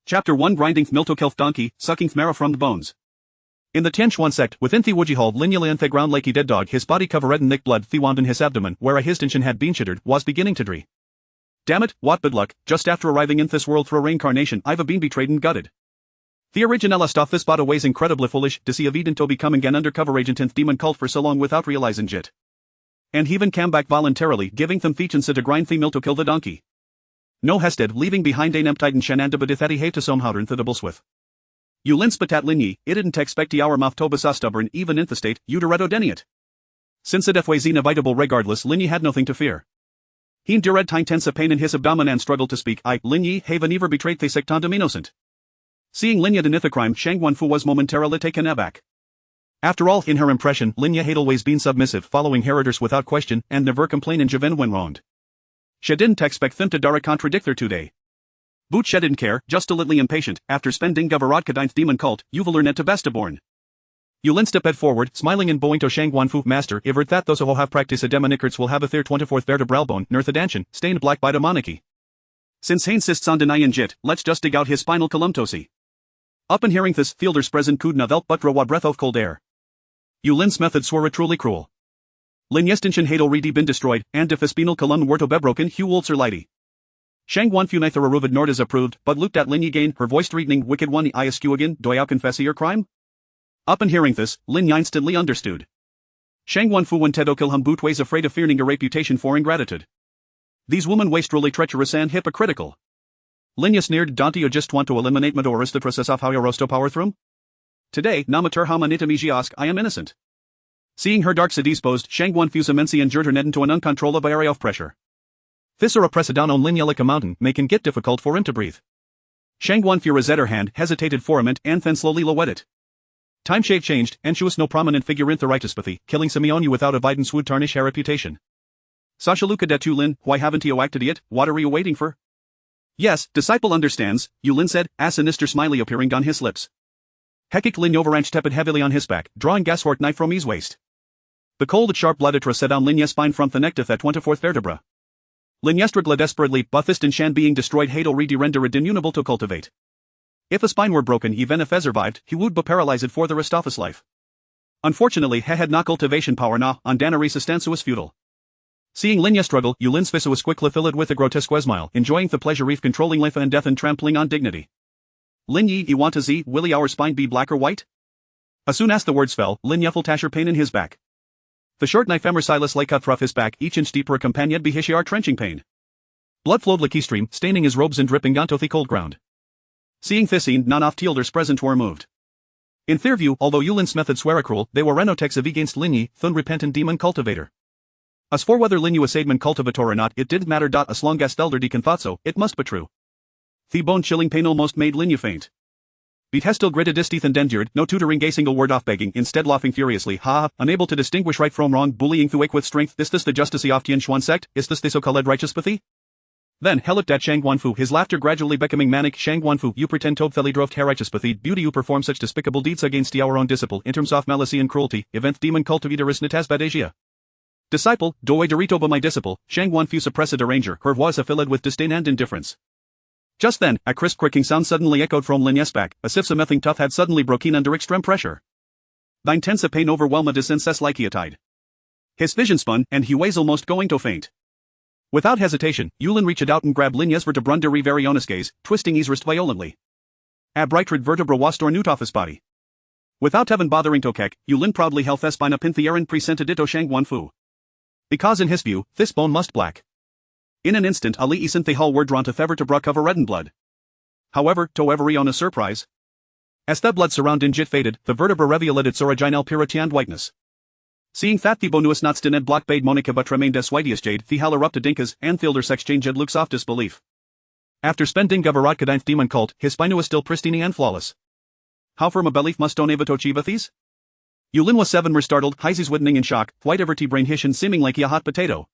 Chapter 1 Grinding Miltokilth Donkey, Sucking Marrow from the Bones. In the Tianchuan sect, within the Wujihol Linyalian the ground lakey dead dog his body covered in thick blood the wand in his abdomen where a his tension had been shittered was beginning to dree. Damn it, what bad luck, just after arriving in this world for a reincarnation I've been betrayed and gutted. The original stuff this bada ways incredibly foolish to see a Vidento becoming an undercover agent in the demon cult for so long without realizing it. And he even came back voluntarily giving them feachance to grind the mill to kill the donkey. No hested leaving behind a emptighten shananda badithati hate to some howdern the bulswith. You linspatat linyi, it didn't expect the hour mouth tobasa stubborn even in the state, you deredo deniet. Since it was inevitable regardless linyi had nothing to fear. He endured time tense pain in his abdomen and struggled to speak I, linyi, have never betrayed the sectandum innocent. Seeing Linya denith the crime Shang Wanfu was momentarily taken aback. After all in her impression Linya had always been submissive following her orders without question and never complained in Javan when wronged. She didn't expect them to dare contradict her today. But she didn't care, just a little impatient, after spending Gavarodkadine's demon cult, you will learn it to bestaborn. Yulin stepped forward, smiling and bowing to Shang Wanfu, master, ivert that those who have practiced a demonicards will have a their 24th vertebral bone, near the danshan, stained black by the monarchy. Since he insists on denying jit, let's just dig out his spinal column-tosi. Up and hearing this, fielders present could not help but draw a breath of cold air. Yulin's methods were truly cruel. Lin Yestinshan had already been destroyed, and if a spinal column were to be broken, Hugh Woltzer lighty. Shang Wanfu neither Aruvid nor disapproved, but looked at Lin Yigain, her voice reading wicked one I ask you again, do I confess your crime? Up and hearing this, Lin instantly understood. Shang Wanfu when Tedo kill him boot ways afraid of fearing a reputation for ingratitude. These women waste really treacherous and hypocritical. Linya sneered, don't you just want to eliminate Madoris the process of how you rosto power through? Today, namatur hamanitamijiask I am innocent. Seeing her dark disposed, Shang Wanfu's immensity endured her net into an uncontrollable area of pressure. This or a press down on Linya like a mountain, making it difficult for him to breathe. Shang Wanfu raised her hand, hesitated for a minute, and then slowly lowered it. Time shape changed, and she was no prominent figure in the righteouspathy, killing Simeone without evidence would tarnish her reputation. Sasha Luka de Tulin, why haven't you acted yet, what are you waiting for? Yes, disciple understands, Yulin said, a sinister smiley appearing on his lips. Hekik Lin overranch stepped heavily on his back, drawing Gaswort knife from his waist. The cold sharp-blooded set down Linya's spine from the neck to that 24th vertebra. Linyastragla desperately, Buthist and Shan being destroyed had already rendered inunible to cultivate. If a spine were broken even if he survived, he would be paralyzed for the rest of his life. Unfortunately he had no cultivation power on Danarisa stance was futile. Seeing Linya struggle, Yulin's face was quickly filled with a grotesque smile, enjoying the pleasure of controlling life and death and trampling on dignity. Linyi, you want to see, will our spine be black or white? As soon as the words fell, Linya felt Asher pain in his back. The short knife Silas lay cut through his back each inch deeper accompanied by Hishiar trenching pain. Blood flowed like a stream, staining his robes and dripping onto the cold ground. Seeing this scene, none of the elders present were moved. In their view, although Yulin's methods were cruel, they were renotex of against Linyi, the unrepentant demon cultivator. As for whether Linyi was Aidman cultivator or not, it didn't matter. As long as the elder deacon thought so, it must be true. The bone-chilling pain almost made Linyi faint. Beat has still gritted his teeth and endured, no tutoring a single word off begging, instead laughing furiously, ha, unable to distinguish right from wrong, bullying Thuik with strength. Is this the justice of Tianchuan sect? Is this the so-called righteouspathy? Then he looked at Shang Wanfu, his laughter gradually becoming manic. Shang Wanfu, you pretend to theli drove righteouspathy, beauty you perform such despicable deeds against our own disciple, in terms of malice and cruelty, event demon cultivator is nitas badasia. Disciple, doe derito by my disciple, Shang Wanfu suppressed a ranger, her voice filled with disdain and indifference. Just then, a crisp cricking sound suddenly echoed from Linya's back, as if something tough had suddenly broken under extreme pressure. The intense pain overwhelmed his senses like a tide. His vision spun, and he was almost going to faint. Without hesitation, Yulin reached out and grabbed Linya's vertebrundary varionis gaze, twisting his wrist violently. A bright red vertebra was torn out of his body. Without even bothering to kick, Yulin proudly held the spine up in the air and presented it to Shang Wanfu. Because in his view, this bone must black. In an instant Ali and the hull were drawn to the vertebra cover red in blood. However, to everyone's surprise, as the blood surrounding it faded, the vertebra revealed its original purity and whiteness. Seeing that the bonus not stinned block bade Monica but remained as white as jade, the hal erupted dinkas, and Thilders exchanged looks of disbelief. After spending Gavarodkadine's demon cult, his spine was still pristine and flawless. How firm a belief must on Evatochiva these? Yulin was 7 were startled, Heises witnessing in shock, white everty brain hishin seeming like a hot potato.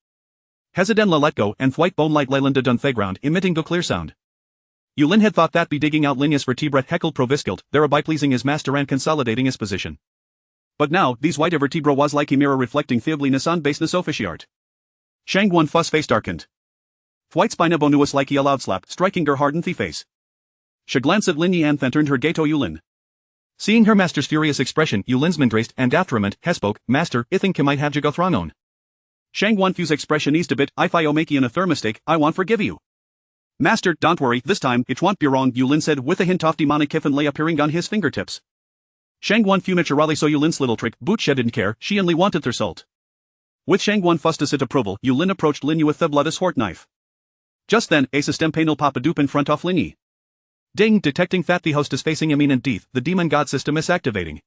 Hesiden la let go, and white bone light leyland on the ground, emitting a clear sound. Yulin had thought that be digging out Linya's vertebrae heckled proviscult, thereby pleasing his master and consolidating his position. But now, these white vertebra was like a mirror reflecting theobliness on baseness officiart. Shang Wanfu's face darkened. White spine bonus like a loud slap, striking her hard in the face. She glanced at Lin Yi and then turned her gaze to Yulin. Seeing her master's furious expression, Yulin's mindraced and after a moment, he spoke, Master, I think I might have to go thrown. Shang Wanfu's expression eased a bit, if I make a third mistake, I won't forgive you. Master, don't worry, this time, it won't be wrong, Yulin said with a hint of demonic kiffin appearing on his fingertips. Shang Wanfu naturally saw Yulin's little trick, but she didn't care, she only wanted their salt. With Shang Wanfu's approval, Yulin approached Lin Yi with the bloodless horse knife. Just then, a system panel popped up in front of Lin Yi. Ding, detecting that the host is facing imminent death, the demon god system is activating.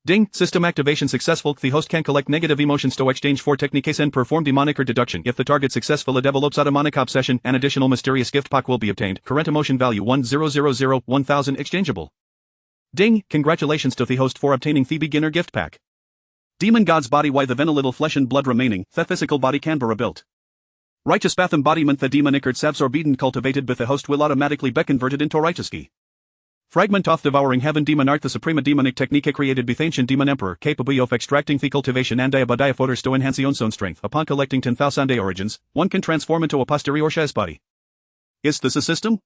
Ding, system activation successful, the host can collect negative emotions to exchange for techniques and perform demonic or deduction. If the target successfully develops a demonic obsession, an additional mysterious gift pack will be obtained. Current emotion value 1000 exchangeable. Ding, congratulations to the host for obtaining the beginner gift pack. Demon god's body, why the then a little flesh and blood remaining, the physical body can be rebuilt. Righteous path embodiment, the demonic arts absorbed cultivated by the host will automatically be converted into righteous key. Fragment of devouring heaven demon art, the supreme demonic technique created by the ancient demon emperor, capable of extracting the cultivation and diabodaya foders to enhance one's own strength. Upon collecting 10,000 origins, one can transform into a posterior chaise body. Is this a system?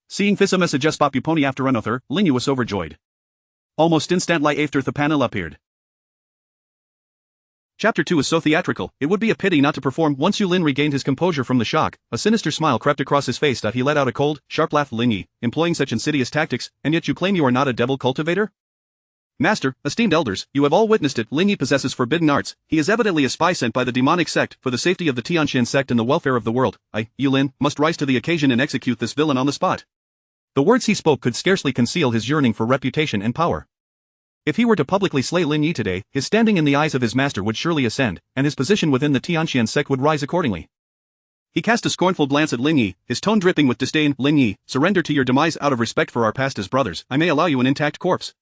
Seeing this a message pop uponi after another, Lin Yi was overjoyed. Almost instantly after the panel appeared. Chapter 2 is so theatrical, it would be a pity not to perform. Once Yulin regained his composure from the shock, a sinister smile crept across his face that he let out a cold, sharp laugh. Lin Yi, employing such insidious tactics, and yet you claim you are not a devil cultivator? Master, esteemed elders, you have all witnessed it. Lin Yi possesses forbidden arts, he is evidently a spy sent by the demonic sect for the safety of the Tianxian sect and the welfare of the world. I, Yulin, must rise to the occasion and execute this villain on the spot. The words he spoke could scarcely conceal his yearning for reputation and power. If he were to publicly slay Lin Yi today, his standing in the eyes of his master would surely ascend, and his position within the Tianxian sect would rise accordingly. He cast a scornful glance at Lin Yi, his tone dripping with disdain. Lin Yi, surrender to your demise out of respect for our past as brothers, I may allow you an intact corpse.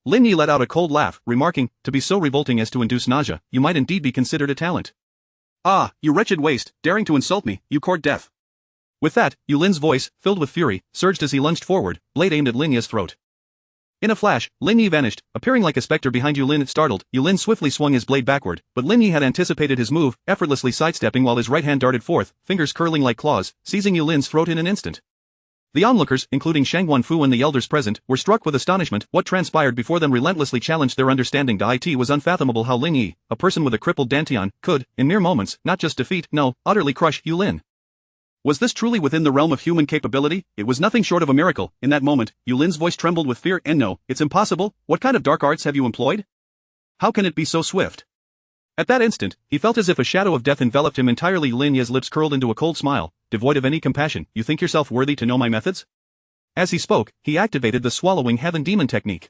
Lin Yi let out a cold laugh, remarking, to be so revolting as to induce nausea, you might indeed be considered a talent. Ah, you wretched waste, daring to insult me, you court death. With that, Yulin's voice, filled with fury, surged as he lunged forward, blade aimed at Lin Yi's throat. In a flash, Lin Yi vanished, appearing like a specter behind Yulin. Startled, Yulin swiftly swung his blade backward, but Lin Yi had anticipated his move, effortlessly sidestepping while his right hand darted forth, fingers curling like claws, seizing Yulin's throat in an instant. The onlookers, including Shang Wanfu and the elders present, were struck with astonishment. What transpired before them relentlessly challenged their understanding. It was unfathomable how Lin Yi, a person with a crippled dantian, could, in mere moments, not just defeat, no, utterly crush Yulin. Was this truly within the realm of human capability? It was nothing short of a miracle. In that moment, Yulin's voice trembled with fear. And no, it's impossible. What kind of dark arts have you employed? How can it be so swift? At that instant, he felt as if a shadow of death enveloped him entirely. Lin Yi's lips curled into a cold smile, devoid of any compassion. You think yourself worthy to know my methods? As he spoke, he activated the swallowing heaven demon technique.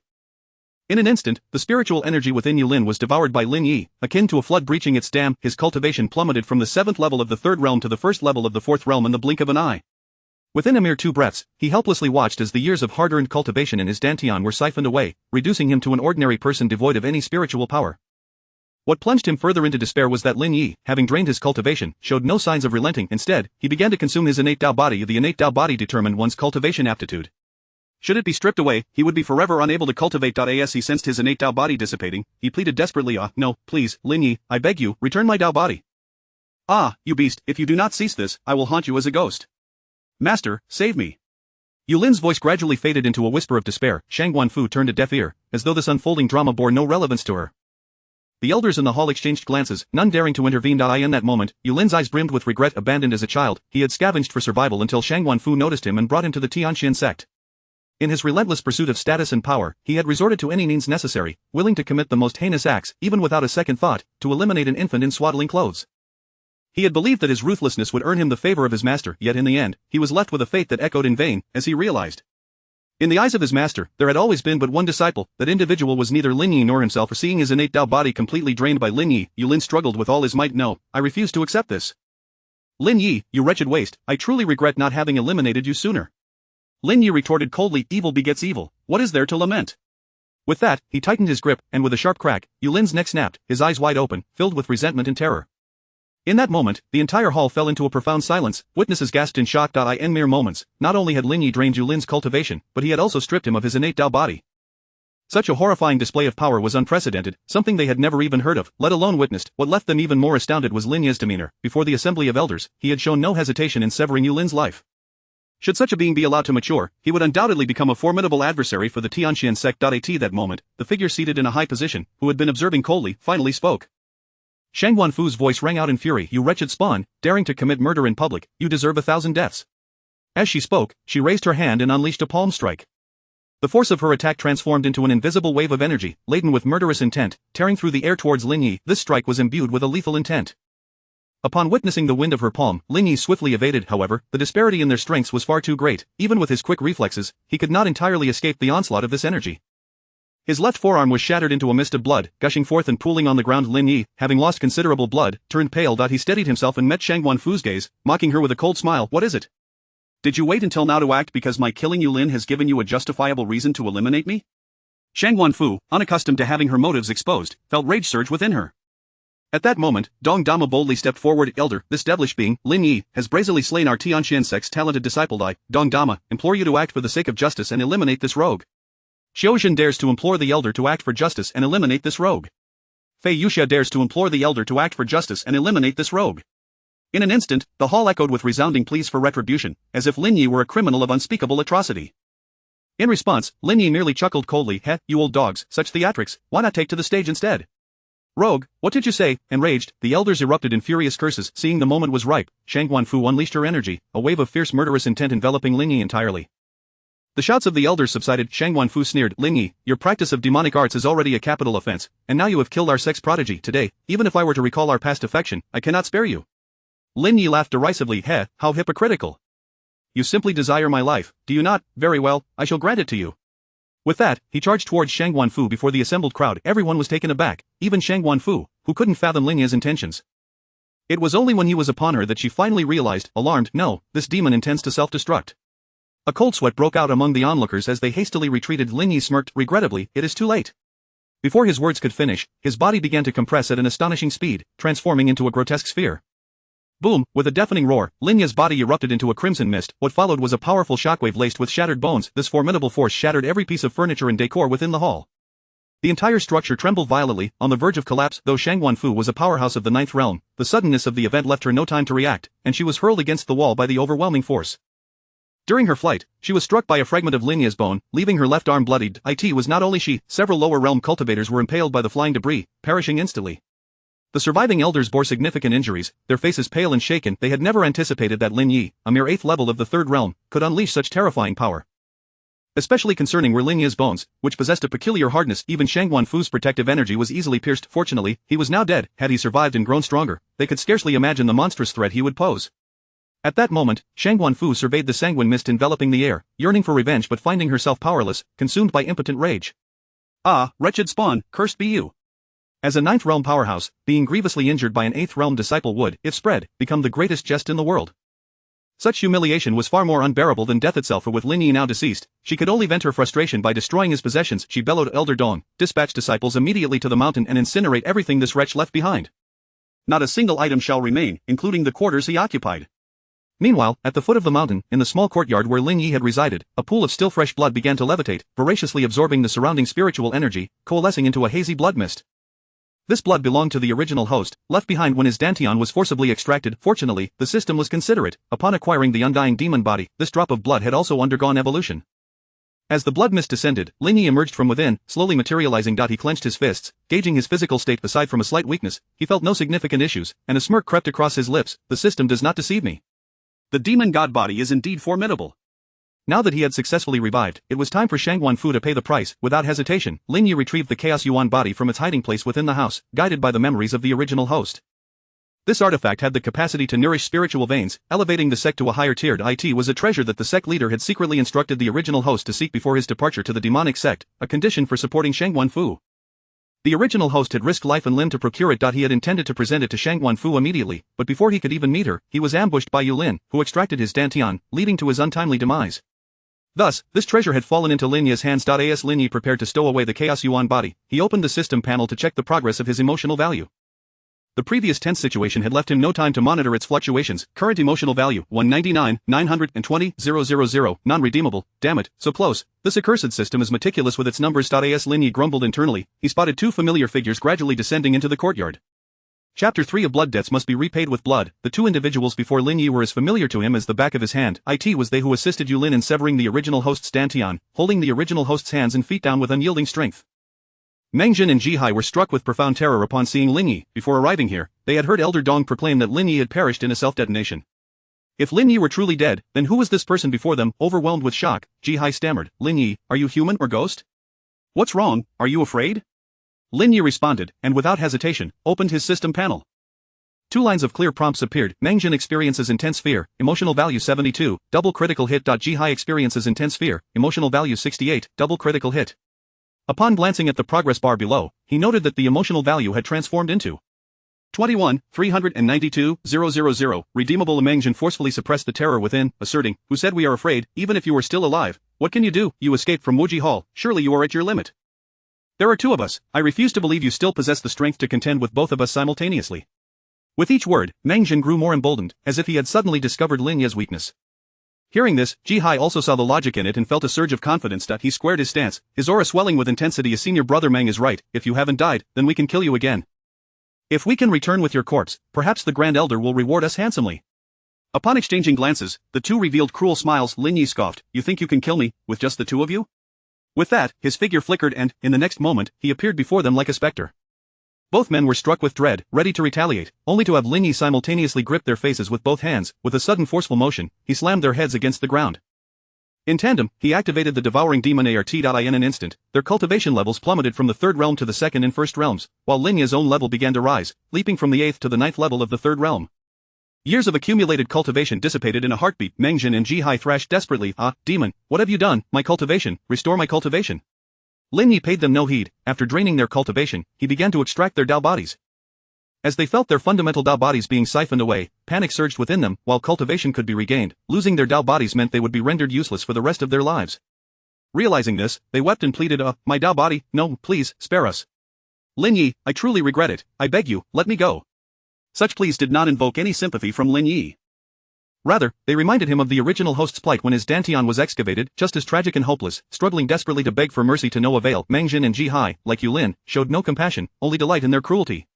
In an instant, the spiritual energy within Yulin was devoured by Lin Yi, akin to a flood breaching its dam. His cultivation plummeted from the 7th level of the 3rd realm to the 1st level of the 4th realm in the blink of an eye. Within a mere 2 breaths, he helplessly watched as the years of hard-earned cultivation in his dantian were siphoned away, reducing him to an ordinary person devoid of any spiritual power. What plunged him further into despair was that Lin Yi, having drained his cultivation, showed no signs of relenting. Instead, he began to consume his innate Dao body. The innate Dao body determined one's cultivation aptitude. Should it be stripped away, he would be forever unable to cultivate. As he sensed his innate Dao body dissipating, he pleaded desperately, no, please, Lin Yi, I beg you, return my Dao body. Ah, you beast, if you do not cease this, I will haunt you as a ghost. Master, save me. Yulin's voice gradually faded into a whisper of despair. Shang Wanfu turned a deaf ear, as though this unfolding drama bore no relevance to her. The elders in the hall exchanged glances, none daring to intervene. In that moment, Yulin's eyes brimmed with regret. Abandoned as a child, he had scavenged for survival until Shang Wanfu noticed him and brought him to the Tianxian sect. In his relentless pursuit of status and power, he had resorted to any means necessary, willing to commit the most heinous acts, even without a second thought, to eliminate an infant in swaddling clothes. He had believed that his ruthlessness would earn him the favor of his master, yet in the end, he was left with a fate that echoed in vain, as he realized. In the eyes of his master, there had always been but one disciple. That individual was neither Lin Yi nor himself. Seeing his innate Dao body completely drained by Lin Yi, Yulin struggled with all his might. No, I refuse to accept this. Lin Yi, you wretched waste, I truly regret not having eliminated you sooner. Lin Yi retorted coldly, evil begets evil, what is there to lament? With that, he tightened his grip, and with a sharp crack, Yulin's neck snapped, his eyes wide open, filled with resentment and terror. In that moment, the entire hall fell into a profound silence. Witnesses gasped in shock. In mere moments, not only had Lin Yi drained Yulin's cultivation, but he had also stripped him of his innate Dao body. Such a horrifying display of power was unprecedented, something they had never even heard of, let alone witnessed. What left them even more astounded was Lin Yi's demeanor. Before the assembly of elders, he had shown no hesitation in severing Yulin's life. Should such a being be allowed to mature, he would undoubtedly become a formidable adversary for the Tianqian sect. At that moment, the figure seated in a high position, who had been observing coldly, finally spoke. Shang Wanfu's voice rang out in fury. You wretched spawn, daring to commit murder in public, you deserve 1,000 deaths. As she spoke, she raised her hand and unleashed a palm strike. The force of her attack transformed into an invisible wave of energy, laden with murderous intent, tearing through the air towards Lin Yi. This strike was imbued with a lethal intent. Upon witnessing the wind of her palm, Lin Yi swiftly evaded. However, the disparity in their strengths was far too great. Even with his quick reflexes, he could not entirely escape the onslaught of this energy. His left forearm was shattered into a mist of blood, gushing forth and pooling on the ground. Lin Yi, having lost considerable blood, turned pale. He steadied himself and met Shang Wanfu's gaze, mocking her with a cold smile. What is it? Did you wait until now to act because my killing Yulin has given you a justifiable reason to eliminate me? Shang Wanfu, unaccustomed to having her motives exposed, felt rage surge within her. At that moment, Dong Dama boldly stepped forward. Elder, this devilish being, Lin Yi, has brazenly slain our Tianqian sect's talented disciple. I, Dong Dama, implore you to act for the sake of justice and eliminate this rogue. Xiaozhen dares to implore the elder to act for justice and eliminate this rogue. Fei Yuxia dares to implore the elder to act for justice and eliminate this rogue. In an instant, the hall echoed with resounding pleas for retribution, as if Lin Yi were a criminal of unspeakable atrocity. In response, Lin Yi merely chuckled coldly. Heh, you old dogs, such theatrics, why not take to the stage instead? Rogue, what did you say? Enraged, the elders erupted in furious curses. Seeing the moment was ripe, Shang Wanfu unleashed her energy, a wave of fierce murderous intent enveloping Lin Yi entirely. The shouts of the elders subsided. Shang Wanfu sneered. Lin Yi, your practice of demonic arts is already a capital offense, and now you have killed our sex prodigy. Today, even if I were to recall our past affection, I cannot spare you. Lin Yi laughed derisively. Heh, how hypocritical. You simply desire my life, do you not? Very well, I shall grant it to you. With that, he charged towards Shang Wanfu. Before the assembled crowd, everyone was taken aback, even Shang Wanfu, who couldn't fathom Lin Yi's intentions. It was only when he was upon her that she finally realized, alarmed, no, this demon intends to self-destruct. A cold sweat broke out among the onlookers as they hastily retreated. Lin Yi smirked. Regrettably, it is too late. Before his words could finish, his body began to compress at an astonishing speed, transforming into a grotesque sphere. Boom, with a deafening roar, Lin Yi's body erupted into a crimson mist. What followed was a powerful shockwave laced with shattered bones. This formidable force shattered every piece of furniture and decor within the hall. The entire structure trembled violently, on the verge of collapse. Though Shang Wanfu was a powerhouse of the ninth realm, the suddenness of the event left her no time to react, and she was hurled against the wall by the overwhelming force. During her flight, she was struck by a fragment of Lin Yi's bone, leaving her left arm bloodied. It was not only she, several lower realm cultivators were impaled by the flying debris, perishing instantly. The surviving elders bore significant injuries, their faces pale and shaken. They had never anticipated that Lin Yi, a mere 8th level of the 3rd realm, could unleash such terrifying power. Especially concerning were Lin Yi's bones, which possessed a peculiar hardness. Even Shang Wanfu's protective energy was easily pierced. Fortunately, he was now dead. Had he survived and grown stronger, they could scarcely imagine the monstrous threat he would pose. At that moment, Shang Wanfu surveyed the sanguine mist enveloping the air, yearning for revenge but finding herself powerless, consumed by impotent rage. Ah, wretched spawn, cursed be you! As a 9th realm powerhouse, being grievously injured by an 8th realm disciple would, if spread, become the greatest jest in the world. Such humiliation was far more unbearable than death itself. For with Lin Yi now deceased, she could only vent her frustration by destroying his possessions. She bellowed. Elder Dong, dispatch disciples immediately to the mountain and incinerate everything this wretch left behind. Not a single item shall remain, including the quarters he occupied. Meanwhile, at the foot of the mountain, in the small courtyard where Lin Yi had resided, a pool of still fresh blood began to levitate, voraciously absorbing the surrounding spiritual energy, coalescing into a hazy blood mist. This blood belonged to the original host, left behind when his dantian was forcibly extracted. Fortunately, the system was considerate. Upon acquiring the undying demon body, this drop of blood had also undergone evolution. As the blood mist descended, Lin Yi emerged from within, slowly materializing. He clenched his fists, gauging his physical state. Aside from a slight weakness, he felt no significant issues, and a smirk crept across his lips. The system does not deceive me. The demon god body is indeed formidable. Now that he had successfully revived, it was time for Shang Wanfu to pay the price. Without hesitation, Lin Yi retrieved the Chaos Yuan body from its hiding place within the house, guided by the memories of the original host. This artifact had the capacity to nourish spiritual veins, elevating the sect to a higher tier. It was a treasure that the sect leader had secretly instructed the original host to seek before his departure to the demonic sect, a condition for supporting Shang Wanfu. The original host had risked life and limb to procure it. He had intended to present it to Shang Wanfu immediately, but before he could even meet her, he was ambushed by Yulin, who extracted his dantian, leading to his untimely demise. Thus, this treasure had fallen into Lin Yi's hands. As Lin Yi prepared to stow away the Chaos Yuan body, he opened the system panel to check the progress of his emotional value. The previous tense situation had left him no time to monitor its fluctuations. Current emotional value, 199, 920, 000, non-redeemable. Damn it, so close. This accursed system is meticulous with its numbers. As Lin Yi grumbled internally, he spotted two familiar figures gradually descending into the courtyard. Chapter 3 of Blood Debts Must Be Repaid with Blood. The two individuals before Lin Yi were as familiar to him as the back of his hand. It was they who assisted Yulin in severing the original host's dantian, holding the original host's hands and feet down with unyielding strength. Meng Jin and Ji Hai were struck with profound terror upon seeing Lin Yi. Before arriving here, they had heard Elder Dong proclaim that Lin Yi had perished in a self-detonation. If Lin Yi were truly dead, then who was this person before them? Overwhelmed with shock, Ji Hai stammered, "Lin Yi, are you human or ghost? What's wrong, are you afraid?" Lin Yi responded, and without hesitation, opened his system panel. Two lines of clear prompts appeared. Meng Jin experiences intense fear, emotional value 72, double critical hit. Ji Hai experiences intense fear, emotional value 68, double critical hit. Upon glancing at the progress bar below, he noted that the emotional value had transformed into 21,392,000. Redeemable. Meng Jin forcefully suppressed the terror within, asserting, "Who said we are afraid? Even if you are still alive, what can you do? You escaped from Wuji Hall, surely you are at your limit. There are two of us, I refuse to believe you still possess the strength to contend with both of us simultaneously." With each word, Meng Jin grew more emboldened, as if he had suddenly discovered Lin Yi's weakness. Hearing this, Ji Hai also saw the logic in it and felt a surge of confidence. He squared his stance, his aura swelling with intensity. "A senior brother, Meng is right, if you haven't died, then we can kill you again. If we can return with your corpse, perhaps the Grand Elder will reward us handsomely." Upon exchanging glances, the two revealed cruel smiles. Lin Yi scoffed, "You think you can kill me, with just the two of you?" With that, his figure flickered and, in the next moment, he appeared before them like a specter. Both men were struck with dread, ready to retaliate, only to have Lin Yi simultaneously grip their faces with both hands. With a sudden forceful motion, he slammed their heads against the ground. In tandem, he activated the devouring demon ART. In an instant, their cultivation levels plummeted from the third realm to the second and first realms, while Lin Yi's own level began to rise, leaping from the 8th to the 9th level of the third realm. Years of accumulated cultivation dissipated in a heartbeat. Meng Jin and Ji Hai thrashed desperately, "Ah, demon, what have you done? My cultivation, restore my cultivation." Lin Yi paid them no heed. After draining their cultivation, he began to extract their Dao bodies. As they felt their fundamental Dao bodies being siphoned away, panic surged within them. While cultivation could be regained, losing their Dao bodies meant they would be rendered useless for the rest of their lives. Realizing this, they wept and pleaded, "My Dao body, no, please, spare us. Lin Yi, I truly regret it, I beg you, let me go." Such pleas did not invoke any sympathy from Lin Yi. Rather, they reminded him of the original host's plight when his dantian was excavated, just as tragic and hopeless, struggling desperately to beg for mercy to no avail. Meng Jin and Ji Hai, like Yulin, showed no compassion, only delight in their cruelty.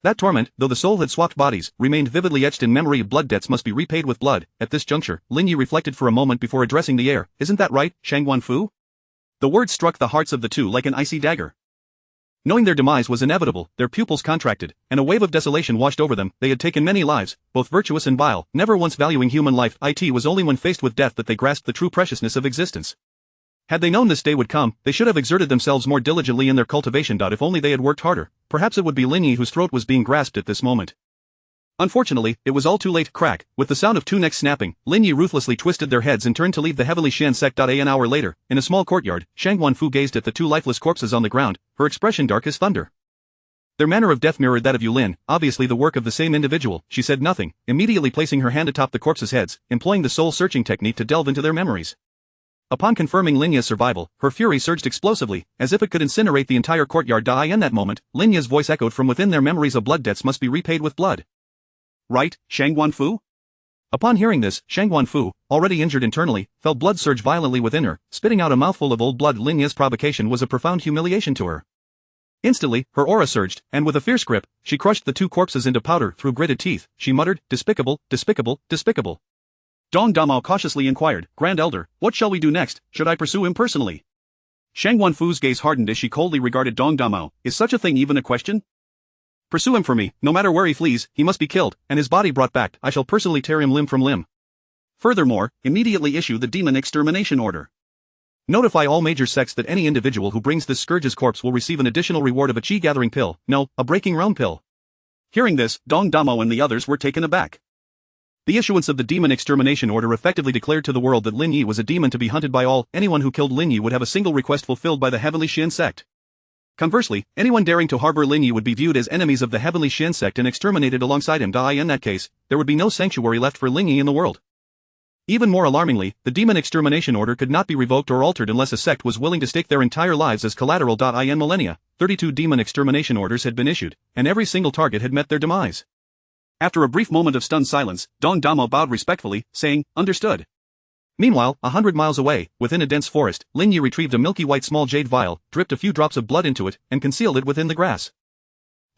That torment, though the soul had swapped bodies, remained vividly etched in memory. Blood debts must be repaid with blood. At this juncture, Lin Yi reflected for a moment before addressing the air. "Isn't that right, Shangguan Fu?" The words struck the hearts of the two like an icy dagger. Knowing their demise was inevitable, their pupils contracted, and a wave of desolation washed over them. They had taken many lives, both virtuous and vile, never once valuing human life. It was only when faced with death that they grasped the true preciousness of existence. Had they known this day would come, they should have exerted themselves more diligently in their cultivation. If only they had worked harder, perhaps it would be Lin Yi whose throat was being grasped at this moment. Unfortunately, it was all too late. Crack, with the sound of two necks snapping, Lin Yi ruthlessly twisted their heads and turned to leave the heavenly Shan sect. An hour later, in a small courtyard, Shangguan Fu gazed at the two lifeless corpses on the ground, her expression dark as thunder. Their manner of death mirrored that of Yulin, obviously the work of the same individual. She said nothing, immediately placing her hand atop the corpses' heads, employing the soul-searching technique to delve into their memories. Upon confirming Lin Yi's survival, her fury surged explosively, as if it could incinerate the entire courtyard. In that moment, Lin Yi's voice echoed from within their memories. "Of blood debts must be repaid with blood. Right, Shangguan Fu?" Upon hearing this, Shangguan Fu, already injured internally, felt blood surge violently within her, spitting out a mouthful of old blood. Lin Yi's provocation was a profound humiliation to her. Instantly, her aura surged, and with a fierce grip, she crushed the two corpses into powder. Through gritted teeth, she muttered, "Despicable, despicable, despicable." Dong Damao cautiously inquired, "Grand Elder, what shall we do next? Should I pursue him personally?" Shangguan Fu's gaze hardened as she coldly regarded Dong Damao. "Is such a thing even a question? Pursue him for me, no matter where he flees, he must be killed, and his body brought back. I shall personally tear him limb from limb. Furthermore, immediately issue the demon extermination order. Notify all major sects that any individual who brings this scourge's corpse will receive an additional reward of a chi-gathering pill, no, a breaking realm pill." Hearing this, Dong Damao and the others were taken aback. The issuance of the demon extermination order effectively declared to the world that Lin Yi was a demon to be hunted by all. Anyone who killed Lin Yi would have a single request fulfilled by the heavenly Shin sect. Conversely, anyone daring to harbor Lin Yi would be viewed as enemies of the heavenly Shin sect and exterminated alongside him. In that case, there would be no sanctuary left for Lin Yi in the world. Even more alarmingly, the demon extermination order could not be revoked or altered unless a sect was willing to stake their entire lives as collateral. In millennia, 32 demon extermination orders had been issued, and every single target had met their demise. After a brief moment of stunned silence, Dong Damao bowed respectfully, saying, "Understood." Meanwhile, 100 miles away, within a dense forest, Lin Yi retrieved a milky white small jade vial, dripped a few drops of blood into it, and concealed it within the grass.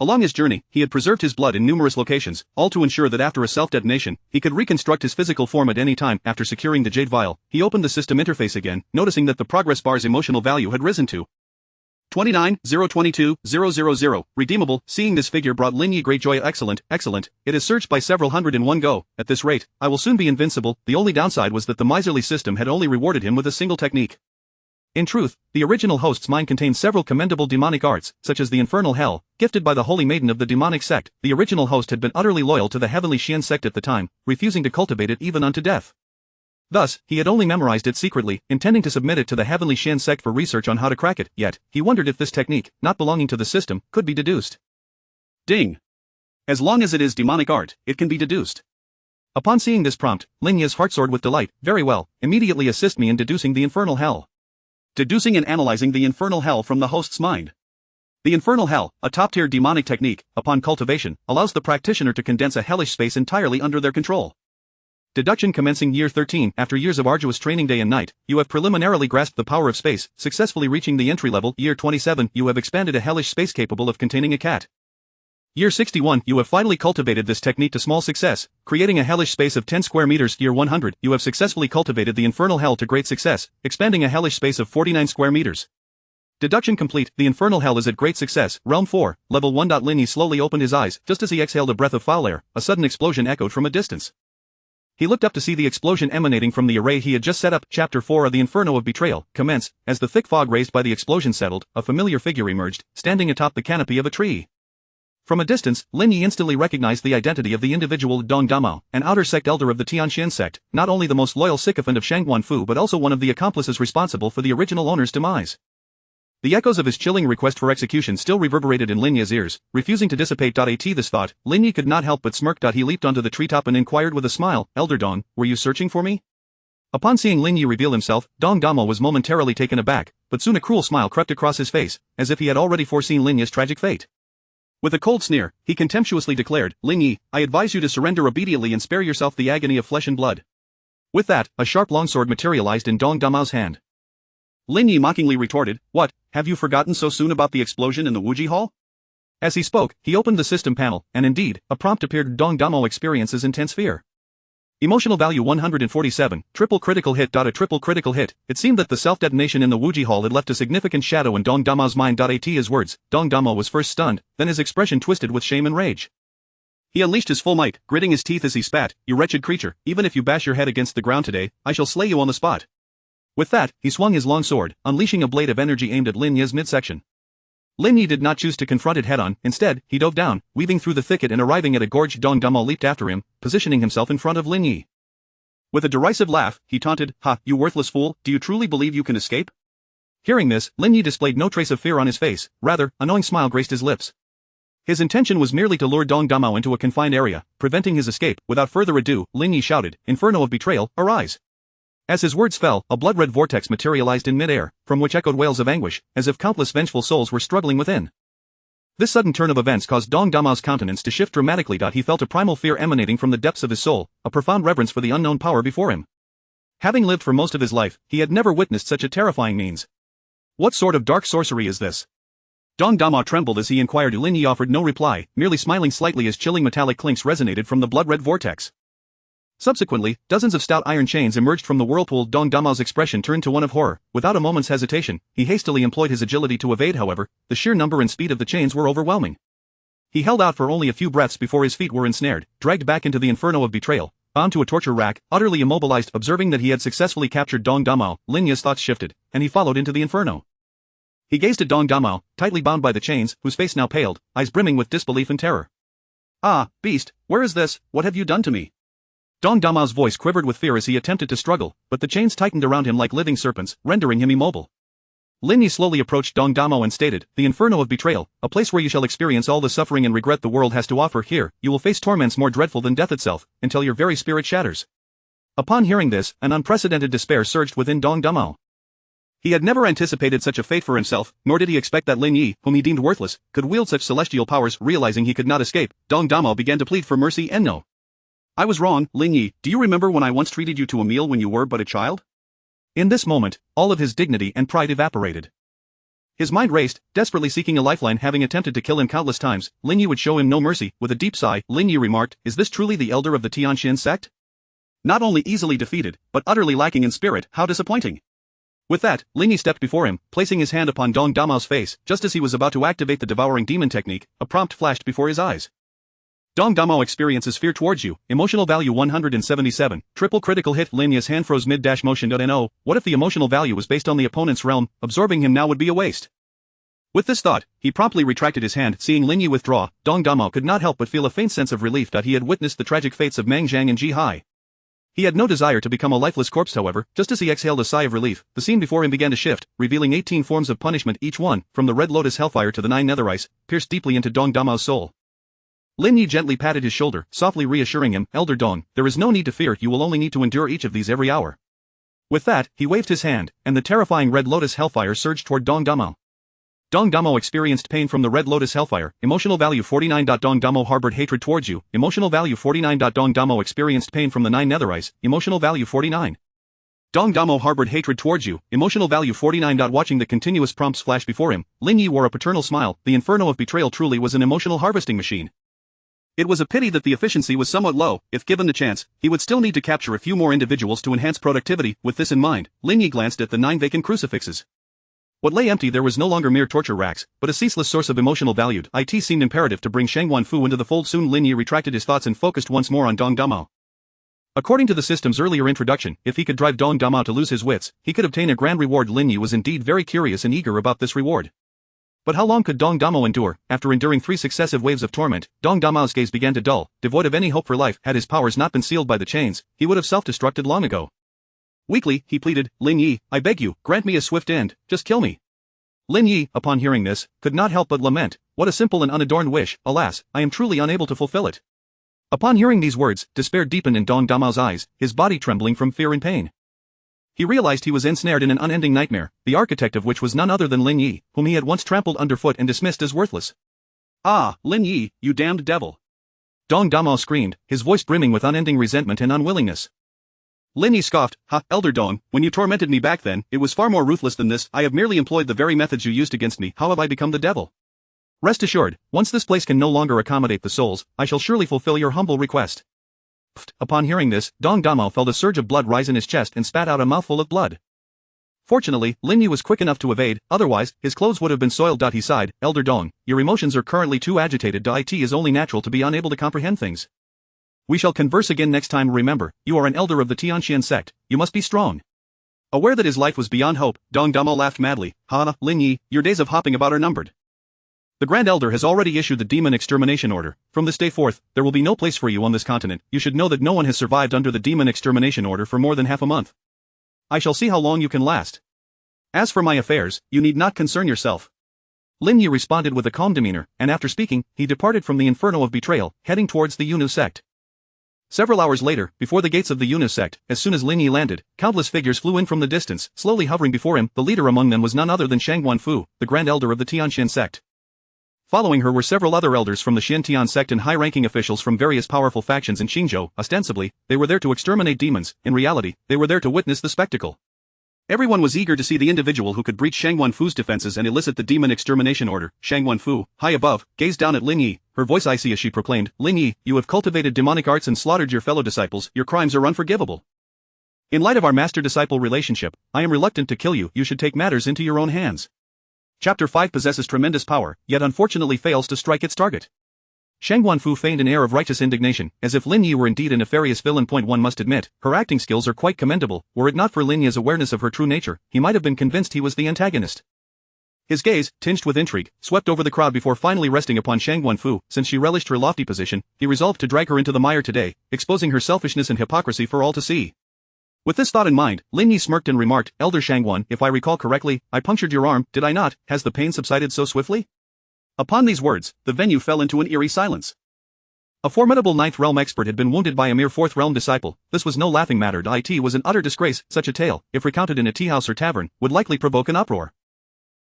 Along his journey, he had preserved his blood in numerous locations, all to ensure that after a self-detonation, he could reconstruct his physical form at any time. After securing the jade vial, he opened the system interface again, noticing that the progress bar's emotional value had risen to 29,022,000, redeemable. Seeing this figure brought Lin Yi great joy. Excellent, excellent, it has surged by several hundred in one go. At this rate, I will soon be invincible. The only downside was that the miserly system had only rewarded him with a single technique. In truth, the original host's mind contained several commendable demonic arts, such as the Infernal Hell, gifted by the Holy Maiden of the demonic sect. The original host had been utterly loyal to the Heavenly Xian sect at the time, refusing to cultivate it even unto death. Thus, he had only memorized it secretly, intending to submit it to the Heavenly Xian sect for research on how to crack it, yet, he wondered if this technique, not belonging to the system, could be deduced. Ding! As long as it is demonic art, it can be deduced. Upon seeing this prompt, Lin Yi's heart soared with delight. Very well, immediately assist me in deducing the Infernal Hell. Deducing and analyzing the Infernal Hell from the host's mind. The Infernal Hell, a top-tier demonic technique, upon cultivation, allows the practitioner to condense a hellish space entirely under their control. Deduction commencing year 13. After years of arduous training day and night, you have preliminarily grasped the power of space, successfully reaching the entry level. Year 27. You have expanded a hellish space capable of containing a cat. Year 61. You have finally cultivated this technique to small success, creating a hellish space of 10 square meters. Year 100. You have successfully cultivated the Infernal Hell to great success, expanding a hellish space of 49 square meters. Deduction complete. The Infernal Hell is at great success. Realm 4. Level 1. Lin Yi slowly opened his eyes. Just as he exhaled a breath of foul air, a sudden explosion echoed from a distance. He looked up to see the explosion emanating from the array he had just set up. Chapter 4 of the Inferno of Betrayal commence. As the thick fog raised by the explosion settled, a familiar figure emerged, standing atop the canopy of a tree. From a distance, Lin Yi instantly recognized the identity of the individual. Dong Damao, an outer sect elder of the Tianxian sect, not only the most loyal sycophant of Shangguan Fu but also one of the accomplices responsible for the original owner's demise. The echoes of his chilling request for execution still reverberated in Lin Yi's ears, refusing to dissipate. At this thought, Lin Yi could not help but smirk. He leaped onto the treetop and inquired with a smile, Elder Dong, were you searching for me? Upon seeing Lin Yi reveal himself, Dong Damo was momentarily taken aback, but soon a cruel smile crept across his face, as if he had already foreseen Lin Yi's tragic fate. With a cold sneer, he contemptuously declared, Lin Yi, I advise you to surrender obediently and spare yourself the agony of flesh and blood. With that, a sharp longsword materialized in Dong Damo's hand. Lin Yi mockingly retorted, what, have you forgotten so soon about the explosion in the Wuji Hall? As he spoke, he opened the system panel, and indeed, a prompt appeared. Dong Damo experiences intense fear. Emotional value 147, triple critical hit. A triple critical hit. It seemed that the self-detonation in the Wuji Hall had left a significant shadow in Dong Damo's mind. At his words, Dong Damo was first stunned, then his expression twisted with shame and rage. He unleashed his full might, gritting his teeth as he spat, you wretched creature, even if you bash your head against the ground today, I shall slay you on the spot. With that, he swung his long sword, unleashing a blade of energy aimed at Lin Yi's midsection. Lin Yi did not choose to confront it head-on. Instead, he dove down, weaving through the thicket and arriving at a gorge. Dong Damo leaped after him, positioning himself in front of Lin Yi. With a derisive laugh, he taunted, ha, you worthless fool, do you truly believe you can escape? Hearing this, Lin Yi displayed no trace of fear on his face, rather, a knowing smile graced his lips. His intention was merely to lure Dong Damo into a confined area, preventing his escape. Without further ado, Lin Yi shouted, Inferno of Betrayal, arise! As his words fell, a blood-red vortex materialized in mid-air, from which echoed wails of anguish, as if countless vengeful souls were struggling within. This sudden turn of events caused Dong Damo's countenance to shift dramatically. He felt a primal fear emanating from the depths of his soul, a profound reverence for the unknown power before him. Having lived for most of his life, he had never witnessed such a terrifying means. What sort of dark sorcery is this? Dong Damo trembled as he inquired. Lin Yi offered no reply, merely smiling slightly as chilling metallic clinks resonated from the blood-red vortex. Subsequently, dozens of stout iron chains emerged from the whirlpool. Dong Damo's expression turned to one of horror. Without a moment's hesitation, he hastily employed his agility to evade. However, the sheer number and speed of the chains were overwhelming. He held out for only a few breaths before his feet were ensnared, dragged back into the Inferno of Betrayal, bound to a torture rack, utterly immobilized. Observing that he had successfully captured Dong Damo, Lin Yi's thoughts shifted, and he followed into the Inferno. He gazed at Dong Damo, tightly bound by the chains, whose face now paled, eyes brimming with disbelief and terror. Ah, beast, where is this? What have you done to me? Dong Damo's voice quivered with fear as he attempted to struggle, but the chains tightened around him like living serpents, rendering him immobile. Lin Yi slowly approached Dong Damo and stated, the Inferno of Betrayal, a place where you shall experience all the suffering and regret the world has to offer. Here, you will face torments more dreadful than death itself, until your very spirit shatters. Upon hearing this, an unprecedented despair surged within Dong Damo. He had never anticipated such a fate for himself, nor did he expect that Lin Yi, whom he deemed worthless, could wield such celestial powers. Realizing he could not escape, Dong Damo began to plead for mercy. No. I was wrong, Lin Yi. Do you remember when I once treated you to a meal when you were but a child? In this moment, all of his dignity and pride evaporated. His mind raced, desperately seeking a lifeline. Having attempted to kill him countless times, Lin Yi would show him no mercy. With a deep sigh, Lin Yi remarked, "Is this truly the elder of the Tianxian sect? Not only easily defeated, but utterly lacking in spirit, how disappointing." With that, Lin Yi stepped before him, placing his hand upon Dong Damao's face. Just as he was about to activate the devouring demon technique, a prompt flashed before his eyes. Dong Damao experiences fear towards you, emotional value 177, triple critical hit. Lin Yi's hand froze mid-motion. No, what if the emotional value was based on the opponent's realm? Absorbing him now would be a waste. With this thought, he promptly retracted his hand. Seeing Lin Yi withdraw, Dong Damao could not help but feel a faint sense of relief that he had witnessed the tragic fates of Meng Zhang and Ji Hai. He had no desire to become a lifeless corpse. However, just as he exhaled a sigh of relief, the scene before him began to shift, revealing 18 forms of punishment. Each one, from the Red Lotus Hellfire to the 9 Nether Ice, pierced deeply into Dong Damao's soul. Lin Yi gently patted his shoulder, softly reassuring him, "Elder Dong, there is no need to fear. You will only need to endure each of these every hour." With that, he waved his hand, and the terrifying Red Lotus Hellfire surged toward Dong Damao. Dong Damao experienced pain from the Red Lotus Hellfire, emotional value 49. Dong Damao harbored hatred towards you, emotional value 49. Dong Damao experienced pain from the 9 Nether Ice, emotional value 49. Dong Damao harbored hatred towards you, emotional value 49. Watching the continuous prompts flash before him, Lin Yi wore a paternal smile. The inferno of betrayal truly was an emotional harvesting machine. It was a pity that the efficiency was somewhat low. If given the chance, he would still need to capture a few more individuals to enhance productivity. With this in mind, Lin Yi glanced at the 9 vacant crucifixes. What lay empty there was no longer mere torture racks, but a ceaseless source of emotional value. It seemed imperative to bring Shangwan Fu into the fold soon. Lin Yi retracted his thoughts and focused once more on Dong Damao. According to the system's earlier introduction, if he could drive Dong Damao to lose his wits, he could obtain a grand reward. Lin Yi was indeed very curious and eager about this reward. But how long could Dong Damao endure? After enduring 3 successive waves of torment, Dong Damao's gaze began to dull, devoid of any hope for life. Had his powers not been sealed by the chains, he would have self-destructed long ago. Weakly, he pleaded, "Lin Yi, I beg you, grant me a swift end, just kill me." Lin Yi, upon hearing this, could not help but lament, "What a simple and unadorned wish, alas, I am truly unable to fulfill it." Upon hearing these words, despair deepened in Dong Damao's eyes, his body trembling from fear and pain. He realized he was ensnared in an unending nightmare, the architect of which was none other than Lin Yi, whom he had once trampled underfoot and dismissed as worthless. "Ah, Lin Yi, you damned devil!" Dong Damao screamed, his voice brimming with unending resentment and unwillingness. Lin Yi scoffed, "Ha, Elder Dong, when you tormented me back then, it was far more ruthless than this. I have merely employed the very methods you used against me. How have I become the devil? Rest assured, once this place can no longer accommodate the souls, I shall surely fulfill your humble request." Upon hearing this, Dong Damao felt a surge of blood rise in his chest and spat out a mouthful of blood. Fortunately, Lin Yi was quick enough to evade, otherwise, his clothes would have been soiled. He sighed, "Elder Dong, your emotions are currently too agitated. It is only natural to be unable to comprehend things. We shall converse again next time. Remember, you are an elder of the Tianxian sect, you must be strong." Aware that his life was beyond hope, Dong Damao laughed madly, "Ha, Lin Yi, your days of hopping about are numbered. The Grand Elder has already issued the demon extermination order. From this day forth, there will be no place for you on this continent. You should know that no one has survived under the demon extermination order for more than half a month. I shall see how long you can last. As for my affairs, you need not concern yourself." Lin Yi responded with a calm demeanor, and after speaking, he departed from the inferno of betrayal, heading towards the Yunu sect. Several hours later, before the gates of the Yunu sect, as soon as Lin Yi landed, countless figures flew in from the distance, slowly hovering before him. The leader among them was none other than Shangwan Fu, the Grand Elder of the Tianxian sect. Following her were several other elders from the Xiantian sect and high-ranking officials from various powerful factions in Xingzhou. Ostensibly, they were there to exterminate demons. In reality, they were there to witness the spectacle. Everyone was eager to see the individual who could breach Shangwan Fu's defenses and elicit the demon extermination order. Shangwan Fu, high above, gazed down at Lin Yi, her voice icy as she proclaimed, "Lin Yi, you have cultivated demonic arts and slaughtered your fellow disciples. Your crimes are unforgivable. In light of our master-disciple relationship, I am reluctant to kill you. You should take matters into your own hands." Chapter 5 possesses tremendous power, yet unfortunately fails to strike its target. Shangwan Fu feigned an air of righteous indignation, as if Lin Yi were indeed a nefarious villain. One must admit, her acting skills are quite commendable. Were it not for Lin Yi's awareness of her true nature, he might have been convinced he was the antagonist. His gaze, tinged with intrigue, swept over the crowd before finally resting upon Shangwan Fu. Since she relished her lofty position, he resolved to drag her into the mire today, exposing her selfishness and hypocrisy for all to see. With this thought in mind, Lin Yi smirked and remarked, "Elder Shangwan, if I recall correctly, I punctured your arm, did I not? Has the pain subsided so swiftly?" Upon these words, the venue fell into an eerie silence. A formidable 9th realm expert had been wounded by a mere 4th realm disciple. This was no laughing matter. It was an utter disgrace. Such a tale, if recounted in a tea house or tavern, would likely provoke an uproar.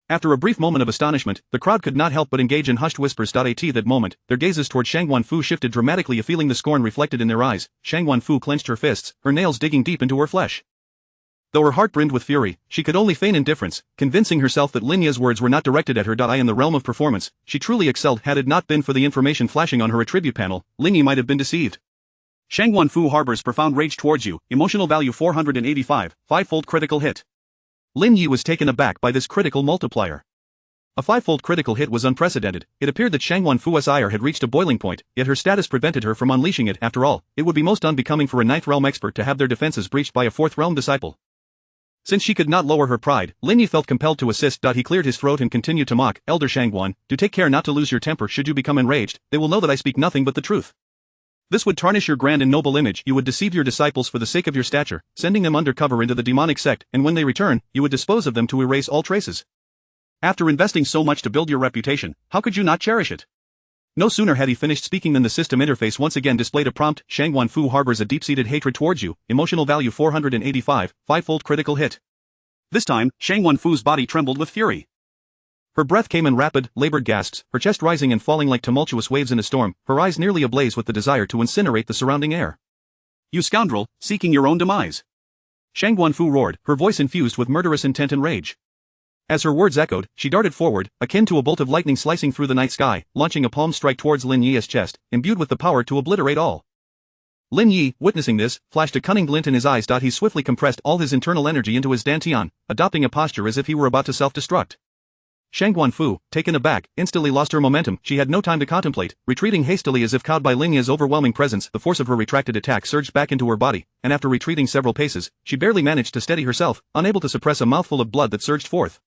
After a brief moment of astonishment, the crowd could not help but engage in hushed whispers. At that moment, their gazes toward Shangwan Fu shifted dramatically, feeling the scorn reflected in their eyes. Shangwan Fu clenched her fists, her nails digging deep into her flesh. Though her heart brimmed with fury, she could only feign indifference, convincing herself that Lin Ye's words were not directed at her. In the realm of performance, she truly excelled. Had it not been for the information flashing on her attribute panel, Lin Ye might have been deceived. Shangguan Fu harbors profound rage towards you, emotional value 485, 5-fold critical hit. Lin Ye was taken aback by this critical multiplier. A 5-fold critical hit was unprecedented. It appeared that Shangguan Fu's ire had reached a boiling point, yet her status prevented her from unleashing it. After all, it would be most unbecoming for a 9th realm expert to have their defenses breached by a 4th realm disciple. Since she could not lower her pride, Lin Yi felt compelled to assist. He cleared his throat and continued to mock, Elder Shangguan, do take care not to lose your temper. Should you become enraged, they will know that I speak nothing but the truth. This would tarnish your grand and noble image. You would deceive your disciples for the sake of your stature, sending them undercover into the demonic sect, and when they return, you would dispose of them to erase all traces. After investing so much to build your reputation, how could you not cherish it? No sooner had he finished speaking than the system interface once again displayed a prompt. Shangguan Fu harbors a deep-seated hatred towards you, emotional value 485, 5-fold critical hit. This time, Shangguan Fu's body trembled with fury. Her breath came in rapid, labored gasps, her chest rising and falling like tumultuous waves in a storm, her eyes nearly ablaze with the desire to incinerate the surrounding air. You scoundrel, seeking your own demise. Shangguan Fu roared, her voice infused with murderous intent and rage. As her words echoed, she darted forward, akin to a bolt of lightning slicing through the night sky, launching a palm strike towards Lin Yi's chest, imbued with the power to obliterate all. Lin Yi, witnessing this, flashed a cunning glint in his eyes. He swiftly compressed all his internal energy into his dantian, adopting a posture as if he were about to self-destruct. Shangguan Fu, taken aback, instantly lost her momentum. She had no time to contemplate, retreating hastily as if cowed by Lin Yi's overwhelming presence. The force of her retracted attack surged back into her body, and after retreating several paces, she barely managed to steady herself, unable to suppress a mouthful of blood that surged forth.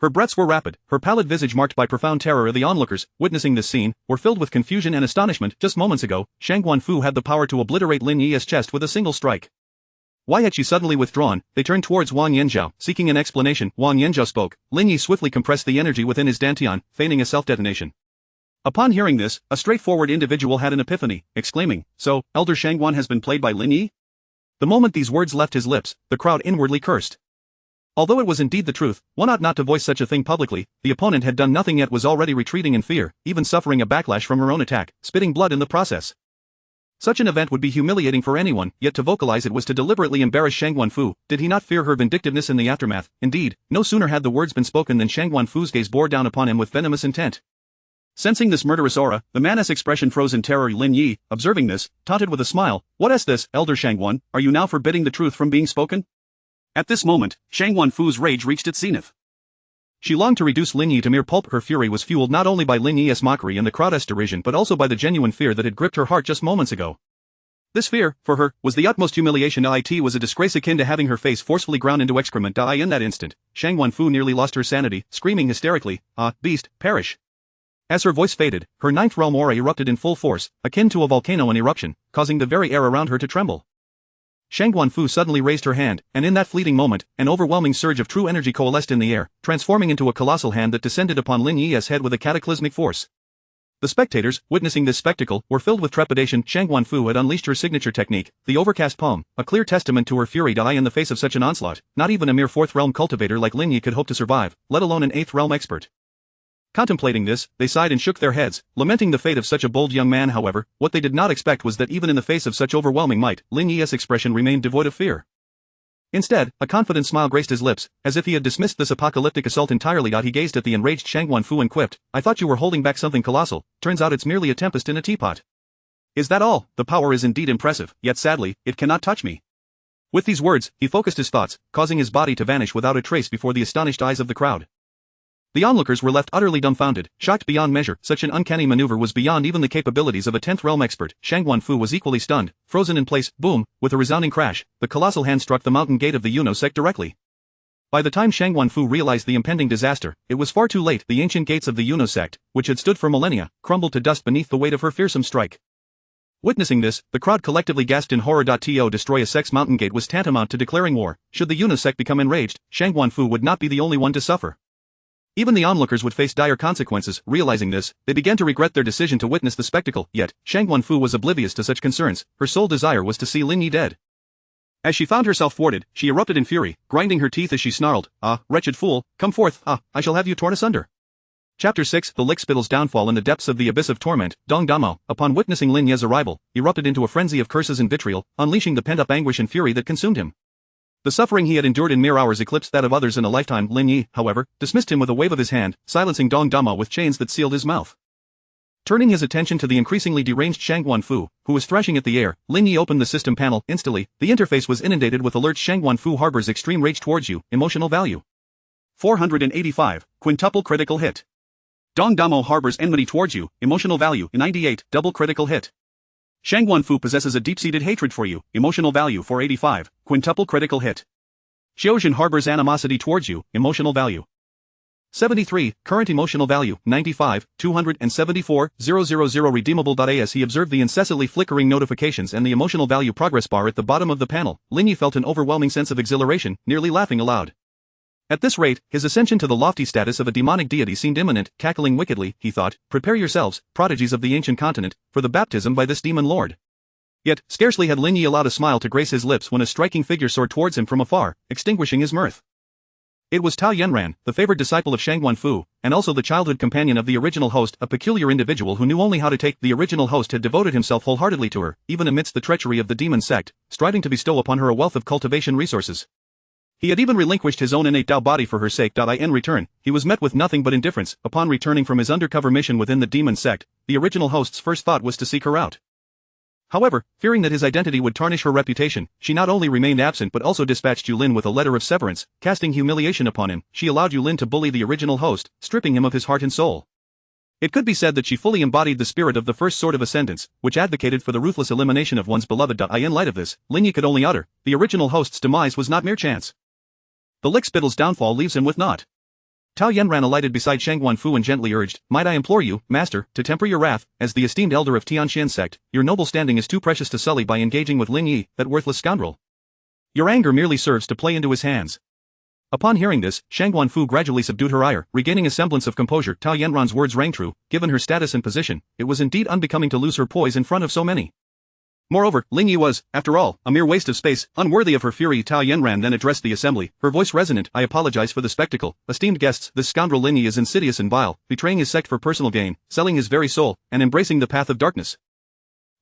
Her breaths were rapid, her pallid visage marked by profound terror. The onlookers, witnessing this scene, were filled with confusion and astonishment. Just moments ago, Shangguan Fu had the power to obliterate Lin Yi's chest with a single strike. Why had she suddenly withdrawn? They turned towards Wang Yanzhao, seeking an explanation. Wang Yanzhao spoke. Lin Yi swiftly compressed the energy within his dantian, feigning a self-detonation. Upon hearing this, a straightforward individual had an epiphany, exclaiming, so, Elder Shangguan has been played by Lin Yi? The moment these words left his lips, the crowd inwardly cursed. Although it was indeed the truth, one ought not to voice such a thing publicly. The opponent had done nothing yet was already retreating in fear, even suffering a backlash from her own attack, spitting blood in the process. Such an event would be humiliating for anyone, yet to vocalize it was to deliberately embarrass Shangguan Fu. Did he not fear her vindictiveness in the aftermath? Indeed, no sooner had the words been spoken than Shangguan Fu's gaze bore down upon him with venomous intent. Sensing this murderous aura, the man's expression froze in terror. Lin Yi, observing this, taunted with a smile, what is this, Elder Shangguan, are you now forbidding the truth from being spoken? At this moment, Shangguan Fu's rage reached its zenith. She longed to reduce Lin Yi to mere pulp. Her fury was fueled not only by Lin Yi's mockery and the crowd's derision but also by the genuine fear that had gripped her heart just moments ago. This fear, for her, was the utmost humiliation. It was a disgrace akin to having her face forcefully ground into excrement. In that instant, Shangguan Fu nearly lost her sanity, screaming hysterically, ah, beast, perish. As her voice faded, her 9th realm aura erupted in full force, akin to a volcano in eruption, causing the very air around her to tremble. Shangguan Fu suddenly raised her hand, and in that fleeting moment, an overwhelming surge of true energy coalesced in the air, transforming into a colossal hand that descended upon Lin Yi's head with a cataclysmic force. The spectators, witnessing this spectacle, were filled with trepidation. Shangguan Fu had unleashed her signature technique, the overcast palm, a clear testament to her fury. In the face of such an onslaught, not even a mere 4th realm cultivator like Lin Yi could hope to survive, let alone an 8th realm expert. Contemplating this, they sighed and shook their heads, lamenting the fate of such a bold young man. However, what they did not expect was that even in the face of such overwhelming might, Lin Yi's expression remained devoid of fear. Instead, a confident smile graced his lips, as if he had dismissed this apocalyptic assault entirely. He gazed at the enraged Shangguan Fu and quipped, I thought you were holding back something colossal, turns out it's merely a tempest in a teapot. Is that all? The power is indeed impressive, yet sadly, it cannot touch me. With these words, he focused his thoughts, causing his body to vanish without a trace before the astonished eyes of the crowd. The onlookers were left utterly dumbfounded, shocked beyond measure. Such an uncanny maneuver was beyond even the capabilities of a 10th realm expert. Shangguan Fu was equally stunned, frozen in place. Boom, with a resounding crash, the colossal hand struck the mountain gate of the Yuno sect directly. By the time Shangguan Fu realized the impending disaster, it was far too late. The ancient gates of the Yuno sect, which had stood for millennia, crumbled to dust beneath the weight of her fearsome strike. Witnessing this, the crowd collectively gasped in horror. To destroy a sect's mountain gate was tantamount to declaring war. Should the Yuno sect become enraged, Shangguan Fu would not be the only one to suffer. Even the onlookers would face dire consequences. Realizing this, they began to regret their decision to witness the spectacle. Yet, Shangguan Fu was oblivious to such concerns. Her sole desire was to see Lin Yi dead. As she found herself thwarted, she erupted in fury, grinding her teeth as she snarled, ah, wretched fool, come forth, ah, I shall have you torn asunder. Chapter 6 The Lickspittle's downfall. In the depths of the abyss of torment, Dong Damo, upon witnessing Lin Yi's arrival, erupted into a frenzy of curses and vitriol, unleashing the pent-up anguish and fury that consumed him. The suffering he had endured in mere hours eclipsed that of others in a lifetime. Lin Yi, however, dismissed him with a wave of his hand, silencing Dong Dama with chains that sealed his mouth. Turning his attention to the increasingly deranged Shang Guanfu, who was thrashing at the air, Lin Yi opened the system panel. Instantly, the interface was inundated with alerts. Shang Guanfu harbors extreme rage towards you. Emotional value 485, quintuple critical hit. Dong Damo harbors enmity towards you. Emotional value 98, double critical hit. Shang Guanfu possesses a deep-seated hatred for you. Emotional value 485, quintuple critical hit. Xiaojin harbors animosity towards you. Emotional value 73, current emotional value 95, 274, 000 redeemable. As he observed the incessantly flickering notifications and the emotional value progress bar at the bottom of the panel, Lin Yi felt an overwhelming sense of exhilaration, nearly laughing aloud. At this rate, his ascension to the lofty status of a demonic deity seemed imminent. Cackling wickedly, he thought, prepare yourselves, prodigies of the ancient continent, for the baptism by this demon lord. Yet, scarcely had Lin Yi allowed a smile to grace his lips when a striking figure soared towards him from afar, extinguishing his mirth. It was Tao Yanran, the favored disciple of Shang Guanfu, and also the childhood companion of the original host, a peculiar individual who knew only how to take. The original host had devoted himself wholeheartedly to her, even amidst the treachery of the demon sect, striving to bestow upon her a wealth of cultivation resources. He had even relinquished his own innate Dao body for her sake. In return, he was met with nothing but indifference. Upon returning from his undercover mission within the demon sect, the original host's first thought was to seek her out. However, fearing that his identity would tarnish her reputation, she not only remained absent but also dispatched Yulin with a letter of severance, casting humiliation upon him. She allowed Yulin to bully the original host, stripping him of his heart and soul. It could be said that she fully embodied the spirit of the first sword of ascendance, which advocated for the ruthless elimination of one's beloved. In light of this, Lin Yi could only utter, the original host's demise was not mere chance. The lickspittle's downfall leaves him with naught. Tao Yanran alighted beside Shang Guanfu and gently urged, might I implore you, master, to temper your wrath, as the esteemed elder of Tianxian sect, your noble standing is too precious to sully by engaging with Lin Yi, that worthless scoundrel. Your anger merely serves to play into his hands. Upon hearing this, Shang Guanfu gradually subdued her ire, regaining a semblance of composure. Tao Yanran's words rang true. Given her status and position, it was indeed unbecoming to lose her poise in front of so many. Moreover, Lin Yi was, after all, a mere waste of space, unworthy of her fury. Tao Yanran then addressed the assembly, her voice resonant. I apologize for the spectacle. Esteemed guests, this scoundrel Lin Yi is insidious and vile, betraying his sect for personal gain, selling his very soul, and embracing the path of darkness.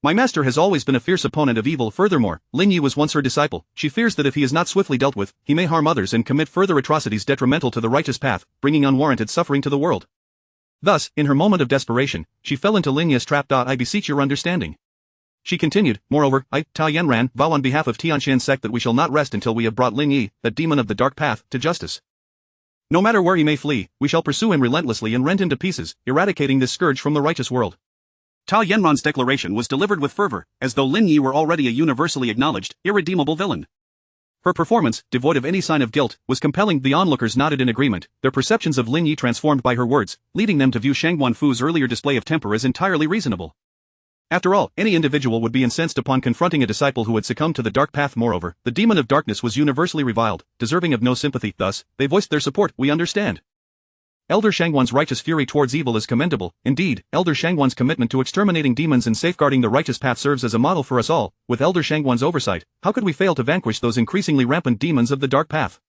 My master has always been a fierce opponent of evil. Furthermore, Lin Yi was once her disciple. She fears that if he is not swiftly dealt with, he may harm others and commit further atrocities detrimental to the righteous path, bringing unwarranted suffering to the world. Thus, in her moment of desperation, she fell into Lin Yi's trap. I beseech your understanding. She continued, moreover, I, Tao Yanran, vow on behalf of Tianxian sect that we shall not rest until we have brought Lin Yi, that demon of the dark path, to justice. No matter where he may flee, we shall pursue him relentlessly and rend him to pieces, eradicating this scourge from the righteous world. Tao Yanran's declaration was delivered with fervor, as though Lin Yi were already a universally acknowledged, irredeemable villain. Her performance, devoid of any sign of guilt, was compelling. The onlookers nodded in agreement, their perceptions of Lin Yi transformed by her words, leading them to view Shang Guanfu's earlier display of temper as entirely reasonable. After all, any individual would be incensed upon confronting a disciple who had succumbed to the dark path. Moreover, the demon of darkness was universally reviled, deserving of no sympathy. Thus, they voiced their support. We understand. Elder Shangguan's righteous fury towards evil is commendable. Indeed, Elder Shangguan's commitment to exterminating demons and safeguarding the righteous path serves as a model for us all. With Elder Shangguan's oversight, how could we fail to vanquish those increasingly rampant demons of the dark path?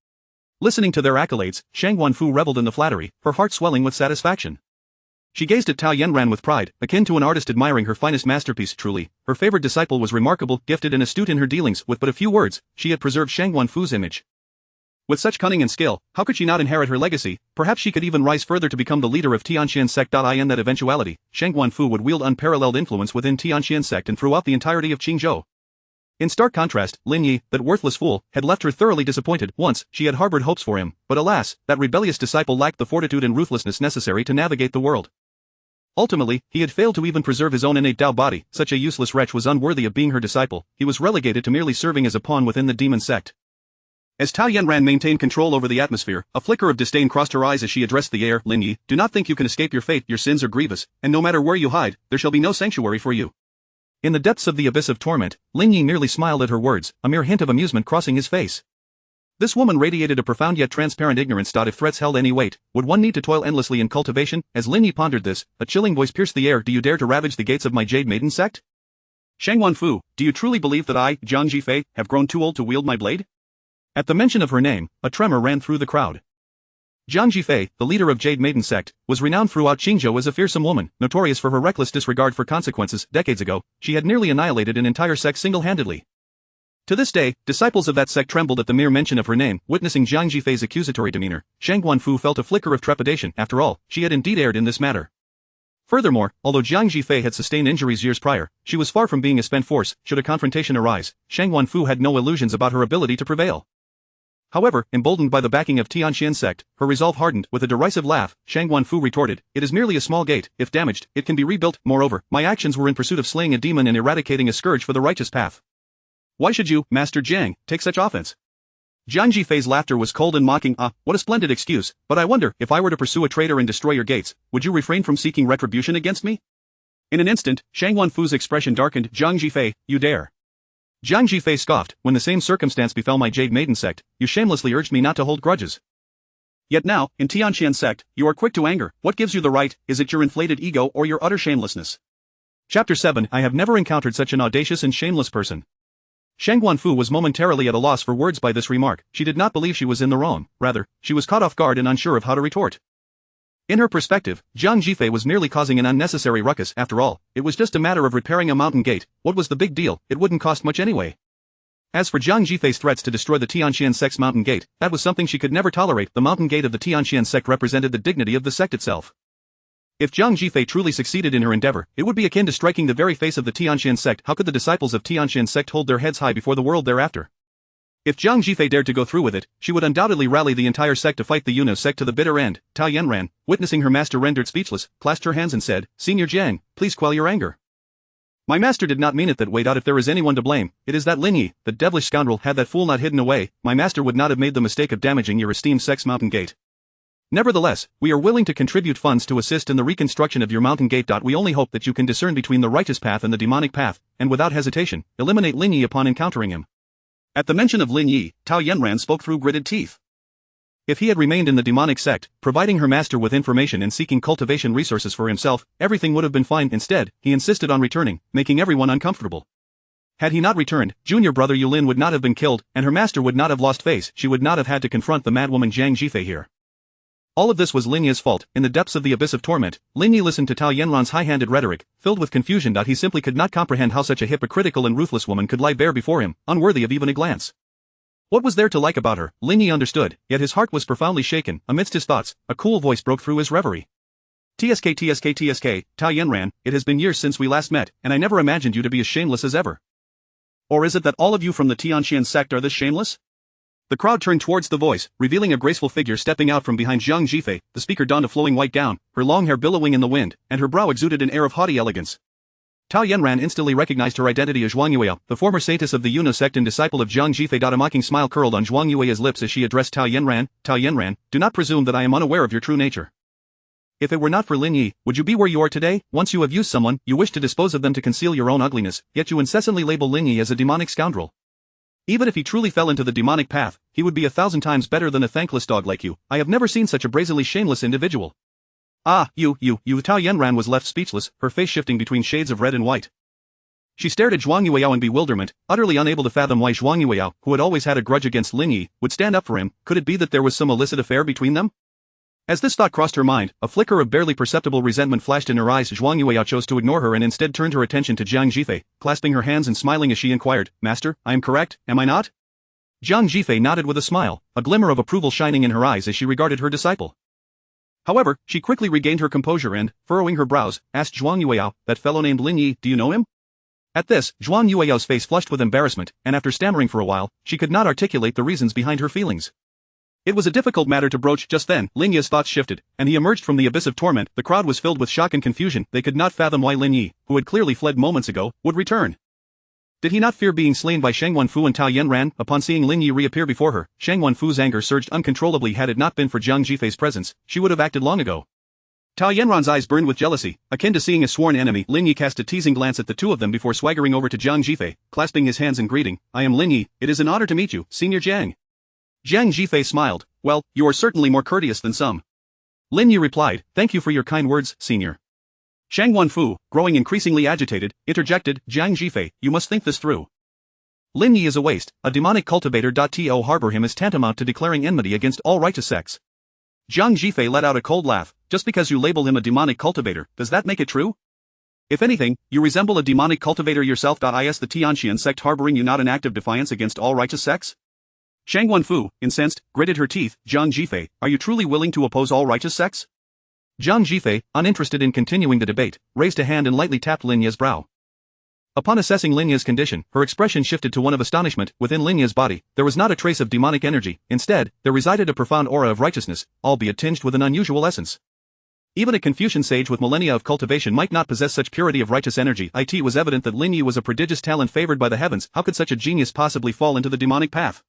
Listening to their accolades, Shang Guanfu reveled in the flattery, her heart swelling with satisfaction. She gazed at Tao Yanran with pride, akin to an artist admiring her finest masterpiece. Truly, her favored disciple was remarkable, gifted and astute in her dealings. With but a few words, she had preserved Shang Guanfu's image. With such cunning and skill, how could she not inherit her legacy? Perhaps she could even rise further to become the leader of Tianxian sect. In that eventuality, Shang Guanfu would wield unparalleled influence within Tianxian sect and throughout the entirety of Qingzhou. In stark contrast, Lin Yi, that worthless fool, had left her thoroughly disappointed. Once, she had harbored hopes for him, but alas, that rebellious disciple lacked the fortitude and ruthlessness necessary to navigate the world. Ultimately, he had failed to even preserve his own innate Dao body. Such a useless wretch was unworthy of being her disciple. He was relegated to merely serving as a pawn within the demon sect. As Tao Yanran maintained control over the atmosphere, a flicker of disdain crossed her eyes as she addressed the air. Lin Yi, do not think you can escape your fate. Your sins are grievous, and no matter where you hide, there shall be no sanctuary for you. In the depths of the abyss of torment, Lin Yi merely smiled at her words, a mere hint of amusement crossing his face. This woman radiated a profound yet transparent ignorance. If threats held any weight, would one need to toil endlessly in cultivation? As Lin Yi pondered this, a chilling voice pierced the air. Do you dare to ravage the gates of my Jade Maiden sect? Shang Guanfu, do you truly believe that I, Jiang Jifei, have grown too old to wield my blade? At the mention of her name, a tremor ran through the crowd. Jiang Jifei, the leader of Jade Maiden sect, was renowned throughout Qingzhou as a fearsome woman, notorious for her reckless disregard for consequences. Decades ago, she had nearly annihilated an entire sect single-handedly. To this day, disciples of that sect trembled at the mere mention of her name. Witnessing Jiang Jifei's accusatory demeanor, Shang Guanfu felt a flicker of trepidation. After all, she had indeed erred in this matter. Furthermore, although Jiang Jifei had sustained injuries years prior, she was far from being a spent force. Should a confrontation arise, Shang Guanfu had no illusions about her ability to prevail. However, emboldened by the backing of Tianqian sect, her resolve hardened. With a derisive laugh, Shang Guanfu retorted, "It is merely a small gate. If damaged, it can be rebuilt. Moreover, my actions were in pursuit of slaying a demon and eradicating a scourge for the righteous path. Why should you, Master Jiang, take such offense?" Jiang Jifei's laughter was cold and mocking. What a splendid excuse, but I wonder, if I were to pursue a traitor and destroy your gates, would you refrain from seeking retribution against me? In an instant, Shang Guanfu's expression darkened. Jiang Jifei, you dare. Jiang Jifei scoffed, when the same circumstance befell my Jade Maiden sect, you shamelessly urged me not to hold grudges. Yet now, in Tianqian sect, you are quick to anger. What gives you the right? Is it your inflated ego or your utter shamelessness? Chapter 7. I have never encountered such an audacious and shameless person. Shang Guanfu was momentarily at a loss for words by this remark. She did not believe she was in the wrong, rather, she was caught off guard and unsure of how to retort. In her perspective, Jiang Jifei was merely causing an unnecessary ruckus. After all, it was just a matter of repairing a mountain gate. What was the big deal? It wouldn't cost much anyway. As for Jiang Jifei's threats to destroy the Tianqian sect's mountain gate, that was something she could never tolerate. The mountain gate of the Tianqian sect represented the dignity of the sect itself. If Jiang Jifei truly succeeded in her endeavor, it would be akin to striking the very face of the Tianqian sect. How could the disciples of Tianqian sect hold their heads high before the world thereafter? If Jiang Jifei dared to go through with it, she would undoubtedly rally the entire sect to fight the Yuno sect to the bitter end. Tao Yanran, witnessing her master rendered speechless, clasped her hands and said, "Senior Jiang, please quell your anger. My master did not mean it that way. If there is anyone to blame, it is that Lin Yi, the devilish scoundrel. Had that fool not hidden away, my master would not have made the mistake of damaging your esteemed sect's mountain gate. Nevertheless, we are willing to contribute funds to assist in the reconstruction of your mountain gate. We only hope that you can discern between the righteous path and the demonic path, and without hesitation, eliminate Lin Yi upon encountering him." At the mention of Lin Yi, Tao Yanran spoke through gritted teeth. If he had remained in the demonic sect, providing her master with information and seeking cultivation resources for himself, everything would have been fine. Instead, he insisted on returning, making everyone uncomfortable. Had he not returned, junior brother Yulin would not have been killed, and her master would not have lost face. She would not have had to confront the madwoman Jiang Jifei here. All of this was Lin Yi's fault. In the depths of the abyss of torment, Lin Yi listened to Tao Yanran's high-handed rhetoric, filled with confusion. He simply could not comprehend how such a hypocritical and ruthless woman could lie bare before him, unworthy of even a glance. What was there to like about her? Lin Yi understood, yet his heart was profoundly shaken. Amidst his thoughts, a cool voice broke through his reverie. "TSK, Tao Yanran, it has been years since we last met, and I never imagined you to be as shameless as ever. Or is it that all of you from the Tianqian sect are this shameless?" The crowd turned towards the voice, revealing a graceful figure stepping out from behind Jiang Jifei. The speaker donned a flowing white gown, her long hair billowing in the wind, and her brow exuded an air of haughty elegance. Tao Yanran instantly recognized her identity as Zhuang Yueyao, the former saintess of the Yuno sect and disciple of Jiang Jifei. A mocking smile curled on Zhuang Yueya's lips as she addressed Tao Yanran. "Tao Yanran, do not presume that I am unaware of your true nature. If it were not for Lin Yi, would you be where you are today? Once you have used someone, you wish to dispose of them to conceal your own ugliness, yet you incessantly label Lin Yi as a demonic scoundrel. Even if he truly fell into the demonic path, he would be 1,000 times better than a thankless dog like you. I have never seen such a brazenly shameless individual." You. Tao Yanran was left speechless, her face shifting between shades of red and white. She stared at Zhuang Yueyao in bewilderment, utterly unable to fathom why Zhuang Yueyao, who had always had a grudge against Lin Yi, would stand up for him. Could it be that there was some illicit affair between them? As this thought crossed her mind, a flicker of barely perceptible resentment flashed in her eyes. Zhuang Yueyao chose to ignore her and instead turned her attention to Jiang Jifei, clasping her hands and smiling as she inquired, "Master, I am correct, am I not?" Jiang Jifei nodded with a smile, a glimmer of approval shining in her eyes as she regarded her disciple. However, she quickly regained her composure and, furrowing her brows, asked Zhuang Yueyao, "That fellow named Lin Yi, do you know him?" At this, Zhuang Yueyao's face flushed with embarrassment, and after stammering for a while, she could not articulate the reasons behind her feelings. It was a difficult matter to broach. Just then, Lin Yi's thoughts shifted, and he emerged from the abyss of torment. The crowd was filled with shock and confusion. They could not fathom why Lin Yi, who had clearly fled moments ago, would return. Did he not fear being slain by Shang Guanfu and Tao Yanran? Upon seeing Lin Yi reappear before her, Shang Guanfu's anger surged uncontrollably. Had it not been for Jiang Jifei's presence, she would have acted long ago. Tao Yanran's eyes burned with jealousy, akin to seeing a sworn enemy. Lin Yi cast a teasing glance at the two of them before swaggering over to Jiang Jifei, clasping his hands in greeting. "I am Lin Yi. It is an honor to meet you, Senior Jiang." Jiang Jifei smiled. "Well, you are certainly more courteous than some." Lin Yi replied, "Thank you for your kind words, Senior." Shang Guanfu, growing increasingly agitated, interjected, "Jiang Jifei, you must think this through. Lin Yi is a waste, a demonic cultivator. To harbor him is tantamount to declaring enmity against all righteous sects." Jiang Jifei let out a cold laugh. "Just because you label him a demonic cultivator, does that make it true? If anything, you resemble a demonic cultivator yourself. Is the Tianqian sect harboring you not an act of defiance against all righteous sects? Shang Wenfu, incensed, gritted her teeth. Zhang Jifei, are you truly willing to oppose all righteous sects? Zhang Jifei, uninterested in continuing the debate, raised a hand and lightly tapped Lin Ye's brow. Upon assessing Lin Ye's condition, her expression shifted to one of astonishment. Within Lin Ye's body, there was not a trace of demonic energy. Instead, there resided a profound aura of righteousness, albeit tinged with an unusual essence. Even a Confucian sage with millennia of cultivation might not possess such purity of righteous energy. It was evident that Lin Ye was a prodigious talent favored by the heavens. How could such a genius possibly fall into the demonic path?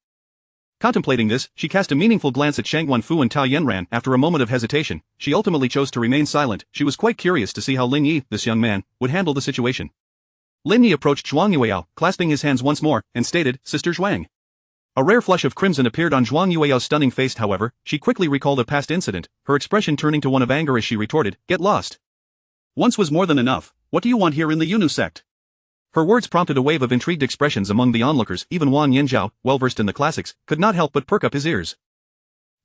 Contemplating this, she cast a meaningful glance at Shang Wenfu and Tao Yanran. After a moment of hesitation, she ultimately chose to remain silent. She was quite curious to see how Lin Ye, this young man, would handle the situation. Lin Ye approached Zhuang Yueyao, clasping his hands once more, and stated, "Sister Zhuang." A rare flush of crimson appeared on Zhuang Yueyao's stunning face. However, she quickly recalled a past incident, her expression turning to one of anger as she retorted, "Get lost. Once was more than enough. What do you want here in the Yunu sect?" Her words prompted a wave of intrigued expressions among the onlookers. Even Wang Yinzhao, well-versed in the classics, could not help but perk up his ears.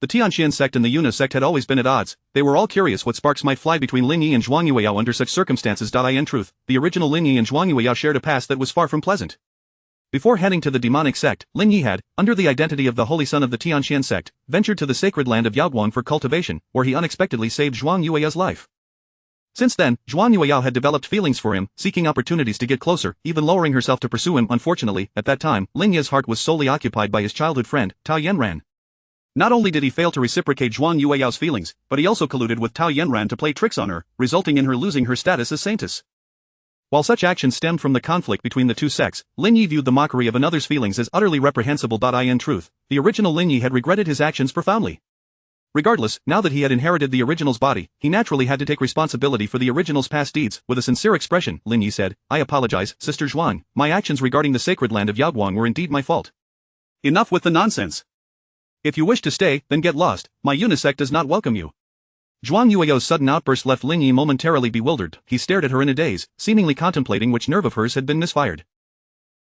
The Tianqian sect and the Yunu sect had always been at odds. They were all curious what sparks might fly between Lin Yi and Zhuang Yueyao under such circumstances. In truth, the original Lin Yi and Zhuang Yueyao shared a past that was far from pleasant. Before heading to the demonic sect, Lin Yi had, under the identity of the holy son of the Tianqian sect, ventured to the sacred land of Yaoguang for cultivation, where he unexpectedly saved Zhuang Yueyao's life. Since then, Zhuang Yueyao had developed feelings for him, seeking opportunities to get closer, even lowering herself to pursue him. Unfortunately, at that time, Lin Yi's heart was solely occupied by his childhood friend, Tao Yanran. Not only did he fail to reciprocate Zhuang Yueyao's feelings, but he also colluded with Tao Yanran to play tricks on her, resulting in her losing her status as saintess. While such actions stemmed from the conflict between the two sects, Lin Yi viewed the mockery of another's feelings as utterly reprehensible. In truth, the original Lin Yi had regretted his actions profoundly. Regardless, now that he had inherited the original's body, he naturally had to take responsibility for the original's past deeds. With a sincere expression, Lin Yi said, "I apologize, Sister Zhuang. My actions regarding the sacred land of Yaoguang were indeed my fault. Enough with the nonsense. If you wish to stay, then get lost. My unisect does not welcome you." Zhuang Yueyao's sudden outburst left Lin Yi momentarily bewildered. He stared at her in a daze, seemingly contemplating which nerve of hers had been misfired.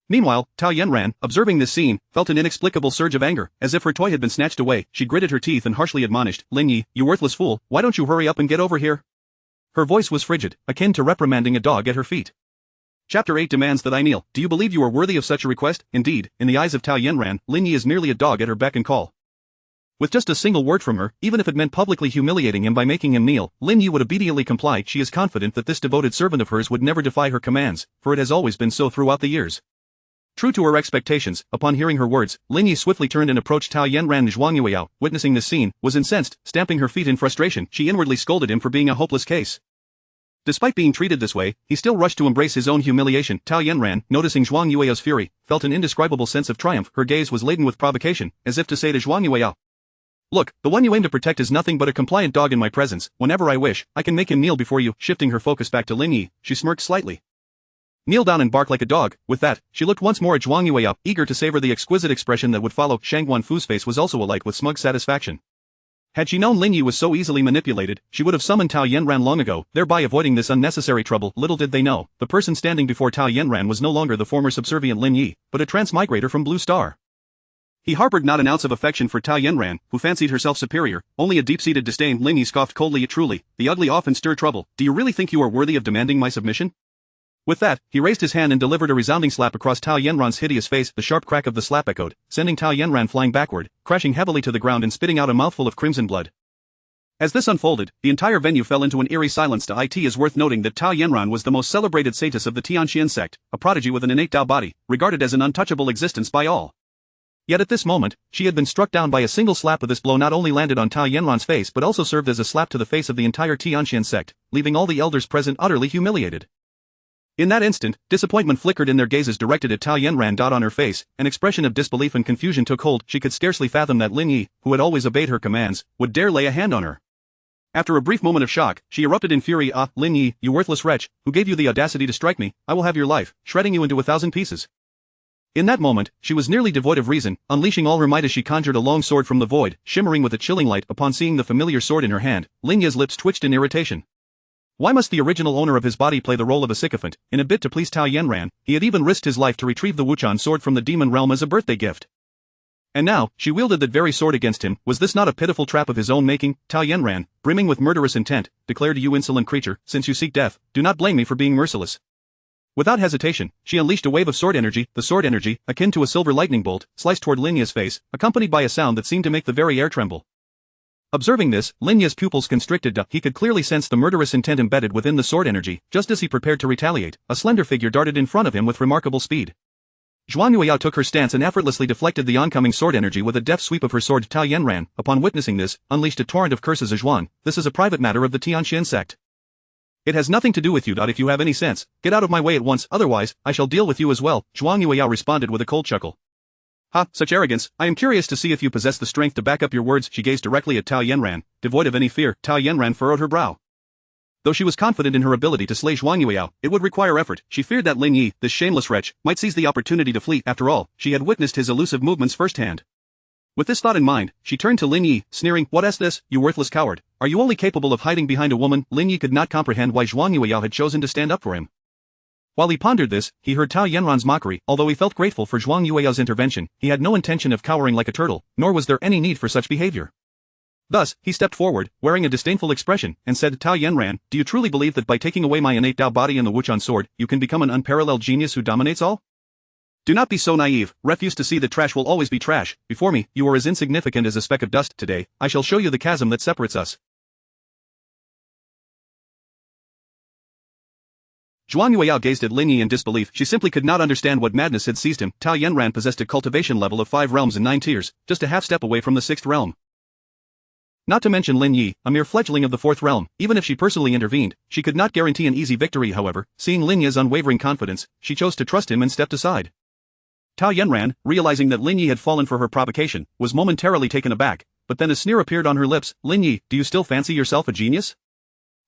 Meanwhile, Tao Yanran, observing this scene, felt an inexplicable surge of anger, as if her toy had been snatched away. She gritted her teeth and harshly admonished, "Lin Yi, you worthless fool, why don't you hurry up and get over here?" Her voice was frigid, akin to reprimanding a dog at her feet. Chapter 8 demands that I kneel. Do you believe you are worthy of such a request? Indeed, in the eyes of Tao Yanran, Lin Yi is merely a dog at her beck and call. With just a single word from her, even if it meant publicly humiliating him by making him kneel, Lin Yi would obediently comply. She is confident that this devoted servant of hers would never defy her commands, for it has always been so throughout the years. True to her expectations, upon hearing her words, Lin Yi swiftly turned and approached Tao Yanran. Zhuang Yueyao, witnessing this scene, was incensed, stamping her feet in frustration. She inwardly scolded him for being a hopeless case. Despite being treated this way, he still rushed to embrace his own humiliation. Tao Yanran, noticing Zhuang Yueyao's fury, felt an indescribable sense of triumph. Her gaze was laden with provocation, as if to say to Zhuang Yueyao, "Look, the one you aim to protect is nothing but a compliant dog in my presence. Whenever I wish, I can make him kneel before you." Shifting her focus back to Lin Yi, she smirked slightly. "Kneel down and bark like a dog." With that, she looked once more at Zhuang Yueyao, eager to savor the exquisite expression that would follow. Shang Wenfu's face was also alight with smug satisfaction. Had she known Lin Yi was so easily manipulated, she would have summoned Tao Yanran long ago, thereby avoiding this unnecessary trouble. Little did they know, the person standing before Tao Yanran was no longer the former subservient Lin Yi, but a transmigrator from Blue Star. He harbored not an ounce of affection for Tao Yanran, who fancied herself superior, only a deep-seated disdain. Lin Yi scoffed coldly. "Truly, the ugly often stir trouble. Do you really think you are worthy of demanding my submission?" With that, he raised his hand and delivered a resounding slap across Tao Yanran's hideous face. The sharp crack of the slap echoed, sending Tao Yanran flying backward, crashing heavily to the ground and spitting out a mouthful of crimson blood. As this unfolded, the entire venue fell into an eerie silence. It is worth noting that Tao Yanran was the most celebrated saintess of the Tianqian sect, a prodigy with an innate Dao body, regarded as an untouchable existence by all. Yet at this moment, she had been struck down by a single slap. This blow not only landed on Tao Yanran's face but also served as a slap to the face of the entire Tianqian sect, leaving all the elders present utterly humiliated. In that instant, disappointment flickered in their gazes directed at Tao Yanran. On her face, an expression of disbelief and confusion took hold. She could scarcely fathom that Lin Yi, who had always obeyed her commands, would dare lay a hand on her. After a brief moment of shock, she erupted in fury. "Ah, Lin Yi, you worthless wretch, who gave you the audacity to strike me? I will have your life, shredding you into 1,000 pieces." In that moment, she was nearly devoid of reason, unleashing all her might as she conjured a long sword from the void, shimmering with a chilling light. Upon seeing the familiar sword in her hand, Lin Yi's lips twitched in irritation. Why must the original owner of his body play the role of a sycophant? In a bid to please Tao Yanran, he had even risked his life to retrieve the Wuchan sword from the demon realm as a birthday gift. And now, she wielded that very sword against him. Was this not a pitiful trap of his own making? Tao Yanran, brimming with murderous intent, declared, "You insolent creature, since you seek death, do not blame me for being merciless." Without hesitation, she unleashed a wave of sword energy, the sword energy, akin to a silver lightning bolt, sliced toward Lin Ye's face, accompanied by a sound that seemed to make the very air tremble. Observing this, Lin Ye's pupils constricted. He could clearly sense the murderous intent embedded within the sword energy. Just as he prepared to retaliate, a slender figure darted in front of him with remarkable speed. Zhuang Yueyao took her stance and effortlessly deflected the oncoming sword energy with a deft sweep of her sword. Tao Yanran, upon witnessing this, unleashed a torrent of curses. "Zhuan, this is a private matter of the Tianxin sect. It has nothing to do with you. If you have any sense, get out of my way at once, otherwise, I shall deal with you as well." Zhuang Yueyao responded with a cold chuckle. "Ha, such arrogance, I am curious to see if you possess the strength to back up your words." She gazed directly at Tao Yanran, devoid of any fear. Tao Yanran furrowed her brow. Though she was confident in her ability to slay Zhuang Yueyao, it would require effort. She feared that Lin Yi, this shameless wretch, might seize the opportunity to flee. After all, she had witnessed his elusive movements firsthand. With this thought in mind, she turned to Lin Yi, sneering, "What's this, you worthless coward? Are you only capable of hiding behind a woman?" Lin Yi could not comprehend why Zhuang Yueyao had chosen to stand up for him. While he pondered this, he heard Tao Yanran's mockery. Although he felt grateful for Zhuang Yueyao's intervention, he had no intention of cowering like a turtle, nor was there any need for such behavior. Thus, he stepped forward, wearing a disdainful expression, and said, "Tao Yanran, do you truly believe that by taking away my innate Dao body and the Wuchuan sword, you can become an unparalleled genius who dominates all? Do not be so naive. Refuse to see that trash will always be trash. Before me, you are as insignificant as a speck of dust. Today, I shall show you the chasm that separates us." Zhuang Yueyao gazed at Lin Yi in disbelief. She simply could not understand what madness had seized him. Tao Yanran possessed a cultivation level of 5 realms and 9 tiers, just a half step away from the 6th realm. Not to mention Lin Yi, a mere fledgling of the 4th realm. Even if she personally intervened, she could not guarantee an easy victory. However, seeing Lin Yi's unwavering confidence, she chose to trust him and stepped aside. Tao Yanran, realizing that Lin Yi had fallen for her provocation, was momentarily taken aback, but then a sneer appeared on her lips. "Lin Yi, do you still fancy yourself a genius?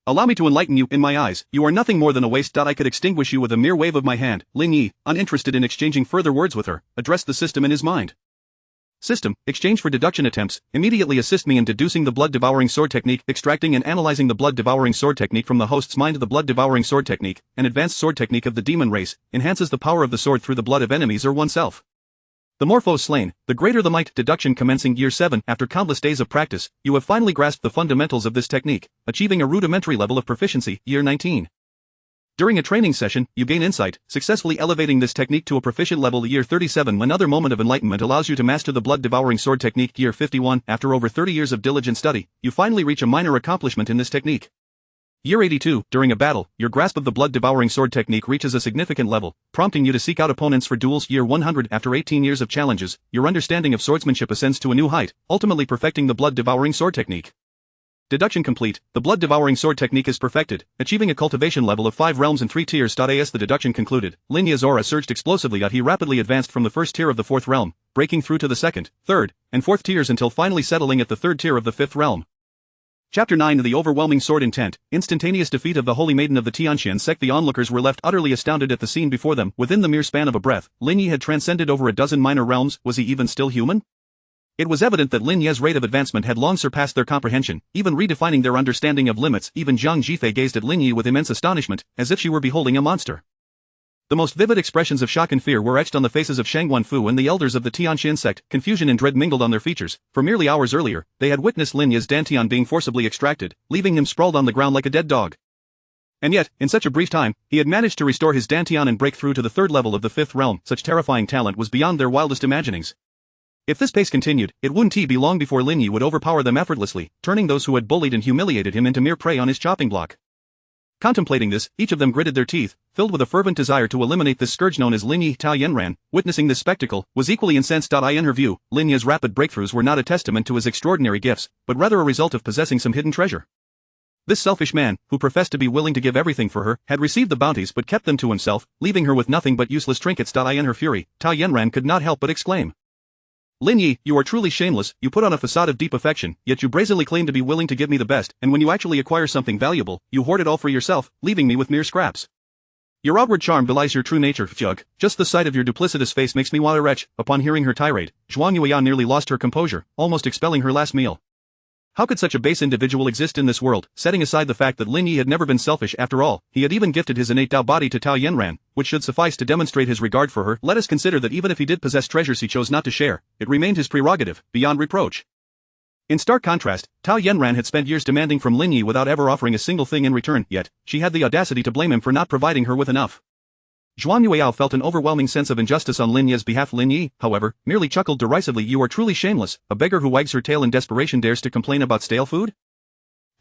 Allow me to enlighten you. In my eyes, you are nothing more than a waste. I could extinguish you with a mere wave of my hand." Lin Yi, uninterested in exchanging further words with her, addressed the system in his mind. "System, exchange for deduction attempts. Immediately assist me in deducing the blood-devouring sword technique, extracting and analyzing the blood-devouring sword technique from the host's mind. The blood-devouring sword technique, an advanced sword technique of the demon race, enhances the power of the sword through the blood of enemies or oneself. The more foes slain, the greater the might." Deduction commencing Year 7. After countless days of practice, you have finally grasped the fundamentals of this technique, achieving a rudimentary level of proficiency. Year 19. During a training session, you gain insight, successfully elevating this technique to a proficient level. Year 37. Another moment of enlightenment allows you to master the blood-devouring sword technique. Year 51. After over 30 years of diligent study, you finally reach a minor accomplishment in this technique. Year 82. During a battle, your grasp of the blood-devouring sword technique reaches a significant level, prompting you to seek out opponents for duels. Year 100. After 18 years of challenges, your understanding of swordsmanship ascends to a new height, ultimately perfecting the blood-devouring sword technique. Deduction complete. The blood-devouring sword technique is perfected, achieving a cultivation level of 5 realms and 3 tiers. As the deduction concluded, Lin Yi's aura surged explosively. He rapidly advanced from the 1st tier of the 4th realm, breaking through to the 2nd, 3rd, and 4th tiers until finally settling at the 3rd tier of the 5th realm. Chapter 9. The overwhelming sword intent, instantaneous defeat of the holy maiden of the Tianxian sect. The onlookers were left utterly astounded at the scene before them. Within the mere span of a breath, Lin Yi had transcended over a dozen minor realms. Was he even still human? It was evident that Lin Ye's rate of advancement had long surpassed their comprehension, even redefining their understanding of limits. Even Zhang Jifei gazed at Lin Yi with immense astonishment, as if she were beholding a monster. The most vivid expressions of shock and fear were etched on the faces of Shang Guanfu and the elders of the Tianxian sect. Confusion and dread mingled on their features, for merely hours earlier, they had witnessed Lin Ye's dantian being forcibly extracted, leaving him sprawled on the ground like a dead dog. And yet, in such a brief time, he had managed to restore his dantian and break through to the 3rd level of the 5th realm. Such terrifying talent was beyond their wildest imaginings. If this pace continued, it wouldn't be long before Lin Yi would overpower them effortlessly, turning those who had bullied and humiliated him into mere prey on his chopping block. Contemplating this, each of them gritted their teeth, filled with a fervent desire to eliminate this scourge known as Lin Yi. Tao Yanran, witnessing this spectacle, was equally incensed. In her view, Lin Yi's rapid breakthroughs were not a testament to his extraordinary gifts, but rather a result of possessing some hidden treasure. This selfish man, who professed to be willing to give everything for her, had received the bounties but kept them to himself, leaving her with nothing but useless trinkets. In her fury, Tao Yanran could not help but exclaim, "Lin Yi, you are truly shameless. You put on a facade of deep affection, yet you brazenly claim to be willing to give me the best, and when you actually acquire something valuable, you hoard it all for yourself, leaving me with mere scraps. Your outward charm belies your true nature, Jug. Just the sight of your duplicitous face makes me want to retch." Upon hearing her tirade, Zhuang Yueyao nearly lost her composure, almost expelling her last meal. How could such a base individual exist in this world, setting aside the fact that Lin Yi had never been selfish after all, he had even gifted his innate Dao body to Tao Yanran, which should suffice to demonstrate his regard for her. Let us consider that even if he did possess treasures he chose not to share, it remained his prerogative, beyond reproach. In stark contrast, Tao Yanran had spent years demanding from Lin Yi without ever offering a single thing in return, yet, she had the audacity to blame him for not providing her with enough. Zhuang Yueyao felt an overwhelming sense of injustice on Lin Yi's behalf. Lin Yi, however, merely chuckled derisively. You are truly shameless, a beggar who wags her tail in desperation dares to complain about stale food?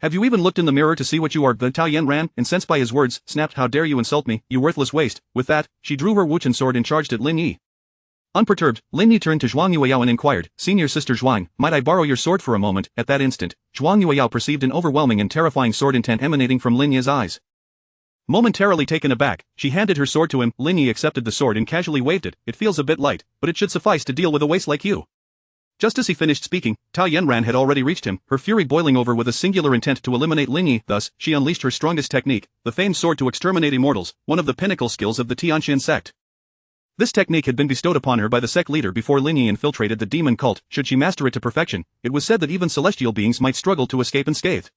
Have you even looked in the mirror to see what you are? The Tao Yanran, incensed by his words, snapped. How dare you insult me, you worthless waste. With that, she drew her wuchen sword and charged at Lin Yi. Unperturbed, Lin Yi turned to Zhuang Yueyao and inquired, Senior Sister Zhuang, might I borrow your sword for a moment? At that instant, Zhuang Yueyao perceived an overwhelming and terrifying sword intent emanating from Lin Yi's eyes. Momentarily taken aback, she handed her sword to him. Lin Yi accepted the sword and casually waved it. It feels a bit light, but it should suffice to deal with a waste like you. Just as he finished speaking, Tao Yanran had already reached him, her fury boiling over with a singular intent to eliminate Lin Yi. Thus, she unleashed her strongest technique, the famed sword to exterminate immortals, one of the pinnacle skills of the Tianqian sect. This technique had been bestowed upon her by the sect leader before Lin Yi infiltrated the demon cult. Should she master it to perfection, it was said that even celestial beings might struggle to escape unscathed.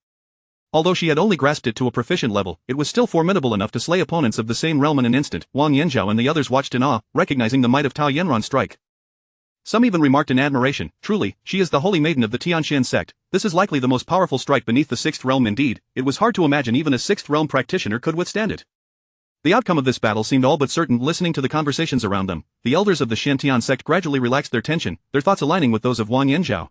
Although she had only grasped it to a proficient level, it was still formidable enough to slay opponents of the same realm in an instant. Wang Yanzhao and the others watched in awe, recognizing the might of Tao Yanran's strike. Some even remarked in admiration, truly, she is the holy maiden of the Tianqian sect. This is likely the most powerful strike beneath the sixth realm. Indeed, it was hard to imagine even a sixth realm practitioner could withstand it. The outcome of this battle seemed all but certain. Listening to the conversations around them, the elders of the Shantian sect gradually relaxed their tension, their thoughts aligning with those of Wang Yanzhao.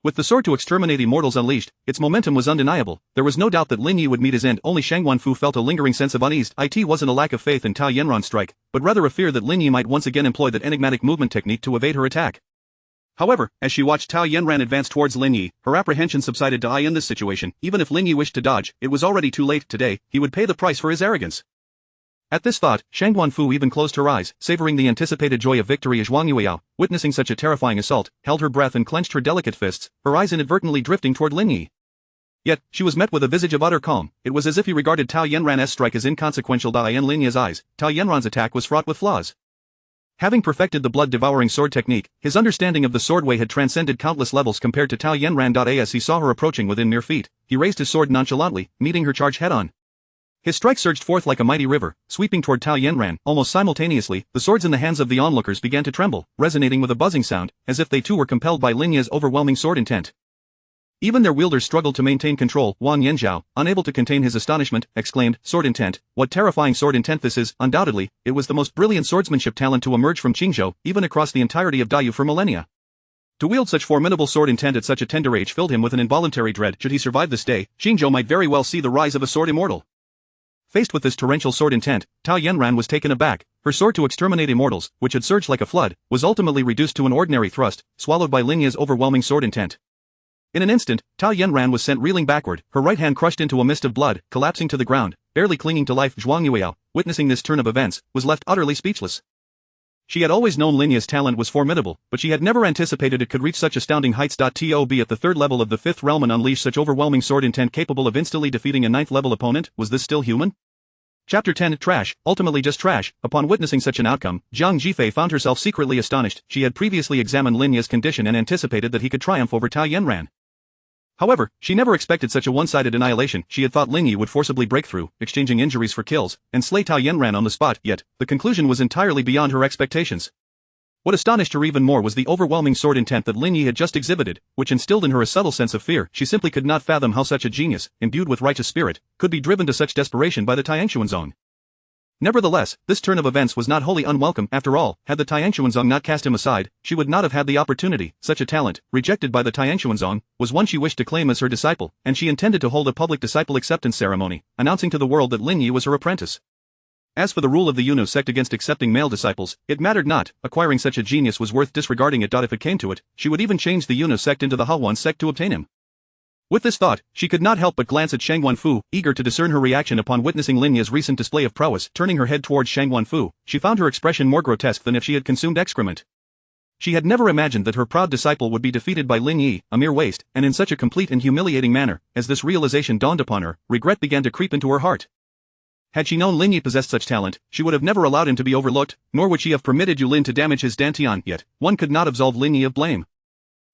With the sword to exterminate immortals unleashed, its momentum was undeniable. There was no doubt that Lin Yi would meet his end. Only Shang Wanfu felt a lingering sense of unease. It wasn't a lack of faith in Tao Yanran's strike, but rather a fear that Lin Yi might once again employ that enigmatic movement technique to evade her attack. However, as she watched Tao Yanran advance towards Lin Yi, her apprehension subsided to in this situation. Even if Lin Yi wished to dodge, it was already too late. Today, he would pay the price for his arrogance. At this thought, Shang Wanfu even closed her eyes, savoring the anticipated joy of victory. As Zhuang Yueyao, witnessing such a terrifying assault, held her breath and clenched her delicate fists, her eyes inadvertently drifting toward Lin Yi. Yet, she was met with a visage of utter calm. It was as if he regarded Tao Yanran's strike as inconsequential. In Lin Yi's eyes, Tao Yanran's attack was fraught with flaws. Having perfected the blood-devouring sword technique, his understanding of the sword way had transcended countless levels compared to Tao Yanran. As he saw her approaching within mere feet, he raised his sword nonchalantly, meeting her charge head-on. His strike surged forth like a mighty river, sweeping toward Tao Yanran. Almost simultaneously, the swords in the hands of the onlookers began to tremble, resonating with a buzzing sound, as if they too were compelled by Lin Yi's overwhelming sword intent. Even their wielders struggled to maintain control. Wang Yanzhao, unable to contain his astonishment, exclaimed, Sword intent, what terrifying sword intent this is. Undoubtedly, it was the most brilliant swordsmanship talent to emerge from Qingzhou, even across the entirety of Daiyu for millennia. To wield such formidable sword intent at such a tender age filled him with an involuntary dread. Should he survive this day, Qingzhou might very well see the rise of a sword immortal. Faced with this torrential sword intent, Tao Yanran was taken aback. Her sword to exterminate immortals, which had surged like a flood, was ultimately reduced to an ordinary thrust, swallowed by Lin Yi's overwhelming sword intent. In an instant, Tao Yanran was sent reeling backward, her right hand crushed into a mist of blood, collapsing to the ground, barely clinging to life. Zhuang Yueyao, witnessing this turn of events, was left utterly speechless. She had always known Lin Yi's talent was formidable, but she had never anticipated it could reach such astounding heights. To be at the third level of the fifth realm and unleash such overwhelming sword intent capable of instantly defeating a ninth level opponent. Was this still human? Chapter 10 Trash, ultimately just trash. Upon witnessing such an outcome, Jiang Jifei found herself secretly astonished. She had previously examined Lin Yi's condition and anticipated that he could triumph over Tao Yanran. However, she never expected such a one-sided annihilation. She had thought Lin Yi would forcibly break through, exchanging injuries for kills, and slay Tao Yanran on the spot, yet, the conclusion was entirely beyond her expectations. What astonished her even more was the overwhelming sword intent that Lin Yi had just exhibited, which instilled in her a subtle sense of fear. She simply could not fathom how such a genius, imbued with righteous spirit, could be driven to such desperation by the Tianquanzong. Nevertheless, this turn of events was not wholly unwelcome. After all, had the Tianquanzong not cast him aside, she would not have had the opportunity. Such a talent, rejected by the Tianquanzong, was one she wished to claim as her disciple, and she intended to hold a public disciple acceptance ceremony, announcing to the world that Lin Yi was her apprentice. As for the rule of the Yunus sect against accepting male disciples, it mattered not. Acquiring such a genius was worth disregarding it. If it came to it, she would even change the Yunus sect into the Hahuan sect to obtain him. With this thought, she could not help but glance at Shang Wanfu, eager to discern her reaction upon witnessing Lin Yi's recent display of prowess. Turning her head towards Shang Wanfu, she found her expression more grotesque than if she had consumed excrement. She had never imagined that her proud disciple would be defeated by Lin Yi, a mere waste, and in such a complete and humiliating manner. As this realization dawned upon her, regret began to creep into her heart. Had she known Lin Yi possessed such talent, she would have never allowed him to be overlooked, nor would she have permitted Yulin to damage his dantian. Yet, one could not absolve Lin Yi of blame.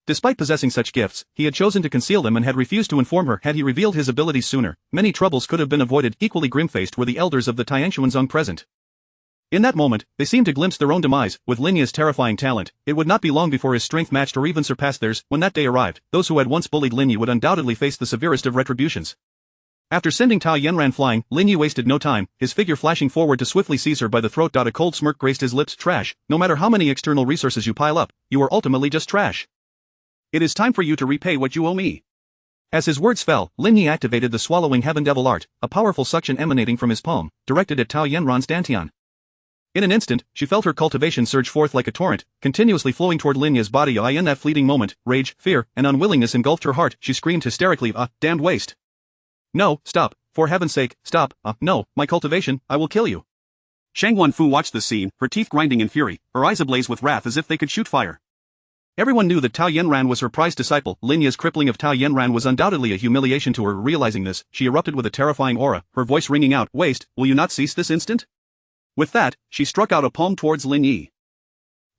Despite possessing such gifts, he had chosen to conceal them and had refused to inform her. Had he revealed his abilities sooner, many troubles could have been avoided. Equally grim-faced were the elders of the Tianquanzong present. In that moment, they seemed to glimpse their own demise. With Lin Yi's terrifying talent, it would not be long before his strength matched or even surpassed theirs. When that day arrived, those who had once bullied Lin Yi would undoubtedly face the severest of retributions. After sending Tao Yanran flying, Lin Yi wasted no time, his figure flashing forward to swiftly seize her by the throat. A cold smirk graced his lips. Trash. No matter how many external resources you pile up, you are ultimately just trash. It is time for you to repay what you owe me. As his words fell, Lin Yi activated the swallowing heaven devil art, a powerful suction emanating from his palm, directed at Tao Yanran's dantian. In an instant, she felt her cultivation surge forth like a torrent, continuously flowing toward Lin Yi's body. In that fleeting moment, rage, fear, and unwillingness engulfed her heart. She screamed hysterically, damned waste. No, stop, for heaven's sake, stop, no, my cultivation, I will kill you. Shang Wanfu watched the scene, her teeth grinding in fury, her eyes ablaze with wrath as if they could shoot fire. Everyone knew that Tao Yanran was her prized disciple. Lin Yi's crippling of Tao Yanran was undoubtedly a humiliation to her. Realizing this, she erupted with a terrifying aura, her voice ringing out, Waste, will you not cease this instant? With that, she struck out a palm towards Lin Yi.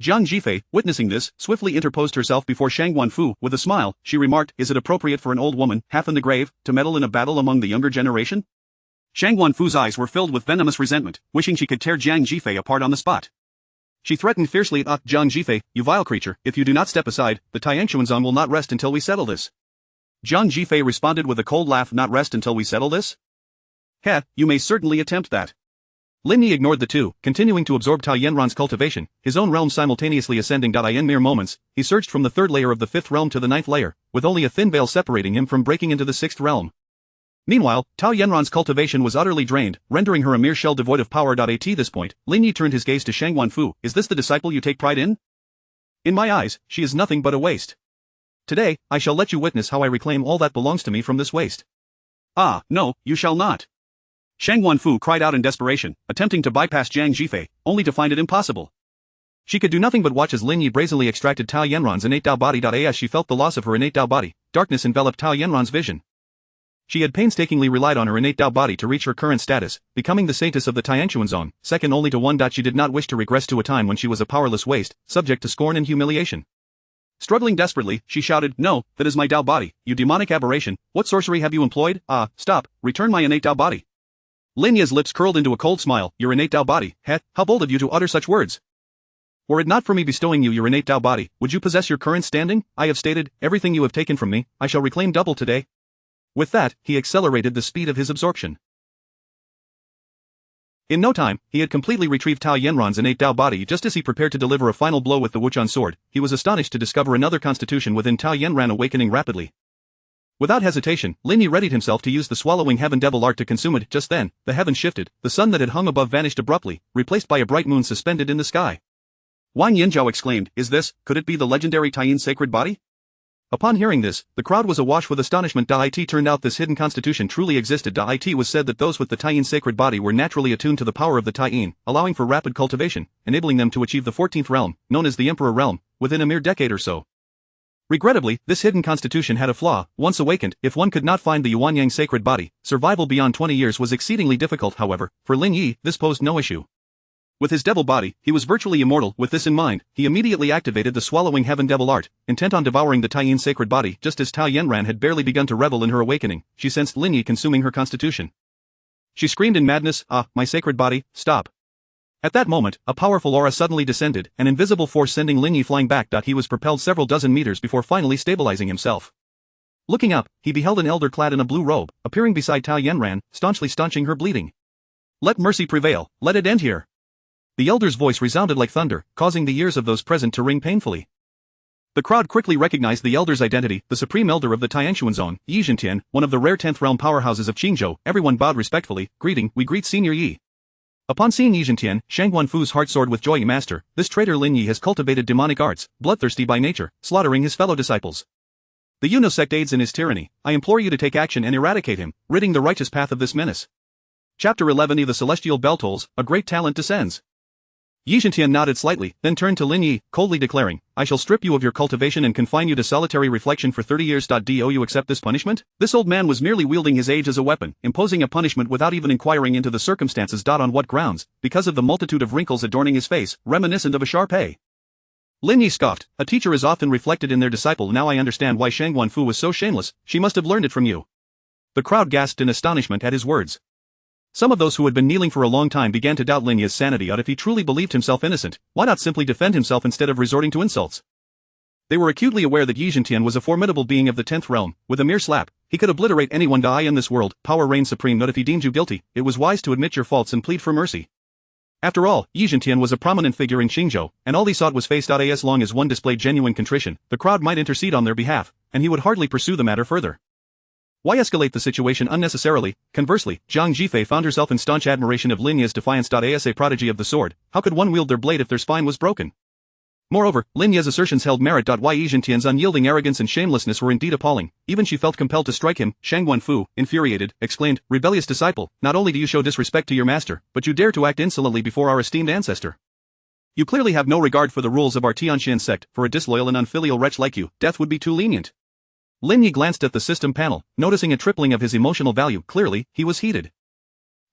Jiang Jifei, witnessing this, swiftly interposed herself before Shang Wanfu. With a smile, she remarked, Is it appropriate for an old woman, half in the grave, to meddle in a battle among the younger generation? Shang Wanfu's eyes were filled with venomous resentment, wishing she could tear Jiang Jifei apart on the spot. She threatened fiercely at Jiang Jifei, you vile creature, if you do not step aside, the Tianquanzong will not rest until we settle this. Jiang Jifei responded with a cold laugh, not rest until we settle this? Heh, you may certainly attempt that. Lin Yi ignored the two, continuing to absorb Tao Yanran's cultivation, his own realm simultaneously ascending. In mere moments, he surged from the 3rd layer of the 5th realm to the 9th layer, with only a thin veil separating him from breaking into the 6th realm. Meanwhile, Tao Yanran's cultivation was utterly drained, rendering her a mere shell devoid of power. At this point, Lin Yi turned his gaze to Shang Wanfu. Is this the disciple you take pride in? In my eyes, she is nothing but a waste. Today, I shall let you witness how I reclaim all that belongs to me from this waste. No, you shall not. Shang Wanfu cried out in desperation, attempting to bypass Jiang Jifei, only to find it impossible. She could do nothing but watch as Lin Yi brazenly extracted Tao Yanran's innate Dao body. As she felt the loss of her innate Dao body, darkness enveloped Tao Yanran's vision. She had painstakingly relied on her innate Dao body to reach her current status, becoming the saintess of the Tianquanzong, second only to one. She did not wish to regress to a time when she was a powerless waste, subject to scorn and humiliation. Struggling desperately, she shouted, No, that is my Dao body, you demonic aberration, what sorcery have you employed? Stop, return my innate Dao body. Lin Yi's lips curled into a cold smile, your innate Dao body, how bold of you to utter such words. Were it not for me bestowing you your innate Dao body, would you possess your current standing? I have stated, everything you have taken from me, I shall reclaim double today. With that, he accelerated the speed of his absorption. In no time, he had completely retrieved Tao Yanran's innate Dao body. Just as he prepared to deliver a final blow with the Wuchuan sword, he was astonished to discover another constitution within Tao Yanran awakening rapidly. Without hesitation, Lin Yi readied himself to use the swallowing heaven devil art to consume it. Just then, the heavens shifted, the sun that had hung above vanished abruptly, replaced by a bright moon suspended in the sky. Wang Yinzhao exclaimed, could it be the legendary Taiyin sacred body? Upon hearing this, the crowd was awash with astonishment. It turned out this hidden constitution truly existed. It was said that those with the Taiyin sacred body were naturally attuned to the power of the Taiyin, allowing for rapid cultivation, enabling them to achieve the 14th realm, known as the Emperor realm, within a mere decade or so. Regrettably, this hidden constitution had a flaw. Once awakened, if one could not find the Yuanyang sacred body, survival beyond 20 years was exceedingly difficult. However, for Lin Yi, this posed no issue. With his devil body, he was virtually immortal. With this in mind, he immediately activated the swallowing heaven devil art, intent on devouring the Taiyin sacred body. Just as Tao Yanran had barely begun to revel in her awakening, she sensed Lin Yi consuming her constitution. She screamed in madness, my sacred body, stop. At that moment, a powerful aura suddenly descended, an invisible force sending Lin Yi flying back. He was propelled several dozen meters before finally stabilizing himself. Looking up, he beheld an elder clad in a blue robe, appearing beside Tao Yanran, staunching her bleeding. Let mercy prevail, let it end here. The elder's voice resounded like thunder, causing the ears of those present to ring painfully. The crowd quickly recognized the elder's identity, the supreme elder of the Tianquanzong, Yi Zhentian, one of the rare 10th realm powerhouses of Qingzhou. Everyone bowed respectfully, we greet Senior Yi. Upon seeing Yi Zhentian, Shang Wanfu's heart soared with joy. Master, this traitor Lin Yi has cultivated demonic arts, bloodthirsty by nature, slaughtering his fellow disciples. The Yuno sect aids in his tyranny. I implore you to take action and eradicate him, ridding the righteous path of this menace. Chapter 11 The celestial bell tolls, a great talent descends. Yi Zhentian nodded slightly, then turned to Lin Yi, coldly declaring, I shall strip you of your cultivation and confine you to solitary reflection for 30 years. Do you accept this punishment? This old man was merely wielding his age as a weapon, imposing a punishment without even inquiring into the circumstances. On what grounds? Because of the multitude of wrinkles adorning his face, reminiscent of a Shar-Pei. Lin Yi scoffed, a teacher is often reflected in their disciple. Now I understand why Shang Guanfu was so shameless, she must have learned it from you. The crowd gasped in astonishment at his words. Some of those who had been kneeling for a long time began to doubt Lin Yi's sanity. If he truly believed himself innocent, why not simply defend himself instead of resorting to insults? They were acutely aware that Yi Zhentian was a formidable being of the 10th realm. With a mere slap, he could obliterate anyone. In this world, power reigns supreme. Not if he deemed you guilty, it was wise to admit your faults and plead for mercy. After all, Yi Zhentian was a prominent figure in Qingzhou, and all he sought was face. As long as one displayed genuine contrition, the crowd might intercede on their behalf, and he would hardly pursue the matter further. Why escalate the situation unnecessarily? Conversely, Zhang Jifei found herself in staunch admiration of Lin Yi's defiance. As a prodigy of the sword, how could one wield their blade if their spine was broken? Moreover, Lin Yi's assertions held merit. Yi Zhentian's unyielding arrogance and shamelessness were indeed appalling. Even she felt compelled to strike him. Shang Guanfu, infuriated, exclaimed, "Rebellious disciple, not only do you show disrespect to your master, but you dare to act insolently before our esteemed ancestor. You clearly have no regard for the rules of our Tianxian sect. For a disloyal and unfilial wretch like you, death would be too lenient." Lin Yi glanced at the system panel, noticing a tripling of his emotional value. Clearly, he was heated.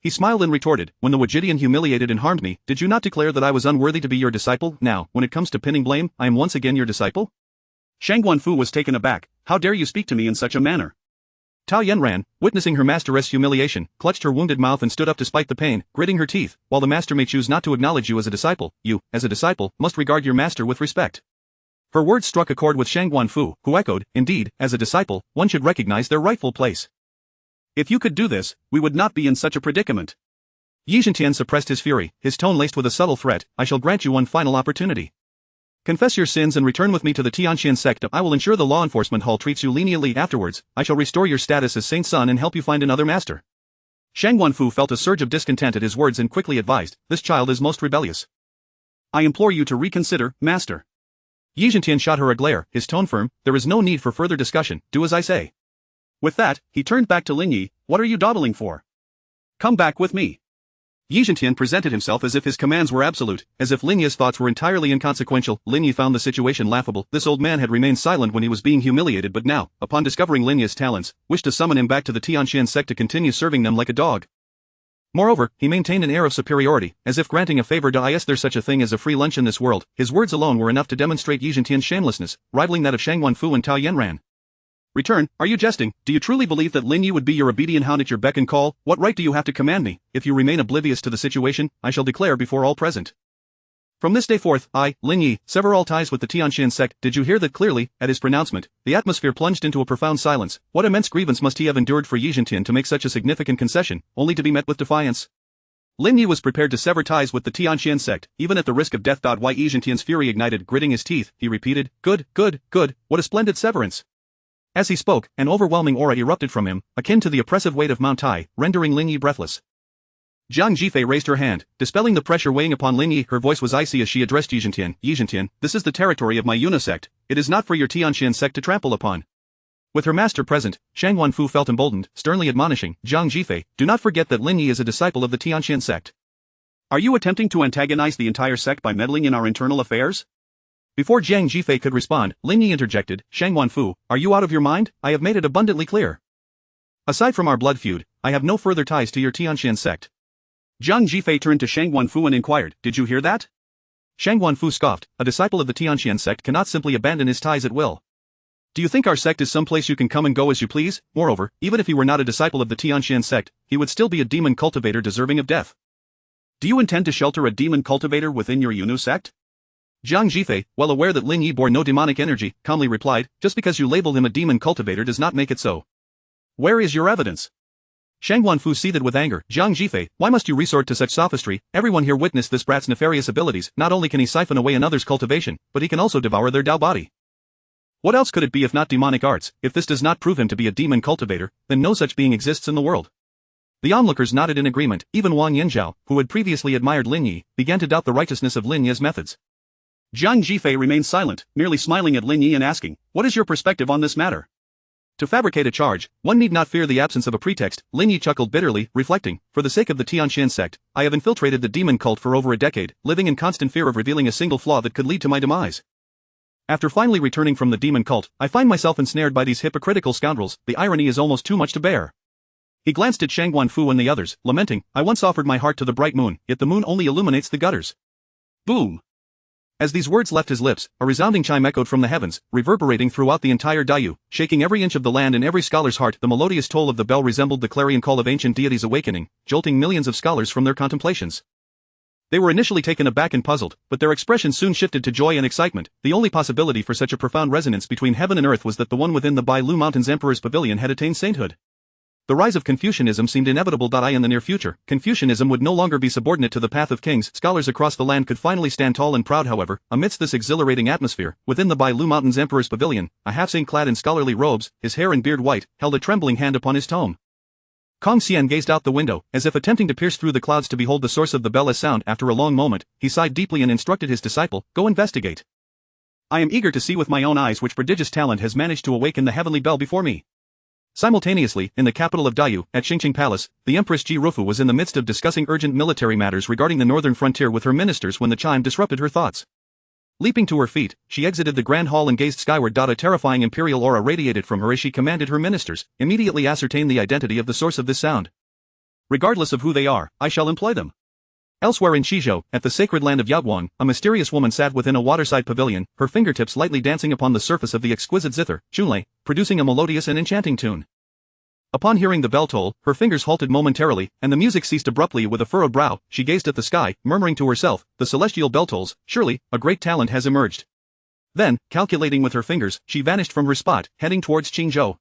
He smiled and retorted, "When the Wajidian humiliated and harmed me, did you not declare that I was unworthy to be your disciple? Now, when it comes to pinning blame, I am once again your disciple?" Shang Guanfu was taken aback. "How dare you speak to me in such a manner?" Tao Yanran, witnessing her master's humiliation, clutched her wounded mouth and stood up despite the pain, gritting her teeth. While the master may choose not to acknowledge you as a disciple, you, as a disciple, must regard your master with respect. Her words struck a chord with Shang Guanfu, who echoed, "Indeed, as a disciple, one should recognize their rightful place. If you could do this, we would not be in such a predicament." Yi Zhentian suppressed his fury, his tone laced with a subtle threat. "I shall grant you one final opportunity. Confess your sins and return with me to the Tianxian sect. I will ensure the law enforcement hall treats you leniently. Afterwards, I shall restore your status as saint's son and help you find another master." Shang Guanfu felt a surge of discontent at his words and quickly advised, "This child is most rebellious. I implore you to reconsider, master." Yi Zhentian shot her a glare, his tone firm, "There is no need for further discussion, do as I say." With that, he turned back to Lin Yi, "What are you dawdling for? Come back with me." Yi Zhentian presented himself as if his commands were absolute, as if Lin Yi's thoughts were entirely inconsequential. Lin Yi found the situation laughable. This old man had remained silent when he was being humiliated, but now, upon discovering Lin Yi's talents, wished to summon him back to the Tianxian sect to continue serving them like a dog. Moreover, he maintained an air of superiority, as if granting a favor. Is there such a thing as a free lunch in this world? His words alone were enough to demonstrate Yi Zhentian's shamelessness, rivaling that of Shang Guanfu and Tao Yanran. "Return, are you jesting? Do you truly believe that Lin Yi would be your obedient hound at your beck and call? What right do you have to command me? If you remain oblivious to the situation, I shall declare before all present. From this day forth, I, Lin Yi, sever all ties with the Tianxian sect." Did you hear that clearly? At his pronouncement, the atmosphere plunged into a profound silence. What immense grievance must he have endured for Yi Zhentian to make such a significant concession, only to be met with defiance? Lin Yi was prepared to sever ties with the Tianxian sect, even at the risk of death. Yi Zhentian's fury ignited. Gritting his teeth, he repeated, "Good, good, good, what a splendid severance." As he spoke, an overwhelming aura erupted from him, akin to the oppressive weight of Mount Tai, rendering Lin Yi breathless. Zhang Jifei raised her hand, dispelling the pressure weighing upon Lin Yi. Her voice was icy as she addressed Yi Zhentian. "Yi Zhentian, this is the territory of my Unisect. It is not for your Tianxian sect to trample upon." With her master present, Shang Guanfu felt emboldened, sternly admonishing, "Zhang Jifei, do not forget that Lin Yi is a disciple of the Tianxian sect. Are you attempting to antagonize the entire sect by meddling in our internal affairs?" Before Zhang Jifei could respond, Lin Yi interjected, "Shang Guanfu, are you out of your mind? I have made it abundantly clear. Aside from our blood feud, I have no further ties to your Tianxian sect." Zhang Jifei turned to Shang Guanfu and inquired, "Did you hear that?" Shang Guanfu scoffed, "A disciple of the Tianxian sect cannot simply abandon his ties at will. Do you think our sect is some place you can come and go as you please? Moreover, even if he were not a disciple of the Tianxian sect, he would still be a demon cultivator deserving of death. Do you intend to shelter a demon cultivator within your Yunu sect?" Zhang Jifei, well aware that Lin Yi bore no demonic energy, calmly replied, "Just because you labeled him a demon cultivator does not make it so. Where is your evidence?" Shang Guanfu seethed with anger. "Zhang Jifei, why must you resort to such sophistry? Everyone here witnessed this brat's nefarious abilities. Not only can he siphon away another's cultivation, but he can also devour their Dao body. What else could it be if not demonic arts? If this does not prove him to be a demon cultivator, then no such being exists in the world." The onlookers nodded in agreement. Even Wang Yanzhao, who had previously admired Lin Yi, began to doubt the righteousness of Lin Yi's methods. Zhang Jifei remained silent, merely smiling at Lin Yi and asking, "What is your perspective on this matter?" To fabricate a charge, one need not fear the absence of a pretext. Lin Yi chuckled bitterly, reflecting, "For the sake of the Tianxian sect, I have infiltrated the demon cult for over a decade, living in constant fear of revealing a single flaw that could lead to my demise. After finally returning from the demon cult, I find myself ensnared by these hypocritical scoundrels. The irony is almost too much to bear." He glanced at Shang Guanfu and the others, lamenting, "I once offered my heart to the bright moon, yet the moon only illuminates the gutters." Boom! As these words left his lips, a resounding chime echoed from the heavens, reverberating throughout the entire Daiyu, shaking every inch of the land and every scholar's heart. The melodious toll of the bell resembled the clarion call of ancient deities awakening, jolting millions of scholars from their contemplations. They were initially taken aback and puzzled, but their expression soon shifted to joy and excitement. The only possibility for such a profound resonance between heaven and earth was that the one within the Bailu Mountains Emperor's pavilion had attained sainthood. The rise of Confucianism seemed inevitable. In the near future, Confucianism would no longer be subordinate to the path of kings. Scholars across the land could finally stand tall and proud. However, amidst this exhilarating atmosphere, within the Bailu Mountains Emperor's pavilion, a half-saint clad in scholarly robes, his hair and beard white, held a trembling hand upon his tome. Kong Xian gazed out the window, as if attempting to pierce through the clouds to behold the source of the bell. Sound. After a long moment, he sighed deeply and instructed his disciple, "Go investigate. I am eager to see with my own eyes which prodigious talent has managed to awaken the heavenly bell before me." Simultaneously, in the capital of Daiyu, at Xingqing Palace, the Empress Ji Rufu was in the midst of discussing urgent military matters regarding the northern frontier with her ministers when the chime disrupted her thoughts. Leaping to her feet, she exited the grand hall and gazed skyward. A terrifying imperial aura radiated from her as she commanded her ministers, "Immediately ascertain the identity of the source of this sound. Regardless of who they are, I shall employ them." Elsewhere in Shizhou, at the sacred land of Yaguang, a mysterious woman sat within a waterside pavilion, her fingertips lightly dancing upon the surface of the exquisite zither, chunlei, producing a melodious and enchanting tune. Upon hearing the bell toll, her fingers halted momentarily, and the music ceased abruptly. With a furrowed brow, she gazed at the sky, murmuring to herself, "The celestial bell tolls, surely, a great talent has emerged." Then, calculating with her fingers, she vanished from her spot, heading towards Qingzhou.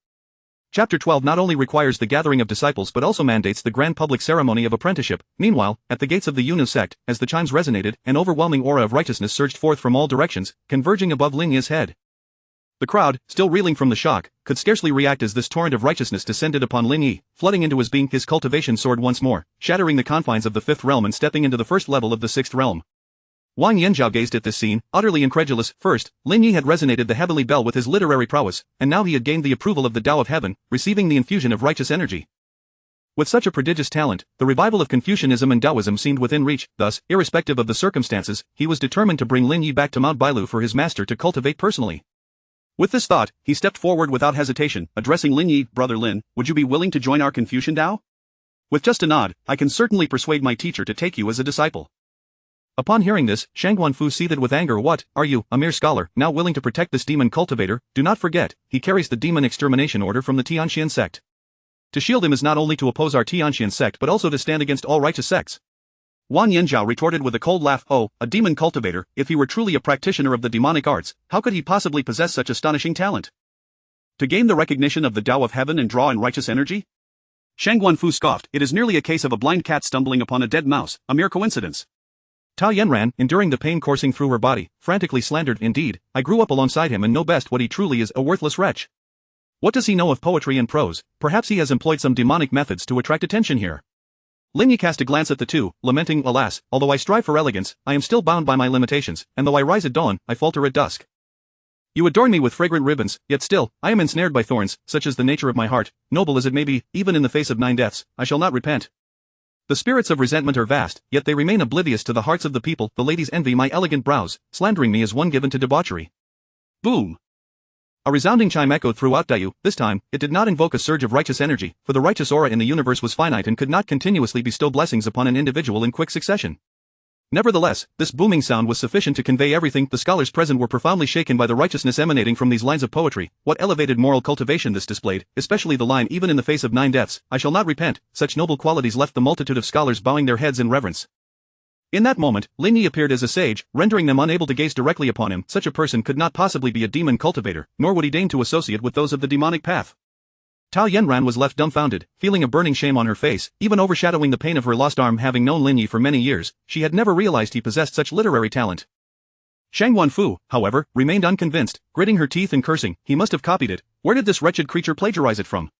Chapter 12 not only requires the gathering of disciples but also mandates the grand public ceremony of apprenticeship. Meanwhile, at the gates of the Yunnan sect, as the chimes resonated, an overwhelming aura of righteousness surged forth from all directions, converging above Lin Yi's head. The crowd, still reeling from the shock, could scarcely react as this torrent of righteousness descended upon Lin Yi, flooding into his being. His cultivation soared once more, shattering the confines of the fifth realm and stepping into the first level of the sixth realm. Wang Yanzhao gazed at this scene, utterly incredulous. First, Lin Yi had resonated the heavenly bell with his literary prowess, and now he had gained the approval of the Tao of Heaven, receiving the infusion of righteous energy. With such a prodigious talent, the revival of Confucianism and Taoism seemed within reach. Thus, irrespective of the circumstances, he was determined to bring Lin Yi back to Mount Bailu for his master to cultivate personally. With this thought, he stepped forward without hesitation, addressing Lin Yi, "Brother Lin, would you be willing to join our Confucian Tao? With just a nod, I can certainly persuade my teacher to take you as a disciple." Upon hearing this, Shangguan Fu seethed with anger. "What, are you, a mere scholar, now willing to protect this demon cultivator? Do not forget, he carries the demon extermination order from the Tianxian sect. To shield him is not only to oppose our Tianxian sect but also to stand against all righteous sects." Wang Yanzhao retorted with a cold laugh, "Oh, a demon cultivator, if he were truly a practitioner of the demonic arts, how could he possibly possess such astonishing talent? To gain the recognition of the Tao of Heaven and draw in righteous energy?" Shangguan Fu scoffed, "It is merely a case of a blind cat stumbling upon a dead mouse, a mere coincidence." Tao Yanran, enduring the pain coursing through her body, frantically slandered, "Indeed, I grew up alongside him and know best what he truly is, a worthless wretch. What does he know of poetry and prose? Perhaps he has employed some demonic methods to attract attention here." Lin Yi cast a glance at the two, lamenting, "Alas, although I strive for elegance, I am still bound by my limitations, and though I rise at dawn, I falter at dusk. You adorn me with fragrant ribbons, yet still, I am ensnared by thorns. Such is the nature of my heart, noble as it may be, even in the face of 9 deaths, I shall not repent. The spirits of resentment are vast, yet they remain oblivious to the hearts of the people. The ladies envy my elegant brows, slandering me as one given to debauchery." Boom! A resounding chime echoed throughout Daiyu. This time, it did not invoke a surge of righteous energy, for the righteous aura in the universe was finite and could not continuously bestow blessings upon an individual in quick succession. Nevertheless, this booming sound was sufficient to convey everything. The scholars present were profoundly shaken by the righteousness emanating from these lines of poetry. What elevated moral cultivation this displayed, especially the line, "Even in the face of 9 deaths, I shall not repent." Such noble qualities left the multitude of scholars bowing their heads in reverence. In that moment, Lin Yi appeared as a sage, rendering them unable to gaze directly upon him. Such a person could not possibly be a demon cultivator, nor would he deign to associate with those of the demonic path. Tao Yanran was left dumbfounded, feeling a burning shame on her face, even overshadowing the pain of her lost arm. Having known Lin Yi for many years, she had never realized he possessed such literary talent. Shangguan Fu, however, remained unconvinced, gritting her teeth and cursing, "He must have copied it. Where did this wretched creature plagiarize it from?"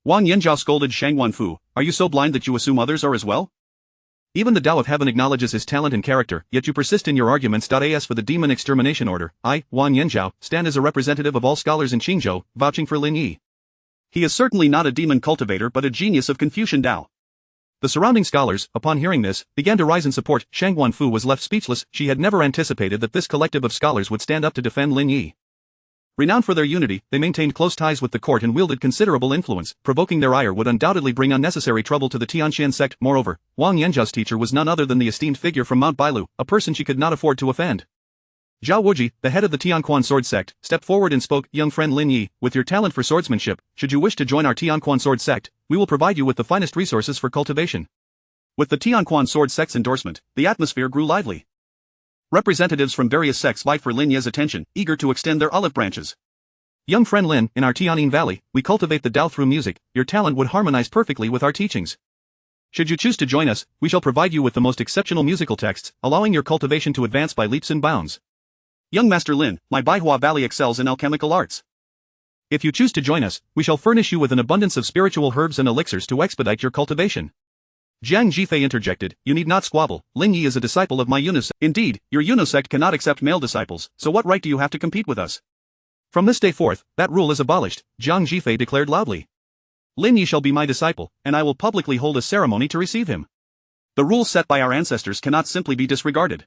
Wang Yanzhao scolded Shangguan Fu, "Are you so blind that you assume others are as well? Even the Tao of Heaven acknowledges his talent and character, yet you persist in your arguments. As for the demon extermination order, I, Wang Yanzhao, stand as a representative of all scholars in Qingzhou, vouching for Lin Yi. He is certainly not a demon cultivator but a genius of Confucian Tao." The surrounding scholars, upon hearing this, began to rise in support. Shangguan Fu was left speechless. She had never anticipated that this collective of scholars would stand up to defend Lin Yi. Renowned for their unity, they maintained close ties with the court and wielded considerable influence. Provoking their ire would undoubtedly bring unnecessary trouble to the Tianxian sect. Moreover, Wang Yanzhao's teacher was none other than the esteemed figure from Mount Bailu, a person she could not afford to offend. Zhao Wuji, the head of the Tianquan sword sect, stepped forward and spoke, "Young friend Lin Yi, with your talent for swordsmanship, should you wish to join our Tianquan sword sect, we will provide you with the finest resources for cultivation." With the Tianquan sword sect's endorsement, the atmosphere grew lively. Representatives from various sects vied for Lin Yi's attention, eager to extend their olive branches. "Young friend Lin, in our Tianyin Valley, we cultivate the Dao through music. Your talent would harmonize perfectly with our teachings. Should you choose to join us, we shall provide you with the most exceptional musical texts, allowing your cultivation to advance by leaps and bounds. Young Master Lin, my Baihua Valley excels in alchemical arts. If you choose to join us, we shall furnish you with an abundance of spiritual herbs and elixirs to expedite your cultivation." Jiang Jifei interjected, "You need not squabble, Lin Yi is a disciple of my Yuno sect. Indeed, your Yuno sect cannot accept male disciples, so what right do you have to compete with us? From this day forth, that rule is abolished," Jiang Jifei declared loudly. "Lin Yi shall be my disciple, and I will publicly hold a ceremony to receive him. The rules set by our ancestors cannot simply be disregarded.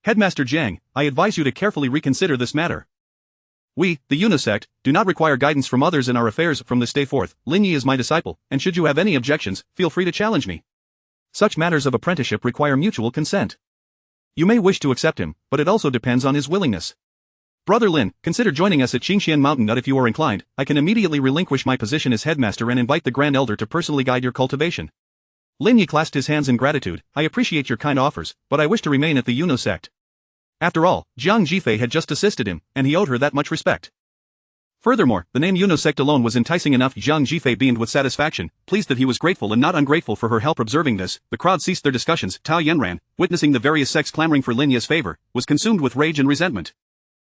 Headmaster Jiang, I advise you to carefully reconsider this matter. We, the Yuno sect, do not require guidance from others in our affairs. From this day forth, Lin Yi is my disciple, and should you have any objections, feel free to challenge me. Such matters of apprenticeship require mutual consent. You may wish to accept him, but it also depends on his willingness. Brother Lin, consider joining us at Qingxian Mountain Nut if you are inclined. I can immediately relinquish my position as headmaster and invite the Grand Elder to personally guide your cultivation." Lin Yi clasped his hands in gratitude. "I appreciate your kind offers, but I wish to remain at the Yuno sect." After all, Jiang Jifei had just assisted him, and he owed her that much respect. Furthermore, the name Yuno sect alone was enticing enough. Jiang Jifei beamed with satisfaction, pleased that he was grateful and not ungrateful for her help. Observing this, the crowd ceased their discussions. Tao Yanran, witnessing the various sects clamoring for Lin Yi's favor, was consumed with rage and resentment.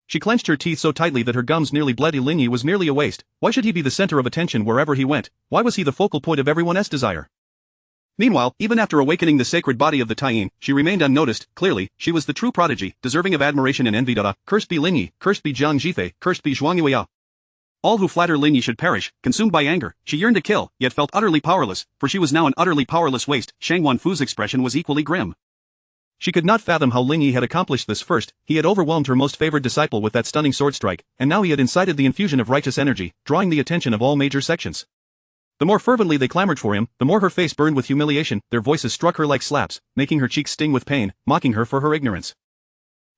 She clenched her teeth so tightly that her gums nearly bled. Lin Yi was merely a waste. Why should he be the center of attention wherever he went? Why was he the focal point of everyone's desire? Meanwhile, even after awakening the sacred body of the Taiyin, she remained unnoticed. Clearly, she was the true prodigy, deserving of admiration and envy. Cursed be Lin Yi, cursed be Jiang Jifei, cursed be Zhuang Yueyao. All who flatter Lin Yi should perish. Consumed by anger, she yearned to kill, yet felt utterly powerless, for she was now an utterly powerless waste. Shang Wanfu's expression was equally grim. She could not fathom how Lin Yi had accomplished this. First, he had overwhelmed her most favored disciple with that stunning sword strike, and now he had incited the infusion of righteous energy, drawing the attention of all major sections. The more fervently they clamored for him, the more her face burned with humiliation. Their voices struck her like slaps, making her cheeks sting with pain, mocking her for her ignorance.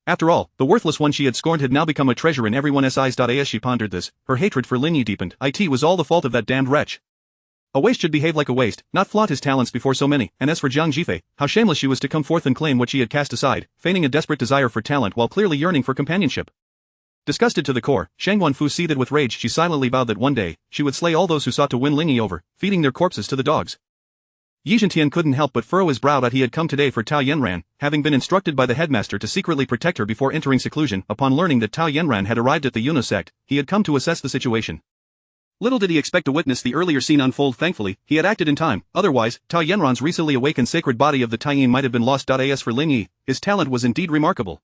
After all, the worthless one she had scorned had now become a treasure in everyone's eyes. As she pondered this, her hatred for Lin Yi deepened. It was all the fault of that damned wretch. A waste should behave like a waste, not flaunt his talents before so many. And as for Jiang Jifei, how shameless she was to come forth and claim what she had cast aside, feigning a desperate desire for talent while clearly yearning for companionship. Disgusted to the core, Shang Wanfu seethed with rage. She silently vowed that one day, she would slay all those who sought to win Lin Yi over, feeding their corpses to the dogs. Yi Zhentian couldn't help but furrow his brow that he had come today for Tao Yanran, having been instructed by the headmaster to secretly protect her before entering seclusion. Upon learning that Tao Yanran had arrived at the Yuno sect, he had come to assess the situation. Little did he expect to witness the earlier scene unfold. Thankfully, he had acted in time, otherwise, Tao Yanran's recently awakened sacred body of the Taiyin might have been lost. As for Lin Yi, his talent was indeed remarkable.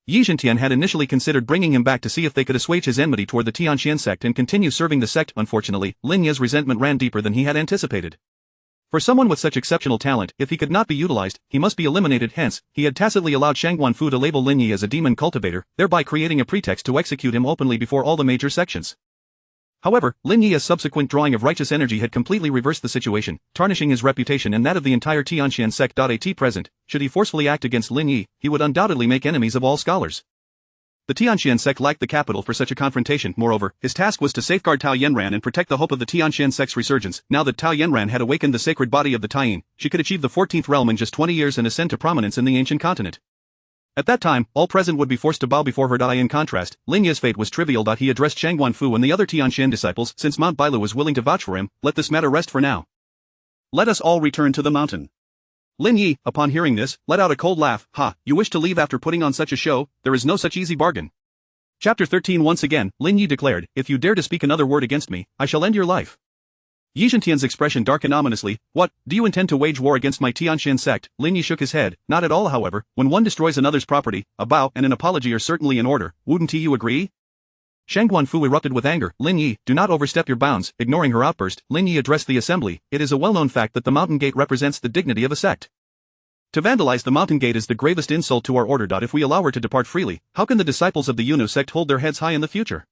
Yi Zhentian had initially considered bringing him back to see if they could assuage his enmity toward the Tianxian sect and continue serving the sect. Unfortunately, Lin Yi's resentment ran deeper than he had anticipated. For someone with such exceptional talent, if he could not be utilized, he must be eliminated. Hence, he had tacitly allowed Shang Wanfu to label Lin Yi as a demon cultivator, thereby creating a pretext to execute him openly before all the major sections. However, Lin Yi's subsequent drawing of righteous energy had completely reversed the situation, tarnishing his reputation and that of the entire Tianxian sect. At present, should he forcefully act against Lin Yi, he would undoubtedly make enemies of all scholars. The Tianxian sect lacked the capital for such a confrontation. Moreover, his task was to safeguard Tao Yanran and protect the hope of the Tianxian sect's resurgence. Now that Tao Yanran had awakened the sacred body of the Taiyin, she could achieve the 14th realm in just 20 years and ascend to prominence in the ancient continent. At that time, all present would be forced to bow before her. In contrast, Lin Yi's fate was trivial. He addressed Shang Wanfu and the other Tianxian disciples. Since Mount Bailu was willing to vouch for him, let this matter rest for now. Let us all return to the mountain. Lin Yi, upon hearing this, let out a cold laugh. Ha, you wish to leave after putting on such a show? There is no such easy bargain. Chapter 13. Once again, Lin Yi declared, if you dare to speak another word against me, I shall end your life. Yi Zhentian's expression darkened ominously. What, do you intend to wage war against my Tianxian sect? Lin Yi shook his head. Not at all. However, when one destroys another's property, a bow and an apology are certainly in order. Wouldn't you agree? Shang Wanfu erupted with anger. Lin Yi, do not overstep your bounds. Ignoring her outburst, Lin Yi addressed the assembly. It is a well-known fact that the mountain gate represents the dignity of a sect. To vandalize the mountain gate is the gravest insult to our order. If we allow her to depart freely, how can the disciples of the Yuno sect hold their heads high in the future?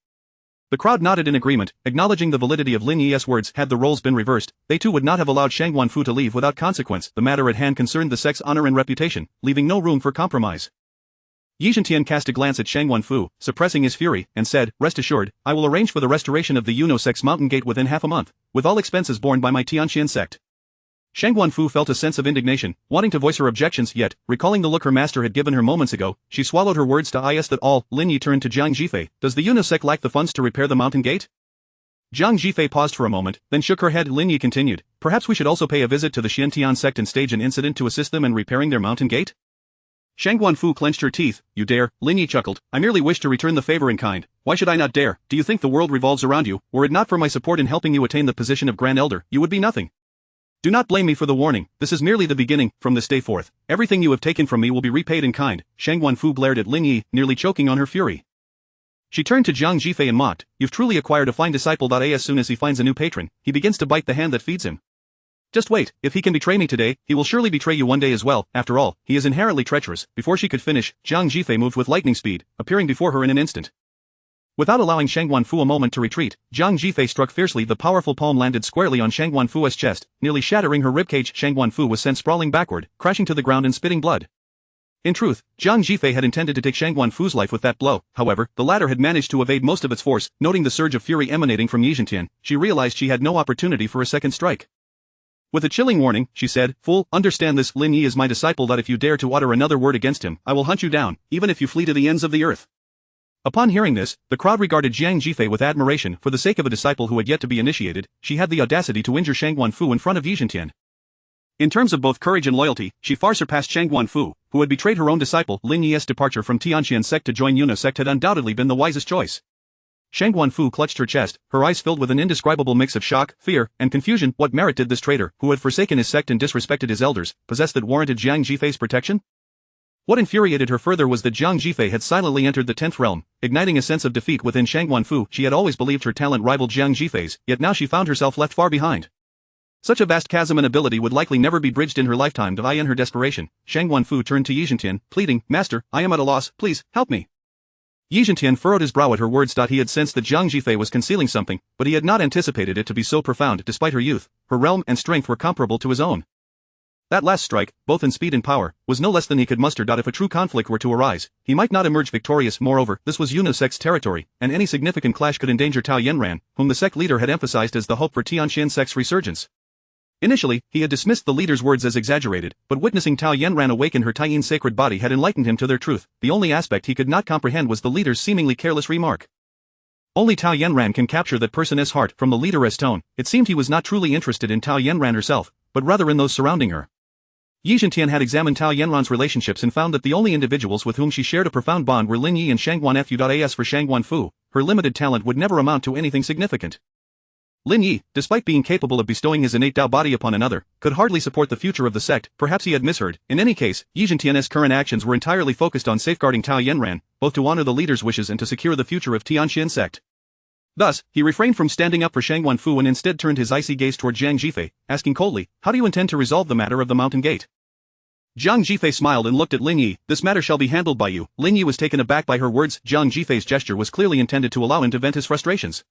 The crowd nodded in agreement, acknowledging the validity of Lin Yi's words. Had the roles been reversed, they too would not have allowed Shang Wanfu to leave without consequence. The matter at hand concerned the sect's honor and reputation, leaving no room for compromise. Yi Zhentian cast a glance at Shang Wenfu, suppressing his fury, and said, "Rest assured, I will arrange for the restoration of the Yunosect's mountain gate within half a month, with all expenses borne by my Tianqian sect." Shang Wenfu felt a sense of indignation, wanting to voice her objections, yet, recalling the look her master had given her moments ago, she swallowed her words to is that all. Lin Yi turned to Jiang Jifei. "Does the Yunosect lack the funds to repair the mountain gate?" Jiang Jifei paused for a moment, then shook her head. Lin Yi continued, "Perhaps we should also pay a visit to the Xiantian sect and stage an incident to assist them in repairing their mountain gate?" Shang Wenfu clenched her teeth. "You dare?" Lin Yi chuckled. "I merely wish to return the favor in kind. Why should I not dare? Do you think the world revolves around you? Were it not for my support in helping you attain the position of Grand Elder, you would be nothing. Do not blame me for the warning. This is merely the beginning. From this day forth, everything you have taken from me will be repaid in kind." Shang Wenfu glared at Lin Yi, nearly choking on her fury. She turned to Jiang Jifei and mocked, "You've truly acquired a fine disciple. As soon as he finds a new patron, he begins to bite the hand that feeds him. Just wait, if he can betray me today, he will surely betray you one day as well. After all, he is inherently treacherous." Before she could finish, Jiang Jifei moved with lightning speed, appearing before her in an instant. Without allowing Shang Wenfu a moment to retreat, Jiang Jifei struck fiercely. The powerful palm landed squarely on Shang Wenfu's chest, nearly shattering her ribcage. Shang Wenfu was sent sprawling backward, crashing to the ground and spitting blood. In truth, Jiang Jifei had intended to take Shang Wenfu's life with that blow. However, the latter had managed to evade most of its force. Noting the surge of fury emanating from Yi Zhentian, she realized she had no opportunity for a second strike. With a chilling warning, she said, "Fool, understand this. Lin Yi is my disciple. If you dare to utter another word against him, I will hunt you down, even if you flee to the ends of the earth." Upon hearing this, the crowd regarded Jiang Jifei with admiration. For the sake of a disciple who had yet to be initiated, she had the audacity to injure Shang Wenfu in front of Yi Zhentian. In terms of both courage and loyalty, she far surpassed Shang Wenfu, who had betrayed her own disciple. Lin Yi's departure from Tianqian sect to join Yuno sect had undoubtedly been the wisest choice. Shang Wenfu clutched her chest, her eyes filled with an indescribable mix of shock, fear, and confusion. What merit did this traitor, who had forsaken his sect and disrespected his elders, possess that warranted Jiang Jifei's protection? What infuriated her further was that Jiang Jifei had silently entered the 10th realm, igniting a sense of defeat within Shang Wenfu. She had always believed her talent rivaled Jiang Jifei's, yet now she found herself left far behind. Such a vast chasm in ability would likely never be bridged in her lifetime. In her desperation, Shang Wenfu turned to Yi Zhentian, pleading, "Master, I am at a loss, please, help me." Yi Zhentian furrowed his brow at her words. He had sensed that Jiang Jifei was concealing something, but he had not anticipated it to be so profound. Despite her youth, her realm and strength were comparable to his own. That last strike, both in speed and power, was no less than he could muster. If a true conflict were to arise, he might not emerge victorious. Moreover, this was Yuno sect's territory, and any significant clash could endanger Tao Yanran, whom the sect leader had emphasized as the hope for Tianqian sect's resurgence. Initially, he had dismissed the leader's words as exaggerated, but witnessing Tao Yanran awaken her Taiyin sacred body had enlightened him to their truth. The only aspect he could not comprehend was the leader's seemingly careless remark. Only Tao Yanran can capture that person's heart. From the leader's tone, it seemed he was not truly interested in Tao Yanran herself, but rather in those surrounding her. Yi Zhentian had examined Tao Yanran's relationships and found that the only individuals with whom she shared a profound bond were Lin Yi and Shang Wenfu. As for Shang Wenfu, her limited talent would never amount to anything significant. Lin Yi, despite being capable of bestowing his innate Dao body upon another, could hardly support the future of the sect. Perhaps he had misheard. In any case, Yi Zhentian's current actions were entirely focused on safeguarding Tao Yanran, both to honor the leader's wishes and to secure the future of Tianqian sect. Thus, he refrained from standing up for Shang Wenfu and instead turned his icy gaze toward Jiang Jifei, asking coldly, "How do you intend to resolve the matter of the mountain gate?" Jiang Jifei smiled and looked at Lin Yi. "This matter shall be handled by you." Lin Yi was taken aback by her words. Jiang Jifei's gesture was clearly intended to allow him to vent his frustrations.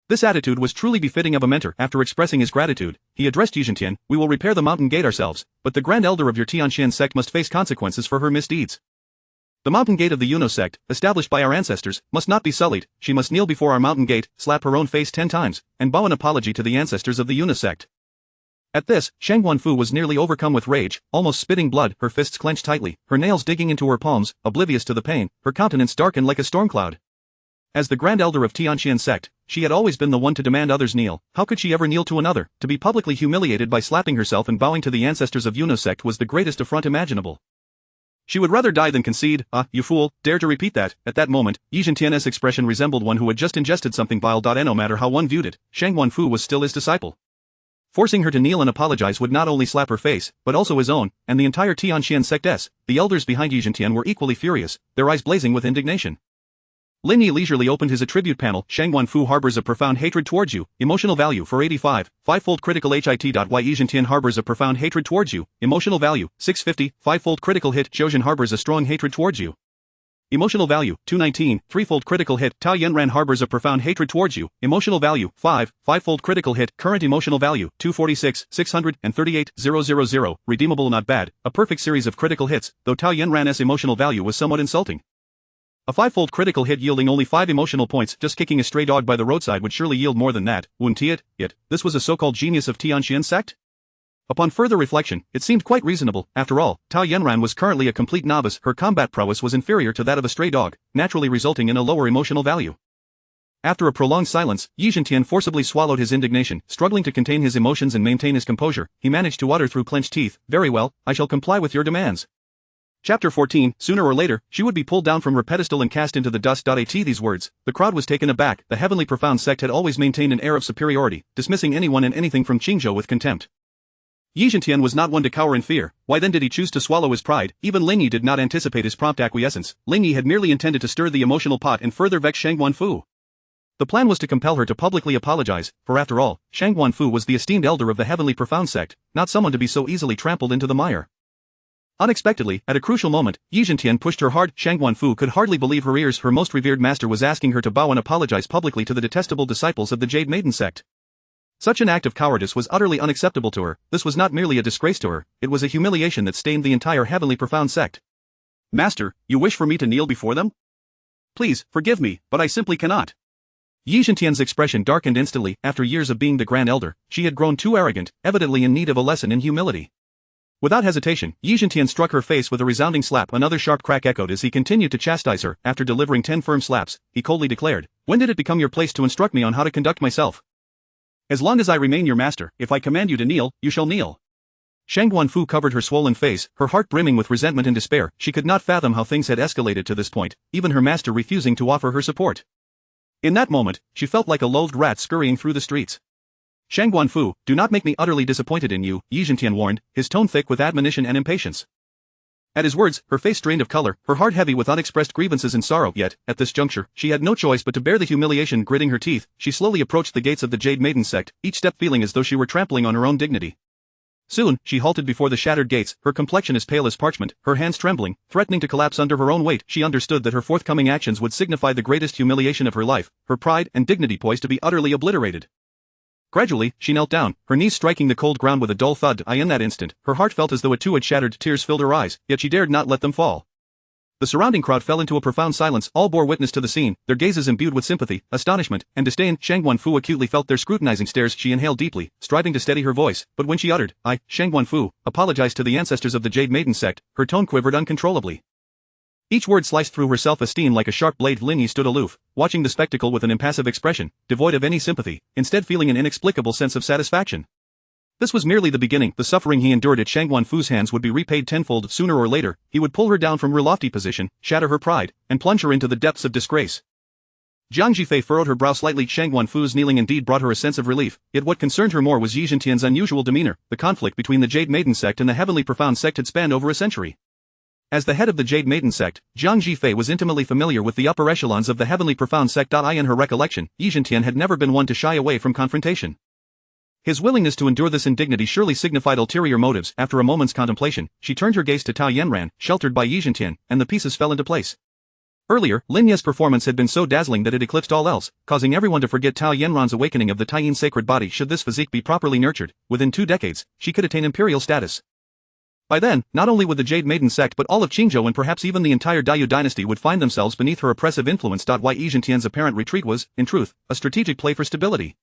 This attitude was truly befitting of a mentor. After expressing his gratitude, he addressed Yi Zhentian, "We will repair the mountain gate ourselves, but the grand elder of your Tianqian sect must face consequences for her misdeeds. The mountain gate of the Yuno sect, established by our ancestors, must not be sullied. She must kneel before our mountain gate, slap her own face 10 times, and bow an apology to the ancestors of the Yuno sect." At this, Shang Wenfu was nearly overcome with rage, almost spitting blood. Her fists clenched tightly, her nails digging into her palms, oblivious to the pain, her countenance darkened like a storm cloud. As the grand elder of Tianqian sect, she had always been the one to demand others kneel. How could she ever kneel to another? To be publicly humiliated by slapping herself and bowing to the ancestors of Yuno sect was the greatest affront imaginable. She would rather die than concede. "Ah, you fool, dare to repeat that." At that moment, Yi Zhentian's expression resembled one who had just ingested something vile. No matter how one viewed it, Shang Wenfu was still his disciple. Forcing her to kneel and apologize would not only slap her face, but also his own, and the entire Tianqian sect's. The elders behind Yi Zhentian were equally furious, their eyes blazing with indignation. Lin Yi leisurely opened his attribute panel. "Shang Wenfu harbors a profound hatred towards you. Emotional value 485, 5-fold critical hit. Yi Zhentian harbors a profound hatred towards you. Emotional value 650, 5-fold critical hit. Zhou harbors a strong hatred towards you. Emotional value 219, 3-fold critical hit. Tao Yanran harbors a profound hatred towards you. Emotional value 5-fold critical hit. Current emotional value 246, 638, 000. Redeemable not bad. A perfect series of critical hits, though Tao Yanran's emotional value was somewhat insulting. A fivefold critical hit yielding only 5 emotional points. Just kicking a stray dog by the roadside would surely yield more than that, wouldn't it? This was a so-called genius of Tianxian's sect? Upon further reflection, it seemed quite reasonable. After all, Tao Yanran was currently a complete novice. Her combat prowess was inferior to that of a stray dog, naturally resulting in a lower emotional value. After a prolonged silence, Yi Zhentian forcibly swallowed his indignation. Struggling to contain his emotions and maintain his composure, he managed to utter through clenched teeth, "Very well, I shall comply with your demands." Chapter 14, sooner or later, she would be pulled down from her pedestal and cast into the dust. At these words, the crowd was taken aback. The heavenly profound sect had always maintained an air of superiority, dismissing anyone and anything from Qingzhou with contempt. Yi Zhentian was not one to cower in fear. Why then did he choose to swallow his pride? Even Lin Yi did not anticipate his prompt acquiescence. Lin Yi had merely intended to stir the emotional pot and further vex Shang Guanfu. The plan was to compel her to publicly apologize, for after all, Shang Guanfu was the esteemed elder of the heavenly profound sect, not someone to be so easily trampled into the mire. Unexpectedly, at a crucial moment, Yi Zhentian pushed her hard. Shang Guanfu could hardly believe her ears. Her most revered master was asking her to bow and apologize publicly to the detestable disciples of the Jade Maiden sect. Such an act of cowardice was utterly unacceptable to her. This was not merely a disgrace to her, it was a humiliation that stained the entire heavenly profound sect. "Master, you wish for me to kneel before them? Please, forgive me, but I simply cannot." Yi Zhentian's expression darkened instantly. After years of being the grand elder, she had grown too arrogant, evidently in need of a lesson in humility. Without hesitation, Yi Zhentian struck her face with a resounding slap. Another sharp crack echoed as he continued to chastise her. After delivering 10 firm slaps, he coldly declared, "When did it become your place to instruct me on how to conduct myself? As long as I remain your master, if I command you to kneel, you shall kneel." Shang Guanfu covered her swollen face, her heart brimming with resentment and despair. She could not fathom how things had escalated to this point, even her master refusing to offer her support. In that moment, she felt like a loathed rat scurrying through the streets. "Shang Guanfu, do not make me utterly disappointed in you," Yi Zhentian warned, his tone thick with admonition and impatience. At his words, her face drained of color, her heart heavy with unexpressed grievances and sorrow. Yet, at this juncture, she had no choice but to bear the humiliation. Gritting her teeth, she slowly approached the gates of the Jade Maiden sect, each step feeling as though she were trampling on her own dignity. Soon, she halted before the shattered gates, her complexion as pale as parchment, her hands trembling, threatening to collapse under her own weight. She understood that her forthcoming actions would signify the greatest humiliation of her life, her pride and dignity poised to be utterly obliterated. Gradually, she knelt down, her knees striking the cold ground with a dull thud. In that instant, her heart felt as though it too had shattered. Tears filled her eyes, yet she dared not let them fall. The surrounding crowd fell into a profound silence. All bore witness to the scene, their gazes imbued with sympathy, astonishment, and disdain. Shang Guanfu acutely felt their scrutinizing stares. She inhaled deeply, striving to steady her voice, but when she uttered, "I, Shang Guanfu, apologize to the ancestors of the Jade Maiden sect," her tone quivered uncontrollably. Each word sliced through her self-esteem like a sharp blade. Lin Yi stood aloof, watching the spectacle with an impassive expression, devoid of any sympathy, instead feeling an inexplicable sense of satisfaction. This was merely the beginning. The suffering he endured at Shang Guanfu's hands would be repaid tenfold. Sooner or later, he would pull her down from her lofty position, shatter her pride, and plunge her into the depths of disgrace. Jiang Jifei furrowed her brow slightly. Shang Guanfu's kneeling indeed brought her a sense of relief, yet what concerned her more was Yi Zhentian's unusual demeanor. The conflict between the Jade Maiden sect and the heavenly profound sect had spanned over a century. As the head of the Jade Maiden sect, Jiang Jifei was intimately familiar with the upper echelons of the heavenly profound sect. In her recollection, Yi Zhentian had never been one to shy away from confrontation. His willingness to endure this indignity surely signified ulterior motives. After a moment's contemplation, she turned her gaze to Tao Yanran, sheltered by Yi Zhentian, and the pieces fell into place. Earlier, Lin Ye's performance had been so dazzling that it eclipsed all else, causing everyone to forget Tao Yanran's awakening of the Taiyin sacred body. Should this physique be properly nurtured, within 2 decades, she could attain imperial status. By then, not only would the Jade Maiden sect but all of Qingzhou and perhaps even the entire Dayu dynasty would find themselves beneath her oppressive influence. Why Yi Zhentian's apparent retreat was, in truth, a strategic play for stability.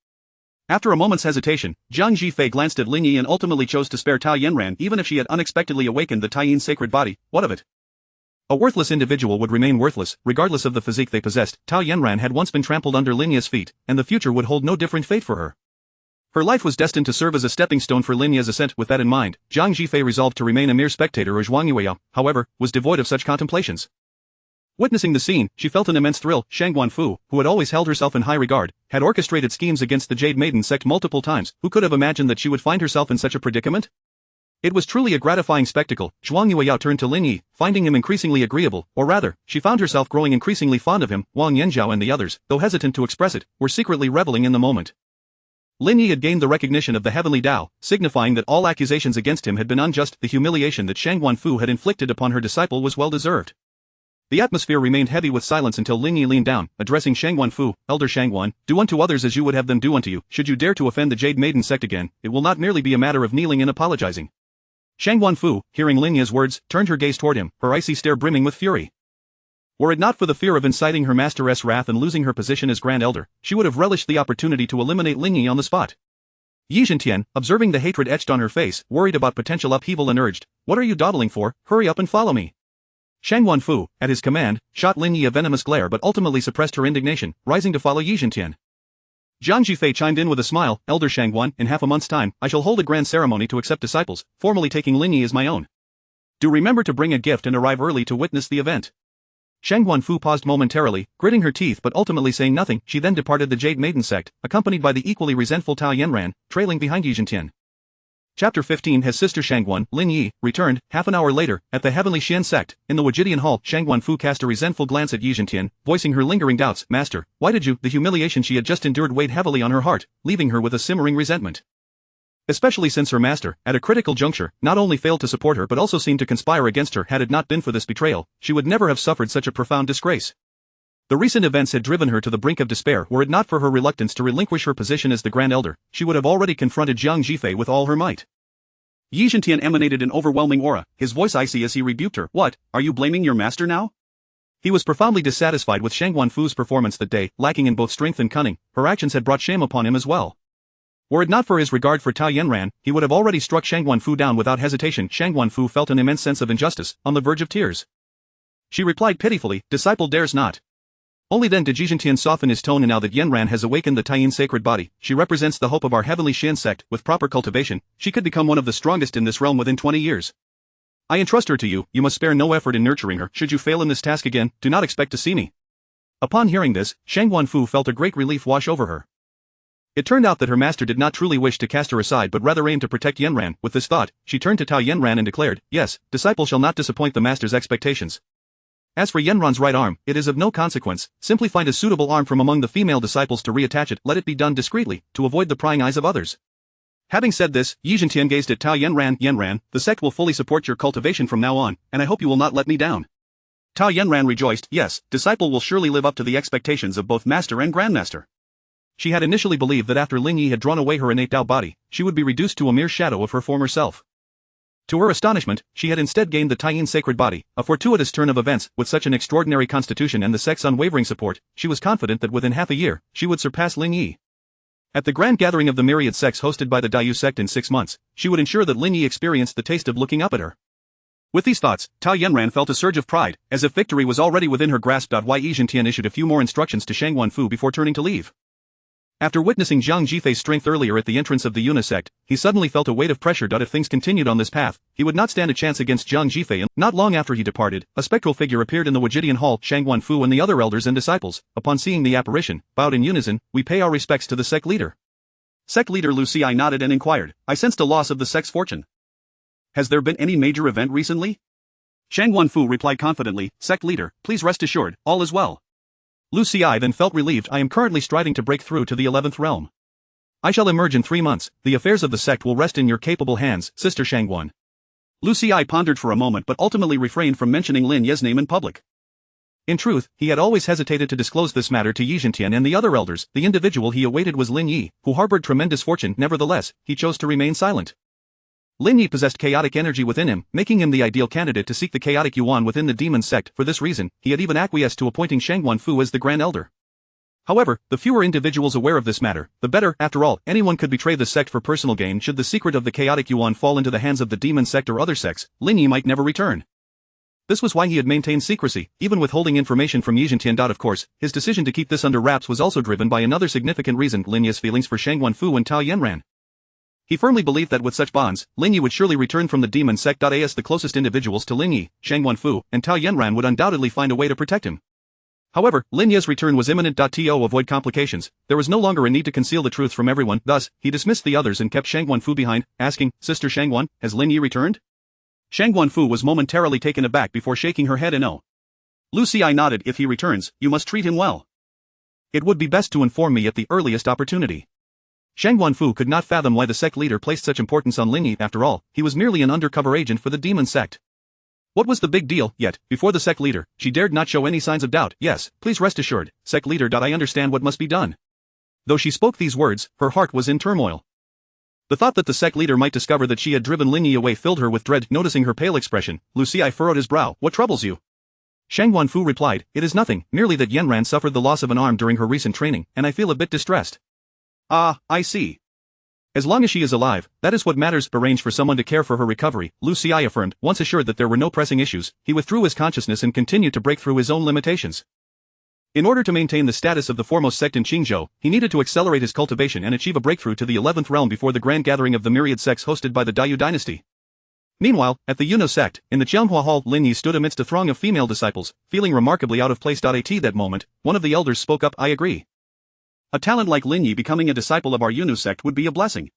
After a moment's hesitation, Jiang Jifei glanced at Lin Yi and ultimately chose to spare Tao Yanran. Even if she had unexpectedly awakened the Taiyin sacred body, what of it? A worthless individual would remain worthless, regardless of the physique they possessed. Tao Yanran had once been trampled under Lin Ye's feet, and the future would hold no different fate for her. Her life was destined to serve as a stepping stone for Lin Ye's ascent. With that in mind, Jiang Jifei resolved to remain a mere spectator. Zhuang Yueyao, however, was devoid of such contemplations. Witnessing the scene, she felt an immense thrill. Shang Guanfu, who had always held herself in high regard, had orchestrated schemes against the Jade Maiden sect multiple times. Who could have imagined that she would find herself in such a predicament? It was truly a gratifying spectacle. Zhuang Yueyao turned to Lin Yi, finding him increasingly agreeable, or rather, she found herself growing increasingly fond of him. Wang Yanzhao and the others, though hesitant to express it, were secretly reveling in the moment. Lin Yi had gained the recognition of the heavenly Tao, signifying that all accusations against him had been unjust. The humiliation that Shang Guanfu had inflicted upon her disciple was well deserved. The atmosphere remained heavy with silence until Lin Yi leaned down, addressing Shang Guanfu, "Elder Shangguan, do unto others as you would have them do unto you. Should you dare to offend the Jade Maiden sect again, it will not merely be a matter of kneeling and apologizing." Shang Guanfu, hearing Lin Yi's words, turned her gaze toward him, her icy stare brimming with fury. Were it not for the fear of inciting her master's wrath and losing her position as Grand Elder, she would have relished the opportunity to eliminate Lin Yi on the spot. Yi Zhentian, observing the hatred etched on her face, worried about potential upheaval and urged, "What are you dawdling for? Hurry up and follow me." Shang Wanfu, at his command, shot Lin Yi a venomous glare but ultimately suppressed her indignation, rising to follow Yi Zhentian. Zhang Jifei chimed in with a smile, "Elder Shangguan, in half a month's time, I shall hold a grand ceremony to accept disciples, formally taking Lin Yi as my own. Do remember to bring a gift and arrive early to witness the event." Shang Wanfu paused momentarily, gritting her teeth but ultimately saying nothing. She then departed the Jade Maiden sect, accompanied by the equally resentful Tao Yanran, trailing behind Yi Zhentian. Chapter 15. His sister Shangguan, Lin Yi, returned, half an hour later, at the Heavenly Xian sect. In the Wajidian hall, Shang Wanfu cast a resentful glance at Yi Zhentian, voicing her lingering doubts. "Master, why did you?" The humiliation she had just endured weighed heavily on her heart, leaving her with a simmering resentment. Especially since her master, at a critical juncture, not only failed to support her but also seemed to conspire against her. Had it not been for this betrayal, she would never have suffered such a profound disgrace. The recent events had driven her to the brink of despair. Were it not for her reluctance to relinquish her position as the Grand Elder, she would have already confronted Zhang Jifei with all her might. Yi Zhentian emanated an overwhelming aura, his voice icy as he rebuked her. "What, are you blaming your master now?" He was profoundly dissatisfied with Shang Wanfu's performance that day, lacking in both strength and cunning. Her actions had brought shame upon him as well. Were it not for his regard for Tao Yanran, he would have already struck Shang Wanfu down without hesitation. Shang Wanfu felt an immense sense of injustice, on the verge of tears. She replied pitifully, "Disciple dares not." Only then did Yi Zhentian soften his tone. "And now that Yanran has awakened the Taiyin sacred body, she represents the hope of our Heavenly Xian sect. With proper cultivation, she could become one of the strongest in this realm within 20 years. I entrust her to you. You must spare no effort in nurturing her. Should you fail in this task again, do not expect to see me." Upon hearing this, Shang Wanfu felt a great relief wash over her. It turned out that her master did not truly wish to cast her aside but rather aimed to protect Yanran. With this thought, she turned to Tao Yanran and declared, "Yes, disciple shall not disappoint the master's expectations. As for Yanran's right arm, it is of no consequence. Simply find a suitable arm from among the female disciples to reattach it. Let it be done discreetly, to avoid the prying eyes of others." Having said this, Yi Zhentian gazed at Tao Yanran. "Yanran, the sect will fully support your cultivation from now on, and I hope you will not let me down." Tao Yanran rejoiced, "Yes, disciple will surely live up to the expectations of both master and grandmaster." She had initially believed that after Lin Yi had drawn away her innate Tao body, she would be reduced to a mere shadow of her former self. To her astonishment, she had instead gained the Taiyin sacred body, a fortuitous turn of events. With such an extraordinary constitution and the sect's unwavering support, she was confident that within half a year, she would surpass Lin Yi. At the grand gathering of the myriad sects hosted by the Daiyu sect in 6 months, she would ensure that Lin Yi experienced the taste of looking up at her. With these thoughts, Tao Yanran felt a surge of pride, as if victory was already within her grasp. Yi Zhentian issued a few more instructions to Shang Wanfu before turning to leave. After witnessing Zhang Jifei's strength earlier at the entrance of the Yuna sect, he suddenly felt a weight of pressure. If things continued on this path, he would not stand a chance against Zhang Jifei. And not long after he departed, a spectral figure appeared in the Wajidian hall. Shang Wanfu and the other elders and disciples, upon seeing the apparition, bowed in unison. "We pay our respects to the sect leader." Sect leader Lu Xi nodded and inquired, "I sensed a loss of the sect's fortune. Has there been any major event recently?" Shang Wanfu replied confidently, "Sect leader, please rest assured, all is well." Lu Xi then felt relieved. "I am currently striving to break through to the 11th realm. I shall emerge in 3 months. The affairs of the sect will rest in your capable hands, Sister Shangguan." Lu Xi pondered for a moment but ultimately refrained from mentioning Lin Ye's name in public. In truth, he had always hesitated to disclose this matter to Yi Zhentian and the other elders. The individual he awaited was Lin Yi, who harbored tremendous fortune. Nevertheless, he chose to remain silent. Lin Yi possessed chaotic energy within him, making him the ideal candidate to seek the chaotic yuan within the demon sect. For this reason, he had even acquiesced to appointing Shang Wanfu as the Grand Elder. However, the fewer individuals aware of this matter, the better. After all, anyone could betray the sect for personal gain. Should the secret of the chaotic yuan fall into the hands of the demon sect or other sects, Lin Yi might never return. This was why he had maintained secrecy, even withholding information from Yi Zhentian. Of course, his decision to keep this under wraps was also driven by another significant reason: Lin Yi's feelings for Shang Wanfu and Tao Yanran. He firmly believed that with such bonds, Lin Yi would surely return from the demon sect. As the closest individuals to Lin Yi, Shang Wanfu, and Tao Yanran would undoubtedly find a way to protect him. However, Lin Yi's return was imminent. To avoid complications, there was no longer a need to conceal the truth from everyone. Thus, he dismissed the others and kept Shang Wanfu behind, asking, "Sister Shangguan, has Lin Yi returned?" Shang Wanfu was momentarily taken aback before shaking her head in no. Lu Xi nodded. "If he returns, you must treat him well. It would be best to inform me at the earliest opportunity." Shang Wanfu could not fathom why the sect leader placed such importance on Lin Yi. After all, he was merely an undercover agent for the demon sect. What was the big deal? Yet, before the sect leader, she dared not show any signs of doubt. "Yes, please rest assured, sect leader. I understand what must be done." Though she spoke these words, her heart was in turmoil. The thought that the sect leader might discover that she had driven Lin Yi away filled her with dread. Noticing her pale expression, Lu Xi furrowed his brow. "What troubles you?" Shang Wanfu replied, "It is nothing, merely that Yanran suffered the loss of an arm during her recent training, and I feel a bit distressed." "Ah, I see. As long as she is alive, that is what matters." Arrange for someone to care for her recovery, Lu Xi affirmed. Once assured that there were no pressing issues, he withdrew his consciousness and continued to break through his own limitations. In order to maintain the status of the foremost sect in Qingzhou, he needed to accelerate his cultivation and achieve a breakthrough to the 11th realm before the grand gathering of the myriad sects hosted by the Dayu dynasty. Meanwhile, at the Yuno sect, in the Qianhua Hall, Lin Yi stood amidst a throng of female disciples, feeling remarkably out of place. At that moment, one of the elders spoke up. "I agree. A talent like Lin Yi becoming a disciple of our Yuno sect would be a blessing."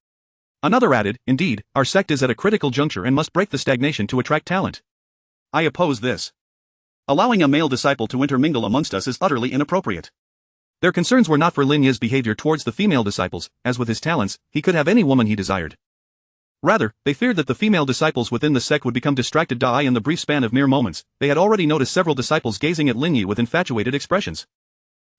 Another added, "Indeed, our sect is at a critical juncture and must break the stagnation to attract talent." "I oppose this. Allowing a male disciple to intermingle amongst us is utterly inappropriate." Their concerns were not for Lin Yi's behavior towards the female disciples, as with his talents, he could have any woman he desired. Rather, they feared that the female disciples within the sect would become distracted. In the brief span of mere moments, they had already noticed several disciples gazing at Lin Yi with infatuated expressions.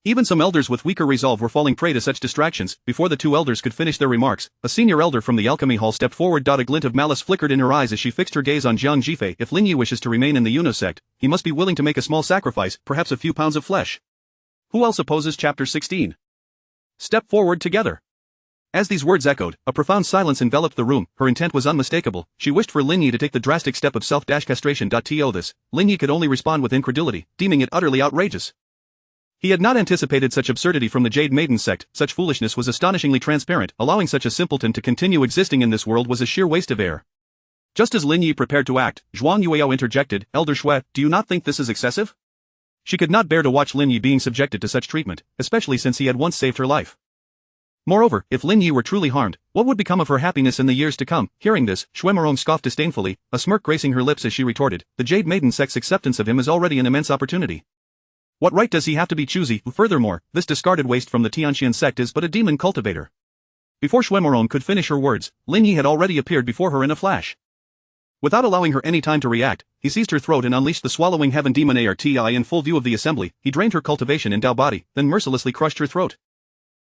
Even some elders with weaker resolve were falling prey to such distractions. Before the two elders could finish their remarks, a senior elder from the alchemy hall stepped forward. A glint of malice flickered in her eyes as she fixed her gaze on Jiang Jifei. If Lin Yi wishes to remain in the Yuno sect, he must be willing to make a small sacrifice, perhaps a few pounds of flesh. Who else opposes? Chapter 16. Step forward together. As these words echoed, a profound silence enveloped the room. Her intent was unmistakable. She wished for Lin Yi to take the drastic step of self-castration. To this, Lin Yi could only respond with incredulity, deeming it utterly outrageous. He had not anticipated such absurdity from the Jade Maiden sect. Such foolishness was astonishingly transparent. Allowing such a simpleton to continue existing in this world was a sheer waste of air. Just as Lin Yi prepared to act, Zhuang Yueyao interjected, "Elder Shui, do you not think this is excessive?" She could not bear to watch Lin Yi being subjected to such treatment, especially since he had once saved her life. Moreover, if Lin Yi were truly harmed, what would become of her happiness in the years to come? Hearing this, Shuemerong scoffed disdainfully, a smirk gracing her lips as she retorted, "The Jade Maiden sect's acceptance of him is already an immense opportunity. What right does he have to be choosy? Furthermore, this discarded waste from the Tianxian sect is but a demon cultivator." Before Shuemerong could finish her words, Lin Yi had already appeared before her in a flash. Without allowing her any time to react, he seized her throat and unleashed the swallowing heaven demon Arti in full view of the assembly. He drained her cultivation and Dao body, then mercilessly crushed her throat.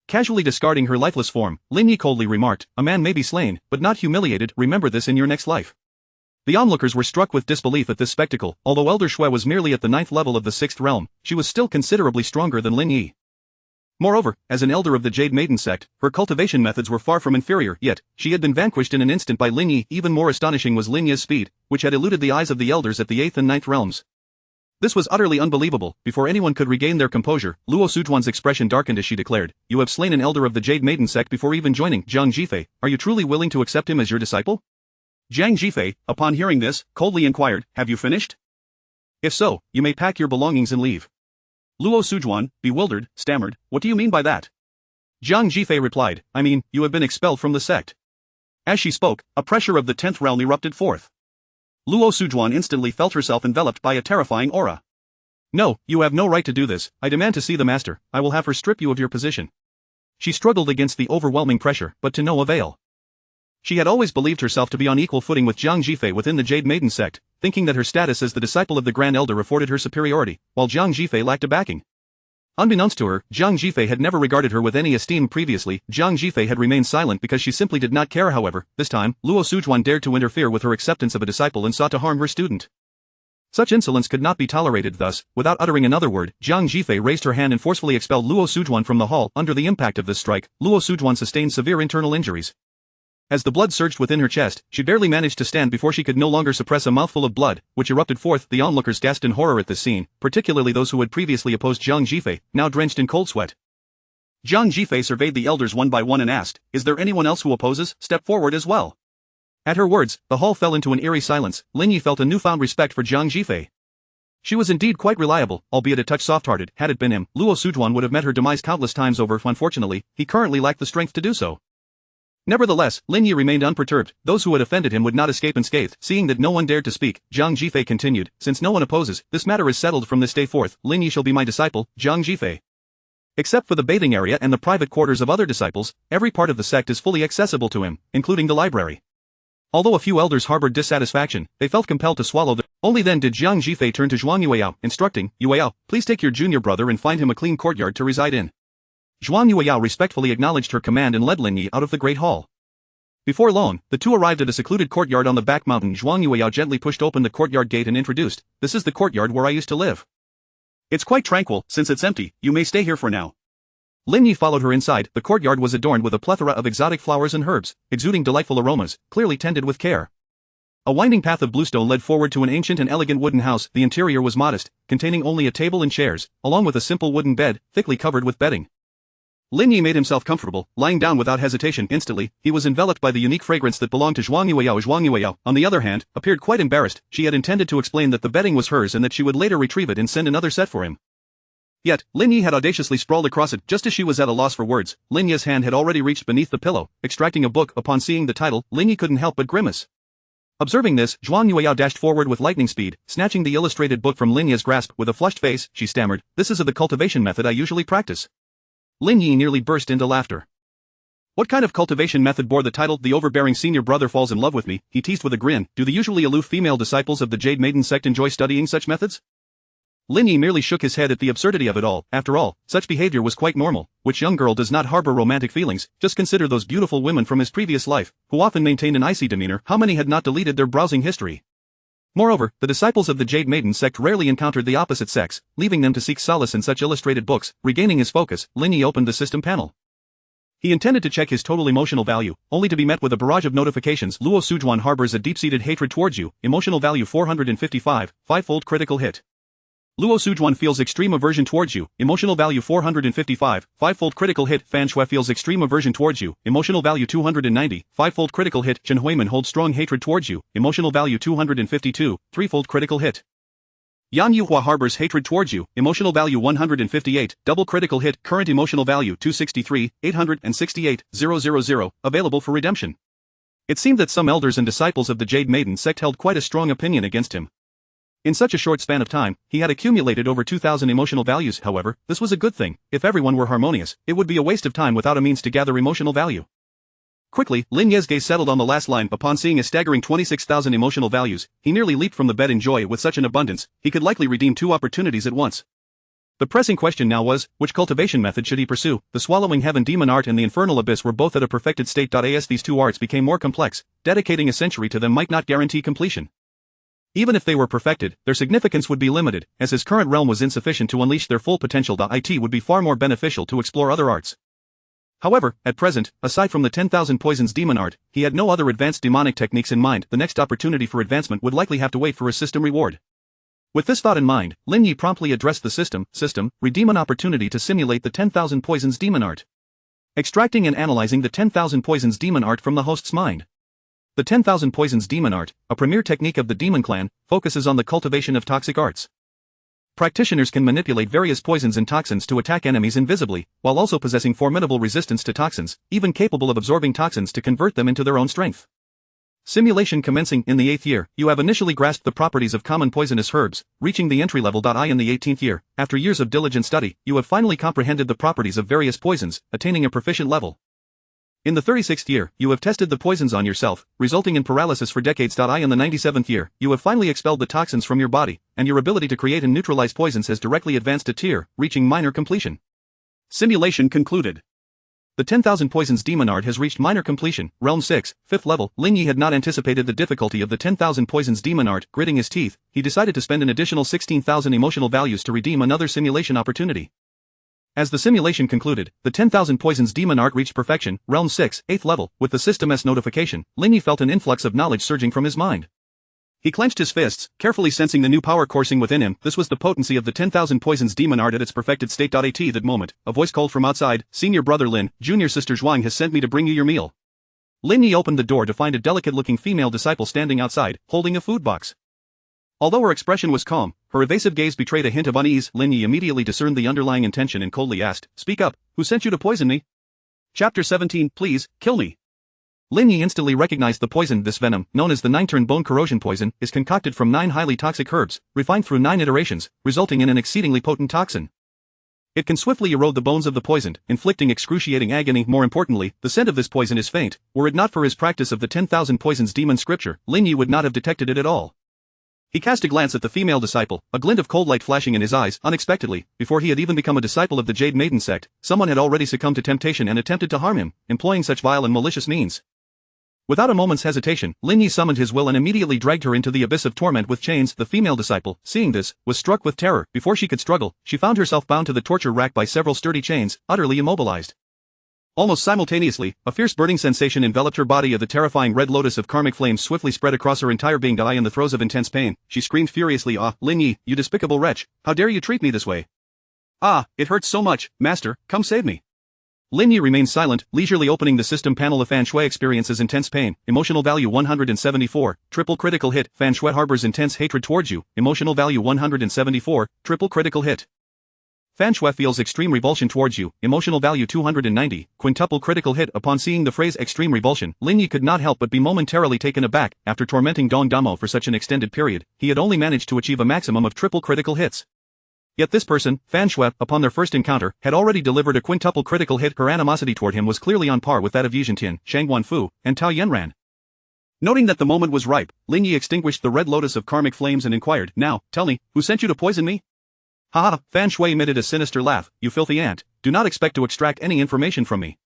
Casually discarding her lifeless form, Lin Yi coldly remarked, "A man may be slain, but not humiliated. Remember this in your next life." The onlookers were struck with disbelief at this spectacle. Although Elder Shui was merely at the 9th level of the 6th realm, she was still considerably stronger than Lin Yi. Moreover, as an elder of the Jade Maiden sect, her cultivation methods were far from inferior, yet, she had been vanquished in an instant by Lin Yi. Even more astonishing was Lin Yi's speed, which had eluded the eyes of the elders at the 8th and 9th realms. This was utterly unbelievable. Before anyone could regain their composure, Luo Sujuan's expression darkened as she declared, "You have slain an elder of the Jade Maiden sect before even joining Jiang Jifei. Are you truly willing to accept him as your disciple?" Jiang Jifei, upon hearing this, coldly inquired, "Have you finished? If so, you may pack your belongings and leave." Luo Sujuan, bewildered, stammered, "What do you mean by that?" Jiang Jifei replied, "I mean, you have been expelled from the sect." As she spoke, a pressure of the 10th realm erupted forth. Luo Sujuan instantly felt herself enveloped by a terrifying aura. "No, you have no right to do this. I demand to see the master. I will have her strip you of your position." She struggled against the overwhelming pressure, but to no avail. She had always believed herself to be on equal footing with Jiang Jifei within the Jade Maiden sect, thinking that her status as the disciple of the Grand Elder afforded her superiority, while Jiang Jifei lacked a backing. Unbeknownst to her, Jiang Jifei had never regarded her with any esteem previously. Jiang Jifei had remained silent because she simply did not care. However, this time, Luo Sujuan dared to interfere with her acceptance of a disciple and sought to harm her student. Such insolence could not be tolerated. Thus, without uttering another word, Jiang Jifei raised her hand and forcefully expelled Luo Sujuan from the hall. Under the impact of this strike, Luo Sujuan sustained severe internal injuries. As the blood surged within her chest, she barely managed to stand before she could no longer suppress a mouthful of blood, which erupted forth. The onlookers gasped in horror at this scene, particularly those who had previously opposed Jiang Jifei, now drenched in cold sweat. Jiang Jifei surveyed the elders one by one and asked, "Is there anyone else who opposes? Step forward as well." At her words, the hall fell into an eerie silence. Lin Yi felt a newfound respect for Jiang Jifei. She was indeed quite reliable, albeit a touch soft-hearted. Had it been him, Luo Sujuan would have met her demise countless times over. Unfortunately, he currently lacked the strength to do so. Nevertheless, Lin Yi remained unperturbed. Those who had offended him would not escape unscathed. Seeing that no one dared to speak, Jiang Jifei continued, "Since no one opposes, this matter is settled. From this day forth, Lin Yi shall be my disciple, Jiang Jifei. Except for the bathing area and the private quarters of other disciples, every part of the sect is fully accessible to him, including the library." Although a few elders harbored dissatisfaction, they felt compelled to swallow the. Only then did Jiang Jifei turn to Zhuang Yueyao, instructing, "Yueyao, please take your junior brother and find him a clean courtyard to reside in." Zhuang Yueyao respectfully acknowledged her command and led Lin Yi out of the great hall. Before long, the two arrived at a secluded courtyard on the back mountain. Zhuang Yueyao gently pushed open the courtyard gate and introduced, "This is the courtyard where I used to live." It's quite tranquil, since it's empty, you may stay here for now. Lin Yi followed her inside. The courtyard was adorned with a plethora of exotic flowers and herbs, exuding delightful aromas, clearly tended with care. A winding path of bluestone led forward to an ancient and elegant wooden house. The interior was modest, containing only a table and chairs, along with a simple wooden bed, thickly covered with bedding. Lin Yi made himself comfortable, lying down without hesitation. Instantly, he was enveloped by the unique fragrance that belonged to Zhuang Yueyao. Zhuang Yueyao, on the other hand, appeared quite embarrassed. She had intended to explain that the bedding was hers and that she would later retrieve it and send another set for him. Yet, Lin Yi had audaciously sprawled across it. Just as she was at a loss for words, Lin Yi's hand had already reached beneath the pillow, extracting a book. Upon seeing the title, Lin Yi couldn't help but grimace. Observing this, Zhuang Yueyao dashed forward with lightning speed, snatching the illustrated book from Lin Yi's grasp. With a flushed face, she stammered, "This is the cultivation method I usually practice." Lin Yi nearly burst into laughter. What kind of cultivation method bore the title? The overbearing senior brother falls in love with me, he teased with a grin. Do the usually aloof female disciples of the Jade Maiden sect enjoy studying such methods? Lin Yi merely shook his head at the absurdity of it all. After all, such behavior was quite normal. Which young girl does not harbor romantic feelings? Just consider those beautiful women from his previous life, who often maintained an icy demeanor. How many had not deleted their browsing history? Moreover, the disciples of the Jade Maiden sect rarely encountered the opposite sex, leaving them to seek solace in such illustrated books. Regaining his focus, Lin Yi opened the system panel. He intended to check his total emotional value, only to be met with a barrage of notifications. Luo Sujuan harbors a deep-seated hatred towards you. Emotional value 455, 5-fold critical hit. Luo Sujuan feels extreme aversion towards you. Emotional value 455, 5-fold critical hit. Fan Shui feels extreme aversion towards you. Emotional value 290, 5-fold critical hit. Chen Huimin holds strong hatred towards you. Emotional value 252, 3-fold critical hit. Yan Yuhua harbors hatred towards you. Emotional value 158, double critical hit. Current emotional value 263, 868, 000, available for redemption. It seemed that some elders and disciples of the Jade Maiden sect held quite a strong opinion against him. In such a short span of time, he had accumulated over 2,000 emotional values. However, this was a good thing. If everyone were harmonious, it would be a waste of time without a means to gather emotional value. Quickly, Lin Yi's gaze settled on the last line. Upon seeing a staggering 26,000 emotional values, he nearly leaped from the bed in joy. With such an abundance, he could likely redeem 2 opportunities at once. The pressing question now was, which cultivation method should he pursue? The Swallowing Heaven Demon art and the Infernal Abyss were both at a perfected state. As these 2 arts became more complex, dedicating a century to them might not guarantee completion. Even if they were perfected, their significance would be limited, as his current realm was insufficient to unleash their full potential. It would be far more beneficial to explore other arts. However, at present, aside from the 10,000 Poisons Demon art, he had no other advanced demonic techniques in mind. The next opportunity for advancement would likely have to wait for a system reward. With this thought in mind, Lin Yi promptly addressed the system, redeem an opportunity to simulate the 10,000 Poisons Demon art. Extracting and analyzing the 10,000 Poisons Demon art from the host's mind. The 10,000 Poisons Demon art, a premier technique of the Demon Clan, focuses on the cultivation of toxic arts. Practitioners can manipulate various poisons and toxins to attack enemies invisibly, while also possessing formidable resistance to toxins, even capable of absorbing toxins to convert them into their own strength. Simulation commencing. In the 8th year, you have initially grasped the properties of common poisonous herbs, reaching the entry level. In the 18th year, after years of diligent study, you have finally comprehended the properties of various poisons, attaining a proficient level. In the 36th year, you have tested the poisons on yourself, resulting in paralysis for decades. In the 97th year, you have finally expelled the toxins from your body, and your ability to create and neutralize poisons has directly advanced a tier, reaching minor completion. Simulation concluded. The 10,000 Poisons Demon art has reached minor completion, Realm 6, 5th level. Lin Yi had not anticipated the difficulty of the 10,000 Poisons Demon art. Gritting his teeth, he decided to spend an additional 16,000 emotional values to redeem another simulation opportunity. As the simulation concluded, the 10,000 Poisons Demon art reached perfection, Realm 6, 8th level. With the system's notification, Lin Yi felt an influx of knowledge surging from his mind. He clenched his fists, carefully sensing the new power coursing within him. This was the potency of the 10,000 Poisons Demon art at its perfected state. At that moment, a voice called from outside, "Senior brother Lin, junior sister Zhuang has sent me to bring you your meal." Lin Yi opened the door to find a delicate-looking female disciple standing outside, holding a food box. Although her expression was calm, her evasive gaze betrayed a hint of unease. Lin Yi immediately discerned the underlying intention and coldly asked, "Speak up, who sent you to poison me?" Chapter 17, Please, kill me. Lin Yi instantly recognized the poison. This venom, known as the 9-turn bone corrosion poison, is concocted from 9 highly toxic herbs, refined through 9 iterations, resulting in an exceedingly potent toxin. It can swiftly erode the bones of the poisoned, inflicting excruciating agony. More importantly, the scent of this poison is faint. Were it not for his practice of the 10,000 Poisons Demon scripture, Lin Yi would not have detected it at all. He cast a glance at the female disciple, a glint of cold light flashing in his eyes. Unexpectedly, before he had even become a disciple of the Jade Maiden sect, someone had already succumbed to temptation and attempted to harm him, employing such vile and malicious means. Without a moment's hesitation, Lin Yi summoned his will and immediately dragged her into the abyss of torment with chains. The female disciple, seeing this, was struck with terror. Before she could struggle, she found herself bound to the torture rack by several sturdy chains, utterly immobilized. Almost simultaneously, a fierce burning sensation enveloped her body. The terrifying red lotus of karmic flames swiftly spread across her entire being. In the throes of intense pain, she screamed furiously, "Ah, Lin Yi, you despicable wretch, how dare you treat me this way? Ah, it hurts so much, master, come save me." Lin Yi remained silent, leisurely opening the system panel. Fan Shui experiences intense pain, emotional value 174, triple critical hit. Fan Shui harbors intense hatred towards you, emotional value 174, triple critical hit. Fan Shui feels extreme revulsion towards you, emotional value 290, quintuple critical hit. Upon seeing the phrase extreme revulsion, Lin Yi could not help but be momentarily taken aback. After tormenting Dong Damo for such an extended period, he had only managed to achieve a maximum of triple critical hits. Yet this person, Fan Shui, upon their first encounter, had already delivered a quintuple critical hit. Her animosity toward him was clearly on par with that of Yizhen, Shang Guanfu, and Tao Yanran. Noting that the moment was ripe, Lin Yi extinguished the red lotus of karmic flames and inquired, "Now, tell me, who sent you to poison me?" "Haha," Fan Shui emitted a sinister laugh, "you filthy ant, do not expect to extract any information from me.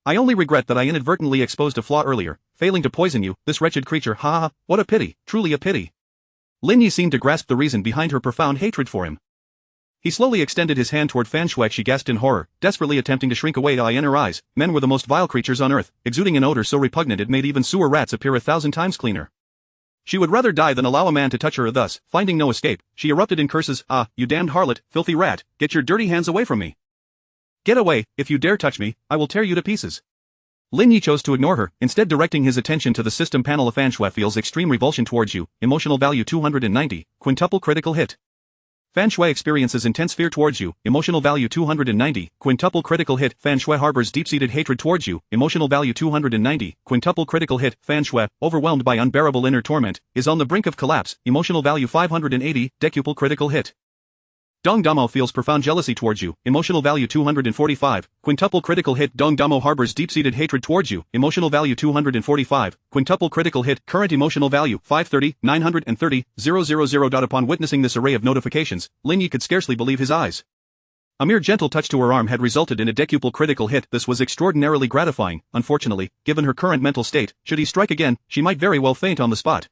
I only regret that I inadvertently exposed a flaw earlier, failing to poison you, this wretched creature. Haha, what a pity, truly a pity." Lin Yi seemed to grasp the reason behind her profound hatred for him. He slowly extended his hand toward Fan Shui. She gasped in horror, desperately attempting to shrink away. In her eyes, men were the most vile creatures on earth, exuding an odor so repugnant it made even sewer rats appear 1,000 times cleaner. She would rather die than allow a man to touch her. Thus, finding no escape, she erupted in curses. "Ah, you damned harlot, filthy rat, get your dirty hands away from me. Get away, if you dare touch me, I will tear you to pieces." Lin Yi chose to ignore her, instead directing his attention to the system panel. Fan Shui feels extreme revulsion towards you, emotional value 290, quintuple critical hit. Fan Shui experiences intense fear towards you, emotional value 290, quintuple critical hit. Fan Shui harbors deep-seated hatred towards you, emotional value 290, quintuple critical hit. Fan Shui, overwhelmed by unbearable inner torment, is on the brink of collapse, emotional value 580, decuple critical hit. Dong Damo feels profound jealousy towards you, emotional value 245, quintuple critical hit. Dong Damo harbors deep-seated hatred towards you, emotional value 245, quintuple critical hit. Current emotional value 530, 930, 000. Upon witnessing this array of notifications, Lin Yi could scarcely believe his eyes. A mere gentle touch to her arm had resulted in a decuple critical hit. This was extraordinarily gratifying. Unfortunately, given her current mental state, should he strike again, she might very well faint on the spot.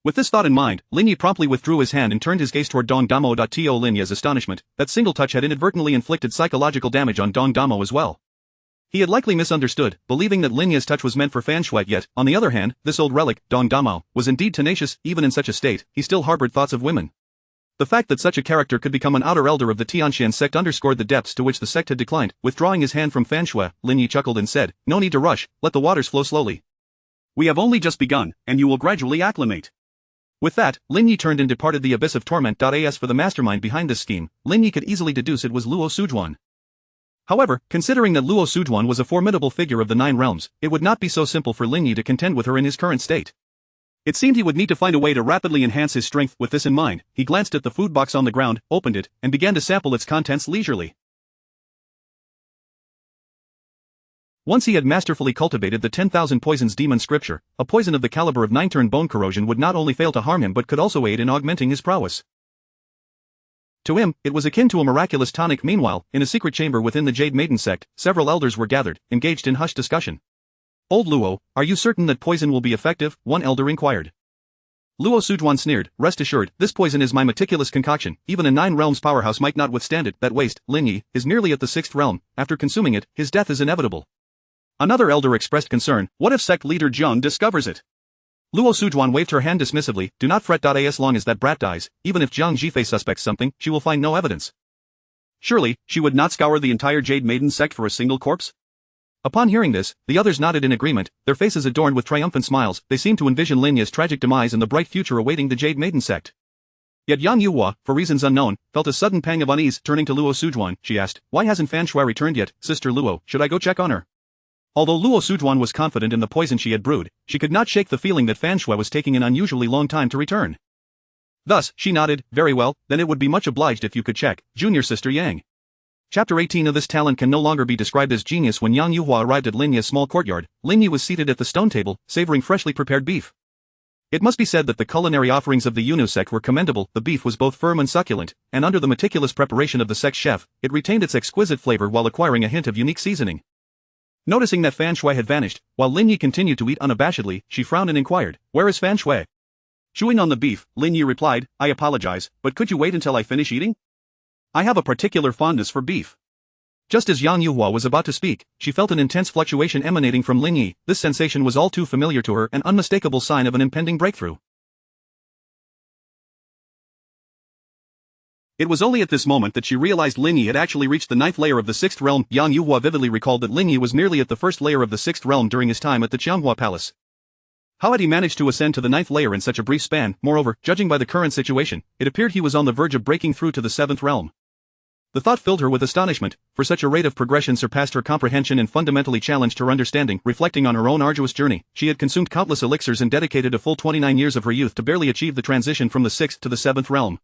With this thought in mind, Lin Yi promptly withdrew his hand and turned his gaze toward Dong Damo. To Lin Yi's astonishment, that single touch had inadvertently inflicted psychological damage on Dong Damo as well. He had likely misunderstood, believing that Lin Yi's touch was meant for Fan Shui. Yet, on the other hand, this old relic, Dong Damo, was indeed tenacious. Even in such a state, he still harbored thoughts of women. The fact that such a character could become an outer elder of the Tianxian sect underscored the depths to which the sect had declined. Withdrawing his hand from Fan Shui, Lin Yi chuckled and said, "No need to rush, let the waters flow slowly. We have only just begun, and you will gradually acclimate." With that, Lin Yi turned and departed the abyss of torment. As for the mastermind behind this scheme, Lin Yi could easily deduce it was Luo Sujuan. However, considering that Luo Sujuan was a formidable figure of the Nine Realms, it would not be so simple for Lin Yi to contend with her in his current state. It seemed he would need to find a way to rapidly enhance his strength. With this in mind, he glanced at the food box on the ground, opened it, and began to sample its contents leisurely. Once he had masterfully cultivated the 10,000 poisons demon scripture, a poison of the caliber of 9-turn bone corrosion would not only fail to harm him but could also aid in augmenting his prowess. To him, it was akin to a miraculous tonic. Meanwhile, in a secret chamber within the Jade Maiden sect, several elders were gathered, engaged in hushed discussion. "Old Luo, are you certain that poison will be effective?" one elder inquired. Luo Sujuan sneered, "Rest assured, this poison is my meticulous concoction, even a 9 realms powerhouse might not withstand it. That waste, Lin Yi, is merely at the 6th realm, after consuming it, his death is inevitable." Another elder expressed concern, "What if sect leader Jiang discovers it?" Luo Sujuan waved her hand dismissively, "Do not fret. As long as that brat dies, even if Jiang Jifei suspects something, she will find no evidence. Surely, she would not scour the entire Jade Maiden sect for a single corpse?" Upon hearing this, the others nodded in agreement, their faces adorned with triumphant smiles. They seemed to envision Lin Yi's tragic demise and the bright future awaiting the Jade Maiden sect. Yet Yang Yuhua, for reasons unknown, felt a sudden pang of unease. Turning to Luo Sujuan, she asked, "Why hasn't Fan Shui returned yet, Sister Luo? Should I go check on her?" Although Luo Sujuan was confident in the poison she had brewed, she could not shake the feeling that Fan Shui was taking an unusually long time to return. Thus, she nodded, "Very well, then it would be much obliged if you could check, Junior Sister Yang." Chapter 18 of this talent can no longer be described as genius. When Yang Yuhua arrived at Lin Yi's small courtyard, Lin Yi was seated at the stone table, savoring freshly prepared beef. It must be said that the culinary offerings of the Yunu sect were commendable. The beef was both firm and succulent, and under the meticulous preparation of the sect's chef, it retained its exquisite flavor while acquiring a hint of unique seasoning. Noticing that Fan Shui had vanished, while Lin Yi continued to eat unabashedly, she frowned and inquired, "Where is Fan Shui?" Chewing on the beef, Lin Yi replied, "I apologize, but could you wait until I finish eating? I have a particular fondness for beef." Just as Yang Yuhua was about to speak, she felt an intense fluctuation emanating from Lin Yi. This sensation was all too familiar to her, an unmistakable sign of an impending breakthrough. It was only at this moment that she realized Lin Yi had actually reached the 9th layer of the 6th realm. Yang Yuhua vividly recalled that Lin Yi was merely at the 1st layer of the 6th realm during his time at the Qianghua Palace. How had he managed to ascend to the 9th layer in such a brief span? Moreover, judging by the current situation, it appeared he was on the verge of breaking through to the 7th realm. The thought filled her with astonishment, for such a rate of progression surpassed her comprehension and fundamentally challenged her understanding. Reflecting on her own arduous journey, she had consumed countless elixirs and dedicated a full 29 years of her youth to barely achieve the transition from the 6th to the 7th realm.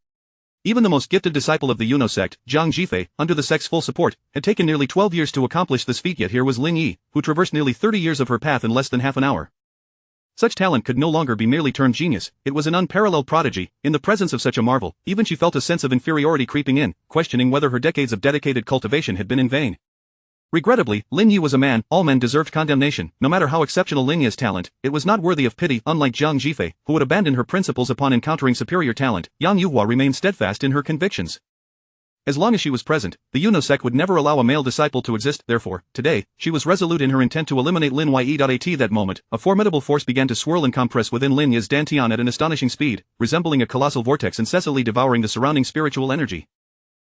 Even the most gifted disciple of the Yuno sect, Zhang Jifei, under the sect's full support, had taken nearly 12 years to accomplish this feat. Yet here was Lin Yi, who traversed nearly 30 years of her path in less than half an hour. Such talent could no longer be merely termed genius, it was an unparalleled prodigy. In the presence of such a marvel, even she felt a sense of inferiority creeping in, questioning whether her decades of dedicated cultivation had been in vain. Regrettably, Lin Yi was a man. All men deserved condemnation. No matter how exceptional Lin Yi's talent, it was not worthy of pity. Unlike Zhang Jifei, who would abandon her principles upon encountering superior talent, Yang Yuhua remained steadfast in her convictions. As long as she was present, the Yuno sect would never allow a male disciple to exist. Therefore, today, she was resolute in her intent to eliminate Lin Yi. At that moment, a formidable force began to swirl and compress within Lin Yi's dantian at an astonishing speed, resembling a colossal vortex incessantly devouring the surrounding spiritual energy.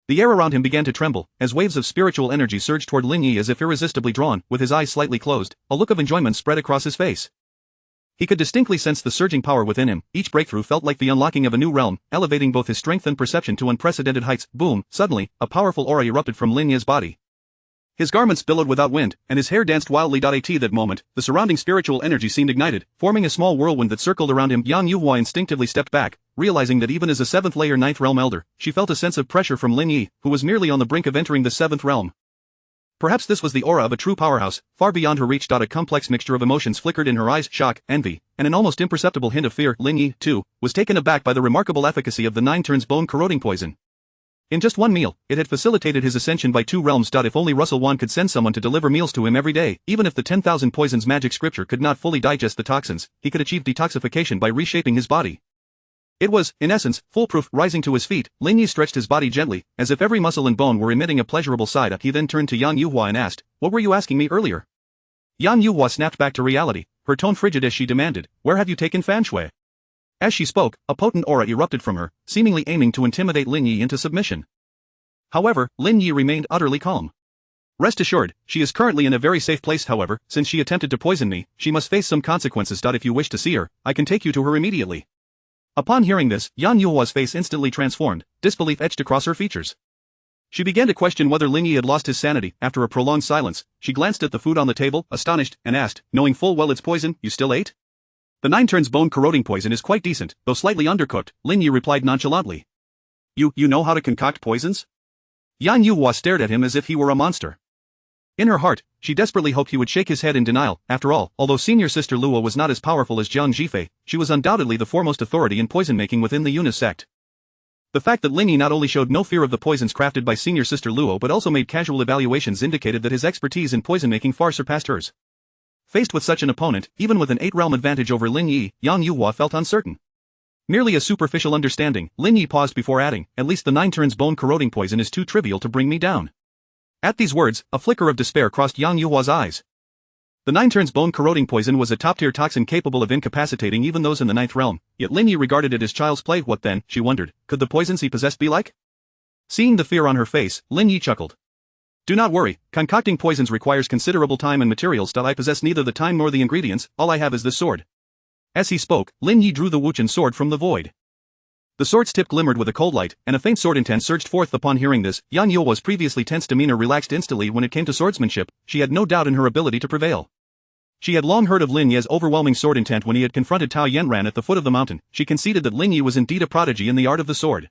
The air around him began to tremble, as waves of spiritual energy surged toward Lin Yi as if irresistibly drawn. With his eyes slightly closed, a look of enjoyment spread across his face. He could distinctly sense the surging power within him. Each breakthrough felt like the unlocking of a new realm, elevating both his strength and perception to unprecedented heights. Boom! Suddenly, a powerful aura erupted from Lin Yi's body. His garments billowed without wind, and his hair danced wildly. At that moment, the surrounding spiritual energy seemed ignited, forming a small whirlwind that circled around him. Yang Yuhua instinctively stepped back, realizing that even as a 7th layer 9th realm elder, she felt a sense of pressure from Lin Yi, who was merely on the brink of entering the 7th realm. Perhaps this was the aura of a true powerhouse, far beyond her reach. A complex mixture of emotions flickered in her eyes: shock, envy, and an almost imperceptible hint of fear. Lin Yi, too, was taken aback by the remarkable efficacy of the 9 turns bone corroding poison. In just one meal, it had facilitated his ascension by 2 realms. If only Russell Wan could send someone to deliver meals to him every day. Even if the 10,000 poisons magic scripture could not fully digest the toxins, he could achieve detoxification by reshaping his body. It was, in essence, foolproof. Rising to his feet, Lin Yi stretched his body gently, as if every muscle and bone were emitting a pleasurable sigh. He then turned to Yang Yuhua and asked, "What were you asking me earlier?" Yang Yuhua snapped back to reality, her tone frigid as she demanded, "Where have you taken Fan Shui?" As she spoke, a potent aura erupted from her, seemingly aiming to intimidate Lin Yi into submission. However, Lin Yi remained utterly calm. "Rest assured, she is currently in a very safe place. However, since she attempted to poison me, she must face some consequences. If you wish to see her, I can take you to her immediately." Upon hearing this, Yang Yuhua's face instantly transformed, disbelief etched across her features. She began to question whether Lin Yi had lost his sanity. After a prolonged silence, she glanced at the food on the table, astonished, and asked, "Knowing full well it's poison, you still ate?" "The 9 turns bone corroding poison is quite decent, though slightly undercooked," Lin Yi replied nonchalantly. You know how to concoct poisons?" Yang Yuhua stared at him as if he were a monster. In her heart, she desperately hoped he would shake his head in denial. After all, although senior sister Luo was not as powerful as Zhang Jifei, she was undoubtedly the foremost authority in poison making within the Yunus sect. The fact that Lin Yi not only showed no fear of the poisons crafted by senior sister Luo but also made casual evaluations indicated that his expertise in poison making far surpassed hers. Faced with such an opponent, even with an 8-realm advantage over Lin Yi, Yang Yuhua felt uncertain. Merely a superficial understanding, Lin Yi paused before adding, "At least the 9 turns bone corroding poison is too trivial to bring me down." At these words, a flicker of despair crossed Yang Yuhua's eyes. The 9 turns bone corroding poison was a top-tier toxin capable of incapacitating even those in the 9th realm, yet Lin Yi regarded it as child's play. What then, she wondered, could the poisons he possessed be like? Seeing the fear on her face, Lin Yi chuckled. "Do not worry, concocting poisons requires considerable time and materials. I possess neither the time nor the ingredients, all I have is this sword." As he spoke, Lin Yi drew the Wuchen sword from the void. The sword's tip glimmered with a cold light, and a faint sword intent surged forth. Upon hearing this, Yang Yuhua's previously tense demeanor relaxed instantly. When it came to swordsmanship, she had no doubt in her ability to prevail. She had long heard of Lin Yi's overwhelming sword intent when he had confronted Tao Yanran at the foot of the mountain. She conceded that Lin Yi was indeed a prodigy in the art of the sword.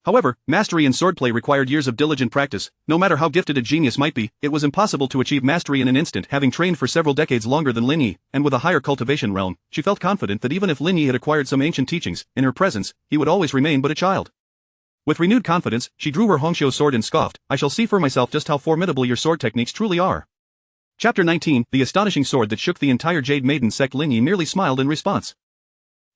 However, mastery in swordplay required years of diligent practice. No matter how gifted a genius might be, it was impossible to achieve mastery in an instant. Having trained for several decades longer than Lin Yi, and with a higher cultivation realm, she felt confident that even if Lin Yi had acquired some ancient teachings, in her presence, he would always remain but a child. With renewed confidence, she drew her Hongxiu sword and scoffed, "I shall see for myself just how formidable your sword techniques truly are." Chapter 19, The Astonishing Sword That Shook the Entire Jade Maiden Sect. Lin Yi merely smiled in response.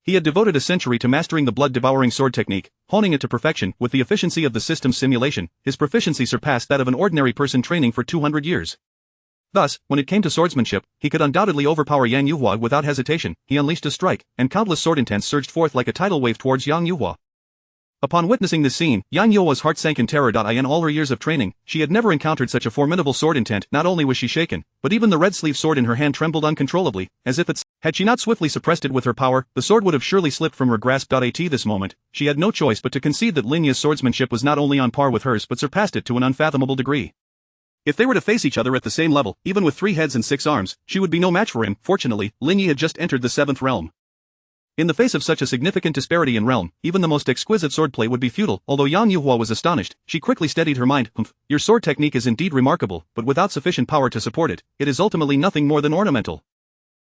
He had devoted a century to mastering the blood-devouring sword technique, honing it to perfection. With the efficiency of the system's simulation, his proficiency surpassed that of an ordinary person training for 200 years. Thus, when it came to swordsmanship, he could undoubtedly overpower Yang Yuhua without hesitation. He unleashed a strike, and countless sword intents surged forth like a tidal wave towards Yang Yuhua. Upon witnessing this scene, Yang Yuhua's heart sank in terror. In all her years of training, she had never encountered such a formidable sword intent. Not only was she shaken, but even the red-sleeve sword in her hand trembled uncontrollably, as if had she not swiftly suppressed it with her power, the sword would have surely slipped from her grasp. At this moment, she had no choice but to concede that Lin Yi's swordsmanship was not only on par with hers but surpassed it to an unfathomable degree. If they were to face each other at the same level, even with 3 heads and 6 arms, she would be no match for him. Fortunately, Lin Yi had just entered the 7th realm. In the face of such a significant disparity in realm, even the most exquisite swordplay would be futile. Although Yang Yuhua was astonished, she quickly steadied her mind. Your sword technique is indeed remarkable, but without sufficient power to support it, it is ultimately nothing more than ornamental.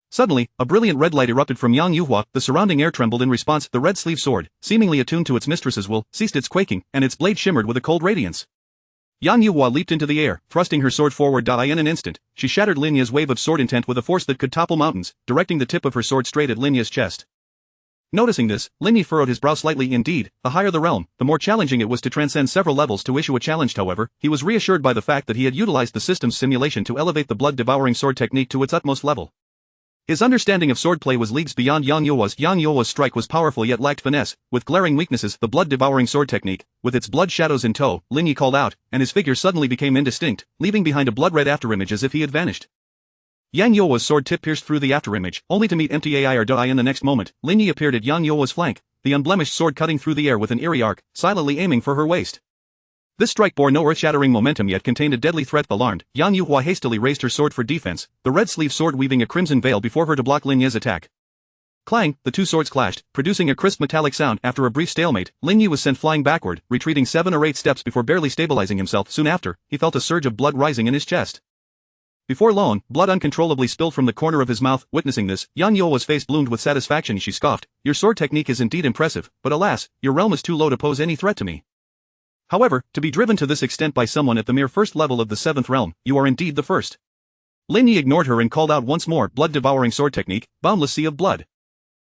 Suddenly, a brilliant red light erupted from Yang Yuhua. The surrounding air trembled in response. The red-sleeve sword, seemingly attuned to its mistress's will, ceased its quaking, and its blade shimmered with a cold radiance. Yang Yuhua leaped into the air, thrusting her sword forward. In an instant, she shattered Lin Yi's wave of sword intent with a force that could topple mountains, directing the tip of her sword straight at Lin Yi's chest. Noticing this, Lin Yi furrowed his brow slightly. Indeed, the higher the realm, the more challenging it was to transcend several levels to issue a challenge. However, he was reassured by the fact that he had utilized the system's simulation to elevate the blood-devouring sword technique to its utmost level. His understanding of swordplay was leagues beyond Yang Yuhua's. Yang Yuhua's strike was powerful yet lacked finesse, with glaring weaknesses. The blood-devouring sword technique, with its blood shadows in tow, Lin Yi called out, and his figure suddenly became indistinct, leaving behind a blood-red afterimage as if he had vanished. Yang Yuhua's sword tip pierced through the afterimage, only to meet empty air. In the next moment, Lin Yi appeared at Yang Yuhua's flank, the unblemished sword cutting through the air with an eerie arc, silently aiming for her waist. This strike bore no earth-shattering momentum yet contained a deadly threat. Alarmed, Yang Yuhua hastily raised her sword for defense, the red-sleeve sword weaving a crimson veil before her to block Lin Yi's attack. Clang, the two swords clashed, producing a crisp metallic sound. After a brief stalemate, Lin Yi was sent flying backward, retreating 7 or 8 steps before barely stabilizing himself. Soon after, he felt a surge of blood rising in his chest. Before long, blood uncontrollably spilled from the corner of his mouth. Witnessing this, Yang Yuhua's face bloomed with satisfaction. She scoffed, "Your sword technique is indeed impressive, but alas, your realm is too low to pose any threat to me. However, to be driven to this extent by someone at the mere first level of the 7th realm, you are indeed the first." Lin Yi ignored her and called out once more, "Blood-devouring sword technique, boundless sea of blood."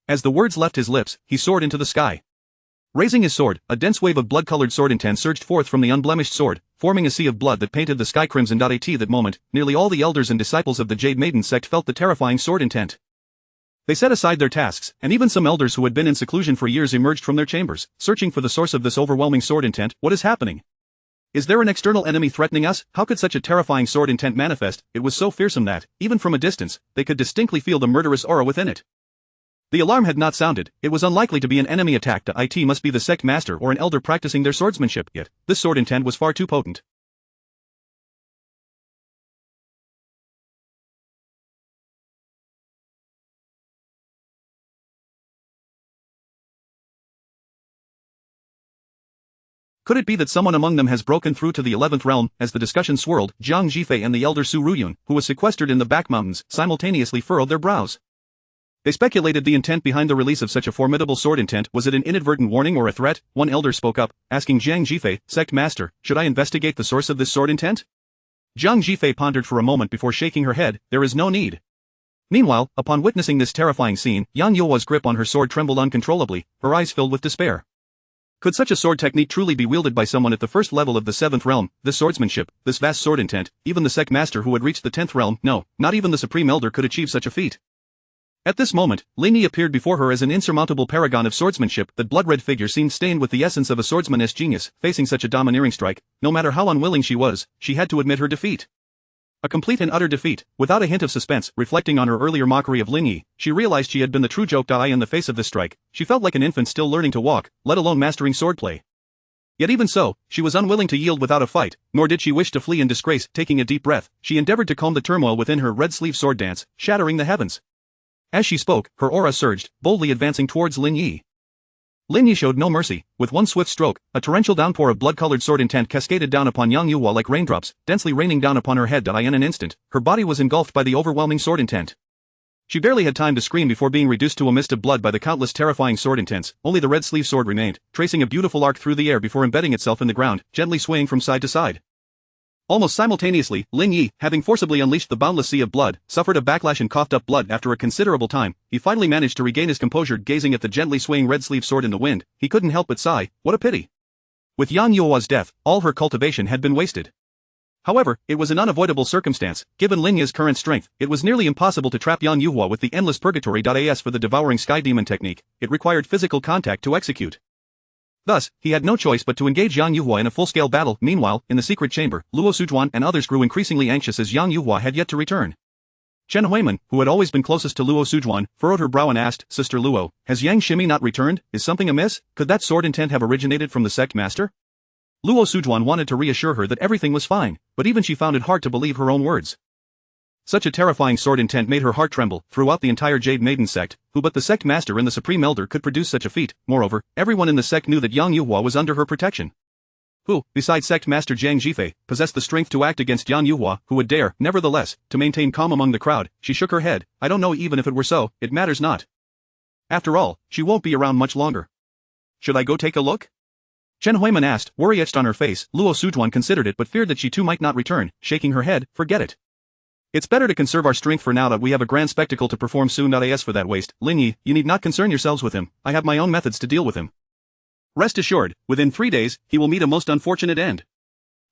As the words left his lips, he soared into the sky. Raising his sword, a dense wave of blood-colored sword intent surged forth from the unblemished sword, forming a sea of blood that painted the sky crimson. At that moment, nearly all the elders and disciples of the Jade Maiden sect felt the terrifying sword intent. They set aside their tasks, and even some elders who had been in seclusion for years emerged from their chambers, searching for the source of this overwhelming sword intent. What is happening? Is there an external enemy threatening us? How could such a terrifying sword intent manifest? It was so fearsome that, even from a distance, they could distinctly feel the murderous aura within it. The alarm had not sounded. It was unlikely to be an enemy attack. It must be the sect master or an elder practicing their swordsmanship. Yet, this sword intent was far too potent. Could it be that someone among them has broken through to the 11th realm? As the discussion swirled, Zhang Jifei and the elder Su Ruyun, who was sequestered in the back mountains, simultaneously furrowed their brows. They speculated the intent behind the release of such a formidable sword intent. Was it an inadvertent warning or a threat? One elder spoke up, asking Zhang Jifei, "Sect master, should I investigate the source of this sword intent?" Zhang Jifei pondered for a moment before shaking her head. "There is no need." Meanwhile, upon witnessing this terrifying scene, Yang Yuhua's grip on her sword trembled uncontrollably, her eyes filled with despair. Could such a sword technique truly be wielded by someone at the first level of the 7th realm? This swordsmanship, this vast sword intent, even the sect master who had reached the 10th realm, no, not even the supreme elder could achieve such a feat. At this moment, Lin Yi appeared before her as an insurmountable paragon of swordsmanship. That blood-red figure seemed stained with the essence of a swordsman's genius. Facing such a domineering strike, no matter how unwilling she was, she had to admit her defeat. A complete and utter defeat, without a hint of suspense. Reflecting on her earlier mockery of Lin Yi, she realized she had been the true joke. In the face of this strike, she felt like an infant still learning to walk, let alone mastering swordplay. Yet even so, she was unwilling to yield without a fight, nor did she wish to flee in disgrace. Taking a deep breath, she endeavored to calm the turmoil within her. Red-sleeve sword dance, shattering the heavens. As she spoke, her aura surged, boldly advancing towards Lin Yi. Lin Yi showed no mercy. With one swift stroke, a torrential downpour of blood-colored sword intent cascaded down upon Yang Yuhua like raindrops, densely raining down upon her head. In an instant, her body was engulfed by the overwhelming sword intent. She barely had time to scream before being reduced to a mist of blood by the countless terrifying sword intents. Only the red-sleeve sword remained, tracing a beautiful arc through the air before embedding itself in the ground, gently swaying from side to side. Almost simultaneously, Lin Yi, having forcibly unleashed the boundless sea of blood, suffered a backlash and coughed up blood. After a considerable time, he finally managed to regain his composure. Gazing at the gently swaying red-sleeved sword in the wind, he couldn't help but sigh, what a pity. With Yang Yuhua's death, all her cultivation had been wasted. However, it was an unavoidable circumstance. Given Lin Yi's current strength, it was nearly impossible to trap Yang Yuhua with the endless purgatory. As for the devouring sky demon technique, it required physical contact to execute. Thus, he had no choice but to engage Yang Yuhua in a full-scale battle. Meanwhile, in the secret chamber, Luo Sujuan and others grew increasingly anxious as Yang Yuhua had yet to return. Chen Huiman, who had always been closest to Luo Sujuan, furrowed her brow and asked, Sister Luo, has Yang Shimi not returned? Is something amiss? Could that sword intent have originated from the sect master? Luo Sujuan wanted to reassure her that everything was fine, but even she found it hard to believe her own words. Such a terrifying sword intent made her heart tremble. Throughout the entire Jade Maiden sect, who but the sect master and the Supreme Elder could produce such a feat? Moreover, everyone in the sect knew that Yang Yuhua was under her protection. Who, besides sect master Jiang Jifei, possessed the strength to act against Yang Yuhua, who would dare, nevertheless, to maintain calm among the crowd? She shook her head. I don't know. Even if it were so, it matters not. After all, she won't be around much longer. Should I go take a look? Chen Huiman asked, worry etched on her face. Luo Sujuan considered it but feared that she too might not return, shaking her head, forget it. It's better to conserve our strength for now that we have a grand spectacle to perform soon. As for that waste, Lin Yi, you need not concern yourselves with him, I have my own methods to deal with him. Rest assured, within 3 days, he will meet a most unfortunate end.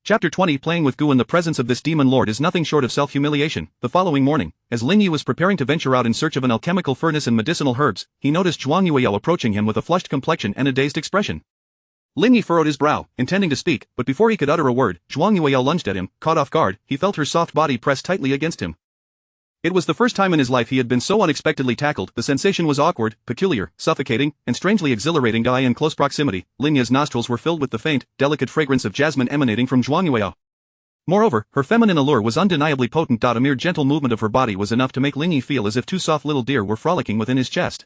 Chapter 20 Playing with goo in the presence of this demon lord is nothing short of self-humiliation. The following morning, as Lin Yi was preparing to venture out in search of an alchemical furnace and medicinal herbs, he noticed Zhuang Yueyao approaching him with a flushed complexion and a dazed expression. Lin Yi furrowed his brow, intending to speak, but before he could utter a word, Zhuang Yueyao lunged at him. Caught off guard, he felt her soft body press tightly against him. It was the first time in his life he had been so unexpectedly tackled. The sensation was awkward, peculiar, suffocating, and strangely exhilarating. In close proximity, Lin Yi's nostrils were filled with the faint, delicate fragrance of jasmine emanating from Zhuang Yueyao. Moreover, her feminine allure was undeniably potent. A mere gentle movement of her body was enough to make Lin Yi feel as if 2 soft little deer were frolicking within his chest.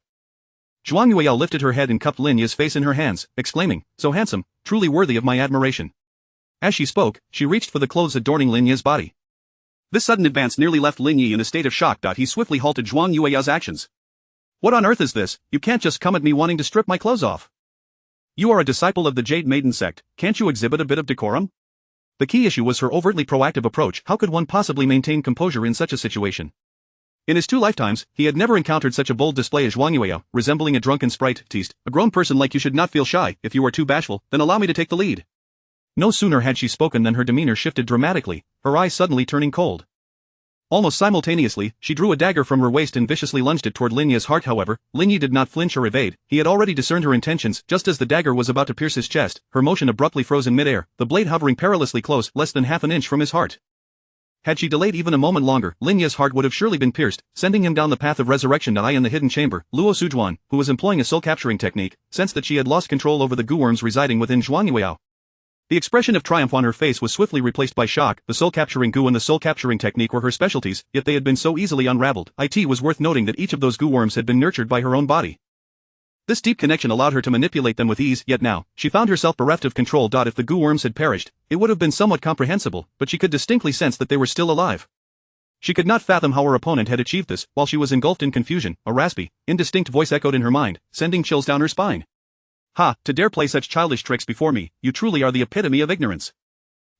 Zhuang Yueyao lifted her head and cupped Lin Yi's face in her hands, exclaiming, so handsome, truly worthy of my admiration. As she spoke, she reached for the clothes adorning Lin Yi's body. This sudden advance nearly left Lin Yi in a state of shock. He swiftly halted Zhuang Yueyao's actions. What on earth is this? You can't just come at me wanting to strip my clothes off. You are a disciple of the Jade Maiden sect, can't you exhibit a bit of decorum? The key issue was her overtly proactive approach. How could one possibly maintain composure in such a situation? In his 2 lifetimes, he had never encountered such a bold display as Zhuang Yueyao, resembling a drunken sprite. Teased, a grown person like you should not feel shy. If you are too bashful, then allow me to take the lead. No sooner had she spoken than her demeanor shifted dramatically, her eyes suddenly turning cold. Almost simultaneously, she drew a dagger from her waist and viciously lunged it toward Lin Yi's heart. However, Lin Yi did not flinch or evade. He had already discerned her intentions. Just as the dagger was about to pierce his chest, her motion abruptly froze in midair, the blade hovering perilously close, less than half an inch from his heart. Had she delayed even a moment longer, Lin Yi's heart would have surely been pierced, sending him down the path of resurrection. In the hidden chamber, Luo Sujuan, who was employing a soul-capturing technique, sensed that she had lost control over the goo worms residing within Zhuang Yueyao. The expression of triumph on her face was swiftly replaced by shock. The soul-capturing goo and the soul-capturing technique were her specialties, yet they had been so easily unraveled. It was worth noting that each of those goo worms had been nurtured by her own body. This deep connection allowed her to manipulate them with ease, yet now, she found herself bereft of control. If the goo worms had perished, it would have been somewhat comprehensible, but she could distinctly sense that they were still alive. She could not fathom how her opponent had achieved this. While she was engulfed in confusion, a raspy, indistinct voice echoed in her mind, sending chills down her spine. Ha, to dare play such childish tricks before me, you truly are the epitome of ignorance.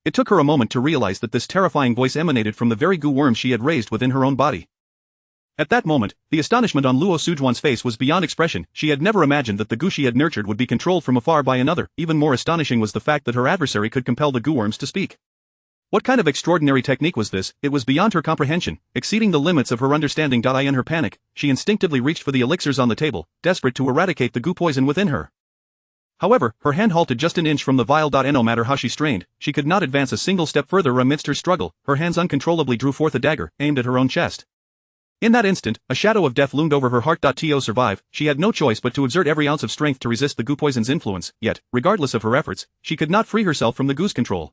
It took her a moment to realize that this terrifying voice emanated from the very goo worms she had raised within her own body. At that moment, the astonishment on Luo Sujuan's face was beyond expression. She had never imagined that the goo she had nurtured would be controlled from afar by another. Even more astonishing was the fact that her adversary could compel the goo worms to speak. What kind of extraordinary technique was this? It was beyond her comprehension, exceeding the limits of her understanding. In her panic, she instinctively reached for the elixirs on the table, desperate to eradicate the goo poison within her. However, her hand halted just an inch from the vial. No matter how she strained, she could not advance a single step further. Amidst her struggle, her hands uncontrollably drew forth a dagger, aimed at her own chest. In that instant, a shadow of death loomed over her heart. To survive, she had no choice but to exert every ounce of strength to resist the goo poison's influence, yet, regardless of her efforts, she could not free herself from the goo's control.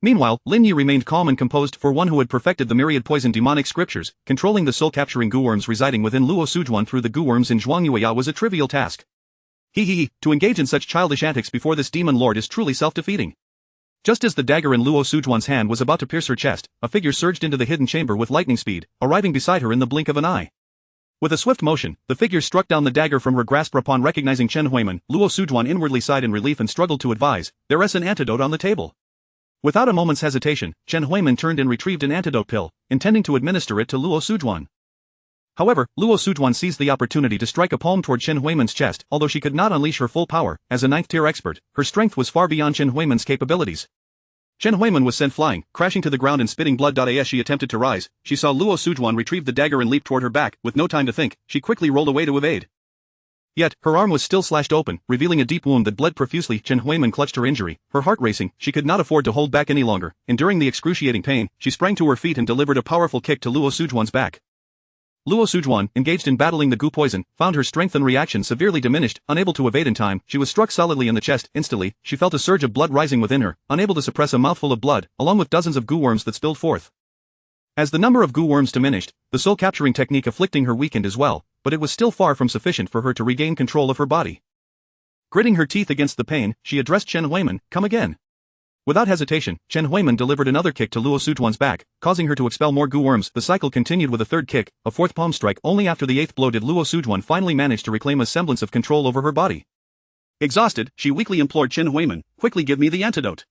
Meanwhile, Lin Yi remained calm and composed. For one who had perfected the myriad poison demonic scriptures, controlling the soul-capturing goo worms residing within Luo Sujuan through the goo worms in Zhuang Yueyao was a trivial task. To engage in such childish antics before this demon lord is truly self-defeating. Just as the dagger in Luo Sujuan's hand was about to pierce her chest, a figure surged into the hidden chamber with lightning speed, arriving beside her in the blink of an eye. With a swift motion, the figure struck down the dagger from her grasp. Upon recognizing Chen Huiman, Luo Sujuan inwardly sighed in relief and struggled to advise, "There is an antidote on the table." Without a moment's hesitation, Chen Huimin turned and retrieved an antidote pill, intending to administer it to Luo Sujuan. However, Luo Sujuan seized the opportunity to strike a palm toward Chen Huimin's chest. Although she could not unleash her full power, as a 9th-tier expert, her strength was far beyond Chen Huimin's capabilities. Chen Huimin was sent flying, crashing to the ground and spitting blood. As she attempted to rise, she saw Luo Sujuan retrieve the dagger and leap toward her back. With no time to think, she quickly rolled away to evade. Yet, her arm was still slashed open, revealing a deep wound that bled profusely. Chen Huimin clutched her injury, her heart racing. She could not afford to hold back any longer. Enduring the excruciating pain, she sprang to her feet and delivered a powerful kick to Luo Sujuan's back. Luo Sujuan, engaged in battling the goo poison, found her strength and reaction severely diminished. Unable to evade in time, she was struck solidly in the chest. Instantly, she felt a surge of blood rising within her, unable to suppress a mouthful of blood, along with dozens of goo worms that spilled forth. As the number of goo worms diminished, the soul-capturing technique afflicting her weakened as well, but it was still far from sufficient for her to regain control of her body. Gritting her teeth against the pain, she addressed Chen Huimin, "Come again." Without hesitation, Chen Huimin delivered another kick to Luo Sujuan's back, causing her to expel more goo worms. The cycle continued with a third kick, a fourth palm strike. Only after the 8th blow did Luo Sujuan finally manage to reclaim a semblance of control over her body. Exhausted, she weakly implored Chen Huimin, "Quickly give me the antidote."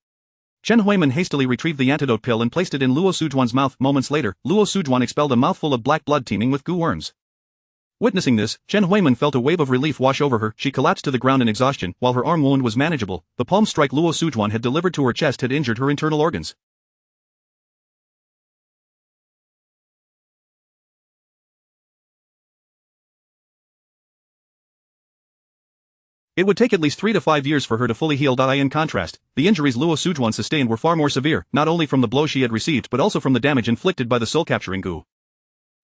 Chen Huimin hastily retrieved the antidote pill and placed it in Luo Sujuan's mouth. Moments later, Luo Sujuan expelled a mouthful of black blood teeming with goo worms. Witnessing this, Chen Huimin felt a wave of relief wash over her. She collapsed to the ground in exhaustion. While her arm wound was manageable, the palm strike Luo Sujuan had delivered to her chest had injured her internal organs. It would take at least 3 to 5 years for her to fully heal. In contrast, the injuries Luo Sujuan sustained were far more severe, not only from the blow she had received but also from the damage inflicted by the soul-capturing goo.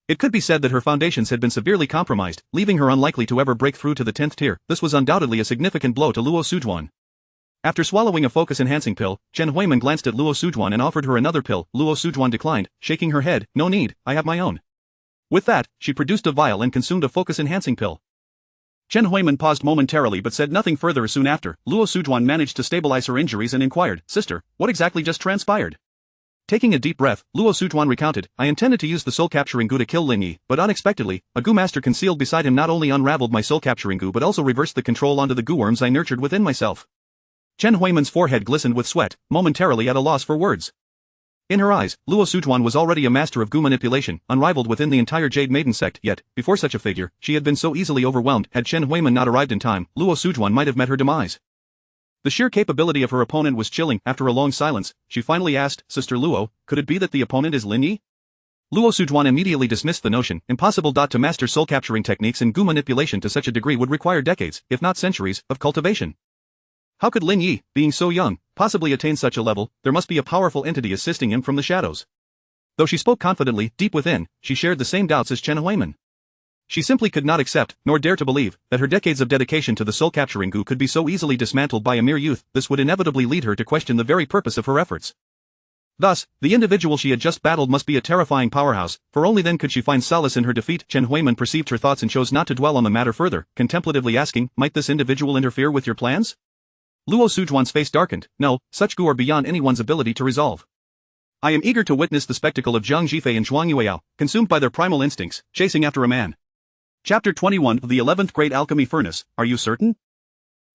It could be said that her foundations had been severely compromised, leaving her unlikely to ever break through to the 10th tier. This was undoubtedly a significant blow to Luo Sujuan. After swallowing a focus-enhancing pill, Chen Huimin glanced at Luo Sujuan and offered her another pill. Luo Sujuan declined, shaking her head, "No need, I have my own." With that, she produced a vial and consumed a focus-enhancing pill. Chen Huimin paused momentarily but said nothing further. Soon after, Luo Sujuan managed to stabilize her injuries and inquired, "Sister, what exactly just transpired?" Taking a deep breath, Luo Sujuan recounted, "I intended to use the soul-capturing goo to kill Lin Yi, but unexpectedly, a goo master concealed beside him not only unraveled my soul-capturing goo but also reversed the control onto the goo worms I nurtured within myself." Chen Huimin's forehead glistened with sweat, momentarily at a loss for words. In her eyes, Luo Sujuan was already a master of goo manipulation, unrivaled within the entire Jade Maiden sect. Yet, before such a figure, she had been so easily overwhelmed. Had Chen Huimin not arrived in time, Luo Sujuan might have met her demise. The sheer capability of her opponent was chilling. After a long silence, she finally asked, "Sister Luo, could it be that the opponent is Lin Yi?" Luo Sujuan immediately dismissed the notion. Impossible. To master soul-capturing techniques and goo manipulation to such a degree would require decades, if not centuries, of cultivation. How could Lin Yi, being so young, possibly attain such a level? There must be a powerful entity assisting him from the shadows. Though she spoke confidently, deep within, she shared the same doubts as Chen Huimin. She simply could not accept, nor dare to believe, that her decades of dedication to the soul-capturing goo could be so easily dismantled by a mere youth. This would inevitably lead her to question the very purpose of her efforts. Thus, the individual she had just battled must be a terrifying powerhouse, for only then could she find solace in her defeat. Chen Huimin perceived her thoughts and chose not to dwell on the matter further, contemplatively asking, "Might this individual interfere with your plans?" Luo Sujuan's face darkened. "No, such goo are beyond anyone's ability to resolve. I am eager to witness the spectacle of Zhang Jifei and Zhuang Yueyao, consumed by their primal instincts, chasing after a man." Chapter 21 of the 11th Great Alchemy Furnace, Are You Certain?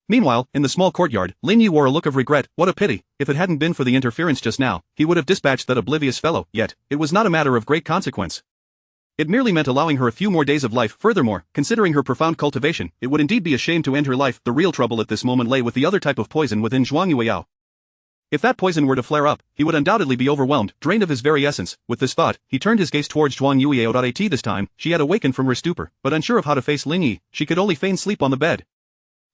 Meanwhile, in the small courtyard, Lin Yi wore a look of regret. What a pity, if it hadn't been for the interference just now, he would have dispatched that oblivious fellow. Yet, it was not a matter of great consequence. It merely meant allowing her a few more days of life. Furthermore, considering her profound cultivation, it would indeed be a shame to end her life. The real trouble at this moment lay with the other type of poison within Zhuang Yueyao. If that poison were to flare up, he would undoubtedly be overwhelmed, drained of his very essence. With this thought, he turned his gaze towards Zhuang Yueyao. This time, she had awakened from her stupor, but unsure of how to face Lin Yi, she could only feign sleep on the bed.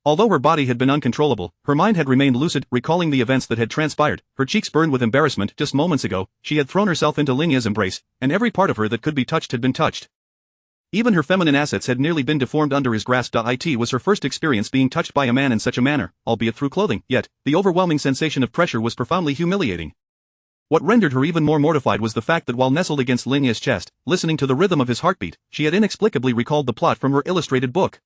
Although her body had been uncontrollable, her mind had remained lucid. Recalling the events that had transpired, her cheeks burned with embarrassment. Just moments ago, she had thrown herself into Lin Yi's embrace, and every part of her that could be touched had been touched. Even her feminine assets had nearly been deformed under his grasp. It was her first experience being touched by a man in such a manner, albeit through clothing. Yet, the overwhelming sensation of pressure was profoundly humiliating. What rendered her even more mortified was the fact that while nestled against Lin Yi's chest, listening to the rhythm of his heartbeat, she had inexplicably recalled the plot from her illustrated book.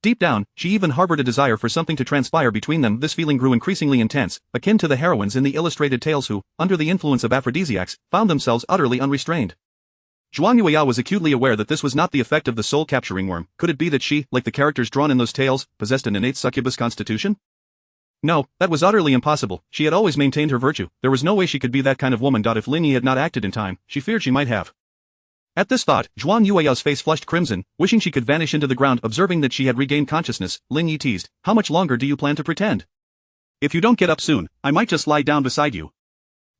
Deep down, she even harbored a desire for something to transpire between them. This feeling grew increasingly intense, akin to the heroines in the illustrated tales who, under the influence of aphrodisiacs, found themselves utterly unrestrained. Zhuang Yueyao was acutely aware that this was not the effect of the soul-capturing worm. Could it be that she, like the characters drawn in those tales, possessed an innate succubus constitution? No, that was utterly impossible. She had always maintained her virtue. There was no way she could be that kind of woman. If Lin Yi had not acted in time, she feared she might have. At this thought, Zhuan Yueyao's face flushed crimson, wishing she could vanish into the ground. Observing that she had regained consciousness, Lin Yi teased, "How much longer do you plan to pretend? If you don't get up soon, I might just lie down beside you."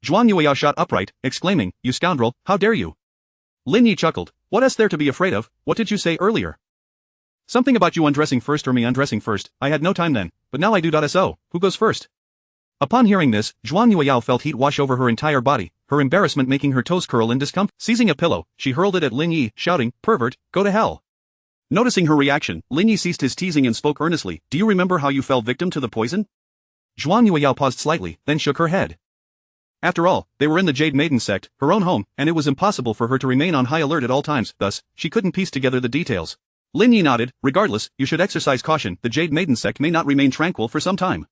Zhuan Yueyao shot upright, exclaiming, "You scoundrel, how dare you?" Lin Yi chuckled, "What is there to be afraid of? What did you say earlier? Something about you undressing first or me undressing first. I had no time then, but now I do. So, who goes first?" Upon hearing this, Zhuan Yueyao felt heat wash over her entire body, her embarrassment making her toes curl in discomfort. Seizing a pillow, she hurled it at Lin Yi, shouting, "Pervert, go to hell." Noticing her reaction, Lin Yi ceased his teasing and spoke earnestly, "Do you remember how you fell victim to the poison?" Zhuan Yueyao paused slightly, then shook her head. After all, they were in the Jade Maiden sect, her own home, and it was impossible for her to remain on high alert at all times, thus, she couldn't piece together the details. Lin Yi nodded, "Regardless, you should exercise caution. The Jade Maiden sect may not remain tranquil for some time."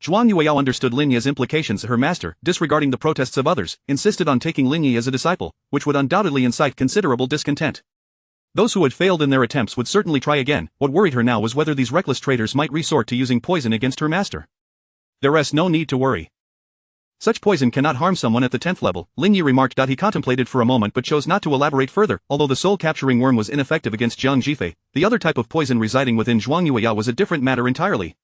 Zhuan Yueyao understood Lin Yi's implications. Her master, disregarding the protests of others, insisted on taking Lin Yi as a disciple, which would undoubtedly incite considerable discontent. Those who had failed in their attempts would certainly try again. What worried her now was whether these reckless traitors might resort to using poison against her master. There is no need to worry. Such poison cannot harm someone at the 10th level, Lin Yi remarked. He contemplated for a moment but chose not to elaborate further. Although the soul-capturing worm was ineffective against Jiang Jifei, the other type of poison residing within Zhuang Yueyao was a different matter entirely.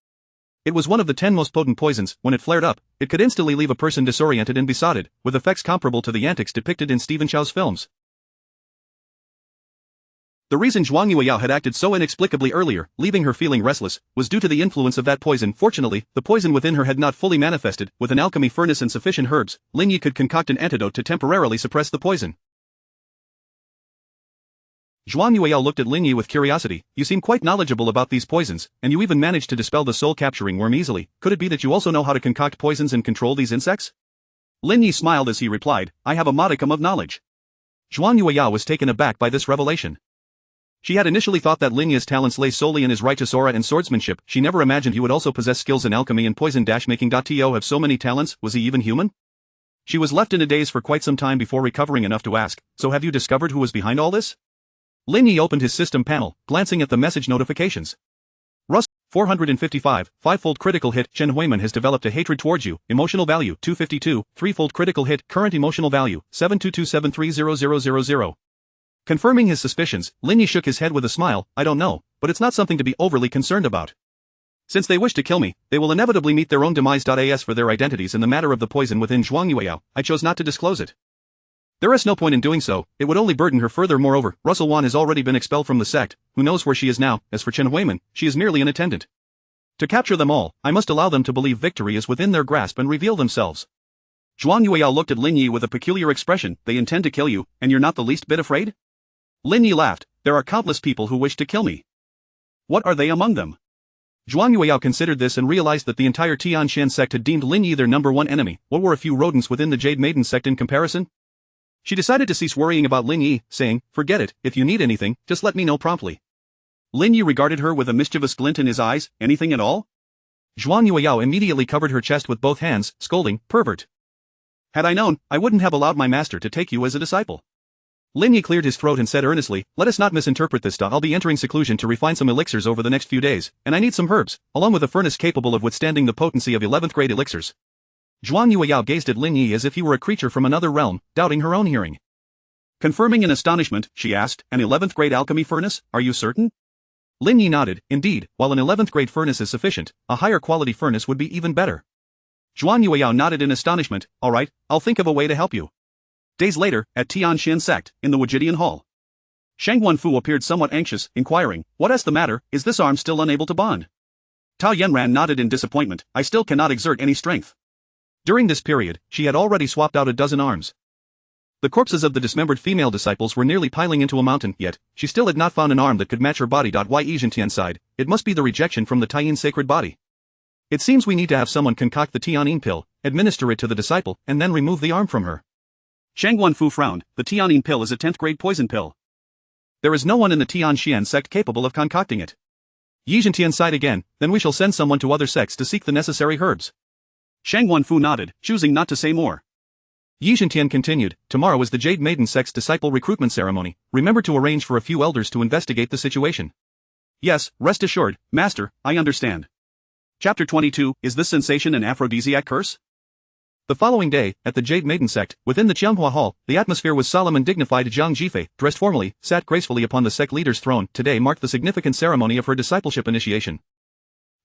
It was one of the 10 most potent poisons. When it flared up, it could instantly leave a person disoriented and besotted, with effects comparable to the antics depicted in Stephen Chow's films. The reason Zhuang Yueyao had acted so inexplicably earlier, leaving her feeling restless, was due to the influence of that poison. Fortunately, the poison within her had not fully manifested. With an alchemy furnace and sufficient herbs, Lin Yi could concoct an antidote to temporarily suppress the poison. Zhuang Yueyao looked at Lin Yi with curiosity. "You seem quite knowledgeable about these poisons, and you even managed to dispel the soul-capturing worm easily. Could it be that you also know how to concoct poisons and control these insects?" Lin Yi smiled as he replied, "I have a modicum of knowledge." Zhuang Yueyao was taken aback by this revelation. She had initially thought that Lin Yi's talents lay solely in his righteous aura and swordsmanship. She never imagined he would also possess skills in alchemy and poison-making. To have so many talents, was he even human? She was left in a daze for quite some time before recovering enough to ask, "So have you discovered who was behind all this?" Lin Yi opened his system panel, glancing at the message notifications. Russ, 455, 5-fold critical hit. Chen Huiman has developed a hatred towards you. Emotional value, 252, 3-fold critical hit. Current emotional value, 722730000. Confirming his suspicions, Lin Yi shook his head with a smile. "I don't know, but it's not something to be overly concerned about. Since they wish to kill me, they will inevitably meet their own demise. As for their identities in the matter of the poison within Zhuang Yueyao, I chose not to disclose it. There is no point in doing so, it would only burden her further. Moreover, Russell Wan has already been expelled from the sect, who knows where she is now. As for Chen Huiman, she is merely an attendant. To capture them all, I must allow them to believe victory is within their grasp and reveal themselves." Zhuang Yueyao looked at Lin Yi with a peculiar expression. "They intend to kill you, and you're not the least bit afraid?" Lin Yi laughed. "There are countless people who wish to kill me. What are they among them?" Zhuang Yueyao considered this and realized that the entire Tianshan sect had deemed Lin Yi their #1 enemy. What were a few rodents within the Jade Maiden sect in comparison? She decided to cease worrying about Lin Yi, saying, "Forget it, if you need anything, just let me know promptly." Lin Yi regarded her with a mischievous glint in his eyes. "Anything at all?" Zhuang Yueyao immediately covered her chest with both hands, scolding, "Pervert. Had I known, I wouldn't have allowed my master to take you as a disciple." Lin Yi cleared his throat and said earnestly, "Let us not misinterpret this. I'll be entering seclusion to refine some elixirs over the next few days, and I need some herbs, along with a furnace capable of withstanding the potency of 11th grade elixirs." Zhuang Yueyao gazed at Lin Yi as if he were a creature from another realm, doubting her own hearing. Confirming in astonishment, she asked, "An 11th grade alchemy furnace, are you certain?" Lin Yi nodded. "Indeed, while an 11th grade furnace is sufficient, a higher quality furnace would be even better." Zhuang Yueyao nodded in astonishment. "All right, I'll think of a way to help you." Days later, at Tianshan sect, in the Wujidian Hall. Shang Wenfu appeared somewhat anxious, inquiring, "What is the matter? Is this arm still unable to bond?" Tao Yanran nodded in disappointment. "I still cannot exert any strength." During this period, she had already swapped out a dozen arms. The corpses of the dismembered female disciples were nearly piling into a mountain, yet, she still had not found an arm that could match her body. Yi Zhentian sighed, "It must be the rejection from the Taiyin sacred body. It seems we need to have someone concoct the Tianin pill, administer it to the disciple, and then remove the arm from her." Shang Wenfu frowned. "The Tianin pill is a 10th grade poison pill. There is no one in the Tianshan sect capable of concocting it." Yi Zhentian sighed again. "Then we shall send someone to other sects to seek the necessary herbs." Shang Wenfu nodded, choosing not to say more. Yi Zhentian continued, "Tomorrow is the Jade Maiden sect's disciple recruitment ceremony. Remember to arrange for a few elders to investigate the situation." "Yes, rest assured, Master, I understand." Chapter 22, Is this sensation an aphrodisiac curse? The following day, at the Jade Maiden sect, within the Qianghua Hall, the atmosphere was solemn and dignified. Zhang Jifei, dressed formally, sat gracefully upon the sect leader's throne. Today marked the significant ceremony of her discipleship initiation.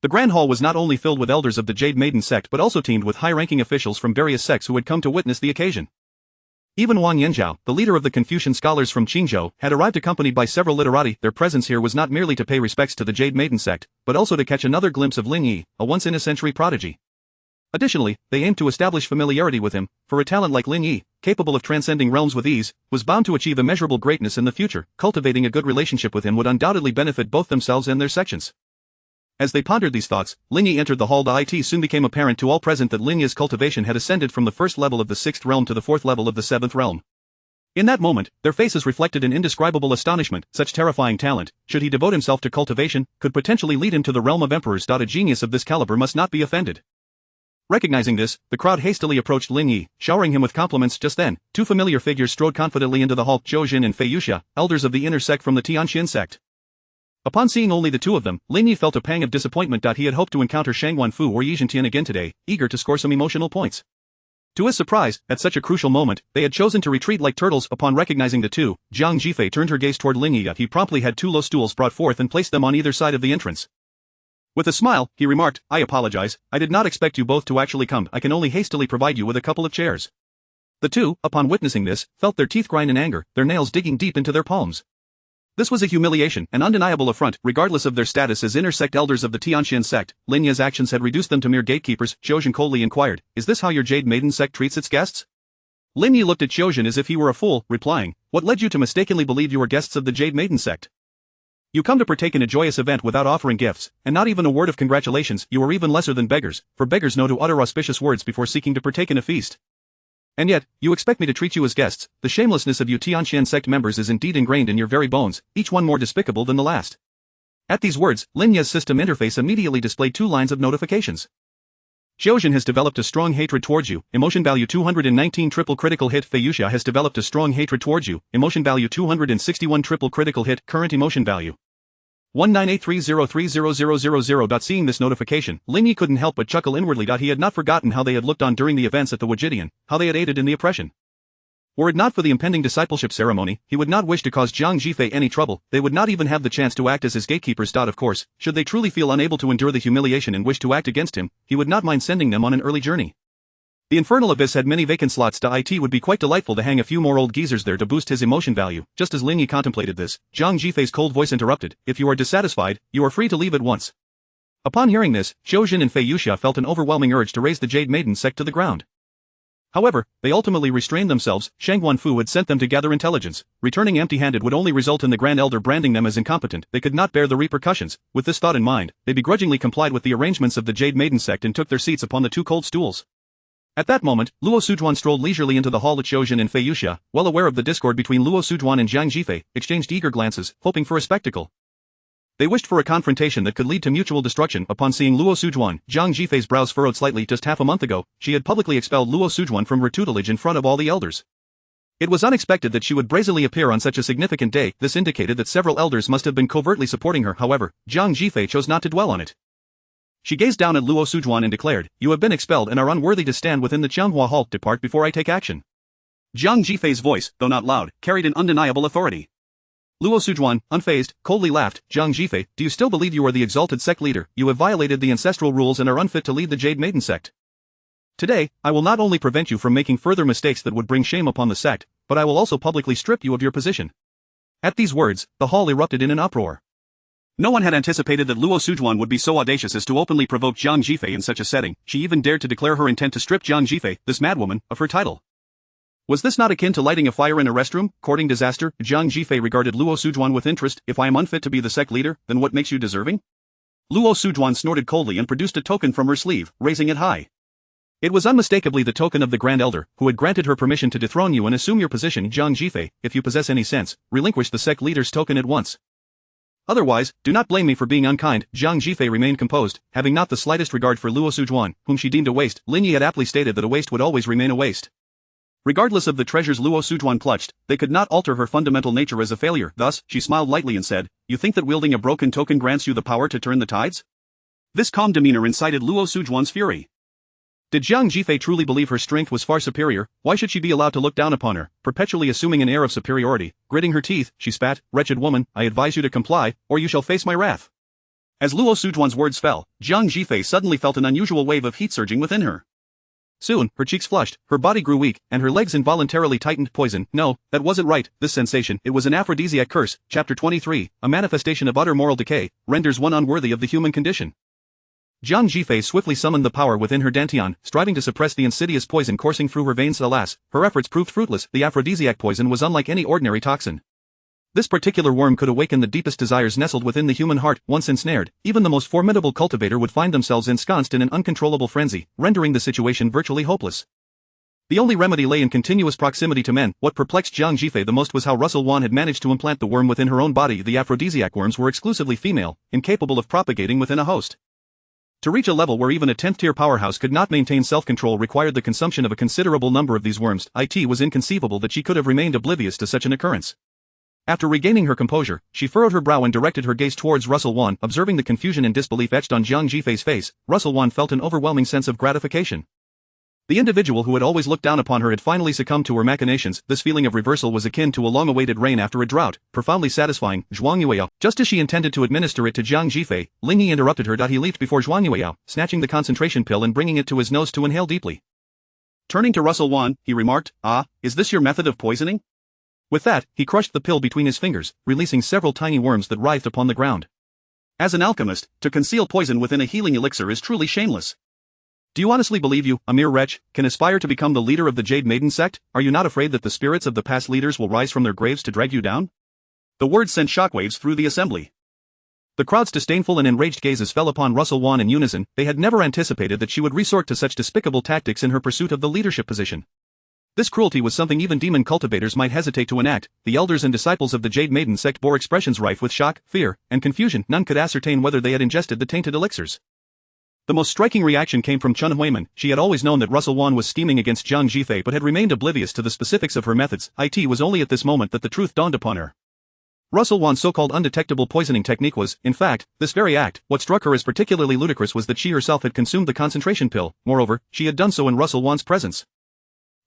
The Grand Hall was not only filled with elders of the Jade Maiden sect but also teemed with high-ranking officials from various sects who had come to witness the occasion. Even Wang Yanzhao, the leader of the Confucian scholars from Qingzhou, had arrived accompanied by several literati. Their presence here was not merely to pay respects to the Jade Maiden sect, but also to catch another glimpse of Lin Yi, a once-in-a-century prodigy. Additionally, they aimed to establish familiarity with him, for a talent like Lin Yi, capable of transcending realms with ease, was bound to achieve immeasurable greatness in the future. Cultivating a good relationship with him would undoubtedly benefit both themselves and their sections. As they pondered these thoughts, Lin Yi entered the hall. It soon became apparent to all present that Lin Yi's cultivation had ascended from the first level of the sixth realm to the fourth level of the seventh realm. In that moment, their faces reflected an indescribable astonishment. Such terrifying talent, should he devote himself to cultivation, could potentially lead him to the realm of emperors. A genius of this caliber must not be offended. Recognizing this, the crowd hastily approached Lin Yi, showering him with compliments. Just then, two familiar figures strode confidently into the hall, Zhou Jin and Fei Yuxia, elders of the inner sect from the Tianxin sect. Upon seeing only the two of them, Lin Yi felt a pang of disappointment. He had hoped to encounter Shang Wanfu or Yi Zhentian again today, eager to score some emotional points. To his surprise, at such a crucial moment, they had chosen to retreat like turtles. Upon recognizing the two, Zhang Jifei turned her gaze toward Lin Yi. He promptly had two low stools brought forth and placed them on either side of the entrance. With a smile, he remarked, "I apologize, I did not expect you both to actually come. I can only hastily provide you with a couple of chairs." The two, upon witnessing this, felt their teeth grind in anger, their nails digging deep into their palms. This was a humiliation, an undeniable affront. Regardless of their status as inner-sect elders of the Tianxin sect, Lin Yi's actions had reduced them to mere gatekeepers. Zhou coldly inquired, "Is this how your Jade Maiden sect treats its guests?" Lin Yi looked at Zhou as if he were a fool, replying, "What led you to mistakenly believe you were guests of the Jade Maiden sect? You come to partake in a joyous event without offering gifts, and not even a word of congratulations. You are even lesser than beggars, for beggars know to utter auspicious words before seeking to partake in a feast. And yet, you expect me to treat you as guests. The shamelessness of you Tianxin sect members is indeed ingrained in your very bones, each one more despicable than the last." At these words, Lin Yi's system interface immediately displayed two lines of notifications. Zhou has developed a strong hatred towards you, emotion value 219 triple critical hit. Fei Yuxia has developed a strong hatred towards you, emotion value 261 triple critical hit. Current emotion value 198303000. Seeing this notification, Lin Yi couldn't help but chuckle inwardly. He had not forgotten how they had looked on during the events at the Wujidian, how they had aided in the oppression. Were it not for the impending discipleship ceremony, he would not wish to cause Zhang Jifei any trouble. They would not even have the chance to act as his gatekeepers. Of course, should they truly feel unable to endure the humiliation and wish to act against him, he would not mind sending them on an early journey. The infernal abyss had many vacant slots. It would be quite delightful to hang a few more old geezers there to boost his emotion value. Just as Lin Yi contemplated this, Zhang Jifei's cold voice interrupted, "If you are dissatisfied, you are free to leave at once." Upon hearing this, Zhou Jin and Fei Yuxia felt an overwhelming urge to raise the Jade Maiden sect to the ground. However, they ultimately restrained themselves. Shang Wanfu had sent them to gather intelligence. Returning empty-handed would only result in the Grand Elder branding them as incompetent. They could not bear the repercussions. With this thought in mind, they begrudgingly complied with the arrangements of the Jade Maiden sect and took their seats upon the two cold stools. At that moment, Luo Sujuan strolled leisurely into the hall. Zhou and Fei Yuxia, well aware of the discord between Luo Sujuan and Zhang Jifei, exchanged eager glances, hoping for a spectacle. They wished for a confrontation that could lead to mutual destruction. Upon seeing Luo Sujuan, Zhang Jifei's brows furrowed slightly. Just half a month ago, she had publicly expelled Luo Sujuan from her tutelage in front of all the elders. It was unexpected that she would brazenly appear on such a significant day. This indicated that several elders must have been covertly supporting her. However, Zhang Jifei chose not to dwell on it. She gazed down at Luo Sujuan and declared, "You have been expelled and are unworthy to stand within the Qianghua Hall. Depart before I take action." Zhang Jifei's voice, though not loud, carried an undeniable authority. Luo Sujuan, unfazed, coldly laughed. "Zhang Jifei, do you still believe you are the exalted sect leader? You have violated the ancestral rules and are unfit to lead the Jade Maiden sect. Today, I will not only prevent you from making further mistakes that would bring shame upon the sect, but I will also publicly strip you of your position." At these words, the hall erupted in an uproar. No one had anticipated that Luo Sujuan would be so audacious as to openly provoke Zhang Jifei in such a setting. She even dared to declare her intent to strip Zhang Jifei, this madwoman, of her title. Was this not akin to lighting a fire in a restroom, courting disaster? Zhang Jifei regarded Luo Sujuan with interest. "If I am unfit to be the sect leader, then what makes you deserving?" Luo Sujuan snorted coldly and produced a token from her sleeve, raising it high. It was unmistakably the token of the Grand Elder, who had granted her permission to dethrone you and assume your position. "Zhang Jifei, if you possess any sense, relinquish the sect leader's token at once. Otherwise, do not blame me for being unkind." Zhang Jifei remained composed, having not the slightest regard for Luo Sujuan, whom she deemed a waste. Lin Yi had aptly stated that a waste would always remain a waste. Regardless of the treasures Luo Sujuan clutched, they could not alter her fundamental nature as a failure. Thus, she smiled lightly and said, "You think that wielding a broken token grants you the power to turn the tides? This calm demeanor incited Luo Sujuan's fury. Did Jiang Jifei truly believe her strength was far superior? Why should she be allowed to look down upon her, perpetually assuming an air of superiority? Gritting her teeth, she spat, "Wretched woman, I advise you to comply, or you shall face my wrath." As Luo Sujuan's words fell, Jiang Jifei suddenly felt an unusual wave of heat surging within her. Soon, her cheeks flushed, her body grew weak, and her legs involuntarily tightened. Poison? No, that wasn't right, this sensation. It was an aphrodisiac curse. Chapter 23, a manifestation of utter moral decay, renders one unworthy of the human condition. Jiang Jifei swiftly summoned the power within her dantian, striving to suppress the insidious poison coursing through her veins. Alas, her efforts proved fruitless. The aphrodisiac poison was unlike any ordinary toxin. This particular worm could awaken the deepest desires nestled within the human heart. Once ensnared, even the most formidable cultivator would find themselves ensconced in an uncontrollable frenzy, rendering the situation virtually hopeless. The only remedy lay in continuous proximity to men. What perplexed Jiang Jifei the most was how Russell Wan had managed to implant the worm within her own body. The aphrodisiac worms were exclusively female, incapable of propagating within a host. To reach a level where even a 10th-tier powerhouse could not maintain self-control required the consumption of a considerable number of these worms. It was inconceivable that she could have remained oblivious to such an occurrence. After regaining her composure, she furrowed her brow and directed her gaze towards Russell Wan. Observing the confusion and disbelief etched on Jiang Jifei's face, Russell Wan felt an overwhelming sense of gratification. The individual who had always looked down upon her had finally succumbed to her machinations. This feeling of reversal was akin to a long-awaited rain after a drought, profoundly satisfying. Zhuang Yueyao. Just as she intended to administer it to Jiang Jifei, Ling Yi interrupted her. He leaped before Zhuang Yueyao, snatching the concentration pill and bringing it to his nose to inhale deeply. Turning to Russell Wan, he remarked, "Ah, is this your method of poisoning?" With that, he crushed the pill between his fingers, releasing several tiny worms that writhed upon the ground. As an alchemist, to conceal poison within a healing elixir is truly shameless. Do you honestly believe you, a mere wretch, can aspire to become the leader of the Jade Maiden sect? Are you not afraid that the spirits of the past leaders will rise from their graves to drag you down? The words sent shockwaves through the assembly. The crowd's disdainful and enraged gazes fell upon Russell Wan in unison. They had never anticipated that she would resort to such despicable tactics in her pursuit of the leadership position. This cruelty was something even demon cultivators might hesitate to enact. The elders and disciples of the Jade Maiden sect bore expressions rife with shock, fear, and confusion. None could ascertain whether they had ingested the tainted elixirs. The most striking reaction came from Chen Huiman. She had always known that Russell Wan was scheming against Jiang Jifei but had remained oblivious to the specifics of her methods. It was only at this moment that the truth dawned upon her. Russell Wan's so-called undetectable poisoning technique was, in fact, this very act. What struck her as particularly ludicrous was that she herself had consumed the concentration pill. Moreover, she had done so in Russell Wan's presence.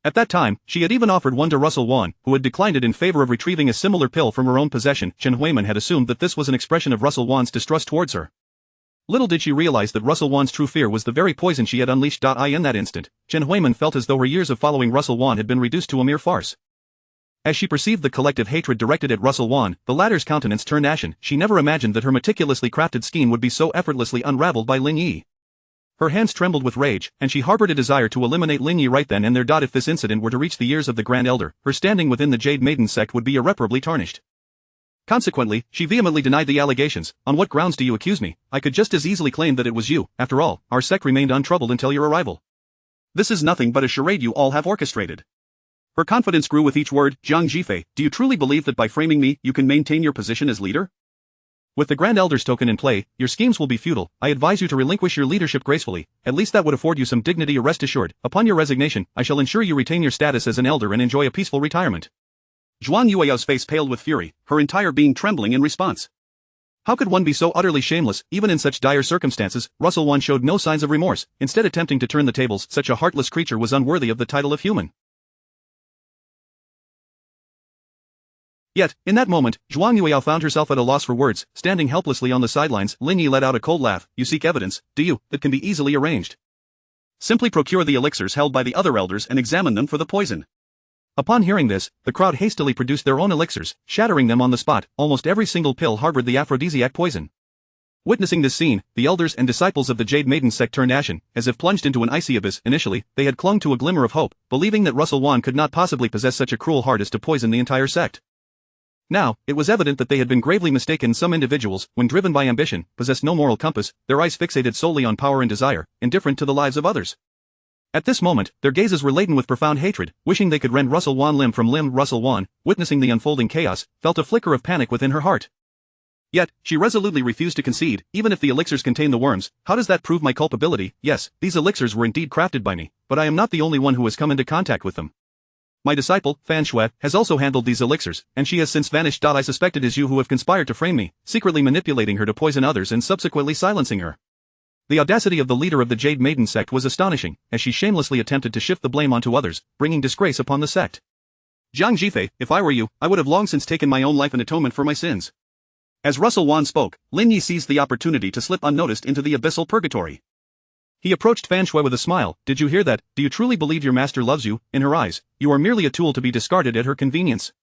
At that time, she had even offered one to Russell Wan, who had declined it in favor of retrieving a similar pill from her own possession. Chen Huiman had assumed that this was an expression of Russell Wan's distrust towards her. Little did she realize that Russell Wan's true fear was the very poison she had unleashed. In that instant, Chen Huiman felt as though her years of following Russell Wan had been reduced to a mere farce. As she perceived the collective hatred directed at Russell Wan, the latter's countenance turned ashen. She never imagined that her meticulously crafted scheme would be so effortlessly unraveled by Ling Yi. Her hands trembled with rage, and she harbored a desire to eliminate Ling Yi right then and there. If this incident were to reach the ears of the Grand Elder, her standing within the Jade Maiden sect would be irreparably tarnished. Consequently, she vehemently denied the allegations. On what grounds do you accuse me? I could just as easily claim that it was you. After all, our sect remained untroubled until your arrival. This is nothing but a charade you all have orchestrated. Her confidence grew with each word. Jiang Jifei, do you truly believe that by framing me, you can maintain your position as leader? With the Grand Elder's token in play, your schemes will be futile. I advise you to relinquish your leadership gracefully. At least that would afford you some dignity. Rest assured, upon your resignation, I shall ensure you retain your status as an elder and enjoy a peaceful retirement. Zhuang Yueyao's face paled with fury, her entire being trembling in response. How could one be so utterly shameless? Even in such dire circumstances, Russell Wan showed no signs of remorse, instead attempting to turn the tables. Such a heartless creature was unworthy of the title of human. Yet, in that moment, Zhuang Yueyao found herself at a loss for words. Standing helplessly on the sidelines, Ling Yi let out a cold laugh. You seek evidence, do you? That can be easily arranged. Simply procure the elixirs held by the other elders and examine them for the poison. Upon hearing this, the crowd hastily produced their own elixirs, shattering them on the spot. Almost every single pill harbored the aphrodisiac poison. Witnessing this scene, the elders and disciples of the Jade Maiden sect turned ashen, as if plunged into an icy abyss. Initially, they had clung to a glimmer of hope, believing that Russell Wan could not possibly possess such a cruel heart as to poison the entire sect. Now, it was evident that they had been gravely mistaken. Some individuals, when driven by ambition, possessed no moral compass, their eyes fixated solely on power and desire, indifferent to the lives of others. At this moment, their gazes were laden with profound hatred, wishing they could rend Russell Wan limb from limb. Russell Wan, witnessing the unfolding chaos, felt a flicker of panic within her heart. Yet, she resolutely refused to concede. Even if the elixirs contain the worms, how does that prove my culpability? Yes, these elixirs were indeed crafted by me, but I am not the only one who has come into contact with them. My disciple, Fan Shui, has also handled these elixirs, and she has since vanished. I suspect it is you who have conspired to frame me, secretly manipulating her to poison others and subsequently silencing her. The audacity of the leader of the Jade Maiden sect was astonishing, as she shamelessly attempted to shift the blame onto others, bringing disgrace upon the sect. Jiang Jifei, if I were you, I would have long since taken my own life in atonement for my sins. As Russell Wan spoke, Lin Yi seized the opportunity to slip unnoticed into the abyssal purgatory. He approached Fan Shui with a smile. Did you hear that? Do you truly believe your master loves you? In her eyes, you are merely a tool to be discarded at her convenience.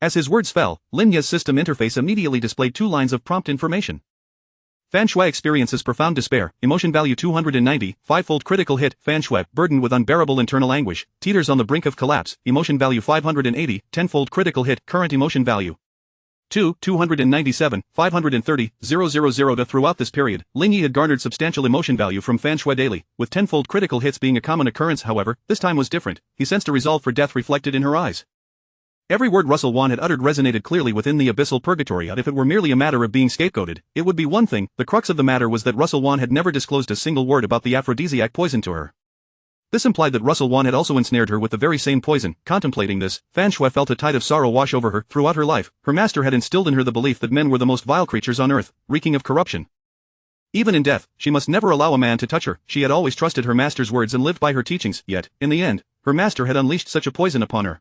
As his words fell, Lin Yi's system interface immediately displayed 2 lines of prompt information. Fan Shui experiences profound despair, emotion value 290, 5-fold critical hit. Fan Shui, burdened with unbearable internal anguish, teeters on the brink of collapse, emotion value 580, 10-fold critical hit. Current emotion value 297, 530, 000. Throughout this period, Lin Yi had garnered substantial emotion value from Fan Shui daily, with 10-fold critical hits being a common occurrence. However, this time was different. He sensed a resolve for death reflected in her eyes. Every word Russell Wan had uttered resonated clearly within the abyssal purgatory. If it were merely a matter of being scapegoated, it would be one thing. The crux of the matter was that Russell Wan had never disclosed a single word about the aphrodisiac poison to her. This implied that Russell Wan had also ensnared her with the very same poison. Contemplating this, Fan Shui felt a tide of sorrow wash over her. Throughout her life, her master had instilled in her the belief that men were the most vile creatures on earth, reeking of corruption. Even in death, she must never allow a man to touch her. She had always trusted her master's words and lived by her teachings, yet, in the end, her master had unleashed such a poison upon her.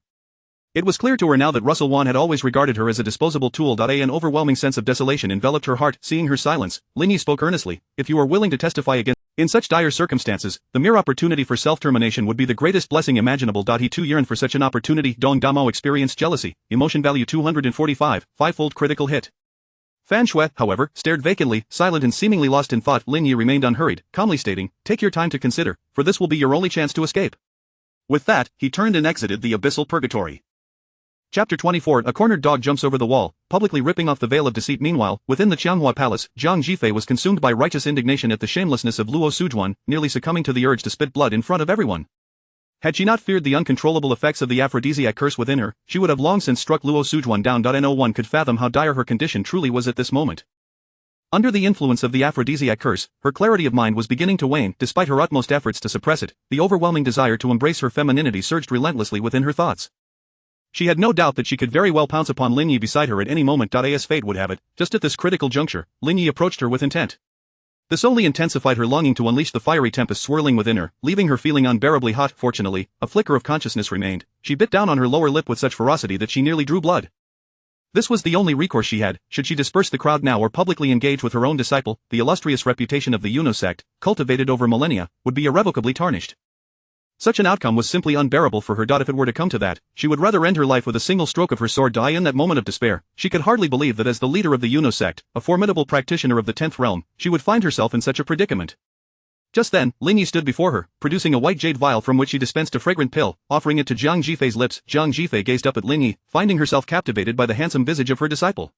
It was clear to her now that Russell Wan had always regarded her as a disposable tool. An overwhelming sense of desolation enveloped her heart. Seeing her silence, Lin Yi spoke earnestly. If you are willing to testify against in such dire circumstances, the mere opportunity for self-termination would be the greatest blessing imaginable. He too yearned for such an opportunity. Dong Damo experienced jealousy, emotion value 245, 5-fold critical hit. Fan Shui, however, stared vacantly, silent and seemingly lost in thought. Lin Yi remained unhurried, calmly stating, take your time to consider, for this will be your only chance to escape. With that, he turned and exited the abyssal purgatory. Chapter 24. A cornered dog jumps over the wall, publicly ripping off the veil of deceit. Meanwhile, within the Qianghua Palace, Jiang Jifei was consumed by righteous indignation at the shamelessness of Luo Sujuan, nearly succumbing to the urge to spit blood in front of everyone. Had she not feared the uncontrollable effects of the aphrodisiac curse within her, she would have long since struck Luo Sujuan down. No one could fathom how dire her condition truly was at this moment. Under the influence of the aphrodisiac curse, her clarity of mind was beginning to wane. Despite her utmost efforts to suppress it, the overwhelming desire to embrace her femininity surged relentlessly within her thoughts. She had no doubt that she could very well pounce upon Lin Yi beside her at any moment. As fate would have it, just at this critical juncture, Lin Yi approached her with intent. This only intensified her longing to unleash the fiery tempest swirling within her, leaving her feeling unbearably hot. Fortunately, a flicker of consciousness remained. She bit down on her lower lip with such ferocity that she nearly drew blood. This was the only recourse she had. Should she disperse the crowd now or publicly engage with her own disciple, the illustrious reputation of the Yuno sect, cultivated over millennia, would be irrevocably tarnished. Such an outcome was simply unbearable for her. If it were to come to that, she would rather end her life with a single stroke of her sword. In that moment of despair, she could hardly believe that as the leader of the Yuno sect, a formidable practitioner of the 10th realm, she would find herself in such a predicament. Just then, Lin Yi stood before her, producing a white jade vial from which she dispensed a fragrant pill, offering it to Jiang Jifei's lips. Jiang Jifei gazed up at Lin Yi, finding herself captivated by the handsome visage of her disciple.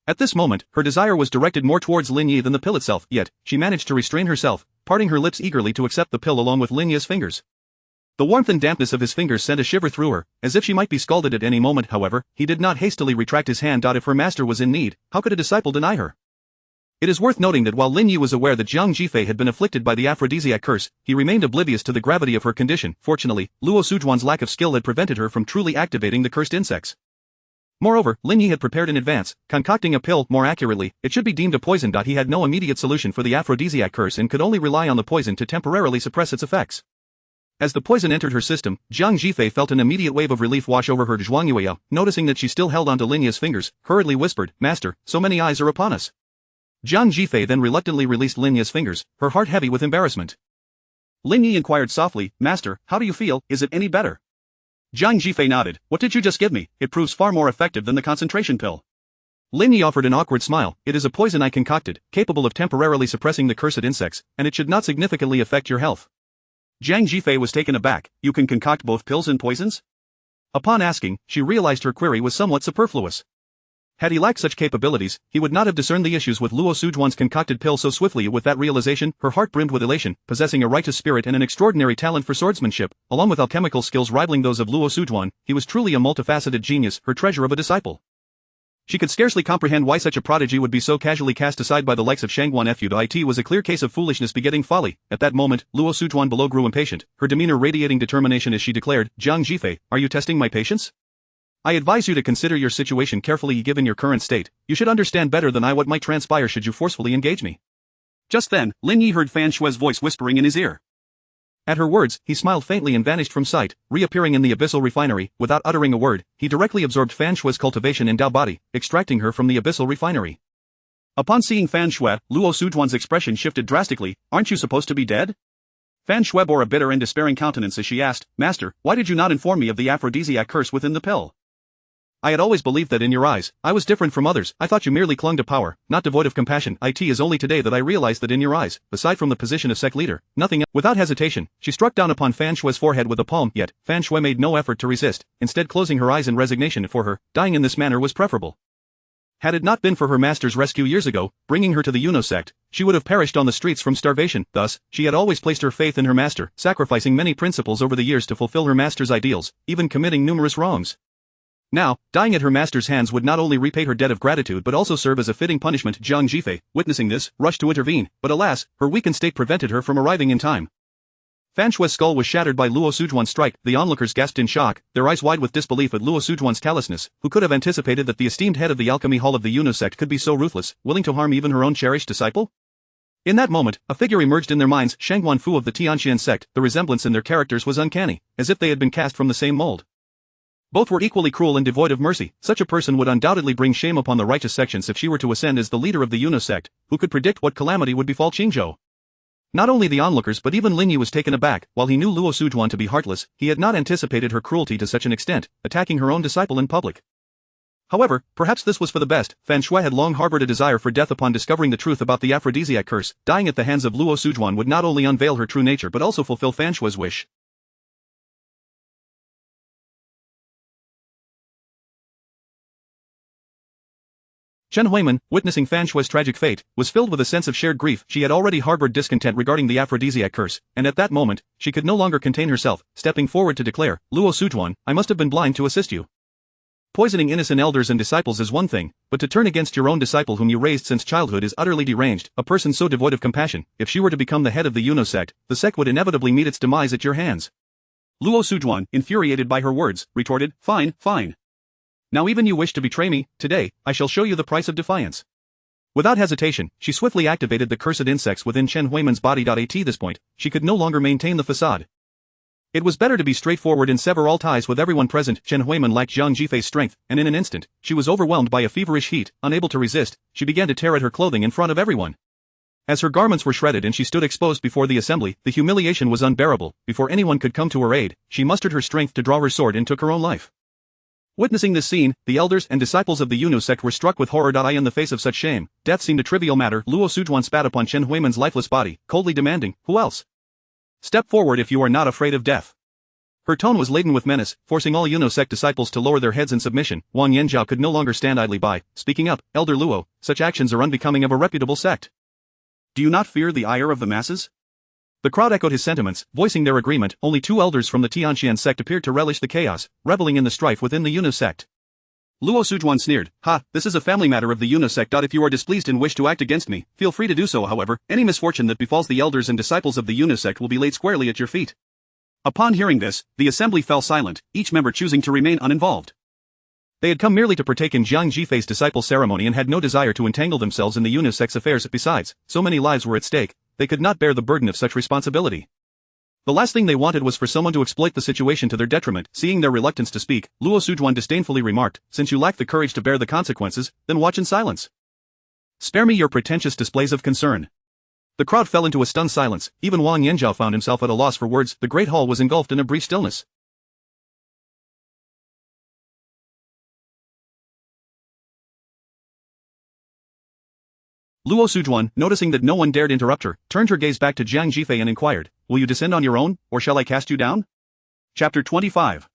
At this moment, her desire was directed more towards Lin Yi than the pill itself, yet, she managed to restrain herself, parting her lips eagerly to accept the pill along with Lin Yi's fingers. The warmth and dampness of his fingers sent a shiver through her, as if she might be scalded at any moment. However, he did not hastily retract his hand. If her master was in need, how could a disciple deny her? It is worth noting that while Lin Yi was aware that Jiang Jifei had been afflicted by the aphrodisiac curse, he remained oblivious to the gravity of her condition. Fortunately, Luo Sujuan's lack of skill had prevented her from truly activating the cursed insects. Moreover, Lin Yi had prepared in advance, concocting a pill. More accurately, it should be deemed a poison. He had no immediate solution for the aphrodisiac curse and could only rely on the poison to temporarily suppress its effects. As the poison entered her system, Jiang Jifei felt an immediate wave of relief wash over her. Zhuang Yueyao, noticing that she still held onto Lin Yi's fingers, hurriedly whispered, "Master, so many eyes are upon us." Jiang Jifei then reluctantly released Lin Yi's fingers, her heart heavy with embarrassment. Lin Yi inquired softly, "Master, how do you feel? Is it any better?" Jiang Jifei nodded. "What did you just give me? It proves far more effective than the concentration pill." Lin Yi offered an awkward smile. "It is a poison I concocted, capable of temporarily suppressing the cursed insects, and it should not significantly affect your health." Jiang Jifei was taken aback. "You can concoct both pills and poisons?" Upon asking, she realized her query was somewhat superfluous. Had he lacked such capabilities, he would not have discerned the issues with Luo Sujuan's concocted pill so swiftly. With that realization, her heart brimmed with elation. Possessing a righteous spirit and an extraordinary talent for swordsmanship, along with alchemical skills rivaling those of Luo Sujuan, he was truly a multifaceted genius, her treasure of a disciple. She could scarcely comprehend why such a prodigy would be so casually cast aside by the likes of Shangguan Fu. It was a clear case of foolishness begetting folly. At that moment, Luo Sujuan below grew impatient, her demeanor radiating determination as she declared, "Jiang Jifei, are you testing my patience? I advise you to consider your situation carefully. Given your current state, you should understand better than I what might transpire should you forcefully engage me." Just then, Lin Yi heard Fan Shue's voice whispering in his ear. At her words, he smiled faintly and vanished from sight, reappearing in the abyssal refinery. Without uttering a word, he directly absorbed Fan Shue's cultivation in Dao body, extracting her from the abyssal refinery. Upon seeing Fan Shui, Luo Sujuan's expression shifted drastically. Aren't you supposed to be dead? Fan Shui bore a bitter and despairing countenance as she asked, Master, why did you not inform me of the aphrodisiac curse within the pill? I had always believed that in your eyes, I was different from others. I thought you merely clung to power, not devoid of compassion. It is only today that I realized that in your eyes, aside from the position of sect leader, nothing else. Without hesitation, she struck down upon Fan Shue's forehead with a palm, yet, Fan Shui made no effort to resist, instead closing her eyes in resignation. For her, dying in this manner was preferable. Had it not been for her master's rescue years ago, bringing her to the Yuno sect, she would have perished on the streets from starvation. Thus, she had always placed her faith in her master, sacrificing many principles over the years to fulfill her master's ideals, even committing numerous wrongs. Now, dying at her master's hands would not only repay her debt of gratitude but also serve as a fitting punishment. Jiang Jifei, witnessing this, rushed to intervene, but alas, her weakened state prevented her from arriving in time. Fan Shue's skull was shattered by Luo Sujuan's strike. The onlookers gasped in shock, their eyes wide with disbelief at Luo Sujuan's callousness. Who could have anticipated that the esteemed head of the alchemy hall of the Yuno sect could be so ruthless, willing to harm even her own cherished disciple? In that moment, a figure emerged in their minds, Shangguan Fu of the Tianxian sect. The resemblance in their characters was uncanny, as if they had been cast from the same mold. Both were equally cruel and devoid of mercy. Such a person would undoubtedly bring shame upon the righteous sections if she were to ascend as the leader of the Yuno sect. Who could predict what calamity would befall Qingzhou? Not only the onlookers but even Lin Yi was taken aback. While he knew Luo Sujuan to be heartless, he had not anticipated her cruelty to such an extent, attacking her own disciple in public. However, perhaps this was for the best. Fan Shui had long harbored a desire for death upon discovering the truth about the aphrodisiac curse. Dying at the hands of Luo Sujuan would not only unveil her true nature but also fulfill Fan Shui's wish. Chen Huiman, witnessing Fan Shui's tragic fate, was filled with a sense of shared grief. She had already harbored discontent regarding the aphrodisiac curse, and at that moment, she could no longer contain herself, stepping forward to declare, Luo Sujuan, I must have been blind to assist you. Poisoning innocent elders and disciples is one thing, but to turn against your own disciple whom you raised since childhood is utterly deranged. A person so devoid of compassion, if she were to become the head of the Yuno sect, the sect would inevitably meet its demise at your hands. Luo Sujuan, infuriated by her words, retorted, Fine, fine. Now even you wish to betray me. Today, I shall show you the price of defiance. Without hesitation, she swiftly activated the cursed insects within Chen Huiman's body. At this point, she could no longer maintain the facade. It was better to be straightforward and sever all ties with everyone present. Chen Huiman lacked Jiang Jifei's strength, and in an instant, she was overwhelmed by a feverish heat. Unable to resist, she began to tear at her clothing in front of everyone. As her garments were shredded and she stood exposed before the assembly, the humiliation was unbearable. Before anyone could come to her aid, she mustered her strength to draw her sword and took her own life. Witnessing this scene, the elders and disciples of the Yuno sect were struck with horror. In the face of such shame, death seemed a trivial matter. Luo Sujuan spat upon Chen Huiman's lifeless body, coldly demanding, Who else? Step forward if you are not afraid of death. Her tone was laden with menace, forcing all Yuno sect disciples to lower their heads in submission. Wang Yanzhao could no longer stand idly by, speaking up, Elder Luo, such actions are unbecoming of a reputable sect. Do you not fear the ire of the masses? The crowd echoed his sentiments, voicing their agreement. Only 2 elders from the Tianxian sect appeared to relish the chaos, reveling in the strife within the Yuno sect. Luo Sujuan sneered, Ha, this is a family matter of the Yuno sect. If you are displeased and wish to act against me, feel free to do so. However, any misfortune that befalls the elders and disciples of the Yuno sect will be laid squarely at your feet. Upon hearing this, the assembly fell silent, each member choosing to remain uninvolved. They had come merely to partake in Jiang Jifei's disciple ceremony and had no desire to entangle themselves in the Yuno sect's affairs. Besides, so many lives were at stake, they could not bear the burden of such responsibility. The last thing they wanted was for someone to exploit the situation to their detriment. Seeing their reluctance to speak, Luo Sujuan disdainfully remarked, Since you lack the courage to bear the consequences, then watch in silence. Spare me your pretentious displays of concern. The crowd fell into a stunned silence. Even Wang Yanzhao found himself at a loss for words. The great hall was engulfed in a brief stillness. Luo Sujuan, noticing that no one dared interrupt her, turned her gaze back to Jiang Jifei and inquired, Will you descend on your own, or shall I cast you down? Chapter 25.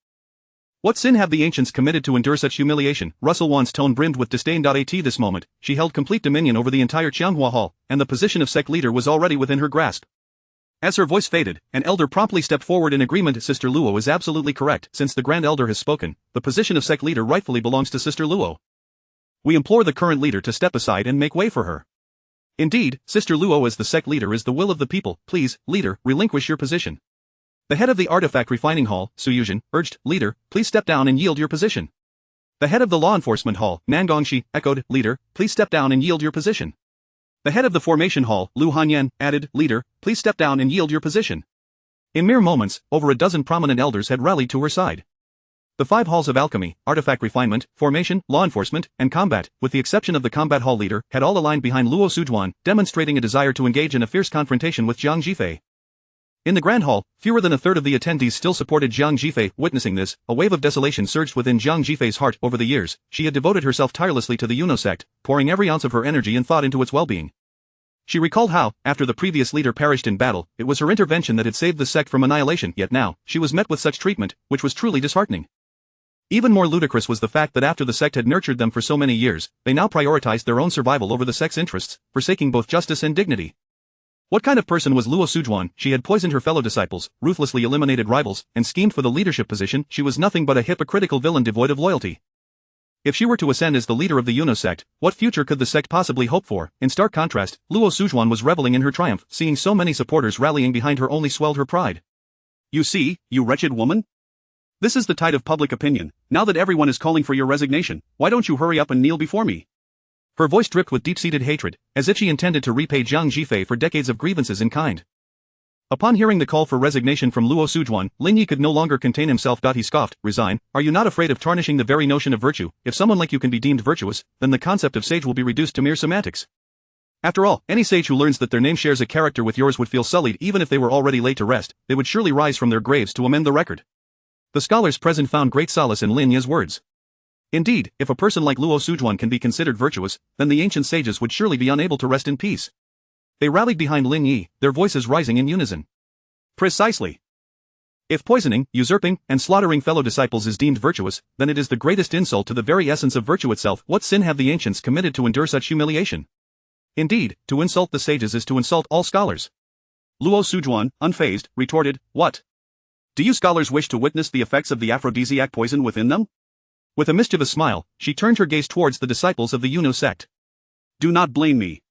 What sin have the ancients committed to endure such humiliation? Russell Wan's tone brimmed with disdain. At this moment, she held complete dominion over the entire Qianghua Hall, and the position of sect leader was already within her grasp. As her voice faded, an elder promptly stepped forward in agreement. Sister Luo is absolutely correct. Since the Grand Elder has spoken, the position of sect leader rightfully belongs to Sister Luo. We implore the current leader to step aside and make way for her. Indeed, Sister Luo as the sect leader is the will of the people. Please, leader, relinquish your position. The head of the artifact refining hall, Su Yuzhen, urged, Leader, please step down and yield your position. The head of the law enforcement hall, Nan Gongxi, echoed, Leader, please step down and yield your position. The head of the formation hall, Lu Hanyan, added, "Leader, please step down and yield your position." In mere moments, over a dozen prominent elders had rallied to her side. The 5 halls of alchemy, artifact refinement, formation, law enforcement, and combat, with the exception of the combat hall leader, had all aligned behind Luo Sujuan, demonstrating a desire to engage in a fierce confrontation with Jiang Jifei. In the Grand Hall, fewer than a third of the attendees still supported Jiang Jifei. Witnessing this, a wave of desolation surged within Jiang Jifei's heart. Over the years, she had devoted herself tirelessly to the Yuno sect, pouring every ounce of her energy and thought into its well-being. She recalled how, after the previous leader perished in battle, it was her intervention that had saved the sect from annihilation, yet now, she was met with such treatment, which was truly disheartening. Even more ludicrous was the fact that after the sect had nurtured them for so many years, they now prioritized their own survival over the sect's interests, forsaking both justice and dignity. What kind of person was Luo Sujuan? She had poisoned her fellow disciples, ruthlessly eliminated rivals, and schemed for the leadership position. She was nothing but a hypocritical villain devoid of loyalty. If she were to ascend as the leader of the Yuno sect, what future could the sect possibly hope for? In stark contrast, Luo Sujuan was reveling in her triumph. Seeing so many supporters rallying behind her only swelled her pride. "You see, you wretched woman? This is the tide of public opinion. Now that everyone is calling for your resignation, why don't you hurry up and kneel before me?" Her voice dripped with deep-seated hatred, as if she intended to repay Jiang Jifei for decades of grievances in kind. Upon hearing the call for resignation from Luo Sujuan, Lin Yi could no longer contain himself. He scoffed, "Resign? Are you not afraid of tarnishing the very notion of virtue? If someone like you can be deemed virtuous, then the concept of sage will be reduced to mere semantics. After all, any sage who learns that their name shares a character with yours would feel sullied even if they were already laid to rest. They would surely rise from their graves to amend the record." The scholars present found great solace in Lin Yi's words. Indeed, if a person like Luo Sujuan can be considered virtuous, then the ancient sages would surely be unable to rest in peace. They rallied behind Lin Yi, their voices rising in unison. Precisely. If poisoning, usurping, and slaughtering fellow disciples is deemed virtuous, then it is the greatest insult to the very essence of virtue itself. What sin have the ancients committed to endure such humiliation? Indeed, to insult the sages is to insult all scholars. Luo Sujuan, unfazed, retorted, "What? Do you scholars wish to witness the effects of the aphrodisiac poison within them?" With a mischievous smile, she turned her gaze towards the disciples of the Yuno sect. "Do not blame me.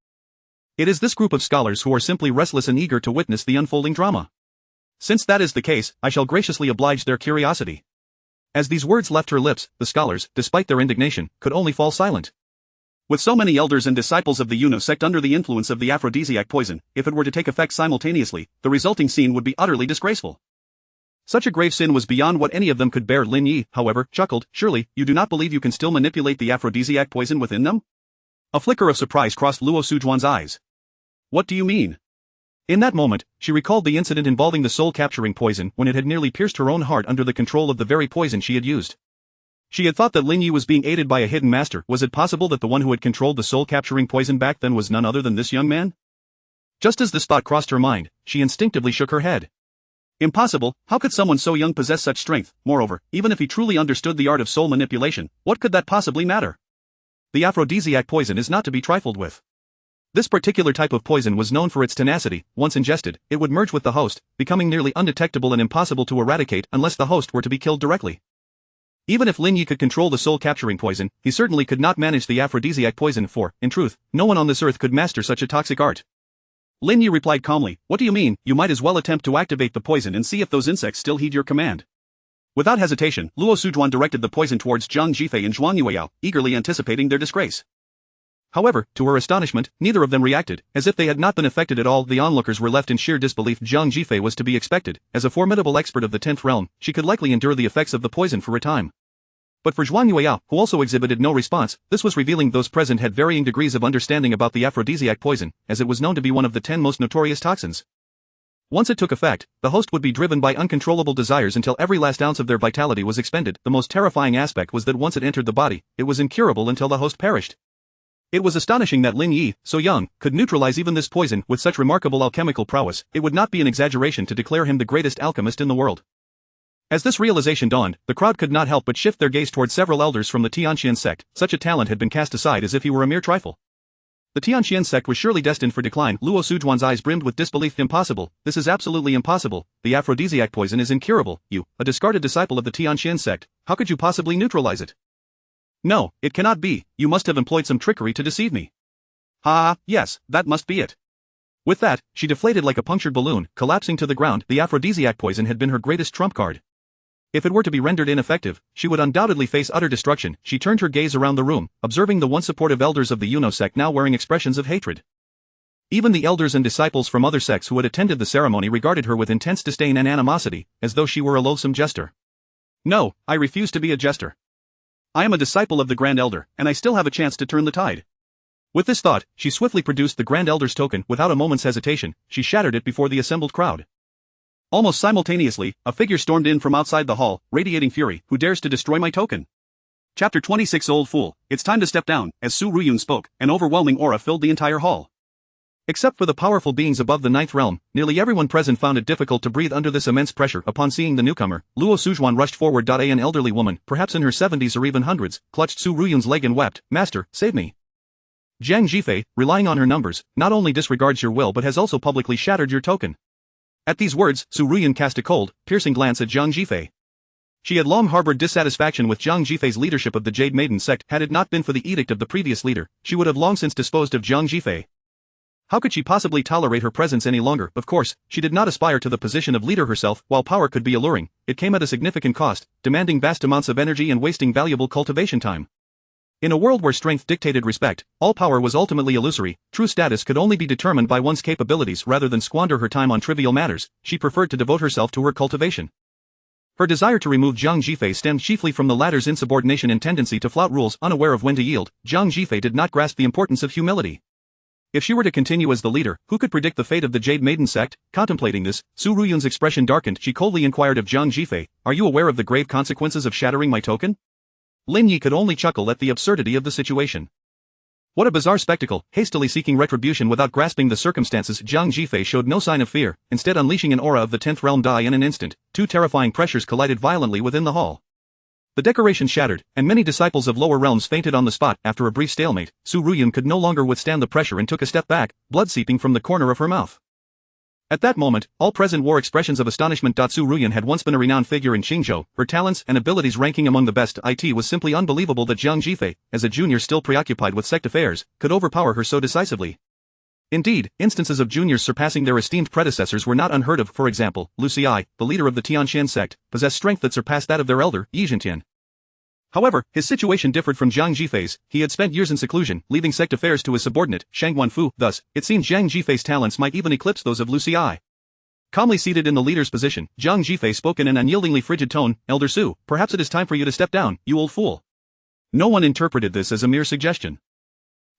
It is this group of scholars who are simply restless and eager to witness the unfolding drama. Since that is the case, I shall graciously oblige their curiosity." As these words left her lips, the scholars, despite their indignation, could only fall silent. With so many elders and disciples of the Yuno sect under the influence of the aphrodisiac poison, if it were to take effect simultaneously, the resulting scene would be utterly disgraceful. Such a grave sin was beyond what any of them could bear. Lin Yi, however, chuckled, "Surely, you do not believe you can still manipulate the aphrodisiac poison within them?" A flicker of surprise crossed Luo Sujuan's eyes. "What do you mean?" In that moment, she recalled the incident involving the soul-capturing poison when it had nearly pierced her own heart under the control of the very poison she had used. She had thought that Lin Yi was being aided by a hidden master. Was it possible that the one who had controlled the soul-capturing poison back then was none other than this young man? Just as this thought crossed her mind, she instinctively shook her head. Impossible. How could someone so young possess such strength? Moreover, even if he truly understood the art of soul manipulation, what could that possibly matter? The aphrodisiac poison is not to be trifled with. This particular type of poison was known for its tenacity. Once ingested, it would merge with the host, becoming nearly undetectable and impossible to eradicate unless the host were to be killed directly. Even if Lin Yi could control the soul-capturing poison, he certainly could not manage the aphrodisiac poison for, in truth, no one on this earth could master such a toxic art. Lin Yi replied calmly, "What do you mean? You might as well attempt to activate the poison and see if those insects still heed your command." Without hesitation, Luo Sujuan directed the poison towards Jiang Jifei and Zhuan Yueyao, eagerly anticipating their disgrace. However, to her astonishment, neither of them reacted, as if they had not been affected at all. The onlookers were left in sheer disbelief. Jiang Jifei was to be expected. As a formidable expert of the 10th realm, she could likely endure the effects of the poison for a time. But for Zhuan Yueyao, who also exhibited no response, this was revealing. Those present had varying degrees of understanding about the aphrodisiac poison, as it was known to be one of the 10 most notorious toxins. Once it took effect, the host would be driven by uncontrollable desires until every last ounce of their vitality was expended. The most terrifying aspect was that once it entered the body, it was incurable until the host perished. It was astonishing that Lin Yi, so young, could neutralize even this poison with such remarkable alchemical prowess. It would not be an exaggeration to declare him the greatest alchemist in the world. As this realization dawned, the crowd could not help but shift their gaze toward several elders from the Tianqian sect. Such a talent had been cast aside as if he were a mere trifle. The Tianqian sect was surely destined for decline. Luo Sujuan's eyes brimmed with disbelief. "Impossible. This is absolutely impossible. The aphrodisiac poison is incurable. You, a discarded disciple of the Tianqian sect, how could you possibly neutralize it?" "No, it cannot be. You must have employed some trickery to deceive me." "Ha, yes, that must be it." With that, she deflated like a punctured balloon, collapsing to the ground. The aphrodisiac poison had been her greatest trump card. If it were to be rendered ineffective, she would undoubtedly face utter destruction. She turned her gaze around the room, observing the once supportive elders of the Yuno sect now wearing expressions of hatred. Even the elders and disciples from other sects who had attended the ceremony regarded her with intense disdain and animosity, as though she were a loathsome jester. No, I refuse to be a jester. I am a disciple of the Grand Elder, and I still have a chance to turn the tide. With this thought, she swiftly produced the Grand Elder's token. Without a moment's hesitation, she shattered it before the assembled crowd. Almost simultaneously, a figure stormed in from outside the hall, radiating fury. Who dares to destroy my token? Chapter 26. Old Fool, it's time to step down. As Su Ruyun spoke, an overwhelming aura filled the entire hall. Except for the powerful beings above the ninth realm, nearly everyone present found it difficult to breathe under this immense pressure. Upon seeing the newcomer, Luo Sujuan rushed forward. An elderly woman, perhaps in her 70s or even hundreds, clutched Su Ruyun's leg and wept, "Master, save me." Zhang Jifei, relying on her numbers, not only disregards your will but has also publicly shattered your token. At these words, Su Ruyun cast a cold, piercing glance at Zhang Jifei. She had long harbored dissatisfaction with Zhang Jifei's leadership of the Jade Maiden sect. Had it not been for the edict of the previous leader, she would have long since disposed of Zhang Jifei. How could she possibly tolerate her presence any longer? Of course, she did not aspire to the position of leader herself. While power could be alluring, it came at a significant cost, demanding vast amounts of energy and wasting valuable cultivation time. In a world where strength dictated respect, all power was ultimately illusory. True status could only be determined by one's capabilities. Rather than squander her time on trivial matters, she preferred to devote herself to her cultivation. Her desire to remove Zhang Jifei stemmed chiefly from the latter's insubordination and tendency to flout rules. Unaware of when to yield, Zhang Jifei did not grasp the importance of humility. If she were to continue as the leader, who could predict the fate of the Jade Maiden sect? Contemplating this, Su Ruyun's expression darkened. She coldly inquired of Zhang Jifei, "Are you aware of the grave consequences of shattering my token?" Lin Yi could only chuckle at the absurdity of the situation. What a bizarre spectacle. Hastily seeking retribution without grasping the circumstances, Zhang Jifei showed no sign of fear, instead unleashing an aura of the 10th realm Dai in an instant. Two terrifying pressures collided violently within the hall. The decoration shattered, and many disciples of lower realms fainted on the spot. After a brief stalemate, Su Ruyun could no longer withstand the pressure and took a step back, blood seeping from the corner of her mouth. At that moment, all present wore expressions of astonishment. Su Ruyun had once been a renowned figure in Qingzhou, her talents and abilities ranking among the best. It was simply unbelievable that Zhang Jifei, as a junior still preoccupied with sect affairs, could overpower her so decisively. Indeed, instances of juniors surpassing their esteemed predecessors were not unheard of. For example, Lu Xi, the leader of the Tianxian sect, possessed strength that surpassed that of their elder, Yi Zhentian. However, his situation differed from Zhang Jifei's. He had spent years in seclusion, leaving sect affairs to his subordinate, Shang Guanfu. Thus, it seemed Zhang Jifei's talents might even eclipse those of Lu Xi. Calmly seated in the leader's position, Zhang Jifei spoke in an unyieldingly frigid tone, "Elder Su, perhaps it is time for you to step down, you old fool." No one interpreted this as a mere suggestion.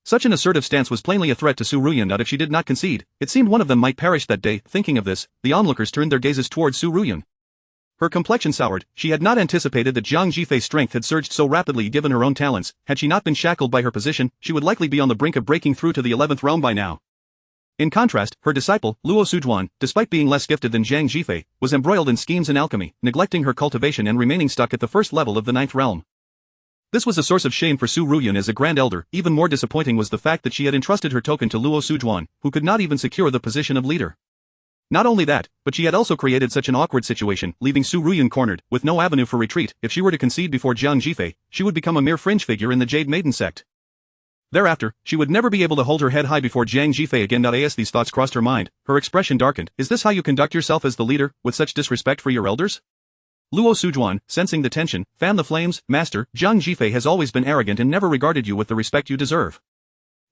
Such an assertive stance was plainly a threat to Su Ruyun. If she did not concede, it seemed one of them might perish that day. Thinking of this, the onlookers turned their gazes towards Su Ruyun. Her complexion soured. She had not anticipated that Zhang Jifei's strength had surged so rapidly. Given her own talents, had she not been shackled by her position, she would likely be on the brink of breaking through to the 11th realm by now. In contrast, her disciple, Luo Sujuan, despite being less gifted than Zhang Jifei, was embroiled in schemes and alchemy, neglecting her cultivation and remaining stuck at the first level of the 9th realm. This was a source of shame for Su Ruyun as a Grand Elder. Even more disappointing was the fact that she had entrusted her token to Luo Sujuan, who could not even secure the position of leader. Not only that, but she had also created such an awkward situation, leaving Su Ruyun cornered, with no avenue for retreat. If she were to concede before Zhang Jifei, she would become a mere fringe figure in the Jade Maiden sect. Thereafter, she would never be able to hold her head high before Zhang Jifei again. As these thoughts crossed her mind, her expression darkened. Is this how you conduct yourself as the leader, with such disrespect for your elders? Luo Sujuan, sensing the tension, fanned the flames. Master, Zhang Jifei has always been arrogant and never regarded you with the respect you deserve.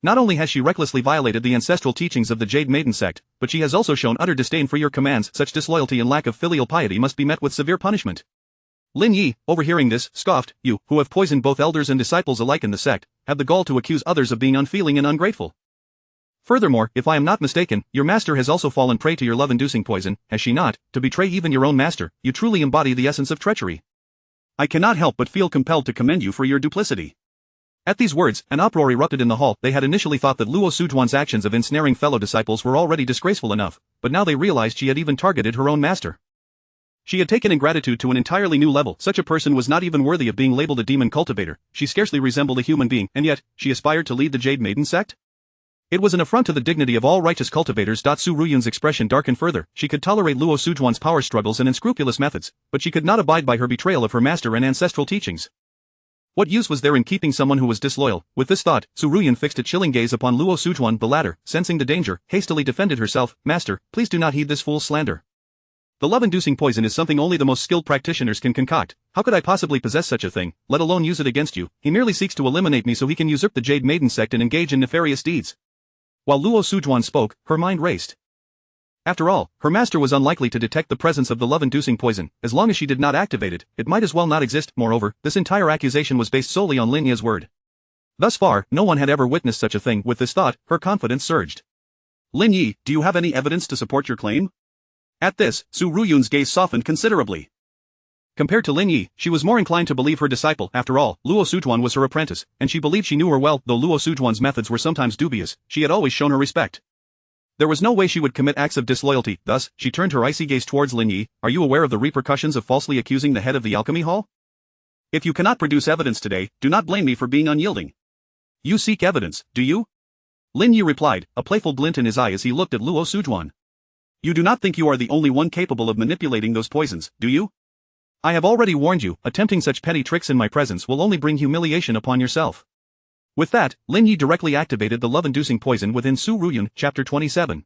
Not only has she recklessly violated the ancestral teachings of the Jade Maiden sect, but she has also shown utter disdain for your commands. Such disloyalty and lack of filial piety must be met with severe punishment. Lin Yi, overhearing this, scoffed, You, who have poisoned both elders and disciples alike in the sect, have the gall to accuse others of being unfeeling and ungrateful. Furthermore, if I am not mistaken, your master has also fallen prey to your love-inducing poison, has she not? To betray even your own master, you truly embody the essence of treachery. I cannot help but feel compelled to commend you for your duplicity. At these words, an uproar erupted in the hall. They had initially thought that Luo Sujuan's actions of ensnaring fellow disciples were already disgraceful enough, but now they realized she had even targeted her own master. She had taken ingratitude to an entirely new level. Such a person was not even worthy of being labeled a demon cultivator. She scarcely resembled a human being, and yet, she aspired to lead the Jade Maiden sect? It was an affront to the dignity of all righteous cultivators. Su Ruyun's expression darkened further. She could tolerate Luo Sujuan's power struggles and unscrupulous methods, but she could not abide by her betrayal of her master and ancestral teachings. What use was there in keeping someone who was disloyal? With this thought, Su Ruyun fixed a chilling gaze upon Luo Sujuan. The latter, sensing the danger, hastily defended herself. Master, please do not heed this fool's slander. The love-inducing poison is something only the most skilled practitioners can concoct. How could I possibly possess such a thing, let alone use it against you? He merely seeks to eliminate me so he can usurp the Jade Maiden sect and engage in nefarious deeds. While Luo Sujuan spoke, her mind raced. After all, her master was unlikely to detect the presence of the love-inducing poison. As long as she did not activate it, it might as well not exist. Moreover, this entire accusation was based solely on Lin Ye's word. Thus far, no one had ever witnessed such a thing. With this thought, her confidence surged. Lin Yi, do you have any evidence to support your claim? At this, Su Ruyun's gaze softened considerably. Compared to Lin Yi, she was more inclined to believe her disciple. After all, Luo Sujuan was her apprentice, and she believed she knew her well. Though Luo Sujuan's methods were sometimes dubious, she had always shown her respect. There was no way she would commit acts of disloyalty. Thus, she turned her icy gaze towards Lin Yi. Are you aware of the repercussions of falsely accusing the head of the alchemy hall? If you cannot produce evidence today, do not blame me for being unyielding. You seek evidence, do you? Lin Yi replied, a playful glint in his eye as he looked at Luo Sujuan. You do not think you are the only one capable of manipulating those poisons, do you? I have already warned you, attempting such petty tricks in my presence will only bring humiliation upon yourself. With that, Lin Yi directly activated the love-inducing poison within Su Ruyun, chapter 27.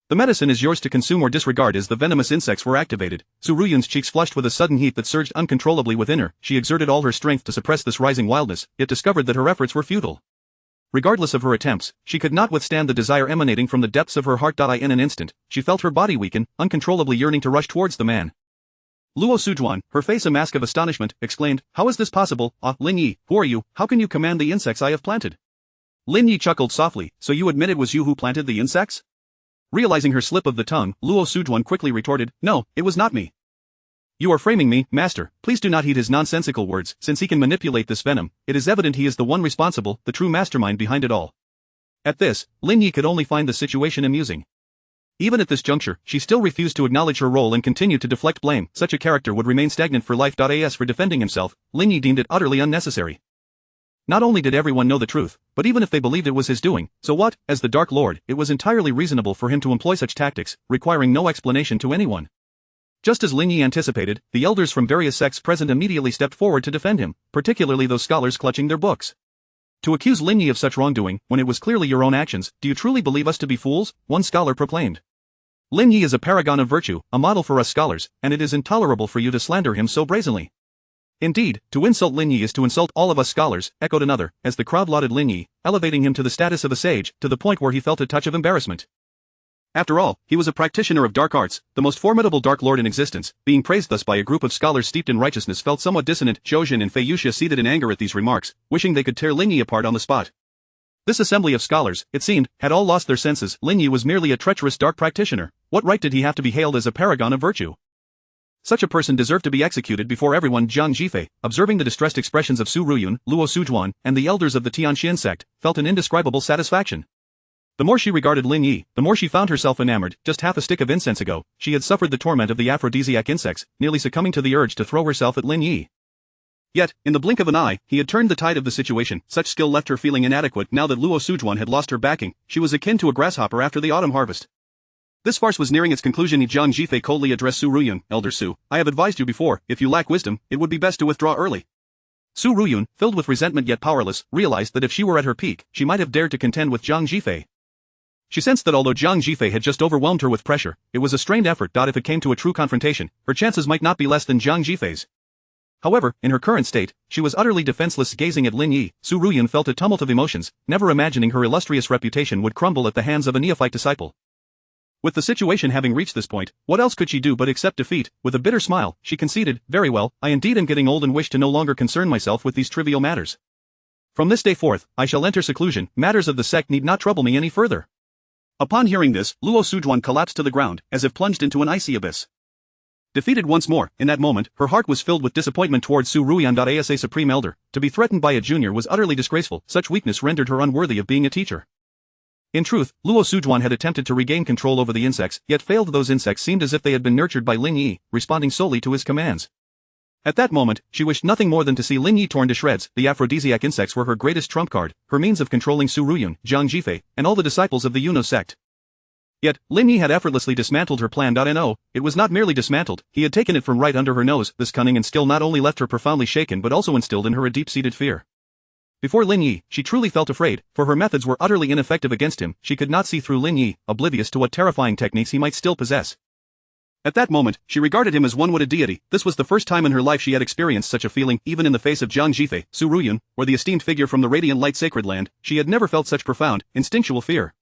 The medicine is yours to consume or disregard as the venomous insects were activated. Su Ruyun's cheeks flushed with a sudden heat that surged uncontrollably within her. She exerted all her strength to suppress this rising wildness, yet discovered that her efforts were futile. Regardless of her attempts, she could not withstand the desire emanating from the depths of her heart. In an instant, she felt her body weaken, uncontrollably yearning to rush towards the man. Luo Sujuan, her face a mask of astonishment, exclaimed, how is this possible? Ah, Lin Yi, who are you? How can you command the insects I have planted? Lin Yi chuckled softly, so you admit it was you who planted the insects? Realizing her slip of the tongue, Luo Sujuan quickly retorted, no, it was not me. You are framing me, master. Please do not heed his nonsensical words. Since he can manipulate this venom, it is evident he is the one responsible, the true mastermind behind it all. At this, Lin Yi could only find the situation amusing. Even at this juncture, she still refused to acknowledge her role and continued to deflect blame. Such a character would remain stagnant for life. As for defending himself, Lin Yi deemed it utterly unnecessary. Not only did everyone know the truth, but even if they believed it was his doing, so what? As the Dark Lord, it was entirely reasonable for him to employ such tactics, requiring no explanation to anyone. Just as Lin Yi anticipated, the elders from various sects present immediately stepped forward to defend him, particularly those scholars clutching their books. To accuse Lin Yi of such wrongdoing, when it was clearly your own actions, do you truly believe us to be fools? One scholar proclaimed. Lin Yi is a paragon of virtue, a model for us scholars, and it is intolerable for you to slander him so brazenly. Indeed, to insult Lin Yi is to insult all of us scholars, echoed another, as the crowd lauded Lin Yi, elevating him to the status of a sage, to the point where he felt a touch of embarrassment. After all, he was a practitioner of dark arts, the most formidable dark lord in existence. Being praised thus by a group of scholars steeped in righteousness felt somewhat dissonant. Zhou and Fei Yuxia seethed in anger at these remarks, wishing they could tear Lin Yi apart on the spot. This assembly of scholars, it seemed, had all lost their senses. Lin Yi was merely a treacherous dark practitioner. What right did he have to be hailed as a paragon of virtue? Such a person deserved to be executed before everyone. Zhang Jifei, observing the distressed expressions of Su Ruyun, Luo Sujuan, and the elders of the Tianxian sect, felt an indescribable satisfaction. The more she regarded Lin Yi, the more she found herself enamored. Just half a stick of incense ago, she had suffered the torment of the aphrodisiac insects, nearly succumbing to the urge to throw herself at Lin Yi. Yet, in the blink of an eye, he had turned the tide of the situation. Such skill left her feeling inadequate. Now that Luo Sujuan had lost her backing, she was akin to a grasshopper after the autumn harvest. This farce was nearing its conclusion. Zhang Jifei coldly addressed Su Ruyun, Elder Su, I have advised you before, if you lack wisdom, it would be best to withdraw early. Su Ruyun, filled with resentment yet powerless, realized that if she were at her peak, she might have dared to contend with Zhang Jifei. She sensed that although Zhang Jifei had just overwhelmed her with pressure, it was a strained effort. If it came to a true confrontation, her chances might not be less than Zhang Jifei's. However, in her current state, she was utterly defenseless. Gazing at Lin Yi, Su Ruyun felt a tumult of emotions, never imagining her illustrious reputation would crumble at the hands of a neophyte disciple. With the situation having reached this point, what else could she do but accept defeat? With a bitter smile, she conceded, very well, I indeed am getting old and wish to no longer concern myself with these trivial matters. From this day forth, I shall enter seclusion. Matters of the sect need not trouble me any further. Upon hearing this, Luo Sujuan collapsed to the ground, as if plunged into an icy abyss. Defeated once more, in that moment, her heart was filled with disappointment towards Su Ruyun. As a supreme elder, to be threatened by a junior was utterly disgraceful. Such weakness rendered her unworthy of being a teacher. In truth, Luo Sujuan had attempted to regain control over the insects, yet failed. Those insects seemed as if they had been nurtured by Lin Yi, responding solely to his commands. At that moment, she wished nothing more than to see Lin Yi torn to shreds. The aphrodisiac insects were her greatest trump card, her means of controlling Su Ruyun, Zhang Jifei, and all the disciples of the Yuno sect. Yet, Lin Yi had effortlessly dismantled her plan. No, it was not merely dismantled, he had taken it from right under her nose. This cunning and skill not only left her profoundly shaken but also instilled in her a deep-seated fear. Before Lin Yi, she truly felt afraid, for her methods were utterly ineffective against him. She could not see through Lin Yi, oblivious to what terrifying techniques he might still possess. At that moment, she regarded him as one would a deity. This was the first time in her life she had experienced such a feeling. Even in the face of Zhang Jifei, Su Ruyun, or the esteemed figure from the radiant light sacred land, she had never felt such profound, instinctual fear.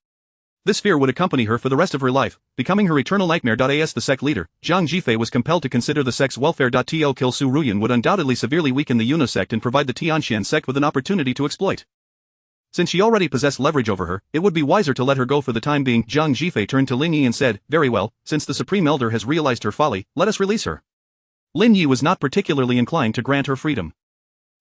This fear would accompany her for the rest of her life, becoming her eternal nightmare. As the sect leader, Jiang Jifei was compelled to consider the sect's welfare. To kill Su Ruyan would undoubtedly severely weaken the Yuno sect and provide the Tianxian sect with an opportunity to exploit. Since she already possessed leverage over her, it would be wiser to let her go for the time being. Jiang Jifei turned to Lin Yi and said, "Very well, since the Supreme Elder has realized her folly, let us release her." Lin Yi was not particularly inclined to grant her freedom.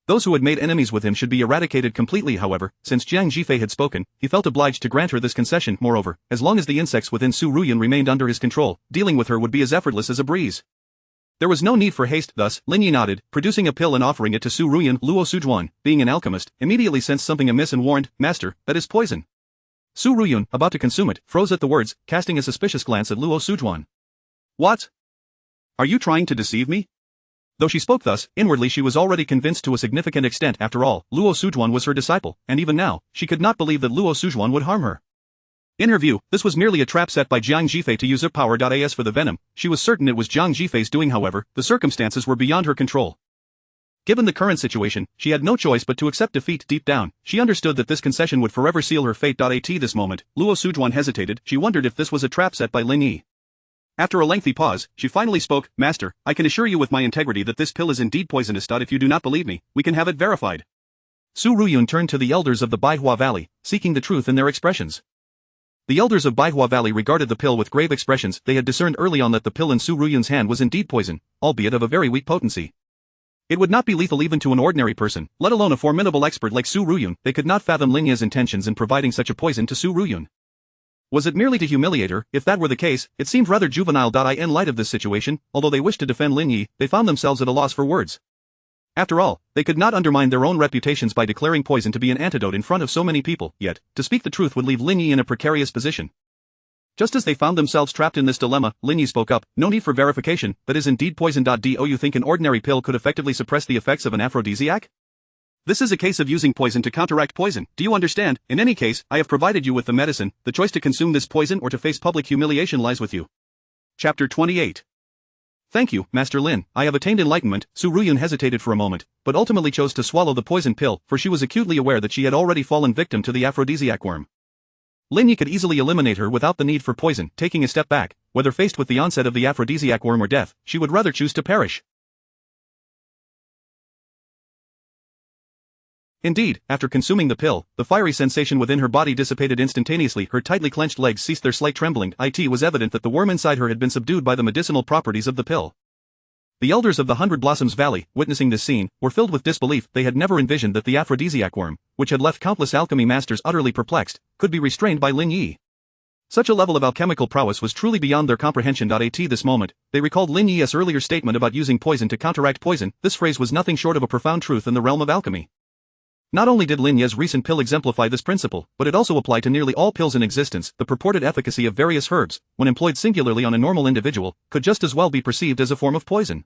Those who had made enemies with him should be eradicated completely. However, since Jiang Jifei had spoken, he felt obliged to grant her this concession. Moreover, as long as the insects within Su Ruyan remained under his control, dealing with her would be as effortless as a breeze. There was no need for haste. Thus, Lin Yi nodded, producing a pill and offering it to Su Ruyan. Luo Sujuan, being an alchemist, immediately sensed something amiss and warned, "Master, that is poison." Su Ruyan, about to consume it, froze at the words, casting a suspicious glance at Luo Sujuan. "What? Are you trying to deceive me?" Though she spoke thus, inwardly she was already convinced to a significant extent. After all, Luo Sujuan was her disciple, and even now, she could not believe that Luo Sujuan would harm her. In her view, this was merely a trap set by Jiang Jifei to use her power. As for the venom, she was certain it was Jiang Jifei's doing. However, the circumstances were beyond her control. Given the current situation, she had no choice but to accept defeat. Deep down, she understood that this concession would forever seal her fate. At this moment, Luo Sujuan hesitated. She wondered if this was a trap set by Lin Yi. After a lengthy pause, she finally spoke, "Master, I can assure you with my integrity that this pill is indeed poisonous. If you do not believe me, we can have it verified." Su Ruyun turned to the elders of the Baihua Valley, seeking the truth in their expressions. The elders of Baihua Valley regarded the pill with grave expressions. They had discerned early on that the pill in Su Ruyun's hand was indeed poison, albeit of a very weak potency. It would not be lethal even to an ordinary person, let alone a formidable expert like Su Ruyun. They could not fathom Lin Yi's intentions in providing such a poison to Su Ruyun. Was it merely to humiliate her? If that were the case, it seemed rather juvenile. In light of this situation, although they wished to defend Lin Yi, they found themselves at a loss for words. After all, they could not undermine their own reputations by declaring poison to be an antidote in front of so many people, yet, to speak the truth would leave Lin Yi in a precarious position. Just as they found themselves trapped in this dilemma, Lin Yi spoke up, "No need for verification, that is indeed poison. Do you think an ordinary pill could effectively suppress the effects of an aphrodisiac? This is a case of using poison to counteract poison. Do you understand? In any case, I have provided you with the medicine. The choice to consume this poison or to face public humiliation lies with you." Chapter 28. "Thank you, Master Lin. I have attained enlightenment." Su Ruyun hesitated for a moment, but ultimately chose to swallow the poison pill, for she was acutely aware that she had already fallen victim to the aphrodisiac worm. Lin Yi could easily eliminate her without the need for poison. Taking a step back, whether faced with the onset of the aphrodisiac worm or death, she would rather choose to perish. Indeed, after consuming the pill, the fiery sensation within her body dissipated instantaneously. Her tightly clenched legs ceased their slight trembling. It was evident that the worm inside her had been subdued by the medicinal properties of the pill. The elders of the Hundred Blossoms Valley, witnessing this scene, were filled with disbelief. They had never envisioned that the aphrodisiac worm, which had left countless alchemy masters utterly perplexed, could be restrained by Lin Yi. Such a level of alchemical prowess was truly beyond their comprehension. At this moment, they recalled Lin Yi's earlier statement about using poison to counteract poison. This phrase was nothing short of a profound truth in the realm of alchemy. Not only did Lin Yi's recent pill exemplify this principle, but it also applied to nearly all pills in existence. The purported efficacy of various herbs, when employed singularly on a normal individual, could just as well be perceived as a form of poison.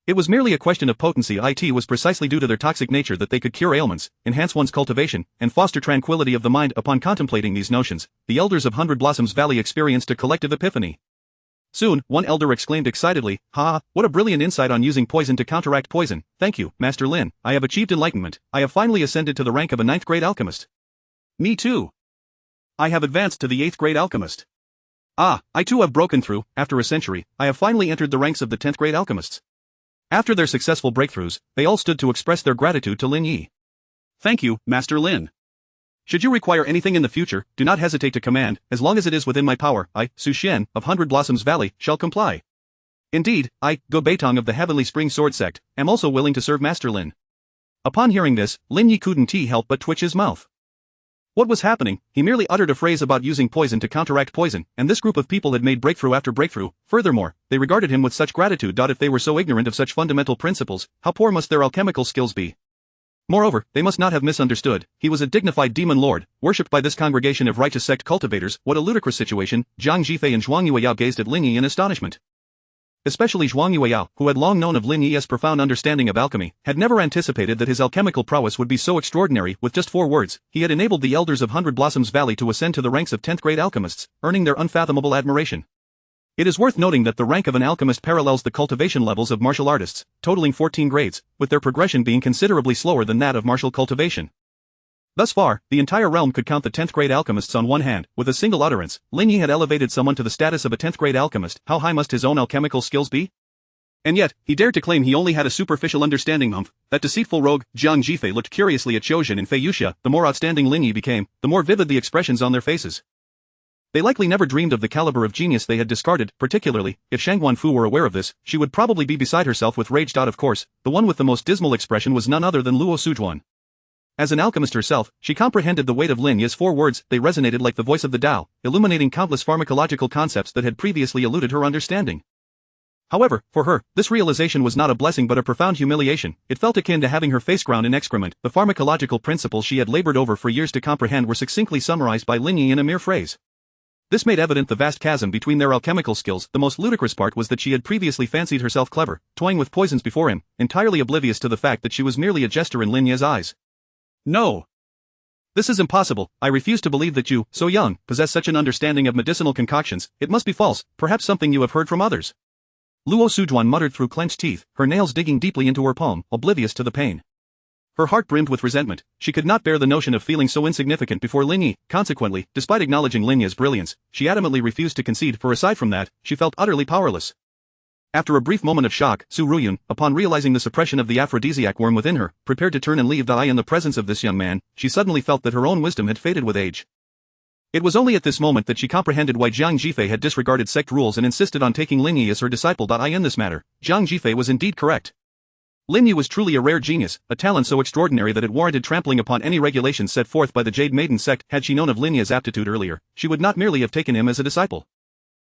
It was merely a question of potency. It was precisely due to their toxic nature that they could cure ailments, enhance one's cultivation, and foster tranquility of the mind. Upon contemplating these notions, the elders of Hundred Blossoms Valley experienced a collective epiphany. Soon, one elder exclaimed excitedly, "Ha, what a brilliant insight on using poison to counteract poison. Thank you, Master Lin. I have achieved enlightenment. I have finally ascended to the rank of a 9th grade alchemist." "Me too. I have advanced to the 8th grade alchemist." "Ah, I too have broken through. After a century, I have finally entered the ranks of the 10th grade alchemists." After their successful breakthroughs, they all stood to express their gratitude to Lin Yi. "Thank you, Master Lin. Should you require anything in the future, do not hesitate to command. As long as it is within my power, I, Su Xian, of Hundred Blossoms Valley, shall comply. Indeed, I, Go Beitong of the Heavenly Spring Sword Sect, am also willing to serve Master Lin." Upon hearing this, Lin Yi couldn't help but twitch his mouth. What was happening? He merely uttered a phrase about using poison to counteract poison, and this group of people had made breakthrough after breakthrough. Furthermore, they regarded him with such gratitude. If they were so ignorant of such fundamental principles, how poor must their alchemical skills be? Moreover, they must not have misunderstood. He was a dignified demon lord, worshipped by this congregation of righteous sect cultivators. What a ludicrous situation! Jiang Jifei and Zhuang Yueyao gazed at Lin Yi in astonishment. Especially Zhuang Yueyao, who had long known of Lin Yi's profound understanding of alchemy, had never anticipated that his alchemical prowess would be so extraordinary. With just 4 words, he had enabled the elders of Hundred Blossoms Valley to ascend to the ranks of 10th grade alchemists, earning their unfathomable admiration. It is worth noting that the rank of an alchemist parallels the cultivation levels of martial artists, totaling 14 grades, with their progression being considerably slower than that of martial cultivation. Thus far, the entire realm could count the 10th grade alchemists on one hand. With a single utterance, Lin Yi had elevated someone to the status of a 10th grade alchemist. How high must his own alchemical skills be? And yet, he dared to claim he only had a superficial understanding of that deceitful rogue. Jiang Jifei looked curiously at Qiuzhen and Fei Yuxia. The more outstanding Lin Yi became, the more vivid the expressions on their faces. They likely never dreamed of the caliber of genius they had discarded, particularly, if Shang Guanfu were aware of this, she would probably be beside herself with rage. Of course, the one with the most dismal expression was none other than Luo Sujuan. As an alchemist herself, she comprehended the weight of Lin Yi's 4 words. They resonated like the voice of the Tao, illuminating countless pharmacological concepts that had previously eluded her understanding. However, for her, this realization was not a blessing but a profound humiliation. It felt akin to having her face ground in excrement. The pharmacological principles she had labored over for years to comprehend were succinctly summarized by Lin Yi in a mere phrase. This made evident the vast chasm between their alchemical skills. The most ludicrous part was that she had previously fancied herself clever, toying with poisons before him, entirely oblivious to the fact that she was merely a jester in Lin Yi's eyes. No. This is impossible. I refuse to believe that you, so young, possess such an understanding of medicinal concoctions. It must be false, perhaps something you have heard from others. Luo Sujuan muttered through clenched teeth, her nails digging deeply into her palm, oblivious to the pain. Her heart brimmed with resentment. She could not bear the notion of feeling so insignificant before Lin Yi. Consequently, despite acknowledging Lin Yi's brilliance, she adamantly refused to concede, for aside from that, she felt utterly powerless. After a brief moment of shock, Su Ruyun, upon realizing the suppression of the aphrodisiac worm within her, prepared to turn and leave the eye in the presence of this young man. She suddenly felt that her own wisdom had faded with age. It was only at this moment that she comprehended why Jiang Jifei had disregarded sect rules and insisted on taking Lin Yi as her disciple. In this matter, Jiang Jifei was indeed correct. Lin Yi was truly a rare genius, a talent so extraordinary that it warranted trampling upon any regulations set forth by the Jade Maiden sect. Had she known of Lin Yi's aptitude earlier, she would not merely have taken him as a disciple.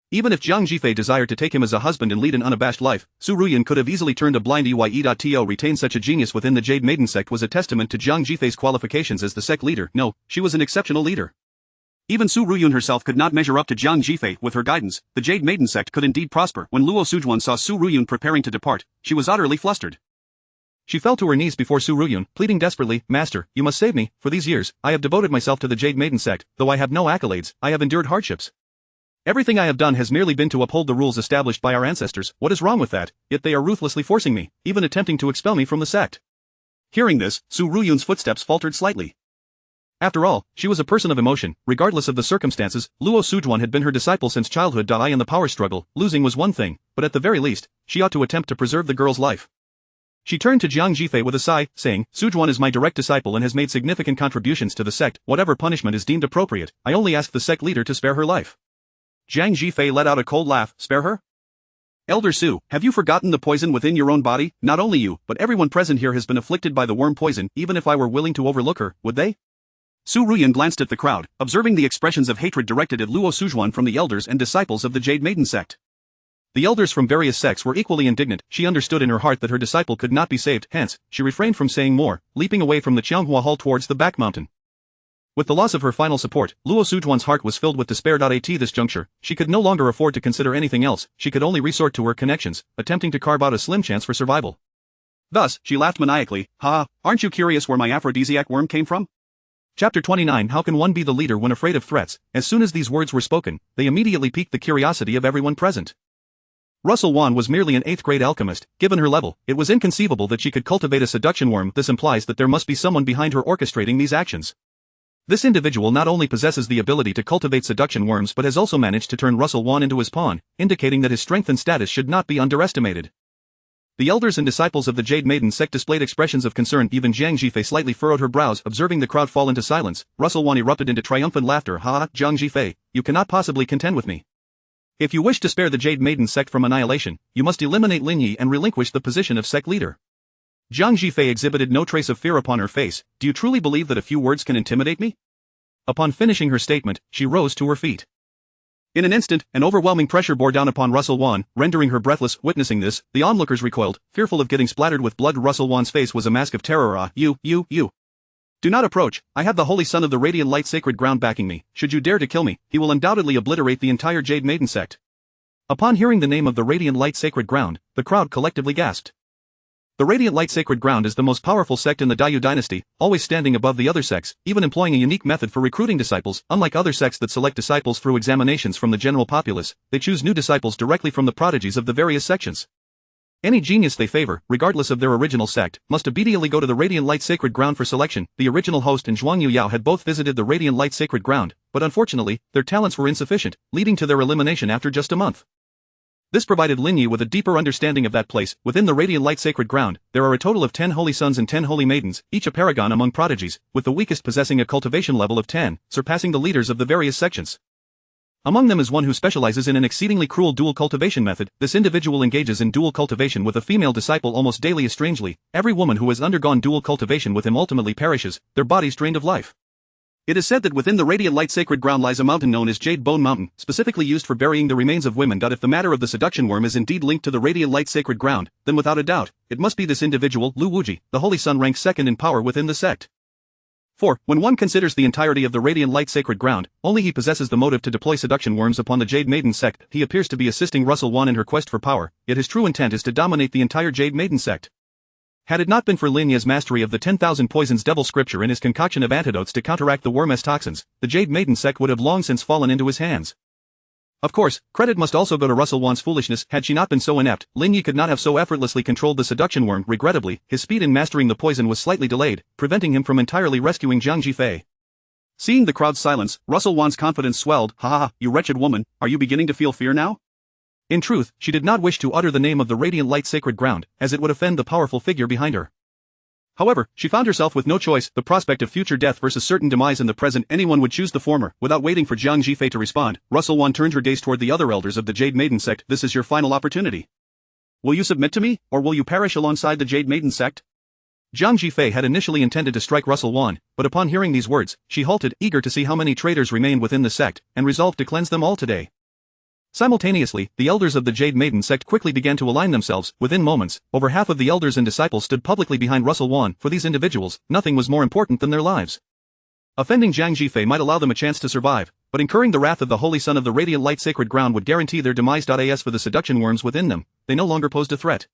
Even if Jiang Jifei desired to take him as a husband and lead an unabashed life, Su Ruyun could have easily turned a blind eye. To retain such a genius within the Jade Maiden sect was a testament to Jiang Jifei's qualifications as the sect leader. No, she was an exceptional leader. Even Su Ruyun herself could not measure up to Jiang Jifei. With her guidance, the Jade Maiden sect could indeed prosper. When Luo Sujuan saw Su Ruyun preparing to depart, she was utterly flustered. She fell to her knees before Su Ruyun, pleading desperately, "Master, you must save me. For these years, I have devoted myself to the Jade Maiden sect. Though I have no accolades, I have endured hardships. Everything I have done has merely been to uphold the rules established by our ancestors. What is wrong with that? Yet they are ruthlessly forcing me, even attempting to expel me from the sect." Hearing this, Su Ruyun's footsteps faltered slightly. After all, she was a person of emotion. Regardless of the circumstances, Luo Sujuan had been her disciple since childhood. In the power struggle, losing was one thing, but at the very least, she ought to attempt to preserve the girl's life. She turned to Jiang Jifei with a sigh, saying, "Sujuan is my direct disciple and has made significant contributions to the sect. Whatever punishment is deemed appropriate, I only ask the sect leader to spare her life." Jiang Jifei let out a cold laugh. "Spare her? Elder Su, have you forgotten the poison within your own body? Not only you, but everyone present here has been afflicted by the worm poison. Even if I were willing to overlook her, would they?" Su Ruyun glanced at the crowd, observing the expressions of hatred directed at Luo Sujuan from the elders and disciples of the Jade Maiden sect. The elders from various sects were equally indignant. She understood in her heart that her disciple could not be saved, hence, she refrained from saying more, leaping away from the Qianghua Hall towards the back mountain. With the loss of her final support, Luo Sujuan's heart was filled with despair. At this juncture, she could no longer afford to consider anything else. She could only resort to her connections, attempting to carve out a slim chance for survival. Thus, she laughed maniacally. "Ha, aren't you curious where my aphrodisiac worm came from?" Chapter 29. How can one be the leader when afraid of threats? As soon as these words were spoken, they immediately piqued the curiosity of everyone present. Russell Wan was merely an 8th grade alchemist. Given her level, it was inconceivable that she could cultivate a seduction worm. This implies that there must be someone behind her orchestrating these actions. This individual not only possesses the ability to cultivate seduction worms but has also managed to turn Russell Wan into his pawn, indicating that his strength and status should not be underestimated. The elders and disciples of the Jade Maiden sect displayed expressions of concern. Even Jiang Jifei slightly furrowed her brows, observing the crowd fall into silence. Russell Wan erupted into triumphant laughter. "Ha, Jiang Jifei, you cannot possibly contend with me. If you wish to spare the Jade Maiden sect from annihilation, you must eliminate Lin Yi and relinquish the position of sect leader." Jiang Jifei exhibited no trace of fear upon her face. "Do you truly believe that a few words can intimidate me?" Upon finishing her statement, she rose to her feet. In an instant, an overwhelming pressure bore down upon Russell Wan, rendering her breathless. Witnessing this, the onlookers recoiled, fearful of getting splattered with blood. Russell Wan's face was a mask of terror. "Ah, you. Do not approach. I have the Holy Son of the Radiant Light Sacred Ground backing me. Should you dare to kill me, he will undoubtedly obliterate the entire Jade Maiden sect." Upon hearing the name of the Radiant Light Sacred Ground, the crowd collectively gasped. The Radiant Light Sacred Ground is the most powerful sect in the Dayu dynasty, always standing above the other sects, even employing a unique method for recruiting disciples. Unlike other sects that select disciples through examinations from the general populace, they choose new disciples directly from the prodigies of the various sections. Any genius they favor, regardless of their original sect, must immediately go to the Radiant Light Sacred Ground for selection. The original host and Zhuang Yuyao had both visited the Radiant Light Sacred Ground, but unfortunately, their talents were insufficient, leading to their elimination after just a month. This provided Lin Yi with a deeper understanding of that place. Within the Radiant Light Sacred Ground, there are a total of 10 holy sons and 10 holy maidens, each a paragon among prodigies, with the weakest possessing a cultivation level of 10, surpassing the leaders of the various sections. Among them is one who specializes in an exceedingly cruel dual cultivation method. This individual engages in dual cultivation with a female disciple almost daily. Strangely, every woman who has undergone dual cultivation with him ultimately perishes, their bodies drained of life. It is said that within the Radiant Light Sacred Ground lies a mountain known as Jade Bone Mountain, specifically used for burying the remains of women. If the matter of the seduction worm is indeed linked to the Radiant Light Sacred Ground, then without a doubt, it must be this individual, Lu Wuji, the Holy Son, ranked second in power within the sect. For, when one considers the entirety of the Radiant Light Sacred Ground, only he possesses the motive to deploy seduction worms upon the Jade Maiden sect. He appears to be assisting Russell Wan in her quest for power, yet his true intent is to dominate the entire Jade Maiden sect. Had it not been for Lin Yi's mastery of the 10,000 Poisons Devil scripture and his concoction of antidotes to counteract the worm's toxins, the Jade Maiden sect would have long since fallen into his hands. Of course, credit must also go to Russell Wan's foolishness. Had she not been so inept, Lin Yi could not have so effortlessly controlled the seduction worm. Regrettably, his speed in mastering the poison was slightly delayed, preventing him from entirely rescuing Jiang Jifei. Seeing the crowd's silence, Russell Wan's confidence swelled. Ha ha, you wretched woman, are you beginning to feel fear now? In truth, she did not wish to utter the name of the Radiant Light Sacred Ground, as it would offend the powerful figure behind her. However, she found herself with no choice. The prospect of future death versus certain demise in the present, anyone would choose the former. Without waiting for Jiang Jifei to respond, Russell Wan turned her gaze toward the other elders of the Jade Maiden sect. This is your final opportunity. Will you submit to me, or will you perish alongside the Jade Maiden sect? Jiang Jifei had initially intended to strike Russell Wan, but upon hearing these words, she halted, eager to see how many traitors remained within the sect, and resolved to cleanse them all today. Simultaneously, the elders of the Jade Maiden sect quickly began to align themselves. Within moments, over half of the elders and disciples stood publicly behind Russell Wan. For these individuals, nothing was more important than their lives. Offending Jiang Jifei might allow them a chance to survive, but incurring the wrath of the Holy Son of the Radiant Light Sacred Ground would guarantee their demise. As for the seduction worms within them, they no longer posed a threat.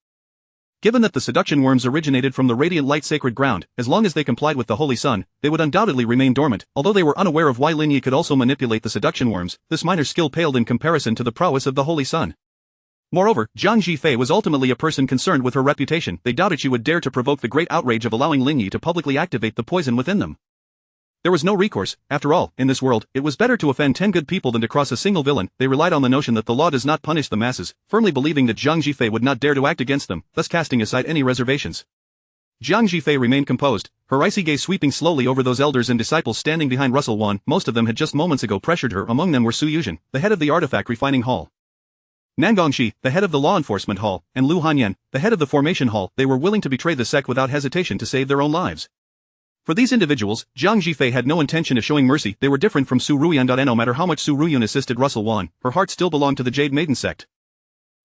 Given that the seduction worms originated from the Radiant Light Sacred Ground, as long as they complied with the Holy Son, they would undoubtedly remain dormant. Although they were unaware of why Lin Yi could also manipulate the seduction worms, this minor skill paled in comparison to the prowess of the Holy Son. Moreover, Jiang Jifei was ultimately a person concerned with her reputation. They doubted she would dare to provoke the great outrage of allowing Lin Yi to publicly activate the poison within them. There was no recourse. After all, in this world, it was better to offend 10 good people than to cross a single villain. They relied on the notion that the law does not punish the masses, firmly believing that Jiang Jifei would not dare to act against them, thus casting aside any reservations. Jiang Jifei remained composed, her icy gaze sweeping slowly over those elders and disciples standing behind Russell Wan. Most of them had just moments ago pressured her. Among them were Su Yuzhen, the head of the artifact refining hall, Nan Gongxi, the head of the law enforcement hall, and Lu Hanyan, the head of the formation hall. They were willing to betray the sect without hesitation to save their own lives. For these individuals, Jiang Jifei had no intention of showing mercy. They were different from Su Ruyan. No matter how much Su Ruyun assisted Russell Wan, her heart still belonged to the Jade Maiden sect.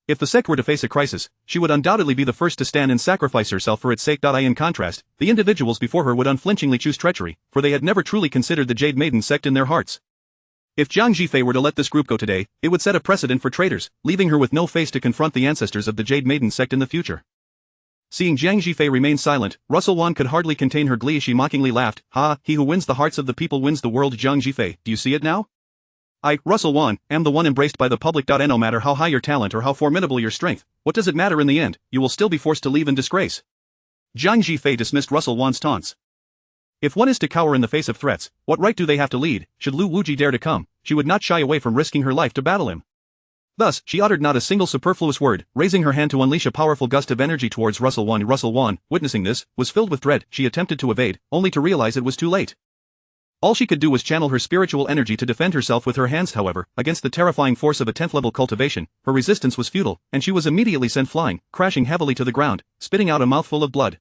If the sect were to face a crisis, she would undoubtedly be the first to stand and sacrifice herself for its sake. In contrast, the individuals before her would unflinchingly choose treachery, for they had never truly considered the Jade Maiden sect in their hearts. If Jiang Jifei were to let this group go today, it would set a precedent for traitors, leaving her with no face to confront the ancestors of the Jade Maiden sect in the future. Seeing Jiang Jifei remain silent, Russell Wan could hardly contain her glee. She mockingly laughed. Ha, he who wins the hearts of the people wins the world. Jiang Jifei, do you see it now? I, Russell Wan, am the one embraced by the public. No matter how high your talent or how formidable your strength, what does it matter in the end? You will still be forced to leave in disgrace. Jiang Jifei dismissed Russell Wan's taunts. If one is to cower in the face of threats, what right do they have to lead? Should Lu Wuji dare to come, she would not shy away from risking her life to battle him. Thus, she uttered not a single superfluous word, raising her hand to unleash a powerful gust of energy towards Russell Wan. Russell Wan, witnessing this, was filled with dread. She attempted to evade, only to realize it was too late. All she could do was channel her spiritual energy to defend herself with her hands. However, against the terrifying force of a 10th level cultivation, her resistance was futile, and she was immediately sent flying, crashing heavily to the ground, spitting out a mouthful of blood.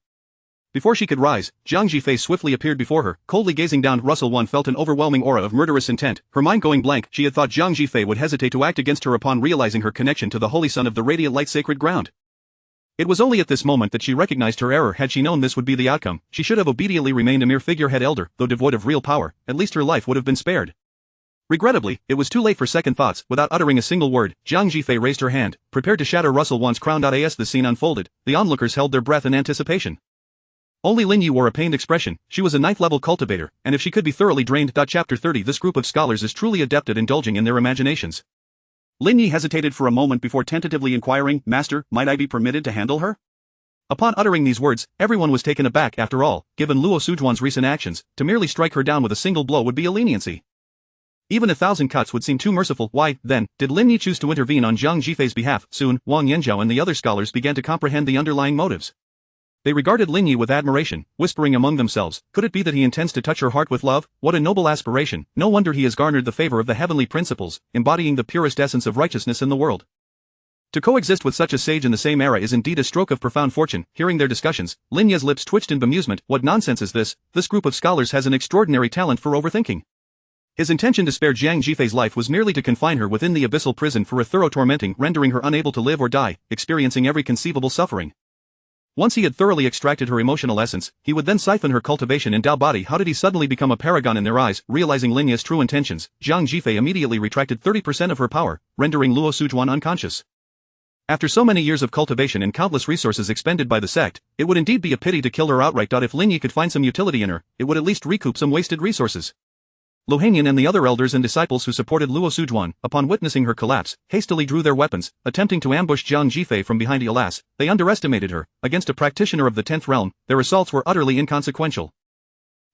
Before she could rise, Jiang Jifei swiftly appeared before her, coldly gazing down. Russell Wan felt an overwhelming aura of murderous intent, her mind going blank. She had thought Jiang Jifei would hesitate to act against her upon realizing her connection to the Holy Son of the Radiant Light Sacred Ground. It was only at this moment that she recognized her error. Had she known this would be the outcome, she should have obediently remained a mere figurehead elder. Though devoid of real power, at least her life would have been spared. Regrettably, it was too late for second thoughts. Without uttering a single word, Jiang Jifei raised her hand, prepared to shatter Russell Wan's crown. As the scene unfolded, the onlookers held their breath in anticipation. Only Lin Yi wore a pained expression. She was a 9th level cultivator, and if she could be thoroughly drained. Chapter 30. This group of scholars is truly adept at indulging in their imaginations. Lin Yi hesitated for a moment before tentatively inquiring, "Master, might I be permitted to handle her?" Upon uttering these words, everyone was taken aback. After all, given Luo Sujuan's recent actions, to merely strike her down with a single blow would be a leniency. Even 1,000 cuts would seem too merciful. Why, then, did Lin Yi choose to intervene on Zhang Jifei's behalf? Soon, Wang Yanzhao and the other scholars began to comprehend the underlying motives. They regarded Lin Yi with admiration, whispering among themselves, could it be that he intends to touch her heart with love? What a noble aspiration, no wonder he has garnered the favor of the heavenly principles, embodying the purest essence of righteousness in the world. To coexist with such a sage in the same era is indeed a stroke of profound fortune. Hearing their discussions, Lin Yi's lips twitched in bemusement. What nonsense is this? This group of scholars has an extraordinary talent for overthinking. His intention to spare Zhang Jifei's life was merely to confine her within the abyssal prison for a thorough tormenting, rendering her unable to live or die, experiencing every conceivable suffering. Once he had thoroughly extracted her emotional essence, he would then siphon her cultivation and Dao body. How did he suddenly become a paragon in their eyes? Realizing Lin Yi's true intentions, Zhang Jifei immediately retracted 30% of her power, rendering Luo Sujuan unconscious. After so many years of cultivation and countless resources expended by the sect, it would indeed be a pity to kill her outright. If Lin Yi could find some utility in her, it would at least recoup some wasted resources. Lu Hengyan and the other elders and disciples who supported Luo Sujuan, upon witnessing her collapse, hastily drew their weapons, attempting to ambush Zhang Jifei from behind. Alas, they underestimated her. Against a practitioner of the 10th realm, their assaults were utterly inconsequential.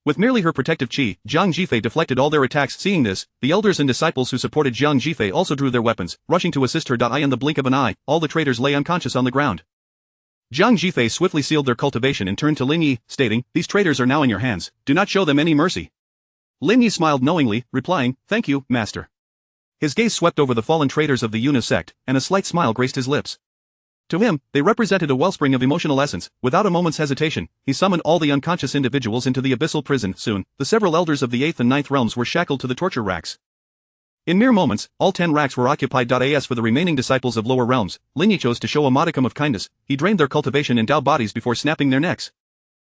With merely her protective chi, Zhang Jifei deflected all their attacks. Seeing this, the elders and disciples who supported Zhang Jifei also drew their weapons, rushing to assist her. In the blink of an eye, all the traitors lay unconscious on the ground. Zhang Jifei swiftly sealed their cultivation and turned to Lin Yi, stating, "These traitors are now in your hands, do not show them any mercy." Lin Yi smiled knowingly, replying, "Thank you, master." His gaze swept over the fallen traitors of the Yunus sect, and a slight smile graced his lips. To him, they represented a wellspring of emotional essence. Without a moment's hesitation, he summoned all the unconscious individuals into the abyssal prison. Soon, the several elders of the 8th and 9th realms were shackled to the torture racks. In mere moments, all 10 racks were occupied. As for the remaining disciples of lower realms, Lin Yi chose to show a modicum of kindness. He drained their cultivation and Dao bodies before snapping their necks.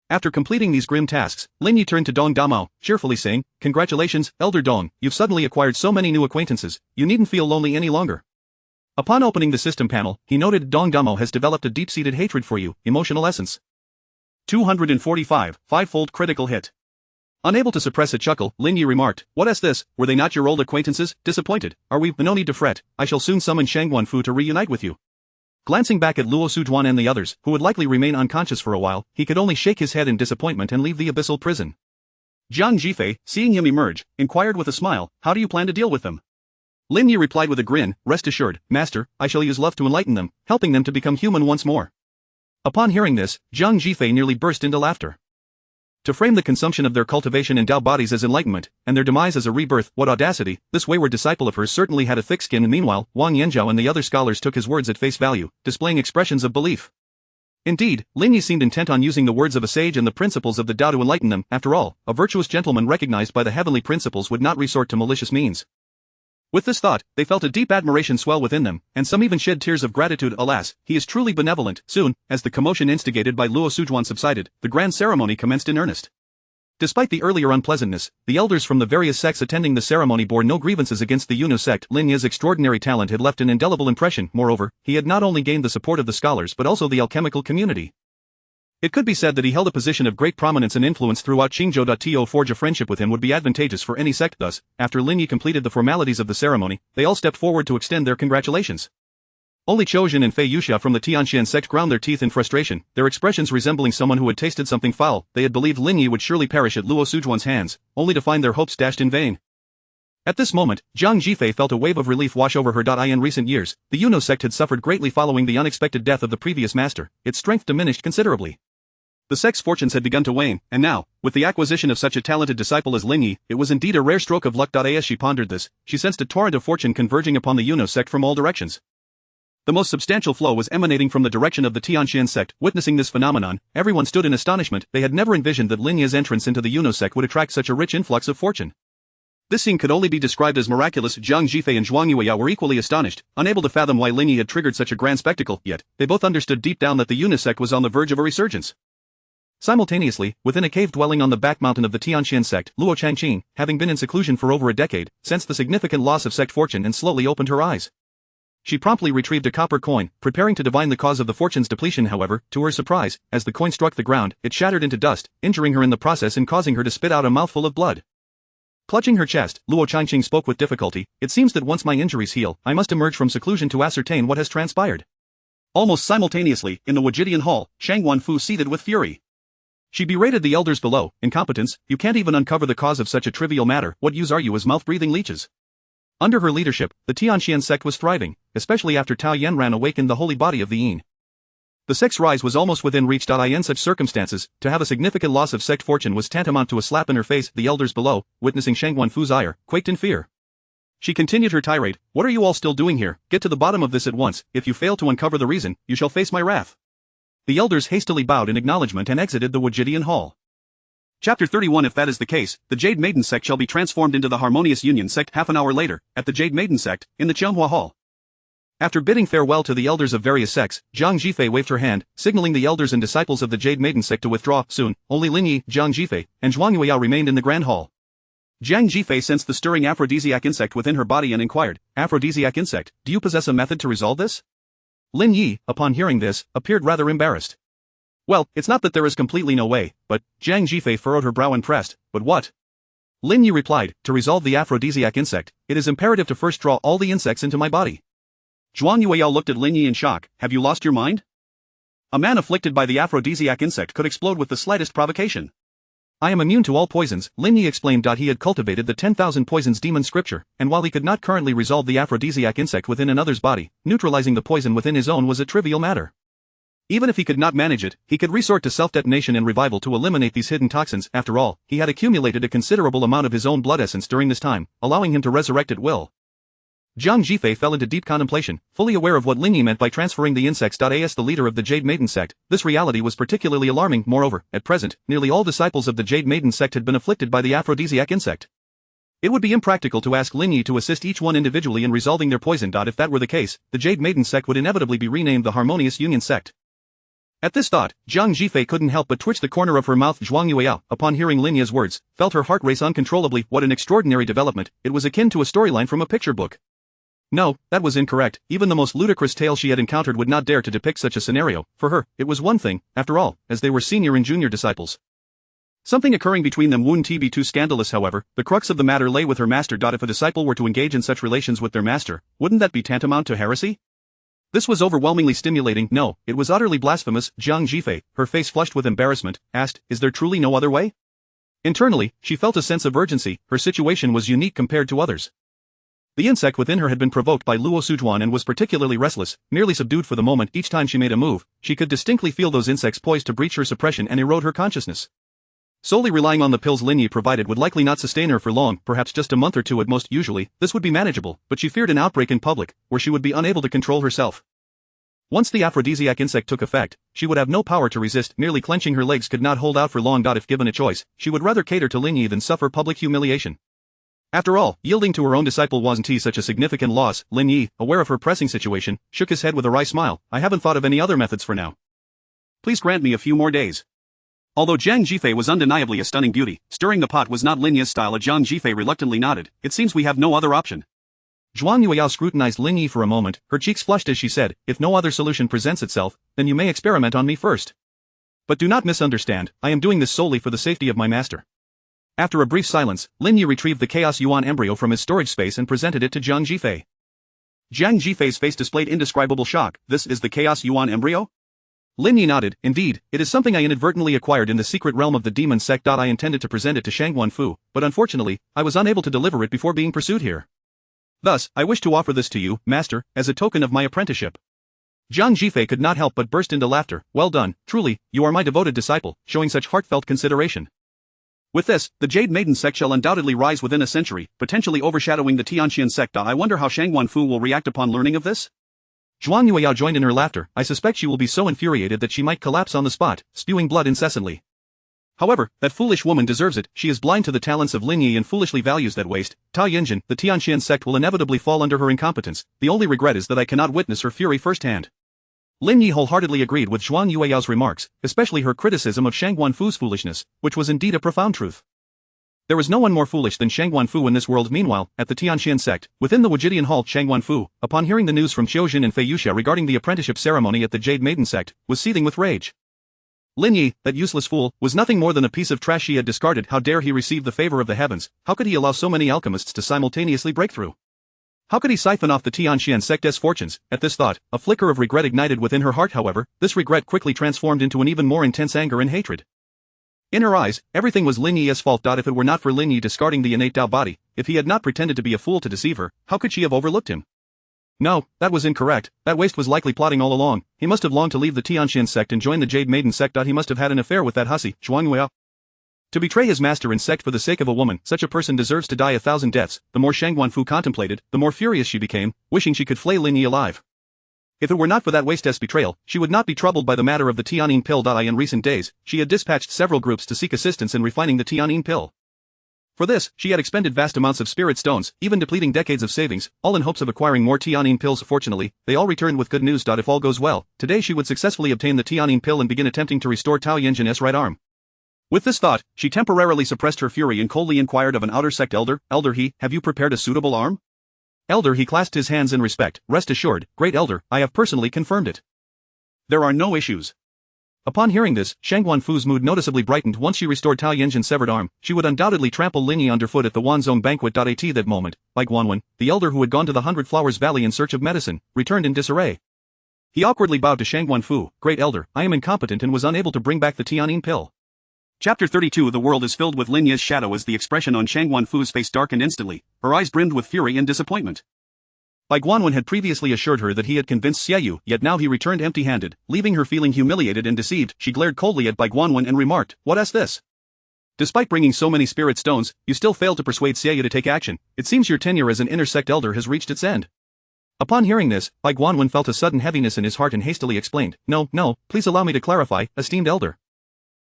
After completing these grim tasks, Lin Yi turned to Dong Damao, cheerfully saying, "Congratulations, Elder Dong, you've suddenly acquired so many new acquaintances, you needn't feel lonely any longer." Upon opening the system panel, he noted Dong Damao has developed a deep-seated hatred for you, emotional essence. 245, five-fold critical hit. Unable to suppress a chuckle, Lin Yi remarked, "What is this? Were they not your old acquaintances? Disappointed, are we? No need to fret, I shall soon summon Shangguan Fu to reunite with you." Glancing back at Luo Sujuan and the others, who would likely remain unconscious for a while, he could only shake his head in disappointment and leave the abyssal prison. Zhang Jifei, seeing him emerge, inquired with a smile, "How do you plan to deal with them?" Lin Yi replied with a grin, "Rest assured, master, I shall use love to enlighten them, helping them to become human once more." Upon hearing this, Zhang Jifei nearly burst into laughter. To frame the consumption of their cultivation and Dao bodies as enlightenment, and their demise as a rebirth, what audacity! This wayward disciple of hers certainly had a thick skin. And meanwhile, Wang Yanzhao and the other scholars took his words at face value, displaying expressions of belief. Indeed, Lin Yi seemed intent on using the words of a sage and the principles of the Dao to enlighten them. After all, a virtuous gentleman recognized by the heavenly principles would not resort to malicious means. With this thought, they felt a deep admiration swell within them, and some even shed tears of gratitude. Alas, he is truly benevolent. Soon, as the commotion instigated by Luo Sujuan subsided, the grand ceremony commenced in earnest. Despite the earlier unpleasantness, the elders from the various sects attending the ceremony bore no grievances against the Yunus sect. Lin Yi's extraordinary talent had left an indelible impression. Moreover, he had not only gained the support of the scholars but also the alchemical community. It could be said that he held a position of great prominence and influence throughout Qingzhou. To forge a friendship with him would be advantageous for any sect. Thus, after Lin Yi completed the formalities of the ceremony, they all stepped forward to extend their congratulations. Only Choujin and Fei Yuxia from the Tianxian sect ground their teeth in frustration, their expressions resembling someone who had tasted something foul. They had believed Lin Yi would surely perish at Luo Sujuan's hands, only to find their hopes dashed in vain. At this moment, Zhang Jifei felt a wave of relief wash over her. In recent years, the Yunus sect had suffered greatly following the unexpected death of the previous master. Its strength diminished considerably. The sect's fortunes had begun to wane, and now, with the acquisition of such a talented disciple as Lin Yi, it was indeed a rare stroke of luck. As she pondered this, she sensed a torrent of fortune converging upon the Yunus sect from all directions. The most substantial flow was emanating from the direction of the Tianxian sect. Witnessing this phenomenon, everyone stood in astonishment. They had never envisioned that Lin Yi's entrance into the Yunus sect would attract such a rich influx of fortune. This scene could only be described as miraculous. Zhang Jifei and Zhuang Yueya were equally astonished, unable to fathom why Lin Yi had triggered such a grand spectacle, yet, they both understood deep down that the Yunus sect was on the verge of a resurgence. Simultaneously, within a cave dwelling on the back mountain of the Tianxian sect, Luo Changqing, having been in seclusion for over a decade, sensed the significant loss of sect fortune and slowly opened her eyes. She promptly retrieved a copper coin, preparing to divine the cause of the fortune's depletion. However, to her surprise, as the coin struck the ground, it shattered into dust, injuring her in the process and causing her to spit out a mouthful of blood. Clutching her chest, Luo Changqing spoke with difficulty. It seems that once my injuries heal, I must emerge from seclusion to ascertain what has transpired. Almost simultaneously, in the Wujidian hall, Shang Wanfu seethed with fury. She berated the elders below. Incompetence, you can't even uncover the cause of such a trivial matter. What use are you as mouth-breathing leeches? Under her leadership, the Tianqian sect was thriving, especially after Tao Yanran awakened the holy body of the Yin. The sect's rise was almost within reach. In such circumstances, to have a significant loss of sect fortune was tantamount to a slap in her face. The elders below, witnessing Shang Wanfu's ire, quaked in fear. She continued her tirade. What are you all still doing here? Get to the bottom of this at once. If you fail to uncover the reason, you shall face my wrath. The elders hastily bowed in acknowledgement and exited the Wujidian hall. Chapter 31. If that is the case, the Jade Maiden sect shall be transformed into the Harmonious Union sect. Half an hour later, at the Jade Maiden sect, in the Qianghua hall. After bidding farewell to the elders of various sects, Zhang Jifei waved her hand, signaling the elders and disciples of the Jade Maiden sect to withdraw. Soon, only Lin Yi, Zhang Jifei, and Zhuang Yueyao remained in the grand hall. Zhang Jifei sensed the stirring aphrodisiac insect within her body and inquired, Aphrodisiac insect, do you possess a method to resolve this? Lin Yi, upon hearing this, appeared rather embarrassed. Well, it's not that there is completely no way, but, Zhang Jifei furrowed her brow and pressed, but what? Lin Yi replied, to resolve the aphrodisiac insect, it is imperative to first draw all the insects into my body. Zhuang Yueyao looked at Lin Yi in shock. Have you lost your mind? A man afflicted by the aphrodisiac insect could explode with the slightest provocation. I am immune to all poisons, Lin Yi explained. He had cultivated the 10,000 poisons demon scripture, and while he could not currently resolve the aphrodisiac insect within another's body, neutralizing the poison within his own was a trivial matter. Even if he could not manage it, he could resort to self-detonation and revival to eliminate these hidden toxins. After all, he had accumulated a considerable amount of his own blood essence during this time, allowing him to resurrect at will. Zhang Jifei fell into deep contemplation, fully aware of what Lin Yi meant by transferring the insects. As the leader of the Jade Maiden sect, this reality was particularly alarming. Moreover, at present, nearly all disciples of the Jade Maiden sect had been afflicted by the aphrodisiac insect. It would be impractical to ask Lin Yi to assist each one individually in resolving their poison. If that were the case, the Jade Maiden sect would inevitably be renamed the Harmonious Union sect. At this thought, Zhang Jifei couldn't help but twitch the corner of her mouth. Zhuang Yueyao, upon hearing Lin Yi's words, felt her heart race uncontrollably. What an extraordinary development, it was akin to a storyline from a picture book. No, that was incorrect. Even the most ludicrous tale she had encountered would not dare to depict such a scenario. For her, it was one thing, after all, as they were senior and junior disciples. Something occurring between them wouldn't be too scandalous. However, the crux of the matter lay with her master. If a disciple were to engage in such relations with their master, wouldn't that be tantamount to heresy? This was overwhelmingly stimulating. No, it was utterly blasphemous. Zhang Jifei, her face flushed with embarrassment, asked, is there truly no other way? Internally, she felt a sense of urgency. Her situation was unique compared to others. The insect within her had been provoked by Luo Sujuan and was particularly restless, merely subdued for the moment. Each time she made a move, she could distinctly feel those insects poised to breach her suppression and erode her consciousness. Solely relying on the pills Lin Yi provided would likely not sustain her for long, perhaps just a month or two at most. Usually, this would be manageable, but she feared an outbreak in public, where she would be unable to control herself. Once the aphrodisiac insect took effect, she would have no power to resist. Merely clenching her legs could not hold out for long. If given a choice, she would rather cater to Lin Yi than suffer public humiliation. After all, yielding to her own disciple wasn't such a significant loss. Lin Yi, aware of her pressing situation, shook his head with a wry smile. I haven't thought of any other methods for now. Please grant me a few more days. Although Zhang Jifei was undeniably a stunning beauty, stirring the pot was not Lin Yi's style. Zhang Jifei reluctantly nodded. It seems we have no other option. Zhuang Yueyao scrutinized Lin Yi for a moment, her cheeks flushed as she said, if no other solution presents itself, then you may experiment on me first. But do not misunderstand, I am doing this solely for the safety of my master. After a brief silence, Lin Yi retrieved the Chaos Yuan embryo from his storage space and presented it to Zhang Jifei. Zhang Jifei's face displayed indescribable shock. This is the Chaos Yuan embryo? Lin Yi nodded. Indeed, it is something I inadvertently acquired in the secret realm of the demon sect. I intended to present it to Shang Wanfu, but unfortunately, I was unable to deliver it before being pursued here. Thus, I wish to offer this to you, master, as a token of my apprenticeship. Zhang Jifei could not help but burst into laughter. Well done, truly, you are my devoted disciple, showing such heartfelt consideration. With this, the Jade Maiden sect shall undoubtedly rise within a century, potentially overshadowing the Tianqian sect. I wonder how Shang Wanfu will react upon learning of this? Zhuang Yueyao joined in her laughter. I suspect she will be so infuriated that she might collapse on the spot, spewing blood incessantly. However, that foolish woman deserves it. She is blind to the talents of Lin Yi and foolishly values that waste. Tao Yinjin, the Tianqian sect will inevitably fall under her incompetence. The only regret is that I cannot witness her fury firsthand. Lin Yi wholeheartedly agreed with Zhuang Yueyao's remarks, especially her criticism of Shang Wanfu's foolishness, which was indeed a profound truth. There was no one more foolish than Shang Wanfu in this world. Meanwhile, at the Tianqian sect, within the Wujidian hall, Shang Wanfu, upon hearing the news from Qiujin and Fei Yuxia regarding the apprenticeship ceremony at the Jade Maiden sect, was seething with rage. Lin Yi, that useless fool, was nothing more than a piece of trash she had discarded. How dare he receive the favor of the heavens? How could he allow so many alchemists to simultaneously break through? How could he siphon off the Tianxian sect's fortunes? At this thought, a flicker of regret ignited within her heart. However, this regret quickly transformed into an even more intense anger and hatred. In her eyes, everything was Lin Yi's fault. If it were not for Lin Yi discarding the innate Dao body, if he had not pretended to be a fool to deceive her, how could she have overlooked him? No, that was incorrect. That waste was likely plotting all along. He must have longed to leave the Tianxian sect and join the Jade Maiden sect. He must have had an affair with that hussy, Zhuangwei. To betray his master and sect for the sake of a woman, such a person deserves to die 1,000 deaths. The more Shang Guanfu contemplated, the more furious she became, wishing she could flay Lin Yi alive. If it were not for that waste's betrayal, she would not be troubled by the matter of the Tianyin pill. In recent days, she had dispatched several groups to seek assistance in refining the Tianyin pill. For this, she had expended vast amounts of spirit stones, even depleting decades of savings, all in hopes of acquiring more Tianyin pills. Fortunately, they all returned with good news. If all goes well, today she would successfully obtain the Tianyin pill and begin attempting to restore Tao Yanjin's right arm. With this thought, she temporarily suppressed her fury and coldly inquired of an outer sect elder, "Elder He, have you prepared a suitable arm?" Elder He clasped his hands in respect. "Rest assured, great elder, I have personally confirmed it. There are no issues." Upon hearing this, Shang Guanfu's mood noticeably brightened. Once she restored Tao Yanjin's severed arm, she would undoubtedly trample Lin Yi underfoot at the Wanzhong banquet. At that moment, Bai Guanwen, the elder who had gone to the 100 Flowers Valley in search of medicine, returned in disarray. He awkwardly bowed to Shang Guanfu. "Great elder, I am incompetent and was unable to bring back the Tianyin pill." Chapter 32. The world is filled with Lin Yi's shadow as the expression on Shang Guanfu's face darkened instantly, her eyes brimmed with fury and disappointment. Bai Guanwen had previously assured her that he had convinced Xie Yu, yet now he returned empty-handed, leaving her feeling humiliated and deceived. She glared coldly at Bai Guanwen and remarked, "What is this? Despite bringing so many spirit stones, you still failed to persuade Xie Yu to take action. It seems your tenure as an inner sect elder has reached its end." Upon hearing this, Bai Guanwen felt a sudden heaviness in his heart and hastily explained, No, please allow me to clarify, esteemed elder.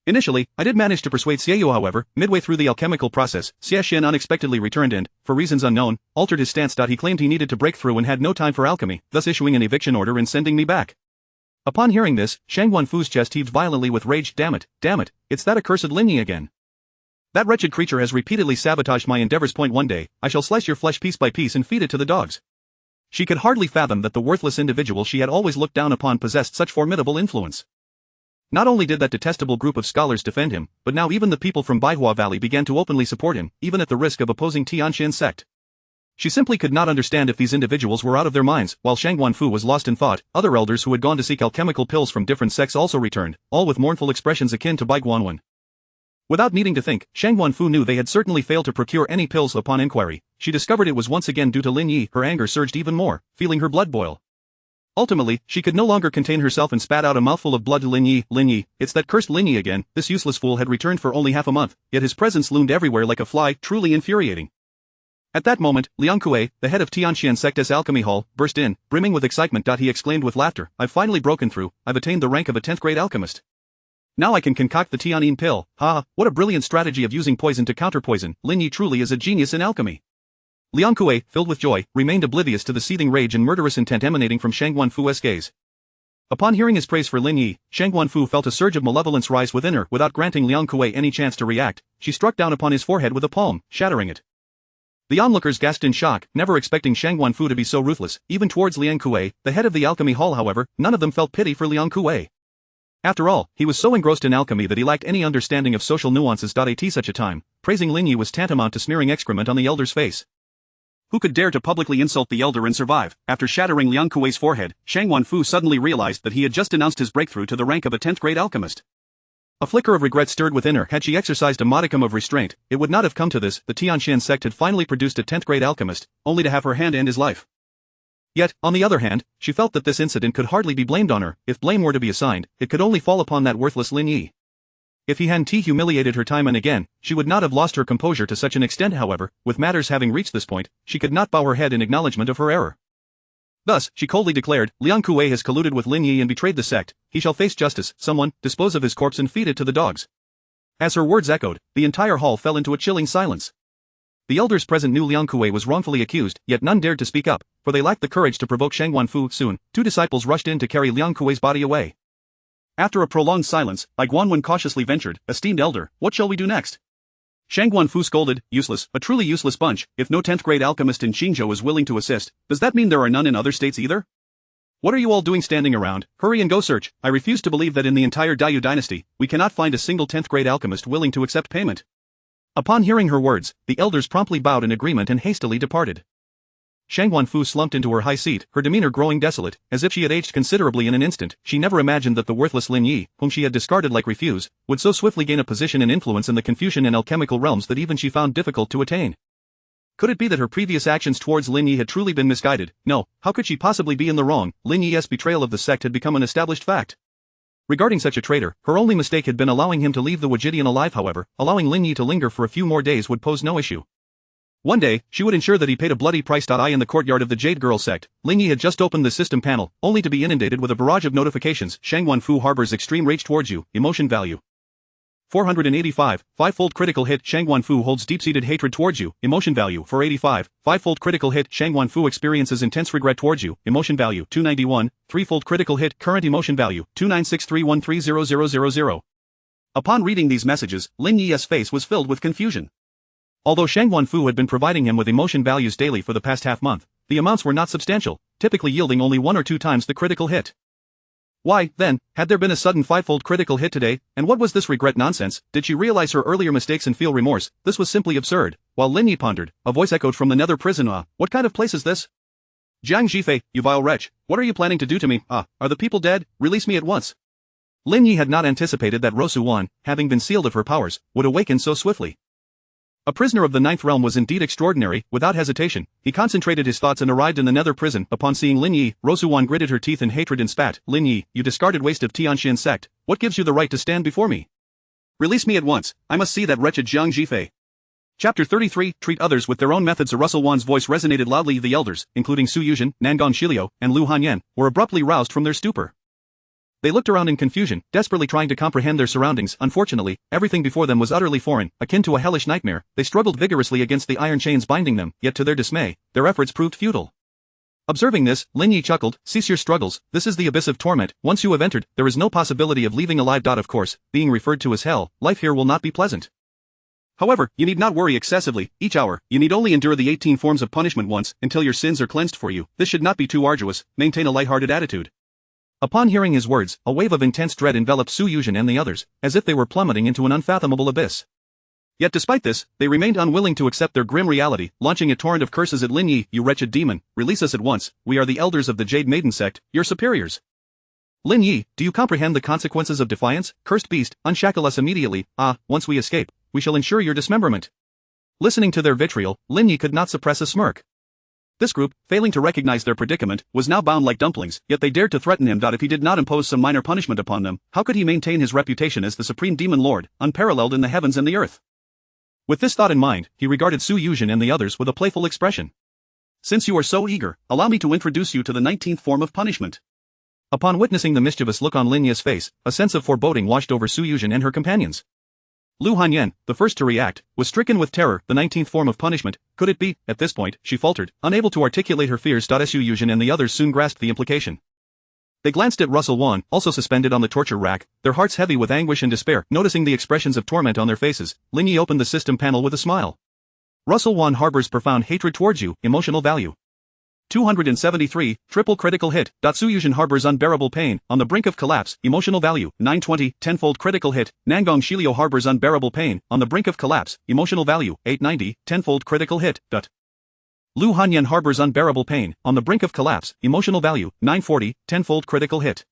Initially, I did manage to persuade Xie Yu. However, midway through the alchemical process, Xie Xin unexpectedly returned and, for reasons unknown, altered his stance. He claimed he needed to break through and had no time for alchemy, thus issuing an eviction order and sending me back. Upon hearing this, Shang Guanfu's chest heaved violently with rage. Damn it, it's that accursed Lin Yi again. That wretched creature has repeatedly sabotaged my endeavors. One day, I shall slice your flesh piece by piece and feed it to the dogs. She could hardly fathom that the worthless individual she had always looked down upon possessed such formidable influence. Not only did that detestable group of scholars defend him, but now even the people from Baihua Valley began to openly support him, even at the risk of opposing Tianxian sect. She simply could not understand if these individuals were out of their minds. While Shang Guanfu was lost in thought, other elders who had gone to seek alchemical pills from different sects also returned, all with mournful expressions akin to Bai Guanwen. Without needing to think, Shang Guanfu knew they had certainly failed to procure any pills. Upon inquiry, she discovered it was once again due to Lin Yi. Her anger surged even more, feeling her blood boil. Ultimately, she could no longer contain herself and spat out a mouthful of blood. Lin Yi, it's that cursed Lin Yi again. This useless fool had returned for only half a month, yet his presence loomed everywhere like a fly, truly infuriating. At that moment, Liang Kuei, the head of Tianxian Sect's alchemy hall, burst in, brimming with excitement. He exclaimed with laughter, "I've finally broken through, I've attained the rank of a 10th grade alchemist. Now I can concoct the Tianyin pill. What a brilliant strategy of using poison to counter poison. Lin Yi truly is a genius in alchemy." Liang Kuei, filled with joy, remained oblivious to the seething rage and murderous intent emanating from Shang Guanfu's gaze. Upon hearing his praise for Lin Yi, Shang Guanfu felt a surge of malevolence rise within her. Without granting Liang Kuei any chance to react, she struck down upon his forehead with a palm, shattering it. The onlookers gasped in shock, never expecting Shang Guanfu to be so ruthless, even towards Liang Kuei, the head of the alchemy hall. However, none of them felt pity for Liang Kuei. After all, he was so engrossed in alchemy that he lacked any understanding of social nuances. At such a time, praising Lin Yi was tantamount to smearing excrement on the elder's face. Who could dare to publicly insult the elder and survive? After shattering Liang Kuei's forehead, Shang Guanfu suddenly realized that he had just announced his breakthrough to the rank of a 10th grade alchemist. A flicker of regret stirred within her. Had she exercised a modicum of restraint, it would not have come to this. The Tianxian sect had finally produced a 10th grade alchemist, only to have her hand end his life. Yet, on the other hand, she felt that this incident could hardly be blamed on her. If blame were to be assigned, it could only fall upon that worthless Lin Yi. If he hadn't humiliated her time and again, she would not have lost her composure to such an extent. However, with matters having reached this point, she could not bow her head in acknowledgement of her error. Thus, she coldly declared, "Liang Kuei has colluded with Lin Yi and betrayed the sect. He shall face justice. Someone, dispose of his corpse and feed it to the dogs." As her words echoed, the entire hall fell into a chilling silence. The elders present knew Liang Kuei was wrongfully accused, yet none dared to speak up, for they lacked the courage to provoke Shang Guanfu. Soon, 2 disciples rushed in to carry Liang Kuei's body away. After a prolonged silence, Bai Guanwen cautiously ventured, "Esteemed elder, what shall we do next?" Shang Guanfu scolded, "Useless, a truly useless bunch. If no 10th grade alchemist in Qingzhou is willing to assist, does that mean there are none in other states either?" What are you all doing standing around? Hurry and go search. I refuse to believe that in the entire Dayu dynasty, we cannot find a single 10th grade alchemist willing to accept payment. Upon hearing her words, the elders promptly bowed in agreement and hastily departed. Shang Wanfu slumped into her high seat, her demeanor growing desolate, as if she had aged considerably in an instant. She never imagined that the worthless Lin Yi, whom she had discarded like refuse, would so swiftly gain a position and influence in the Confucian and alchemical realms that even she found difficult to attain. Could it be that her previous actions towards Lin Yi had truly been misguided? No, how could she possibly be in the wrong? Lin Yi's betrayal of the sect had become an established fact. Regarding such a traitor, her only mistake had been allowing him to leave the Wajidian alive. However, allowing Lin Yi to linger for a few more days would pose no issue. One day, she would ensure that he paid a bloody price. In the courtyard of the Jade Girl sect, Lin Yi had just opened the system panel, only to be inundated with a barrage of notifications. Shang Wanfu harbors extreme rage towards you, emotion value 485, 5-fold critical hit. Shang Wanfu holds deep-seated hatred towards you, emotion value 485, 5-fold critical hit. Shang Wanfu experiences intense regret towards you, emotion value 291, 3-fold critical hit. Current emotion value 29631300000. Upon reading these messages, Lin Yi's face was filled with confusion. Although Shang Wanfu had been providing him with emotion values daily for the past half-month, the amounts were not substantial, typically yielding only 1 or 2 times the critical hit. Why, then, had there been a sudden 5-fold critical hit today, and what was this regret nonsense? Did she realize her earlier mistakes and feel remorse? This was simply absurd. While Lin Yi pondered, a voice echoed from the nether prison. What kind of place is this? Jiang Zhifei, you vile wretch, what are you planning to do to me? Are the people dead? Release me at once. Lin Yi had not anticipated that Rosu Wan, having been sealed of her powers, would awaken so swiftly. A prisoner of the 9th realm was indeed extraordinary. Without hesitation, he concentrated his thoughts and arrived in the nether prison. Upon seeing Lin Yi, Rosuwan gritted her teeth in hatred and spat. Lin Yi, you discarded waste of Tianxian sect, what gives you the right to stand before me? Release me at once, I must see that wretched Jiang Zhifei. Chapter 33, Treat others with their own methods. Russell Wan's voice resonated loudly. The elders, including Su Yuzhen, Nangong Shiliu, and Lu Hanyan, were abruptly roused from their stupor. They looked around in confusion, desperately trying to comprehend their surroundings. Unfortunately, everything before them was utterly foreign, akin to a hellish nightmare. They struggled vigorously against the iron chains binding them, yet to their dismay, their efforts proved futile. Observing this, Lin Yi chuckled. Cease your struggles, this is the abyss of torment. Once you have entered, there is no possibility of leaving alive. Of course, being referred to as hell, life here will not be pleasant. However, you need not worry excessively. Each hour, you need only endure the 18 forms of punishment once, until your sins are cleansed for you. This should not be too arduous. Maintain a light-hearted attitude. Upon hearing his words, a wave of intense dread enveloped Su Yuzhen and the others, as if they were plummeting into an unfathomable abyss. Yet despite this, they remained unwilling to accept their grim reality, launching a torrent of curses at Lin Yi. You wretched demon, release us at once, we are the elders of the Jade Maiden sect, your superiors. Lin Yi, do you comprehend the consequences of defiance? Cursed beast, unshackle us immediately. Once we escape, we shall ensure your dismemberment. Listening to their vitriol, Lin Yi could not suppress a smirk. This group, failing to recognize their predicament, was now bound like dumplings, yet they dared to threaten him. If he did not impose some minor punishment upon them, how could he maintain his reputation as the supreme demon lord, unparalleled in the heavens and the earth? With this thought in mind, he regarded Su Yuzhen and the others with a playful expression. Since you are so eager, allow me to introduce you to the 19th form of punishment. Upon witnessing the mischievous look on Lin Yi's face, a sense of foreboding washed over Su Yuzhen and her companions. Lu Hanyan, the first to react, was stricken with terror. The 19th form of punishment, could it be? At this point, she faltered, unable to articulate her fears. Su Yuzhen and the others soon grasped the implication. They glanced at Russell Wan, also suspended on the torture rack, their hearts heavy with anguish and despair. Noticing the expressions of torment on their faces, Lin Yi opened the system panel with a smile. Russell Wan harbors profound hatred towards you, emotional value 273, triple critical hit. Su Yuzhen harbors unbearable pain, on the brink of collapse, emotional value 920, 10-fold critical hit. Nangong Shiliu harbors unbearable pain, on the brink of collapse, emotional value 890, 10-fold critical hit. Lu Hanyan harbors unbearable pain, on the brink of collapse, emotional value 940, 10-fold critical hit.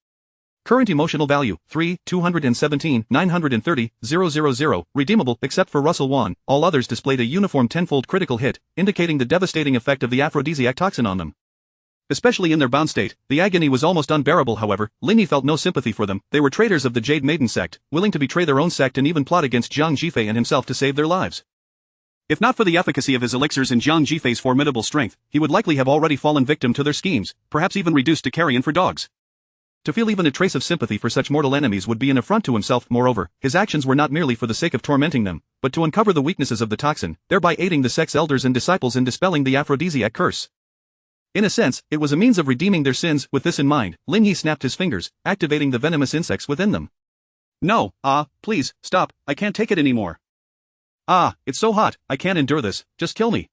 Current emotional value 217, 930, 000, redeemable except for Russell Wan. All others displayed a uniform 10-fold critical hit, indicating the devastating effect of the aphrodisiac toxin on them. Especially in their bound state, the agony was almost unbearable. However, Lin Yi felt no sympathy for them. They were traitors of the Jade Maiden sect, willing to betray their own sect and even plot against Jiang Zhifei and himself to save their lives. If not for the efficacy of his elixirs and Jiang Zhifei's formidable strength, he would likely have already fallen victim to their schemes, perhaps even reduced to carrion for dogs. To feel even a trace of sympathy for such mortal enemies would be an affront to himself. Moreover, his actions were not merely for the sake of tormenting them, but to uncover the weaknesses of the toxin, thereby aiding the sect's elders and disciples in dispelling the aphrodisiac curse. In a sense, it was a means of redeeming their sins. With this in mind, Lin Yi snapped his fingers, activating the venomous insects within them. No, please, stop, I can't take it anymore. It's so hot, I can't endure this, just kill me.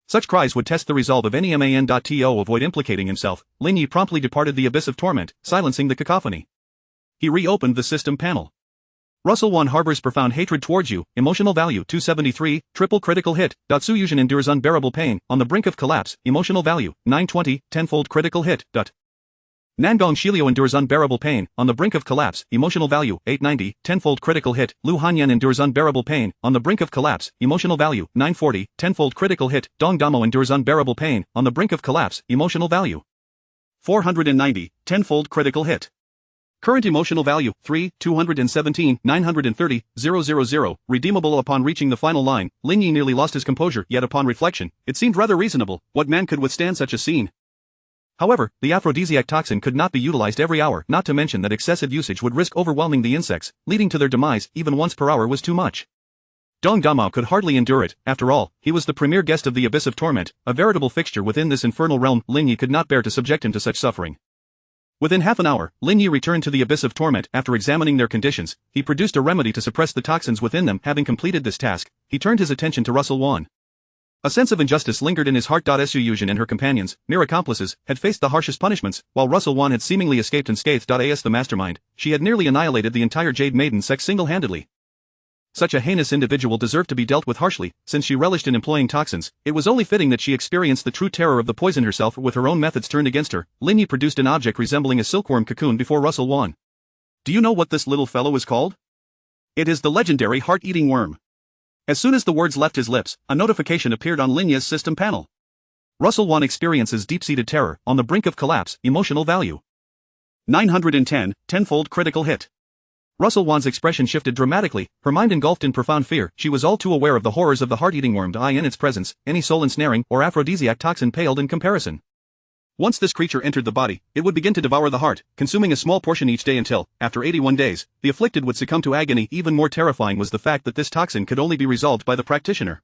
Such cries would test the resolve of any man. To avoid implicating himself, Lin Yi promptly departed the abyss of torment, silencing the cacophony. He reopened the system panel. Russell 1 harbors profound hatred towards you, emotional value 273, triple critical hit. Suyusion endures unbearable pain, on the brink of collapse, emotional value 920, tenfold critical hit. Nangong Shilio endures unbearable pain, on the brink of collapse, emotional value 890, tenfold critical hit. Lu Hanyan endures unbearable pain, on the brink of collapse, emotional value 940, tenfold critical hit. Dong Damo endures unbearable pain, on the brink of collapse, emotional value 490, tenfold critical hit. Current emotional value 3, 217, 930, 000, redeemable upon reaching the final line. Lin Yi nearly lost his composure, yet upon reflection, it seemed rather reasonable. What man could withstand such a scene? However, the aphrodisiac toxin could not be utilized every hour, not to mention that excessive usage would risk overwhelming the insects, leading to their demise. Even once per hour was too much. Dong Damao could hardly endure it. After all, he was the premier guest of the Abyss of Torment, a veritable fixture within this infernal realm. Lin Yi could not bear to subject him to such suffering. Within half an hour, Lin Yi returned to the Abyss of Torment. After examining their conditions, he produced a remedy to suppress the toxins within them. Having completed this task, he turned his attention to Russell Wan. A sense of injustice lingered in his heart. Suyusion and her companions, mere accomplices, had faced the harshest punishments, while Russell Wan had seemingly escaped unscathed. As the mastermind, she had nearly annihilated the entire Jade Maiden sect single-handedly. Such a heinous individual deserved to be dealt with harshly. Since she relished in employing toxins, it was only fitting that she experienced the true terror of the poison herself. With her own methods turned against her, Lin Yi produced an object resembling a silkworm cocoon before Russell Wan. Do you know what this little fellow is called? It is the legendary heart-eating worm. As soon as the words left his lips, a notification appeared on Lin Yi's system panel. Russell Wan experiences deep-seated terror, on the brink of collapse, emotional value 910, tenfold critical hit. Russell Wan's expression shifted dramatically, her mind engulfed in profound fear. She was all too aware of the horrors of the heart-eating worm. In its presence, any soul-ensnaring or aphrodisiac toxin paled in comparison. Once this creature entered the body, it would begin to devour the heart, consuming a small portion each day until, after 81 days, the afflicted would succumb to agony. Even more terrifying was the fact that this toxin could only be resolved by the practitioner.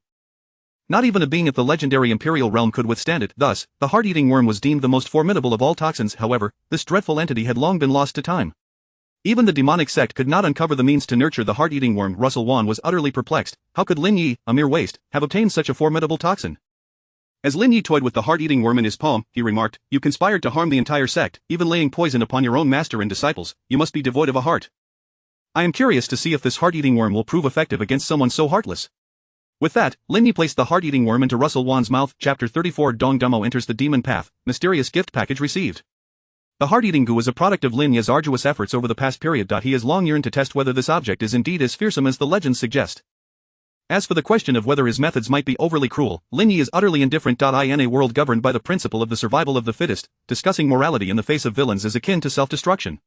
Not even a being of the legendary Imperial realm could withstand it. Thus, the heart-eating worm was deemed the most formidable of all toxins. However, this dreadful entity had long been lost to time. Even the demonic sect could not uncover the means to nurture the heart-eating worm. Russell Wan was utterly perplexed. How could Lin Yi, a mere waste, have obtained such a formidable toxin? As Lin Yi toyed with the heart-eating worm in his palm, he remarked, "You conspired to harm the entire sect, even laying poison upon your own master and disciples. You must be devoid of a heart. I am curious to see if this heart-eating worm will prove effective against someone so heartless." With that, Lin Yi placed the heart-eating worm into Russell Wan's mouth. Chapter 34 Dong Damo enters the demon path, mysterious gift package received. The heart-eating goo is a product of Lin Yi's arduous efforts over the past period. He has long yearned to test whether this object is indeed as fearsome as the legends suggest. As for the question of whether his methods might be overly cruel, Lin Yi is utterly indifferent. In a world governed by the principle of the survival of the fittest, discussing morality in the face of villains is akin to self-destruction.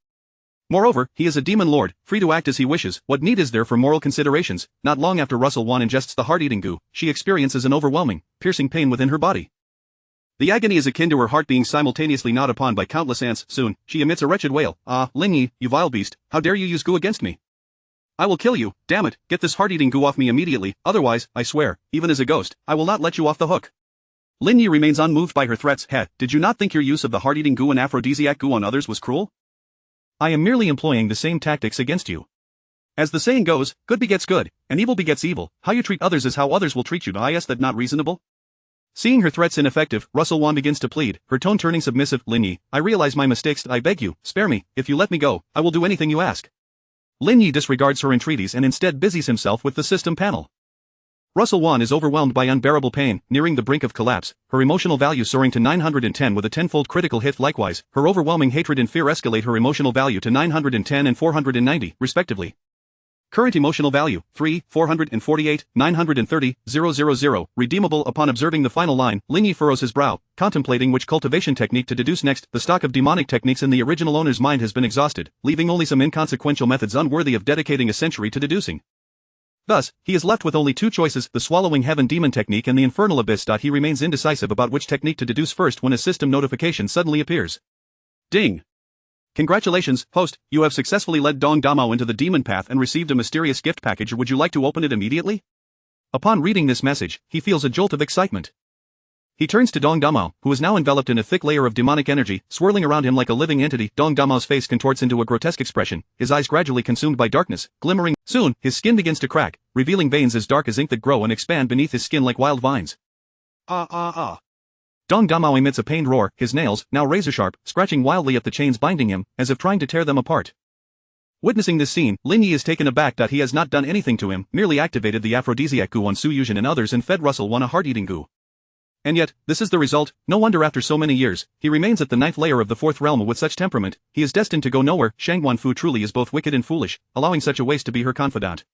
Moreover, he is a demon lord, free to act as he wishes. What need is there for moral considerations? Not long after Russell Wan ingests the heart-eating goo, she experiences an overwhelming, piercing pain within her body. The agony is akin to her heart being simultaneously gnawed upon by countless ants. Soon, she emits a wretched wail. "Ah, Lin Yi, you vile beast, how dare you use goo against me? I will kill you, damn it, get this heart-eating goo off me immediately, otherwise, I swear, even as a ghost, I will not let you off the hook." Lin Yi remains unmoved by her threats. Did you not think your use of the heart-eating goo and aphrodisiac goo on others was cruel? I am merely employing the same tactics against you. As the saying goes, good begets good, and evil begets evil. How you treat others is how others will treat you. Is that not reasonable? Seeing her threats ineffective, Russell Wan begins to plead, her tone turning submissive. "Lin Yi, I realize my mistakes. I beg you, spare me. If you let me go, I will do anything you ask." Lin Yi disregards her entreaties and instead busies himself with the system panel. Russell Wan is overwhelmed by unbearable pain, nearing the brink of collapse, her emotional value soaring to 910 with a tenfold critical hit. Likewise, her overwhelming hatred and fear escalate her emotional value to 910 and 490, respectively. Current emotional value, 3, 448, 930, 000, redeemable upon observing the final line. Lin Yi furrows his brow, contemplating which cultivation technique to deduce next. The stock of demonic techniques in the original owner's mind has been exhausted, leaving only some inconsequential methods unworthy of dedicating a century to deducing. Thus, he is left with only two choices, the swallowing heaven demon technique and the infernal abyss. He remains indecisive about which technique to deduce first when a system notification suddenly appears. Ding! Congratulations, host, you have successfully led Dong Damo into the demon path and received a mysterious gift package. Would you like to open it immediately? Upon reading this message, he feels a jolt of excitement. He turns to Dong Damo, who is now enveloped in a thick layer of demonic energy, swirling around him like a living entity. Dong Damo's face contorts into a grotesque expression, his eyes gradually consumed by darkness, glimmering. Soon, his skin begins to crack, revealing veins as dark as ink that grow and expand beneath his skin like wild vines. Ah ah ah. Dong Damao emits a pained roar, his nails, now razor-sharp, scratching wildly at the chains binding him, as if trying to tear them apart. Witnessing this scene, Lin Yi is taken aback that he has not done anything to him, merely activated the aphrodisiac goo on Su Yuzhen and others and fed Russell Wan a heart-eating goo. And yet, this is the result. No wonder after so many years, he remains at the 9th layer of the 4th realm with such temperament. He is destined to go nowhere. Shang Guanfu truly is both wicked and foolish, allowing such a waste to be her confidant.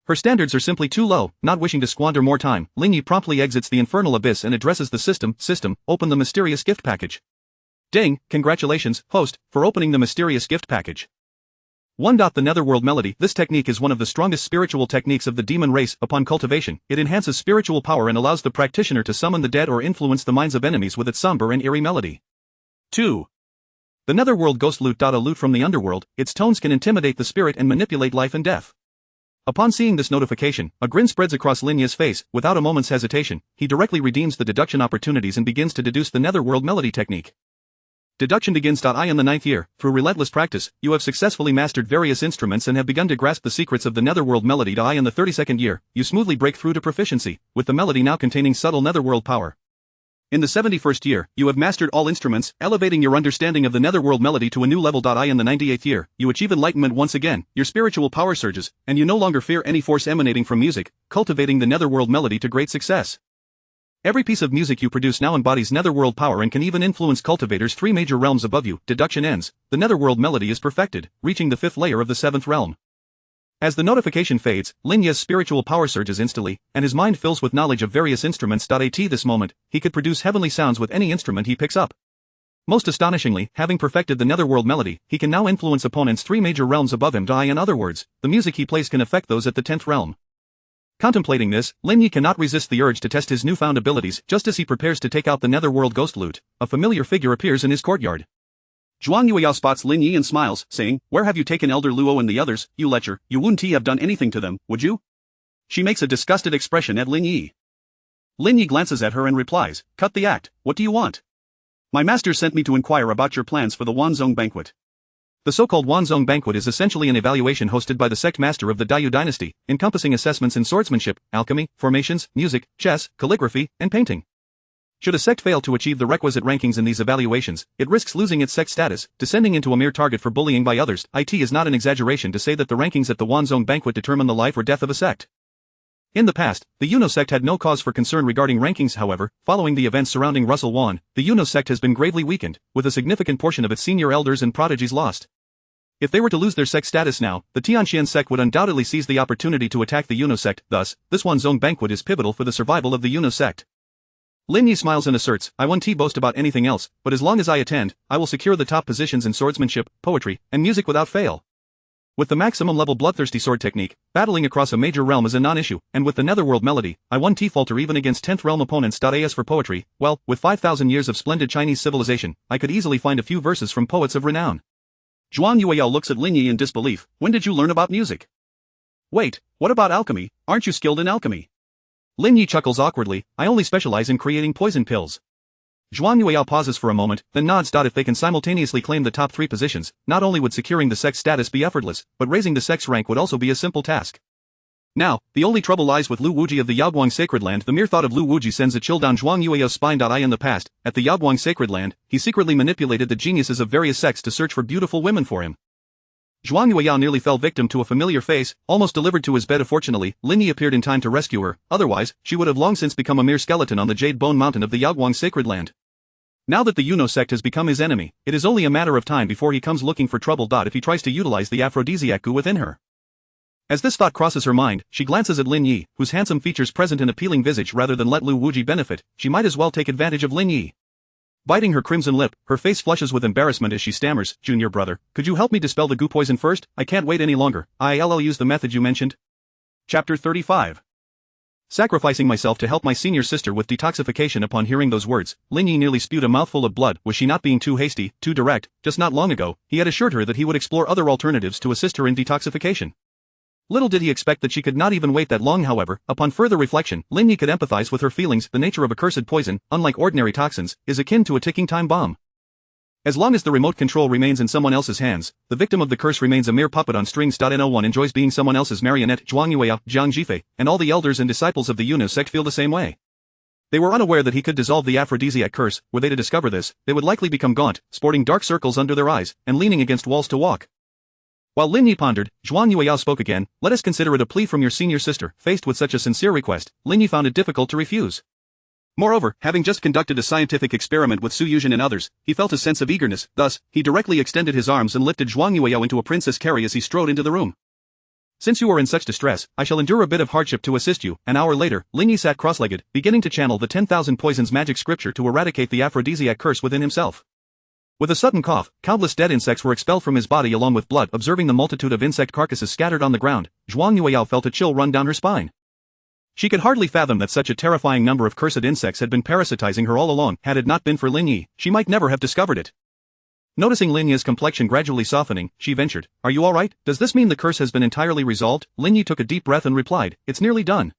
Her standards are simply too low. Not wishing to squander more time, Lin Yi promptly exits the infernal abyss and addresses the system, open the mysterious gift package. Ding, congratulations, host, for opening the mysterious gift package. 1. The Netherworld Melody. This technique is one of the strongest spiritual techniques of the demon race. Upon cultivation, it enhances spiritual power and allows the practitioner to summon the dead or influence the minds of enemies with its somber and eerie melody. 2. The Netherworld Ghost Lute. A lute from the underworld, its tones can intimidate the spirit and manipulate life and death. Upon seeing this notification, a grin spreads across Lin Yi's face. Without a moment's hesitation, he directly redeems the deduction opportunities and begins to deduce the Netherworld Melody technique. Deduction begins. I in the 9th year, through relentless practice, you have successfully mastered various instruments and have begun to grasp the secrets of the Netherworld Melody. I in the 32nd year, you smoothly break through to proficiency, with the melody now containing subtle netherworld power. In the 71st year, you have mastered all instruments, elevating your understanding of the Netherworld Melody to a new level. I in the 98th year, you achieve enlightenment once again, your spiritual power surges, and you no longer fear any force emanating from music, cultivating the Netherworld Melody to great success. Every piece of music you produce now embodies netherworld power and can even influence cultivators 3 major realms above you. Deduction ends. The netherworld melody is perfected, reaching the 5th layer of the 7th realm. As the notification fades, Lin Yi's spiritual power surges instantly, and his mind fills with knowledge of various instruments. At this moment, he could produce heavenly sounds with any instrument he picks up. Most astonishingly, having perfected the netherworld melody, he can now influence opponents 3 major realms above him. In other words, the music he plays can affect those at the 10th realm. Contemplating this, Lin Yi cannot resist the urge to test his newfound abilities. Just as he prepares to take out the Netherworld Ghost Lute, a familiar figure appears in his courtyard. Zhuang Yueyao spots Lin Yi and smiles, saying, "Where have you taken Elder Luo and the others, you lecher? You wouldn't have done anything to them, would you?" She makes a disgusted expression at Lin Yi. Lin Yi glances at her and replies, "Cut the act, what do you want?" "My master sent me to inquire about your plans for the Wanzong banquet." The so-called Wanzong banquet is essentially an evaluation hosted by the sect master of the Dayu dynasty, encompassing assessments in swordsmanship, alchemy, formations, music, chess, calligraphy, and painting. Should a sect fail to achieve the requisite rankings in these evaluations, it risks losing its sect status, descending into a mere target for bullying by others. It is not an exaggeration to say that the rankings at the Wanzong banquet determine the life or death of a sect. In the past, the Yuno sect had no cause for concern regarding rankings. However, following the events surrounding Russell Wan, the Yuno sect has been gravely weakened, with a significant portion of its senior elders and prodigies lost. If they were to lose their sect status now, the Tianxian sect would undoubtedly seize the opportunity to attack the Yuno sect. Thus, this Wanzong banquet is pivotal for the survival of the Yuno sect. Lin Yi smiles and asserts, "I won't boast about anything else, but as long as I attend, I will secure the top positions in swordsmanship, poetry, and music without fail." With the maximum level bloodthirsty sword technique, battling across a major realm is a non-issue, and with the netherworld melody, I won't falter even against 10th realm opponents. As for poetry, well, with 5,000 years of splendid Chinese civilization, I could easily find a few verses from poets of renown. Zhuang Yueyao looks at Lin Yi in disbelief. "When did you learn about music? Wait, what about alchemy? Aren't you skilled in alchemy?" Lin Yi chuckles awkwardly, "I only specialize in creating poison pills." Zhuang Yueyao pauses for a moment, then nods. If they can simultaneously claim the top 3 positions, not only would securing the sect's status be effortless, but raising the sect's rank would also be a simple task. Now, the only trouble lies with Lu Wuji of the Yaoguang Sacred Land. The mere thought of Lu Wuji sends a chill down Zhuang Yueyao's spine. In the past, at the Yaoguang Sacred Land, he secretly manipulated the geniuses of various sects to search for beautiful women for him. Zhuang Yueyao nearly fell victim to a familiar face, almost delivered to his bed. Fortunately, Lin Yi appeared in time to rescue her, otherwise, she would have long since become a mere skeleton on the Jade Bone Mountain of the Yaoguang Sacred Land. Now that the Yuno sect has become his enemy, it is only a matter of time before he comes looking for trouble. If he tries to utilize the aphrodisiac goo within her. As this thought crosses her mind, she glances at Lin Yi, whose handsome features present an appealing visage. Rather than let Lu Wuji benefit, she might as well take advantage of Lin Yi. Biting her crimson lip, her face flushes with embarrassment as she stammers, "Junior brother, could you help me dispel the goo poison first? I can't wait any longer. I'll use the method you mentioned." Chapter 35. Sacrificing myself to help my senior sister with detoxification. Upon hearing those words, Lin Yi nearly spewed a mouthful of blood. Was she not being too hasty, too direct? Just not long ago, he had assured her that he would explore other alternatives to assist her in detoxification. Little did he expect that she could not even wait that long. However, upon further reflection, Lin Yi could empathize with her feelings. The nature of accursed poison, unlike ordinary toxins, is akin to a ticking time bomb. As long as the remote control remains in someone else's hands, the victim of the curse remains a mere puppet on strings. No one enjoys being someone else's marionette. Zhuang Yueyao, Jiang Jifei, and all the elders and disciples of the Yuno sect feel the same way. They were unaware that he could dissolve the aphrodisiac curse. Were they to discover this, they would likely become gaunt, sporting dark circles under their eyes, and leaning against walls to walk. While Lin Yi pondered, Zhuang Yueyao spoke again. Let us consider it a plea from your senior sister. Faced with such a sincere request, Lin Yi found it difficult to refuse. Moreover, having just conducted a scientific experiment with Su Yuzhen and others, he felt a sense of eagerness. Thus, he directly extended his arms and lifted Zhuang Yueyao into a princess carry as he strode into the room. Since you are in such distress, I shall endure a bit of hardship to assist you. An hour later, Lin Yi sat cross-legged, beginning to channel the 10,000 poisons magic scripture to eradicate the aphrodisiac curse within himself. With a sudden cough, countless dead insects were expelled from his body along with blood. Observing the multitude of insect carcasses scattered on the ground, Zhuang Yueyao felt a chill run down her spine. She could hardly fathom that such a terrifying number of cursed insects had been parasitizing her all along. Had it not been for Lin Yi, she might never have discovered it. Noticing Lin Yi's complexion gradually softening, she ventured, "Are you alright? Does this mean the curse has been entirely resolved?" Lin Yi took a deep breath and replied, "It's nearly done.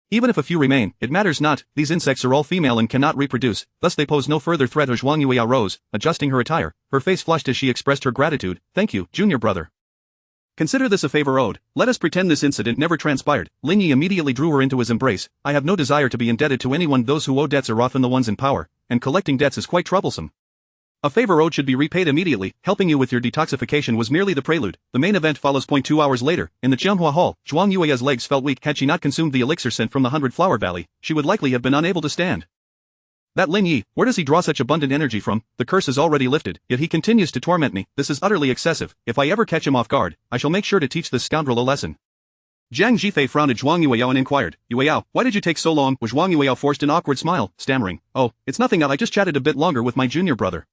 Even if a few remain, it matters not. These insects are all female and cannot reproduce, thus they pose no further threat." Zhuang Yueyao rose, adjusting her attire. Her face flushed as she expressed her gratitude. "Thank you, junior brother. Consider this a favor owed. Let us pretend this incident never transpired." Lin Yi immediately drew her into his embrace. "I have no desire to be indebted to anyone. Those who owe debts are often the ones in power, and collecting debts is quite troublesome. A favor owed should be repaid immediately. Helping you with your detoxification was merely the prelude. The main event follows. 2 hours later, in the Jianhua Hall, Zhuang Yueya's legs felt weak. Had she not consumed the elixir sent from the 100-Flower Valley, she would likely have been unable to stand. That Lin Yi, where does he draw such abundant energy from? The curse is already lifted, yet he continues to torment me. This is utterly excessive. If I ever catch him off guard, I shall make sure to teach this scoundrel a lesson." Jiang Jifei frowned at Zhuang Yueyao and inquired, "Yueyao, why did you take so long?" Was Zhuang Yueyao forced an awkward smile, stammering, "Oh, it's nothing. I just chatted a bit longer with my junior brother."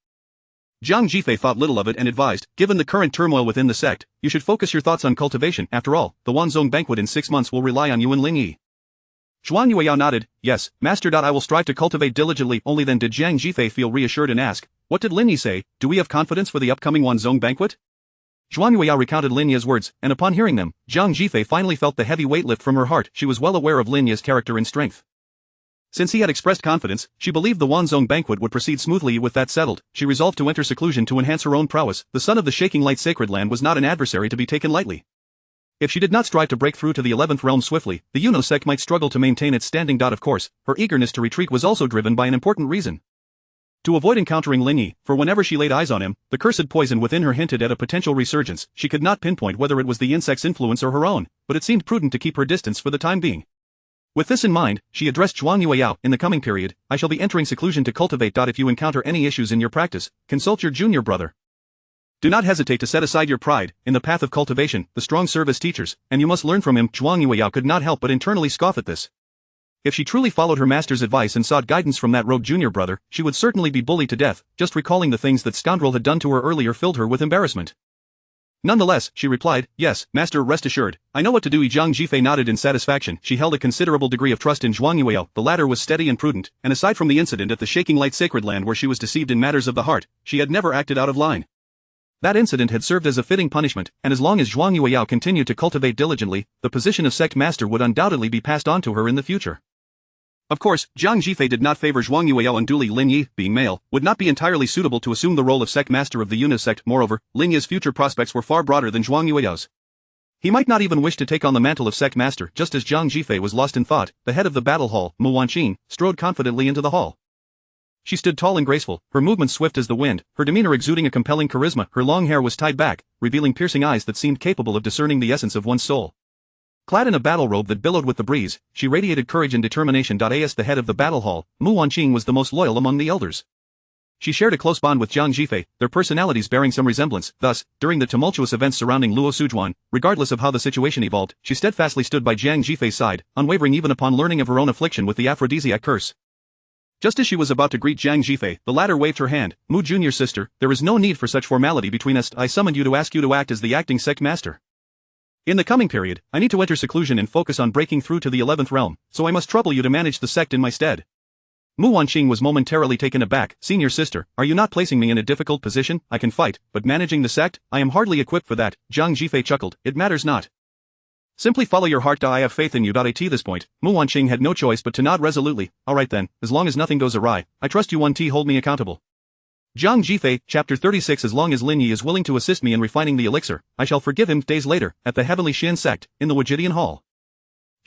Jiang Jifei thought little of it and advised, "Given the current turmoil within the sect, you should focus your thoughts on cultivation. After all, the Wanzhong banquet in 6 months will rely on you and Lin Yi." Zhuang Yueyao nodded, "Yes, master. I will strive to cultivate diligently." Only then did Jiang Jifei feel reassured and ask, "What did Lin Yi say? Do we have confidence for the upcoming Wanzhong banquet?" Zhuang Yueyao recounted Lin Yi's words, and upon hearing them, Jiang Jifei finally felt the heavy weight lift from her heart. She was well aware of Lin Yi's character and strength. Since he had expressed confidence, she believed the Wanzhong banquet would proceed smoothly. With that settled, she resolved to enter seclusion to enhance her own prowess. The son of the Shaking Light Sacred Land was not an adversary to be taken lightly. If she did not strive to break through to the 11th realm swiftly, the Yuno sect might struggle to maintain its standing. Of course, her eagerness to retreat was also driven by an important reason. To avoid encountering Lin Yi, for whenever she laid eyes on him, the cursed poison within her hinted at a potential resurgence. She could not pinpoint whether it was the insect's influence or her own, but it seemed prudent to keep her distance for the time being. With this in mind, she addressed Zhuang Yueyao, "In the coming period, I shall be entering seclusion to cultivate. If you encounter any issues in your practice, consult your junior brother. Do not hesitate to set aside your pride. In the path of cultivation, the strong serve as teachers, and you must learn from him." Zhuang Yueyao could not help but internally scoff at this. If she truly followed her master's advice and sought guidance from that rogue junior brother, she would certainly be bullied to death. Just recalling the things that scoundrel had done to her earlier filled her with embarrassment. Nonetheless, she replied, "Yes, master, rest assured. I know what to do." Jiang Jifei nodded in satisfaction. She held a considerable degree of trust in Zhuang Yueyao. The latter was steady and prudent, and aside from the incident at the Shaking Light Sacred Land where she was deceived in matters of the heart, she had never acted out of line. That incident had served as a fitting punishment, and as long as Zhuang Yueyao continued to cultivate diligently, the position of sect master would undoubtedly be passed on to her in the future. Of course, Jiang Jifei did not favor Zhuang Yueyao unduly. Lin Yi, being male, would not be entirely suitable to assume the role of sect master of the Yuna sect. Moreover, Lin Yi's future prospects were far broader than Zhuang Yueyao's. He might not even wish to take on the mantle of sect master. Just as Jiang Jifei was lost in thought, the head of the battle hall, Mu Wanqing, strode confidently into the hall. She stood tall and graceful, her movements swift as the wind, her demeanor exuding a compelling charisma. Her long hair was tied back, revealing piercing eyes that seemed capable of discerning the essence of one's soul. Clad in a battle robe that billowed with the breeze, she radiated courage and determination. As the head of the battle hall, Mu Wanqing was the most loyal among the elders. She shared a close bond with Jiang Jifei, their personalities bearing some resemblance. Thus, during the tumultuous events surrounding Luo Sujuan, regardless of how the situation evolved, she steadfastly stood by Jiang Jifei's side, unwavering even upon learning of her own affliction with the aphrodisiac curse. Just as she was about to greet Jiang Jifei, the latter waved her hand. "Mu junior sister, there is no need for such formality between us. I summoned you to ask you to act as the acting sect master. In the coming period, I need to enter seclusion and focus on breaking through to the 11th realm, so I must trouble you to manage the sect in my stead." Mu Wanqing was momentarily taken aback. "Senior sister, are you not placing me in a difficult position? I can fight, but managing the sect? I am hardly equipped for that." Jiang Jifei chuckled, "It matters not. Simply follow your heart. I have faith in you." At this point, Mu Wanqing had no choice but to nod resolutely. "Alright then, as long as nothing goes awry, I trust you. Hold me accountable." Jiang Jifei, Chapter 36. As long as Lin Yi is willing to assist me in refining the elixir, I shall forgive him. Days later, at the Heavenly Shin sect, in the Wajidian Hall.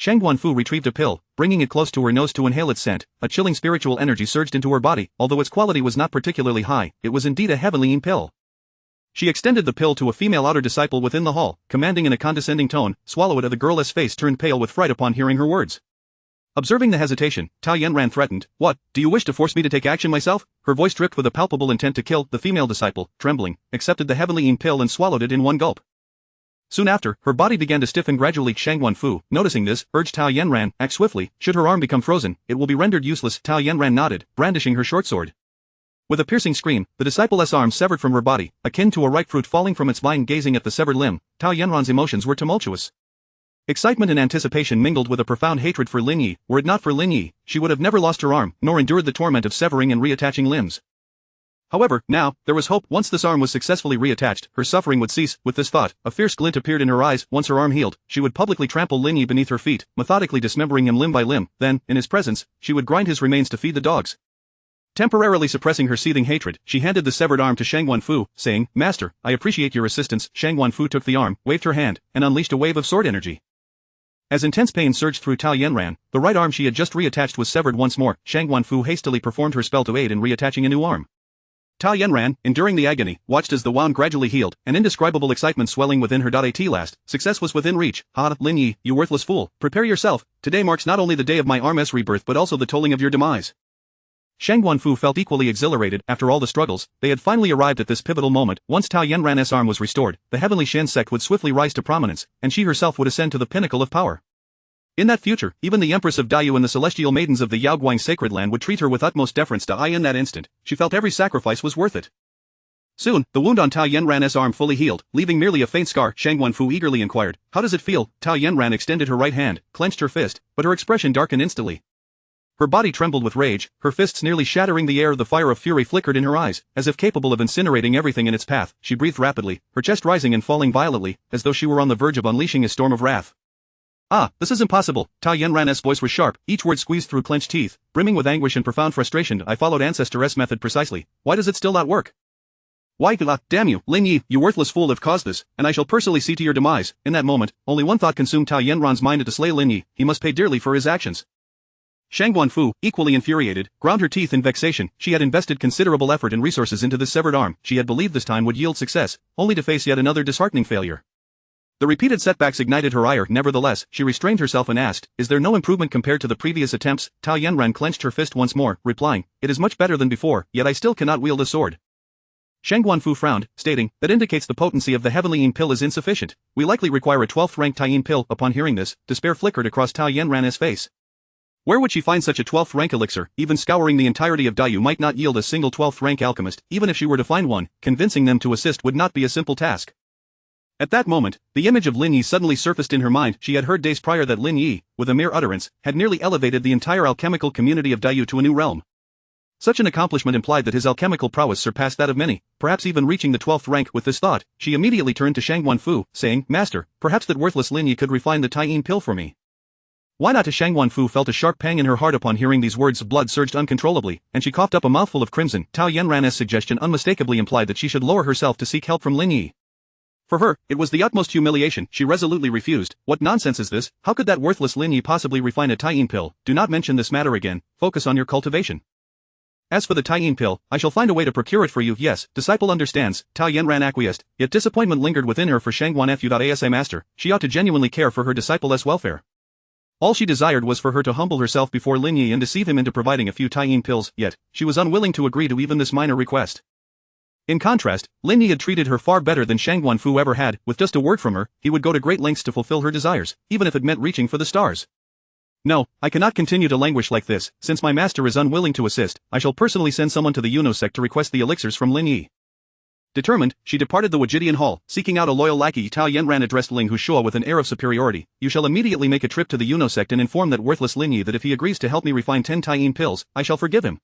Shang Guanfu retrieved a pill, bringing it close to her nose to inhale its scent. A chilling spiritual energy surged into her body. Although its quality was not particularly high, it was indeed a heavenly pill. She extended the pill to a female outer disciple within the hall, commanding in a condescending tone, "Swallow it." The girl's face turned pale with fright upon hearing her words. Observing the hesitation, Tao Yanran threatened, "What, do you wish to force me to take action myself?" Her voice dripped with a palpable intent to kill. The female disciple, trembling, accepted the heavenly pill and swallowed it in one gulp. Soon after, her body began to stiffen gradually. Shang Guanfu, noticing this, urged Tao Yanran, "Act swiftly. Should her arm become frozen, it will be rendered useless." Tao Yanran nodded, brandishing her short sword. With a piercing scream, the disciple's arm severed from her body, akin to a ripe fruit falling from its vine. Gazing at the severed limb, Tao Yanran's emotions were tumultuous. Excitement and anticipation mingled with a profound hatred for Lin Yi. Were it not for Lin Yi, she would have never lost her arm, nor endured the torment of severing and reattaching limbs. However, now, there was hope. Once this arm was successfully reattached, her suffering would cease. With this thought, a fierce glint appeared in her eyes. Once her arm healed, she would publicly trample Lin Yi beneath her feet, methodically dismembering him limb by limb. Then, in his presence, she would grind his remains to feed the dogs. Temporarily suppressing her seething hatred, she handed the severed arm to Shang Guanfu, saying, "Master, I appreciate your assistance." Shang Guanfu took the arm, waved her hand, and unleashed a wave of sword energy. As intense pain surged through Tao Yanran, the right arm she had just reattached was severed once more. Shang Guanfu hastily performed her spell to aid in reattaching a new arm. Tao Yanran, enduring the agony, watched as the wound gradually healed, an indescribable excitement swelling within her. At last, success was within reach. "Ha, Lin Yi, you worthless fool, prepare yourself. Today marks not only the day of my arm's rebirth but also the tolling of your demise." Shang Guanfu felt equally exhilarated. After all the struggles, they had finally arrived at this pivotal moment. Once Tao Yanran's arm was restored, the heavenly Shen sect would swiftly rise to prominence, and she herself would ascend to the pinnacle of power. In that future, even the Empress of Daiyu and the celestial maidens of the Yaoguang sacred land would treat her with utmost deference. In that instant, she felt every sacrifice was worth it. Soon, the wound on Tao Yanran's arm fully healed, leaving merely a faint scar. Shang Guanfu eagerly inquired, "How does it feel?" Tao Yanran extended her right hand, clenched her fist, but her expression darkened instantly. Her body trembled with rage, her fists nearly shattering the air. The fire of fury flickered in her eyes, as if capable of incinerating everything in its path. She breathed rapidly, her chest rising and falling violently, as though she were on the verge of unleashing a storm of wrath. "Ah, this is impossible." Tao Yanran's voice was sharp, each word squeezed through clenched teeth, brimming with anguish and profound frustration. "I followed Ancestor's method precisely. Why does it still not work? Why, damn you, Lin Yi, you worthless fool, have caused this, and I shall personally see to your demise." In that moment, only one thought consumed Tao Yanran's mind: to slay Lin Yi. He must pay dearly for his actions. Shang Guanfu, equally infuriated, ground her teeth in vexation. She had invested considerable effort and resources into this severed arm. She had believed this time would yield success, only to face yet another disheartening failure. The repeated setbacks ignited her ire. Nevertheless, she restrained herself and asked, "Is there no improvement compared to the previous attempts?" Tao Yanran clenched her fist once more, replying, "It is much better than before, yet I still cannot wield a sword." Shang Guanfu frowned, stating, "That indicates the potency of the heavenly pill is insufficient. We likely require a 12th rank Taiyin pill." Upon hearing this, despair flickered across Tao Yanran's face. Where would she find such a 12th rank elixir? Even scouring the entirety of Daiyu might not yield a single 12th rank alchemist. Even if she were to find one, convincing them to assist would not be a simple task. At that moment, the image of Lin Yi suddenly surfaced in her mind. She had heard days prior that Lin Yi, with a mere utterance, had nearly elevated the entire alchemical community of Daiyu to a new realm. Such an accomplishment implied that his alchemical prowess surpassed that of many, perhaps even reaching the 12th rank. With this thought, she immediately turned to Shang Guanfu, saying, "Master, perhaps that worthless Lin Yi could refine the Taiyin pill for me." Why not? Shang Guanfu felt a sharp pang in her heart upon hearing these words. Blood surged uncontrollably, and she coughed up a mouthful of crimson. Tao Yanran's suggestion unmistakably implied that she should lower herself to seek help from Lin Yi. For her, it was the utmost humiliation. She resolutely refused. "What nonsense is this? How could that worthless Lin Yi possibly refine a Taiyin pill? Do not mention this matter again. Focus on your cultivation. As for the Taiyin pill, I shall find a way to procure it for you." "Yes, disciple understands." Tao Yanran acquiesced, yet disappointment lingered within her for Shang Guanfu. As a master, she ought to genuinely care for her disciple's welfare. All she desired was for her to humble herself before Lin Yi and deceive him into providing a few Taiyin pills, yet, she was unwilling to agree to even this minor request. In contrast, Lin Yi had treated her far better than Shang Guanfu ever had. With just a word from her, he would go to great lengths to fulfill her desires, even if it meant reaching for the stars. "No, I cannot continue to languish like this. Since my master is unwilling to assist, I shall personally send someone to the Yuno sect to request the elixirs from Lin Yi." Determined, she departed the Wajidian hall, seeking out a loyal lackey. Tao Yanran addressed Ling Hushua with an air of superiority. "You shall immediately make a trip to the Yuno sect and inform that worthless Lin Yi that if he agrees to help me refine 10 Taiyin pills, I shall forgive him.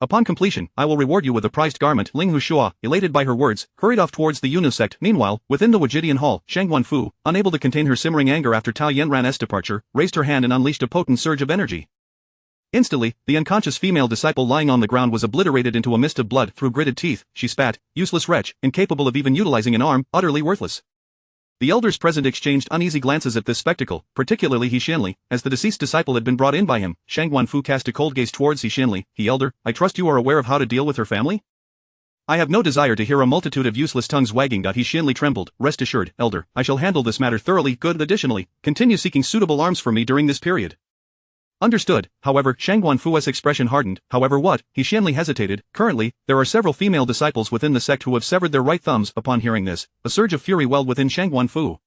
Upon completion, I will reward you with a prized garment." Ling Hushua, elated by her words, hurried off towards the Yuno sect. Meanwhile, within the Wajidian hall, Shang Guanfu, unable to contain her simmering anger after Tao Yanran's departure, raised her hand and unleashed a potent surge of energy. Instantly, the unconscious female disciple lying on the ground was obliterated into a mist of blood. Through gritted teeth, she spat, "Useless wretch, incapable of even utilizing an arm, utterly worthless." The elders present exchanged uneasy glances at this spectacle, particularly He Xianli, as the deceased disciple had been brought in by him. Shang Guanfu cast a cold gaze towards He Xianli. He elder, I trust you are aware of how to deal with her family? I have no desire to hear a multitude of useless tongues wagging. He Xianli trembled. Rest assured, elder, I shall handle this matter thoroughly. Good. Additionally, continue seeking suitable arms for me during this period. Understood. However, Shang Guanfu's expression hardened. However what? He Xianli hesitated. Currently, there are several female disciples within the sect who have severed their right thumbs. Upon hearing this, a surge of fury welled within Shang Guanfu.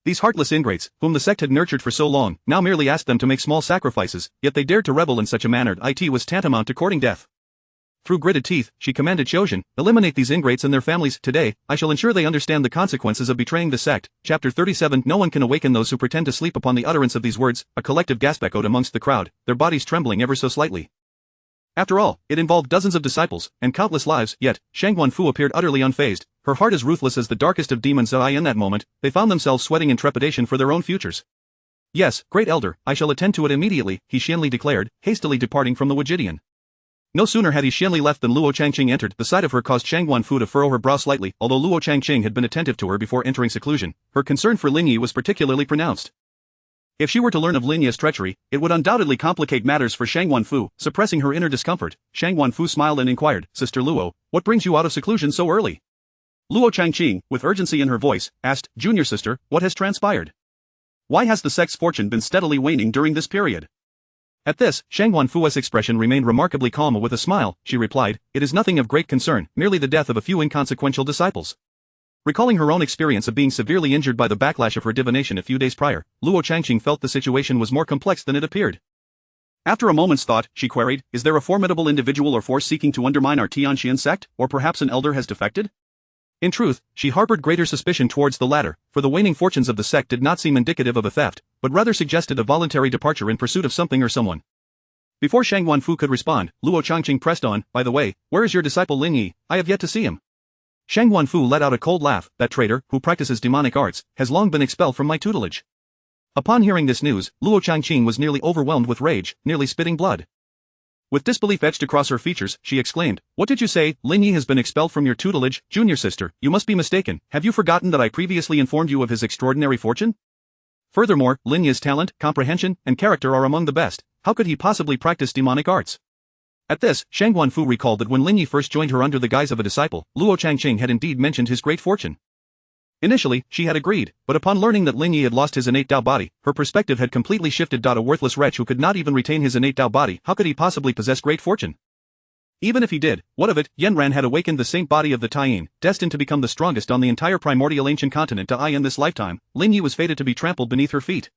These heartless ingrates, whom the sect had nurtured for so long, now merely asked them to make small sacrifices, yet they dared to rebel in such a manner. It was tantamount to courting death. Through gritted teeth, she commanded Qiuzhen, eliminate these ingrates and their families. Today, I shall ensure they understand the consequences of betraying the sect. Chapter 37. No one can awaken those who pretend to sleep upon the utterance of these words. A collective gasp echoed amongst the crowd, their bodies trembling ever so slightly. After all, it involved dozens of disciples, and countless lives, yet, Shang Guanfu appeared utterly unfazed, her heart as ruthless as the darkest of demons. In that moment, they found themselves sweating in trepidation for their own futures. Yes, great elder, I shall attend to it immediately, He Xianli declared, hastily departing from the Wujidian. No sooner had He Xianli left than Luo Changqing entered. The sight of her caused Shang Guanfu to furrow her brow slightly. Although Luo Changqing had been attentive to her before entering seclusion, her concern for Lin Yi was particularly pronounced. If she were to learn of Lin Yi's treachery, it would undoubtedly complicate matters for Shang Guanfu. Suppressing her inner discomfort, Shang Guanfu smiled and inquired, Sister Luo, what brings you out of seclusion so early? Luo Changqing, with urgency in her voice, asked, Junior sister, what has transpired? Why has the sect's fortune been steadily waning during this period? At this, Shang Guanfu's expression remained remarkably calm. With a smile, she replied, it is nothing of great concern, merely the death of a few inconsequential disciples. Recalling her own experience of being severely injured by the backlash of her divination a few days prior, Luo Changqing felt the situation was more complex than it appeared. After a moment's thought, she queried, is there a formidable individual or force seeking to undermine our Tianxian sect, or perhaps an elder has defected? In truth, she harbored greater suspicion towards the latter, for the waning fortunes of the sect did not seem indicative of a theft, but rather suggested a voluntary departure in pursuit of something or someone. Before Shang Guanfu could respond, Luo Changqing pressed on, by the way, where is your disciple Lin Yi? I have yet to see him. Shang Guanfu let out a cold laugh. That traitor, who practices demonic arts, has long been expelled from my tutelage. Upon hearing this news, Luo Changqing was nearly overwhelmed with rage, nearly spitting blood. With disbelief etched across her features, she exclaimed, what did you say? Lin Yi has been expelled from your tutelage? Junior sister, you must be mistaken. Have you forgotten that I previously informed you of his extraordinary fortune? Furthermore, Lin Yi's talent, comprehension, and character are among the best. How could he possibly practice demonic arts? At this, Shang Guanfu recalled that when Lin Yi first joined her under the guise of a disciple, Luo Changqing had indeed mentioned his great fortune. Initially, she had agreed, but upon learning that Lin Yi had lost his innate Dao body, her perspective had completely shifted. A worthless wretch who could not even retain his innate Dao body, how could he possibly possess great fortune? Even if he did, what of it? Yanran had awakened the saint body of the Taiyin, destined to become the strongest on the entire primordial ancient continent. In this lifetime, Lin Yi was fated to be trampled beneath her feet.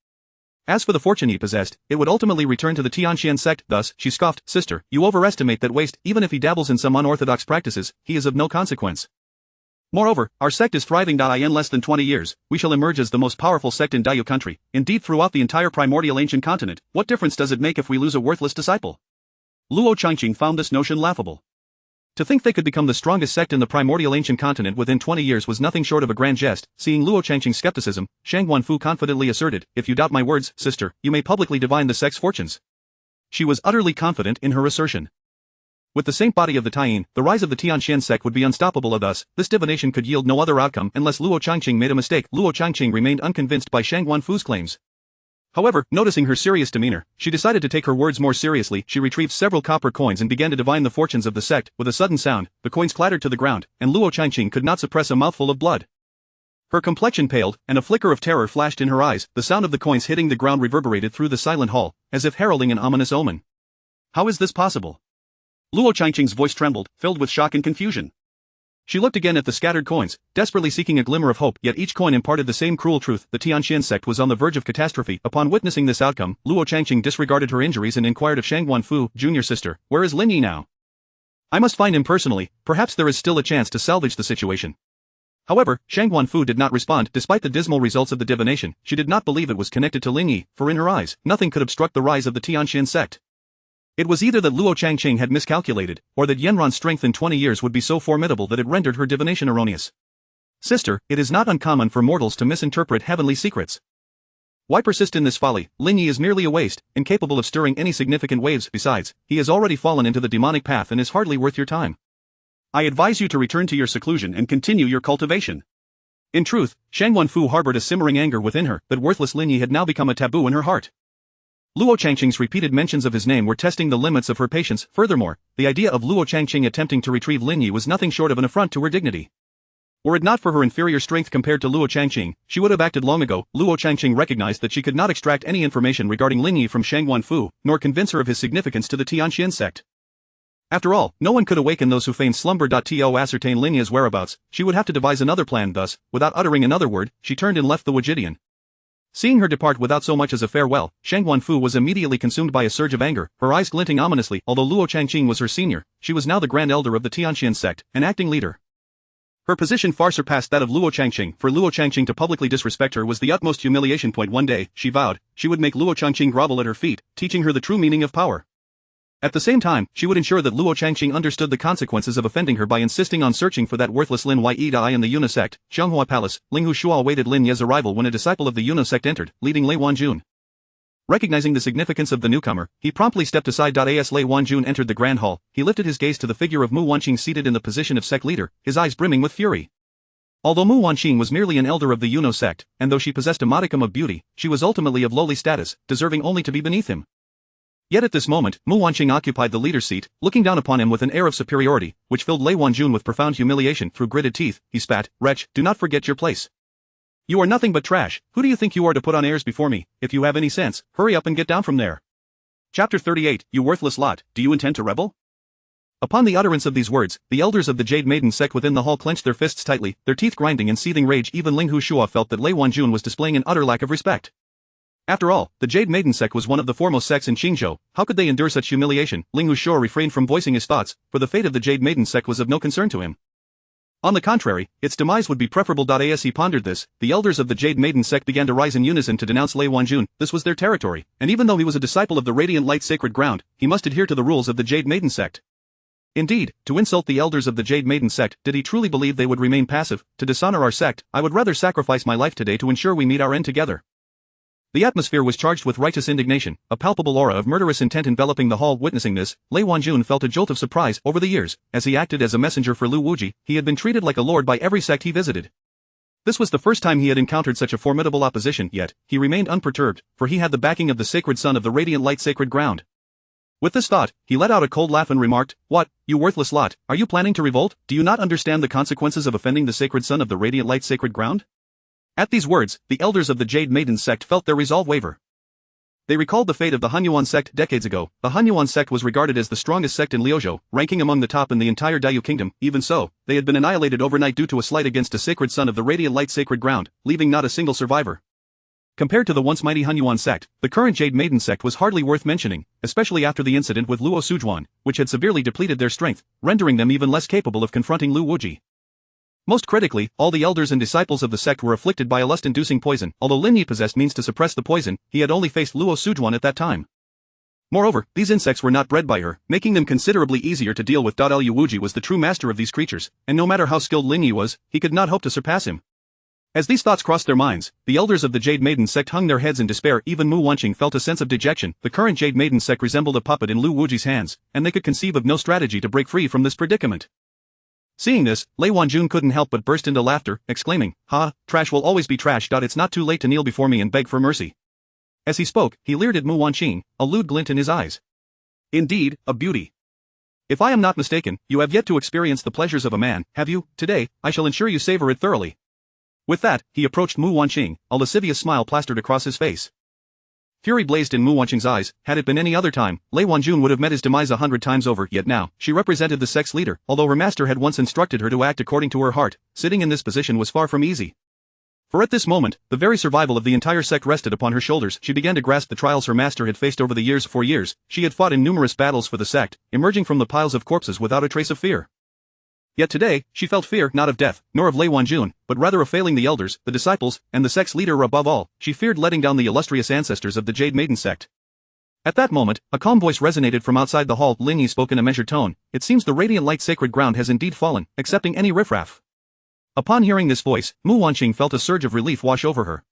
As for the fortune he possessed, it would ultimately return to the Tianxian sect. Thus, she scoffed, sister, you overestimate that waste. Even if he dabbles in some unorthodox practices, he is of no consequence. Moreover, our sect is thriving. In less than 20 years, we shall emerge as the most powerful sect in Dayu country, indeed throughout the entire primordial ancient continent. What difference does it make if we lose a worthless disciple? Luo Changqing found this notion laughable. To think they could become the strongest sect in the primordial ancient continent within 20 years was nothing short of a grand jest. Seeing Luo Changqing's skepticism, Shang Guanfu confidently asserted, if you doubt my words, sister, you may publicly divine the sect's fortunes. She was utterly confident in her assertion. With the saint body of the Taiyin, the rise of the Tianxian sect would be unstoppable. Thus, this divination could yield no other outcome unless Luo Changqing made a mistake. Luo Changqing remained unconvinced by Shang Guanfu's claims. However, noticing her serious demeanor, she decided to take her words more seriously. She retrieved several copper coins and began to divine the fortunes of the sect. With a sudden sound, the coins clattered to the ground, and Luo Changqing could not suppress a mouthful of blood. Her complexion paled, and a flicker of terror flashed in her eyes. The sound of the coins hitting the ground reverberated through the silent hall, as if heralding an ominous omen. How is this possible? Luo Changqing's voice trembled, filled with shock and confusion. She looked again at the scattered coins, desperately seeking a glimmer of hope, yet each coin imparted the same cruel truth. The Tianxian sect was on the verge of catastrophe. Upon witnessing this outcome, Luo Changqing disregarded her injuries and inquired of Shang Guanfu, junior sister, where is Lin Yi now? I must find him personally, perhaps there is still a chance to salvage the situation. However, Shang Guanfu did not respond. Despite the dismal results of the divination, she did not believe it was connected to Lin Yi, for in her eyes, nothing could obstruct the rise of the Tianxian sect. It was either that Luo Changqing had miscalculated, or that Yanran's strength in 20 years would be so formidable that it rendered her divination erroneous. Sister, it is not uncommon for mortals to misinterpret heavenly secrets. Why persist in this folly? Lin Yi is merely a waste, incapable of stirring any significant waves. Besides, he has already fallen into the demonic path and is hardly worth your time. I advise you to return to your seclusion and continue your cultivation. In truth, Shang Wenfu harbored a simmering anger within her that worthless Lin Yi had now become a taboo in her heart. Luo Changqing's repeated mentions of his name were testing the limits of her patience. Furthermore, the idea of Luo Changqing attempting to retrieve Lin Yi was nothing short of an affront to her dignity. Were it not for her inferior strength compared to Luo Changqing, she would have acted long ago. Luo Changqing recognized that she could not extract any information regarding Lin Yi from Shang Wenfu, nor convince her of his significance to the Tianxian sect. After all, no one could awaken those who feign slumber. To ascertain Lin Yi's whereabouts, she would have to devise another plan. Thus, without uttering another word, she turned and left the Wujidian. Seeing her depart without so much as a farewell, Shang Wenfu was immediately consumed by a surge of anger, her eyes glinting ominously. Although Luo Changqing was her senior, she was now the grand elder of the Tianxian sect, an acting leader. Her position far surpassed that of Luo Changqing. For Luo Changqing to publicly disrespect her was the utmost humiliation. One day, she vowed, she would make Luo Changqing grovel at her feet, teaching her the true meaning of power. At the same time, she would ensure that Luo Changqing understood the consequences of offending her by insisting on searching for that worthless Lin Yi Dai in the Yuna sect. Zhenghua Palace, Ling Hushua awaited Lin Ye's arrival when a disciple of the Yuna sect entered, leading Lei Wanjun. Recognizing the significance of the newcomer, he promptly stepped aside. As Lei Wanjun entered the grand hall, he lifted his gaze to the figure of Mu Wanqing seated in the position of sect leader, his eyes brimming with fury. Although Mu Wanqing was merely an elder of the Yuno sect, and though she possessed a modicum of beauty, she was ultimately of lowly status, deserving only to be beneath him. Yet at this moment, Mu Wanqing occupied the leader's seat, looking down upon him with an air of superiority, which filled Lei Wanjun with profound humiliation. Through gritted teeth, he spat, "Wretch, do not forget your place. You are nothing but trash. Who do you think you are to put on airs before me? If you have any sense, hurry up and get down from there." Chapter 38, You worthless lot, do you intend to rebel? Upon the utterance of these words, the elders of the Jade Maiden sect within the hall clenched their fists tightly, their teeth grinding in seething rage. Even Ling Hushua felt that Lei Wanjun was displaying an utter lack of respect. After all, the Jade Maiden sect was one of the foremost sects in Qingzhou. How could they endure such humiliation? Ling Hushua refrained from voicing his thoughts, for the fate of the Jade Maiden sect was of no concern to him. On the contrary, its demise would be preferable. As he pondered this, the elders of the Jade Maiden sect began to rise in unison to denounce Lei Wanjun. This was their territory, and even though he was a disciple of the Radiant Light Sacred Ground, he must adhere to the rules of the Jade Maiden sect. Indeed, to insult the elders of the Jade Maiden sect, did he truly believe they would remain passive? To dishonor our sect, I would rather sacrifice my life today to ensure we meet our end together. The atmosphere was charged with righteous indignation, a palpable aura of murderous intent enveloping the hall. Witnessing this, Lei Wanjun felt a jolt of surprise. Over the years, as he acted as a messenger for Lu Wuji, he had been treated like a lord by every sect he visited. This was the first time he had encountered such a formidable opposition, yet, he remained unperturbed, for he had the backing of the sacred son of the Radiant Light Sacred Ground. With this thought, he let out a cold laugh and remarked, "What, you worthless lot, are you planning to revolt? Do you not understand the consequences of offending the sacred son of the Radiant Light Sacred Ground?" At these words, the elders of the Jade Maiden sect felt their resolve waver. They recalled the fate of the Hunyuan sect decades ago. The Hunyuan sect was regarded as the strongest sect in Liuzhou, ranking among the top in the entire Dayu kingdom. Even so, they had been annihilated overnight due to a slight against a sacred son of the Radiant Light Sacred Ground, leaving not a single survivor. Compared to the once mighty Hunyuan sect, the current Jade Maiden sect was hardly worth mentioning, especially after the incident with Luo Sujuan, which had severely depleted their strength, rendering them even less capable of confronting Lu Wuji. Most critically, all the elders and disciples of the sect were afflicted by a lust-inducing poison. Although Lin Yi possessed means to suppress the poison, he had only faced Luo Sujuan at that time. Moreover, these insects were not bred by her, making them considerably easier to deal with. Lu Wuji was the true master of these creatures, and no matter how skilled Lin Yi was, he could not hope to surpass him. As these thoughts crossed their minds, the elders of the Jade Maiden sect hung their heads in despair. Even Mu Wanqing felt a sense of dejection. The current Jade Maiden sect resembled a puppet in Lu Wuji's hands, and they could conceive of no strategy to break free from this predicament. Seeing this, Lei Wanjun couldn't help but burst into laughter, exclaiming, "Ha, trash will always be trash. It's not too late to kneel before me and beg for mercy." As he spoke, he leered at Mu Wanqing, a lewd glint in his eyes. "Indeed, a beauty. If I am not mistaken, you have yet to experience the pleasures of a man, have you? Today, I shall ensure you savor it thoroughly." With that, he approached Mu Wanqing, a lascivious smile plastered across his face. Fury blazed in Mu Wanqing's eyes. Had it been any other time, Lei Wanjun would have met his demise 100 times over. Yet now, she represented the sect's leader. Although her master had once instructed her to act according to her heart, sitting in this position was far from easy. For at this moment, the very survival of the entire sect rested upon her shoulders. She began to grasp the trials her master had faced over the years. For years, she had fought in numerous battles for the sect, emerging from the piles of corpses without a trace of fear. Yet today, she felt fear not of death, nor of Lei Wanjun, but rather of failing the elders, the disciples, and the sect's leader. Above all, she feared letting down the illustrious ancestors of the Jade Maiden sect. At that moment, a calm voice resonated from outside the hall. Lin Yi spoke in a measured tone. "It seems the Radiant Light Sacred Ground has indeed fallen, accepting any riffraff." Upon hearing this voice, Mu Wanqing felt a surge of relief wash over her.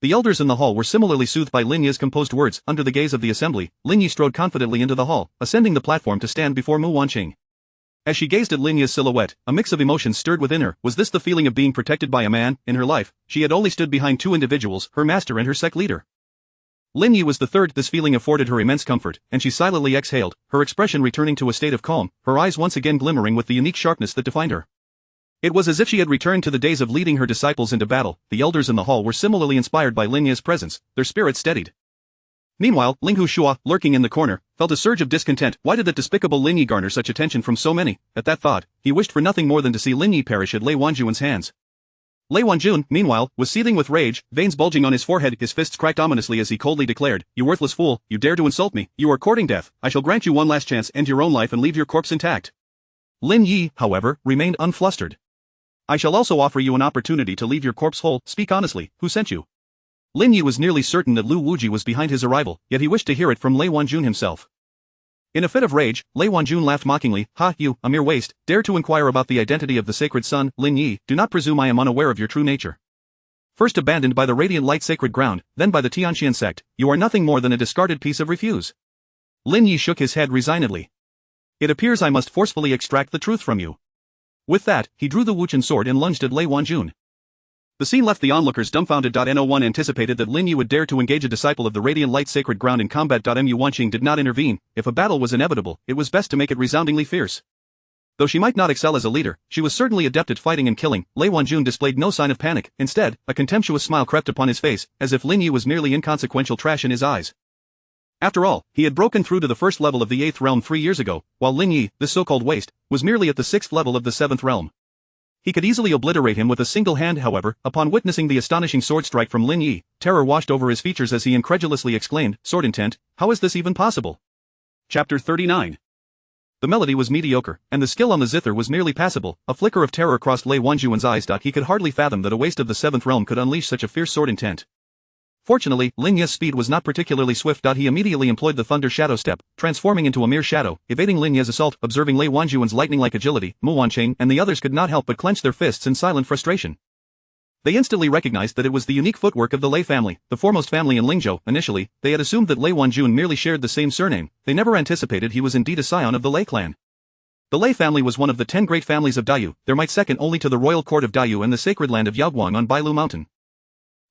The elders in the hall were similarly soothed by Lin Yi's composed words. Under the gaze of the assembly, Lin Yi strode confidently into the hall, ascending the platform to stand before Mu Wanqing. As she gazed at Lin Yi's silhouette, a mix of emotions stirred within her. Was this the feeling of being protected by a man? In her life, she had only stood behind two individuals, her master and her sect leader. Lin Yi was the third. This feeling afforded her immense comfort, and she silently exhaled, her expression returning to a state of calm, her eyes once again glimmering with the unique sharpness that defined her. It was as if she had returned to the days of leading her disciples into battle. The elders in the hall were similarly inspired by Lin Yi's presence, their spirits steadied. Meanwhile, Ling Hushua, lurking in the corner, felt a surge of discontent. Why did that despicable Lin Yi garner such attention from so many? At that thought, he wished for nothing more than to see Lin Yi perish at Lei Wanjun's hands. Lei Wanjun, meanwhile, was seething with rage, veins bulging on his forehead. His fists cracked ominously as he coldly declared, "You worthless fool, you dare to insult me. You are courting death. I shall grant you one last chance, end your own life and leave your corpse intact." Lin Yi, however, remained unflustered. "I shall also offer you an opportunity to leave your corpse whole. Speak honestly, who sent you?" Lin Yi was nearly certain that Lu Wuji was behind his arrival, yet he wished to hear it from Lei Wanjun himself. In a fit of rage, Lei Wanjun laughed mockingly. "Ha, you, a mere waste, dare to inquire about the identity of the sacred son, Lin Yi. Do not presume I am unaware of your true nature. First abandoned by the radiant light sacred ground, then by the Tianqian sect, you are nothing more than a discarded piece of refuse." Lin Yi shook his head resignedly. "It appears I must forcefully extract the truth from you." With that, he drew the Wuchen sword and lunged at Lei Wanjun. The scene left the onlookers dumbfounded. No one anticipated that Lin Yi would dare to engage a disciple of the radiant light sacred ground in combat. Mu Wanqing did not intervene. If a battle was inevitable, it was best to make it resoundingly fierce. Though she might not excel as a leader, she was certainly adept at fighting and killing. Lei Wanjun displayed no sign of panic. Instead, a contemptuous smile crept upon his face, as if Lin Yi was merely inconsequential trash in his eyes. After all, he had broken through to the first level of the 8th realm 3 years ago, while Lin Yi, this so-called waste, was merely at the 6th level of the 7th realm. He could easily obliterate him with a single hand. However, upon witnessing the astonishing sword strike from Lin Yi, terror washed over his features as he incredulously exclaimed, "Sword intent, how is this even possible?" Chapter 39. The melody was mediocre, and the skill on the zither was merely passable. A flicker of terror crossed Lei Wanjun's eyes. He could hardly fathom that a waste of the 7th realm could unleash such a fierce sword intent. Fortunately, Lin Yi's speed was not particularly swift. He immediately employed the Thunder Shadow Step, transforming into a mere shadow, evading Lin Yi's assault. Observing Lei Wanjun's lightning-like agility, Mu Wanqing and the others could not help but clench their fists in silent frustration. They instantly recognized that it was the unique footwork of the Lei family, the foremost family in Lingzhou. Initially, they had assumed that Lei Wanjun merely shared the same surname. They never anticipated he was indeed a scion of the Lei clan. The Lei family was one of the 10 great families of Daiyu, their might second only to the royal court of Daiyu and the sacred land of Yaoguang on Bailu Mountain.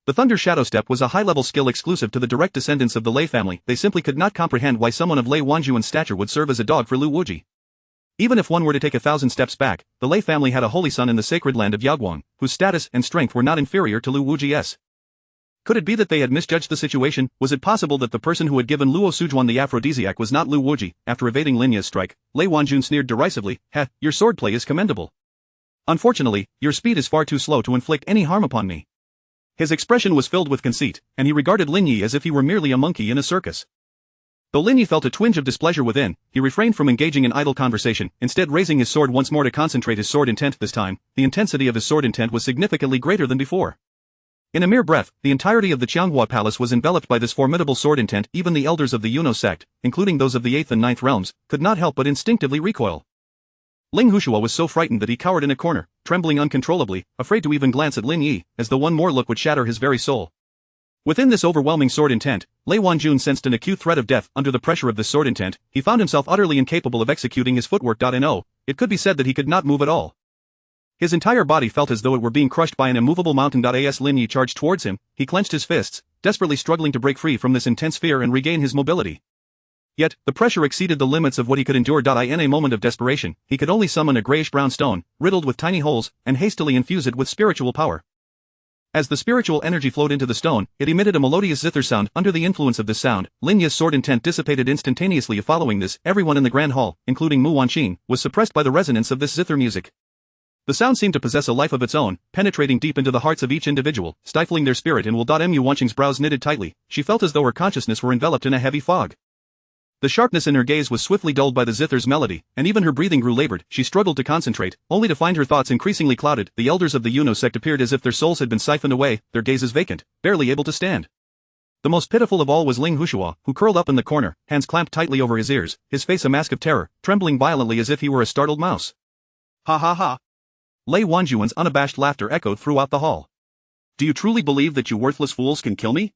The Thunder Shadow Step was a high-level skill exclusive to the direct descendants of the Lei family. They simply could not comprehend why someone of Lei Wanjun's stature would serve as a dog for Lu Wuji. Even if one were to take 1,000 steps back, the Lei family had a holy son in the sacred land of Yaoguang, whose status and strength were not inferior to Lu Wuji's. Could it be that they had misjudged the situation? Was it possible that the person who had given Luo Sujuan the aphrodisiac was not Lu Wuji? After evading Lin Yi's strike, Lei Wanjun sneered derisively, "Heh, your swordplay is commendable. Unfortunately, your speed is far too slow to inflict any harm upon me." His expression was filled with conceit, and he regarded Lin Yi as if he were merely a monkey in a circus. Though Lin Yi felt a twinge of displeasure within, he refrained from engaging in idle conversation, instead raising his sword once more to concentrate his sword intent. This time, the intensity of his sword intent was significantly greater than before. In a mere breath, the entirety of the Qianghua Palace was enveloped by this formidable sword intent. Even the elders of the Yuno sect, including those of the 8th and 9th realms, could not help but instinctively recoil. Ling Hushua was so frightened that he cowered in a corner, trembling uncontrollably, afraid to even glance at Lin Yi, as though one more look would shatter his very soul. Within this overwhelming sword intent, Lei Wanjun sensed an acute threat of death. Under the pressure of this sword intent, he found himself utterly incapable of executing his footwork. It could be said that he could not move at all. His entire body felt as though it were being crushed by an immovable mountain. As Lin Yi charged towards him, he clenched his fists, desperately struggling to break free from this intense fear and regain his mobility. Yet, the pressure exceeded the limits of what he could endure. In a moment of desperation, he could only summon a grayish-brown stone, riddled with tiny holes, and hastily infuse it with spiritual power. As the spiritual energy flowed into the stone, it emitted a melodious zither sound. Under the influence of this sound, Lin Yi's sword intent dissipated instantaneously. Following this, everyone in the Grand Hall, including Mu Wanqing, was suppressed by the resonance of this zither music. The sound seemed to possess a life of its own, penetrating deep into the hearts of each individual, stifling their spirit and will. Mu Wanqing's brows knitted tightly. She felt as though her consciousness were enveloped in a heavy fog. The sharpness in her gaze was swiftly dulled by the zither's melody, and even her breathing grew labored. She struggled to concentrate, only to find her thoughts increasingly clouded. The elders of the Yuno sect appeared as if their souls had been siphoned away, their gazes vacant, barely able to stand. The most pitiful of all was Ling Hushua, who curled up in the corner, hands clamped tightly over his ears, his face a mask of terror, trembling violently as if he were a startled mouse. "Ha ha ha!" Lei Wanjun's unabashed laughter echoed throughout the hall. "Do you truly believe that you worthless fools can kill me?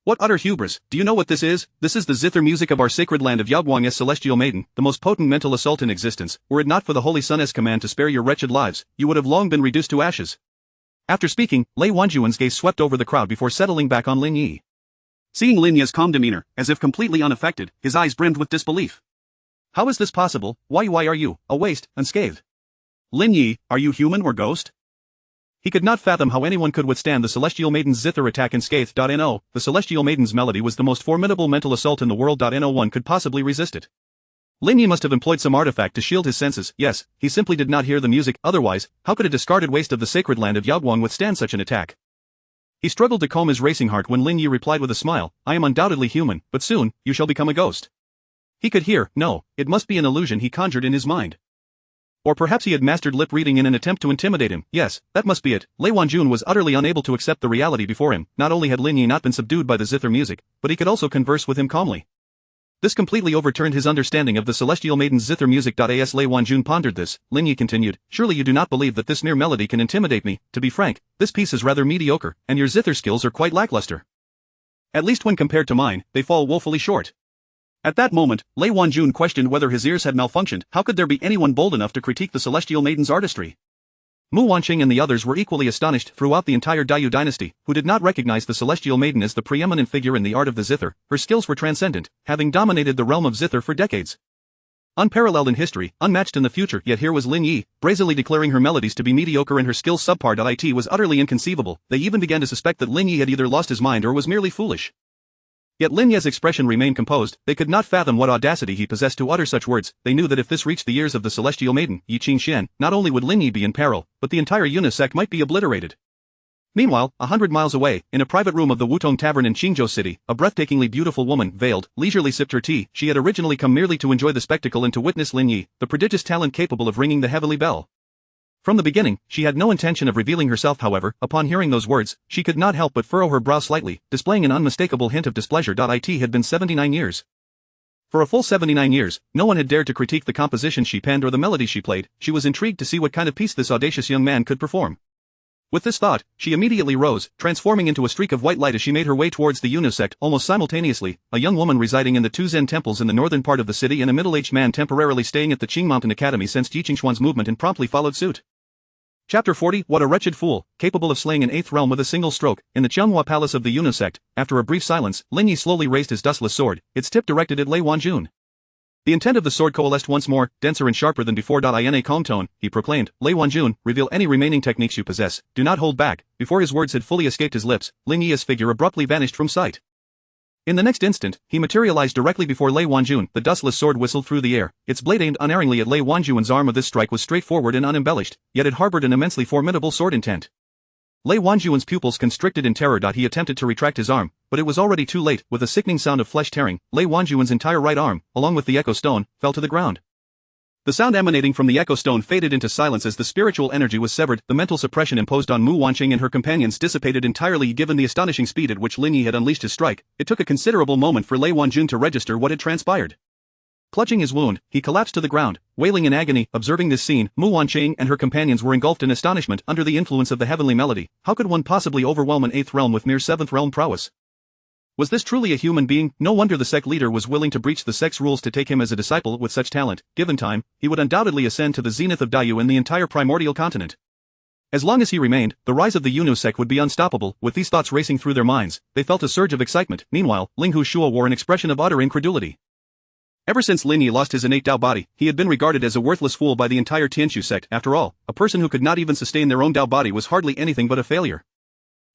What utter hubris, do you know what this is? This is the zither music of our sacred land of Yagwang's celestial maiden, the most potent mental assault in existence. Were it not for the Holy Sun's command to spare your wretched lives, you would have long been reduced to ashes. After speaking, Lei Wanjuan's gaze swept over the crowd before settling back on Lin Yi. Seeing Lin Yi's calm demeanor, as if completely unaffected, his eyes brimmed with disbelief. How is this possible? Why are you, a waste, unscathed? Lin Yi, are you human or ghost? He could not fathom how anyone could withstand the Celestial Maiden's zither attack unscathed. No, the Celestial Maiden's melody was the most formidable mental assault in the world. No one could possibly resist it. Lin Yi must have employed some artifact to shield his senses. Yes, he simply did not hear the music. Otherwise, how could a discarded waste of the sacred land of Yagwang withstand such an attack? He struggled to calm his racing heart when Lin Yi replied with a smile, I am undoubtedly human, but soon, you shall become a ghost. He could hear, no, it must be an illusion he conjured in his mind. Or perhaps he had mastered lip reading in an attempt to intimidate him. Yes, that must be it. Lei Wanjun was utterly unable to accept the reality before him. Not only had Lin Yi not been subdued by the zither music, but he could also converse with him calmly. This completely overturned his understanding of the Celestial Maiden's zither music. As Lei Wanjun pondered this, Lin Yi continued, surely you do not believe that this mere melody can intimidate me. To be frank, this piece is rather mediocre, and your zither skills are quite lackluster. At least when compared to mine, they fall woefully short. At that moment, Lei Wanjun questioned whether his ears had malfunctioned. How could there be anyone bold enough to critique the Celestial Maiden's artistry? Mu Wanqing and the others were equally astonished throughout the entire Dayu dynasty, who did not recognize the Celestial Maiden as the preeminent figure in the art of the zither. Her skills were transcendent, having dominated the realm of zither for decades. Unparalleled in history, unmatched in the future, yet here was Lin Yi, brazenly declaring her melodies to be mediocre and her skills subpar. It was utterly inconceivable. They even began to suspect that Lin Yi had either lost his mind or was merely foolish. Yet Lin Yi's expression remained composed. They could not fathom what audacity he possessed to utter such words. They knew that if this reached the ears of the Celestial Maiden, Yi Qingxian, not only would Lin Yi be in peril, but the entire Yuna sect might be obliterated. Meanwhile, 100 miles away, in a private room of the Wutong Tavern in Qingzhou City, a breathtakingly beautiful woman, veiled, leisurely sipped her tea. She had originally come merely to enjoy the spectacle and to witness Lin Yi, the prodigious talent capable of ringing the heavenly bell. From the beginning, she had no intention of revealing herself. However, upon hearing those words, she could not help but furrow her brow slightly, displaying an unmistakable hint of displeasure. It had been 79 years. For a full 79 years, no one had dared to critique the composition she penned or the melody she played. She was intrigued to see what kind of piece this audacious young man could perform. With this thought, she immediately rose, transforming into a streak of white light as she made her way towards the Yuna sect. Almost simultaneously, a young woman residing in the two Zen temples in the northern part of the city and a middle-aged man temporarily staying at the Qing Mountain Academy sensed Yi Qingxuan's movement and promptly followed suit. Chapter 40. What a wretched fool, capable of slaying an eighth realm with a single stroke. In the Qianghua Palace of the Yuna sect, after a brief silence, Lin Yi slowly raised his dustless sword, its tip directed at Lei Wanjun. The intent of the sword coalesced once more, denser and sharper than before. In a calm tone, he proclaimed, Lei Wanjun, reveal any remaining techniques you possess, do not hold back. Before his words had fully escaped his lips, Lin Yi's figure abruptly vanished from sight. In the next instant, he materialized directly before Lei Wanjun. The dustless sword whistled through the air, its blade aimed unerringly at Lei Wanjun's arm. This strike was straightforward and unembellished, yet it harbored an immensely formidable sword intent. Lei Wanjun's pupils constricted in terror. He attempted to retract his arm, but it was already too late. With a sickening sound of flesh tearing, Lei Wanjun's entire right arm, along with the echo stone, fell to the ground. The sound emanating from the echo stone faded into silence as the spiritual energy was severed. The mental suppression imposed on Mu Wanqing and her companions dissipated entirely. Given the astonishing speed at which Lin Yi had unleashed his strike, it took a considerable moment for Lei Wanjun to register what had transpired. Clutching his wound, he collapsed to the ground, wailing in agony. Observing this scene, Mu Wanqing and her companions were engulfed in astonishment. Under the influence of the heavenly melody, how could one possibly overwhelm an eighth realm with mere seventh realm prowess? Was this truly a human being? No wonder the sect leader was willing to breach the sect's rules to take him as a disciple. With such talent, given time, he would undoubtedly ascend to the zenith of Dayu and the entire primordial continent. As long as he remained, the rise of the Yunu sect would be unstoppable. With these thoughts racing through their minds, they felt a surge of excitement. Meanwhile, Ling Hushua wore an expression of utter incredulity. Ever since Lin Yi lost his innate Dao body, he had been regarded as a worthless fool by the entire Tianqiu sect. After all, a person who could not even sustain their own Dao body was hardly anything but a failure.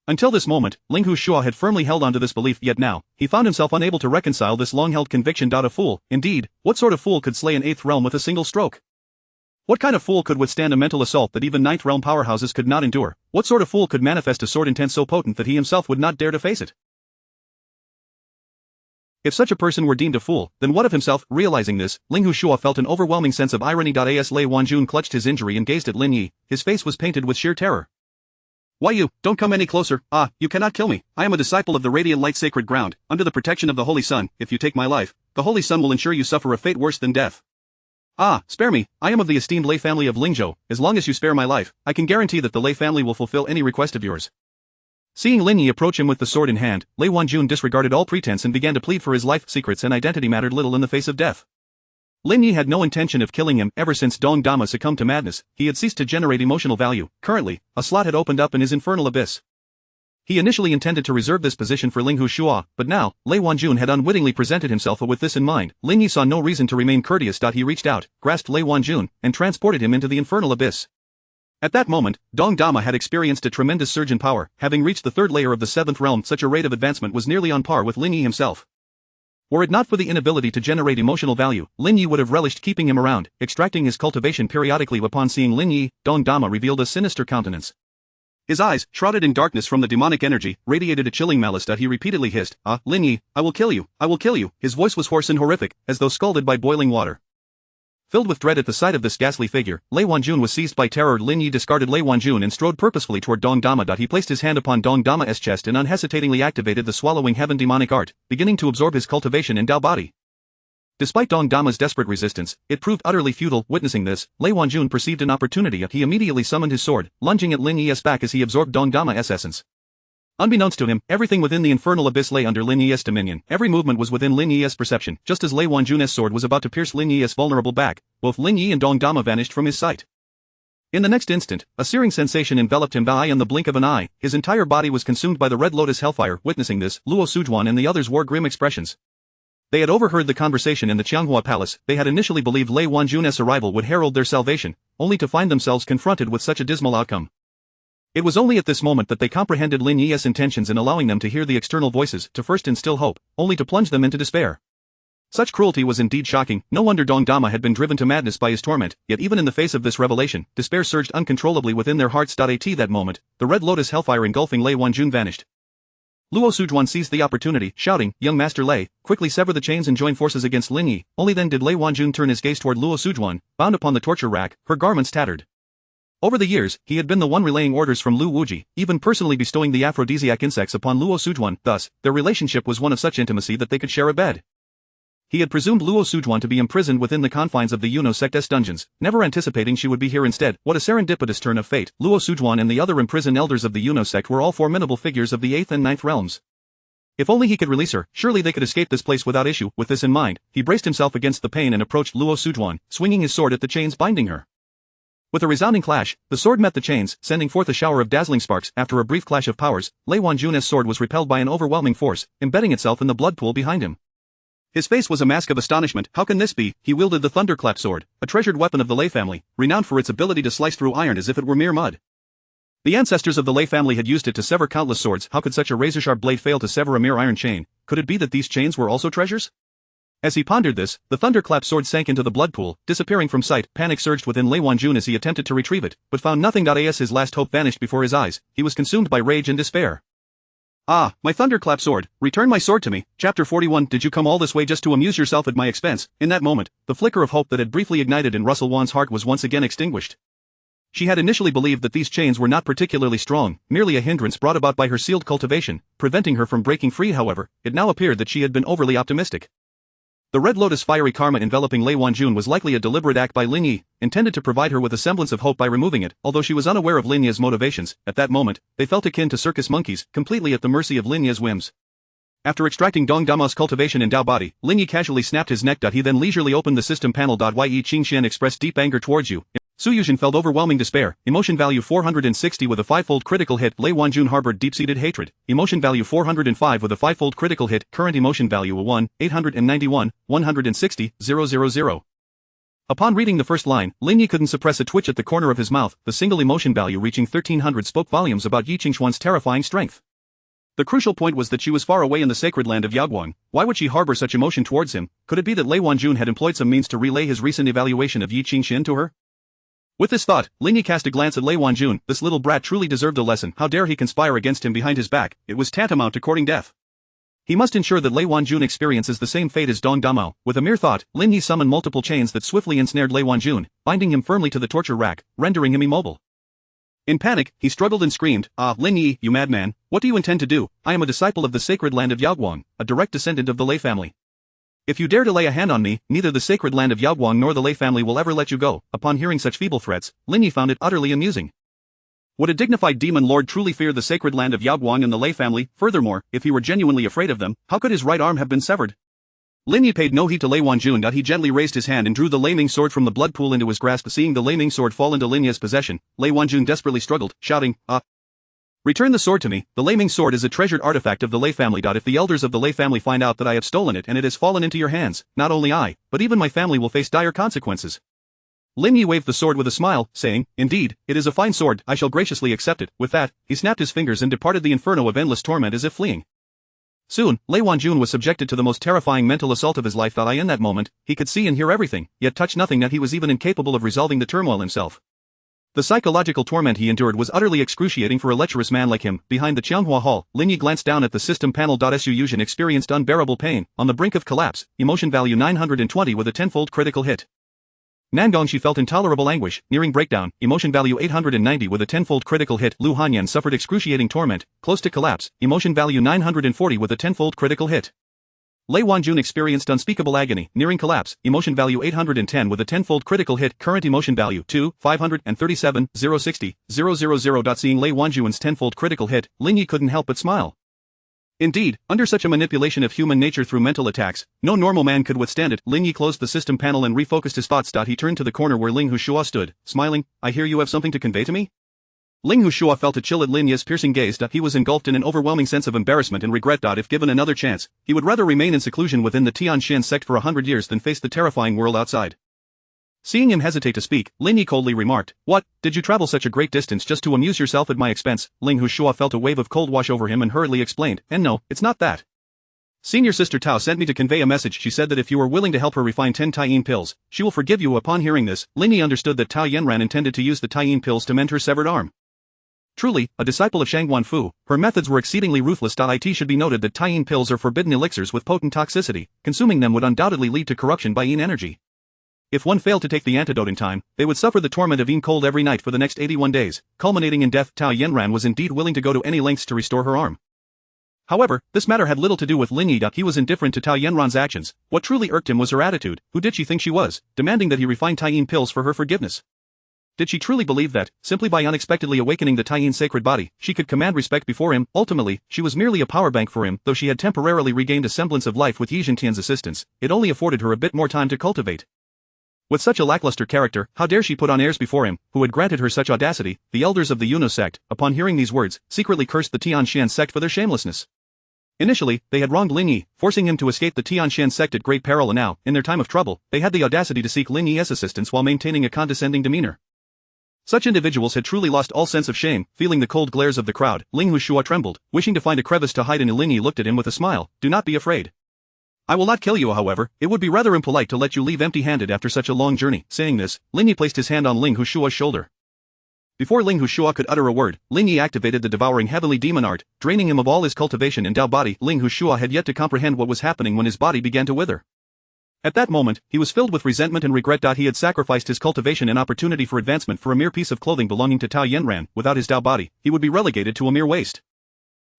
Until this moment, Ling Hushua had firmly held on to this belief, yet now, he found himself unable to reconcile this long-held conviction. A fool, indeed, what sort of fool could slay an eighth realm with a single stroke? What kind of fool could withstand a mental assault that even ninth realm powerhouses could not endure? What sort of fool could manifest a sword intent so potent that he himself would not dare to face it? If such a person were deemed a fool, then what of himself? Realizing this, Ling Hushua felt an overwhelming sense of irony. As Lei Wanjun clutched his injury and gazed at Lin Yi, his face was painted with sheer terror. Why you, don't come any closer. You cannot kill me. I am a disciple of the radiant light sacred ground, under the protection of the Holy Sun. If you take my life, the Holy Sun will ensure you suffer a fate worse than death. Spare me. I am of the esteemed Lei family of Lingzhou. As long as you spare my life, I can guarantee that the Lei family will fulfill any request of yours. Seeing Lin Yi approach him with the sword in hand, Lei Wanjun disregarded all pretense and began to plead for his life. Secrets and identity mattered little in the face of death. Lin Yi had no intention of killing him. Ever since Dong Dama succumbed to madness, he had ceased to generate emotional value. Currently, a slot had opened up in his infernal abyss. He initially intended to reserve this position for Ling Hushua, but now, Lei Wanjun had unwittingly presented himself with this in mind. Lin Yi saw no reason to remain courteous. He reached out, grasped Lei Wanjun, and transported him into the infernal abyss. At that moment, Dong Dama had experienced a tremendous surge in power, having reached the third layer of the seventh realm. Such a rate of advancement was nearly on par with Lin Yi himself. Were it not for the inability to generate emotional value, Lin Yi would have relished keeping him around, extracting his cultivation periodically. Upon seeing Lin Yi, Dong Dama revealed a sinister countenance. His eyes, shrouded in darkness from the demonic energy, radiated a chilling malice. He repeatedly hissed, "Ah, Lin Yi, I will kill you, I will kill you." His voice was hoarse and horrific, as though scalded by boiling water. Filled with dread at the sight of this ghastly figure, Lei Wanjun was seized by terror. Lin Yi discarded Lei Wanjun and strode purposefully toward Dong Dama. He placed his hand upon Dong Dama's chest and unhesitatingly activated the swallowing heaven demonic art, beginning to absorb his cultivation and Dao body. Despite Dong Dama's desperate resistance, it proved utterly futile. Witnessing this, Lei Wanjun perceived an opportunity. He immediately summoned his sword, lunging at Lin Yi's back as he absorbed Dong Dama's essence. Unbeknownst to him, everything within the infernal abyss lay under Lin Yi's dominion. Every movement was within Lin Yi's perception. Just as Lei Wanjun's sword was about to pierce Lin Yi's vulnerable back, both Lin Yi and Dong Dama vanished from his sight. In the next instant, a searing sensation enveloped him. In the blink of an eye, his entire body was consumed by the red lotus hellfire. Witnessing this, Luo Sujuan and the others wore grim expressions. They had overheard the conversation in the Qianghua Palace. They had initially believed Lei Wanjun's arrival would herald their salvation, only to find themselves confronted with such a dismal outcome. It was only at this moment that they comprehended Lin Yi's intentions in allowing them to hear the external voices, to first instill hope, only to plunge them into despair. Such cruelty was indeed shocking. No wonder Dong Dama had been driven to madness by his torment, yet even in the face of this revelation, despair surged uncontrollably within their hearts. At that moment, the red lotus hellfire engulfing Lei Wanjun vanished. Luo Sujuan seized the opportunity, shouting, "Young Master Lei, quickly sever the chains and join forces against Lin Yi." Only then did Lei Wanjun turn his gaze toward Luo Sujuan, bound upon the torture rack, her garments tattered. Over the years, he had been the one relaying orders from Lu Wuji, even personally bestowing the aphrodisiac insects upon Luo Sujuan. Thus, their relationship was one of such intimacy that they could share a bed. He had presumed Luo Sujuan to be imprisoned within the confines of the Yuno sect's dungeons, never anticipating she would be here instead. What a serendipitous turn of fate. Luo Sujuan and the other imprisoned elders of the Yuno sect were all formidable figures of the 8th and 9th realms. If only he could release her, surely they could escape this place without issue. With this in mind, he braced himself against the pain and approached Luo Sujuan, swinging his sword at the chains binding her. With a resounding clash, the sword met the chains, sending forth a shower of dazzling sparks. After a brief clash of powers, Lei Wanjun's sword was repelled by an overwhelming force, embedding itself in the blood pool behind him. His face was a mask of astonishment. How can this be? He wielded the thunderclap sword, a treasured weapon of the Lei family, renowned for its ability to slice through iron as if it were mere mud. The ancestors of the Lei family had used it to sever countless swords. How could such a razor-sharp blade fail to sever a mere iron chain? Could it be that these chains were also treasures? As he pondered this, the thunderclap sword sank into the blood pool, disappearing from sight. Panic surged within Lei Wanjun as he attempted to retrieve it, but found nothing. As his last hope vanished before his eyes, he was consumed by rage and despair. "Ah, my thunderclap sword, return my sword to me." Chapter 41. Did you come all this way just to amuse yourself at my expense? In that moment, the flicker of hope that had briefly ignited in Russell Wan's heart was once again extinguished. She had initially believed that these chains were not particularly strong, merely a hindrance brought about by her sealed cultivation, preventing her from breaking free. However, it now appeared that she had been overly optimistic. The red lotus fiery karma enveloping Lei Wanjun was likely a deliberate act by Lin Yi, intended to provide her with a semblance of hope by removing it. Although she was unaware of Lin Yi's motivations, at that moment, they felt akin to circus monkeys, completely at the mercy of Lin Yi's whims. After extracting Dong Dama's cultivation and Dao body, Lin Yi casually snapped his neck. He then leisurely opened the system panel. Yi Qingxian expressed deep anger towards you. Su Yuzhen felt overwhelming despair. Emotion value 460 with a 5-fold critical hit. Lei Wanjun harbored deep-seated hatred. Emotion value 405 with a 5-fold critical hit. Current emotion value 1, 891, 160, 000. Upon reading the first line, Lin Yi couldn't suppress a twitch at the corner of his mouth. The single emotion value reaching 1300 spoke volumes about Yi Qingxuan's terrifying strength. The crucial point was that she was far away in the sacred land of Yaoguang. Why would she harbor such emotion towards him? Could it be that Lei Wanjun had employed some means to relay his recent evaluation of Yi Qingxian to her? With this thought, Lin Yi cast a glance at Lei Wanjun. This little brat truly deserved a lesson. How dare he conspire against him behind his back? It was tantamount to courting death. He must ensure that Lei Wanjun experiences the same fate as Dong Dama. With a mere thought, Lin Yi summoned multiple chains that swiftly ensnared Lei Wanjun, binding him firmly to the torture rack, rendering him immobile. In panic, he struggled and screamed, "Ah, Lin Yi, you madman, what do you intend to do? I am a disciple of the sacred land of Yaoguang, a direct descendant of the Lei family. If you dare to lay a hand on me, neither the sacred land of Yaoguang nor the Lei family will ever let you go." Upon hearing such feeble threats, Lin Yi found it utterly amusing. Would a dignified demon lord truly fear the sacred land of Yaoguang and the Lei family? Furthermore, if he were genuinely afraid of them, how could his right arm have been severed? Lin Yi paid no heed to Lei Wanjun. He gently raised his hand and drew the Lei Ming sword from the blood pool into his grasp. Seeing the Lei Ming sword fall into Lin Yi's possession, Lei Wanjun desperately struggled, shouting, Return the sword to me. The Lei Ming sword is a treasured artifact of the Lei family. If the elders of the Lei family find out that I have stolen it and it has fallen into your hands, not only I, but even my family will face dire consequences. Lin Yi waved the sword with a smile, saying, Indeed, it is a fine sword, I shall graciously accept it. With that, he snapped his fingers and departed the inferno of endless torment as if fleeing. Soon, Lei Wanjun was subjected to the most terrifying mental assault of his life. In that moment, he could see and hear everything, yet touch nothing. That he was even incapable of resolving the turmoil himself. The psychological torment he endured was utterly excruciating for a lecherous man like him. Behind the Qianghua Hall, Lin Yi glanced down at the system panel. Su Yuzhen experienced unbearable pain, on the brink of collapse, emotion value 920 with a tenfold critical hit. Nangong she felt intolerable anguish, nearing breakdown, emotion value 890 with a tenfold critical hit. Lu Hanyan suffered excruciating torment, close to collapse, emotion value 940 with a tenfold critical hit. Lei Wanjun experienced unspeakable agony, nearing collapse, emotion value 810 with a tenfold critical hit. Current emotion value 537, 060, 000. Seeing Lei Wanjun's tenfold critical hit, Lin Yi couldn't help but smile. Indeed, under such a manipulation of human nature through mental attacks, no normal man could withstand it. Lin Yi closed the system panel and refocused his thoughts. He turned to the corner where Ling Hushua stood, smiling. I hear you have something to convey to me? Ling Hushua felt a chill at Lin Yi's piercing gaze. He was engulfed in an overwhelming sense of embarrassment and regret. If given another chance, he would rather remain in seclusion within the Tianxian sect for 100 years than face the terrifying world outside. Seeing him hesitate to speak, Lin Yi coldly remarked, What, did you travel such a great distance just to amuse yourself at my expense? Ling Hushua felt a wave of cold wash over him and hurriedly explained, And no, it's not that. Senior Sister Tao sent me to convey a message. She said that if you are willing to help her refine 10 Taiyin pills, she will forgive you. Upon hearing this, Lin Yi understood that Tao Yanran intended to use the Taiyin pills to mend her severed arm. Truly, a disciple of Shangguan Fu, her methods were exceedingly ruthless. It should be noted that Taiyin pills are forbidden elixirs with potent toxicity. Consuming them would undoubtedly lead to corruption by yin energy. If one failed to take the antidote in time, they would suffer the torment of yin cold every night for the next 81 days, culminating in death. Tao Yanran was indeed willing to go to any lengths to restore her arm. However, this matter had little to do with Lin Yi. He was indifferent to Tao Yanran's actions. What truly irked him was her attitude. Who did she think she was, demanding that he refine Taiyin pills for her forgiveness? Did she truly believe that, simply by unexpectedly awakening the Taiyin sacred body, she could command respect before him? Ultimately, she was merely a power bank for him. Though she had temporarily regained a semblance of life with Yi Zhentian's assistance, it only afforded her a bit more time to cultivate. With such a lackluster character, how dare she put on airs before him, who had granted her such audacity? The elders of the Yuno sect, upon hearing these words, secretly cursed the Tianxian sect for their shamelessness. Initially, they had wronged Lin Yi, forcing him to escape the Tianxian sect at great peril, and now, in their time of trouble, they had the audacity to seek Lin Yi's assistance while maintaining a condescending demeanor. Such individuals had truly lost all sense of shame. Feeling the cold glares of the crowd, Ling Hushua trembled, wishing to find a crevice to hide in. Lin Yi looked at him with a smile. Do not be afraid. I will not kill you. However, it would be rather impolite to let you leave empty-handed after such a long journey. Saying this, Lin Yi placed his hand on Ling Hushua's shoulder. Before Ling Hushua could utter a word, Lin Yi activated the devouring heavenly demon art, draining him of all his cultivation and Dao body. Ling Hushua had yet to comprehend what was happening when his body began to wither. At that moment, he was filled with resentment and regret. He had sacrificed his cultivation and opportunity for advancement for a mere piece of clothing belonging to Tao Yanran. Without his Dao body, he would be relegated to a mere waste.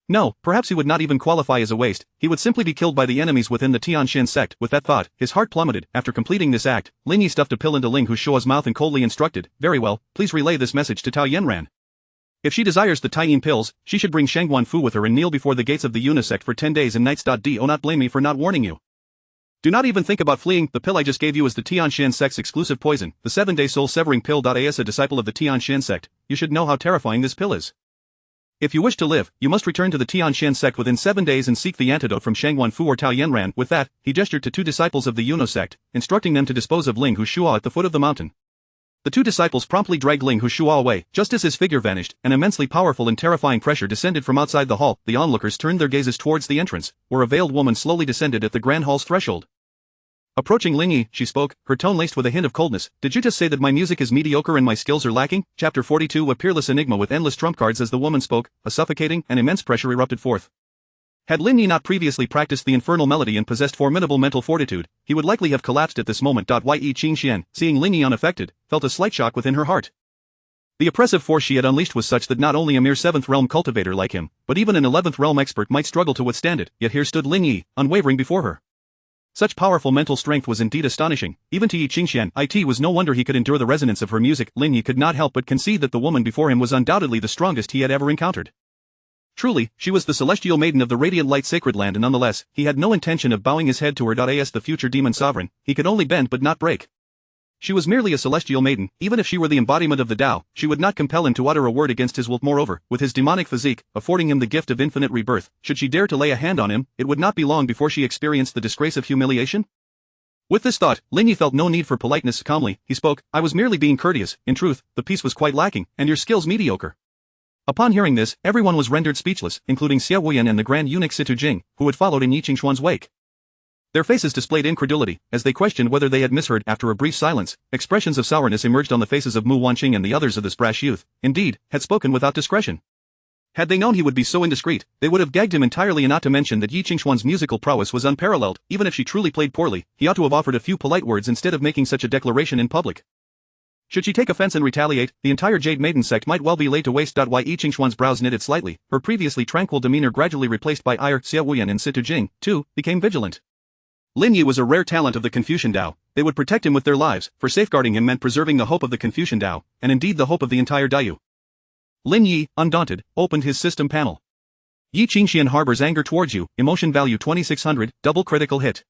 No, perhaps he would not even qualify as a waste, he would simply be killed by the enemies within the Tianxian sect. With that thought, his heart plummeted. After completing this act, Lin Yi stuffed a pill into Ling Hushua's mouth and coldly instructed, Very well, please relay this message to Tao Yanran. If she desires the Taiyin pills, she should bring Shangguan Fu with her and kneel before the gates of the Yuno sect for 10 days and nights. Do not blame me for not warning you. Do not even think about fleeing. The pill I just gave you is the Tianxian sect's exclusive poison, the 7-day soul-severing pill. As a disciple of the Tianxian sect, you should know how terrifying this pill is. If you wish to live, you must return to the Tianxian sect within 7 days and seek the antidote from Shangguan Fu or Tao Yanran. With that, he gestured to 2 disciples of the Yuno sect, instructing them to dispose of Ling Hushua at the foot of the mountain. The 2 disciples promptly dragged Ling Hushua away. Just as his figure vanished, an immensely powerful and terrifying pressure descended from outside the hall. The onlookers turned their gazes towards the entrance, where a veiled woman slowly descended at the grand hall's threshold. Approaching Lin Yi, she spoke, her tone laced with a hint of coldness. Did you just say that my music is mediocre and my skills are lacking? Chapter 42. A peerless enigma with endless trump cards. As the woman spoke, a suffocating and immense pressure erupted forth. Had Lin Yi not previously practiced the infernal melody and possessed formidable mental fortitude, he would likely have collapsed at this moment. Yi Qingxian, seeing Lin Yi unaffected, felt a slight shock within her heart. The oppressive force she had unleashed was such that not only a mere 7th realm cultivator like him, but even an 11th realm expert might struggle to withstand it. Yet here stood Lin Yi, unwavering before her. Such powerful mental strength was indeed astonishing, even to Yi Qingxian. It was no wonder he could endure the resonance of her music. Lin Yi could not help but concede that the woman before him was undoubtedly the strongest he had ever encountered. Truly, she was the celestial maiden of the radiant light sacred land, and nonetheless, he had no intention of bowing his head to her. As the future demon sovereign, he could only bend but not break. She was merely a celestial maiden. Even if she were the embodiment of the Tao, she would not compel him to utter a word against his will. Moreover, with his demonic physique, affording him the gift of infinite rebirth, should she dare to lay a hand on him, it would not be long before she experienced the disgrace of humiliation. With this thought, Lin Yi felt no need for politeness. Calmly, he spoke, I was merely being courteous. In truth, the piece was quite lacking, and your skills mediocre. Upon hearing this, everyone was rendered speechless, including Xia Wuyan and the Grand Eunuch Situ Jing, who had followed in Yi Qingxuan's wake. Their faces displayed incredulity, as they questioned whether they had misheard. After a brief silence, expressions of sourness emerged on the faces of Mu Wanqing and the others of this brash youth, indeed, had spoken without discretion. Had they known he would be so indiscreet, they would have gagged him entirely, and not to mention that Yi Qingxuan's musical prowess was unparalleled. Even if she truly played poorly, he ought to have offered a few polite words instead of making such a declaration in public. Should she take offense and retaliate, the entire Jade Maiden sect might well be laid to waste. Yi Qingxuan's brows knitted slightly, her previously tranquil demeanor gradually replaced by ire. Xia Wuyan and Situ Jing, too, became vigilant. Lin Yi was a rare talent of the Confucian Tao. They would protect him with their lives, for safeguarding him meant preserving the hope of the Confucian Tao, and indeed the hope of the entire Daiyu. Lin Yi, undaunted, opened his system panel. Yi Qingxian harbors anger towards you, emotion value 2600, double critical hit.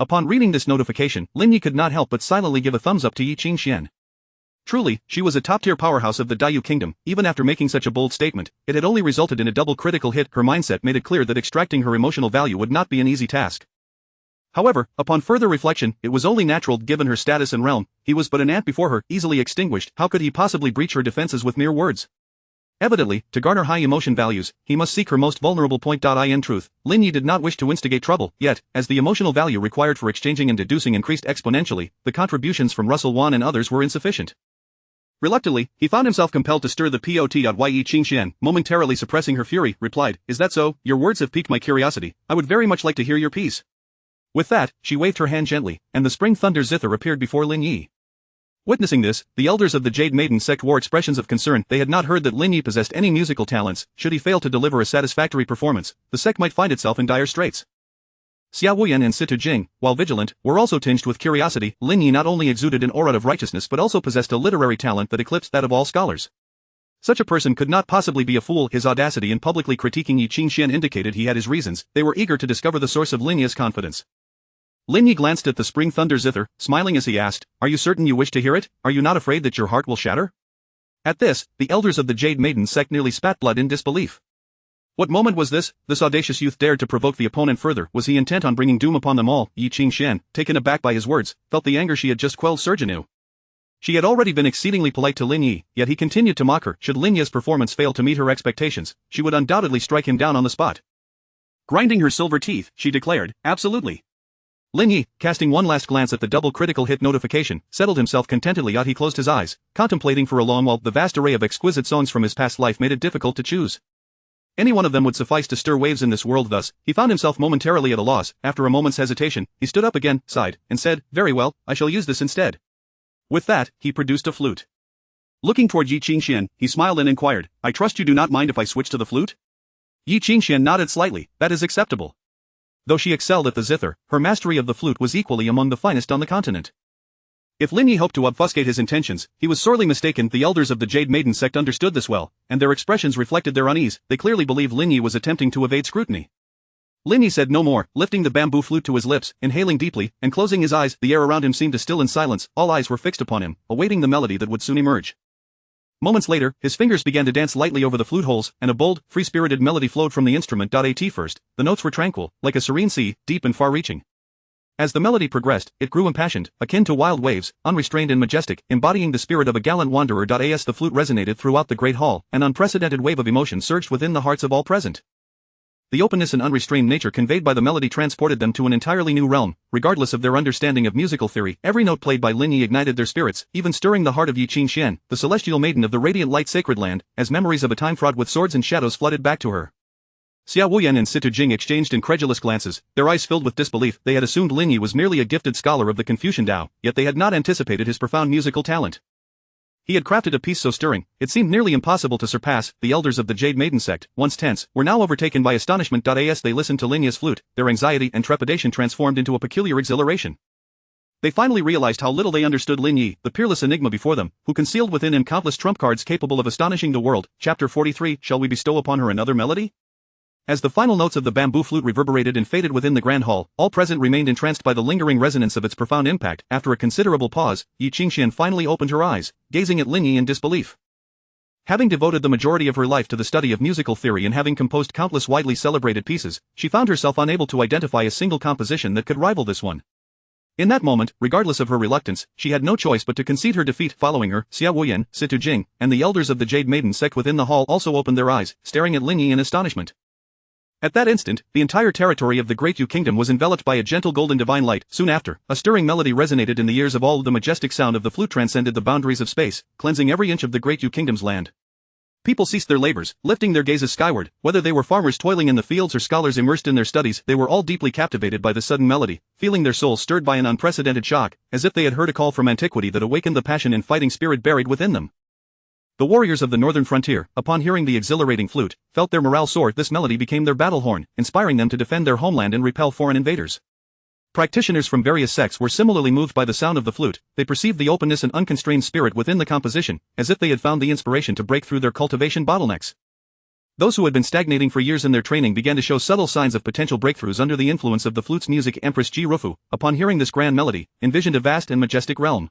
Upon reading this notification, Lin Yi could not help but silently give a thumbs up to Yi Qingxian. Truly, she was a top-tier powerhouse of the Daiyu kingdom. Even after making such a bold statement, it had only resulted in a double critical hit. Her mindset made it clear that extracting her emotional value would not be an easy task. However, upon further reflection, it was only natural given her status and realm. He was but an ant before her, easily extinguished. How could he possibly breach her defenses with mere words? Evidently, to garner high emotion values, he must seek her most vulnerable point. In truth, Lin Yi did not wish to instigate trouble, yet, as the emotional value required for exchanging and deducing increased exponentially, the contributions from Russell Wan and others were insufficient. Reluctantly, he found himself compelled to stir the pot. Yi Qingxian, momentarily suppressing her fury, replied, Is that so? Your words have piqued my curiosity. I would very much like to hear your piece. With that, she waved her hand gently, and the spring thunder zither appeared before Lin Yi. Witnessing this, the elders of the Jade Maiden sect wore expressions of concern. They had not heard that Lin Yi possessed any musical talents. Should he fail to deliver a satisfactory performance, the sect might find itself in dire straits. Xia Wuyan and Situ Jing, while vigilant, were also tinged with curiosity. Lin Yi not only exuded an aura of righteousness but also possessed a literary talent that eclipsed that of all scholars. Such a person could not possibly be a fool. His audacity in publicly critiquing Yi Qingxian indicated he had his reasons. They were eager to discover the source of Lin Yi's confidence. Lin Yi glanced at the spring thunder zither, smiling as he asked, Are you certain you wish to hear it? Are you not afraid that your heart will shatter? At this, the elders of the Jade Maiden sect nearly spat blood in disbelief. What moment was this? This audacious youth dared to provoke the opponent further. Was he intent on bringing doom upon them all? Yi Qingxian, taken aback by his words, felt the anger she had just quelled surge anew. She had already been exceedingly polite to Lin Yi, yet he continued to mock her. Should Lin Yi's performance fail to meet her expectations, she would undoubtedly strike him down on the spot. Grinding her silver teeth, she declared, Absolutely. Lin Yi, casting one last glance at the double critical hit notification, settled himself contentedly. He closed his eyes, contemplating for a long while. The vast array of exquisite songs from his past life made it difficult to choose. Any one of them would suffice to stir waves in this world. Thus, he found himself momentarily at a loss. After a moment's hesitation, he stood up again, sighed, and said, Very well, I shall use this instead. With that, he produced a flute. Looking toward Yi Qingxian, he smiled and inquired, I trust you do not mind if I switch to the flute? Yi Qingxian nodded slightly. That is acceptable. Though she excelled at the zither, her mastery of the flute was equally among the finest on the continent. If Lin Yi hoped to obfuscate his intentions, he was sorely mistaken. The elders of the Jade Maiden sect understood this well, and their expressions reflected their unease. They clearly believed Lin Yi was attempting to evade scrutiny. Lin Yi said no more, lifting the bamboo flute to his lips, inhaling deeply, and closing his eyes. The air around him seemed to still in silence. All eyes were fixed upon him, awaiting the melody that would soon emerge. Moments later, his fingers began to dance lightly over the flute holes, and a bold, free-spirited melody flowed from the instrument. At first, the notes were tranquil, like a serene sea, deep and far-reaching. As the melody progressed, it grew impassioned, akin to wild waves, unrestrained and majestic, embodying the spirit of a gallant wanderer. As the flute resonated throughout the great hall, an unprecedented wave of emotion surged within the hearts of all present. The openness and unrestrained nature conveyed by the melody transported them to an entirely new realm. Regardless of their understanding of musical theory, every note played by Lin Yi ignited their spirits, even stirring the heart of Yi Qingxian, the celestial maiden of the radiant light sacred land, as memories of a time fraught with swords and shadows flooded back to her. Xia Wuyan and Situ Jing exchanged incredulous glances, their eyes filled with disbelief. They had assumed Lin Yi was merely a gifted scholar of the Confucian Tao, yet they had not anticipated his profound musical talent. He had crafted a piece so stirring, it seemed nearly impossible to surpass. The elders of the Jade Maiden sect, once tense, were now overtaken by astonishment. As they listened to Linya's flute, their anxiety and trepidation transformed into a peculiar exhilaration. They finally realized how little they understood Lin Yi, the peerless enigma before them, who concealed within him countless trump cards capable of astonishing the world. Chapter 43. Shall we bestow upon her another melody? As the final notes of the bamboo flute reverberated and faded within the grand hall, all present remained entranced by the lingering resonance of its profound impact. After a considerable pause, Yi Qingxian finally opened her eyes, gazing at Lin Yi in disbelief. Having devoted the majority of her life to the study of musical theory and having composed countless widely celebrated pieces, she found herself unable to identify a single composition that could rival this one. In that moment, regardless of her reluctance, she had no choice but to concede her defeat. Following her, Xia Wuyan, Situ Jing, and the elders of the Jade Maiden sect within the hall also opened their eyes, staring at Lin Yi in astonishment. At that instant, the entire territory of the Great Yu Kingdom was enveloped by a gentle golden divine light. Soon after, a stirring melody resonated in the ears of all. The majestic sound of the flute transcended the boundaries of space, cleansing every inch of the Great Yu Kingdom's land. People ceased their labors, lifting their gazes skyward. Whether they were farmers toiling in the fields or scholars immersed in their studies, they were all deeply captivated by the sudden melody, feeling their souls stirred by an unprecedented shock, as if they had heard a call from antiquity that awakened the passion and fighting spirit buried within them. The warriors of the northern frontier, upon hearing the exhilarating flute, felt their morale soar. This melody became their battle horn, inspiring them to defend their homeland and repel foreign invaders. Practitioners from various sects were similarly moved by the sound of the flute. They perceived the openness and unconstrained spirit within the composition, as if they had found the inspiration to break through their cultivation bottlenecks. Those who had been stagnating for years in their training began to show subtle signs of potential breakthroughs under the influence of the flute's music. Empress Ji Rufu, upon hearing this grand melody, envisioned a vast and majestic realm.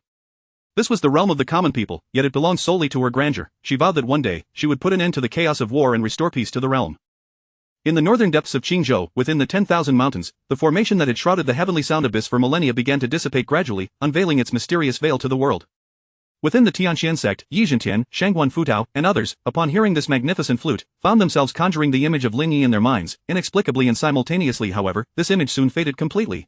This was the realm of the common people, yet it belonged solely to her grandeur. She vowed that one day, she would put an end to the chaos of war and restore peace to the realm. In the northern depths of Qingzhou, within the 10,000 mountains, the formation that had shrouded the heavenly sound abyss for millennia began to dissipate gradually, unveiling its mysterious veil to the world. Within the Tianxian sect, Yi Zhentian, Shangguan Futao, and others, upon hearing this magnificent flute, found themselves conjuring the image of Lin Yi in their minds. Inexplicably and simultaneously, however, this image soon faded completely.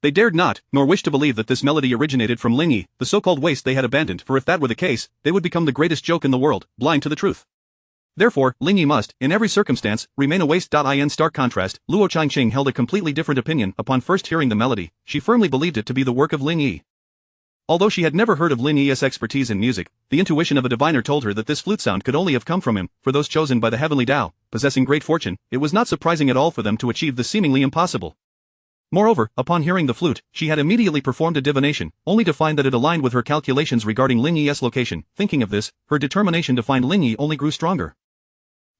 They dared not, nor wished to believe that this melody originated from Lin Yi, the so-called waste they had abandoned, for if that were the case, they would become the greatest joke in the world, blind to the truth. Therefore, Lin Yi must, in every circumstance, remain a waste. In stark contrast, Luo Changqing held a completely different opinion. Upon first hearing the melody, she firmly believed it to be the work of Lin Yi. Although she had never heard of Lin Yi's expertise in music, the intuition of a diviner told her that this flute sound could only have come from him. For those chosen by the heavenly Tao, possessing great fortune, it was not surprising at all for them to achieve the seemingly impossible. Moreover, upon hearing the flute, she had immediately performed a divination, only to find that it aligned with her calculations regarding Lin Yi's location. Thinking of this, her determination to find Lin Yi only grew stronger.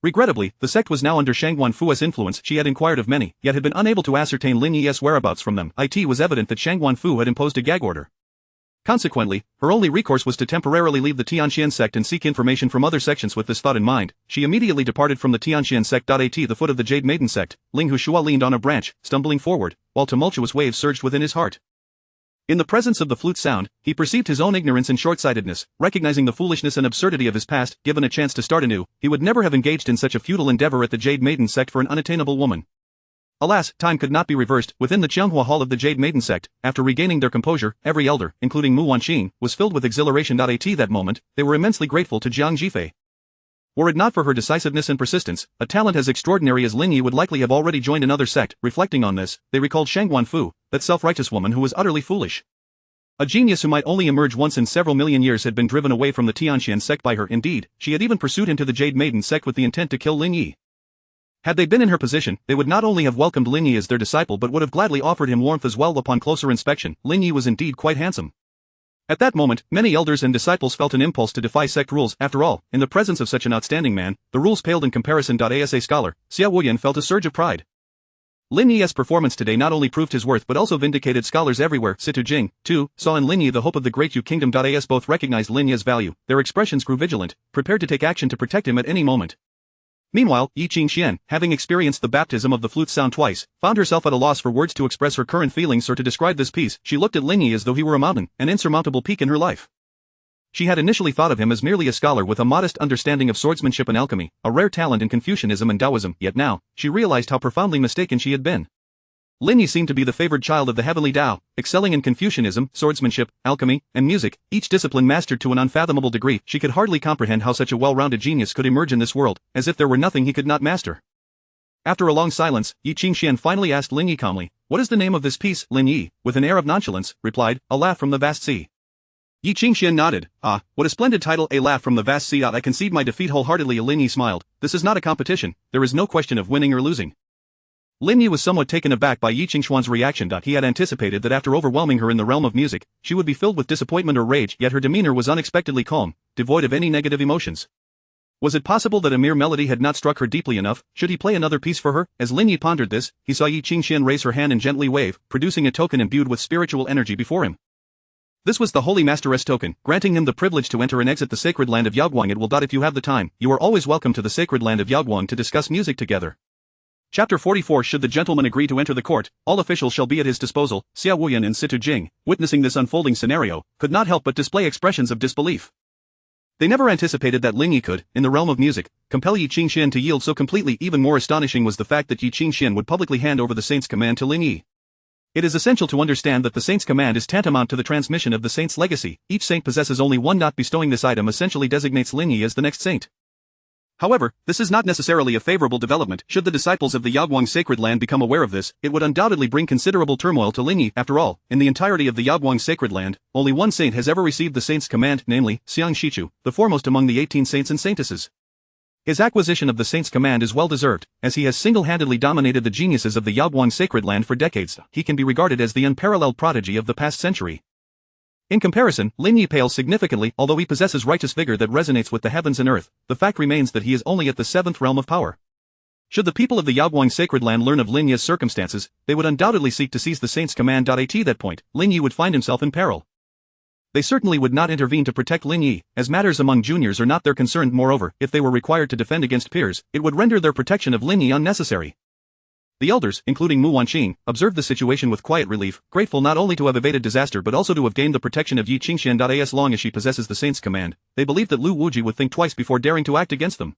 Regrettably, the sect was now under Shangguan Fu's influence. She had inquired of many, yet had been unable to ascertain Lin Yi's whereabouts from them. It was evident that Shangguan Fu had imposed a gag order. Consequently, her only recourse was to temporarily leave the Tianxian sect and seek information from other sections. With this thought in mind, she immediately departed from the Tianxian sect. At the foot of the Jade Maiden sect, Ling Hushua leaned on a branch, stumbling forward, while tumultuous waves surged within his heart. In the presence of the flute sound, he perceived his own ignorance and short-sightedness. Recognizing the foolishness and absurdity of his past, given a chance to start anew, he would never have engaged in such a futile endeavor at the Jade Maiden sect for an unattainable woman. Alas, time could not be reversed. Within the Qianghua hall of the Jade Maiden sect, after regaining their composure, every elder, including Mu Wanqing, was filled with exhilaration. At that moment, they were immensely grateful to Jiang Jifei. Were it not for her decisiveness and persistence, a talent as extraordinary as Lin Yi would likely have already joined another sect. Reflecting on this, they recalled Shangguan Fu, that self-righteous woman who was utterly foolish. A genius who might only emerge once in several million years had been driven away from the Tianxian sect by her. Indeed, she had even pursued him to the Jade Maiden sect with the intent to kill Lin Yi. Had they been in her position, they would not only have welcomed Lin Yi as their disciple but would have gladly offered him warmth as well. Upon closer inspection, Lin Yi was indeed quite handsome. At that moment, many elders and disciples felt an impulse to defy sect rules. After all, in the presence of such an outstanding man, the rules paled in comparison. As a scholar, Xia Wuyan felt a surge of pride. Lin Yi's performance today not only proved his worth but also vindicated scholars everywhere. Situ Jing, too, saw in Lin Yi the hope of the Great Yu Kingdom. As both recognized Lin Yi's value, their expressions grew vigilant, prepared to take action to protect him at any moment. Meanwhile, Yi Qingxian, having experienced the baptism of the flute sound twice, found herself at a loss for words to express her current feelings or to describe this piece. She looked at Lin Yi as though he were a mountain, an insurmountable peak in her life. She had initially thought of him as merely a scholar with a modest understanding of swordsmanship and alchemy, a rare talent in Confucianism and Taoism, yet now, she realized how profoundly mistaken she had been. Lin Yi seemed to be the favored child of the heavenly Tao, excelling in Confucianism, swordsmanship, alchemy, and music, each discipline mastered to an unfathomable degree. She could hardly comprehend how such a well-rounded genius could emerge in this world, as if there were nothing he could not master. After a long silence, Yi Qingxian finally asked Lin Yi calmly, "What is the name of this piece?" Lin Yi, with an air of nonchalance, replied, "A Laugh from the Vast Sea." Yi Qingxian nodded. Ah, what a splendid title. A laugh from the vast sea. I concede my defeat wholeheartedly. Lin Yi smiled. This is not a competition, there is no question of winning or losing. Lin Yi was somewhat taken aback by Yi Qingxuan's reaction. He had anticipated that after overwhelming her in the realm of music, she would be filled with disappointment or rage, yet her demeanor was unexpectedly calm, devoid of any negative emotions. Was it possible that a mere melody had not struck her deeply enough? Should he play another piece for her? As Lin Yi pondered this, he saw Yi Qingxian raise her hand and gently wave, producing a token imbued with spiritual energy before him. This was the Holy Masteress token, granting him the privilege to enter and exit the sacred land of Yaoguang. It will. If you have the time, you are always welcome to the sacred land of Yaoguang to discuss music together. Chapter 44. Should the gentleman agree to enter the court, all officials shall be at his disposal. Xia Wuyan and Situ Jing, witnessing this unfolding scenario, could not help but display expressions of disbelief. They never anticipated that Lin Yi could, in the realm of music, compel Yi Qingxian to yield so completely. Even more astonishing was the fact that Yi Qingxian would publicly hand over the saint's command to Lin Yi. It is essential to understand that the saint's command is tantamount to the transmission of the saint's legacy. Each saint possesses only one. Bestowing this item essentially designates Lin Yi as the next saint. However, this is not necessarily a favorable development. Should the disciples of the Yaoguang sacred land become aware of this, it would undoubtedly bring considerable turmoil to Lin Yi. After all, in the entirety of the Yaoguang sacred land, only one saint has ever received the saint's command, namely, Xiang Shichu, the foremost among the 18 saints and saintesses. His acquisition of the saint's command is well deserved, as he has single-handedly dominated the geniuses of the Yaoguang sacred land for decades. He can be regarded as the unparalleled prodigy of the past century. In comparison, Lin Yi pales significantly. Although he possesses righteous vigor that resonates with the heavens and earth, the fact remains that he is only at the 7th realm of power. Should the people of the Yaoguang sacred land learn of Lin Yi's circumstances, they would undoubtedly seek to seize the saint's command. At that point, Lin Yi would find himself in peril. They certainly would not intervene to protect Lin Yi, as matters among juniors are not their concern. Moreover, if they were required to defend against peers, it would render their protection of Lin Yi unnecessary. The elders, including Mu Wanqing, observed the situation with quiet relief, grateful not only to have evaded disaster but also to have gained the protection of Yi Qingxian. As long as she possesses the saint's command, they believed that Lu Wuji would think twice before daring to act against them.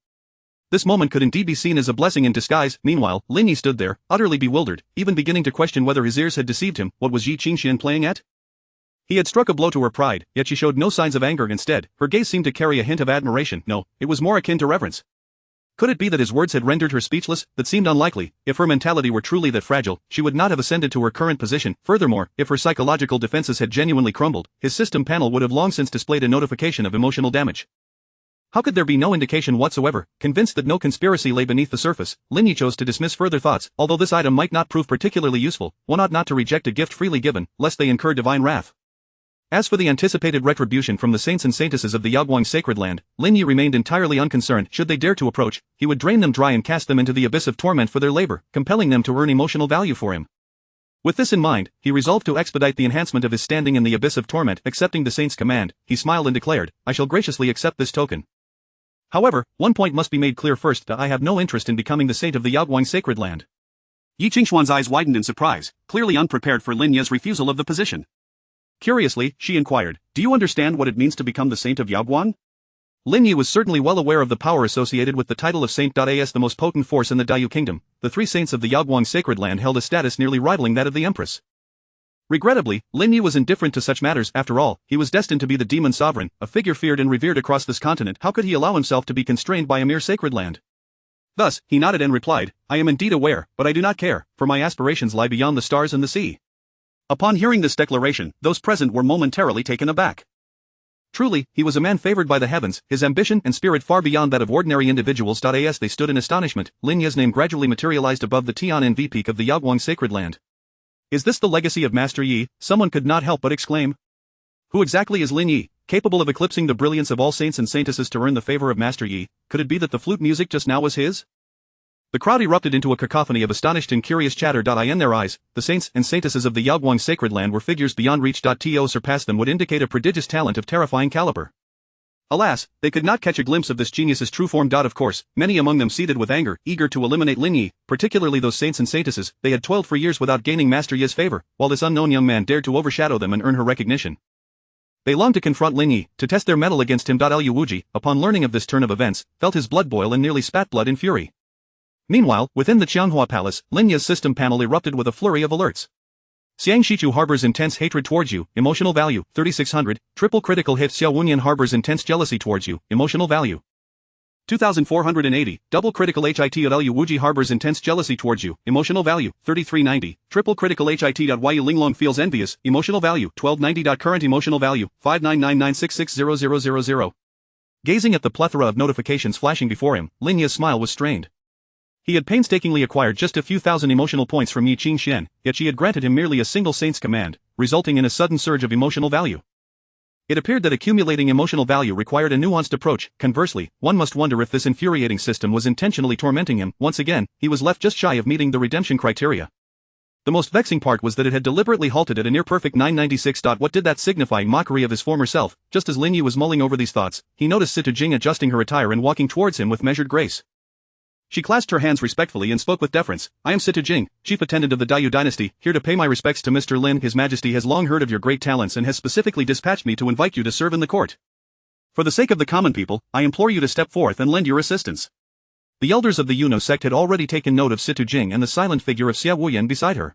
This moment could indeed be seen as a blessing in disguise. Meanwhile, Lin Yi stood there, utterly bewildered, even beginning to question whether his ears had deceived him. What was Yi Qingxian playing at? He had struck a blow to her pride, yet she showed no signs of anger. Instead, her gaze seemed to carry a hint of admiration. No, it was more akin to reverence. Could it be that his words had rendered her speechless? That seemed unlikely. If her mentality were truly that fragile, she would not have ascended to her current position. Furthermore, if her psychological defenses had genuinely crumbled, his system panel would have long since displayed a notification of emotional damage. How could there be no indication whatsoever? Convinced that no conspiracy lay beneath the surface, Lin Yi chose to dismiss further thoughts. Although this item might not prove particularly useful, one ought not to reject a gift freely given, lest they incur divine wrath. As for the anticipated retribution from the saints and saintesses of the Yaoguang sacred land, Lin Yi remained entirely unconcerned. Should they dare to approach, he would drain them dry and cast them into the abyss of torment for their labor, compelling them to earn emotional value for him. With this in mind, he resolved to expedite the enhancement of his standing in the abyss of torment. Accepting the saint's command, he smiled and declared, "I shall graciously accept this token. However, one point must be made clear first. I have no interest in becoming the saint of the Yaoguang sacred land." Yi Qingxuan's eyes widened in surprise, clearly unprepared for Lin Yi's refusal of the position. Curiously, she inquired, "Do you understand what it means to become the saint of Yaoguang?" Lin Yi was certainly well aware of the power associated with the title of saint. As the most potent force in the Dayu kingdom, the 3 saints of the Yaoguang sacred land held a status nearly rivaling that of the empress. Regrettably, Lin Yi was indifferent to such matters. After all, he was destined to be the demon sovereign, a figure feared and revered across this continent. How could he allow himself to be constrained by a mere sacred land? Thus, he nodded and replied, "I am indeed aware, but I do not care, for my aspirations lie beyond the stars and the sea." Upon hearing this declaration, those present were momentarily taken aback. Truly, he was a man favored by the heavens, his ambition and spirit far beyond that of ordinary individuals. As they stood in astonishment, Lin Yi's name gradually materialized above the Tian'an peak of the Yaoguang sacred land. Is this the legacy of Master Yi? Someone could not help but exclaim. Who exactly is Lin Yi, capable of eclipsing the brilliance of all saints and saintesses to earn the favor of Master Yi? Could it be that the flute music just now was his? The crowd erupted into a cacophony of astonished and curious chatter. In their eyes, the saints and saintesses of the Yaoguang sacred land were figures beyond reach. To surpass them would indicate a prodigious talent of terrifying caliber. Alas, they could not catch a glimpse of this genius's true form. Of course, many among them seethed with anger, eager to eliminate Lin Yi, particularly those saints and saintesses. They had toiled for years without gaining Master Yi's favor, while this unknown young man dared to overshadow them and earn her recognition. They longed to confront Lin Yi, to test their mettle against him. Liu Wuji, upon learning of this turn of events, felt his blood boil and nearly spat blood in fury. Meanwhile, within the Qianghua Palace, Lin Yi's system panel erupted with a flurry of alerts. Xiang Shichu harbors intense hatred towards you, emotional value, 3600, triple critical hit. Xiao Wunyan harbors intense jealousy towards you, emotional value. 2480, double critical HIT.lu Wuji harbors intense jealousy towards you, emotional value, 3390, triple critical HIT.yu Linglong feels envious, emotional value, 1290. Current emotional value, 5999660000. Gazing at the plethora of notifications flashing before him, Lin Yi's smile was strained. He had painstakingly acquired just a few thousand emotional points from Yi Qingxian, yet she had granted him merely a single saint's command, resulting in a sudden surge of emotional value. It appeared that accumulating emotional value required a nuanced approach. Conversely, one must wonder if this infuriating system was intentionally tormenting him. Once again, he was left just shy of meeting the redemption criteria. The most vexing part was that it had deliberately halted at a near-perfect 996. What did that signify? Mockery of his former self. Just as Lin Yi was mulling over these thoughts, he noticed Situ Jing adjusting her attire and walking towards him with measured grace. She clasped her hands respectfully and spoke with deference. I am Situ Jing, chief attendant of the Dayu dynasty, here to pay my respects to Mr. Lin. His Majesty has long heard of your great talents and has specifically dispatched me to invite you to serve in the court. For the sake of the common people, I implore you to step forth and lend your assistance. The elders of the Yuno sect had already taken note of Situ Jing and the silent figure of Xia Wuyan beside her.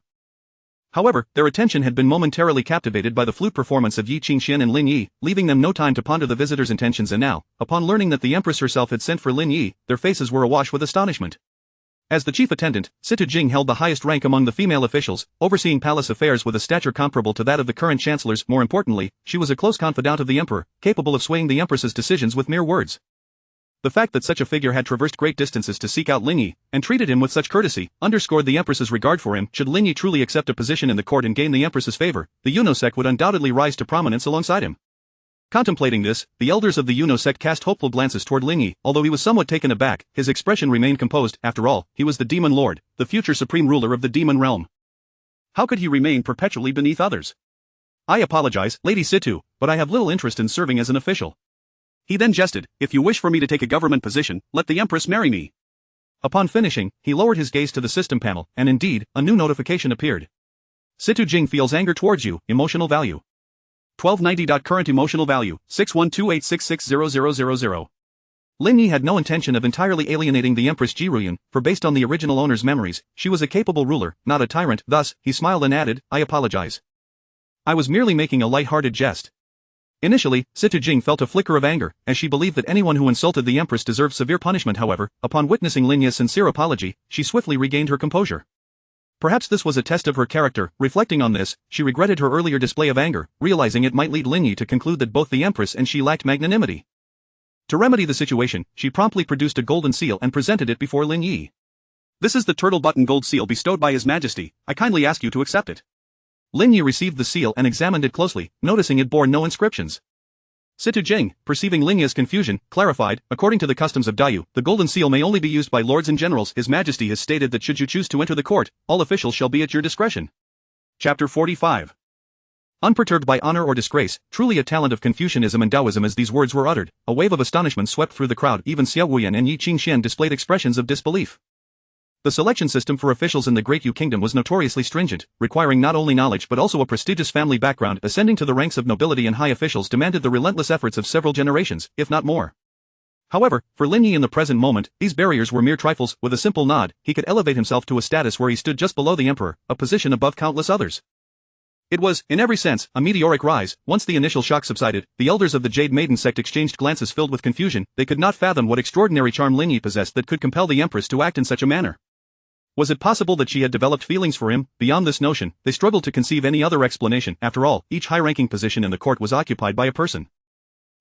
However, their attention had been momentarily captivated by the flute performance of Yi Qingxian and Lin Yi, leaving them no time to ponder the visitor's intentions. And now, upon learning that the Empress herself had sent for Lin Yi, their faces were awash with astonishment. As the chief attendant, Situ Jing held the highest rank among the female officials, overseeing palace affairs with a stature comparable to that of the current chancellors. More importantly, she was a close confidant of the emperor, capable of swaying the empress's decisions with mere words. The fact that such a figure had traversed great distances to seek out Lin Yi, and treated him with such courtesy, underscored the empress's regard for him. Should Lin Yi truly accept a position in the court and gain the empress's favor, the Yuno sect would undoubtedly rise to prominence alongside him. Contemplating this, the elders of the Yuno sect cast hopeful glances toward Lin Yi. Although he was somewhat taken aback, his expression remained composed. After all, he was the demon lord, the future supreme ruler of the demon realm. How could he remain perpetually beneath others? I apologize, Lady Situ, but I have little interest in serving as an official. He then jested, if you wish for me to take a government position, let the Empress marry me. Upon finishing, he lowered his gaze to the system panel, and indeed, a new notification appeared. Situ Jing feels anger towards you, emotional value. 1290. Current emotional value, 6128660000. Lin Yi had no intention of entirely alienating the Empress Jiruyan, for based on the original owner's memories, she was a capable ruler, not a tyrant. Thus, he smiled and added, I apologize. I was merely making a light-hearted jest. Initially, Situ Jing felt a flicker of anger, as she believed that anyone who insulted the Empress deserved severe punishment. However, upon witnessing Lin Yi's sincere apology, she swiftly regained her composure. Perhaps this was a test of her character. Reflecting on this, she regretted her earlier display of anger, realizing it might lead Lin Yi to conclude that both the Empress and she lacked magnanimity. To remedy the situation, she promptly produced a golden seal and presented it before Lin Yi. This is the turtle button gold seal bestowed by His Majesty. I kindly ask you to accept it. Lin Yi received the seal and examined it closely, noticing it bore no inscriptions. Situ Jing, perceiving Lin Yi's confusion, clarified, according to the customs of Dayu, the golden seal may only be used by lords and generals. His Majesty has stated that should you choose to enter the court, all officials shall be at your discretion. Chapter 45. Unperturbed by honor or disgrace, truly a talent of Confucianism and Taoism. As these words were uttered, a wave of astonishment swept through the crowd. Even Xia Wuyan and Yi Qingxian displayed expressions of disbelief. The selection system for officials in the Great Yu Kingdom was notoriously stringent, requiring not only knowledge but also a prestigious family background. Ascending to the ranks of nobility and high officials demanded the relentless efforts of several generations, if not more. However, for Lin Yi in the present moment, these barriers were mere trifles. With a simple nod, he could elevate himself to a status where he stood just below the emperor, a position above countless others. It was, in every sense, a meteoric rise. Once the initial shock subsided, the elders of the Jade Maiden sect exchanged glances filled with confusion. They could not fathom what extraordinary charm Lin Yi possessed that could compel the empress to act in such a manner. Was it possible that she had developed feelings for him? Beyond this notion, they struggled to conceive any other explanation. After all, each high-ranking position in the court was occupied by a person.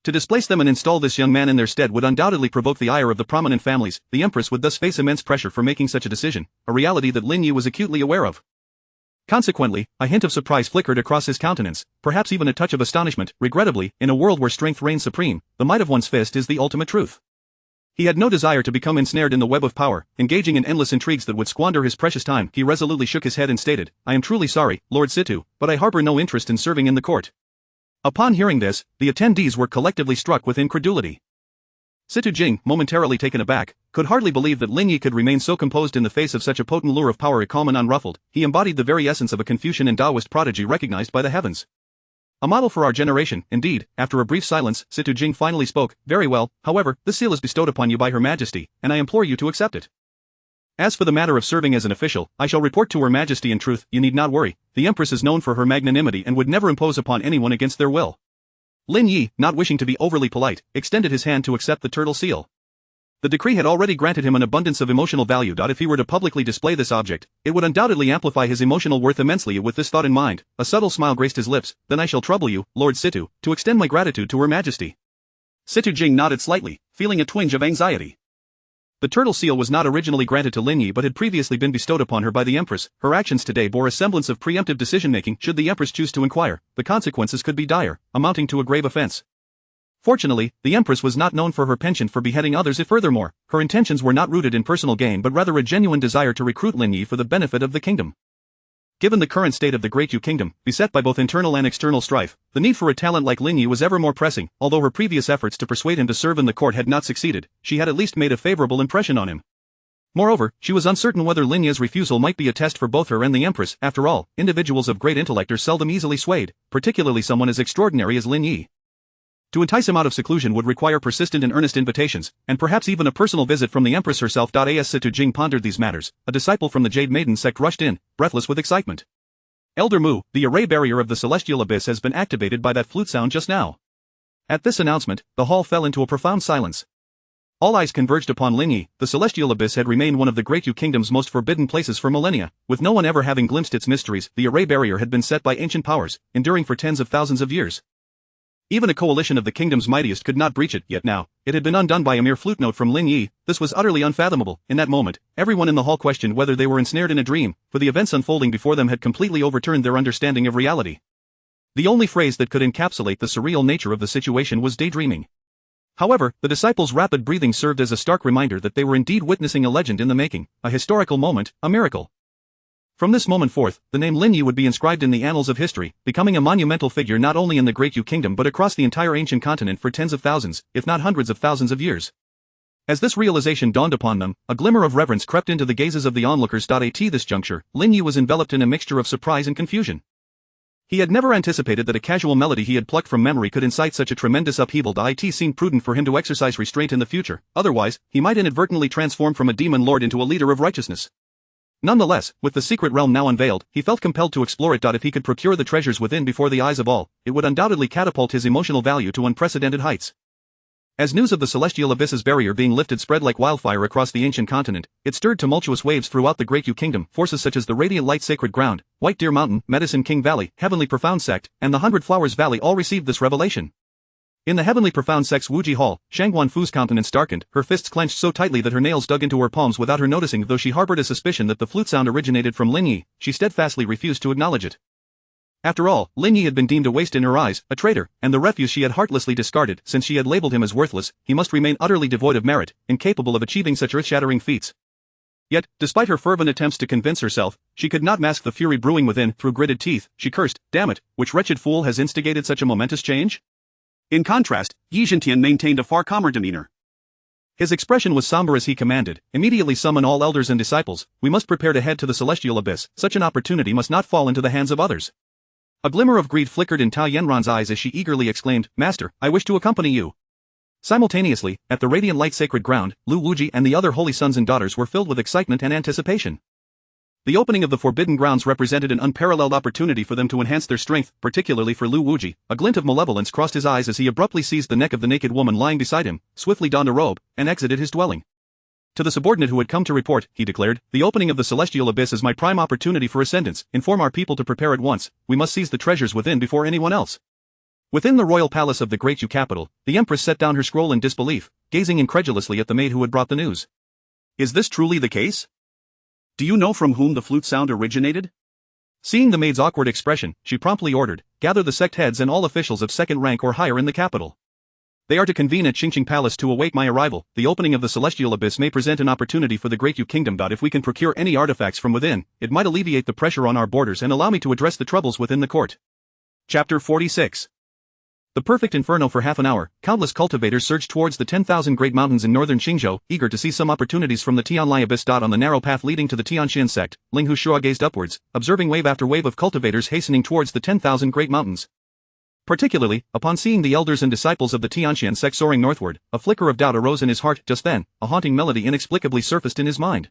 To displace them and install this young man in their stead would undoubtedly provoke the ire of the prominent families. The empress would thus face immense pressure for making such a decision, a reality that Lin Yi was acutely aware of. Consequently, a hint of surprise flickered across his countenance, perhaps even a touch of astonishment. Regrettably, in a world where strength reigns supreme, the might of one's fist is the ultimate truth. He had no desire to become ensnared in the web of power, engaging in endless intrigues that would squander his precious time. He resolutely shook his head and stated, I am truly sorry, Lord Situ, but I harbor no interest in serving in the court. Upon hearing this, the attendees were collectively struck with incredulity. Situ Jing, momentarily taken aback, could hardly believe that Lin Yi could remain so composed in the face of such a potent lure of power. Calm and unruffled, he embodied the very essence of a Confucian and Taoist prodigy recognized by the heavens. A model for our generation. Indeed, after a brief silence, Situ Jing finally spoke. Very well, however, this seal is bestowed upon you by Her Majesty, and I implore you to accept it. As for the matter of serving as an official, I shall report to Her Majesty. In truth, you need not worry, the Empress is known for her magnanimity and would never impose upon anyone against their will. Lin Yi, not wishing to be overly polite, extended his hand to accept the turtle seal. The decree had already granted him an abundance of emotional value. If he were to publicly display this object, it would undoubtedly amplify his emotional worth immensely. With this thought in mind, a subtle smile graced his lips. Then I shall trouble you, Lord Situ, to extend my gratitude to Her Majesty. Situ Jing nodded slightly, feeling a twinge of anxiety. The turtle seal was not originally granted to Lin Yi but had previously been bestowed upon her by the Empress. Her actions today bore a semblance of preemptive decision-making. Should the Empress choose to inquire, the consequences could be dire, amounting to a grave offense. Fortunately, the Empress was not known for her penchant for beheading others. Furthermore, her intentions were not rooted in personal gain but rather a genuine desire to recruit Lin Yi for the benefit of the kingdom. Given the current state of the Great Yu Kingdom, beset by both internal and external strife, the need for a talent like Lin Yi was ever more pressing. Although her previous efforts to persuade him to serve in the court had not succeeded, she had at least made a favorable impression on him. Moreover, she was uncertain whether Lin Yi's refusal might be a test for both her and the Empress. After all, individuals of great intellect are seldom easily swayed, particularly someone as extraordinary as Lin Yi. To entice him out of seclusion would require persistent and earnest invitations, and perhaps even a personal visit from the Empress herself. As Situ Jing pondered these matters, a disciple from the Jade Maiden sect rushed in, breathless with excitement. Elder Mu, the array barrier of the celestial abyss has been activated by that flute sound just now. At this announcement, the hall fell into a profound silence. All eyes converged upon Lin Yi. The celestial abyss had remained one of the Great Yu Kingdom's most forbidden places for millennia, with no one ever having glimpsed its mysteries. The array barrier had been set by ancient powers, enduring for tens of thousands of years. Even a coalition of the kingdom's mightiest could not breach it. Yet now, it had been undone by a mere flute note from Lin Yi. This was utterly unfathomable. In that moment, everyone in the hall questioned whether they were ensnared in a dream, for the events unfolding before them had completely overturned their understanding of reality. The only phrase that could encapsulate the surreal nature of the situation was daydreaming. However, the disciples' rapid breathing served as a stark reminder that they were indeed witnessing a legend in the making, a historical moment, a miracle. From this moment forth, the name Lin Yi would be inscribed in the annals of history, becoming a monumental figure not only in the Great Yu Kingdom but across the entire ancient continent for tens of thousands, if not hundreds of thousands of years. As this realization dawned upon them, a glimmer of reverence crept into the gazes of the onlookers. At this juncture, Lin Yi was enveloped in a mixture of surprise and confusion. He had never anticipated that a casual melody he had plucked from memory could incite such a tremendous upheaval. It seemed prudent for him to exercise restraint in the future, otherwise, he might inadvertently transform from a demon lord into a leader of righteousness. Nonetheless, with the secret realm now unveiled, he felt compelled to explore it. If he could procure the treasures within before the eyes of all, it would undoubtedly catapult his emotional value to unprecedented heights. As news of the celestial abyss's barrier being lifted spread like wildfire across the ancient continent, it stirred tumultuous waves throughout the Great Yu Kingdom. Forces such as the Radiant Light Sacred Ground, White Deer Mountain, Medicine King Valley, Heavenly Profound Sect, and the 100 Flowers Valley all received this revelation. In the Heavenly Profound Sect's Wuji Hall, Shangguan Fu's countenance darkened, her fists clenched so tightly that her nails dug into her palms without her noticing. Though she harbored a suspicion that the flute sound originated from Lin Yi, she steadfastly refused to acknowledge it. After all, Lin Yi had been deemed a waste in her eyes, a traitor, and the refuse she had heartlessly discarded. Since she had labeled him as worthless, he must remain utterly devoid of merit, incapable of achieving such earth-shattering feats. Yet, despite her fervent attempts to convince herself, she could not mask the fury brewing within. Through gritted teeth, she cursed, "Damn it, which wretched fool has instigated such a momentous change?" In contrast, Yi Zhentian maintained a far calmer demeanor. His expression was somber as he commanded, "Immediately summon all elders and disciples, we must prepare to head to the celestial abyss. Such an opportunity must not fall into the hands of others." A glimmer of greed flickered in Tao Yanran's eyes as she eagerly exclaimed, "Master, I wish to accompany you." Simultaneously, at the Radiant Light Sacred Ground, Lu Wuji and the other holy sons and daughters were filled with excitement and anticipation. The opening of the Forbidden Grounds represented an unparalleled opportunity for them to enhance their strength, particularly for Lu Wuji. A glint of malevolence crossed his eyes as he abruptly seized the neck of the naked woman lying beside him, swiftly donned a robe, and exited his dwelling. To the subordinate who had come to report, he declared, "The opening of the celestial abyss is my prime opportunity for ascendance. Inform our people to prepare at once. We must seize the treasures within before anyone else." Within the royal palace of the Great Yu capital, the Empress set down her scroll in disbelief, gazing incredulously at the maid who had brought the news. "Is this truly the case? Do you know from whom the flute sound originated?" Seeing the maid's awkward expression, she promptly ordered, "Gather the sect heads and all officials of second rank or higher in the capital. They are to convene at Qingqing Palace to await my arrival. The opening of the celestial abyss may present an opportunity for the Great Yu Kingdom. If we can procure any artifacts from within, it might alleviate the pressure on our borders and allow me to address the troubles within the court." Chapter 46. The perfect inferno. For half an hour, countless cultivators surged towards the 10,000 great mountains in northern Qingzhou, eager to see some opportunities from the Tianlai abyss. On the narrow path leading to the Tianxian sect, Ling Hushua gazed upwards, observing wave after wave of cultivators hastening towards the 10,000 great mountains. Particularly, upon seeing the elders and disciples of the Tianxian sect soaring northward, a flicker of doubt arose in his heart. Just then, a haunting melody inexplicably surfaced in his mind.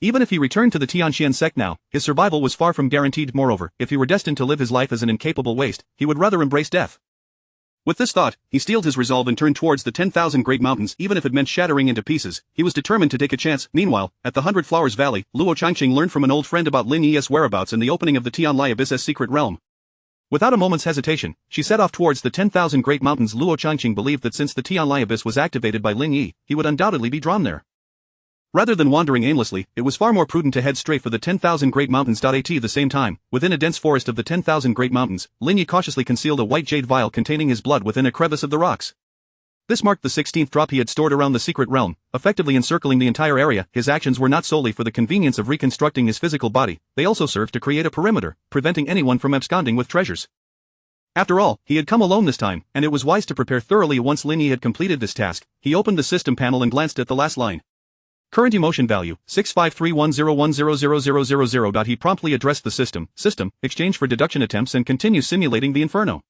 Even if he returned to the Tianxian sect now, his survival was far from guaranteed. Moreover, if he were destined to live his life as an incapable waste, he would rather embrace death. With this thought, he steeled his resolve and turned towards the 10,000 great mountains even if it meant shattering into pieces. He was determined to take a chance. Meanwhile, at the 100 Flowers Valley, Luo Changqing learned from an old friend about Lin Yi's whereabouts and the opening of the Tianlai Abyss's secret realm. Without a moment's hesitation, she set off towards the 10,000 great mountains. Luo Changqing believed that since the Tianlai Abyss was activated by Lin Yi, he would undoubtedly be drawn there. Rather than wandering aimlessly, it was far more prudent to head straight for the 10,000 great mountains. At the same time, within a dense forest of the 10,000 great mountains, Lin Yi cautiously concealed a white jade vial containing his blood within a crevice of the rocks. This marked the 16th drop he had stored around the secret realm, effectively encircling the entire area. His actions were not solely for the convenience of reconstructing his physical body, they also served to create a perimeter, preventing anyone from absconding with treasures. After all, he had come alone this time, and it was wise to prepare thoroughly. Once Lin Yi had completed this task, he opened the system panel and glanced at the last line. Current emotion value, 65310100000. He promptly addressed the system, exchange for deduction attempts and continue simulating the inferno.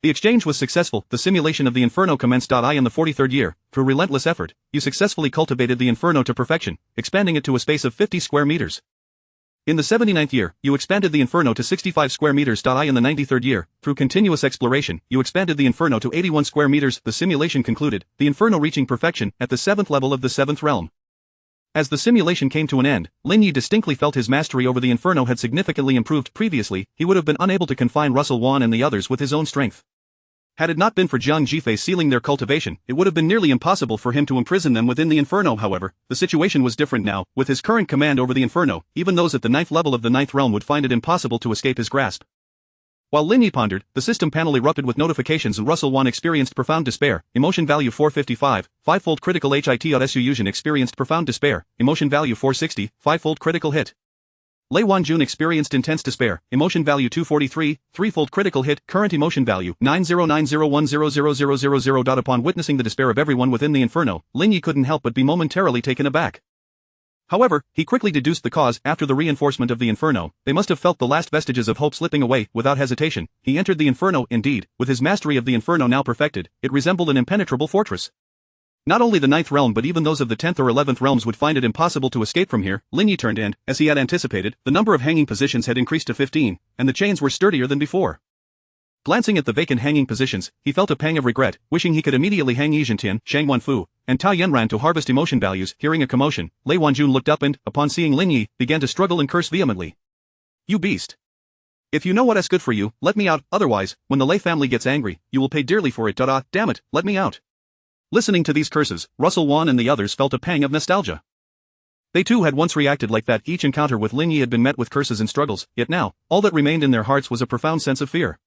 The exchange was successful. The simulation of the inferno commenced. In the 43rd year, through relentless effort, you successfully cultivated the inferno to perfection, expanding it to a space of 50 square meters. In the 79th year, you expanded the inferno to 65 square meters. In the 93rd year, through continuous exploration, you expanded the inferno to 81 square meters. The simulation concluded, the inferno reaching perfection at the 7th level of the 7th realm. As the simulation came to an end, Lin Yi distinctly felt his mastery over the inferno had significantly improved. Previously, he would have been unable to confine Russell Wan and the others with his own strength. Had it not been for Jiang Jifei sealing their cultivation, it would have been nearly impossible for him to imprison them within the inferno. However, the situation was different now. With his current command over the inferno, even those at the 9th level of the 9th realm would find it impossible to escape his grasp. While Lin Yi pondered, the system panel erupted with notifications. Russell Wan experienced profound despair, emotion value 455, 5-fold critical hit. Su Yuzhen experienced profound despair, emotion value 460, 5-fold critical hit. Lei Wanjun experienced intense despair, emotion value 243, 3-fold critical hit. Current emotion value 90901000000. Upon witnessing the despair of everyone within the inferno, Lin Yi couldn't help but be momentarily taken aback. However, he quickly deduced the cause. After the reinforcement of the inferno, they must have felt the last vestiges of hope slipping away. Without hesitation, he entered the inferno. Indeed, with his mastery of the inferno now perfected, it resembled an impenetrable fortress. Not only the 9th realm but even those of the 10th or 11th realms would find it impossible to escape from here. Lin Yi turned and, as he had anticipated, the number of hanging positions had increased to 15, and the chains were sturdier than before. Glancing at the vacant hanging positions, he felt a pang of regret, wishing he could immediately hang Yi Zhentian, Shang Wanfu, and Tao Yanran to harvest emotion values. Hearing a commotion, Lei Wanjun looked up and, upon seeing Lin Yi, began to struggle and curse vehemently. You beast! If you know what is good for you, let me out, otherwise, when the Lei family gets angry, you will pay dearly for it. Damn it, let me out. Listening to these curses, Russell Wan and the others felt a pang of nostalgia. They too had once reacted like that. Each encounter with Lin Yi had been met with curses and struggles, yet now, all that remained in their hearts was a profound sense of fear.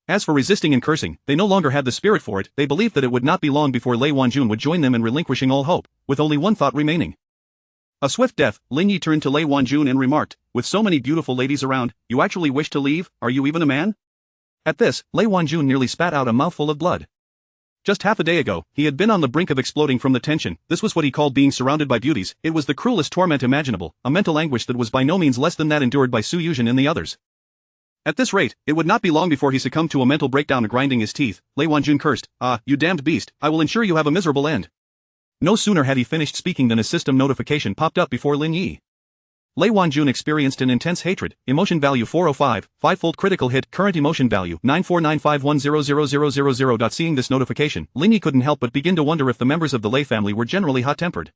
As for resisting and cursing, they no longer had the spirit for it. They believed that it would not be long before Lei Wanjun would join them in relinquishing all hope, with only one thought remaining. A swift death. Lin Yi turned to Lei Wanjun and remarked, with so many beautiful ladies around, you actually wish to leave? Are you even a man? At this, Lei Wanjun nearly spat out a mouthful of blood. Just half a day ago, he had been on the brink of exploding from the tension. This was what he called being surrounded by beauties. It was the cruelest torment imaginable, a mental anguish that was by no means less than that endured by Su Yuzhen and the others. At this rate, it would not be long before he succumbed to a mental breakdown. Grinding his teeth, Lei Wanjun cursed, "Ah, you damned beast, I will ensure you have a miserable end." No sooner had he finished speaking than a system notification popped up before Lin Yi. Lei Wanjun experienced an intense hatred, emotion value 405, 5-fold critical hit. Current emotion value 94951000000. Seeing this notification, Lin Yi couldn't help but begin to wonder if the members of the Lei family were generally hot-tempered.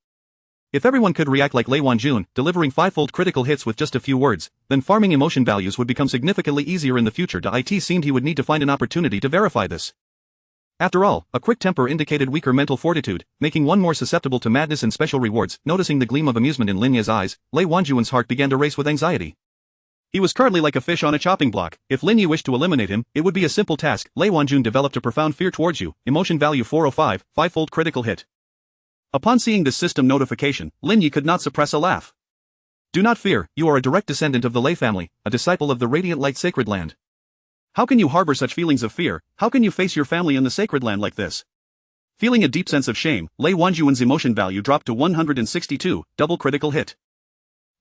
If everyone could react like Lei Wanjun, delivering 5-fold critical hits with just a few words, then farming emotion values would become significantly easier in the future. It seemed he would need to find an opportunity to verify this. After all, a quick temper indicated weaker mental fortitude, making one more susceptible to madness and special rewards. Noticing the gleam of amusement in Lin Yi's eyes, Lei Wanjun's heart began to race with anxiety. He was currently like a fish on a chopping block. If Lin Yi wished to eliminate him, it would be a simple task. Lei Wanjun developed a profound fear towards you, emotion value 405, 5-fold critical hit. Upon seeing this system notification, Lin Yi could not suppress a laugh. Do not fear, you are a direct descendant of the Lei family, a disciple of the Radiant Light Sacred Land. How can you harbor such feelings of fear? How can you face your family in the Sacred Land like this? Feeling a deep sense of shame, Lei Wanjun's emotion value dropped to 162, double critical hit.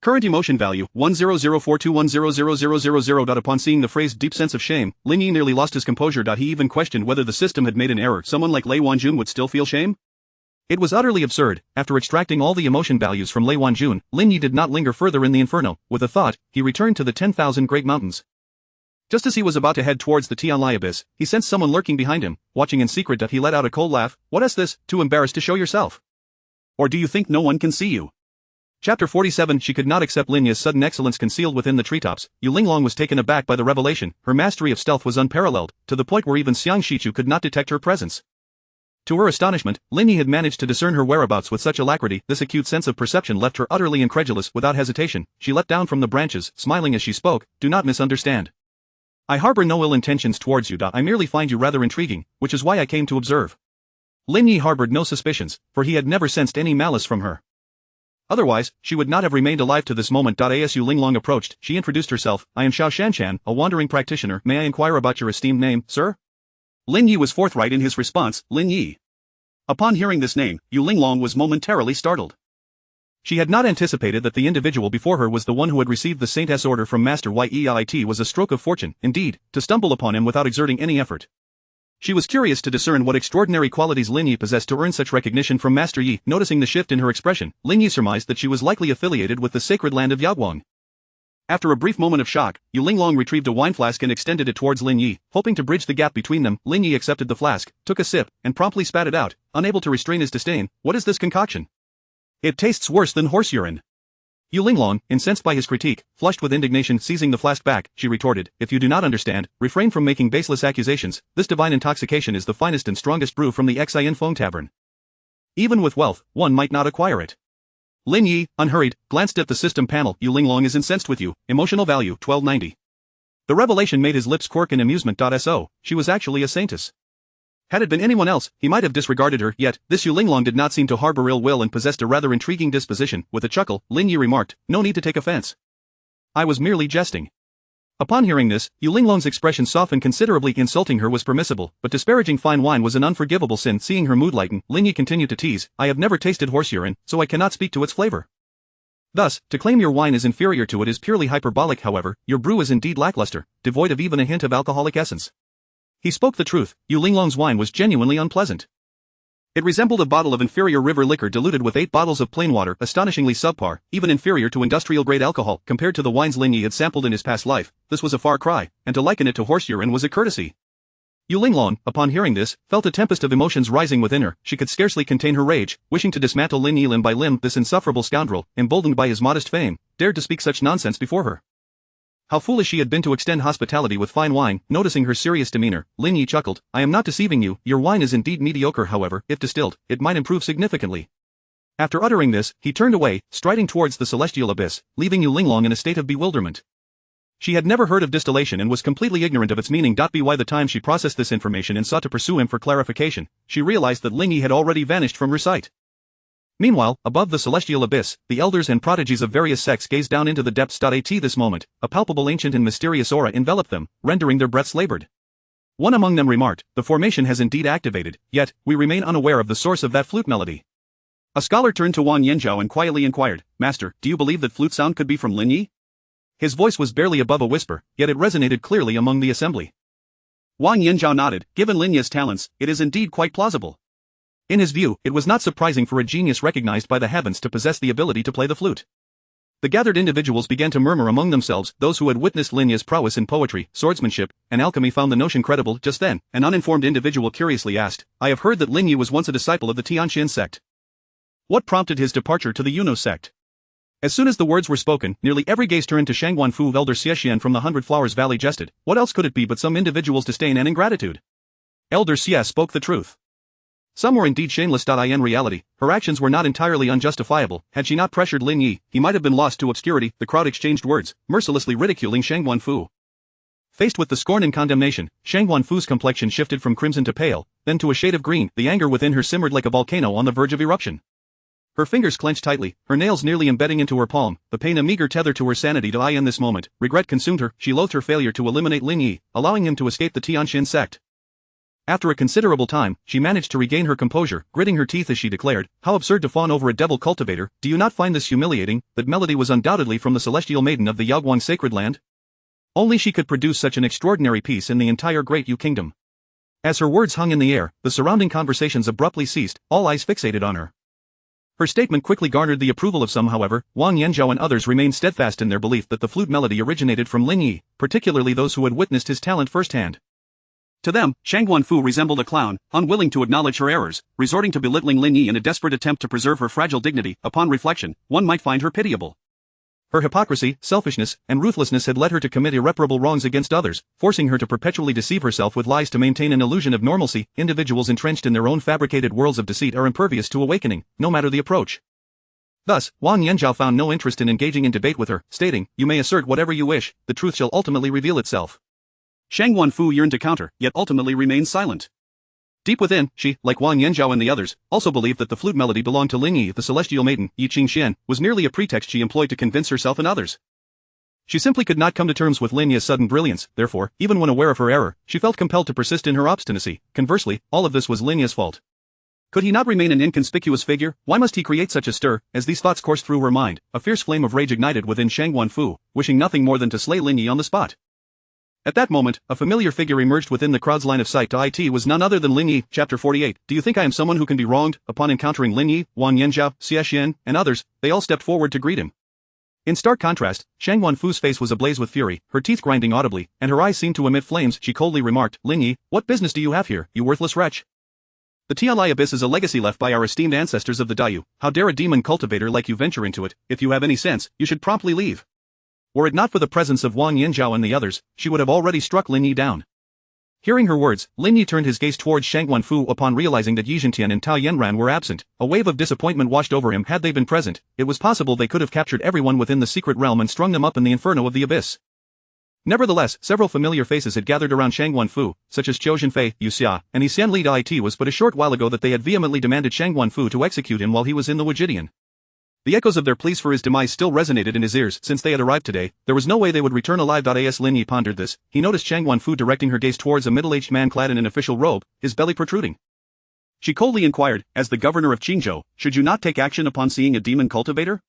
Current emotion value 10042100000. Upon seeing the phrase deep sense of shame, Lin Yi nearly lost his composure. He even questioned whether the system had made an error. Someone like Lei Wanjun would still feel shame? It was utterly absurd. After extracting all the emotion values from Lei Wanjun, Lin Yi did not linger further in the inferno. With a thought, he returned to the 10,000 Great Mountains. Just as he was about to head towards the Tianlai abyss, he sensed someone lurking behind him, watching in secret. He let out a cold laugh. What is this, too embarrassed to show yourself? Or do you think no one can see you? Chapter 47. She could not accept Lin Yi's sudden excellence concealed within the treetops. Yu Linglong was taken aback by the revelation. Her mastery of stealth was unparalleled, to the point where even Xiang Shichu could not detect her presence. To her astonishment, Lin Yi had managed to discern her whereabouts with such alacrity. This acute sense of perception left her utterly incredulous. Without hesitation, she leapt down from the branches, smiling as she spoke. Do not misunderstand. I harbor no ill intentions towards you. I merely find you rather intriguing, which is why I came to observe. Lin Yi harbored no suspicions, for he had never sensed any malice from her. Otherwise, she would not have remained alive to this moment. As Yu Linglong approached, she introduced herself. I am Xiao Shanshan, a wandering practitioner. May I inquire about your esteemed name, sir? Lin Yi was forthright in his response, Lin Yi. Upon hearing this name, Yu Linglong was momentarily startled. She had not anticipated that the individual before her was the one who had received the Saint's order from Master Yeit. Was a stroke of fortune, indeed, to stumble upon him without exerting any effort. She was curious to discern what extraordinary qualities Lin Yi possessed to earn such recognition from Master Yi. Noticing the shift in her expression, Lin Yi surmised that she was likely affiliated with the sacred land of Yaguang. After a brief moment of shock, Yu Linglong retrieved a wine flask and extended it towards Lin Yi, hoping to bridge the gap between them. Lin Yi accepted the flask, took a sip, and promptly spat it out, unable to restrain his disdain. What is this concoction? It tastes worse than horse urine. Yu Linglong, incensed by his critique, flushed with indignation. Seizing the flask back, she retorted, if you do not understand, refrain from making baseless accusations. This divine intoxication is the finest and strongest brew from the Xian Feng Tavern. Even with wealth, one might not acquire it. Lin Yi, unhurried, glanced at the system panel. Yu Linglong is incensed with you. Emotional value, 1290. The revelation made his lips quirk in amusement. So, she was actually a saintess. Had it been anyone else, he might have disregarded her, yet, this Yu Linglong did not seem to harbor ill will and possessed a rather intriguing disposition. With a chuckle, Lin Yi remarked, no need to take offense. I was merely jesting. Upon hearing this, Yu Linglong's expression softened considerably. Insulting her was permissible, but disparaging fine wine was an unforgivable sin. Seeing her mood lighten, Lin Yi continued to tease, I have never tasted horse urine, so I cannot speak to its flavor. Thus, to claim your wine is inferior to it is purely hyperbolic. However, your brew is indeed lackluster, devoid of even a hint of alcoholic essence. He spoke the truth. Yu Linglong's wine was genuinely unpleasant. It resembled a bottle of inferior river liquor diluted with 8 bottles of plain water, astonishingly subpar, even inferior to industrial-grade alcohol. Compared to the wines Lin Yi had sampled in his past life, this was a far cry, and to liken it to horse urine was a courtesy. Yu Linglong, upon hearing this, felt a tempest of emotions rising within her. She could scarcely contain her rage, wishing to dismantle Lin Yi limb by limb. This insufferable scoundrel, emboldened by his modest fame, dared to speak such nonsense before her. How foolish she had been to extend hospitality with fine wine. Noticing her serious demeanor, Lin Yi chuckled, I am not deceiving you, your wine is indeed mediocre. However, if distilled, it might improve significantly. After uttering this, he turned away, striding towards the celestial abyss, leaving Yu Linglong in a state of bewilderment. She had never heard of distillation and was completely ignorant of its meaning. By the time she processed this information and sought to pursue him for clarification, she realized that Lin Yi had already vanished from her sight. Meanwhile, above the celestial abyss, the elders and prodigies of various sects gazed down into the depths. At this moment, a palpable ancient and mysterious aura enveloped them, rendering their breaths labored. One among them remarked, the formation has indeed activated, yet, we remain unaware of the source of that flute melody. A scholar turned to Wang Yanzhao and quietly inquired, Master, do you believe that flute sound could be from Lin Yi? His voice was barely above a whisper, yet it resonated clearly among the assembly. Wang Yanzhao nodded, given Lin Yi's talents, it is indeed quite plausible. In his view, it was not surprising for a genius recognized by the heavens to possess the ability to play the flute. The gathered individuals began to murmur among themselves. Those who had witnessed Lin Yi's prowess in poetry, swordsmanship, and alchemy found the notion credible. Just then, an uninformed individual curiously asked, I have heard that Lin Yi was once a disciple of the Tianxin sect. What prompted his departure to the Yuno sect? As soon as the words were spoken, nearly every gaze turned to Shangguanfu. Elder Xiexian from the Hundred Flowers Valley jested, what else could it be but some individual's disdain and ingratitude? Elder Xie spoke the truth. Some were indeed shameless. In reality, her actions were not entirely unjustifiable. Had she not pressured Lin Yi, he might have been lost to obscurity. The crowd exchanged words, mercilessly ridiculing Shangguanfu. Faced with the scorn and condemnation, Shangguanfu's complexion shifted from crimson to pale, then to a shade of green. The anger within her simmered like a volcano on the verge of eruption. Her fingers clenched tightly, her nails nearly embedding into her palm, the pain a meager tether to her sanity. In this moment, regret consumed her. She loathed her failure to eliminate Lin Yi, allowing him to escape the Tianxin sect. After a considerable time, she managed to regain her composure, gritting her teeth as she declared, how absurd to fawn over a devil cultivator. Do you not find this humiliating? That melody was undoubtedly from the celestial maiden of the Yaguang sacred land. Only she could produce such an extraordinary piece in the entire great Yu kingdom. As her words hung in the air, the surrounding conversations abruptly ceased, all eyes fixated on her. Her statement quickly garnered the approval of some. However, Wang Yanzhao and others remained steadfast in their belief that the flute melody originated from Lin Yi, particularly those who had witnessed his talent firsthand. To them, Shang Guanfu resembled a clown, unwilling to acknowledge her errors, resorting to belittling Lin Yi in a desperate attempt to preserve her fragile dignity. Upon reflection, one might find her pitiable. Her hypocrisy, selfishness, and ruthlessness had led her to commit irreparable wrongs against others, forcing her to perpetually deceive herself with lies to maintain an illusion of normalcy. Individuals entrenched in their own fabricated worlds of deceit are impervious to awakening, no matter the approach. Thus, Wang Yanzhao found no interest in engaging in debate with her, stating, "You may assert whatever you wish, the truth shall ultimately reveal itself." Shang Guanfu yearned to counter, yet ultimately remained silent. Deep within, she, like Wang Yanzhao and the others, also believed that the flute melody belonged to Lin Yi. The celestial maiden, Yi Qingxian, was merely a pretext she employed to convince herself and others. She simply could not come to terms with Lin Yi's sudden brilliance, therefore, even when aware of her error, she felt compelled to persist in her obstinacy. Conversely, all of this was Lin Yi's fault. Could he not remain an inconspicuous figure? Why must he create such a stir? As these thoughts coursed through her mind, a fierce flame of rage ignited within Shang Guanfu, wishing nothing more than to slay Lin Yi on the spot. At that moment, a familiar figure emerged within the crowd's line of sight. It was none other than Lin Yi. Chapter 48. Do you think I am someone who can be wronged? Upon encountering Lin Yi, Wang Yanzhao, Xie Xian, and others, they all stepped forward to greet him. In stark contrast, Shang Guanfu's face was ablaze with fury, her teeth grinding audibly, and her eyes seemed to emit flames. She coldly remarked, "Lin Yi, what business do you have here, you worthless wretch? The Tianli Abyss is a legacy left by our esteemed ancestors of the Daiyu. How dare a demon cultivator like you venture into it? If you have any sense, you should promptly leave." Were it not for the presence of Wang Yanzhao and the others, she would have already struck Lin Yi down. Hearing her words, Lin Yi turned his gaze towards Shang Guanfu. Upon realizing that Yi Zhentian and Tao Yanran were absent, a wave of disappointment washed over him. Had they been present, it was possible they could have captured everyone within the secret realm and strung them up in the inferno of the abyss. Nevertheless, several familiar faces had gathered around Shang Guanfu, such as Zhou Zhenfei, Yu Xia, and Yi Xianli. It was but a short while ago that they had vehemently demanded Shang Guanfu to execute him while he was in the Wujidian. The echoes of their pleas for his demise still resonated in his ears. Since they had arrived today, there was no way they would return alive. As Lin Yi pondered this, he noticed Shang Guanfu directing her gaze towards a middle-aged man clad in an official robe, his belly protruding. She coldly inquired, "As the governor of Qingzhou, should you not take action upon seeing a demon cultivator?"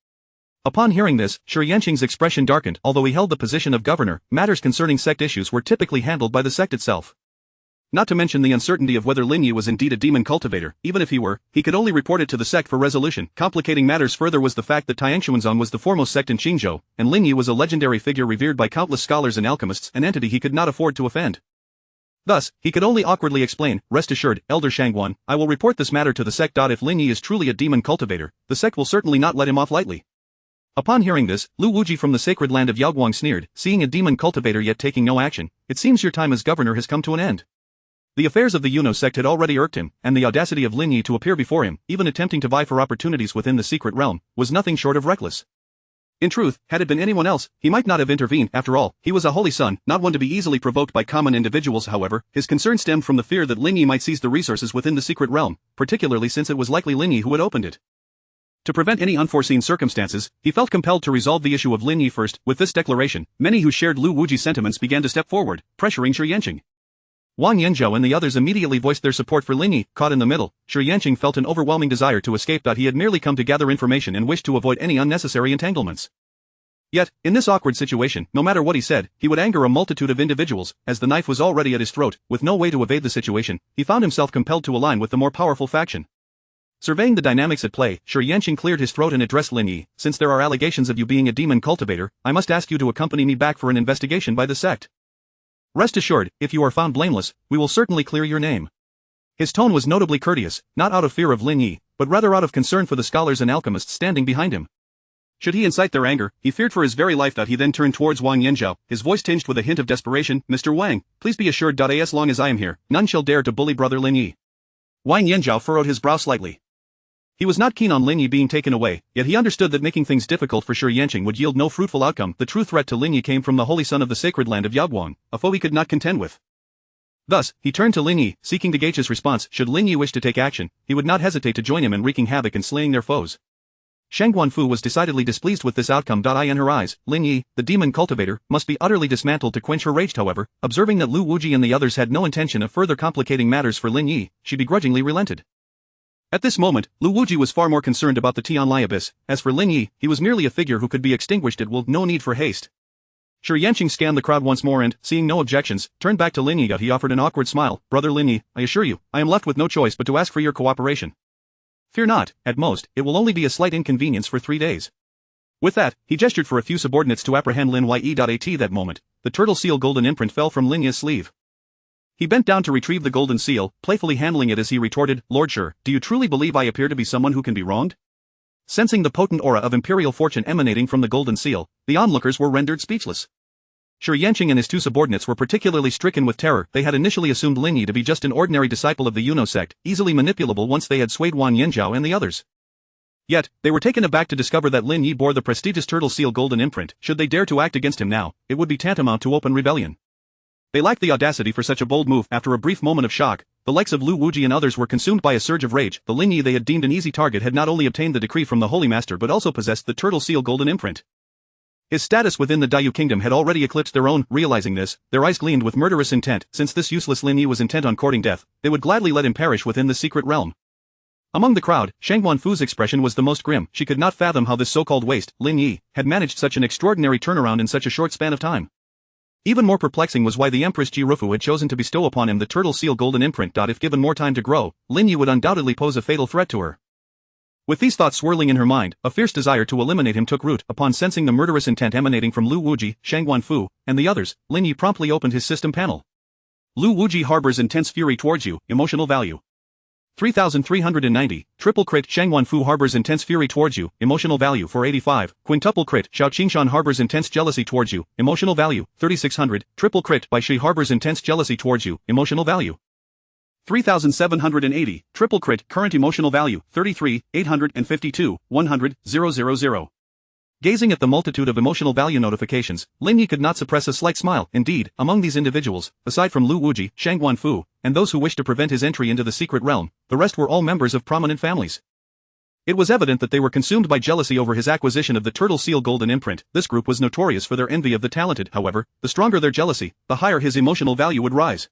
Upon hearing this, Shi Yanqing's expression darkened. Although he held the position of governor, matters concerning sect issues were typically handled by the sect itself. Not to mention the uncertainty of whether Lin Yi was indeed a demon cultivator. Even if he were, he could only report it to the sect for resolution. Complicating matters further was the fact that Tianshuanzong was the foremost sect in Qingzhou, and Lin Yi was a legendary figure revered by countless scholars and alchemists, an entity he could not afford to offend. Thus, he could only awkwardly explain, "Rest assured, Elder Shangguan, I will report this matter to the sect. If Lin Yi is truly a demon cultivator, the sect will certainly not let him off lightly." Upon hearing this, Lu Wuji from the sacred land of Yaoguang sneered, "Seeing a demon cultivator yet taking no action, it seems your time as governor has come to an end." The affairs of the Yuno sect had already irked him, and the audacity of Lin Yi to appear before him, even attempting to vie for opportunities within the secret realm, was nothing short of reckless. In truth, had it been anyone else, he might not have intervened. After all, he was a holy son, not one to be easily provoked by common individuals. However, his concern stemmed from the fear that Lin Yi might seize the resources within the secret realm, particularly since it was likely Lin Yi who had opened it. To prevent any unforeseen circumstances, he felt compelled to resolve the issue of Lin Yi first. With this declaration, many who shared Lu Wuji's sentiments began to step forward, pressuring Shi Yanqing. Wang Yanzhou and the others immediately voiced their support for Lin Yi. Caught in the middle, Shi Yanqing felt an overwhelming desire to escape. He had merely come to gather information and wished to avoid any unnecessary entanglements. Yet, in this awkward situation, no matter what he said, he would anger a multitude of individuals. As the knife was already at his throat, with no way to evade the situation, he found himself compelled to align with the more powerful faction. Surveying the dynamics at play, Shi Yanqing cleared his throat and addressed Lin Yi. "Since there are allegations of you being a demon cultivator, I must ask you to accompany me back for an investigation by the sect. Rest assured, if you are found blameless, we will certainly clear your name." His tone was notably courteous, not out of fear of Lin Yi, but rather out of concern for the scholars and alchemists standing behind him. Should he incite their anger, he feared for his very life. He then turned towards Wang Yanzhou, his voice tinged with a hint of desperation. "Mr. Wang, please be assured. As long as I am here, none shall dare to bully brother Lin Yi." Wang Yanzhou furrowed his brow slightly. He was not keen on Lin Yi being taken away, yet he understood that making things difficult for Shi Yanqing would yield no fruitful outcome. The true threat to Lin Yi came from the holy son of the sacred land of Yaoguang, a foe he could not contend with. Thus, he turned to Lin Yi, seeking to gauge his response. Should Lin Yi wish to take action, he would not hesitate to join him in wreaking havoc and slaying their foes. Shang Guanfu was decidedly displeased with this outcome. In her eyes, Lin Yi, the demon cultivator, must be utterly dismantled to quench her rage. However, observing that Lu Wuji and the others had no intention of further complicating matters for Lin Yi, she begrudgingly relented. At this moment, Lu Wuji was far more concerned about the Tianli Abyss. As for Lin Yi, he was merely a figure who could be extinguished at will. No need for haste. Shi Yanqing scanned the crowd once more and, seeing no objections, turned back to Lin Yi. He offered an awkward smile. "Brother Lin Yi, I assure you, I am left with no choice but to ask for your cooperation." Fear not, at most, it will only be a slight inconvenience for 3 days. With that, he gestured for a few subordinates to apprehend Lin Ye.At that moment, the turtle seal golden imprint fell from Lin Ye's sleeve. He bent down to retrieve the golden seal, playfully handling it as he retorted, Lord Shi, do you truly believe I appear to be someone who can be wronged? Sensing the potent aura of imperial fortune emanating from the golden seal, the onlookers were rendered speechless. Shi Yanqing and his two subordinates were particularly stricken with terror. They had initially assumed Lin Yi to be just an ordinary disciple of the Yuno sect, easily manipulable once they had swayed Wan Yanzhao and the others. Yet, they were taken aback to discover that Lin Yi bore the prestigious turtle seal golden imprint. Should they dare to act against him now, it would be tantamount to open rebellion. They lacked the audacity for such a bold move. After a brief moment of shock, the likes of Lu Wuji and others were consumed by a surge of rage. The Lin Yi they had deemed an easy target had not only obtained the decree from the Holy Master but also possessed the turtle seal golden imprint. His status within the Dayu kingdom had already eclipsed their own. Realizing this, their eyes gleamed with murderous intent. Since this useless Lin Yi was intent on courting death, they would gladly let him perish within the secret realm. Among the crowd, Shang Guanfu's expression was the most grim. She could not fathom how this so-called waste, Lin Yi, had managed such an extraordinary turnaround in such a short span of time. Even more perplexing was why the Empress Ji Rufu had chosen to bestow upon him the turtle seal golden imprint. If given more time to grow, Lin Yi would undoubtedly pose a fatal threat to her. With these thoughts swirling in her mind, a fierce desire to eliminate him took root. Upon sensing the murderous intent emanating from Lu Wuji, Shang Guanfu, and the others, Lin Yi promptly opened his system panel. Lu Wuji harbors intense fury towards you, emotional value. 3390, triple crit. Shang Guanfu harbors intense fury towards you, emotional value 485, quintuple crit. Xiao Qingshan harbors intense jealousy towards you, emotional value 3600, triple crit. Bai Shi harbors intense jealousy towards you, emotional value 3780, triple crit. Current emotional value 33,852, 100, 000. Gazing at the multitude of emotional value notifications, Lin Yi could not suppress a slight smile. Indeed, among these individuals, aside from Lu Wuji, Shang Guanfu, and those who wished to prevent his entry into the secret realm, the rest were all members of prominent families. It was evident that they were consumed by jealousy over his acquisition of the turtle seal golden imprint. This group was notorious for their envy of the talented. However, the stronger their jealousy, the higher his emotional value would rise.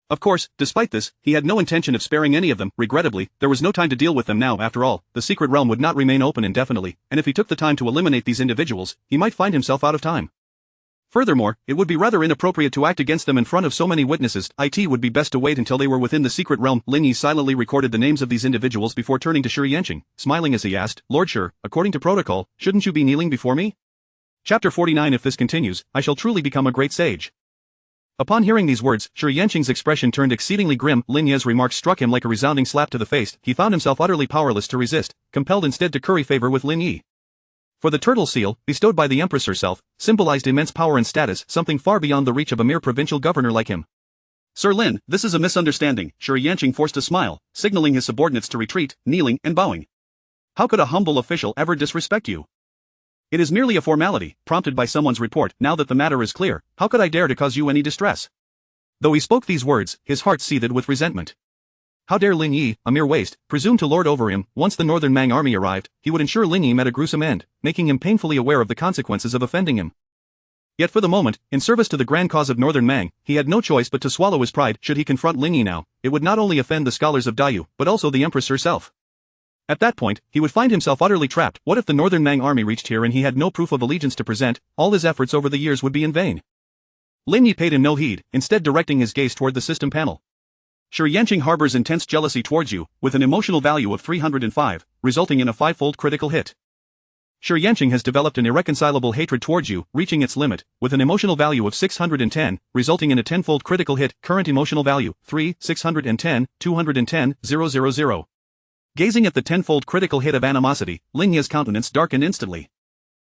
Of course, despite this, he had no intention of sparing any of them. Regrettably, there was no time to deal with them now. After all, the secret realm would not remain open indefinitely, and if he took the time to eliminate these individuals, he might find himself out of time. Furthermore, it would be rather inappropriate to act against them in front of so many witnesses. It would be best to wait until they were within the secret realm. Lin Yi silently recorded the names of these individuals before turning to Shi Yanqing, smiling as he asked, Lord Shi, according to protocol, shouldn't you be kneeling before me? Chapter 49. If this continues, I shall truly become a great sage. Upon hearing these words, Shi Yanqing's expression turned exceedingly grim. Lin Ye's remarks struck him like a resounding slap to the face. He found himself utterly powerless to resist, compelled instead to curry favor with Lin Yi. For the turtle seal, bestowed by the Empress herself, symbolized immense power and status, something far beyond the reach of a mere provincial governor like him. Sir Lin, this is a misunderstanding. Shi Yanqing forced a smile, signaling his subordinates to retreat, kneeling and bowing. How could a humble official ever disrespect you? It is merely a formality, prompted by someone's report. Now that the matter is clear, how could I dare to cause you any distress? Though he spoke these words, his heart seethed with resentment. How dare Lin Yi, a mere waste, presume to lord over him? Once the Northern Mang army arrived, he would ensure Lin Yi met a gruesome end, making him painfully aware of the consequences of offending him. Yet for the moment, in service to the grand cause of Northern Mang, he had no choice but to swallow his pride. Should he confront Lin Yi now, it would not only offend the scholars of Dayu, but also the Empress herself. At that point, he would find himself utterly trapped. What if the Northern Mang army reached here and he had no proof of allegiance to present? All his efforts over the years would be in vain. Lin Yi paid him no heed, instead directing his gaze toward the system panel. Shi Yanqing harbors intense jealousy towards you, with an emotional value of 305, resulting in a 5-fold critical hit. Shi Yanqing has developed an irreconcilable hatred towards you, reaching its limit, with an emotional value of 610, resulting in a 10-fold critical hit. Current emotional value, 610, 210, 000. Gazing at the 10-fold critical hit of animosity, Lin Ye's countenance darkened instantly.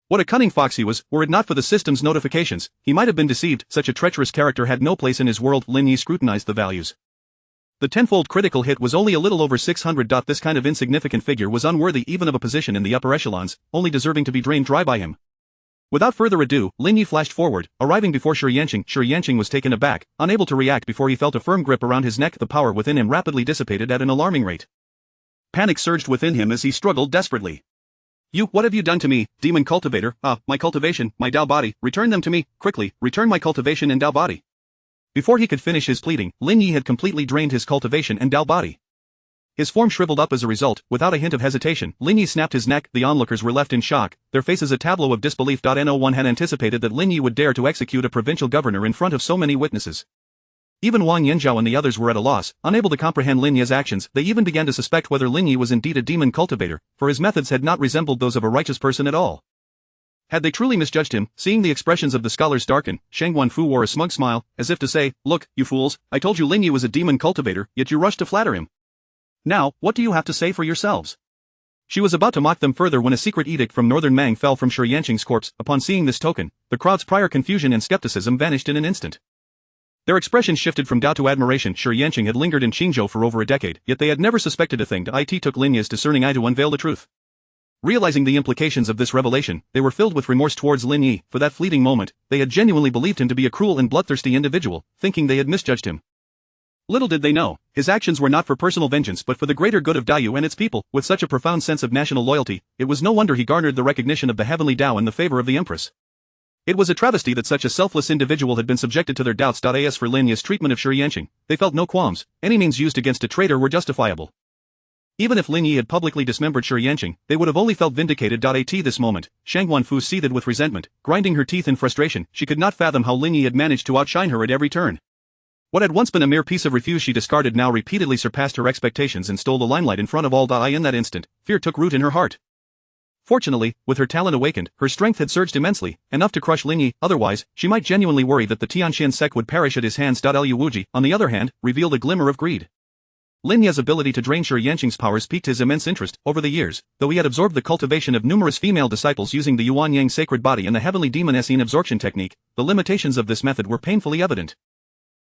What a cunning fox he was. Were it not for the system's notifications, he might have been deceived. Such a treacherous character had no place in his world. Lin Yi scrutinized the values. The 10-fold critical hit was only a little over 600. This kind of insignificant figure was unworthy even of a position in the upper echelons, only deserving to be drained dry by him. Without further ado, Lin Yi flashed forward, arriving before Shi Yanqing. Shi Yanqing was taken aback, unable to react before he felt a firm grip around his neck. The power within him rapidly dissipated at an alarming rate. Panic surged within him as he struggled desperately. You, what have you done to me, demon cultivator? My cultivation, my Dao body, return them to me, quickly, return my cultivation and Dao body. Before he could finish his pleading, Lin Yi had completely drained his cultivation and Dao body. His form shriveled up as a result. Without a hint of hesitation, Lin Yi snapped his neck. The onlookers were left in shock, their faces a tableau of disbelief. No one had anticipated that Lin Yi would dare to execute a provincial governor in front of so many witnesses. Even Wang Yanzhao and the others were at a loss, unable to comprehend Lin Ye's actions. They even began to suspect whether Lin Ye was indeed a demon cultivator, for his methods had not resembled those of a righteous person at all. Had they truly misjudged him? Seeing the expressions of the scholars darken, Shang Wanfu wore a smug smile, as if to say, "Look, you fools, I told you Lin Ye was a demon cultivator, yet you rushed to flatter him. Now, what do you have to say for yourselves?" She was about to mock them further when a secret edict from Northern Mang fell from Shi Yanqing's corpse. Upon seeing this token, the crowd's prior confusion and skepticism vanished in an instant. Their expressions shifted from doubt to admiration. Shi Yanqing had lingered in Qingzhou for over a decade, yet they had never suspected a thing. It took Lin Ye's discerning eye to unveil the truth. Realizing the implications of this revelation, they were filled with remorse towards Lin Ye. For that fleeting moment, they had genuinely believed him to be a cruel and bloodthirsty individual, thinking they had misjudged him. Little did they know, his actions were not for personal vengeance but for the greater good of Dao and its people. With such a profound sense of national loyalty, it was no wonder he garnered the recognition of the heavenly Dao and the favor of the Empress. It was a travesty that such a selfless individual had been subjected to their doubts. As for Lin Ye's treatment of Shi Yanqing, they felt no qualms. Any means used against a traitor were justifiable. Even if Lin Ye had publicly dismembered Shi Yanqing, they would have only felt vindicated. At this moment, Shang Wanfu seethed with resentment, grinding her teeth in frustration. She could not fathom how Lin Ye had managed to outshine her at every turn. What had once been a mere piece of refuse she discarded now repeatedly surpassed her expectations and stole the limelight in front of all. In that instant, fear took root in her heart. Fortunately, with her talent awakened, her strength had surged immensely, enough to crush Lin Ye. Otherwise, she might genuinely worry that the Tianxian sect would perish at his hands. Liu Wuji, on the other hand, revealed a glimmer of greed. Lin Ye's ability to drain Shi Yanqing's powers piqued his immense interest. Over the years, though he had absorbed the cultivation of numerous female disciples using the Yuan Yang sacred body and the heavenly demon Essene absorption technique, the limitations of this method were painfully evident.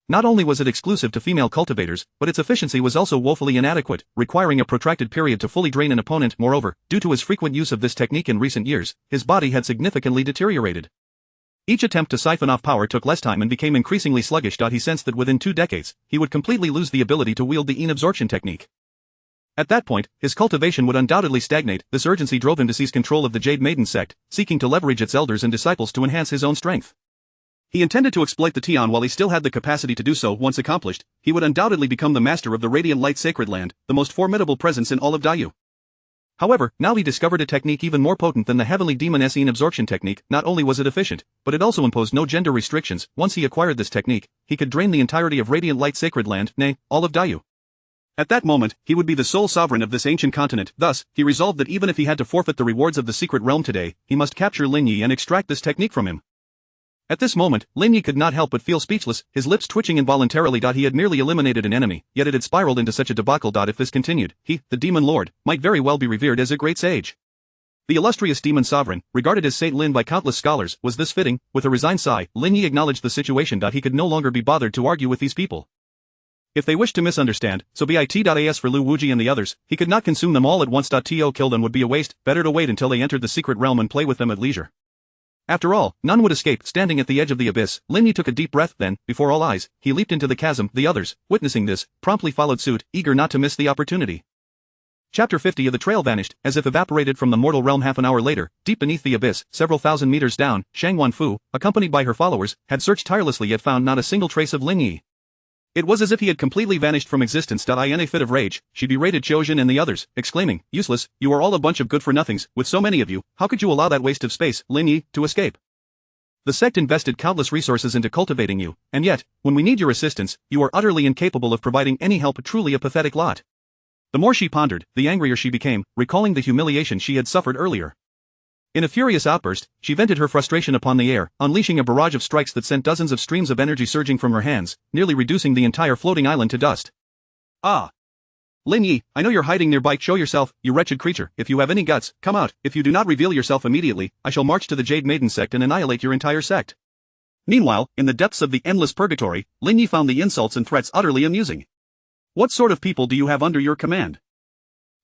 Not only was it exclusive to female cultivators, but its efficiency was also woefully inadequate, requiring a protracted period to fully drain an opponent. Moreover, due to his frequent use of this technique in recent years, his body had significantly deteriorated. Each attempt to siphon off power took less time and became increasingly sluggish. He sensed that within 2 decades, he would completely lose the ability to wield the Yin absorption technique. At that point, his cultivation would undoubtedly stagnate. This urgency drove him to seize control of the Jade Maiden sect, seeking to leverage its elders and disciples to enhance his own strength. He intended to exploit the Tian while he still had the capacity to do so. Once accomplished, he would undoubtedly become the master of the Radiant Light Sacred Land, the most formidable presence in all of Dao. However, now he discovered a technique even more potent than the heavenly demon Essene absorption technique. Not only was it efficient, but it also imposed no gender restrictions. Once he acquired this technique, he could drain the entirety of Radiant Light Sacred Land, nay, all of Dao. At that moment, he would be the sole sovereign of this ancient continent. Thus, he resolved that even if he had to forfeit the rewards of the secret realm today, he must capture Lin Ye and extract this technique from him. At this moment, Lin Ye could not help but feel speechless, his lips twitching involuntarily. He had merely eliminated an enemy, yet it had spiraled into such a debacle. If this continued, he, the Demon Lord, might very well be revered as a great sage. The illustrious demon sovereign, regarded as Saint Lin by countless scholars, was this fitting? With a resigned sigh, Lin Ye acknowledged the situation. He could no longer be bothered to argue with these people. If they wished to misunderstand, so be it. As for Liu Wuji and the others, he could not consume them all at once. To kill them would be a waste, better to wait until they entered the secret realm and play with them at leisure. After all, none would escape. Standing at the edge of the abyss, Lin Ye took a deep breath, then, before all eyes, he leaped into the chasm. The others, witnessing this, promptly followed suit, eager not to miss the opportunity. Chapter 50 of the trail vanished, as if evaporated from the mortal realm. Half an hour later, deep beneath the abyss, several thousand meters down, Shang Wanfu, accompanied by her followers, had searched tirelessly yet found not a single trace of Lin Ye. It was as if he had completely vanished from existence. In a fit of rage, she berated Qiujin and the others, exclaiming, "Useless, you are all a bunch of good-for-nothings. With so many of you, how could you allow that waste of space, Lin Ye, to escape? The sect invested countless resources into cultivating you, and yet, when we need your assistance, you are utterly incapable of providing any help. Truly a pathetic lot." The more she pondered, the angrier she became, recalling the humiliation she had suffered earlier. In a furious outburst, she vented her frustration upon the air, unleashing a barrage of strikes that sent dozens of streams of energy surging from her hands, nearly reducing the entire floating island to dust. "Ah! Lin Ye, I know you're hiding nearby. Show yourself, you wretched creature. If you have any guts, come out. If you do not reveal yourself immediately, I shall march to the Jade Maiden sect and annihilate your entire sect." Meanwhile, in the depths of the endless purgatory, Lin Ye found the insults and threats utterly amusing. What sort of people do you have under your command?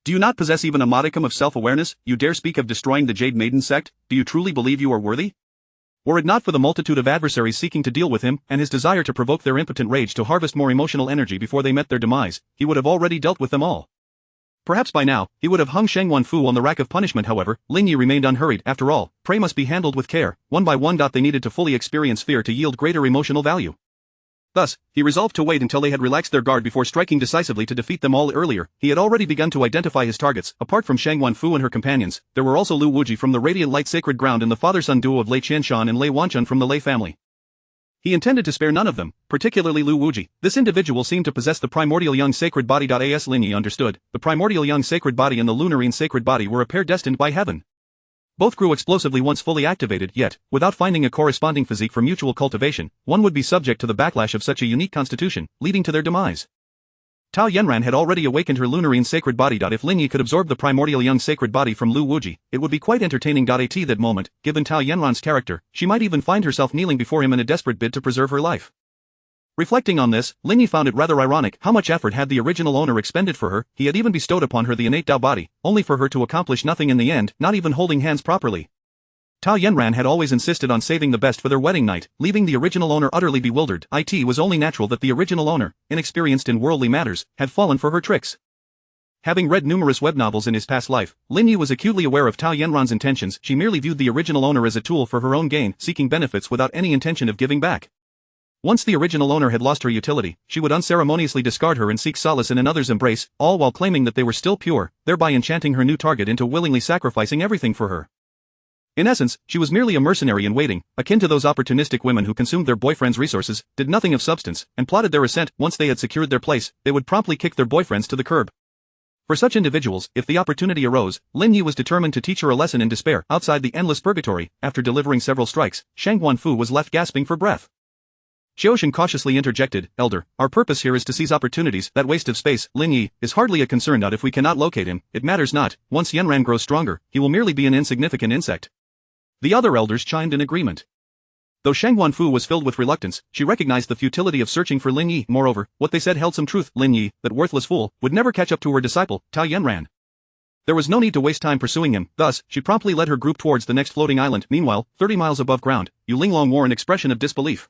Do you not possess even a modicum of self-awareness? You dare speak of destroying the Jade Maiden sect? Do you truly believe you are worthy? Were it not for the multitude of adversaries seeking to deal with him, and his desire to provoke their impotent rage to harvest more emotional energy before they met their demise, he would have already dealt with them all. Perhaps by now, he would have hung Shang Wanfu on the rack of punishment. However, Lin Ye remained unhurried. After all, prey must be handled with care, one by one. They needed to fully experience fear to yield greater emotional value. Thus, he resolved to wait until they had relaxed their guard before striking decisively to defeat them all. Earlier, he had already begun to identify his targets. Apart from Shang Wanfu and her companions, there were also Liu Wuji from the Radiant Light Sacred Ground and the father-son duo of Lei Qianshan and Lei Wanchun from the Lei family. He intended to spare none of them, particularly Lu Wuji. This individual seemed to possess the primordial young sacred body. As Lin Yi understood, the primordial young sacred body and the lunarine sacred body were a pair destined by heaven. Both grew explosively once fully activated, yet, without finding a corresponding physique for mutual cultivation, one would be subject to the backlash of such a unique constitution, leading to their demise. Tao Yanran had already awakened her lunarine sacred body. If Lin Yi could absorb the primordial young sacred body from Lu Wuji, it would be quite entertaining. At that moment, given Tao Yanran's character, she might even find herself kneeling before him in a desperate bid to preserve her life. Reflecting on this, Lin Yi found it rather ironic how much effort had the original owner expended for her. He had even bestowed upon her the innate Tao body, only for her to accomplish nothing in the end, not even holding hands properly. Tao Yanran had always insisted on saving the best for their wedding night, leaving the original owner utterly bewildered. It was only natural that the original owner, inexperienced in worldly matters, had fallen for her tricks. Having read numerous web novels in his past life, Lin Yi was acutely aware of Tao Yanran's intentions. She merely viewed the original owner as a tool for her own gain, seeking benefits without any intention of giving back. Once the original owner had lost her utility, she would unceremoniously discard her and seek solace in another's embrace, all while claiming that they were still pure, thereby enchanting her new target into willingly sacrificing everything for her. In essence, she was merely a mercenary in waiting, akin to those opportunistic women who consumed their boyfriend's resources, did nothing of substance, and plotted their ascent. Once they had secured their place, they would promptly kick their boyfriends to the curb. For such individuals, if the opportunity arose, Lin Yi was determined to teach her a lesson in despair. Outside the endless purgatory, after delivering several strikes, Shang Guanfu was left gasping for breath. Xiaoshan cautiously interjected, "Elder, our purpose here is to seize opportunities. That waste of space, Lin Yi, is hardly a concern. If we cannot locate him, it matters not. Once Yanran grows stronger, he will merely be an insignificant insect." The other elders chimed in agreement. Though Shang Guanfu was filled with reluctance, she recognized the futility of searching for Lin Yi. Moreover, what they said held some truth. Lin Yi, that worthless fool, would never catch up to her disciple, Tao Yanran. There was no need to waste time pursuing him. Thus, she promptly led her group towards the next floating island. Meanwhile, 30 miles above ground, Yu Linglong wore an expression of disbelief.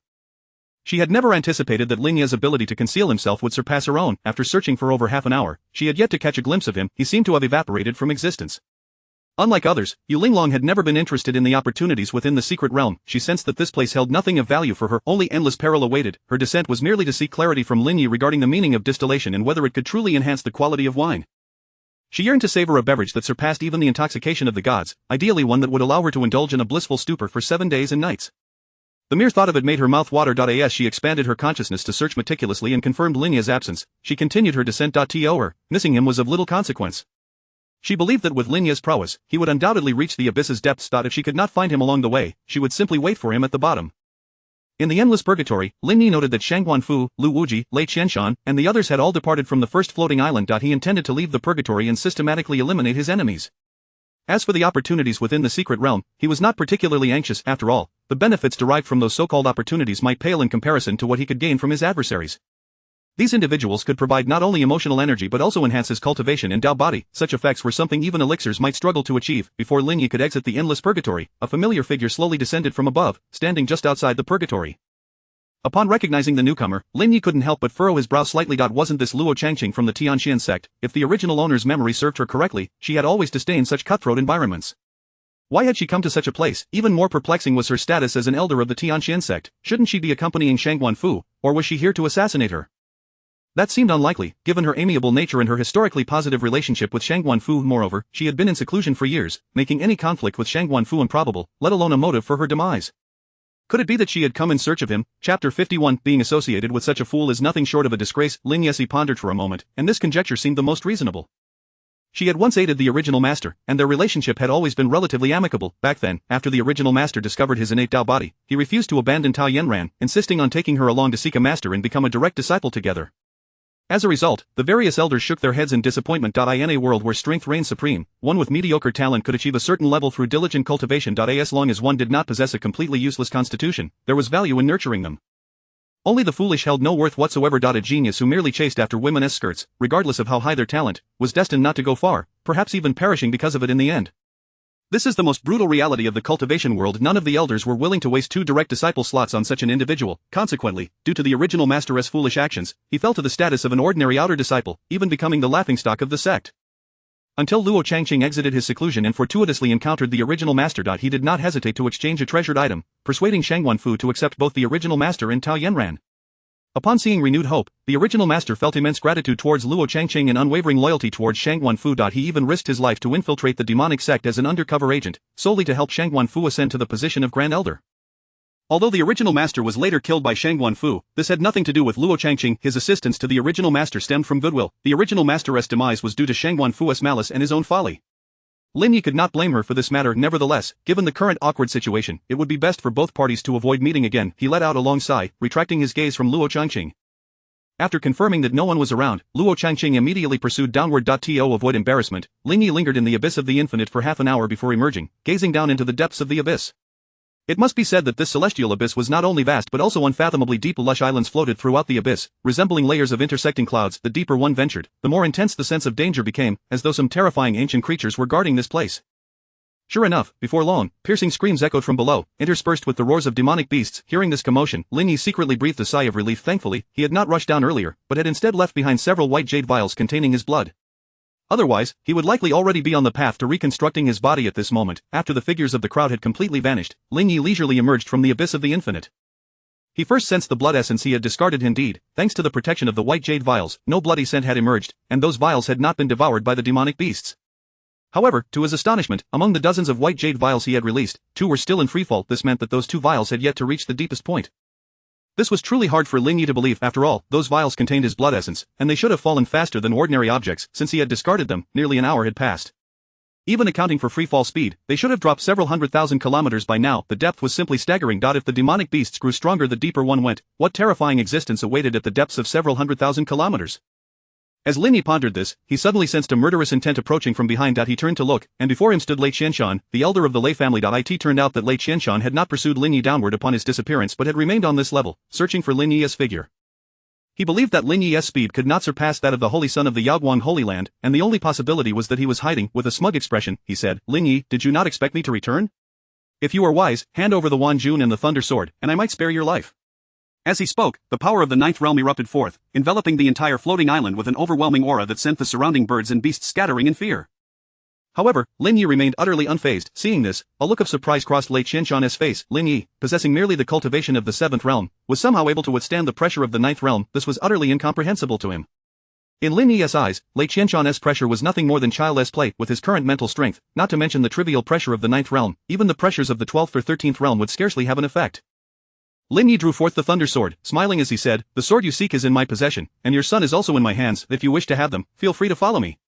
She had never anticipated that Lin Yi's ability to conceal himself would surpass her own. After searching for over half an hour, she had yet to catch a glimpse of him. He seemed to have evaporated from existence. Unlike others, Yu Linglong had never been interested in the opportunities within the secret realm. She sensed that this place held nothing of value for her, only endless peril awaited. Her descent was merely to seek clarity from Lin Yi regarding the meaning of distillation and whether it could truly enhance the quality of wine. She yearned to savor a beverage that surpassed even the intoxication of the gods, ideally one that would allow her to indulge in a blissful stupor for 7 days and nights. The mere thought of it made her mouth water. As she expanded her consciousness to search meticulously and confirmed Lin Yi's absence, she continued her descent. To her, missing him was of little consequence. She believed that with Lin Yi's prowess, he would undoubtedly reach the abyss's depths. If she could not find him along the way, she would simply wait for him at the bottom. In the endless purgatory, Lin Yi noted that Shang Guanfu, Lu Wuji, Lei Qianshan, and the others had all departed from the first floating island. He intended to leave the purgatory and systematically eliminate his enemies. As for the opportunities within the secret realm, he was not particularly anxious. After all, the benefits derived from those so-called opportunities might pale in comparison to what he could gain from his adversaries. These individuals could provide not only emotional energy but also enhance his cultivation and Tao body. Such effects were something even elixirs might struggle to achieve. Before Lin Yi could exit the endless purgatory, a familiar figure slowly descended from above, standing just outside the purgatory. Upon recognizing the newcomer, Lin Yi couldn't help but furrow his brow slightly. Wasn't this Luo Changqing from the Tianxian sect? If the original owner's memory served her correctly, she had always disdained such cutthroat environments. Why had she come to such a place? Even more perplexing was her status as an elder of the Tianxian sect. Shouldn't she be accompanying Shang Guanfu, or was she here to assassinate her? That seemed unlikely, given her amiable nature and her historically positive relationship with Shang Guanfu. Moreover, she had been in seclusion for years, making any conflict with Shang Guanfu improbable, let alone a motive for her demise. Could it be that she had come in search of him? Chapter 51. Being associated with such a fool is nothing short of a disgrace. Lin Yi pondered for a moment, and this conjecture seemed the most reasonable. She had once aided the original master, and their relationship had always been relatively amicable. Back then, after the original master discovered his innate Tao body, he refused to abandon Tao Yanran, insisting on taking her along to seek a master and become a direct disciple together. As a result, the various elders shook their heads in disappointment. In a world where strength reigned supreme, one with mediocre talent could achieve a certain level through diligent cultivation. As long as one did not possess a completely useless constitution, there was value in nurturing them. Only the foolish held no worth whatsoever. A genius who merely chased after women's skirts, regardless of how high their talent, was destined not to go far, perhaps even perishing because of it in the end. This is the most brutal reality of the cultivation world. None of the elders were willing to waste 2 direct disciple slots on such an individual. Consequently, due to the original master's foolish actions, he fell to the status of an ordinary outer disciple, even becoming the laughingstock of the sect. Until Luo Changqing exited his seclusion and fortuitously encountered the original master. He did not hesitate to exchange a treasured item, persuading Shang Guanfu to accept both the original master and Tao Yanran. Upon seeing renewed hope, the original master felt immense gratitude towards Luo Changqing and unwavering loyalty towards Shang Guanfu. He even risked his life to infiltrate the demonic sect as an undercover agent, solely to help Shang Guanfu ascend to the position of Grand Elder. Although the original master was later killed by Shang Guanfu, this had nothing to do with Luo Changqing. His assistance to the original master stemmed from goodwill. The original master's demise was due to Shang Guanfu's malice and his own folly. Lin Yi could not blame her for this matter. Nevertheless, given the current awkward situation, it would be best for both parties to avoid meeting again. He let out a long sigh, retracting his gaze from Luo Changqing. After confirming that no one was around, Luo Changqing immediately pursued downward. To avoid embarrassment, Lin Yi lingered in the abyss of the infinite for half an hour before emerging, gazing down into the depths of the abyss. It must be said that this celestial abyss was not only vast but also unfathomably deep. Lush islands floated throughout the abyss, resembling layers of intersecting clouds. The deeper one ventured, the more intense the sense of danger became, as though some terrifying ancient creatures were guarding this place. Sure enough, before long, piercing screams echoed from below, interspersed with the roars of demonic beasts. Hearing this commotion, Lin Yi secretly breathed a sigh of relief. Thankfully, he had not rushed down earlier, but had instead left behind several white jade vials containing his blood. Otherwise, he would likely already be on the path to reconstructing his body at this moment. After the figures of the crowd had completely vanished, Lin Yi leisurely emerged from the abyss of the infinite. He first sensed the blood essence he had discarded. Indeed, thanks to the protection of the white jade vials, no bloody scent had emerged, and those vials had not been devoured by the demonic beasts. However, to his astonishment, among the dozens of white jade vials he had released, 2 were still in freefall. This meant that those 2 vials had yet to reach the deepest point. This was truly hard for Lin Yi to believe. After all, those vials contained his blood essence, and they should have fallen faster than ordinary objects. Since he had discarded them, nearly an hour had passed. Even accounting for freefall speed, they should have dropped several 100,000 kilometers by now. The depth was simply staggering. If the demonic beasts grew stronger, the deeper one went. What terrifying existence awaited at the depths of several 100,000 kilometers? As Lin Yi pondered this, he suddenly sensed a murderous intent approaching from behind. He turned to look, and before him stood Lei Qianshan, the elder of the Lei family. It turned out that Lei Qianshan had not pursued Lin Yi downward upon his disappearance but had remained on this level, searching for Lin Yi's figure. He believed that Lin Yi's speed could not surpass that of the holy son of the Yaoguang Holy Land, and the only possibility was that he was hiding. With a smug expression, he said, "Lin Yi, did you not expect me to return? If you are wise, hand over the Wan Jun and the Thunder Sword, and I might spare your life." As he spoke, the power of the ninth realm erupted forth, enveloping the entire floating island with an overwhelming aura that sent the surrounding birds and beasts scattering in fear. However, Lin Yi remained utterly unfazed. Seeing this, a look of surprise crossed Lei Qianshan's face. Lin Yi, possessing merely the cultivation of the seventh realm, was somehow able to withstand the pressure of the ninth realm. This was utterly incomprehensible to him. In Lin Yi's eyes, Lei Qianshan's pressure was nothing more than child's play. With his current mental strength, not to mention the trivial pressure of the ninth realm, even the pressures of the 12th or 13th realm would scarcely have an effect. Lin Yi drew forth the Thunder Sword, smiling as he said, "The sword you seek is in my possession, and your son is also in my hands. If you wish to have them, feel free to follow me."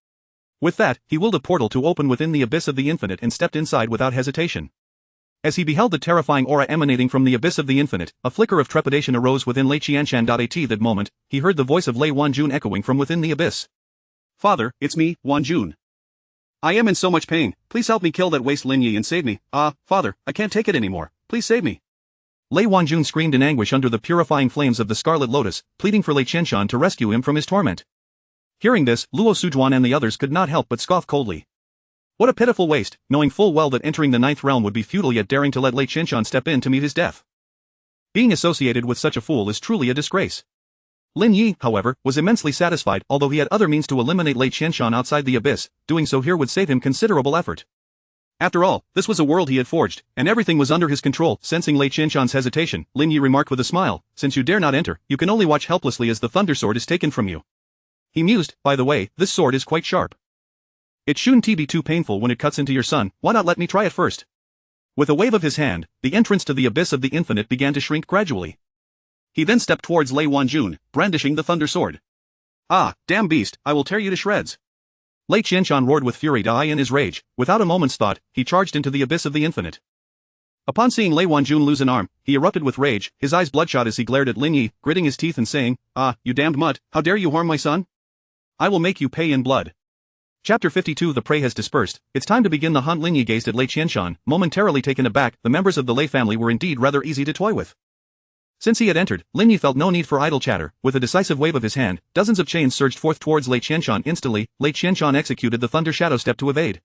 With that, he willed a portal to open within the abyss of the infinite and stepped inside without hesitation. As he beheld the terrifying aura emanating from the abyss of the infinite, a flicker of trepidation arose within Lei Qianshan. At that moment, he heard the voice of Lei Wanjun echoing from within the abyss. "Father, it's me, Wanjun. I am in so much pain. Please help me kill that waste Lin Yi and save me. Father, I can't take it anymore. Please save me." Lei Wanjun screamed in anguish under the purifying flames of the Scarlet Lotus, pleading for Lei Qianshan to rescue him from his torment. Hearing this, Luo Sujuan and the others could not help but scoff coldly. What a pitiful waste, knowing full well that entering the ninth realm would be futile, yet daring to let Lei Qianshan step in to meet his death. Being associated with such a fool is truly a disgrace. Lin Yi, however, was immensely satisfied. Although he had other means to eliminate Lei Qianshan outside the abyss, doing so here would save him considerable effort. After all, this was a world he had forged, and everything was under his control. Sensing Lei Qianshan's hesitation, Lin Yi remarked with a smile, "Since you dare not enter, you can only watch helplessly as the Thunder Sword is taken from you." He mused, "By the way, this sword is quite sharp. It shouldn't be too painful when it cuts into your son. Why not let me try it first?" With a wave of his hand, the entrance to the abyss of the infinite began to shrink gradually. He then stepped towards Lei Wanjun, brandishing the Thunder Sword. "Ah, damn beast, I will tear you to shreds." Lei Qianshan roared with fury. In his rage, without a moment's thought, he charged into the abyss of the infinite. Upon seeing Lei Wanjun lose an arm, he erupted with rage, his eyes bloodshot as he glared at Lin Yi, gritting his teeth and saying, "You damned mutt, how dare you harm my son? I will make you pay in blood." Chapter 52. The prey has dispersed. It's time to begin the hunt. Lin Yi gazed at Lei Qianshan, momentarily taken aback. The members of the Lei family were indeed rather easy to toy with. Since he had entered, Lin Yi felt no need for idle chatter. With a decisive wave of his hand, dozens of chains surged forth towards Lei Qianshan. Instantly, Lei Qianshan executed the Thunder Shadow Step to evade.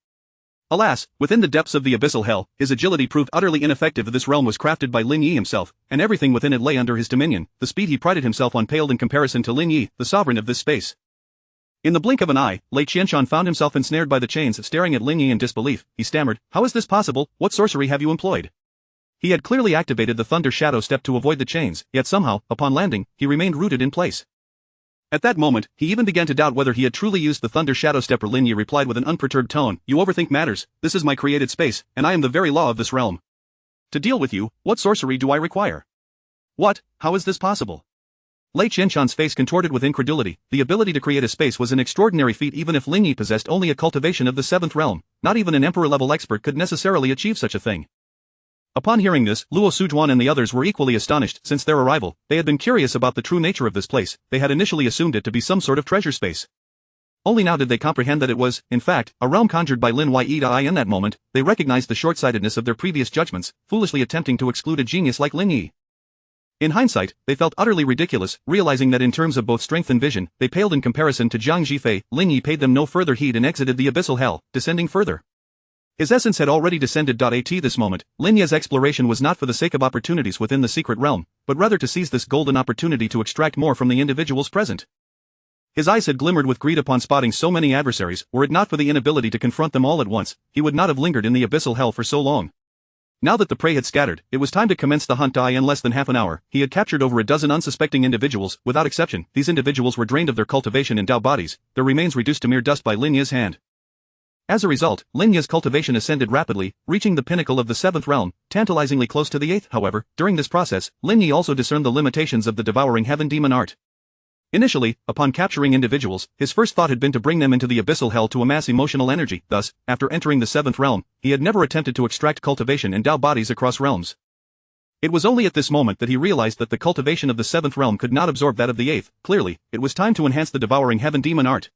Alas, within the depths of the abyssal hell, his agility proved utterly ineffective. This realm was crafted by Lin Yi himself, and everything within it lay under his dominion. The speed he prided himself on paled in comparison to Lin Yi, the sovereign of this space. In the blink of an eye, Lei Qianshan found himself ensnared by the chains. Staring at Lin Yi in disbelief, he stammered, "How is this possible? What sorcery have you employed?" He had clearly activated the Thunder Shadow Step to avoid the chains, yet somehow, upon landing, he remained rooted in place. At that moment, he even began to doubt whether he had truly used the Thunder Shadow Step. Lin Yi replied with an unperturbed tone, "You overthink matters. This is my created space, and I am the very law of this realm. To deal with you, what sorcery do I require? What? How is this possible? Lei Qianshan's face contorted with incredulity. The ability to create a space was an extraordinary feat even if Lin Yi possessed only a cultivation of the 7th realm. Not even an emperor-level expert could necessarily achieve such a thing. Upon hearing this, Luo Sujuan and the others were equally astonished. Since their arrival, they had been curious about the true nature of this place. They had initially assumed it to be some sort of treasure space. Only now did they comprehend that it was, in fact, a realm conjured by Lin Yi. In that moment, they recognized the short-sightedness of their previous judgments, foolishly attempting to exclude a genius like Lin Yi. In hindsight, they felt utterly ridiculous, realizing that in terms of both strength and vision, they paled in comparison to Jiang Zhifei. Lin Yi paid them no further heed and exited the abyssal hell, descending further. His essence had already descended. At this moment, Lin Yi's exploration was not for the sake of opportunities within the secret realm, but rather to seize this golden opportunity to extract more from the individuals present. His eyes had glimmered with greed upon spotting so many adversaries. Were it not for the inability to confront them all at once, he would not have lingered in the abyssal hell for so long. Now that the prey had scattered, it was time to commence the hunt. In less than half an hour, he had captured over a dozen unsuspecting individuals. Without exception, these individuals were drained of their cultivation and Dao bodies, their remains reduced to mere dust by Lin Yi's hand. As a result, Lin Yi's cultivation ascended rapidly, reaching the pinnacle of the 7th realm, tantalizingly close to the 8th. However, during this process, Lin Yi also discerned the limitations of the devouring heaven demon art. Initially, upon capturing individuals, his first thought had been to bring them into the abyssal hell to amass emotional energy. Thus, after entering the 7th realm, he had never attempted to extract cultivation and Dao bodies across realms. It was only at this moment that he realized that the cultivation of the 7th realm could not absorb that of the 8th. Clearly, it was time to enhance the devouring heaven demon art.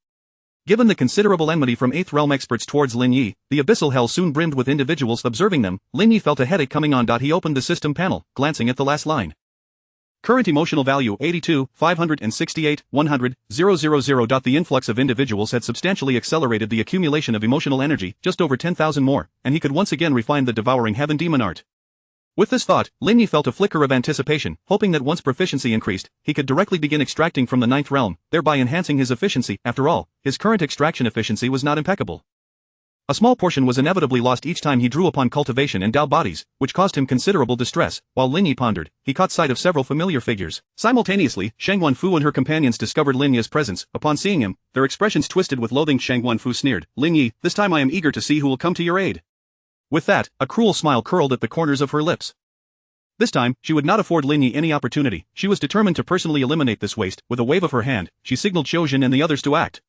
Given the considerable enmity from 8th realm experts towards Lin Yi, the abyssal hell soon brimmed with individuals. Observing them, Lin Yi felt a headache coming on. He opened the system panel, glancing at the last line. Current emotional value 82, 568, 100, 000. The influx of individuals had substantially accelerated the accumulation of emotional energy, just over 10,000 more, and he could once again refine the devouring heaven demon art. With this thought, Lin Yi felt a flicker of anticipation, hoping that once proficiency increased, he could directly begin extracting from the 9th realm, thereby enhancing his efficiency. After all, his current extraction efficiency was not impeccable. A small portion was inevitably lost each time he drew upon cultivation and Dao bodies, which caused him considerable distress. While Lin Yi pondered, he caught sight of several familiar figures. Simultaneously, Shang Wanfu and her companions discovered Lin Yi's presence. Upon seeing him, their expressions twisted with loathing. Shang Wanfu sneered, "Lin Yi, this time I am eager to see who will come to your aid." With that, a cruel smile curled at the corners of her lips. This time, she would not afford Lin Yi any opportunity. She was determined to personally eliminate this waste. With a wave of her hand, she signaled Qiuzhen and the others to act.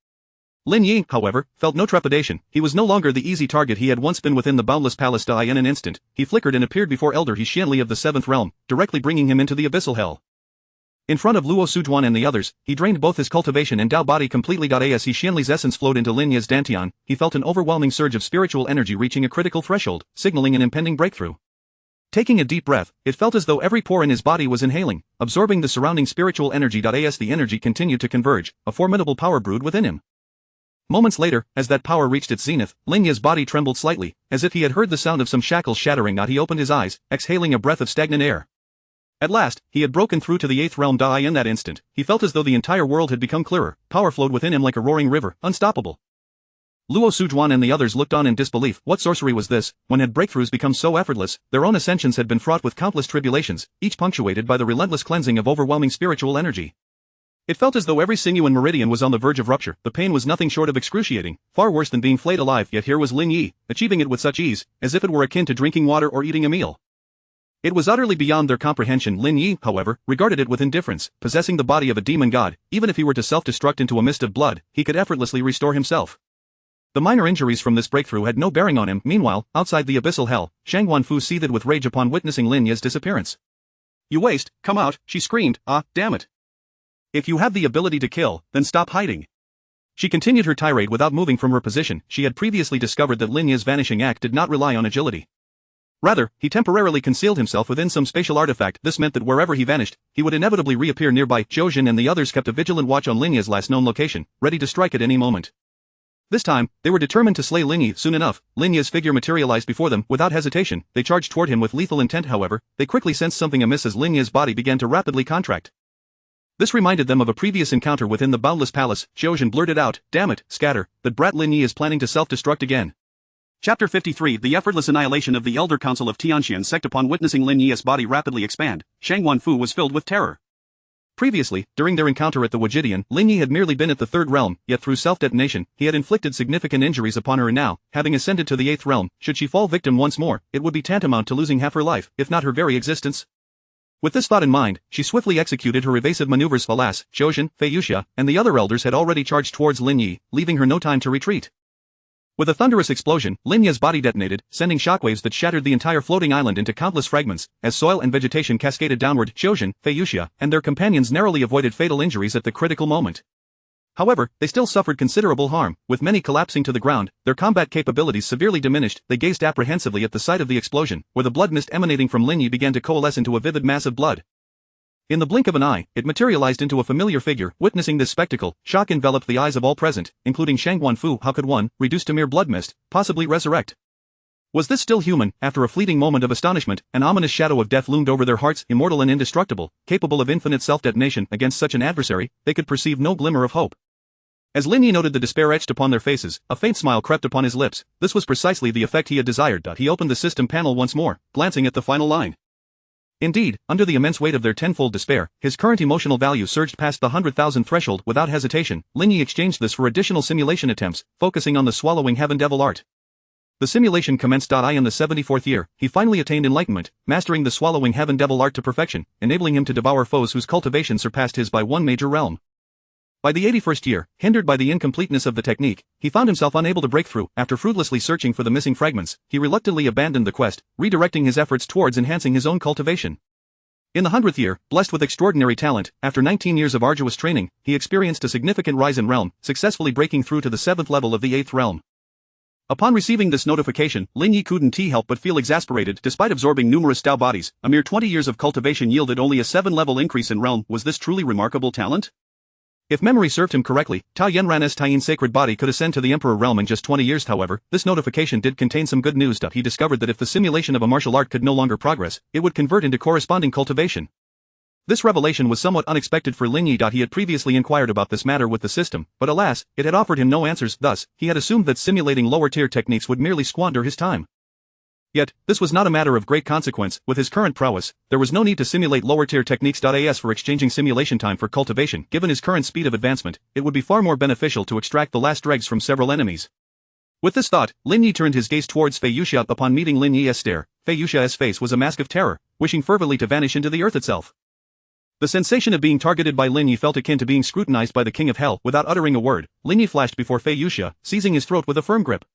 Lin Yi, however, felt no trepidation. He was no longer the easy target he had once been within the boundless palace. In an instant, he flickered and appeared before Elder He Xianli of the 7th realm, directly bringing him into the abyssal hell. In front of Luo Sujuan and the others, he drained both his cultivation and Dao body completely. As He Xianli's essence flowed into Lin Yi's dantian, he felt an overwhelming surge of spiritual energy reaching a critical threshold, signaling an impending breakthrough. Taking a deep breath, it felt as though every pore in his body was inhaling, absorbing the surrounding spiritual energy. As the energy continued to converge, a formidable power brewed within him. Moments later, as that power reached its zenith, Lin Yi's body trembled slightly, as if he had heard the sound of some shackles shattering. He opened his eyes, exhaling a breath of stagnant air. At last, he had broken through to the 8th realm. In that instant, he felt as though the entire world had become clearer. Power flowed within him like a roaring river, unstoppable. Luo Sujuan and the others looked on in disbelief. What sorcery was this? When had breakthroughs become so effortless? Their own ascensions had been fraught with countless tribulations, each punctuated by the relentless cleansing of overwhelming spiritual energy. It felt as though every sinew and meridian was on the verge of rupture. The pain was nothing short of excruciating, far worse than being flayed alive. Yet here was Lin Yi, achieving it with such ease, as if it were akin to drinking water or eating a meal. It was utterly beyond their comprehension. Lin Yi, however, regarded it with indifference. Possessing the body of a demon god, even if he were to self-destruct into a mist of blood, he could effortlessly restore himself. The minor injuries from this breakthrough had no bearing on him. Meanwhile, outside the abyssal hell, Shang Wanfu seethed with rage upon witnessing Lin Yi's disappearance. "You waste, come out," she screamed. "Ah, damn it. If you have the ability to kill, then stop hiding." She continued her tirade without moving from her position. She had previously discovered that Lin Yi's vanishing act did not rely on agility. Rather, he temporarily concealed himself within some spatial artifact. This meant that wherever he vanished, he would inevitably reappear nearby. Qiuzhen and the others kept a vigilant watch on Lin Yi's last known location, ready to strike at any moment. This time, they were determined to slay Lin Yi. Soon enough, Lin Yi's figure materialized before them. Without hesitation, they charged toward him with lethal intent. However, they quickly sensed something amiss as Lin Yi's body began to rapidly contract. This reminded them of a previous encounter within the boundless palace. Qiuzhen blurted out, "Damn it, scatter, that brat Lin Yi is planning to self-destruct again." Chapter 53. The effortless annihilation of the Elder Council of Tianxian sect. Upon witnessing Lin Yi's body rapidly expand, Shang Wanfu was filled with terror. Previously, during their encounter at the Wajidian, Lin Yi had merely been at the third realm, yet through self-detonation, he had inflicted significant injuries upon her and now, having ascended to the eighth realm, should she fall victim once more, it would be tantamount to losing half her life, if not her very existence. With this thought in mind, she swiftly executed her evasive maneuvers. Alas, Xiuzhen, Fei Yuxia, and the other elders had already charged towards Lin Yi, leaving her no time to retreat. With a thunderous explosion, Lin Yi's body detonated, sending shockwaves that shattered the entire floating island into countless fragments, as soil and vegetation cascaded downward. Xiuzhen, Fei Yuxia, and their companions narrowly avoided fatal injuries at the critical moment. However, they still suffered considerable harm, with many collapsing to the ground, their combat capabilities severely diminished. They gazed apprehensively at the site of the explosion, where the blood mist emanating from Lin Yi began to coalesce into a vivid mass of blood. In the blink of an eye, it materialized into a familiar figure. Witnessing this spectacle, shock enveloped the eyes of all present, including Shang Guanfu. How could one, reduced to mere blood mist, possibly resurrect? Was this still human? After a fleeting moment of astonishment, an ominous shadow of death loomed over their hearts. Immortal and indestructible, capable of infinite self-detonation. Against such an adversary, they could perceive no glimmer of hope. As Lin Yi noted the despair etched upon their faces, a faint smile crept upon his lips. This was precisely the effect he had desired. He opened the system panel once more, glancing at the final line. Indeed, under the immense weight of their tenfold despair, his current emotional value surged past the 100,000 threshold. Without hesitation, Lin Yi exchanged this for additional simulation attempts, focusing on the swallowing heaven devil art. The simulation commenced. In the 74th year, he finally attained enlightenment, mastering the swallowing heaven devil art to perfection, enabling him to devour foes whose cultivation surpassed his by one major realm. By the 81st year, hindered by the incompleteness of the technique, he found himself unable to break through. After fruitlessly searching for the missing fragments, he reluctantly abandoned the quest, redirecting his efforts towards enhancing his own cultivation. In the 100th year, blessed with extraordinary talent, after 19 years of arduous training, he experienced a significant rise in realm, successfully breaking through to the 7th level of the 8th realm. Upon receiving this notification, Lin Yi couldn't help but feel exasperated. Despite absorbing numerous Tao bodies, a mere 20 years of cultivation yielded only a 7-level increase in realm. Was this truly remarkable talent? If memory served him correctly, Tao Yanran's Taiyin sacred body could ascend to the Emperor realm in just 20 years. However, this notification did contain some good news. He discovered that if the simulation of a martial art could no longer progress, it would convert into corresponding cultivation. This revelation was somewhat unexpected for Lin Yi. He had previously inquired about this matter with the system, but alas, it had offered him no answers. Thus, he had assumed that simulating lower-tier techniques would merely squander his time. Yet, this was not a matter of great consequence. With his current prowess, there was no need to simulate lower-tier techniques. As for exchanging simulation time for cultivation, given his current speed of advancement, it would be far more beneficial to extract the last dregs from several enemies. With this thought, Lin Yi turned his gaze towards Fei Yuxia. Upon meeting Lin Yi's stare, Fei Yuxia's face was a mask of terror, wishing fervently to vanish into the earth itself. The sensation of being targeted by Lin Yi felt akin to being scrutinized by the king of hell. Without uttering a word, Lin Yi flashed before Fei Yuxia, seizing his throat with a firm grip.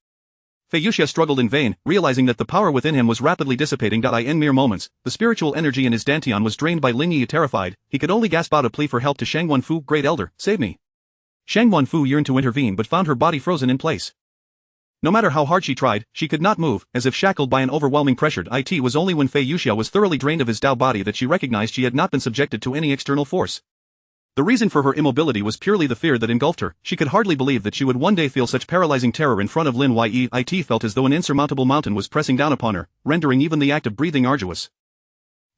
Fei Yuxia struggled in vain, realizing that the power within him was rapidly dissipating. In mere moments, the spiritual energy in his dantian was drained by Lin Yi. Terrified, he could only gasp out a plea for help to Shang Guanfu. Great Elder, save me. Shang Guanfu yearned to intervene but found her body frozen in place. No matter how hard she tried, she could not move, as if shackled by an overwhelming pressure. It was only when Fei Yuxia was thoroughly drained of his Tao body that she recognized she had not been subjected to any external force. The reason for her immobility was purely the fear that engulfed her. She could hardly believe that she would one day feel such paralyzing terror in front of Lin Yi. It felt as though an insurmountable mountain was pressing down upon her, rendering even the act of breathing arduous.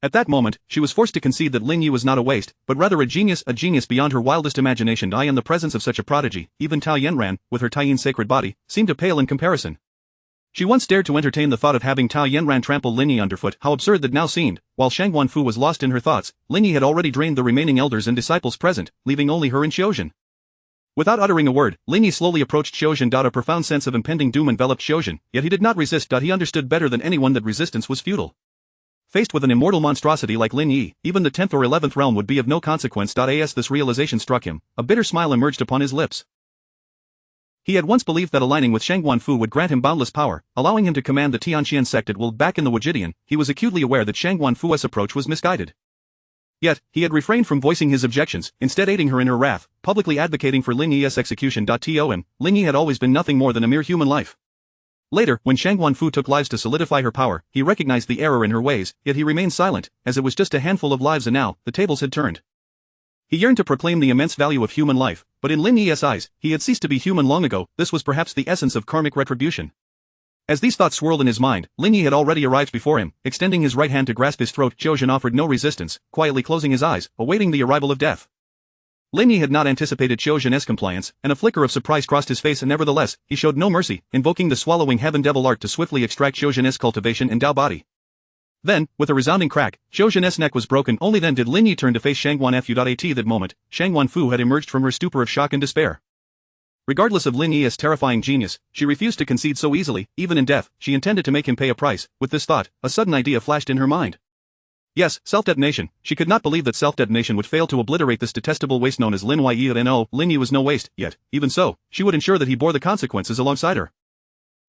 At that moment, she was forced to concede that Lin Yi was not a waste, but rather a genius beyond her wildest imagination. In the presence of such a prodigy, even Tao Yanran, with her Taiyin sacred body, seemed to pale in comparison. She once dared to entertain the thought of having Tao Yanran trample Lin Yi underfoot. How absurd that now seemed. While Shang Guanfu was lost in her thoughts, Lin Yi had already drained the remaining elders and disciples present, leaving only her and Xiuzhen. Without uttering a word, Lin Yi slowly approached Xiuzhen. A profound sense of impending doom enveloped Xiuzhen, yet he did not resist. He understood better than anyone that resistance was futile. Faced with an immortal monstrosity like Lin Yi, even the 10th or 11th realm would be of no consequence. As this realization struck him, a bitter smile emerged upon his lips. He had once believed that aligning with Shang Guanfu would grant him boundless power, allowing him to command the Tianqian sect at will. Back in the Wajidian, he was acutely aware that Shang Guanfu's approach was misguided. Yet, he had refrained from voicing his objections, instead aiding her in her wrath, publicly advocating for Lin Yi's execution. To him, Lin Yi had always been nothing more than a mere human life. Later, when Shang Guanfu took lives to solidify her power, he recognized the error in her ways, yet he remained silent, as it was just a handful of lives and now, the tables had turned. He yearned to proclaim the immense value of human life, but in Lin Yi's eyes, he had ceased to be human long ago. This was perhaps the essence of karmic retribution. As these thoughts swirled in his mind, Lin Yi had already arrived before him, extending his right hand to grasp his throat. Xiuzhen offered no resistance, quietly closing his eyes, awaiting the arrival of death. Lin Yi had not anticipated Xiuzhen's compliance, and a flicker of surprise crossed his face. Nevertheless, he showed no mercy, invoking the swallowing heaven devil art to swiftly extract Xiuzhen's cultivation and Tao body. Then, with a resounding crack, Zhou Zhen's neck was broken. Only then did Lin Yi turn to face Shangguan Fu. At that moment, Shangguan Fu had emerged from her stupor of shock and despair. Regardless of Lin Yi as terrifying genius, she refused to concede so easily. Even in death, she intended to make him pay a price. With this thought, a sudden idea flashed in her mind. Yes, self-detonation. She could not believe that self-detonation would fail to obliterate this detestable waste known as Lin Yi. No, Lin Yi was no waste, yet, even so, she would ensure that he bore the consequences alongside her.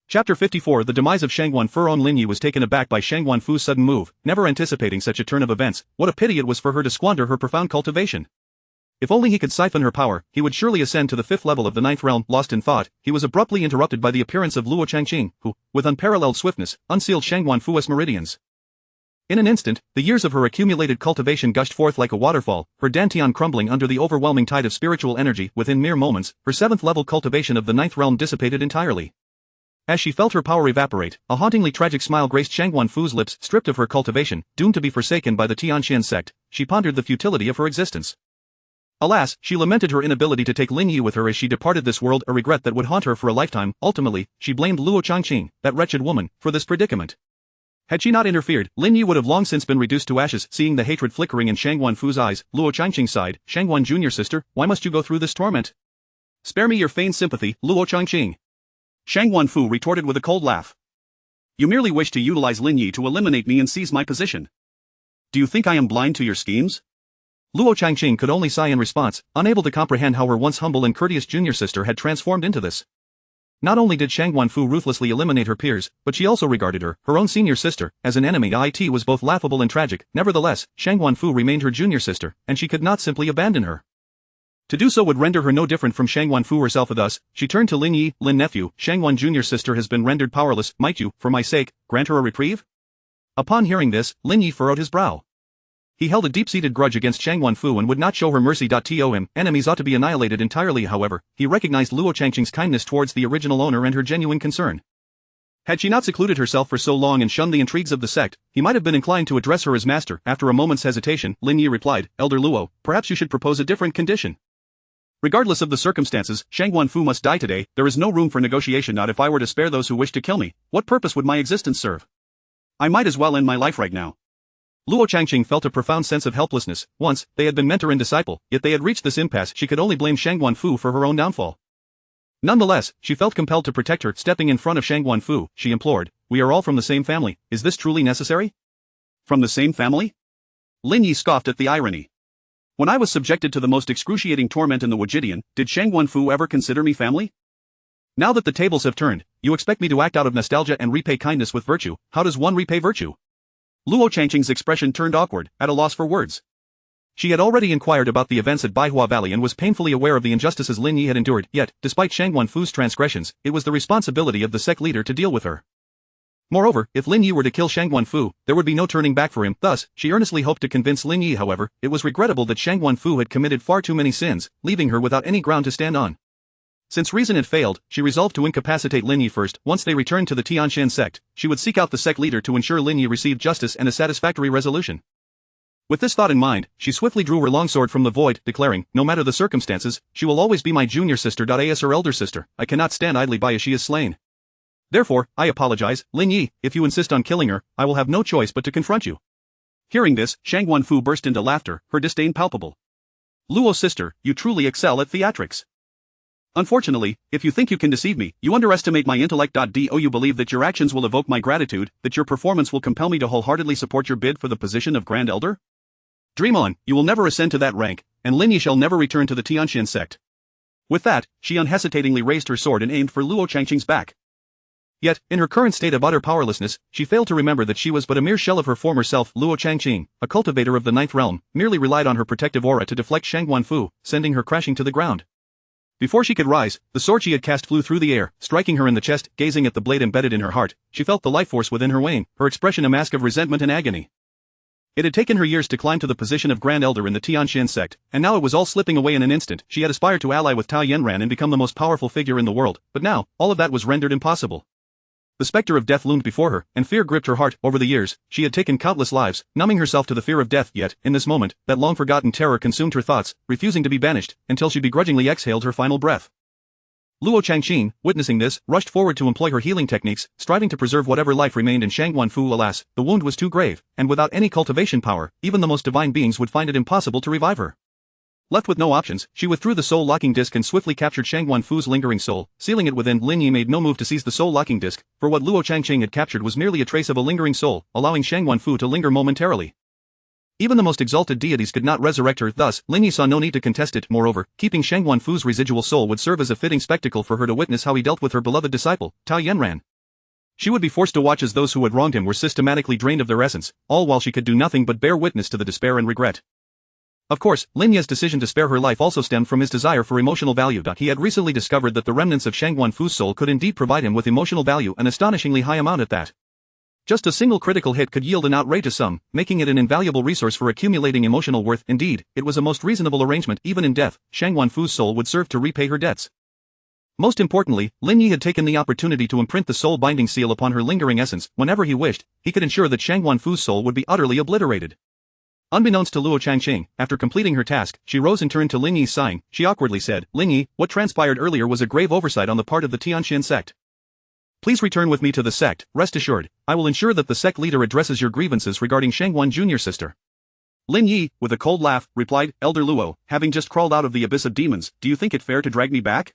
Chapter 54. The demise of Shangguan Fu. Lin Yi was taken aback by Shangguan Fu's sudden move, never anticipating such a turn of events. What a pity it was for her to squander her profound cultivation. If only he could siphon her power, he would surely ascend to the 5th level of the 9th realm. Lost in thought, he was abruptly interrupted by the appearance of Luo Changqing, who, with unparalleled swiftness, unsealed Shangguan Fu's meridians. In an instant, the years of her accumulated cultivation gushed forth like a waterfall, her dantian crumbling under the overwhelming tide of spiritual energy. Within mere moments, her 7th level cultivation of the 9th realm dissipated entirely. As she felt her power evaporate, a hauntingly tragic smile graced Shangguan Fu's lips. Stripped of her cultivation, doomed to be forsaken by the Tianxian sect, she pondered the futility of her existence. Alas, she lamented her inability to take Lin Yi with her as she departed this world, a regret that would haunt her for a lifetime. Ultimately, she blamed Luo Changqing, that wretched woman, for this predicament. Had she not interfered, Lin Yi would have long since been reduced to ashes. Seeing the hatred flickering in Shangguan Fu's eyes, Luo Changqing sighed. Shangguan junior sister, why must you go through this torment? Spare me your feigned sympathy, Luo Changqing. Shangguan Fu retorted with a cold laugh. You merely wish to utilize Lin Yi to eliminate me and seize my position. Do you think I am blind to your schemes? Luo Changqing could only sigh in response, unable to comprehend how her once humble and courteous junior sister had transformed into this. Not only did Shangguan Fu ruthlessly eliminate her peers, but she also regarded her own senior sister, as an enemy. It was both laughable and tragic. Nevertheless, Shangguan Fu remained her junior sister, and she could not simply abandon her. To do so would render her no different from Shangguan Fu herself. Thus, she turned to Lin Yi. Lin nephew, Shangguan junior sister has been rendered powerless. Might you, for my sake, grant her a reprieve? Upon hearing this, Lin Yi furrowed his brow. He held a deep-seated grudge against Shangguan Fu and would not show her mercy. To him, enemies ought to be annihilated entirely. However, he recognized Luo Changqing's kindness towards the original owner and her genuine concern. Had she not secluded herself for so long and shunned the intrigues of the sect, he might have been inclined to address her as master. After a moment's hesitation, Lin Yi replied, Elder Luo, perhaps you should propose a different condition. Regardless of the circumstances, Shangguan Fu must die today. There is no room for negotiation. Not if I were to spare those who wish to kill me. What purpose would my existence serve? I might as well end my life right now. Luo Changqing felt a profound sense of helplessness. Once, they had been mentor and disciple, yet they had reached this impasse. She could only blame Shangguan Fu for her own downfall. Nonetheless, she felt compelled to protect her. Stepping in front of Shangguan Fu, she implored, we are all from the same family. Is this truly necessary? From the same family? Lin Yi scoffed at the irony. When I was subjected to the most excruciating torment in the Wujidian, did Shangguan Fu ever consider me family? Now that the tables have turned, you expect me to act out of nostalgia and repay kindness with virtue. How does one repay virtue? Luo Changqing's expression turned awkward, at a loss for words. She had already inquired about the events at Baihua Valley and was painfully aware of the injustices Lin Yi had endured, yet, despite Shangguan Fu's transgressions, it was the responsibility of the sect leader to deal with her. Moreover, if Lin Yi were to kill Shangguan Fu, there would be no turning back for him. Thus, she earnestly hoped to convince Lin Yi. However, it was regrettable that Shangguan Fu had committed far too many sins, leaving her without any ground to stand on. Since reason had failed, she resolved to incapacitate Lin Yi first. Once they returned to the Tianshan sect, she would seek out the sect leader to ensure Lin Yi received justice and a satisfactory resolution. With this thought in mind, she swiftly drew her longsword from the void, declaring, no matter the circumstances, she will always be my junior sister. As her elder sister, I cannot stand idly by as she is slain. Therefore, I apologize, Lin Yi, if you insist on killing her, I will have no choice but to confront you. Hearing this, Shangguan Fu burst into laughter, her disdain palpable. Luo sister, you truly excel at theatrics. Unfortunately, if you think you can deceive me, you underestimate my intellect. Do you believe that your actions will evoke my gratitude, that your performance will compel me to wholeheartedly support your bid for the position of Grand Elder? Dream on, you will never ascend to that rank, and Lin Yi shall never return to the Tianshan sect. With that, she unhesitatingly raised her sword and aimed for Luo Changqing's back. Yet, in her current state of utter powerlessness, she failed to remember that she was but a mere shell of her former self. Luo Changqing, a cultivator of the 9th realm, merely relied on her protective aura to deflect Shangguan Fu, sending her crashing to the ground. Before she could rise, the sword she had cast flew through the air, striking her in the chest. Gazing at the blade embedded in her heart, she felt the life force within her wane, her expression a mask of resentment and agony. It had taken her years to climb to the position of Grand Elder in the Tianshan sect, and now it was all slipping away in an instant. She had aspired to ally with Tao Yanran and become the most powerful figure in the world, but now, all of that was rendered impossible. The specter of death loomed before her, and fear gripped her heart. Over the years, she had taken countless lives, numbing herself to the fear of death. Yet, in this moment, that long-forgotten terror consumed her thoughts, refusing to be banished, until she begrudgingly exhaled her final breath. Luo Changqing, witnessing this, rushed forward to employ her healing techniques, striving to preserve whatever life remained in Shang Guanfu. Alas, the wound was too grave, and without any cultivation power, even the most divine beings would find it impossible to revive her. Left with no options, she withdrew the soul-locking disc and swiftly captured Shang Guanfu's lingering soul, sealing it within. Lin Yi made no move to seize the soul-locking disc, for what Luo Changqing had captured was merely a trace of a lingering soul, allowing Shang Guanfu to linger momentarily. Even the most exalted deities could not resurrect her, thus, Lin Yi saw no need to contest it. Moreover, keeping Shang Guanfu's residual soul would serve as a fitting spectacle for her to witness how he dealt with her beloved disciple, Tao Yanran. She would be forced to watch as those who had wronged him were systematically drained of their essence, all while she could do nothing but bear witness to the despair and regret. Of course, Lin Yi's decision to spare her life also stemmed from his desire for emotional value. He had recently discovered that the remnants of Shang Guanfu's soul could indeed provide him with emotional value, an astonishingly high amount at that. Just a single critical hit could yield an outrageous sum, making it an invaluable resource for accumulating emotional worth. Indeed, it was a most reasonable arrangement. Even in death, Shang Guanfu's soul would serve to repay her debts. Most importantly, Lin Yi had taken the opportunity to imprint the soul binding seal upon her lingering essence. Whenever he wished, he could ensure that Shang Guanfu's soul would be utterly obliterated. Unbeknownst to Luo Changqing, after completing her task, she rose and turned to Lin Yi, sighing. She awkwardly said, "Lin Yi, what transpired earlier was a grave oversight on the part of the Tianxian sect. Please return with me to the sect. Rest assured, I will ensure that the sect leader addresses your grievances regarding Shangguan Jr.'s sister." Lin Yi, with a cold laugh, replied, "Elder Luo, having just crawled out of the abyss of demons, do you think it fair to drag me back?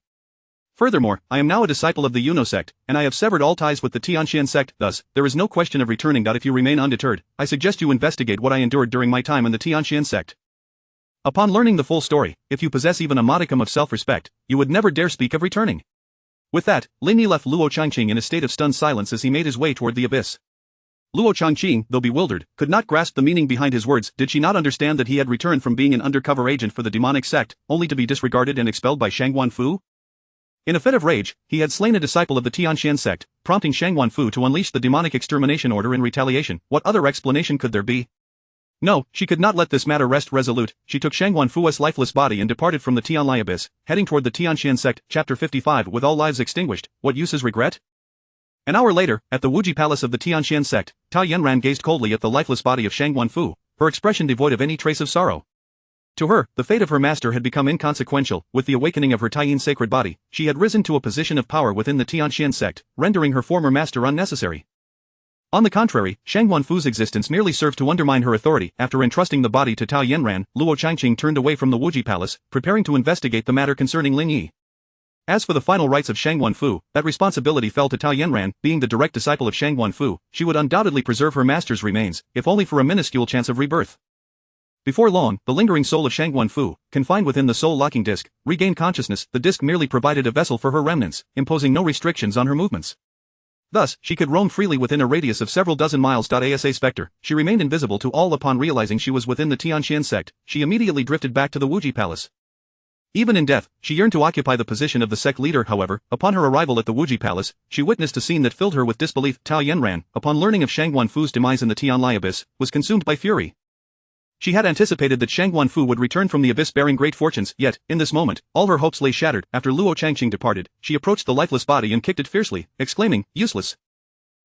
Furthermore, I am now a disciple of the Yuno sect, and I have severed all ties with the Tianxian sect, thus, there is no question of returning. If you remain undeterred, I suggest you investigate what I endured during my time in the Tianxian sect. Upon learning the full story, if you possess even a modicum of self-respect, you would never dare speak of returning." With that, Lin Yi left Luo Changqing in a state of stunned silence as he made his way toward the abyss. Luo Changqing, though bewildered, could not grasp the meaning behind his words. Did she not understand that he had returned from being an undercover agent for the demonic sect, only to be disregarded and expelled by Shang Guanfu? In a fit of rage, he had slain a disciple of the Tianxian sect, prompting Shang Guanfu to unleash the demonic extermination order in retaliation. What other explanation could there be? No, she could not let this matter rest. Resolute, she took Shang Guanfu's lifeless body and departed from the Tianlai abyss, heading toward the Tianxian sect. Chapter 55. With all lives extinguished, what use is regret? An hour later, at the Wuji palace of the Tianxian sect, Tao Yanran gazed coldly at the lifeless body of Shang Guanfu, her expression devoid of any trace of sorrow. To her, the fate of her master had become inconsequential. With the awakening of her Taiyin sacred body, she had risen to a position of power within the Tianxian sect, rendering her former master unnecessary. On the contrary, Shang Guanfu's existence merely served to undermine her authority. After entrusting the body to Tao Yanran, Luo Changqing turned away from the Wuji palace, preparing to investigate the matter concerning Lin Yi. As for the final rites of Shang Guanfu, that responsibility fell to Tao Yanran. Being the direct disciple of Shang Guanfu, she would undoubtedly preserve her master's remains, if only for a minuscule chance of rebirth. Before long, the lingering soul of Shang Guanfu, confined within the soul-locking disc, regained consciousness. The disc merely provided a vessel for her remnants, imposing no restrictions on her movements. Thus, she could roam freely within a radius of several dozen miles. Asa Spectre, she remained invisible to all. Upon realizing she was within the Tianxian sect, she immediately drifted back to the Wuji palace. Even in death, she yearned to occupy the position of the sect leader. However, upon her arrival at the Wuji palace, she witnessed a scene that filled her with disbelief. Tao Yanran, upon learning of Shang Guanfu's demise in the Tianlai abyss, was consumed by fury. She had anticipated that Shang Guanfu would return from the abyss bearing great fortunes, yet, in this moment, all her hopes lay shattered. After Luo Changqing departed, she approached the lifeless body and kicked it fiercely, exclaiming, "Useless!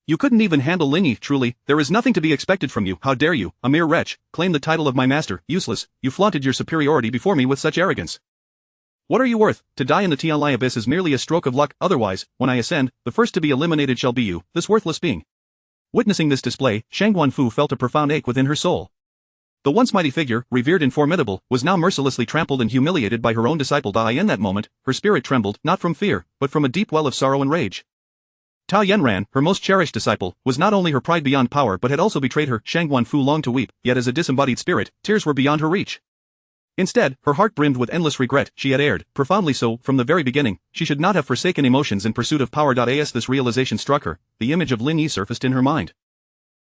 You couldn't even handle Lin Yi. Truly, there is nothing to be expected from you. How dare you, a mere wretch, claim the title of my master? Useless, you flaunted your superiority before me with such arrogance. What are you worth? To die in the Tianlai abyss is merely a stroke of luck. Otherwise, when I ascend, the first to be eliminated shall be you, this worthless being." Witnessing this display, Shang Guanfu felt a profound ache within her soul. The once mighty figure, revered and formidable, was now mercilessly trampled and humiliated by her own disciple. In that moment, her spirit trembled, not from fear, but from a deep well of sorrow and rage. Tao Yanran, her most cherished disciple, was not only her pride beyond power but had also betrayed her. Shang Guanfu longed to weep, yet as a disembodied spirit, tears were beyond her reach. Instead, her heart brimmed with endless regret. She had erred, profoundly so, from the very beginning. She should not have forsaken emotions in pursuit of power. As this realization struck her, the image of Lin Yi surfaced in her mind.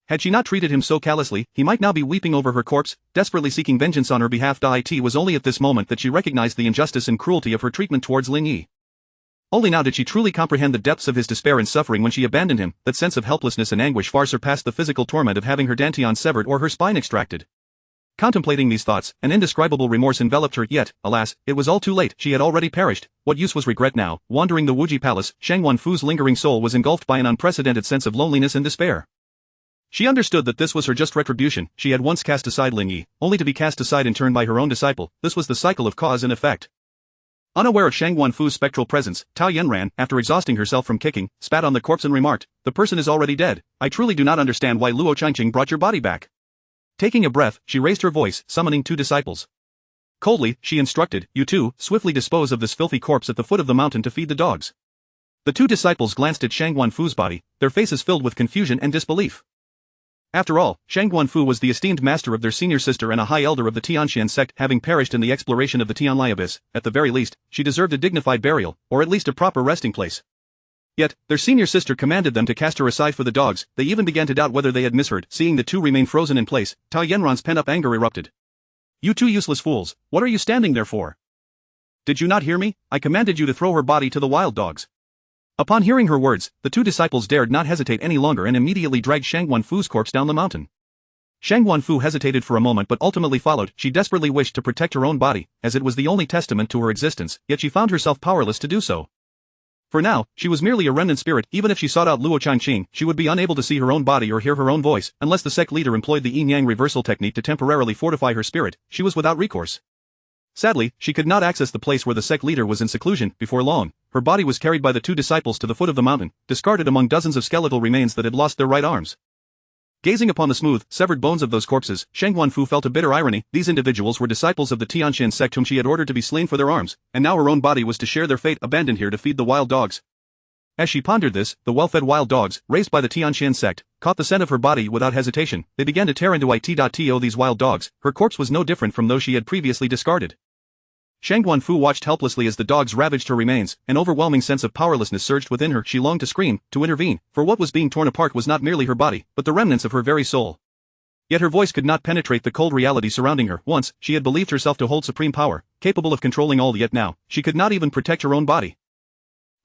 Had she not treated him so callously, he might now be weeping over her corpse, desperately seeking vengeance on her behalf. It was only at this moment that she recognized the injustice and cruelty of her treatment towards Lin Yi. Only now did she truly comprehend the depths of his despair and suffering when she abandoned him. That sense of helplessness and anguish far surpassed the physical torment of having her dantian severed or her spine extracted. Contemplating these thoughts, an indescribable remorse enveloped her. Yet, alas, it was all too late. She had already perished. What use was regret now? Wandering the Wuji palace, Shang Guanfu's lingering soul was engulfed by an unprecedented sense of loneliness and despair. She understood that this was her just retribution. She had once cast aside Lin Yi, only to be cast aside in turn by her own disciple. This was the cycle of cause and effect. Unaware of Shang Guanfu's spectral presence, Tao Yan ran, after exhausting herself from kicking, spat on the corpse and remarked, "The person is already dead. I truly do not understand why Luo Changqing brought your body back." Taking a breath, she raised her voice, summoning 2 disciples. Coldly, she instructed, "You two, swiftly dispose of this filthy corpse at the foot of the mountain to feed the dogs." The 2 disciples glanced at Shang Guanfu's body, their faces filled with confusion and disbelief. After all, Shang Guanfu was the esteemed master of their senior sister and a high elder of the Tianxian sect, having perished in the exploration of the Tianlai abyss. At the very least, she deserved a dignified burial, or at least a proper resting place. Yet, their senior sister commanded them to cast her aside for the dogs. They even began to doubt whether they had misheard. Seeing the 2 remain frozen in place, Tao Yanran's pent-up anger erupted. "You 2 useless fools, what are you standing there for? Did you not hear me? I commanded you to throw her body to the wild dogs." Upon hearing her words, the 2 disciples dared not hesitate any longer and immediately dragged Shang Guanfu's corpse down the mountain. Shang Guanfu hesitated for a moment but ultimately followed. She desperately wished to protect her own body, as it was the only testament to her existence, yet she found herself powerless to do so. For now, she was merely a remnant spirit. Even if she sought out Luo Changqing, she would be unable to see her own body or hear her own voice, unless the sect leader employed the yin-yang reversal technique to temporarily fortify her spirit. She was without recourse. Sadly, she could not access the place where the sect leader was in seclusion. Before long, her body was carried by the 2 disciples to the foot of the mountain, discarded among dozens of skeletal remains that had lost their right arms. Gazing upon the smooth, severed bones of those corpses, Shang Guanfu felt a bitter irony. These individuals were disciples of the Tianxian sect whom she had ordered to be slain for their arms, and now her own body was to share their fate, abandoned here to feed the wild dogs. As she pondered this, the well-fed wild dogs, raised by the Tianxian sect, caught the scent of her body without hesitation. They began to tear into it. These wild dogs, her corpse was no different from those she had previously discarded. Shang Guanfu watched helplessly as the dogs ravaged her remains. An overwhelming sense of powerlessness surged within her. She longed to scream, to intervene, for what was being torn apart was not merely her body, but the remnants of her very soul. Yet her voice could not penetrate the cold reality surrounding her. Once, she had believed herself to hold supreme power, capable of controlling all, yet now, she could not even protect her own body.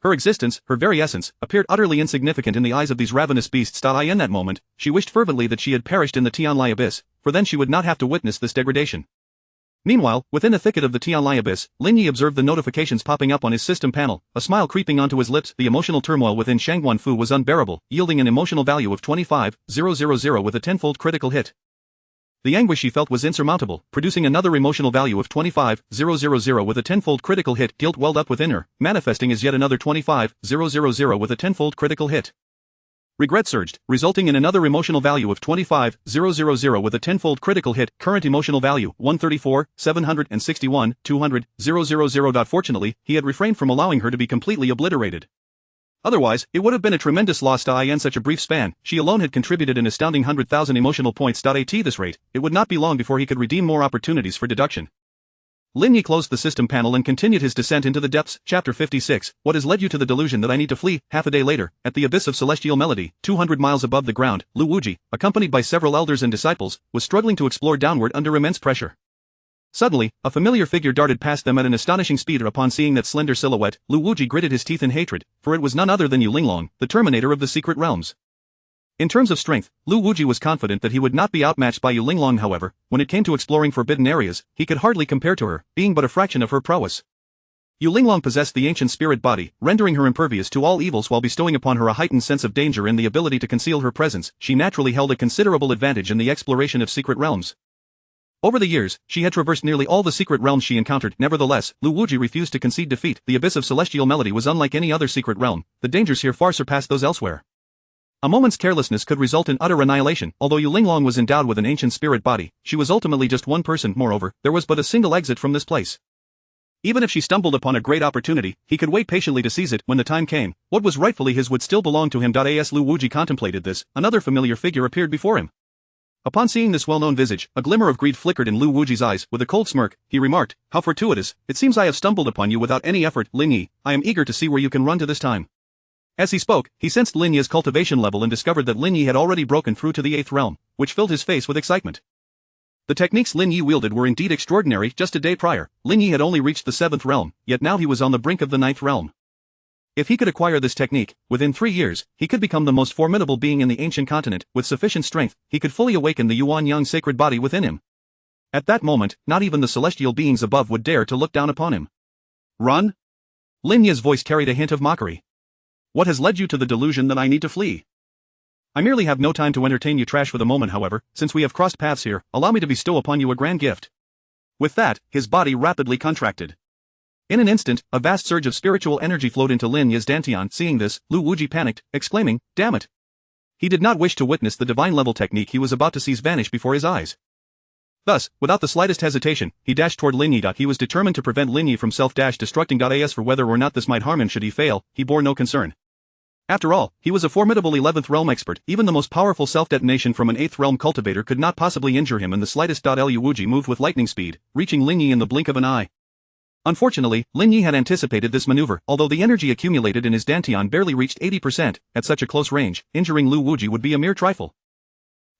Her existence, her very essence, appeared utterly insignificant in the eyes of these ravenous beasts. In that moment, she wished fervently that she had perished in the Tianlai abyss, for then she would not have to witness this degradation. Meanwhile, within the thicket of the Tianlai abyss, Lin Yi observed the notifications popping up on his system panel, a smile creeping onto his lips. The emotional turmoil within Shang Guanfu was unbearable, yielding an emotional value of 25,000 with a 10-fold critical hit. The anguish she felt was insurmountable, producing another emotional value of 25,000 with a 10-fold critical hit. Guilt welled up within her, manifesting as yet another 25,000 with a 10-fold critical hit. Regret surged, resulting in another emotional value of 25,000 with a 10-fold critical hit. Current emotional value, 134,761,200,000. Fortunately, he had refrained from allowing her to be completely obliterated. Otherwise, it would have been a tremendous loss in such a brief span. She alone had contributed an astounding 100,000 emotional points. At this rate, it would not be long before he could redeem more opportunities for deduction. Lin Yi closed the system panel and continued his descent into the depths. Chapter 56, What has led you to the delusion that I need to flee? Half a day later, at the abyss of celestial melody, 200 miles above the ground, Lu Wuji, accompanied by several elders and disciples, was struggling to explore downward under immense pressure. Suddenly, a familiar figure darted past them at an astonishing speed. Upon seeing that slender silhouette, Lu Wuji gritted his teeth in hatred, for it was none other than Yu Linglong, the Terminator of the secret realms. In terms of strength, Lu Wuji was confident that he would not be outmatched by Yu Linglong. However, when it came to exploring forbidden areas, he could hardly compare to her, being but a fraction of her prowess. Yu Linglong possessed the ancient spirit body, rendering her impervious to all evils while bestowing upon her a heightened sense of danger and the ability to conceal her presence. She naturally held a considerable advantage in the exploration of secret realms. Over the years, she had traversed nearly all the secret realms she encountered. Nevertheless, Lu Wuji refused to concede defeat. The abyss of celestial melody was unlike any other secret realm. The dangers here far surpassed those elsewhere. A moment's carelessness could result in utter annihilation. Although Yu Linglong was endowed with an ancient spirit body, she was ultimately just one person. Moreover, there was but a single exit from this place. Even if she stumbled upon a great opportunity, he could wait patiently to seize it. When the time came, what was rightfully his would still belong to him. As Lu Wuji contemplated this, another familiar figure appeared before him. Upon seeing this well-known visage, a glimmer of greed flickered in Lu Wuji's eyes. With a cold smirk, he remarked, "How fortuitous, it seems I have stumbled upon you without any effort. Lin Yi, I am eager to see where you can run to this time." As he spoke, he sensed Lin Yi's cultivation level and discovered that Lin Yi had already broken through to the 8th realm, which filled his face with excitement. The techniques Lin Yi wielded were indeed extraordinary. Just a day prior, Lin Yi had only reached the 7th realm, yet now he was on the brink of the 9th realm. If he could acquire this technique, within 3 years, he could become the most formidable being in the ancient continent. With sufficient strength, he could fully awaken the Yuan Yang sacred body within him. At that moment, not even the celestial beings above would dare to look down upon him. Run? Lin Yi's voice carried a hint of mockery. What has led you to the delusion that I need to flee? I merely have no time to entertain you trash for the moment. However, since we have crossed paths here, allow me to bestow upon you a grand gift. With that, his body rapidly contracted. In an instant, a vast surge of spiritual energy flowed into Lin Yi's dantian. Seeing this, Lu Wuji panicked, exclaiming, "Damn it!" He did not wish to witness the divine-level technique he was about to see vanish before his eyes. Thus, without the slightest hesitation, he dashed toward Lin Yi. He was determined to prevent Lin Yi from self-destructing. As for whether or not this might harm him should he fail, he bore no concern. After all, he was a formidable 11th realm expert. Even the most powerful self-detonation from an 8th realm cultivator could not possibly injure him in the slightest. Lu Wuji moved with lightning speed, reaching Lin Yi in the blink of an eye. Unfortunately, Lin Yi had anticipated this maneuver. Although the energy accumulated in his dantian barely reached 80%, at such a close range, injuring Lu Wuji would be a mere trifle.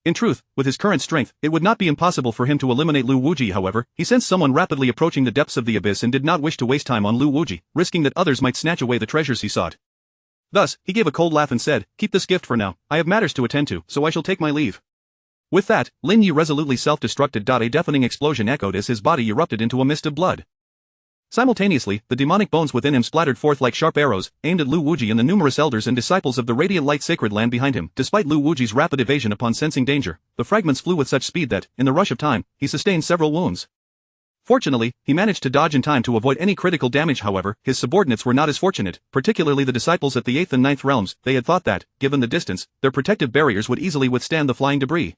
In truth, with his current strength, it would not be impossible for him to eliminate Lu Wuji. However, he sensed someone rapidly approaching the depths of the abyss and did not wish to waste time on Lu Wuji, risking that others might snatch away the treasures he sought. Thus, he gave a cold laugh and said, "Keep this gift for now, I have matters to attend to, so I shall take my leave." With that, Lin Yi resolutely self-destructed. A deafening explosion echoed as his body erupted into a mist of blood. Simultaneously, the demonic bones within him splattered forth like sharp arrows, aimed at Lu Wuji and the numerous elders and disciples of the radiant light sacred land behind him. Despite Lu Wuji's rapid evasion upon sensing danger, the fragments flew with such speed that, in the rush of time, he sustained several wounds. Fortunately, he managed to dodge in time to avoid any critical damage. However, his subordinates were not as fortunate, particularly the disciples at the 8th and 9th realms. They had thought that, given the distance, their protective barriers would easily withstand the flying debris.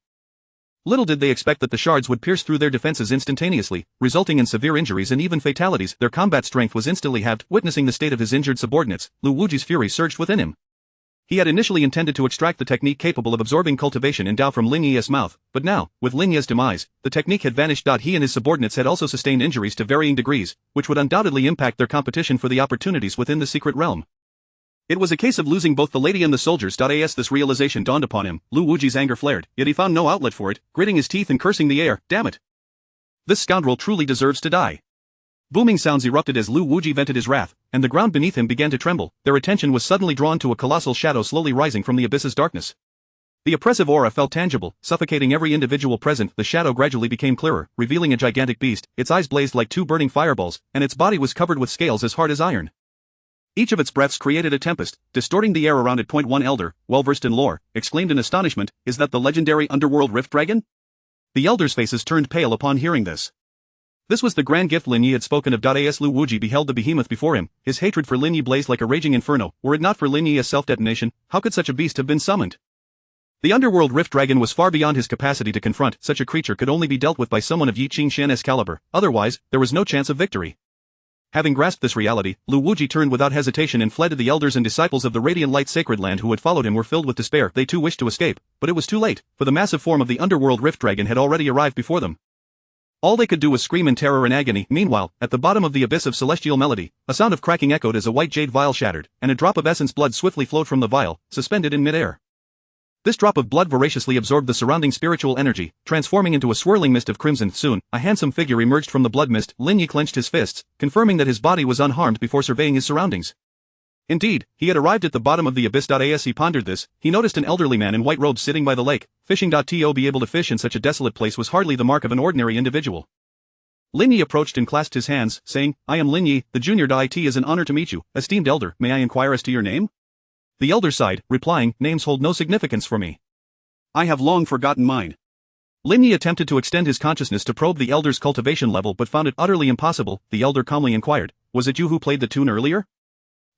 Little did they expect that the shards would pierce through their defenses instantaneously, resulting in severe injuries and even fatalities. Their combat strength was instantly halved. Witnessing the state of his injured subordinates, Lu Wuji's fury surged within him. He had initially intended to extract the technique capable of absorbing cultivation and Dao from Lin Yi's mouth, but now, with Lin Yi's demise, the technique had vanished. He and his subordinates had also sustained injuries to varying degrees, which would undoubtedly impact their competition for the opportunities within the secret realm. It was a case of losing both the lady and the soldiers. As this realization dawned upon him, Lu Wuji's anger flared, yet he found no outlet for it, gritting his teeth and cursing the air. "Damn it! This scoundrel truly deserves to die." Booming sounds erupted as Lu Wuji vented his wrath, and the ground beneath him began to tremble. Their attention was suddenly drawn to a colossal shadow slowly rising from the abyss's darkness. The oppressive aura felt tangible, suffocating every individual present. The shadow gradually became clearer, revealing a gigantic beast. Its eyes blazed like two burning fireballs, and its body was covered with scales as hard as iron. Each of its breaths created a tempest, distorting the air around it. One elder, well-versed in lore, exclaimed in astonishment, "Is that the legendary underworld rift dragon?" The elders' faces turned pale upon hearing this. This was the grand gift Lin Yi had spoken of. As Lu Wuji beheld the behemoth before him, his hatred for Lin Yi blazed like a raging inferno. Were it not for Lin Yi's self-detonation, how could such a beast have been summoned? The underworld rift dragon was far beyond his capacity to confront. Such a creature could only be dealt with by someone of Yi Qingshan's caliber, otherwise, there was no chance of victory. Having grasped this reality, Lu Wuji turned without hesitation and fled. The elders and disciples of the radiant light sacred land who had followed him were filled with despair. They too wished to escape, but it was too late, for the massive form of the underworld rift dragon had already arrived before them. All they could do was scream in terror and agony. Meanwhile, at the bottom of the abyss of celestial melody, a sound of cracking echoed as a white jade vial shattered, and a drop of essence blood swiftly flowed from the vial, suspended in midair. This drop of blood voraciously absorbed the surrounding spiritual energy, transforming into a swirling mist of crimson. Soon, a handsome figure emerged from the blood mist. Lin Yi clenched his fists, confirming that his body was unharmed before surveying his surroundings. Indeed, he had arrived at the bottom of the abyss. As he pondered this, he noticed an elderly man in white robes sitting by the lake, fishing. To be able to fish in such a desolate place was hardly the mark of an ordinary individual. Lin Yi approached and clasped his hands, saying, "I am Lin Yi, the junior. It is an honor to meet you, esteemed elder. May I inquire as to your name?" The elder sighed, replying, "Names hold no significance for me. I have long forgotten mine." Lin Yi attempted to extend his consciousness to probe the elder's cultivation level but found it utterly impossible. The elder calmly inquired, "Was it you who played the tune earlier?"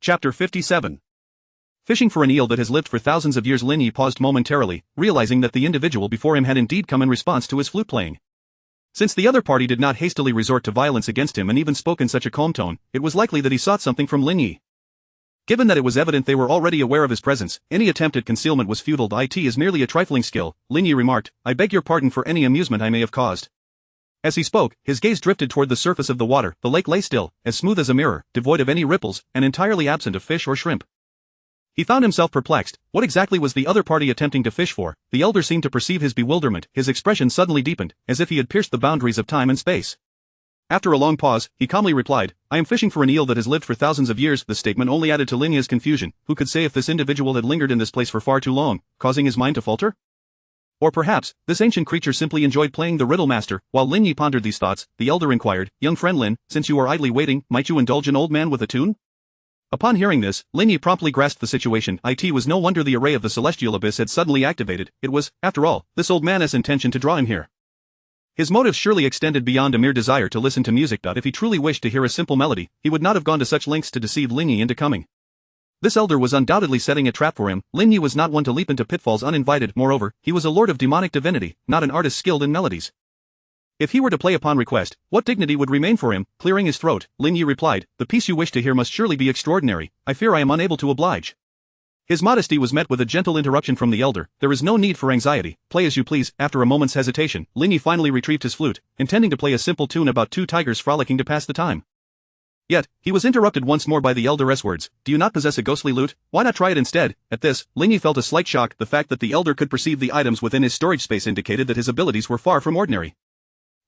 Chapter 57. Fishing for an eel that has lived for thousands of years. Lin Yi paused momentarily, realizing that the individual before him had indeed come in response to his flute playing. Since the other party did not hastily resort to violence against him and even spoke in such a calm tone, it was likely that he sought something from Lin Yi. Given that it was evident they were already aware of his presence, any attempt at concealment was futile. It is merely a trifling skill, Lin Yi remarked. "I beg your pardon for any amusement I may have caused." As he spoke, his gaze drifted toward the surface of the water. The lake lay still, as smooth as a mirror, devoid of any ripples, and entirely absent of fish or shrimp. He found himself perplexed. What exactly was the other party attempting to fish for? The elder seemed to perceive his bewilderment. His expression suddenly deepened, as if he had pierced the boundaries of time and space. After a long pause, he calmly replied, "I am fishing for an eel that has lived for thousands of years." The statement only added to Lin Yi's confusion. Who could say if this individual had lingered in this place for far too long, causing his mind to falter? Or perhaps, this ancient creature simply enjoyed playing the riddle master. While Lin Yi pondered these thoughts, the elder inquired, "Young friend Lin, since you are idly waiting, might you indulge an old man with a tune?" Upon hearing this, Lin Yi promptly grasped the situation. It was no wonder the array of the celestial abyss had suddenly activated. It was, after all, this old man's intention to draw him here. His motives surely extended beyond a mere desire to listen to music. If he truly wished to hear a simple melody, he would not have gone to such lengths to deceive Lin Yi into coming. This elder was undoubtedly setting a trap for him. Lin Yi was not one to leap into pitfalls uninvited. Moreover, he was a lord of demonic divinity, not an artist skilled in melodies. If he were to play upon request, what dignity would remain for him? Clearing his throat, Lin Yi replied, "The piece you wish to hear must surely be extraordinary. I fear I am unable to oblige." His modesty was met with a gentle interruption from the elder. "There is no need for anxiety, play as you please." After a moment's hesitation, Lin Yi finally retrieved his flute, intending to play a simple tune about two tigers frolicking to pass the time. Yet, he was interrupted once more by the elder's words, "Do you not possess a ghostly lute? Why not try it instead?" At this, Lin Yi felt a slight shock. The fact that the elder could perceive the items within his storage space indicated that his abilities were far from ordinary.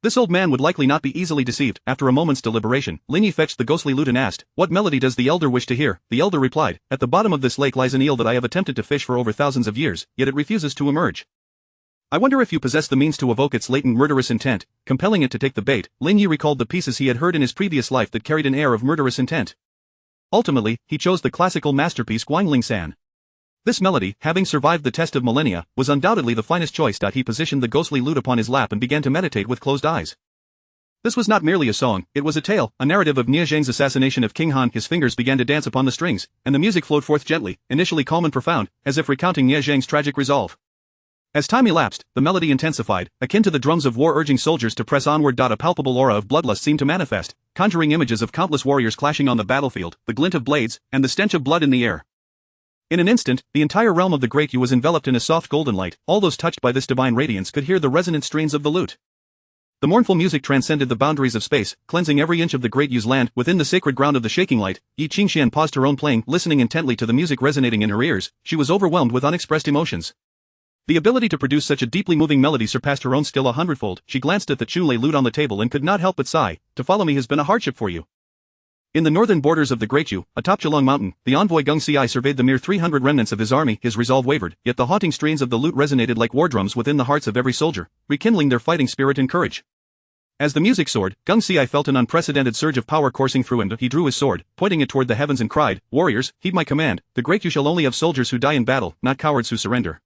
This old man would likely not be easily deceived. After a moment's deliberation, Lin Yi fetched the ghostly lute and asked, "What melody does the elder wish to hear?" The elder replied, "At the bottom of this lake lies an eel that I have attempted to fish for over thousands of years, yet it refuses to emerge. I wonder if you possess the means to evoke its latent murderous intent, compelling it to take the bait." Lin Yi recalled the pieces he had heard in his previous life that carried an air of murderous intent. Ultimately, he chose the classical masterpiece Guangling San. This melody, having survived the test of millennia, was undoubtedly the finest choice. He positioned the ghostly lute upon his lap and began to meditate with closed eyes. This was not merely a song, it was a tale, a narrative of Nie Zhang's assassination of King Han. His fingers began to dance upon the strings, and the music flowed forth gently, initially calm and profound, as if recounting Nie Zhang's tragic resolve. As time elapsed, the melody intensified, akin to the drums of war urging soldiers to press onward. A palpable aura of bloodlust seemed to manifest, conjuring images of countless warriors clashing on the battlefield, the glint of blades, and the stench of blood in the air. In an instant, the entire realm of the Great Yu was enveloped in a soft golden light. All those touched by this divine radiance could hear the resonant strains of the lute. The mournful music transcended the boundaries of space, cleansing every inch of the Great Yu's land. Within the sacred ground of the shaking light, Yi Qingxian paused her own playing, listening intently to the music resonating in her ears. She was overwhelmed with unexpressed emotions. The ability to produce such a deeply moving melody surpassed her own skill 100-fold. She glanced at the Chunlei lute on the table and could not help but sigh. "To follow me has been a hardship for you." In the northern borders of the Great Yu, atop Zhelang Mountain, the envoy Geng Xiai surveyed the mere 300 remnants of his army. His resolve wavered, yet the haunting strains of the lute resonated like war drums within the hearts of every soldier, rekindling their fighting spirit and courage. As the music soared, Geng Xiai felt an unprecedented surge of power coursing through him. He drew his sword, pointing it toward the heavens and cried, "Warriors, heed my command. The Great Yu shall only have soldiers who die in battle, not cowards who surrender.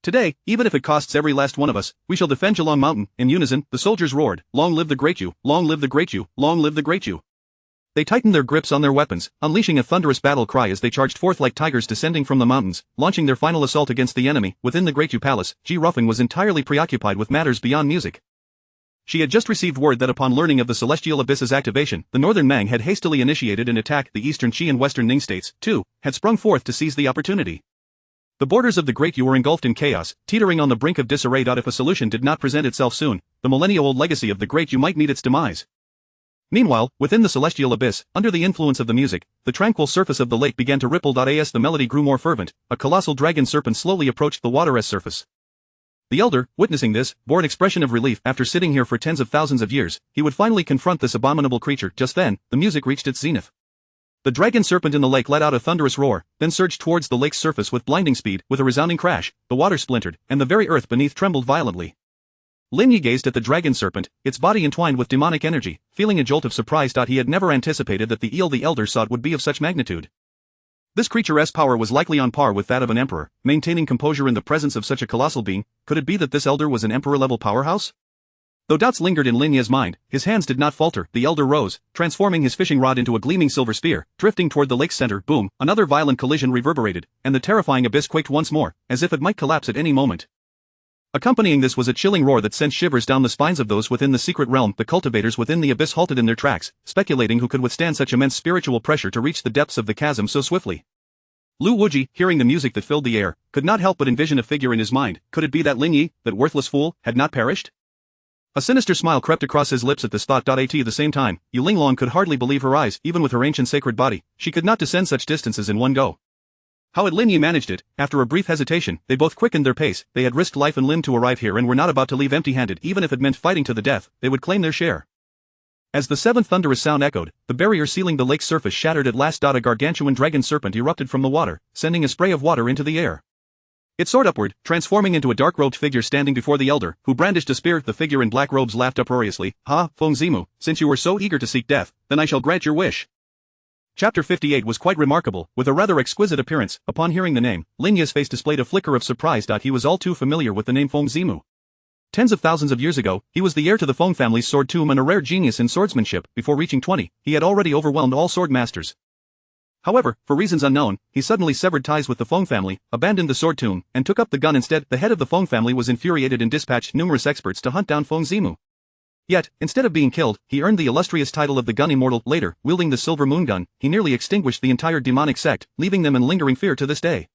Today, even if it costs every last one of us, we shall defend Zhelang Mountain." In unison, the soldiers roared, "Long live the Great Yu! Long live the Great Yu! Long live the Great Yu!" They tightened their grips on their weapons, unleashing a thunderous battle cry as they charged forth like tigers descending from the mountains, launching their final assault against the enemy. Within the Great Yu Palace, Ji Ruffing was entirely preoccupied with matters beyond music. She had just received word that upon learning of the Celestial Abyss's activation, the northern Mang had hastily initiated an attack. The eastern Qi and western Ning states, too, had sprung forth to seize the opportunity. The borders of the Great Yu were engulfed in chaos, teetering on the brink of disarray. If a solution did not present itself soon, the millennia-old legacy of the Great Yu might meet its demise. Meanwhile, within the Celestial Abyss, under the influence of the music, the tranquil surface of the lake began to ripple. As the melody grew more fervent, a colossal dragon serpent slowly approached the water's surface. The elder, witnessing this, bore an expression of relief. After sitting here for tens of thousands of years, he would finally confront this abominable creature. Just then, the music reached its zenith. The dragon serpent in the lake let out a thunderous roar, then surged towards the lake's surface with blinding speed. With a resounding crash, the water splintered, and the very earth beneath trembled violently. Lin Yi gazed at the dragon serpent, its body entwined with demonic energy, feeling a jolt of surprise. He had never anticipated that the eel the elder sought would be of such magnitude. This creature's power was likely on par with that of an emperor. Maintaining composure in the presence of such a colossal being, could it be that this elder was an emperor-level powerhouse? Though doubts lingered in Lin Yi's mind, his hands did not falter. The elder rose, transforming his fishing rod into a gleaming silver spear, drifting toward the lake's center. Boom! Another violent collision reverberated, and the terrifying abyss quaked once more, as if it might collapse at any moment. Accompanying this was a chilling roar that sent shivers down the spines of those within the secret realm. The cultivators within the abyss halted in their tracks, speculating who could withstand such immense spiritual pressure to reach the depths of the chasm so swiftly. Lu Wuji, hearing the music that filled the air, could not help but envision a figure in his mind. Could it be that Lin Yi, that worthless fool, had not perished? A sinister smile crept across his lips at this thought. At the same time, Yu Linglong could hardly believe her eyes. Even with her ancient sacred body, she could not descend such distances in one go. How had Lin Yi managed it? After a brief hesitation, they both quickened their pace. They had risked life and limb to arrive here and were not about to leave empty-handed. Even if it meant fighting to the death, they would claim their share. As the seventh thunderous sound echoed, the barrier sealing the lake's surface shattered at last. A gargantuan dragon serpent erupted from the water, sending a spray of water into the air. It soared upward, transforming into a dark-robed figure standing before the elder, who brandished a spear. The figure in black robes laughed uproariously. "Ha, Feng Zimu, since you were so eager to seek death, then I shall grant your wish." Chapter 58 was quite remarkable, with a rather exquisite appearance. Upon hearing the name, Lin Yi's face displayed a flicker of surprise. He was all too familiar with the name Feng Zimu. Tens of thousands of years ago, he was the heir to the Feng family's sword tomb and a rare genius in swordsmanship. Before reaching 20, he had already overwhelmed all sword masters. However, for reasons unknown, he suddenly severed ties with the Feng family, abandoned the sword tomb, and took up the gun instead. The head of the Feng family was infuriated and dispatched numerous experts to hunt down Feng Zimu. Yet, instead of being killed, he earned the illustrious title of the Gun Immortal. Later, wielding the silver moon gun, he nearly extinguished the entire demonic sect, leaving them in lingering fear to this day.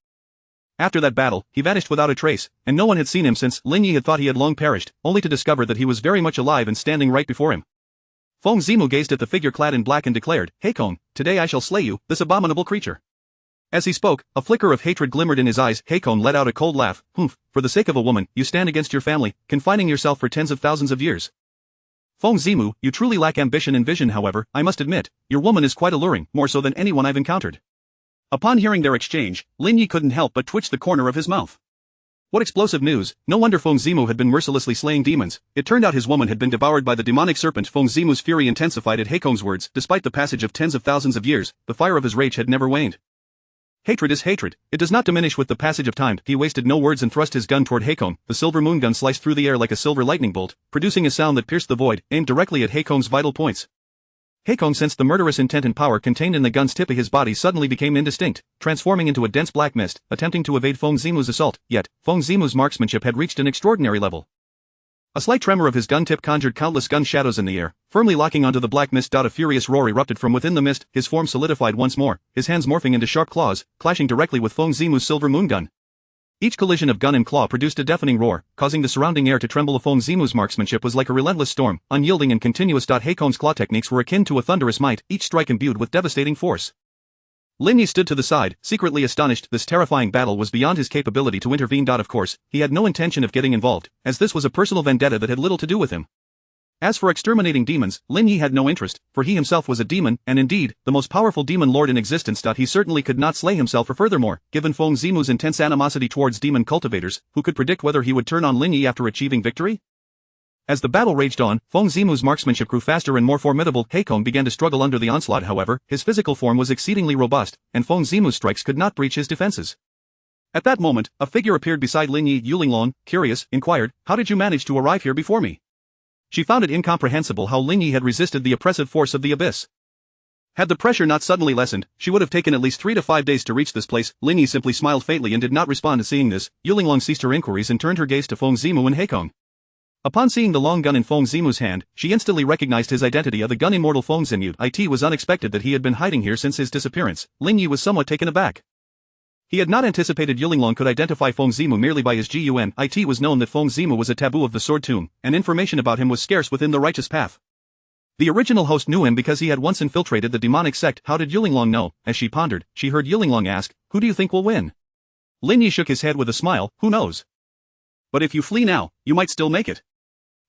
After that battle, he vanished without a trace, and no one had seen him since. Lin Yi had thought he had long perished, only to discover that he was very much alive and standing right before him. Feng Zimu gazed at the figure clad in black and declared, "Heikong, today I shall slay you, this abominable creature." As he spoke, a flicker of hatred glimmered in his eyes. Heikong let out a cold laugh. "Humph, for the sake of a woman, you stand against your family, confining yourself for tens of thousands of years. Feng Zimu, you truly lack ambition and vision. However, I must admit, your woman is quite alluring, more so than anyone I've encountered." Upon hearing their exchange, Lin Yi couldn't help but twitch the corner of his mouth. What explosive news! No wonder Feng Zimu had been mercilessly slaying demons. It turned out his woman had been devoured by the demonic serpent. Feng Zimu's fury intensified at Heikong's words. Despite the passage of tens of thousands of years, the fire of his rage had never waned. Hatred is hatred. It does not diminish with the passage of time. He wasted no words and thrust his gun toward Heikong. The silver moon gun sliced through the air like a silver lightning bolt, producing a sound that pierced the void, aimed directly at Heikong's vital points. Heikong sensed the murderous intent and power contained in the gun's tip. His body suddenly became indistinct, transforming into a dense black mist, attempting to evade Feng Zimu's assault. Yet, Feng Zimu's marksmanship had reached an extraordinary level. A slight tremor of his gun tip conjured countless gun shadows in the air, firmly locking onto the black mist. A furious roar erupted from within the mist, his form solidified once more, his hands morphing into sharp claws, clashing directly with Feng Zimu's silver moon gun. Each collision of gun and claw produced a deafening roar, causing the surrounding air to tremble. Feng Zimu's marksmanship was like a relentless storm, unyielding and continuous. Heikong's claw techniques were akin to a thunderous might, each strike imbued with devastating force. Lin Yi stood to the side, secretly astonished. This terrifying battle was beyond his capability to intervene. Of course, he had no intention of getting involved, as this was a personal vendetta that had little to do with him. As for exterminating demons, Lin Yi had no interest, for he himself was a demon, and indeed, the most powerful demon lord in existence. He certainly could not slay himself. Furthermore, given Feng Zimu's intense animosity towards demon cultivators, who could predict whether he would turn on Lin Yi after achieving victory? As the battle raged on, Feng Zimu's marksmanship grew faster and more formidable. Heikong began to struggle under the onslaught. However, his physical form was exceedingly robust, and Feng Zimu's strikes could not breach his defenses. At that moment, a figure appeared beside Lin Yi. Yulinglong, curious, inquired, "How did you manage to arrive here before me?" She found it incomprehensible how Lin Yi had resisted the oppressive force of the abyss. Had the pressure not suddenly lessened, she would have taken at least 3 to 5 days to reach this place. Lin Yi simply smiled faintly and did not respond to seeing this. Yulinglong ceased her inquiries and turned her gaze to Feng Zimu and Heikong. Upon seeing the long gun in Feng Zimu's hand, she instantly recognized his identity as the gun immortal Feng Zimu. It was unexpected that he had been hiding here since his disappearance. Lin Yi was somewhat taken aback. He had not anticipated Yulinglong could identify Feng Zimu merely by his gun. It was known that Feng Zimu was a taboo of the sword tomb, and information about him was scarce within the righteous path. The original host knew him because he had once infiltrated the demonic sect. How did Yulinglong know? As she pondered, she heard Yulinglong ask, "Who do you think will win?" Lin Yi shook his head with a smile. "Who knows? But if you flee now, you might still make it."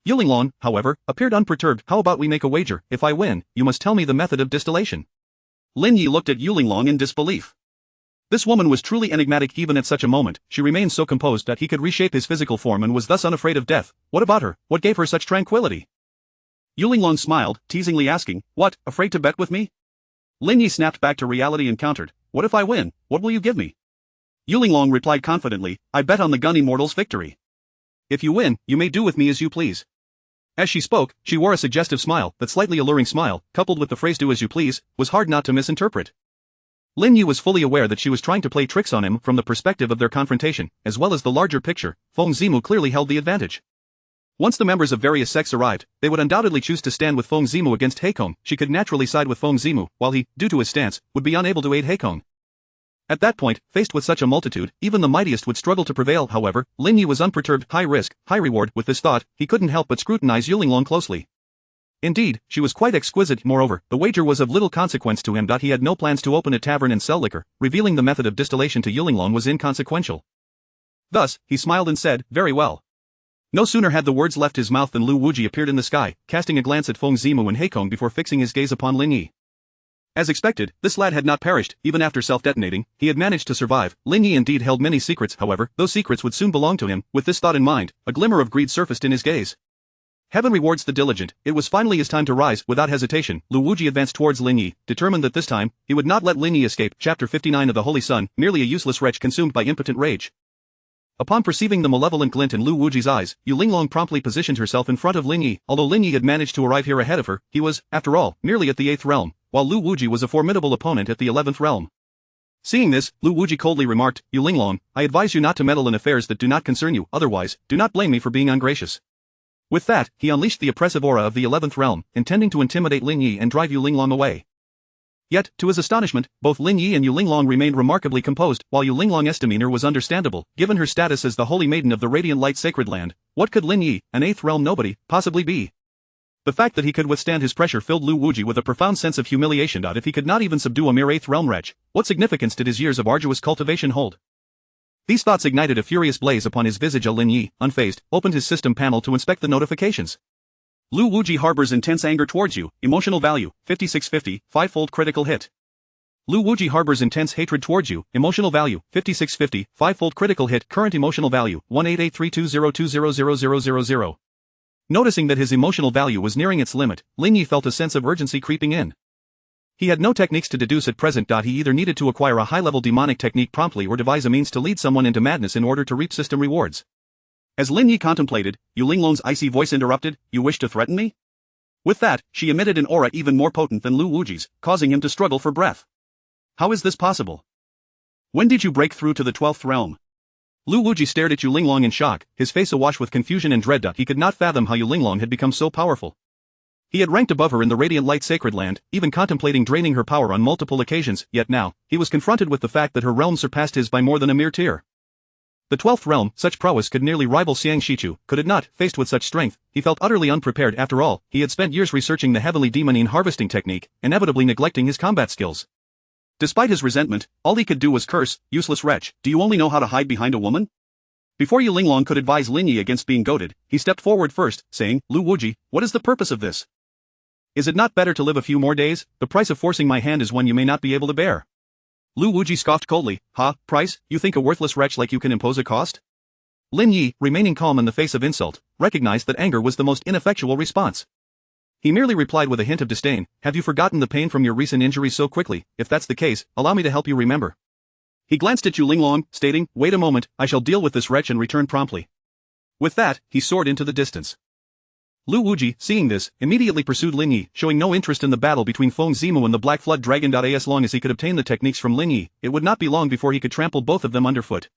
Yulinglong, however, appeared unperturbed. "How about we make a wager? If I win, you must tell me the method of distillation." Lin Yi looked at Yulinglong in disbelief. This woman was truly enigmatic. Even at such a moment, she remained so composed that he could reshape his physical form and was thus unafraid of death. What about her? What gave her such tranquility? Yulinglong smiled, teasingly asking, "What, afraid to bet with me?" Lin Yi snapped back to reality and countered, "What if I win? What will you give me?" Yulinglong replied confidently, "I bet on the gun immortal's victory. If you win, you may do with me as you please." As she spoke, she wore a suggestive smile. That slightly alluring smile, coupled with the phrase "do as you please," was hard not to misinterpret. Lin Yi was fully aware that she was trying to play tricks on him. From the perspective of their confrontation, as well as the larger picture, Feng Zimu clearly held the advantage. Once the members of various sects arrived, they would undoubtedly choose to stand with Feng Zimu against Heikong. She could naturally side with Feng Zimu, while he, due to his stance, would be unable to aid Heikong. At that point, faced with such a multitude, even the mightiest would struggle to prevail. However, Lin Yi was unperturbed. High risk, high reward. With this thought, he couldn't help but scrutinize Yulinglong closely. Indeed, she was quite exquisite. Moreover, the wager was of little consequence to him. He had no plans to open a tavern and sell liquor. Revealing the method of distillation to Yulinglong was inconsequential. Thus, he smiled and said, "Very well." No sooner had the words left his mouth than Lu Wuji appeared in the sky, casting a glance at Feng Zimu and Heikong before fixing his gaze upon Lin Yi. As expected, this lad had not perished. Even after self-detonating, he had managed to survive. Lin Yi indeed held many secrets. However, those secrets would soon belong to him. With this thought in mind, a glimmer of greed surfaced in his gaze. Heaven rewards the diligent. It was finally his time to rise. Without hesitation, Lu Wuji advanced towards Lin Yi, determined that this time, he would not let Lin Yi escape. Chapter 59 of the Holy Sun, merely a useless wretch consumed by impotent rage. Upon perceiving the malevolent glint in Lu Wuji's eyes, Yu Linglong promptly positioned herself in front of Lin Yi. Although Lin Yi had managed to arrive here ahead of her, he was, after all, merely at the 8th realm, while Lu Wuji was a formidable opponent at the 11th realm. Seeing this, Lu Wuji coldly remarked, "Yu Linglong, I advise you not to meddle in affairs that do not concern you, otherwise, do not blame me for being ungracious." With that, he unleashed the oppressive aura of the 11th realm, intending to intimidate Lin Yi and drive Yu Linglong away. Yet, to his astonishment, both Lin Yi and Yu Linglong remained remarkably composed. While Yu Linglong's demeanor was understandable, given her status as the holy maiden of the radiant light sacred land, what could Lin Yi, an 8th realm nobody, possibly be? The fact that he could withstand his pressure filled Lu Wuji with a profound sense of humiliation. If he could not even subdue a mere 8th realm wretch, what significance did his years of arduous cultivation hold? These thoughts ignited a furious blaze upon his visage. Lin Yi, unfazed, opened his system panel to inspect the notifications. Lu Wuji harbors intense anger towards you, emotional value, 5650, 5-fold critical hit. Lu Wuji harbors intense hatred towards you, emotional value, 5650, 5-fold critical hit, current emotional value, 1883202000000. Noticing that his emotional value was nearing its limit, Lin Yi felt a sense of urgency creeping in. He had no techniques to deduce at present. He either needed to acquire a high-level demonic technique promptly or devise a means to lead someone into madness in order to reap system rewards. As Lin Yi contemplated, Yu Linglong's icy voice interrupted, "You wish to threaten me?" With that, she emitted an aura even more potent than Lu Wuji's, causing him to struggle for breath. How is this possible? When did you break through to the 12th realm? Lu Wuji stared at Yu Linglong in shock, his face awash with confusion and dread. He could not fathom how Yu Linglong had become so powerful. He had ranked above her in the radiant light sacred land, even contemplating draining her power on multiple occasions, yet now, he was confronted with the fact that her realm surpassed his by more than a mere tier. The 12th realm, such prowess could nearly rival Xiang Shichu, could it not? Faced with such strength, he felt utterly unprepared. After all, he had spent years researching the heavenly demonine harvesting technique, inevitably neglecting his combat skills. Despite his resentment, all he could do was curse, "Useless wretch, do you only know how to hide behind a woman?" Before Yu Linglong could advise Lin Yi against being goaded, he stepped forward first, saying, "Lu Wuji, what is the purpose of this? Is it not better to live a few more days? The price of forcing my hand is one you may not be able to bear." Lu Wuji scoffed coldly, "Ha, price? You think a worthless wretch like you can impose a cost?" Lin Yi, remaining calm in the face of insult, recognized that anger was the most ineffectual response. He merely replied with a hint of disdain, "Have you forgotten the pain from your recent injuries so quickly? If that's the case, allow me to help you remember." He glanced at Yu Linglong, stating, "Wait a moment, I shall deal with this wretch and return promptly." With that, he soared into the distance. Lu Wuji, seeing this, immediately pursued Lin Yi, showing no interest in the battle between Feng Zimu and the Black Flood Dragon. As long as he could obtain the techniques from Lin Yi, it would not be long before he could trample both of them underfoot.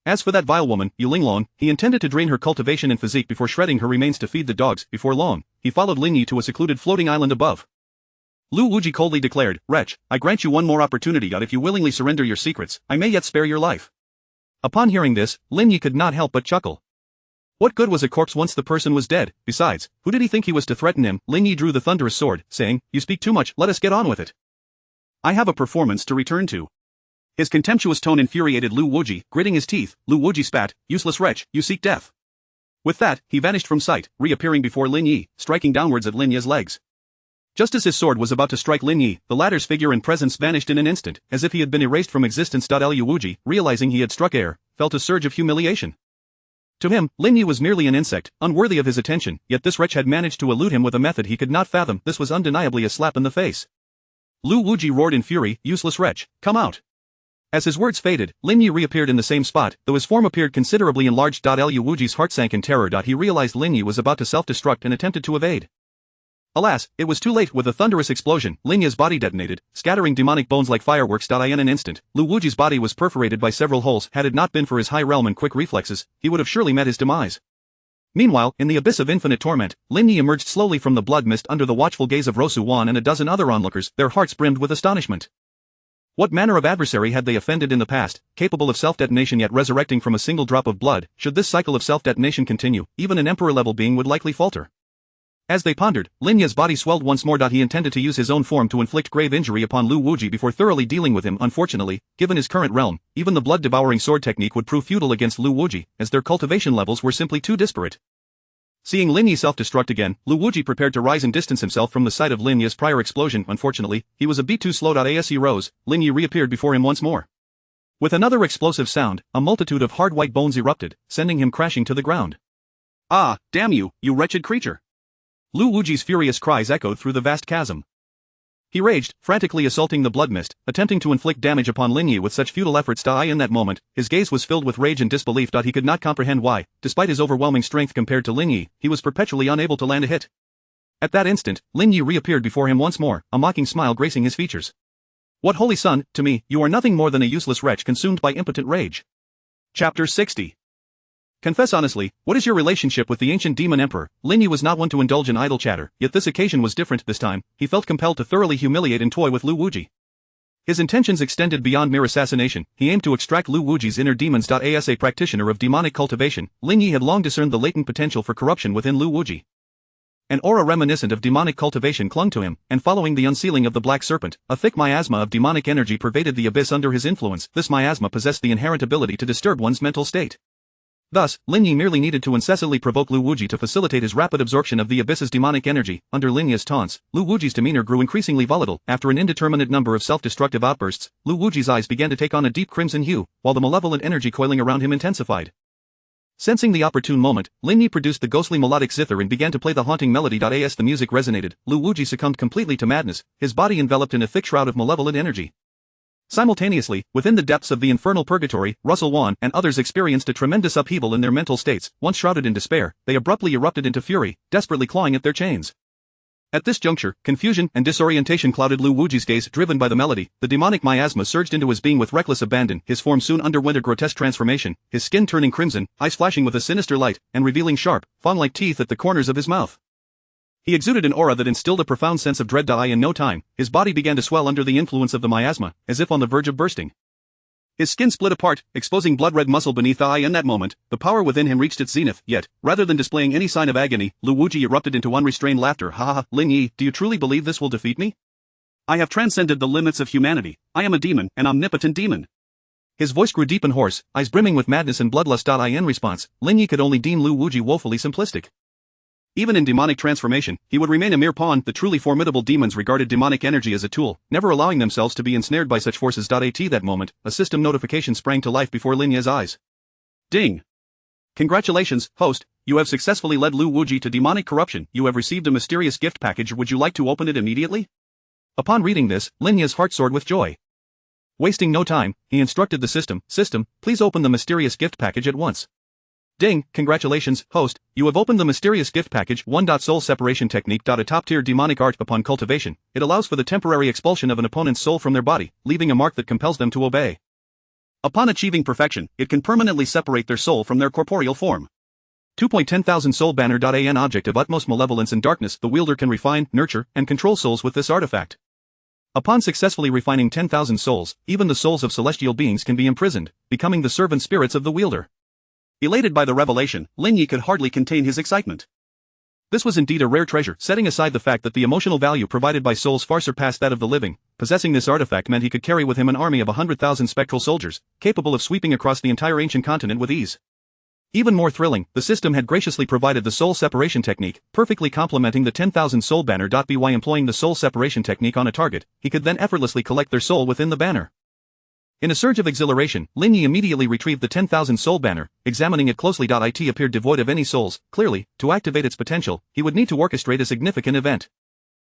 As for that vile woman, Yu Linglong, he intended to drain her cultivation and physique before shredding her remains to feed the dogs. Before long, he followed Lin Yi to a secluded floating island above. Lu Wuji coldly declared, "Wretch, I grant you one more opportunity. If you willingly surrender your secrets, I may yet spare your life." Upon hearing this, Lin Yi could not help but chuckle. What good was a corpse once the person was dead? Besides, who did he think he was to threaten him? Lin Yi drew the thunderous sword, saying, "You speak too much, let us get on with it. I have a performance to return to." His contemptuous tone infuriated Lu Wuji. Gritting his teeth, Lu Wuji spat, "Useless wretch, you seek death." With that, he vanished from sight, reappearing before Lin Yi, striking downwards at Lin Yi's legs. Just as his sword was about to strike Lin Yi, the latter's figure and presence vanished in an instant, as if he had been erased from existence. Lu Wuji, realizing he had struck air, felt a surge of humiliation. To him, Lin Yi was merely an insect, unworthy of his attention, yet this wretch had managed to elude him with a method he could not fathom. This was undeniably a slap in the face. Lu Wuji roared in fury, "Useless wretch, come out." As his words faded, Lin Yi reappeared in the same spot, though his form appeared considerably enlarged. Lu Wuji's heart sank in terror. He realized Lin Yi was about to self-destruct and attempted to evade. Alas, it was too late. With a thunderous explosion, Lin Yi's body detonated, scattering demonic bones like fireworks. In an instant, Lu Wuji's body was perforated by several holes. Had it not been for his high realm and quick reflexes, he would have surely met his demise. Meanwhile, in the abyss of infinite torment, Lin Yi emerged slowly from the blood mist under the watchful gaze of Rosu Wan and a dozen other onlookers, their hearts brimmed with astonishment. What manner of adversary had they offended in the past, capable of self-detonation yet resurrecting from a single drop of blood? Should this cycle of self-detonation continue, even an emperor-level being would likely falter. As they pondered, Lin Yi's body swelled once more. He intended to use his own form to inflict grave injury upon Lu Wuji before thoroughly dealing with him. Unfortunately, given his current realm, even the blood-devouring sword technique would prove futile against Lu Wuji, as their cultivation levels were simply too disparate. Seeing Lin Yi self-destruct again, Lu Wuji prepared to rise and distance himself from the site of Lin Yi's prior explosion. Unfortunately, he was a bit too slow. As he rose, Lin Yi reappeared before him once more. With another explosive sound, a multitude of hard white bones erupted, sending him crashing to the ground. "Ah, damn you, you wretched creature!" Lu Wuji's furious cries echoed through the vast chasm. He raged, frantically assaulting the blood mist, attempting to inflict damage upon Linyi with such futile efforts. In that moment, his gaze was filled with rage and disbelief. He could not comprehend why, despite his overwhelming strength compared to Linyi, he was perpetually unable to land a hit. At that instant, Linyi reappeared before him once more, a mocking smile gracing his features. What holy son, to me, you are nothing more than a useless wretch consumed by impotent rage. Chapter 60. Confess honestly, what is your relationship with the ancient demon emperor? Linyi was not one to indulge in idle chatter, yet this occasion was different. This time, he felt compelled to thoroughly humiliate and toy with Lu Wuji. His intentions extended beyond mere assassination. He aimed to extract Lu Wuji's inner demons. As a practitioner of demonic cultivation, Linyi had long discerned the latent potential for corruption within Lu Wuji. An aura reminiscent of demonic cultivation clung to him, and following the unsealing of the black serpent, a thick miasma of demonic energy pervaded the abyss under his influence. This miasma possessed the inherent ability to disturb one's mental state. Thus, Linyi merely needed to incessantly provoke Lu Wuji to facilitate his rapid absorption of the abyss's demonic energy. Under Linyi's taunts, Lu Wuji's demeanor grew increasingly volatile. After an indeterminate number of self-destructive outbursts, Lu Wuji's eyes began to take on a deep crimson hue, while the malevolent energy coiling around him intensified. Sensing the opportune moment, Linyi produced the ghostly melodic zither and began to play the haunting melody. As the music resonated, Lu Wuji succumbed completely to madness, his body enveloped in a thick shroud of malevolent energy. Simultaneously, within the depths of the infernal purgatory, Russell Wan and others experienced a tremendous upheaval in their mental states. Once shrouded in despair, they abruptly erupted into fury, desperately clawing at their chains. At this juncture, confusion and disorientation clouded Lu Wuji's gaze. Driven by the melody, the demonic miasma surged into his being with reckless abandon. His form soon underwent a grotesque transformation, his skin turning crimson, eyes flashing with a sinister light, and revealing sharp, fang-like teeth at the corners of his mouth. He exuded an aura that instilled a profound sense of dread. In no time, his body began to swell under the influence of the miasma, as if on the verge of bursting. His skin split apart, exposing blood-red muscle beneath the eye. In that moment, the power within him reached its zenith, yet, rather than displaying any sign of agony, Lu Wuji erupted into unrestrained laughter. Ha ha, Linyi, do you truly believe this will defeat me? I have transcended the limits of humanity. I am a demon, an omnipotent demon. His voice grew deep and hoarse, eyes brimming with madness and bloodlust. In response, Linyi could only deem Lu Wuji woefully simplistic. Even in demonic transformation, he would remain a mere pawn. The truly formidable demons regarded demonic energy as a tool, never allowing themselves to be ensnared by such forces. At that moment, a system notification sprang to life before Linyi's eyes. Ding! Congratulations, host, you have successfully led Lu Wuji to demonic corruption. You have received a mysterious gift package. Would you like to open it immediately? Upon reading this, Linyi's heart soared with joy. Wasting no time, he instructed the system, please open the mysterious gift package at once. Ding, congratulations, host, you have opened the mysterious gift package. 1. Soul separation technique. A top-tier demonic art. Upon cultivation, it allows for the temporary expulsion of an opponent's soul from their body, leaving a mark that compels them to obey. Upon achieving perfection, it can permanently separate their soul from their corporeal form. 2. 10,000 Soul Banner. An object of utmost malevolence and darkness, the wielder can refine, nurture, and control souls with this artifact. Upon successfully refining 10,000 souls, even the souls of celestial beings can be imprisoned, becoming the servant spirits of the wielder. Elated by the revelation, Linyi could hardly contain his excitement. This was indeed a rare treasure. Setting aside the fact that the emotional value provided by souls far surpassed that of the living, possessing this artifact meant he could carry with him an army of 100,000 spectral soldiers, capable of sweeping across the entire ancient continent with ease. Even more thrilling, the system had graciously provided the soul separation technique, perfectly complementing the 10,000 Soul Banner. By employing the soul separation technique on a target, he could then effortlessly collect their soul within the banner. In a surge of exhilaration, Linyi immediately retrieved the 10,000 Soul Banner, examining it closely. It appeared devoid of any souls. Clearly, to activate its potential, he would need to orchestrate a significant event.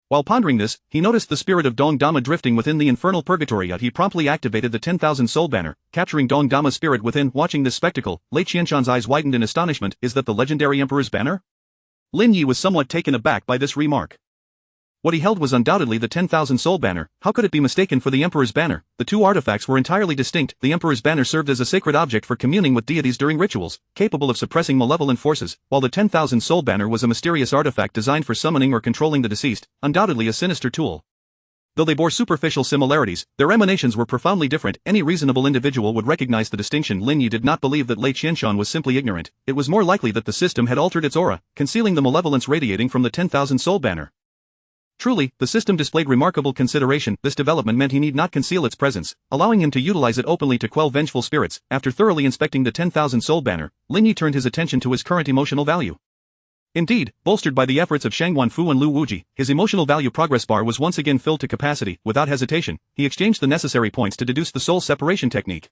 While pondering this, he noticed the spirit of Dong Dama drifting within the infernal purgatory. He promptly activated the 10,000 Soul Banner, capturing Dong Dama's spirit within. Watching this spectacle, Lei Qianshan's eyes widened in astonishment. Is that the legendary Emperor's banner? Linyi was somewhat taken aback by this remark. What he held was undoubtedly the 10,000 Soul Banner. How could it be mistaken for the Emperor's banner? The two artifacts were entirely distinct. The Emperor's banner served as a sacred object for communing with deities during rituals, capable of suppressing malevolent forces, while the 10,000 Soul Banner was a mysterious artifact designed for summoning or controlling the deceased, undoubtedly a sinister tool. Though they bore superficial similarities, their emanations were profoundly different. Any reasonable individual would recognize the distinction. Linyi did not believe that Lei Qianshan was simply ignorant. It was more likely that the system had altered its aura, concealing the malevolence radiating from the 10,000 Soul Banner. Truly, the system displayed remarkable consideration. This development meant he need not conceal its presence, allowing him to utilize it openly to quell vengeful spirits. After thoroughly inspecting the 10,000 Soul Banner, Linyi turned his attention to his current emotional value. Indeed, bolstered by the efforts of Shang Wanfu and Lu Wuji, his emotional value progress bar was once again filled to capacity. Without hesitation, he exchanged the necessary points to deduce the soul separation technique.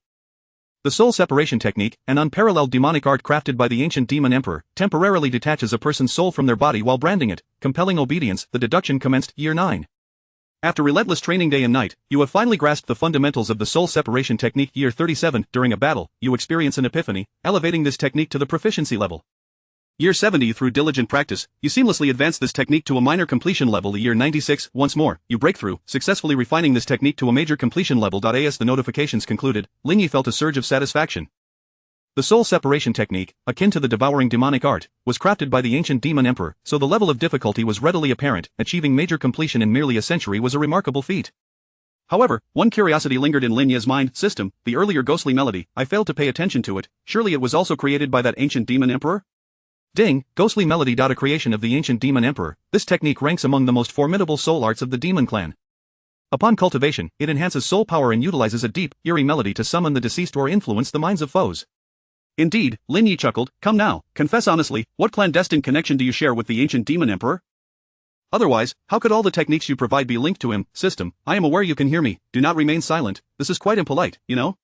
The soul separation technique, an unparalleled demonic art crafted by the ancient demon emperor, temporarily detaches a person's soul from their body while branding it, compelling obedience. The deduction commenced. Year 9. After relentless training day and night, you have finally grasped the fundamentals of the soul separation technique. Year 37, during a battle, you experience an epiphany, elevating this technique to the proficiency level. Year 70, through diligent practice, you seamlessly advance this technique to a minor completion level. Year 96, once more, you break through, successfully refining this technique to a major completion level. As the notifications concluded, Lin Yi felt a surge of satisfaction. The soul separation technique, akin to the devouring demonic art, was crafted by the ancient demon emperor, so the level of difficulty was readily apparent. Achieving major completion in merely a century was a remarkable feat. However, one curiosity lingered in Lin Yi's mind. System, the earlier ghostly melody, I failed to pay attention to it. Surely it was also created by that ancient demon emperor? Ding, ghostly melody. A creation of the ancient demon emperor, this technique ranks among the most formidable soul arts of the demon clan. Upon cultivation, it enhances soul power and utilizes a deep, eerie melody to summon the deceased or influence the minds of foes. Indeed, Lin Yi chuckled. Come now, confess honestly, what clandestine connection do you share with the ancient demon emperor? Otherwise, how could all the techniques you provide be linked to him? System, I am aware you can hear me, do not remain silent, this is quite impolite, you know?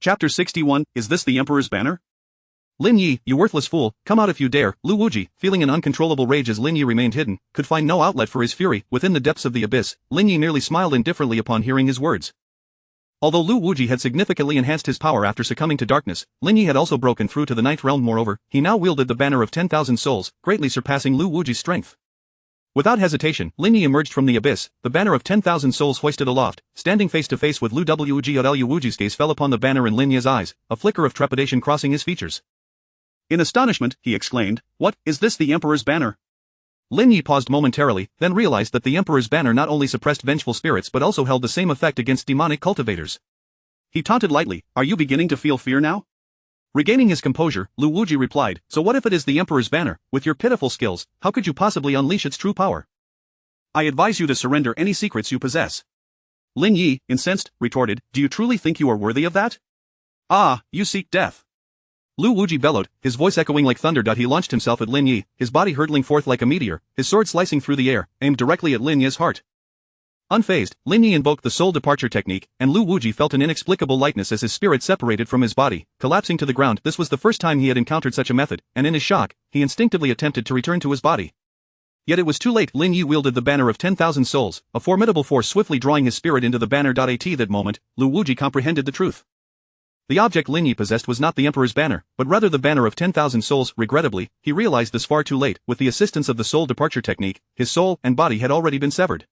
Chapter 61, is this the emperor's banner? Lin Yi, you worthless fool, come out if you dare. Lu Wuji, feeling an uncontrollable rage as Lin Yi remained hidden, could find no outlet for his fury. Within the depths of the abyss, Lin Yi merely smiled indifferently upon hearing his words. Although Lu Wuji had significantly enhanced his power after succumbing to darkness, Lin Yi had also broken through to the ninth realm. Moreover, he now wielded the banner of 10,000 souls, greatly surpassing Lu Wuji's strength. Without hesitation, Lin Yi emerged from the abyss, the banner of 10,000 souls hoisted aloft, standing face to face with Lu Wuji. Lu Wuji's gaze fell upon the banner in Lin Yi's eyes, a flicker of trepidation crossing his features. In astonishment, he exclaimed, "What, is this the emperor's banner?" Lin Yi paused momentarily, then realized that the emperor's banner not only suppressed vengeful spirits but also held the same effect against demonic cultivators. He taunted lightly, "Are you beginning to feel fear now?" Regaining his composure, Lu Wuji replied, "So what if it is the emperor's banner? With your pitiful skills, how could you possibly unleash its true power? I advise you to surrender any secrets you possess." Lin Yi, incensed, retorted, "Do you truly think you are worthy of that? Ah, you seek death." Lu Wuji bellowed, his voice echoing like thunder. He launched himself at Lin Yi, his body hurtling forth like a meteor, his sword slicing through the air, aimed directly at Lin Yi's heart. Unfazed, Lin Yi invoked the soul departure technique, and Lu Wuji felt an inexplicable lightness as his spirit separated from his body, collapsing to the ground. This was the first time he had encountered such a method, and in his shock, he instinctively attempted to return to his body. Yet it was too late. Lin Yi wielded the banner of 10,000 souls, a formidable force swiftly drawing his spirit into the banner. At that moment, Lu Wuji comprehended the truth. The object Lin Yi possessed was not the emperor's banner, but rather the banner of 10,000 souls. Regrettably, he realized this far too late. With the assistance of the soul departure technique, his soul and body had already been severed.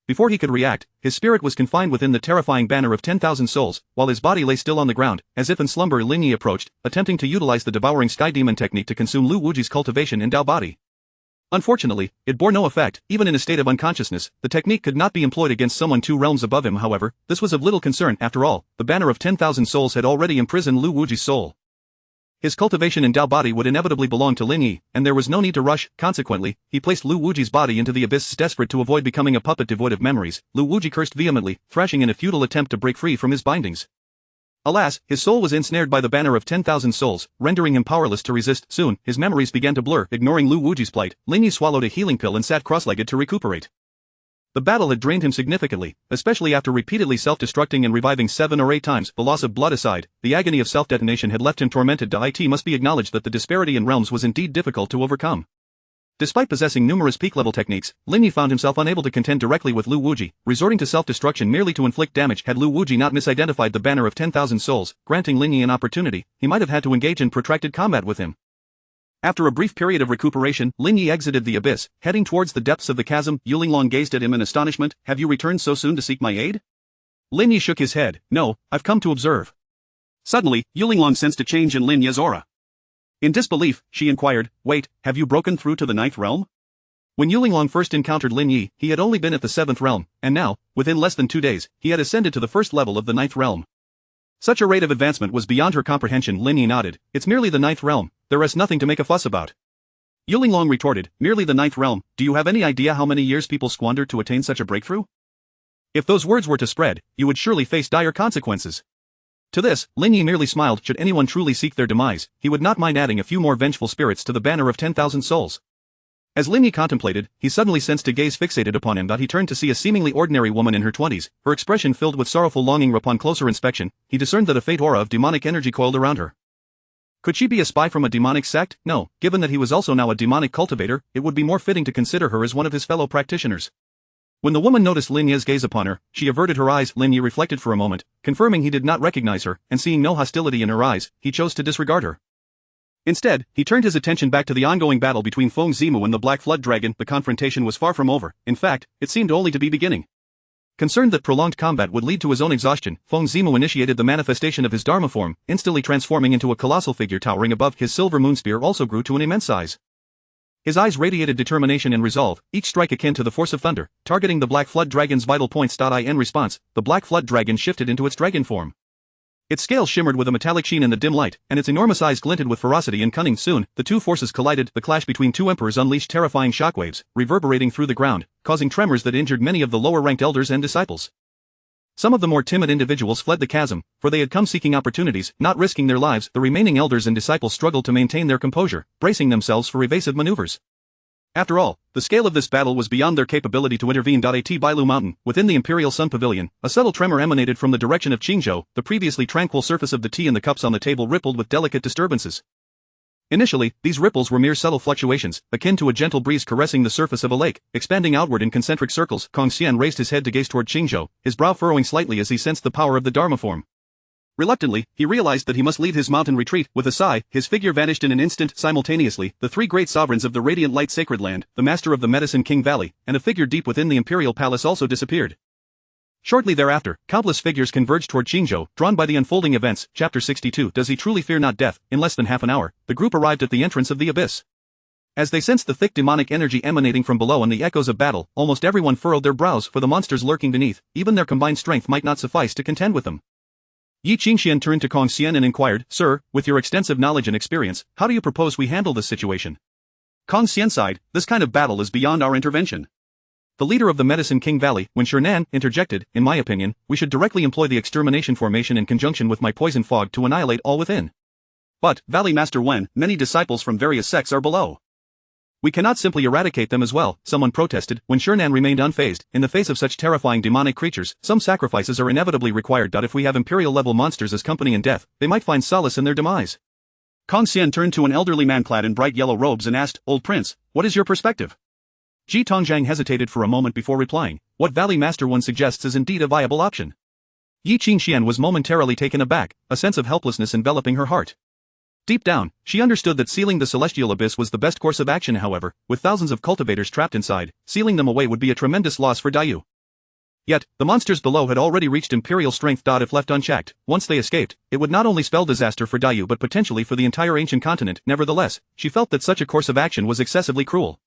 Before he could react, his spirit was confined within the terrifying banner of 10,000 souls, while his body lay still on the ground, as if in slumber. Lin Yi approached, attempting to utilize the devouring sky demon technique to consume Lu Wuji's cultivation endowed body. Unfortunately, it bore no effect. Even in a state of unconsciousness, the technique could not be employed against someone 2 realms above him. However, this was of little concern. After all, the banner of 10,000 souls had already imprisoned Lu Wuji's soul. His cultivation endowed body would inevitably belong to Lin Yi, and there was no need to rush. Consequently, he placed Lu Wuji's body into the abyss. Desperate to avoid becoming a puppet devoid of memories, Lu Wuji cursed vehemently, thrashing in a futile attempt to break free from his bindings. Alas, his soul was ensnared by the banner of 10,000 souls, rendering him powerless to resist. Soon, his memories began to blur. Ignoring Lu Wuji's plight, Lin Yi swallowed a healing pill and sat cross-legged to recuperate. The battle had drained him significantly, especially after repeatedly self-destructing and reviving 7 or 8 times. The loss of blood aside, the agony of self-detonation had left him tormented. It must be acknowledged that the disparity in realms was indeed difficult to overcome. Despite possessing numerous peak-level techniques, Lin Yi found himself unable to contend directly with Lu Wuji, resorting to self-destruction merely to inflict damage. Had Lu Wuji not misidentified the banner of 10,000 souls, granting Lin Yi an opportunity, he might have had to engage in protracted combat with him. After a brief period of recuperation, Lin Yi exited the abyss, heading towards the depths of the chasm. Yulinglong gazed at him in astonishment. "Have you returned so soon to seek my aid?" Lin Yi shook his head. "No, I've come to observe." Suddenly, Yulinglong sensed a change in Lin Yi's aura. In disbelief, she inquired, "Wait, have you broken through to the 9th realm?" When Yulinglong first encountered Lin Yi, he had only been at the 7th realm, and now, within less than 2 days, he had ascended to the 1st level of the 9th realm. Such a rate of advancement was beyond her comprehension. Lin Yi nodded. "It's merely the 9th realm, there is nothing to make a fuss about." Yulinglong retorted, "Merely the 9th realm, do you have any idea how many years people squandered to attain such a breakthrough? If those words were to spread, you would surely face dire consequences." To this, Lin Yi merely smiled. Should anyone truly seek their demise, he would not mind adding a few more vengeful spirits to the banner of 10,000 souls. As Lin Yi contemplated, he suddenly sensed a gaze fixated upon him. He turned to see a seemingly ordinary woman in her 20s, her expression filled with sorrowful longing. Upon closer inspection, he discerned that a faint aura of demonic energy coiled around her. Could she be a spy from a demonic sect? No, given that he was also now a demonic cultivator, it would be more fitting to consider her as one of his fellow practitioners. When the woman noticed Lin Ye's gaze upon her, she averted her eyes. Lin Ye reflected for a moment, confirming he did not recognize her, and seeing no hostility in her eyes, he chose to disregard her. Instead, he turned his attention back to the ongoing battle between Feng Zimu and the Black Flood Dragon. The confrontation was far from over. In fact, it seemed only to be beginning. Concerned that prolonged combat would lead to his own exhaustion, Feng Zimu initiated the manifestation of his Dharma form, instantly transforming into a colossal figure towering above. His silver moon spear also grew to an immense size. His eyes radiated determination and resolve, each strike akin to the force of thunder, targeting the Black Flood Dragon's vital points. In response, the Black Flood Dragon shifted into its dragon form. Its scales shimmered with a metallic sheen in the dim light, and its enormous eyes glinted with ferocity and cunning. Soon, the two forces collided. The clash between two emperors unleashed terrifying shockwaves, reverberating through the ground, causing tremors that injured many of the lower-ranked elders and disciples. Some of the more timid individuals fled the chasm, for they had come seeking opportunities, not risking their lives. The remaining elders and disciples struggled to maintain their composure, bracing themselves for evasive maneuvers. After all, the scale of this battle was beyond their capability to intervene. At Bailu Mountain, within the Imperial Sun Pavilion, a subtle tremor emanated from the direction of Qingzhou. The previously tranquil surface of the tea and the cups on the table rippled with delicate disturbances. Initially, these ripples were mere subtle fluctuations, akin to a gentle breeze caressing the surface of a lake, expanding outward in concentric circles. Kong Xian raised his head to gaze toward Qingzhou, his brow furrowing slightly as he sensed the power of the Dharma form. Reluctantly, he realized that he must lead his mountain retreat. With a sigh, his figure vanished in an instant. Simultaneously, the three great sovereigns of the Radiant Light Sacred Land, the master of the Medicine King Valley, and a figure deep within the Imperial Palace also disappeared. Shortly thereafter, countless figures converged toward Qingzhou, drawn by the unfolding events. Chapter 62. Does he truly fear not death? In less than half an hour, the group arrived at the entrance of the abyss. As they sensed the thick demonic energy emanating from below and the echoes of battle, almost everyone furrowed their brows, for the monsters lurking beneath, even their combined strength might not suffice to contend with them. Yi Qingxian turned to Kong Xian and inquired, "Sir, with your extensive knowledge and experience, how do you propose we handle this situation?" Kong Xian sighed, "This kind of battle is beyond our intervention. The leader of the Medicine King Valley, Wen Shernan, interjected, "In my opinion, we should directly employ the extermination formation in conjunction with my poison fog to annihilate all within." "But, Valley Master Wen, many disciples from various sects are below. We cannot simply eradicate them as well," someone protested. Wen Shernan remained unfazed. "In the face of such terrifying demonic creatures, some sacrifices are inevitably required. If we have Imperial-level monsters as company in death, they might find solace in their demise." Kong Xian turned to an elderly man clad in bright yellow robes and asked, "Old Prince, what is your perspective?" Ji Tongjiang hesitated for a moment before replying, "What Valley Master One suggests is indeed a viable option." Yi Qingxian was momentarily taken aback, a sense of helplessness enveloping her heart. Deep down, she understood that sealing the celestial abyss was the best course of action. However, with thousands of cultivators trapped inside, sealing them away would be a tremendous loss for Dayu. Yet, the monsters below had already reached imperial strength. If left unchecked, once they escaped, it would not only spell disaster for Dayu but potentially for the entire ancient continent. Nevertheless, she felt that such a course of action was excessively cruel.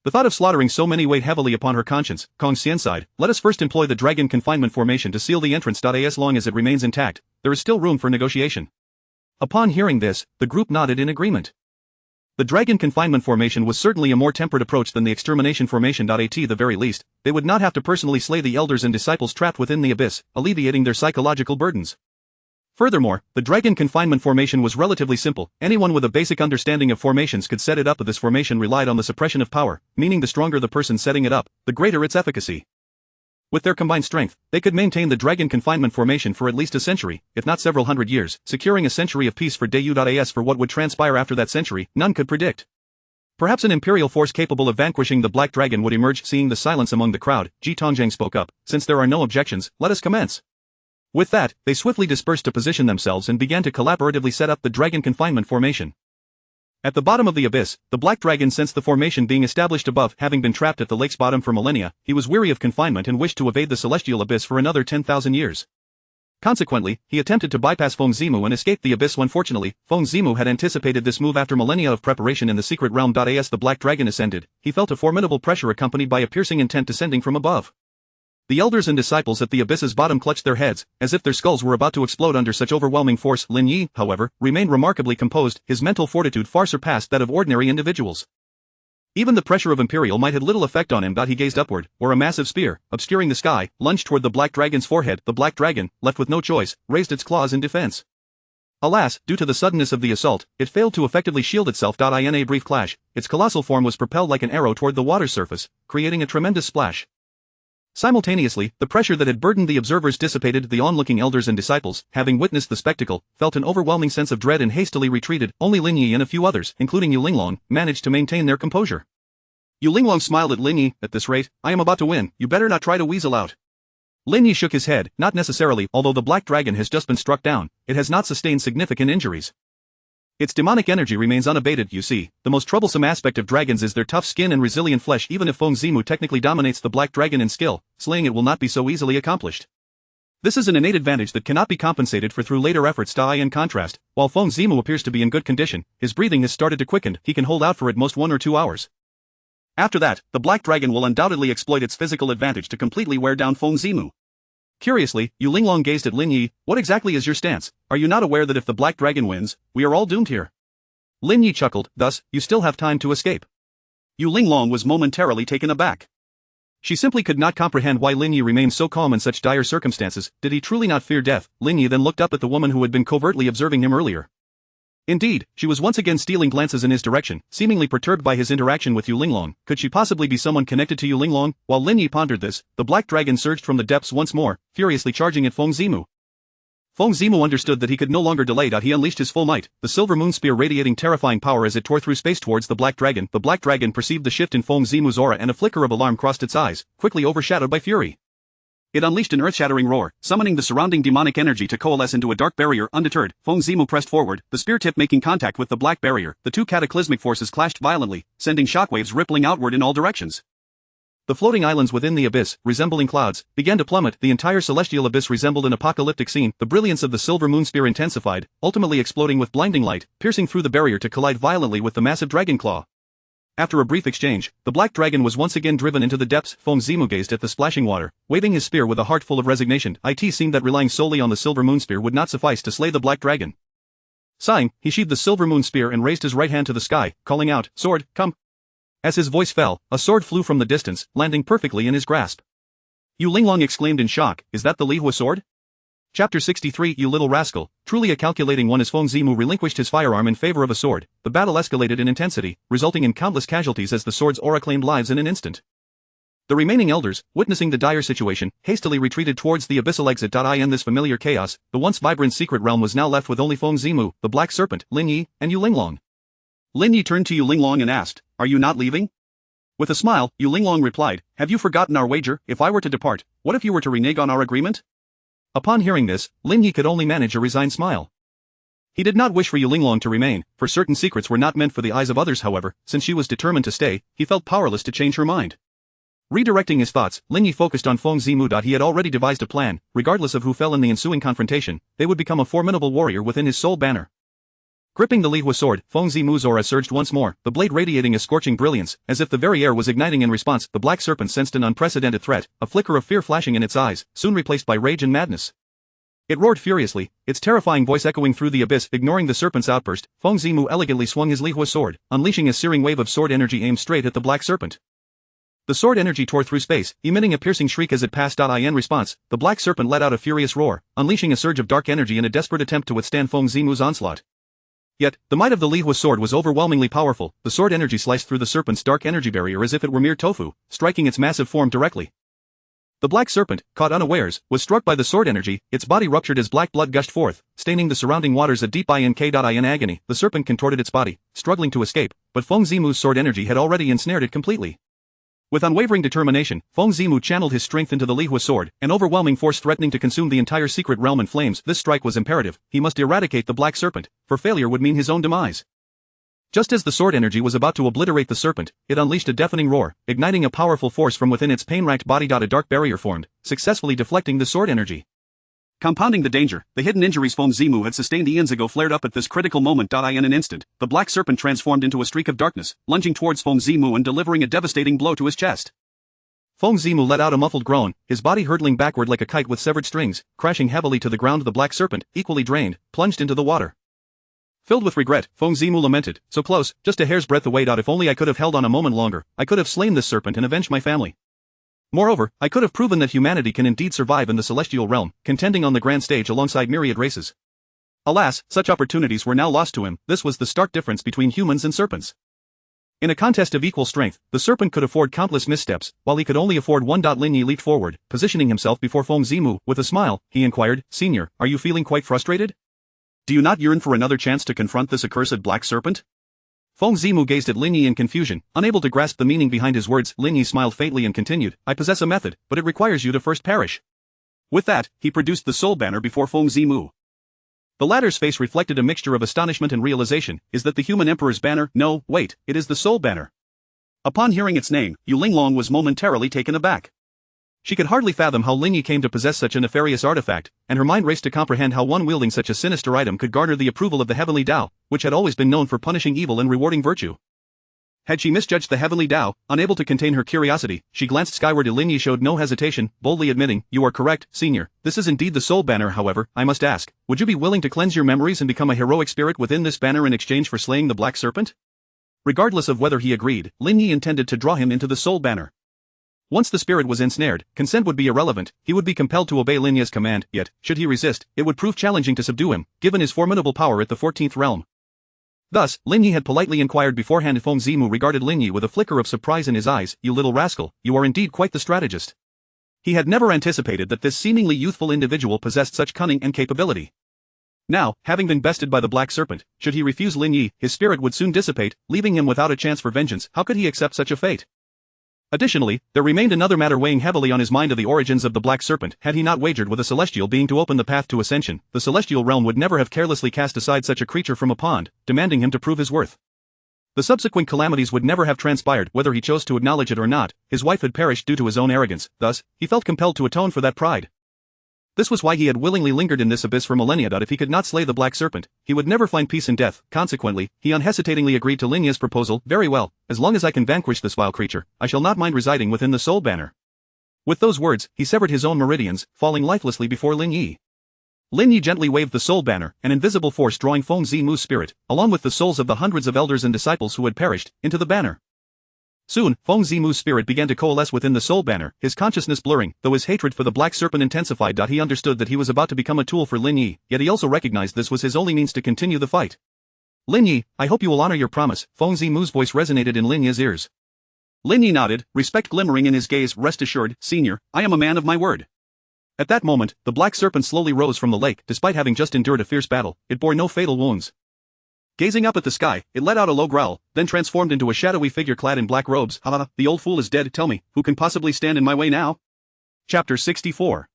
The thought of slaughtering so many weighed heavily upon her conscience. Kong Xian sighed, "Let us first employ the dragon confinement formation to seal the entrance. As long as it remains intact, there is still room for negotiation." Upon hearing this, the group nodded in agreement. The dragon confinement formation was certainly a more tempered approach than the extermination formation. At the very least, they would not have to personally slay the elders and disciples trapped within the abyss, alleviating their psychological burdens. Furthermore, the dragon confinement formation was relatively simple. Anyone with a basic understanding of formations could set it up. This formation relied on the suppression of power, meaning the stronger the person setting it up, the greater its efficacy. With their combined strength, they could maintain the dragon confinement formation for at least a century, if not several hundred years, securing a century of peace for Dayu. As for what would transpire after that century, none could predict. Perhaps an imperial force capable of vanquishing the Black Dragon would emerge. Seeing the silence among the crowd, Ji Tongjiang spoke up, "Since there are no objections, let us commence." With that, they swiftly dispersed to position themselves and began to collaboratively set up the dragon confinement formation. At the bottom of the abyss, the Black Dragon sensed the formation being established above. Having been trapped at the lake's bottom for millennia, he was weary of confinement and wished to evade the celestial abyss for another 10,000 years. Consequently, he attempted to bypass Feng Zimu and escape the abyss. Unfortunately, Feng Zimu had anticipated this move. After millennia of preparation in the secret realm. As the Black Dragon ascended, he felt a formidable pressure accompanied by a piercing intent descending from above. The elders and disciples at the abyss's bottom clutched their heads, as if their skulls were about to explode under such overwhelming force. Lin Yi, however, remained remarkably composed. His mental fortitude far surpassed that of ordinary individuals. Even the pressure of Imperial might had little effect on him. He gazed upward, where a massive spear, obscuring the sky, lunged toward the Black Dragon's forehead. The Black Dragon, left with no choice, raised its claws in defense. Alas, due to the suddenness of the assault, it failed to effectively shield itself. In a brief clash, its colossal form was propelled like an arrow toward the water's surface, creating a tremendous splash. Simultaneously, the pressure that had burdened the observers dissipated. The onlooking elders and disciples, having witnessed the spectacle, felt an overwhelming sense of dread and hastily retreated. Only Lin Yi and a few others, including Yu Linglong, managed to maintain their composure. Yu Linglong smiled at Lin Yi. At this rate, I am about to win, you better not try to weasel out. Lin Yi shook his head. Not necessarily, although the black dragon has just been struck down, it has not sustained significant injuries. Its demonic energy remains unabated, you see. The most troublesome aspect of dragons is their tough skin and resilient flesh. Even if Feng Zimu technically dominates the black dragon in skill, slaying it will not be so easily accomplished. This is an innate advantage that cannot be compensated for through later efforts. In contrast, while Feng Zimu appears to be in good condition, his breathing has started to quicken. He can hold out for at most 1 or 2 hours. After that, the black dragon will undoubtedly exploit its physical advantage to completely wear down Feng Zimu. Curiously, Yu Linglong gazed at Lin Yi. What exactly is your stance? Are you not aware that if the black dragon wins, we are all doomed here? Lin Yi chuckled. Thus, you still have time to escape. Yu Linglong was momentarily taken aback. She simply could not comprehend why Lin Yi remained so calm in such dire circumstances. Did he truly not fear death? Lin Yi then looked up at the woman who had been covertly observing him earlier. Indeed, she was once again stealing glances in his direction, seemingly perturbed by his interaction with Yu Linglong. Could she possibly be someone connected to Yu Linglong? While Lin Yi pondered this, the black dragon surged from the depths once more, furiously charging at Feng Zimu. Feng Zimu understood that he could no longer delay. He unleashed his full might, the silver moon spear radiating terrifying power as it tore through space towards the black dragon. The black dragon perceived the shift in Feng Zimu's aura and a flicker of alarm crossed its eyes, quickly overshadowed by fury. It unleashed an earth-shattering roar, summoning the surrounding demonic energy to coalesce into a dark barrier. Undeterred, Feng Zimu pressed forward, the spear tip making contact with the black barrier. The two cataclysmic forces clashed violently, sending shockwaves rippling outward in all directions. The floating islands within the abyss, resembling clouds, began to plummet. The entire celestial abyss resembled an apocalyptic scene. The brilliance of the silver moon spear intensified, ultimately exploding with blinding light, piercing through the barrier to collide violently with the massive dragon claw. After a brief exchange, the black dragon was once again driven into the depths. Feng Zimu gazed at the splashing water, waving his spear with a heart full of resignation. It seemed that relying solely on the silver moon spear would not suffice to slay the black dragon. Sighing, he sheathed the silver moon spear and raised his right hand to the sky, calling out, "Sword, come!" As his voice fell, a sword flew from the distance, landing perfectly in his grasp. Yu Linglong exclaimed in shock, "Is that the Lihua sword?" Chapter 63 You little rascal, truly a calculating one as Feng Zimu relinquished his firearm in favor of a sword. The battle escalated in intensity, resulting in countless casualties as the sword's aura claimed lives in an instant. The remaining elders, witnessing the dire situation, hastily retreated towards the abyssal exit. In this familiar chaos, the once vibrant secret realm was now left with only Feng Zimu, the Black Serpent, Lin Yi, and Yu Linglong. Lin Yi turned to Yu Linglong and asked, "Are you not leaving?" With a smile, Yu Linglong replied, "Have you forgotten our wager? If I were to depart, what if you were to renege on our agreement?" Upon hearing this, Lin Yi could only manage a resigned smile. He did not wish for Yu Linglong to remain, for certain secrets were not meant for the eyes of others. However, since she was determined to stay, he felt powerless to change her mind. Redirecting his thoughts, Lin Yi focused on Feng Zimu. He had already devised a plan. Regardless of who fell in the ensuing confrontation, they would become a formidable warrior within his sole banner. Gripping the Lihua sword, Feng Zimu's aura surged once more, the blade radiating a scorching brilliance, as if the very air was igniting in response. The black serpent sensed an unprecedented threat, a flicker of fear flashing in its eyes, soon replaced by rage and madness. It roared furiously, its terrifying voice echoing through the abyss. Ignoring the serpent's outburst, Feng Zimu elegantly swung his Lihua sword, unleashing a searing wave of sword energy aimed straight at the black serpent. The sword energy tore through space, emitting a piercing shriek as it passed. In response, the black serpent let out a furious roar, unleashing a surge of dark energy in a desperate attempt to withstand Feng Zimu's onslaught. Yet, the might of the Lihua sword was overwhelmingly powerful. The sword energy sliced through the serpent's dark energy barrier as if it were mere tofu, striking its massive form directly. The black serpent, caught unawares, was struck by the sword energy. Its body ruptured as black blood gushed forth, staining the surrounding waters a deep in agony. The serpent contorted its body, struggling to escape, but Feng Zimu's sword energy had already ensnared it completely. With unwavering determination, Feng Zimu channeled his strength into the Lihua sword, an overwhelming force threatening to consume the entire secret realm in flames. This strike was imperative. He must eradicate the black serpent, for failure would mean his own demise. Just as the sword energy was about to obliterate the serpent, it unleashed a deafening roar, igniting a powerful force from within its pain-racked body. A dark barrier formed, successfully deflecting the sword energy. Compounding the danger, the hidden injuries Feng Zimu had sustained eons ago flared up at this critical moment. In an instant, the black serpent transformed into a streak of darkness, lunging towards Feng Zimu and delivering a devastating blow to his chest. Feng Zimu let out a muffled groan, his body hurtling backward like a kite with severed strings, crashing heavily to the ground. The black serpent, equally drained, plunged into the water. Filled with regret, Feng Zimu lamented, "So close, just a hair's breadth away. If only I could have held on a moment longer, I could have slain this serpent and avenged my family. Moreover, I could have proven that humanity can indeed survive in the celestial realm, contending on the grand stage alongside myriad races." Alas, such opportunities were now lost to him. This was the stark difference between humans and serpents. In a contest of equal strength, the serpent could afford countless missteps, while he could only afford one. Lin Yi leaped forward, positioning himself before Feng Zimu. With a smile, he inquired, "Senior, are you feeling quite frustrated? Do you not yearn for another chance to confront this accursed black serpent?" Feng Zimu gazed at Lin Yi in confusion, unable to grasp the meaning behind his words. Lin Yi smiled faintly and continued, I possess a method, but it requires you to first perish. With that, he produced the soul banner before Feng Zimu. The latter's face reflected a mixture of astonishment and realization. Is that the human emperor's banner? No, wait, it is the soul banner. Upon hearing its name, Yu Linglong was momentarily taken aback. She could hardly fathom how Lin Yi came to possess such a nefarious artifact, and her mind raced to comprehend how one wielding such a sinister item could garner the approval of the heavenly Tao, which had always been known for punishing evil and rewarding virtue. Had she misjudged the heavenly Tao, unable to contain her curiosity, she glanced skyward. Lin Yi showed no hesitation, boldly admitting, You are correct, senior, this is indeed the soul banner. However, I must ask, would you be willing to cleanse your memories and become a heroic spirit within this banner in exchange for slaying the black serpent? Regardless of whether he agreed, Lin Yi intended to draw him into the soul banner. Once the spirit was ensnared, consent would be irrelevant. He would be compelled to obey Lin Yi's command, yet, should he resist, it would prove challenging to subdue him, given his formidable power at the 14th realm. Thus, Lin Yi had politely inquired beforehand. Feng Zimu regarded Lin Yi with a flicker of surprise in his eyes. You little rascal, you are indeed quite the strategist. He had never anticipated that this seemingly youthful individual possessed such cunning and capability. Now, having been bested by the black serpent, should he refuse Lin Yi, his spirit would soon dissipate, leaving him without a chance for vengeance. How could he accept such a fate? Additionally, there remained another matter weighing heavily on his mind: of the origins of the black serpent. Had he not wagered with a celestial being to open the path to ascension, the celestial realm would never have carelessly cast aside such a creature from a pond, demanding him to prove his worth. The subsequent calamities would never have transpired, whether he chose to acknowledge it or not. His wife had perished due to his own arrogance, thus, he felt compelled to atone for that pride. This was why he had willingly lingered in this abyss for millennia. If he could not slay the black serpent, he would never find peace in death. Consequently, he unhesitatingly agreed to Lin Yi's proposal. Very well, as long as I can vanquish this vile creature, I shall not mind residing within the soul banner. With those words, he severed his own meridians, falling lifelessly before Lin Yi. Lin Yi gently waved the soul banner, an invisible force drawing Feng Zimu's spirit, along with the souls of the hundreds of elders and disciples who had perished, into the banner. Soon, Feng Zimu's spirit began to coalesce within the soul banner, his consciousness blurring, though his hatred for the black serpent intensified. He understood that he was about to become a tool for Lin Yi, yet he also recognized this was his only means to continue the fight. Lin Yi, I hope you will honor your promise. Feng Zimu's voice resonated in Lin Yi's ears. Lin Yi nodded, respect glimmering in his gaze. Rest assured, senior, I am a man of my word. At that moment, the black serpent slowly rose from the lake. Despite having just endured a fierce battle, it bore no fatal wounds. Gazing up at the sky, it let out a low growl, then transformed into a shadowy figure clad in black robes. Ha, the old fool is dead. Tell me, who can possibly stand in my way now? Chapter 64.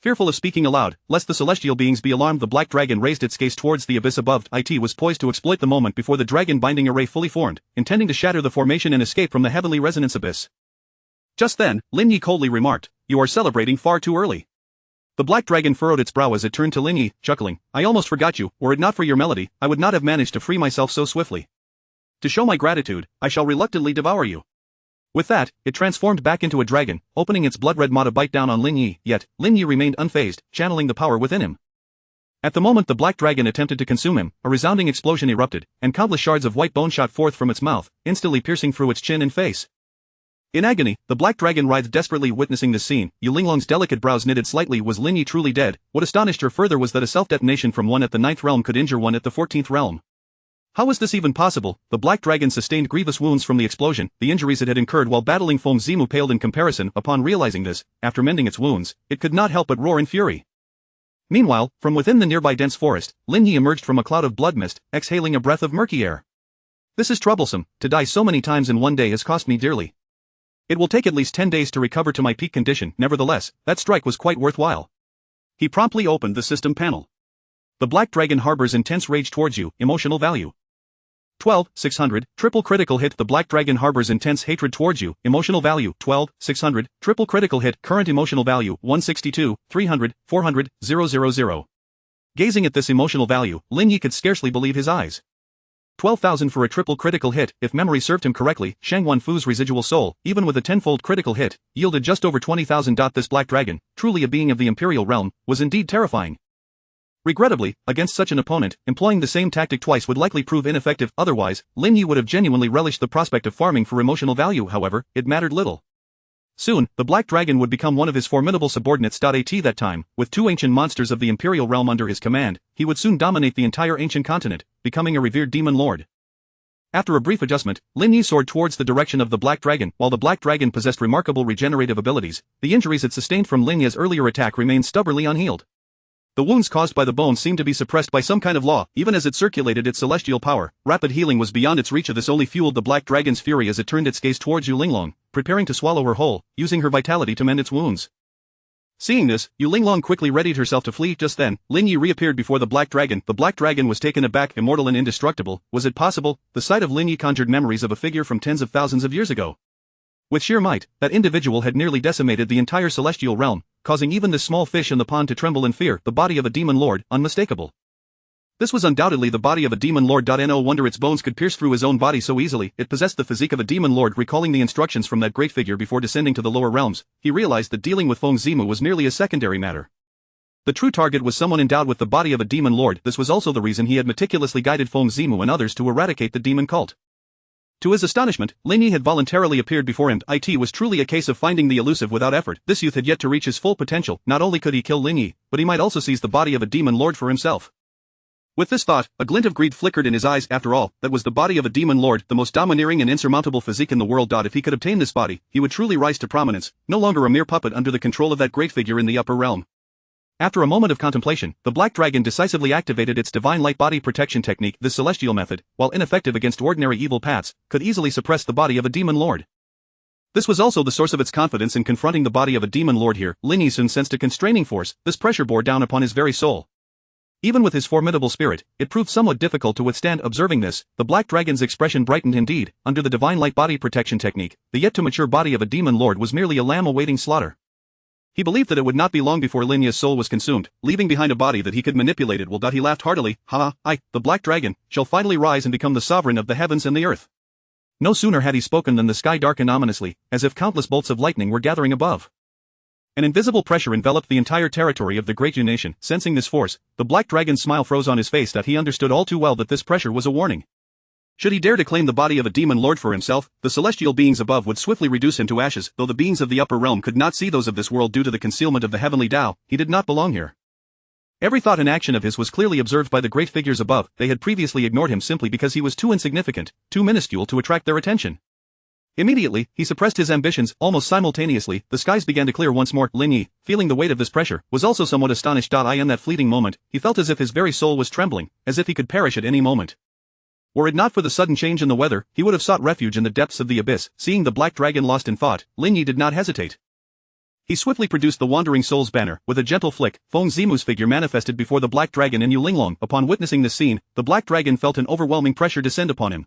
Fearful of speaking aloud, lest the celestial beings be alarmed, the black dragon raised its gaze towards the abyss above. It was poised to exploit the moment before the dragon binding array fully formed, intending to shatter the formation and escape from the heavenly resonance abyss. Just then, Lin Yi coldly remarked, You are celebrating far too early. The black dragon furrowed its brow as it turned to Lin Yi, chuckling, I almost forgot you. Were it not for your melody, I would not have managed to free myself so swiftly. To show my gratitude, I shall reluctantly devour you. With that, it transformed back into a dragon, opening its blood-red maw to bite down on Lin Yi, yet, Lin Yi remained unfazed, channeling the power within him. At the moment the black dragon attempted to consume him, a resounding explosion erupted, and countless shards of white bone shot forth from its mouth, instantly piercing through its chin and face. In agony, the black dragon writhed desperately. Witnessing this scene, Yu Linglong's delicate brows knitted slightly. Was Lin Yi truly dead? What astonished her further was that a self-detonation from one at the 9th realm could injure one at the 14th realm. How was this even possible? The black dragon sustained grievous wounds from the explosion. The injuries it had incurred while battling Feng Zimu paled in comparison. Upon realizing this, after mending its wounds, it could not help but roar in fury. Meanwhile, from within the nearby dense forest, Lin Yi emerged from a cloud of blood mist, exhaling a breath of murky air. This is troublesome. To die so many times in one day has cost me dearly. It will take at least 10 days to recover to my peak condition. Nevertheless, that strike was quite worthwhile. He promptly opened the system panel. The black dragon harbors intense rage towards you. Emotional value 12,600, triple critical hit. The black dragon harbors intense hatred towards you. Emotional value 12,600, triple critical hit. Current emotional value 162, 300, 400, 000. Gazing at this emotional value, Lin Yi could scarcely believe his eyes. 12,000 for a triple critical hit. If memory served him correctly, Shang Wanfu's residual soul, even with a tenfold critical hit, yielded just over 20,000. This black dragon, truly a being of the imperial realm, was indeed terrifying. Regrettably, against such an opponent, employing the same tactic twice would likely prove ineffective. Otherwise, Lin Yi would have genuinely relished the prospect of farming for emotional value. However, it mattered little. Soon, the black dragon would become one of his formidable subordinates. At that time, with 2 ancient monsters of the imperial realm under his command, he would soon dominate the entire ancient continent, becoming a revered demon lord. After a brief adjustment, Lin Yi soared towards the direction of the black dragon. While the black dragon possessed remarkable regenerative abilities, the injuries it sustained from Lin Yi's earlier attack remained stubbornly unhealed. The wounds caused by the bones seemed to be suppressed by some kind of law, even as it circulated its celestial power. Rapid healing was beyond its reach. This only fueled the black dragon's fury as it turned its gaze towards Yu Linglong, preparing to swallow her whole, using her vitality to mend its wounds. Seeing this, Yu Linglong quickly readied herself to flee. Just then, Lin Yi reappeared before the black dragon. The black dragon was taken aback. Immortal and indestructible, was it possible? The sight of Lin Yi conjured memories of a figure from tens of thousands of years ago. With sheer might, that individual had nearly decimated the entire celestial realm, causing even this small fish in the pond to tremble in fear. The body of a demon lord, unmistakable. This was undoubtedly the body of a demon lord. No wonder its bones could pierce through his own body so easily. It possessed the physique of a demon lord. Recalling the instructions from that great figure before descending to the lower realms, he realized that dealing with Feng Zimu was merely a secondary matter. The true target was someone endowed with the body of a demon lord. This was also the reason he had meticulously guided Feng Zimu and others to eradicate the demon cult. To his astonishment, Lin Yi had voluntarily appeared before him. It was truly a case of finding the elusive without effort. This youth had yet to reach his full potential. Not only could he kill Lin Yi, but he might also seize the body of a demon lord for himself. With this thought, a glint of greed flickered in his eyes. After all, that was the body of a demon lord, the most domineering and insurmountable physique in the world. If he could obtain this body, he would truly rise to prominence, no longer a mere puppet under the control of that great figure in the upper realm. After a moment of contemplation, the black dragon decisively activated its divine light body protection technique. This celestial method, while ineffective against ordinary evil paths, could easily suppress the body of a demon lord. This was also the source of its confidence in confronting the body of a demon lord here. Lin Yi soon sensed a constraining force. This pressure bore down upon his very soul. Even with his formidable spirit, it proved somewhat difficult to withstand. Observing this, the black dragon's expression brightened indeed. Under the divine light body protection technique, the yet-to-mature body of a demon lord was merely a lamb awaiting slaughter. He believed that it would not be long before Lin Yi's soul was consumed, leaving behind a body that he could manipulate. He laughed heartily. The black dragon, shall finally rise and become the sovereign of the heavens and the earth. No sooner had he spoken than the sky darkened ominously, as if countless bolts of lightning were gathering above. An invisible pressure enveloped the entire territory of the great Yu nation. Sensing this force, the black dragon's smile froze on his face. He understood all too well that this pressure was a warning. Should he dare to claim the body of a demon lord for himself, the celestial beings above would swiftly reduce him to ashes. Though the beings of the upper realm could not see those of this world due to the concealment of the heavenly Tao, he did not belong here. Every thought and action of his was clearly observed by the great figures above. They had previously ignored him simply because he was too insignificant, too minuscule to attract their attention. Immediately, he suppressed his ambitions. Almost simultaneously, the skies began to clear once more. Lin Yi, feeling the weight of this pressure, was also somewhat astonished. In that fleeting moment, he felt as if his very soul was trembling, as if he could perish at any moment. Were it not for the sudden change in the weather, he would have sought refuge in the depths of the abyss. Seeing the black dragon lost in thought, Lin Yi did not hesitate. He swiftly produced the Wandering Soul's banner. With a gentle flick, Feng Zimu's figure manifested before the black dragon and Yu Linglong. Upon witnessing this scene, the black dragon felt an overwhelming pressure descend upon him.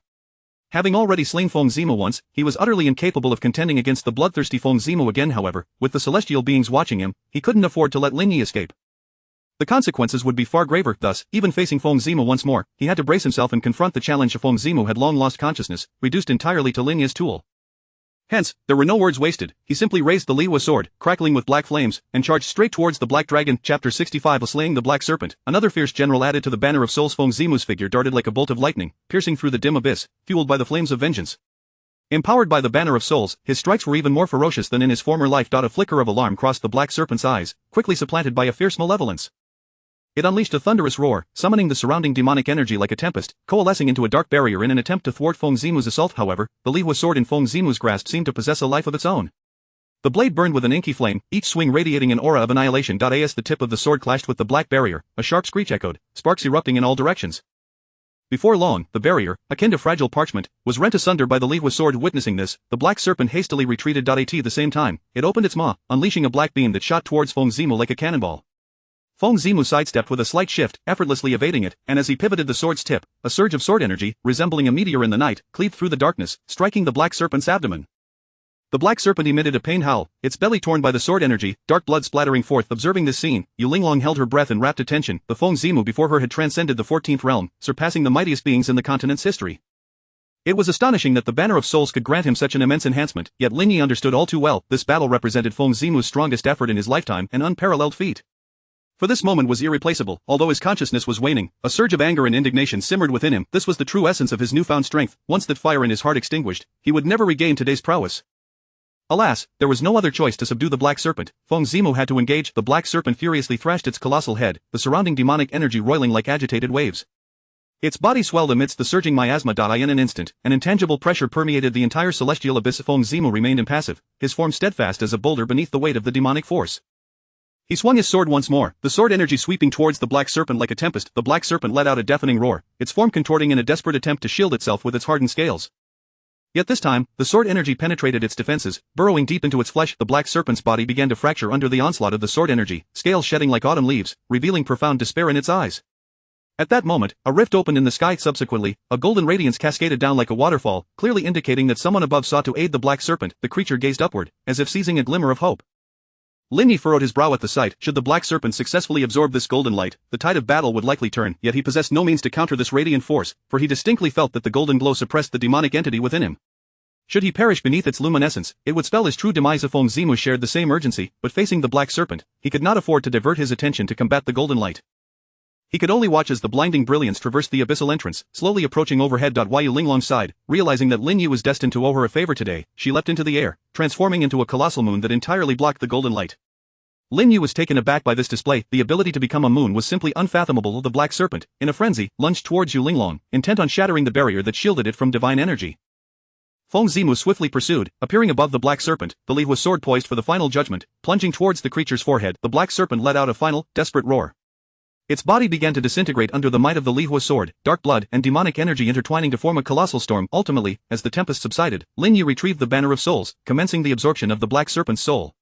Having already slain Feng Zimu once, he was utterly incapable of contending against the bloodthirsty Feng Zimu again. However, with the celestial beings watching him, he couldn't afford to let Lin Yi escape. The consequences would be far graver. Thus, even facing Feng Zimu once more, he had to brace himself and confront the challenge. Feng Zimu had long lost consciousness, reduced entirely to Lin Yi's tool. Hence, there were no words wasted. He simply raised the Liwa sword, crackling with black flames, and charged straight towards the black dragon. Chapter 65. Slaying the black serpent. Another fierce general added to the banner of souls. Feng Zimu's figure darted like a bolt of lightning, piercing through the dim abyss, fueled by the flames of vengeance. Empowered by the banner of souls, his strikes were even more ferocious than in his former life. A flicker of alarm crossed the black serpent's eyes, quickly supplanted by a fierce malevolence. It unleashed a thunderous roar, summoning the surrounding demonic energy like a tempest, coalescing into a dark barrier in an attempt to thwart Feng Zimu's assault. However, the Liwa sword in Feng Zimu's grasp seemed to possess a life of its own. The blade burned with an inky flame, each swing radiating an aura of annihilation. As the tip of the sword clashed with the black barrier, a sharp screech echoed, sparks erupting in all directions. Before long, the barrier, akin to fragile parchment, was rent asunder by the Liwa sword. Witnessing this, the black serpent hastily retreated. At the same time, it opened its maw, unleashing a black beam that shot towards Feng Zimu like a cannonball. Feng Zimu sidestepped with a slight shift, effortlessly evading it, and as he pivoted the sword's tip, a surge of sword energy, resembling a meteor in the night, cleaved through the darkness, striking the black serpent's abdomen. The black serpent emitted a pained howl, its belly torn by the sword energy, dark blood splattering forth. Observing this scene, Yu Linglong held her breath in rapt attention. The Feng Zimu before her had transcended the 14th realm, surpassing the mightiest beings in the continent's history. It was astonishing that the Banner of Souls could grant him such an immense enhancement, yet Lin Yi understood all too well, this battle represented Feng Zimu's strongest effort in his lifetime, an unparalleled feat. For this moment was irreplaceable. Although his consciousness was waning, a surge of anger and indignation simmered within him. This was the true essence of his newfound strength. Once that fire in his heart extinguished, he would never regain today's prowess. Alas, there was no other choice to subdue the black serpent. Feng Zimu had to engage. The black serpent furiously thrashed its colossal head, the surrounding demonic energy roiling like agitated waves. Its body swelled amidst the surging miasma. In an instant, an intangible pressure permeated the entire celestial abyss. Feng Zimu remained impassive, his form steadfast as a boulder beneath the weight of the demonic force. He swung his sword once more, the sword energy sweeping towards the black serpent like a tempest. The black serpent let out a deafening roar, its form contorting in a desperate attempt to shield itself with its hardened scales. Yet this time, the sword energy penetrated its defenses, burrowing deep into its flesh. The black serpent's body began to fracture under the onslaught of the sword energy, scales shedding like autumn leaves, revealing profound despair in its eyes. At that moment, a rift opened in the sky. Subsequently, a golden radiance cascaded down like a waterfall, clearly indicating that someone above sought to aid the black serpent. The creature gazed upward, as if seizing a glimmer of hope. Lin Yi furrowed his brow at the sight. Should the black serpent successfully absorb this golden light, the tide of battle would likely turn. Yet he possessed no means to counter this radiant force, for he distinctly felt that the golden glow suppressed the demonic entity within him. Should he perish beneath its luminescence, it would spell his true demise. Feng Zimu shared the same urgency, but facing the black serpent, he could not afford to divert his attention to combat the golden light. He could only watch as the blinding brilliance traversed the abyssal entrance, slowly approaching overhead. Yu Linglong sighed, realizing that Lin Yi was destined to owe her a favor today. She leapt into the air, transforming into a colossal moon that entirely blocked the golden light. Lin Yi was taken aback by this display. The ability to become a moon was simply unfathomable. The black serpent, in a frenzy, lunged towards Yu Linglong, intent on shattering the barrier that shielded it from divine energy. Feng Zimu swiftly pursued, appearing above the black serpent, the Li Hua's sword poised for the final judgment, plunging towards the creature's forehead. The black serpent let out a final, desperate roar. Its body began to disintegrate under the might of the Li Hua's sword, dark blood and demonic energy intertwining to form a colossal storm. Ultimately, as the tempest subsided, Lin Yi retrieved the Banner of Souls, commencing the absorption of the black serpent's soul.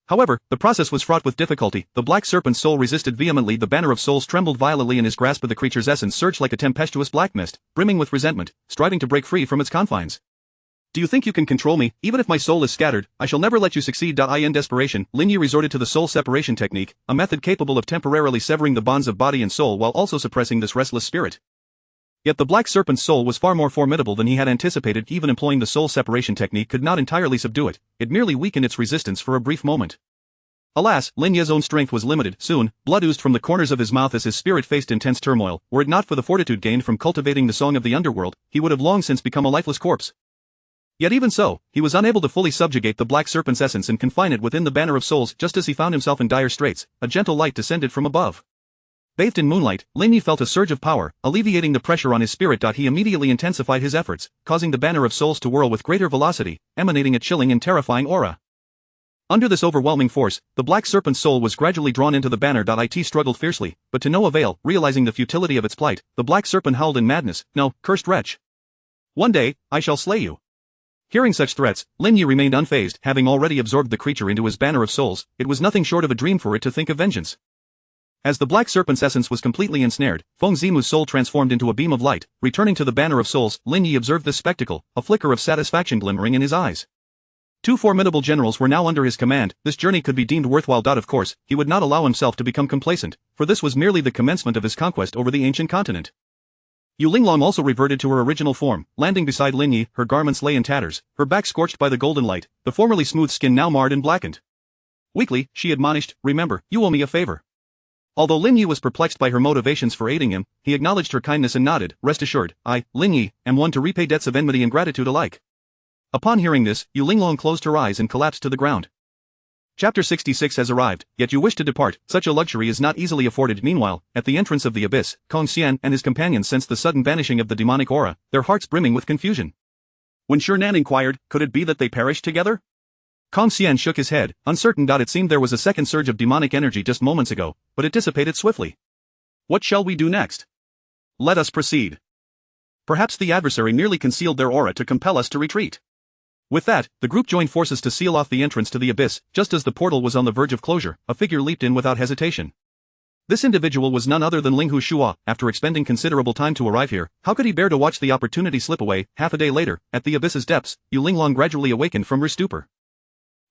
However, the process was fraught with difficulty. The black serpent's soul resisted vehemently. The Banner of Souls trembled violently in his grasp, but the creature's essence surged like a tempestuous black mist, brimming with resentment, striving to break free from its confines. Do you think you can control me? Even if my soul is scattered, I shall never let you succeed. In desperation, Lin Yi resorted to the soul separation technique, a method capable of temporarily severing the bonds of body and soul while also suppressing this restless spirit. Yet the black serpent's soul was far more formidable than he had anticipated. Even employing the soul separation technique could not entirely subdue it, it merely weakened its resistance for a brief moment. Alas, Lin Yi's own strength was limited. Soon, blood oozed from the corners of his mouth as his spirit faced intense turmoil. Were it not for the fortitude gained from cultivating the song of the underworld, he would have long since become a lifeless corpse. Yet even so, he was unable to fully subjugate the black serpent's essence and confine it within the Banner of Souls. Just as he found himself in dire straits, a gentle light descended from above. Bathed in moonlight, Lin Yi felt a surge of power, alleviating the pressure on his spirit. He immediately intensified his efforts, causing the Banner of Souls to whirl with greater velocity, emanating a chilling and terrifying aura. Under this overwhelming force, the black serpent's soul was gradually drawn into the banner. It struggled fiercely, but to no avail. Realizing the futility of its plight, the black serpent howled in madness, "No, cursed wretch! One day, I shall slay you." Hearing such threats, Lin Yi remained unfazed. Having already absorbed the creature into his Banner of Souls, it was nothing short of a dream for it to think of vengeance. As the black serpent's essence was completely ensnared, Feng Zimu's soul transformed into a beam of light. Returning to the Banner of Souls, Lin Yi observed this spectacle, a flicker of satisfaction glimmering in his eyes. Two formidable generals were now under his command. This journey could be deemed worthwhile. Of course, he would not allow himself to become complacent, for this was merely the commencement of his conquest over the ancient continent. Yu Linglong also reverted to her original form, landing beside Lin Yi. Her garments lay in tatters, her back scorched by the golden light, the formerly smooth skin now marred and blackened. Weakly, she admonished, "Remember, you owe me a favor." Although Lin Yi was perplexed by her motivations for aiding him, he acknowledged her kindness and nodded. "Rest assured, I, Lin Yi, am one to repay debts of enmity and gratitude alike." Upon hearing this, Yu Linglong closed her eyes and collapsed to the ground. Chapter 66 has arrived, yet you wish to depart. Such a luxury is not easily afforded. Meanwhile, at the entrance of the abyss, Kong Xian and his companions sensed the sudden vanishing of the demonic aura, their hearts brimming with confusion. When Shernan inquired, could it be that they perished together? Kong Xian shook his head, uncertain. It seemed there was a second surge of demonic energy just moments ago, but it dissipated swiftly. What shall we do next? Let us proceed. Perhaps the adversary merely concealed their aura to compel us to retreat. With that, the group joined forces to seal off the entrance to the abyss. Just as the portal was on the verge of closure, a figure leaped in without hesitation. This individual was none other than Linghu Shua. After expending considerable time to arrive here, how could he bear to watch the opportunity slip away? Half a day later, at the abyss's depths, Yu Linglong gradually awakened from her stupor.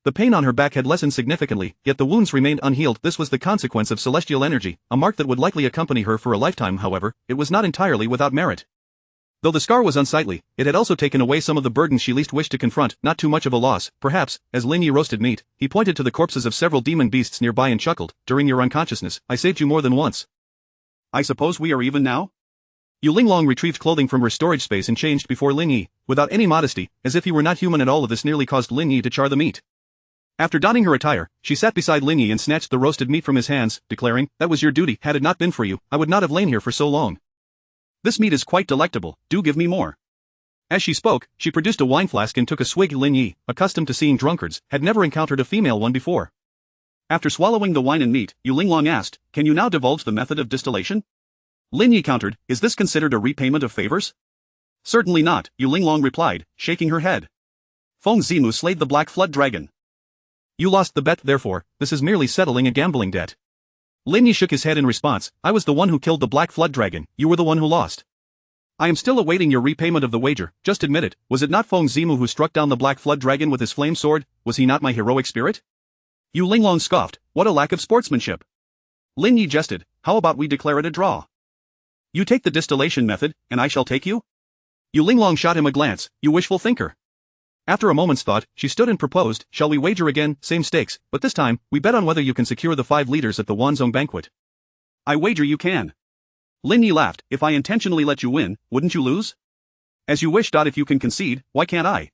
The pain on her back had lessened significantly, yet the wounds remained unhealed. This was the consequence of celestial energy, a mark that would likely accompany her for a lifetime. However, it was not entirely without merit. Though the scar was unsightly, it had also taken away some of the burdens she least wished to confront. Not too much of a loss, perhaps. As Lin Yi roasted meat, he pointed to the corpses of several demon beasts nearby and chuckled. "During your unconsciousness, I saved you more than once. I suppose we are even now?" Yu Linglong retrieved clothing from her storage space and changed before Lin Yi, without any modesty, as if he were not human at all. Of this nearly caused Lin Yi to char the meat. After donning her attire, she sat beside Lin Yi and snatched the roasted meat from his hands, declaring, "That was your duty. Had it not been for you, I would not have lain here for so long. This meat is quite delectable. Do give me more." As she spoke, she produced a wine flask and took a swig. Lin Yi, accustomed to seeing drunkards, had never encountered a female one before. After swallowing the wine and meat, Yu Linglong asked, "Can you now divulge the method of distillation?" Lin Yi countered, "Is this considered a repayment of favors?" "Certainly not," Yu Linglong replied, shaking her head. "Feng Zimu slayed the Black Flood Dragon. You lost the bet, therefore, this is merely settling a gambling debt." Lin Yi shook his head in response, "I was the one who killed the Black Flood Dragon, you were the one who lost. I am still awaiting your repayment of the wager, just admit it, was it not Feng Zimu who struck down the Black Flood Dragon with his flame sword, was he not my heroic spirit?" Yu Linglong scoffed, "What a lack of sportsmanship." Lin Yi jested, "How about we declare it a draw? You take the distillation method, and I shall take you?" Yu Linglong shot him a glance, "You wishful thinker." After a moment's thought, she stood and proposed, "Shall we wager again, same stakes, but this time, we bet on whether you can secure the 5 liters at the Wanzhong banquet." "I wager you can." Lin Yi laughed, "If I intentionally let you win, wouldn't you lose?" "As you wish. If you can concede, why can't I?"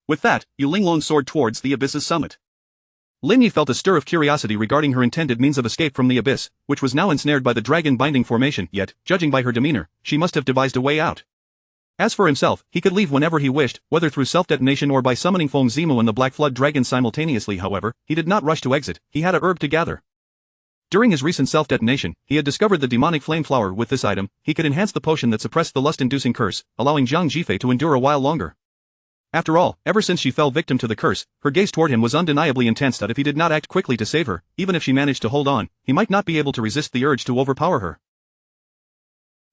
With that, Yu Linglong soared towards the abyss's summit. Lin Yi felt a stir of curiosity regarding her intended means of escape from the abyss, which was now ensnared by the dragon-binding formation, yet, judging by her demeanor, she must have devised a way out. As for himself, he could leave whenever he wished, whether through self-detonation or by summoning Feng Zimu and the Black Flood Dragon simultaneously. However, he did not rush to exit, he had a herb to gather. During his recent self-detonation, he had discovered the demonic flame flower. With this item, he could enhance the potion that suppressed the lust-inducing curse, allowing Zhang Jifei to endure a while longer. After all, ever since she fell victim to the curse, her gaze toward him was undeniably intense. If he did not act quickly to save her, even if she managed to hold on, he might not be able to resist the urge to overpower her.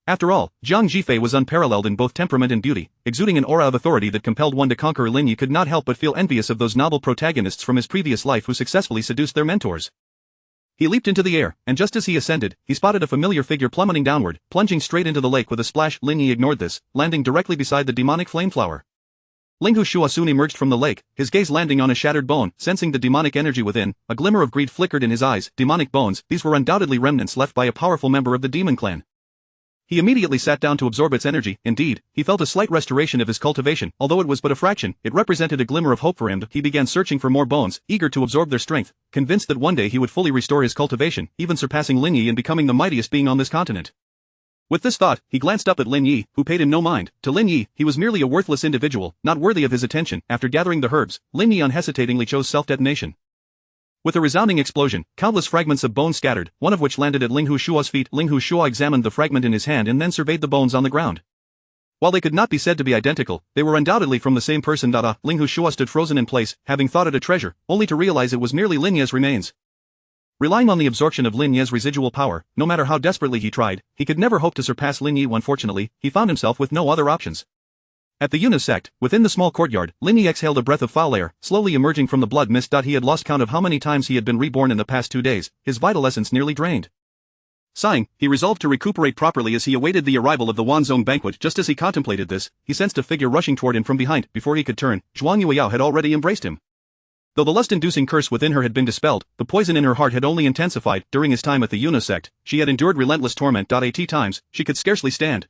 After all, Zhang Jifei was unparalleled in both temperament and beauty, exuding an aura of authority that compelled one to conquer. Lin Yi could not help but feel envious of those noble protagonists from his previous life who successfully seduced their mentors. He leaped into the air, and just as he ascended, he spotted a familiar figure plummeting downward, plunging straight into the lake with a splash. Lin Yi ignored this, landing directly beside the demonic flame flower. Linghu Shua soon emerged from the lake, his gaze landing on a shattered bone. Sensing the demonic energy within, a glimmer of greed flickered in his eyes. Demonic bones, these were undoubtedly remnants left by a powerful member of the demon clan. He immediately sat down to absorb its energy. Indeed, he felt a slight restoration of his cultivation. Although it was but a fraction, it represented a glimmer of hope for him. He began searching for more bones, eager to absorb their strength, convinced that one day he would fully restore his cultivation, even surpassing Lin Yi and becoming the mightiest being on this continent. With this thought, he glanced up at Lin Yi, who paid him no mind. To Lin Yi, he was merely a worthless individual, not worthy of his attention. After gathering the herbs, Lin Yi unhesitatingly chose self-detonation. With a resounding explosion, countless fragments of bone scattered, one of which landed at Linghu Shua's feet. Linghu Shua examined the fragment in his hand and then surveyed the bones on the ground. While they could not be said to be identical, they were undoubtedly from the same person. Linghu Shua stood frozen in place, having thought it a treasure, only to realize it was merely Lin Ye's remains. Relying on the absorption of Lin Ye's residual power, no matter how desperately he tried, he could never hope to surpass Lin Yi. Unfortunately, he found himself with no other options. At the Yunus sect, within the small courtyard, Lin Yi exhaled a breath of foul air, slowly emerging from the blood mist. He had lost count of how many times he had been reborn in the past 2 days, his vital essence nearly drained. Sighing, he resolved to recuperate properly as he awaited the arrival of the Wanzhong banquet. Just as he contemplated this, he sensed a figure rushing toward him from behind. Before he could turn, Zhuang Yueyao had already embraced him. Though the lust-inducing curse within her had been dispelled, the poison in her heart had only intensified. During his time at the Yunus sect, she had endured relentless torment. 80 times, she could scarcely stand.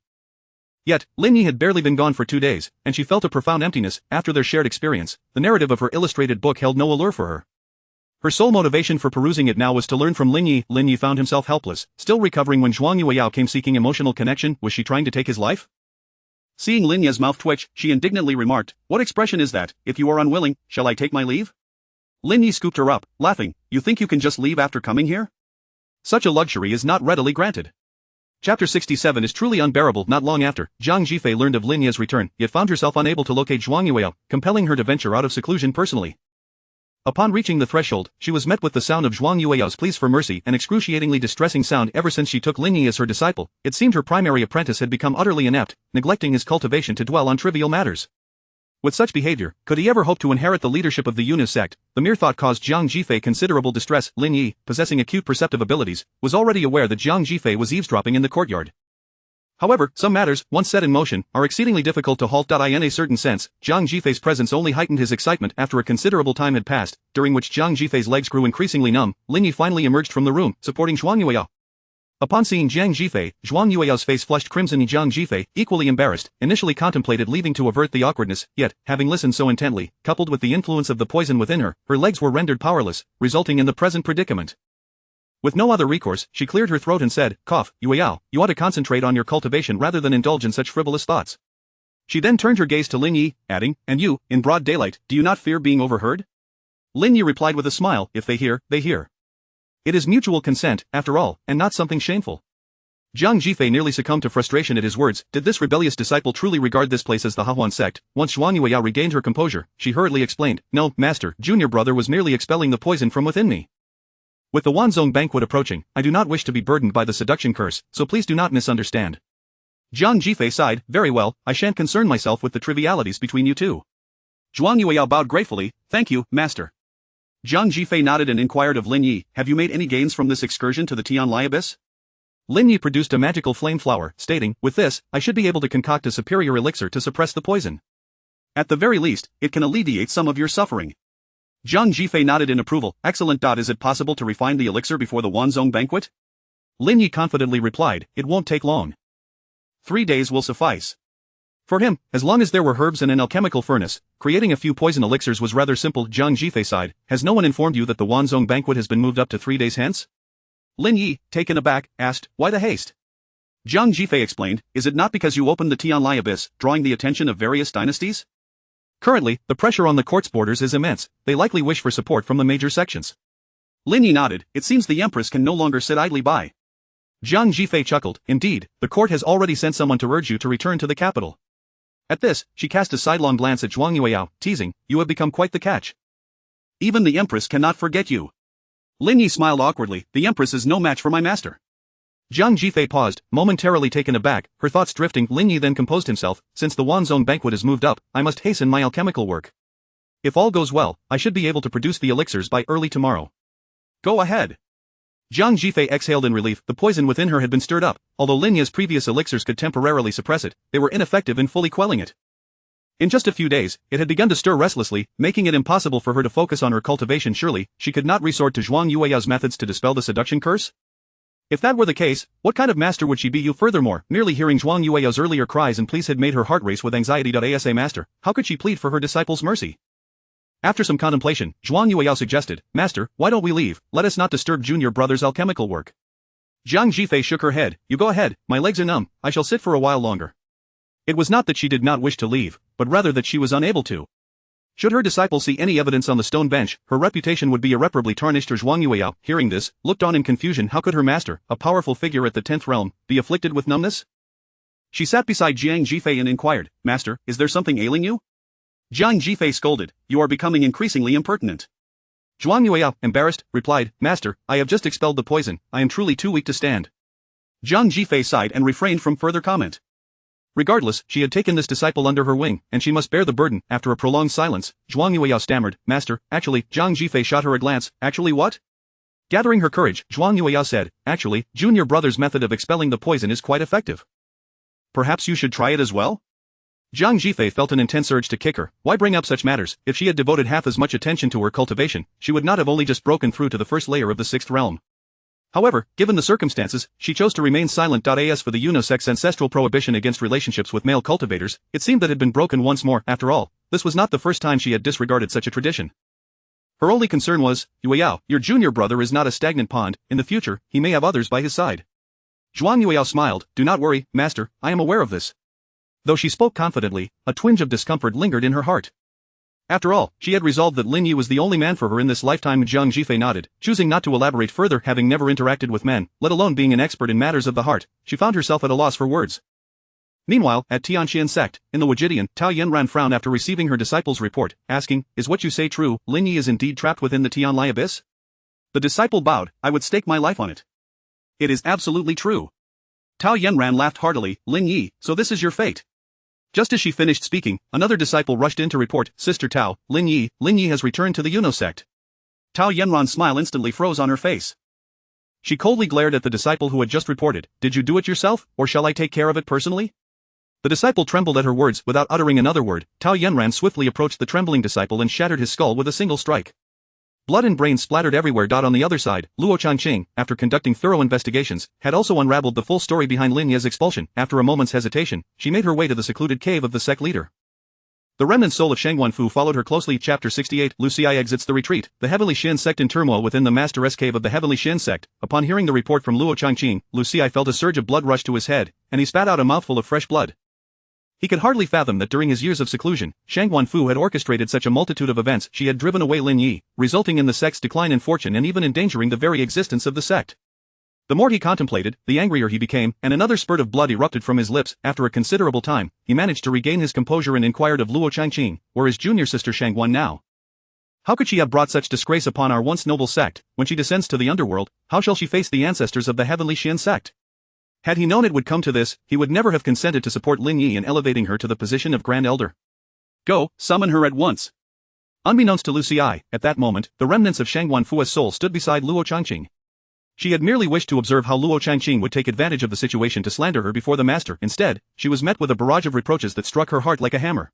Yet, Lin Yi had barely been gone for 2 days, and she felt a profound emptiness. After their shared experience, the narrative of her illustrated book held no allure for her. Her sole motivation for perusing it now was to learn from Lin Yi. Lin Yi found himself helpless, still recovering when Zhuang Yueyao came seeking emotional connection. Was she trying to take his life? Seeing Lin Yi's mouth twitch, she indignantly remarked, "What expression is that? If you are unwilling, shall I take my leave?" Lin Yi scooped her up, laughing, "You think you can just leave after coming here? Such a luxury is not readily granted." Chapter 67 is truly unbearable. Not long after, Zhang Jifei learned of Lin Ye's return, yet found herself unable to locate Zhuang Yueyao, compelling her to venture out of seclusion personally. Upon reaching the threshold, she was met with the sound of Zhuang Yueyao's pleas for mercy, an excruciatingly distressing sound. Ever since she took Lin Yi as her disciple, it seemed her primary apprentice had become utterly inept, neglecting his cultivation to dwell on trivial matters. With such behavior, could he ever hope to inherit the leadership of the Yunus sect? The mere thought caused Zhang Jifei considerable distress. Lin Yi, possessing acute perceptive abilities, was already aware that Zhang Jifei was eavesdropping in the courtyard. However, some matters, once set in motion, are exceedingly difficult to halt. In a certain sense, Zhang Jifei's presence only heightened his excitement. After a considerable time had passed, during which Zhang Jifei's legs grew increasingly numb, Lin Yi finally emerged from the room, supporting Zhuang Yueyao. Upon seeing Zhang Jifei, Zhuang Yueyao's face flushed crimson. Zhang Jifei, equally embarrassed, initially contemplated leaving to avert the awkwardness, yet, having listened so intently, coupled with the influence of the poison within her, her legs were rendered powerless, resulting in the present predicament. With no other recourse, she cleared her throat and said, "Cough, Yueyao, you ought to concentrate on your cultivation rather than indulge in such frivolous thoughts." She then turned her gaze to Lin Yi, adding, "And you, in broad daylight, do you not fear being overheard?" Lin Yi replied with a smile, "If they hear, they hear. It is mutual consent, after all, and not something shameful. Zhang Jifei nearly succumbed to frustration at his words. Did this rebellious disciple truly regard this place as the Hahuan sect? Once Zhuang Yueyao regained her composure, she hurriedly explained, "No, master, junior brother was merely expelling the poison from within me. With the Wanzhong banquet approaching, I do not wish to be burdened by the seduction curse, so please do not misunderstand." Zhang Jifei sighed, "Very well, I shan't concern myself with the trivialities between you two." Zhuang Yueyao bowed gratefully, "Thank you, master." Zhang Jifei nodded and inquired of Lin Yi, "Have you made any gains from this excursion to the Tianlai Abyss?" Lin Yi produced a magical flame flower, stating, "With this, I should be able to concoct a superior elixir to suppress the poison. At the very least, it can alleviate some of your suffering." Zhang Jifei nodded in approval, "Excellent. Is it possible to refine the elixir before the Wanzhong banquet?" Lin Yi confidently replied, "It won't take long. 3 days will suffice." For him, as long as there were herbs and an alchemical furnace, creating a few poison elixirs was rather simple. Zhang Jifei sighed, "Has no one informed you that the Wanzhong banquet has been moved up to 3 days hence?" Lin Yi, taken aback, asked, "Why the haste?" Zhang Jifei explained, "Is it not because you opened the Tianlai Abyss, drawing the attention of various dynasties? Currently, the pressure on the court's borders is immense, they likely wish for support from the major sections." Lin Yi nodded, "It seems the empress can no longer sit idly by." Zhang Jifei chuckled, "Indeed, the court has already sent someone to urge you to return to the capital." At this, she cast a sidelong glance at Zhuang Yueyao, teasing, "You have become quite the catch. Even the empress cannot forget you." Lin Yi smiled awkwardly, "The empress is no match for my master." Zhang Jifei paused, momentarily taken aback, her thoughts drifting. Lin Yi then composed himself, "Since the Wanzhong banquet is moved up, I must hasten my alchemical work. If all goes well, I should be able to produce the elixirs by early tomorrow." "Go ahead." Zhang Jifei exhaled in relief. The poison within her had been stirred up. Although Lin Yi's previous elixirs could temporarily suppress it, they were ineffective in fully quelling it. In just a few days, it had begun to stir restlessly, making it impossible for her to focus on her cultivation. Surely, she could not resort to Zhuang Yueyao's methods to dispel the seduction curse? If that were the case, what kind of master would she be? Furthermore, merely hearing Zhuang Yueyao's earlier cries and pleas had made her heart race with anxiety. As a master, how could she plead for her disciple's mercy? After some contemplation, Zhuang Yueyao suggested, "Master, why don't we leave? Let us not disturb junior brother's alchemical work." Zhang Jifei shook her head, "You go ahead, my legs are numb, I shall sit for a while longer." It was not that she did not wish to leave, but rather that she was unable to. Should her disciple see any evidence on the stone bench, her reputation would be irreparably tarnished. Zhuang Yueyao, hearing this, looked on in confusion. How could her master, a powerful figure at the 10th realm, be afflicted with numbness? She sat beside Zhang Jifei and inquired, "Master, is there something ailing you?" Zhang Jifei scolded, "You are becoming increasingly impertinent." Zhuang Yueyao, embarrassed, replied, "Master, I have just expelled the poison, I am truly too weak to stand." Zhang Jifei sighed and refrained from further comment. Regardless, she had taken this disciple under her wing, and she must bear the burden. After a prolonged silence, Zhuang Yueyao stammered, "Master, actually." Zhang Jifei shot her a glance, "Actually what?" Gathering her courage, Zhuang Yueyao said, "Actually, junior brother's method of expelling the poison is quite effective. Perhaps you should try it as well?" Zhang Jifei felt an intense urge to kick her. Why bring up such matters? If she had devoted half as much attention to her cultivation, she would not have only just broken through to the first layer of the 6th realm. However, given the circumstances, she chose to remain silent. As for the Yuno sect's ancestral prohibition against relationships with male cultivators, it seemed that had been broken once more. After all, this was not the first time she had disregarded such a tradition. Her only concern was, "Yueyao, your junior brother is not a stagnant pond, in the future, he may have others by his side." Zhuang Yueyao smiled, "Do not worry, master, I am aware of this." Though she spoke confidently, a twinge of discomfort lingered in her heart. After all, she had resolved that Lin Yi was the only man for her in this lifetime. Zhang Jifei nodded, choosing not to elaborate further. Having never interacted with men, let alone being an expert in matters of the heart, she found herself at a loss for words. Meanwhile, at Tianxian sect, in the Wujidian, Tao Yanran frowned after receiving her disciple's report, asking, "Is what you say true? Lin Yi is indeed trapped within the Tianlai Abyss?" The disciple bowed, "I would stake my life on it." "It is absolutely true." Tao Yanran laughed heartily, "Lin Yi, so this is your fate." Just as she finished speaking, another disciple rushed in to report, "Sister Tao, Lin Yi has returned to the Yuno sect." Tao Yanran's smile instantly froze on her face. She coldly glared at the disciple who had just reported, "Did you do it yourself, or shall I take care of it personally?" The disciple trembled at her words. Without uttering another word, Tao Yanran swiftly approached the trembling disciple and shattered his skull with a single strike. Blood and brains splattered everywhere. On the other side, Luo Changqing, after conducting thorough investigations, had also unraveled the full story behind Lin Yi's expulsion. After a moment's hesitation, she made her way to the secluded cave of the sect leader. The remnant soul of Sheng Wanfu followed her closely. Chapter 68. Lu Xi exits the retreat. The Heavenly Shin sect in turmoil within the Master's cave of the Heavenly Shin sect. Upon hearing the report from Luo Changqing, Lu Xi felt a surge of blood rush to his head, and he spat out a mouthful of fresh blood. He could hardly fathom that during his years of seclusion, Shang Guanfu had orchestrated such a multitude of events. She had driven away Lin Yi, resulting in the sect's decline in fortune and even endangering the very existence of the sect. The more he contemplated, the angrier he became, and another spurt of blood erupted from his lips. After a considerable time, he managed to regain his composure and inquired of Luo Changqing, "Where is junior sister Shangguan now? How could she have brought such disgrace upon our once noble sect? When she descends to the underworld, how shall she face the ancestors of the heavenly Xian sect?" Had he known it would come to this, he would never have consented to support Lin Yi in elevating her to the position of Grand Elder. "Go, summon her at once." Unbeknownst to Lu Xi, at that moment, the remnants of Shang Guanfu's soul stood beside Luo Changqing. She had merely wished to observe how Luo Changqing would take advantage of the situation to slander her before the master. Instead, she was met with a barrage of reproaches that struck her heart like a hammer.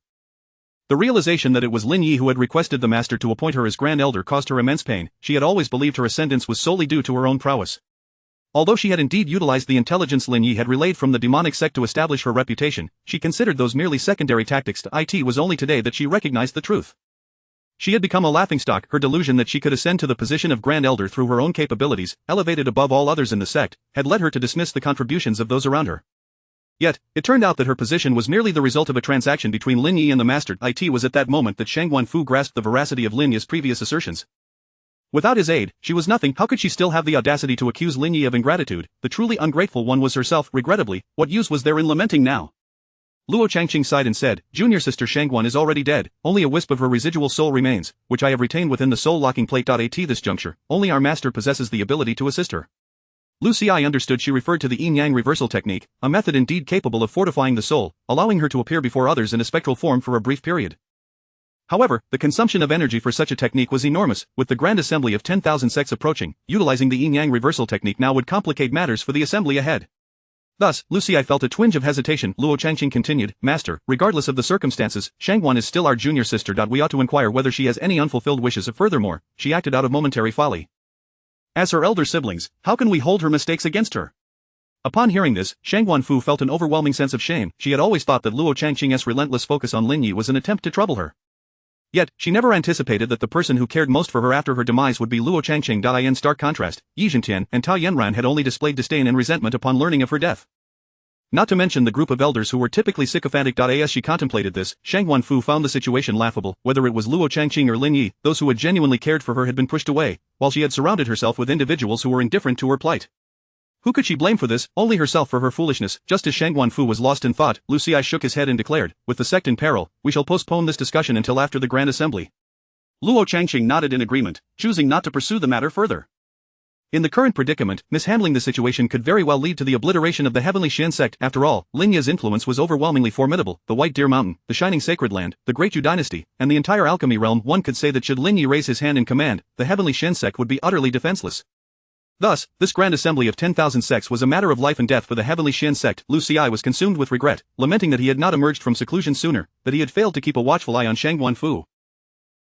The realization that it was Lin Yi who had requested the master to appoint her as Grand Elder caused her immense pain. She had always believed her ascendance was solely due to her own prowess. Although she had indeed utilized the intelligence Lin Yi had relayed from the demonic sect to establish her reputation, she considered those merely secondary tactics. It was only today that she recognized the truth. She had become a laughingstock. Her delusion that she could ascend to the position of Grand Elder through her own capabilities, elevated above all others in the sect, had led her to dismiss the contributions of those around her. Yet, it turned out that her position was merely the result of a transaction between Lin Yi and the master. It was at that moment that Shang Guanfu grasped the veracity of Lin Yi's previous assertions. Without his aid, she was nothing. How could she still have the audacity to accuse Lin Yi of ingratitude? The truly ungrateful one was herself. Regrettably, what use was there in lamenting now? Luo Changqing sighed and said, "Junior sister Shangguan is already dead, only a wisp of her residual soul remains, which I have retained within the soul locking plate. At this juncture, only our master possesses the ability to assist her." Lu Xi understood she referred to the yin-yang reversal technique, a method indeed capable of fortifying the soul, allowing her to appear before others in a spectral form for a brief period. However, the consumption of energy for such a technique was enormous. With the grand assembly of 10,000 sects approaching, utilizing the yin-yang reversal technique now would complicate matters for the assembly ahead. Thus, Lu Xi felt a twinge of hesitation. Luo Changqing continued, "Master, regardless of the circumstances, Shangguan is still our junior sister. We ought to inquire whether she has any unfulfilled wishes. Furthermore, she acted out of momentary folly. As her elder siblings, how can we hold her mistakes against her?" Upon hearing this, Shang Guanfu felt an overwhelming sense of shame. She had always thought that Luo Changqing's relentless focus on Lin Yi was an attempt to trouble her. Yet, she never anticipated that the person who cared most for her after her demise would be Luo Changqing. In stark contrast, Yi Zhentian and Tao Yanran had only displayed disdain and resentment upon learning of her death. Not to mention the group of elders who were typically sycophantic. As she contemplated this, Shang Guanfu found the situation laughable. Whether it was Luo Changqing or Lin Yi, those who had genuinely cared for her had been pushed away, while she had surrounded herself with individuals who were indifferent to her plight. Who could she blame for this? Only herself for her foolishness. Just as Shang Guanfu was lost in thought, Lu Xi shook his head and declared, "With the sect in peril, we shall postpone this discussion until after the Grand Assembly." Luo Changqing nodded in agreement, choosing not to pursue the matter further. In the current predicament, mishandling the situation could very well lead to the obliteration of the heavenly Xian sect. After all, Lin Yi's influence was overwhelmingly formidable. The White Deer Mountain, the Shining Sacred Land, the Great Yu Dynasty, and the entire alchemy realm. One could say that should Lin Yi raise his hand in command, the heavenly Xian sect would be utterly defenseless. Thus, this grand assembly of 10,000 sects was a matter of life and death for the heavenly Xian sect. Lu Xi was consumed with regret, lamenting that he had not emerged from seclusion sooner, that he had failed to keep a watchful eye on Shang Guanfu.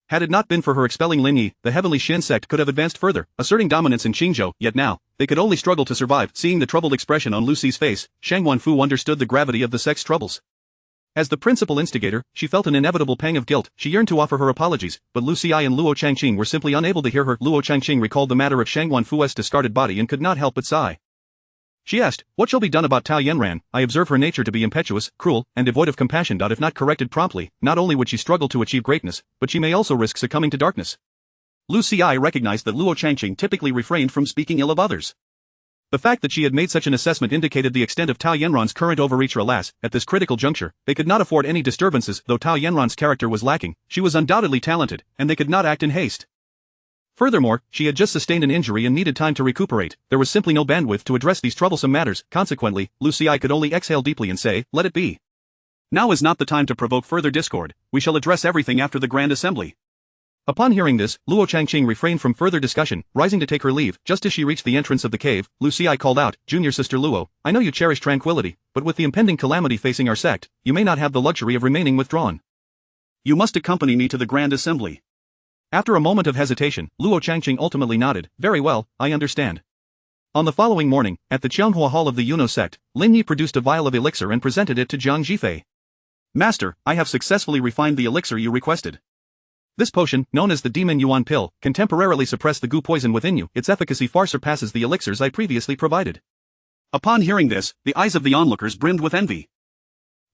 Had it not been for her expelling Lin Yi, the heavenly Xian sect could have advanced further, asserting dominance in Qingzhou. Yet now, they could only struggle to survive. Seeing the troubled expression on Lu Xi's face, Shang Guanfu understood the gravity of the sect's troubles. As the principal instigator, she felt an inevitable pang of guilt. She yearned to offer her apologies, but Lu Xi and Luo Changqing were simply unable to hear her. Luo Changqing recalled the matter of Shang Guanfu's discarded body and could not help but sigh. She asked, "What shall be done about Tao Yanran? I observe her nature to be impetuous, cruel, and devoid of compassion. If not corrected promptly, not only would she struggle to achieve greatness, but she may also risk succumbing to darkness." Lu Xi recognized that Luo Changqing typically refrained from speaking ill of others. The fact that she had made such an assessment indicated the extent of Tao Yanran's current overreach. Alas, at this critical juncture, they could not afford any disturbances. Though Tao Yanran's character was lacking, she was undoubtedly talented, and they could not act in haste. Furthermore, she had just sustained an injury and needed time to recuperate. There was simply no bandwidth to address these troublesome matters. Consequently, Lu Xi could only exhale deeply and say, "Let it be. Now is not the time to provoke further discord. We shall address everything after the Grand Assembly." Upon hearing this, Luo Changqing refrained from further discussion, rising to take her leave. Just as she reached the entrance of the cave, Lu Xi called out, "Junior sister Luo, I know you cherish tranquility, but with the impending calamity facing our sect, you may not have the luxury of remaining withdrawn. You must accompany me to the Grand Assembly." After a moment of hesitation, Luo Changqing ultimately nodded, "Very well, I understand." On the following morning, at the Qianghua Hall of the Yuno sect, Lin Yi produced a vial of elixir and presented it to Jiang Zhifei. "Master, I have successfully refined the elixir you requested. This potion, known as the Demon Yuan Pill, can temporarily suppress the goo poison within you. Its efficacy far surpasses the elixirs I previously provided." Upon hearing this, the eyes of the onlookers brimmed with envy.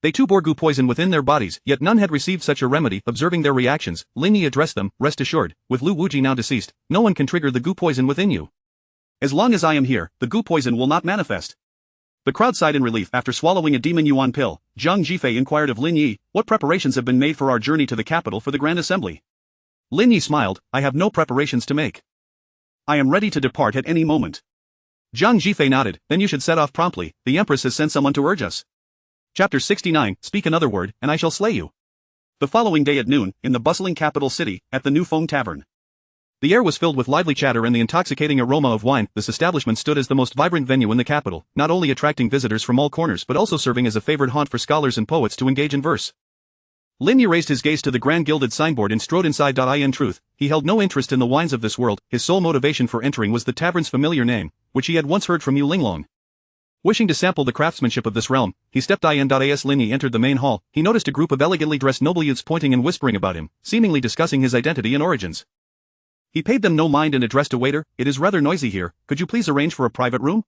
They too bore goo poison within their bodies, yet none had received such a remedy. Observing their reactions, Lin Yi addressed them, rest assured, with Lu Wuji now deceased, no one can trigger the goo poison within you. As long as I am here, the goo poison will not manifest. The crowd sighed in relief. After swallowing a demon yuan pill, Zhang Jifei inquired of Lin Yi, what preparations have been made for our journey to the capital for the Grand Assembly? Lin Yi smiled, I have no preparations to make. I am ready to depart at any moment. Zhang Jifei nodded, then you should set off promptly, the Empress has sent someone to urge us. Chapter 69, Speak another word, and I shall slay you. The following day at noon, in the bustling capital city, at the New Feng Tavern. The air was filled with lively chatter and the intoxicating aroma of wine. This establishment stood as the most vibrant venue in the capital, not only attracting visitors from all corners but also serving as a favored haunt for scholars and poets to engage in verse. Lin Yi raised his gaze to the grand gilded signboard and strode inside. In truth, he held no interest in the wines of this world. His sole motivation for entering was the tavern's familiar name, which he had once heard from Yu Linglong. Wishing to sample the craftsmanship of this realm, he stepped in. As Lin Yi entered the main hall, he noticed a group of elegantly dressed noble youths pointing and whispering about him, seemingly discussing his identity and origins. He paid them no mind and addressed a waiter, it is rather noisy here, could you please arrange for a private room?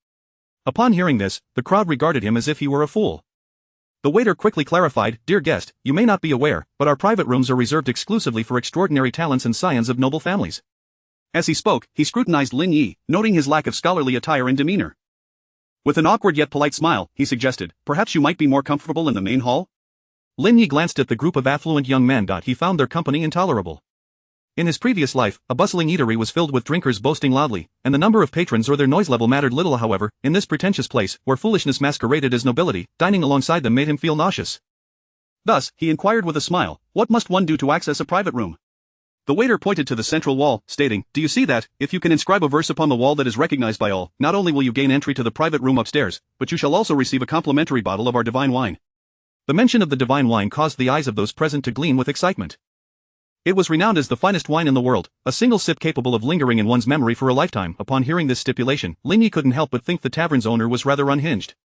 Upon hearing this, the crowd regarded him as if he were a fool. The waiter quickly clarified, dear guest, you may not be aware, but our private rooms are reserved exclusively for extraordinary talents and scions of noble families. As he spoke, he scrutinized Lin Yi, noting his lack of scholarly attire and demeanor. With an awkward yet polite smile, he suggested, perhaps you might be more comfortable in the main hall? Lin Yi glanced at the group of affluent young men. He found their company intolerable. In his previous life, a bustling eatery was filled with drinkers boasting loudly, and the number of patrons or their noise level mattered little. However, in this pretentious place, where foolishness masqueraded as nobility, dining alongside them made him feel nauseous. Thus, he inquired with a smile, what must one do to access a private room? The waiter pointed to the central wall, stating, do you see that? If you can inscribe a verse upon the wall that is recognized by all, not only will you gain entry to the private room upstairs, but you shall also receive a complimentary bottle of our divine wine. The mention of the divine wine caused the eyes of those present to gleam with excitement. It was renowned as the finest wine in the world, a single sip capable of lingering in one's memory for a lifetime. Upon hearing this stipulation, Lin Yi couldn't help but think the tavern's owner was rather unhinged.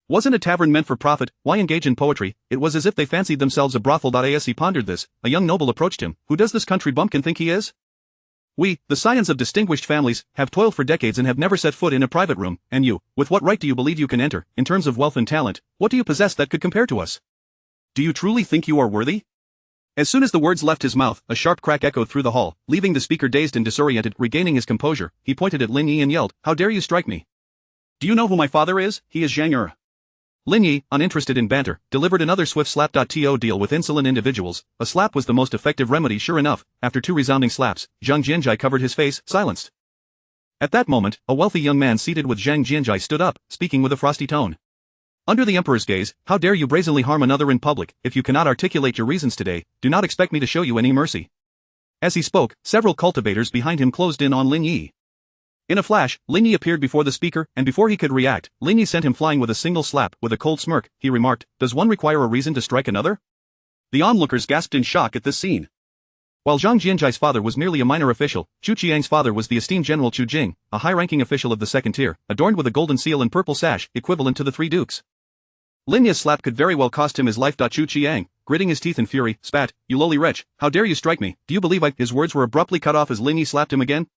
Wasn't a tavern meant for profit, why engage in poetry? It was as if they fancied themselves a brothel. As he pondered this, a young noble approached him. Who does this country bumpkin think he is? We, the scions of distinguished families, have toiled for decades and have never set foot in a private room, and you, with what right do you believe you can enter? In terms of wealth and talent, what do you possess that could compare to us? Do you truly think you are worthy? As soon as the words left his mouth, a sharp crack echoed through the hall, leaving the speaker dazed and disoriented. Regaining his composure, he pointed at Lin Yi and yelled, how dare you strike me? Do you know who my father is? He is Zhang Er. Lin Yi, uninterested in banter, delivered another swift slap. To deal with insolent individuals, a slap was the most effective remedy. Sure enough, after 2 resounding slaps, Zhang Jianzhai covered his face, silenced. At that moment, a wealthy young man seated with Zhang Jianzhai stood up, speaking with a frosty tone. Under the emperor's gaze, how dare you brazenly harm another in public? If you cannot articulate your reasons today, do not expect me to show you any mercy. As he spoke, several cultivators behind him closed in on Lin Yi. In a flash, Lin Yi appeared before the speaker, and before he could react, Lin Yi sent him flying with a single slap. With a cold smirk, he remarked, does one require a reason to strike another? The onlookers gasped in shock at this scene. While Zhang Jianzhai's father was merely a minor official, Chu Qiang's father was the esteemed General Chu Jing, a high-ranking official of the second tier, adorned with a golden seal and purple sash, equivalent to the 3 dukes. Lin Yi's slap could very well cost him his life. Chu Qiang, gritting his teeth in fury, spat, you lowly wretch, how dare you strike me? Do you believe His words were abruptly cut off as Lin Yi slapped him again.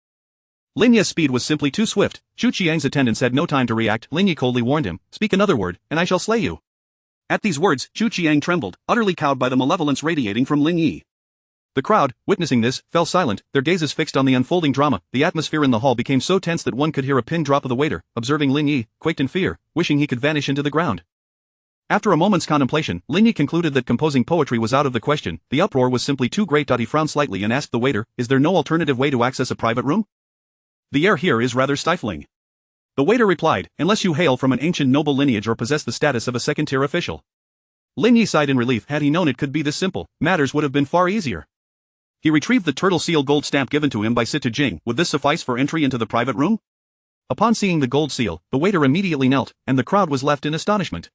Lin Yi's speed was simply too swift. Chu Qiang's attendants had no time to react. Lin Yi coldly warned him, speak another word, and I shall slay you. At these words, Chu Qiang trembled, utterly cowed by the malevolence radiating from Lin Yi. The crowd, witnessing this, fell silent, their gazes fixed on the unfolding drama. The atmosphere in the hall became so tense that one could hear a pin drop. Of the waiter, observing Lin Yi, quaked in fear, wishing he could vanish into the ground. After a moment's contemplation, Lin Yi concluded that composing poetry was out of the question. The uproar was simply too great. He frowned slightly and asked the waiter, is there no alternative way to access a private room? The air here is rather stifling. The waiter replied, unless you hail from an ancient noble lineage or possess the status of a second-tier official. Lin Yi sighed in relief. Had he known it could be this simple, matters would have been far easier. He retrieved the turtle seal gold stamp given to him by Situ Jing. Would this suffice for entry into the private room? Upon seeing the gold seal, the waiter immediately knelt, and the crowd was left in astonishment.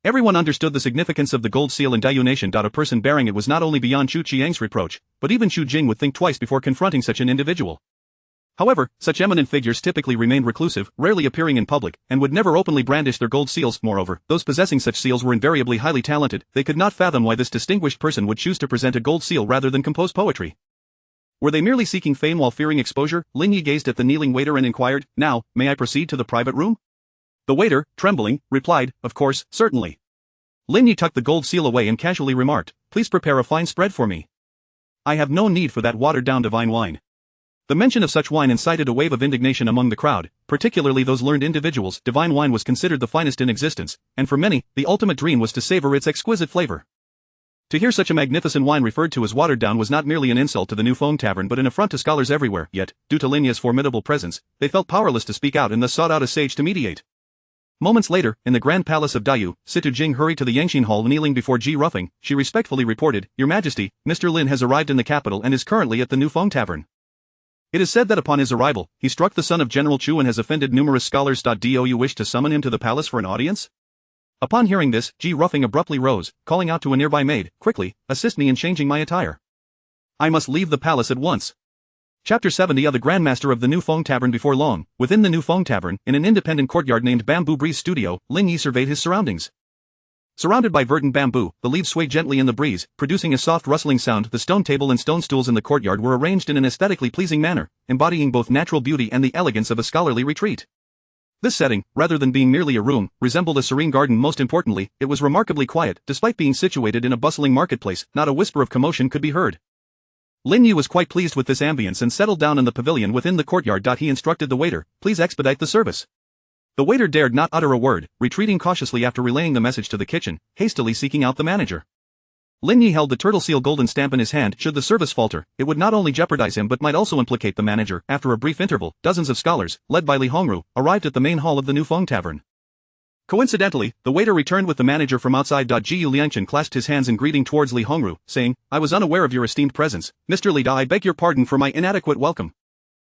Everyone understood the significance of the gold seal in Dayu Nation. A person bearing it was not only beyond Chu Qiang's reproach, but even Chu Jing would think twice before confronting such an individual. However, such eminent figures typically remained reclusive, rarely appearing in public, and would never openly brandish their gold seals. Moreover, those possessing such seals were invariably highly talented. They could not fathom why this distinguished person would choose to present a gold seal rather than compose poetry. Were they merely seeking fame while fearing exposure? Lin Yi gazed at the kneeling waiter and inquired, now, may I proceed to the private room? The waiter, trembling, replied, of course, certainly. Lin Yi tucked the gold seal away and casually remarked, "Please prepare a fine spread for me. I have no need for that watered-down divine wine." The mention of such wine incited a wave of indignation among the crowd, particularly those learned individuals. Divine wine was considered the finest in existence, and for many, the ultimate dream was to savor its exquisite flavor. To hear such a magnificent wine referred to as watered down was not merely an insult to the New Feng Tavern but an affront to scholars everywhere, yet, due to Lin Yi's formidable presence, they felt powerless to speak out and thus sought out a sage to mediate. Moments later, in the Grand Palace of Dayu, Situ Jing hurried to the Yangshin Hall. Kneeling before Ji Ruffing, she respectfully reported, "Your Majesty, Mr. Lin has arrived in the capital and is currently at the New Feng Tavern. It is said that upon his arrival, he struck the son of General Chu and has offended numerous scholars. Do you wish to summon him to the palace for an audience?" Upon hearing this, Ji Ruffing abruptly rose, calling out to a nearby maid, "Quickly, assist me in changing my attire. I must leave the palace at once." Chapter 70 of the Grandmaster of the New Feng Tavern. Before long, within the New Feng Tavern, in an independent courtyard named Bamboo Breeze Studio, Lin Yi surveyed his surroundings. Surrounded by verdant bamboo, the leaves swayed gently in the breeze, producing a soft rustling sound. The stone table and stone stools in the courtyard were arranged in an aesthetically pleasing manner, embodying both natural beauty and the elegance of a scholarly retreat. This setting, rather than being merely a room, resembled a serene garden. Most importantly, it was remarkably quiet. Despite being situated in a bustling marketplace, not a whisper of commotion could be heard. Lin Yi was quite pleased with this ambience and settled down in the pavilion within the courtyard. He instructed the waiter, "Please expedite the service." The waiter dared not utter a word, retreating cautiously after relaying the message to the kitchen, hastily seeking out the manager. Lin Yi held the turtle seal golden stamp in his hand. Should the service falter, it would not only jeopardize him but might also implicate the manager. After a brief interval, dozens of scholars, led by Li Hongru, arrived at the main hall of the New Feng Tavern. Coincidentally, the waiter returned with the manager from outside. Ji Liangchen clasped his hands in greeting towards Li Hongru, saying, "I was unaware of your esteemed presence. Mr. Li Da, I beg your pardon for my inadequate welcome."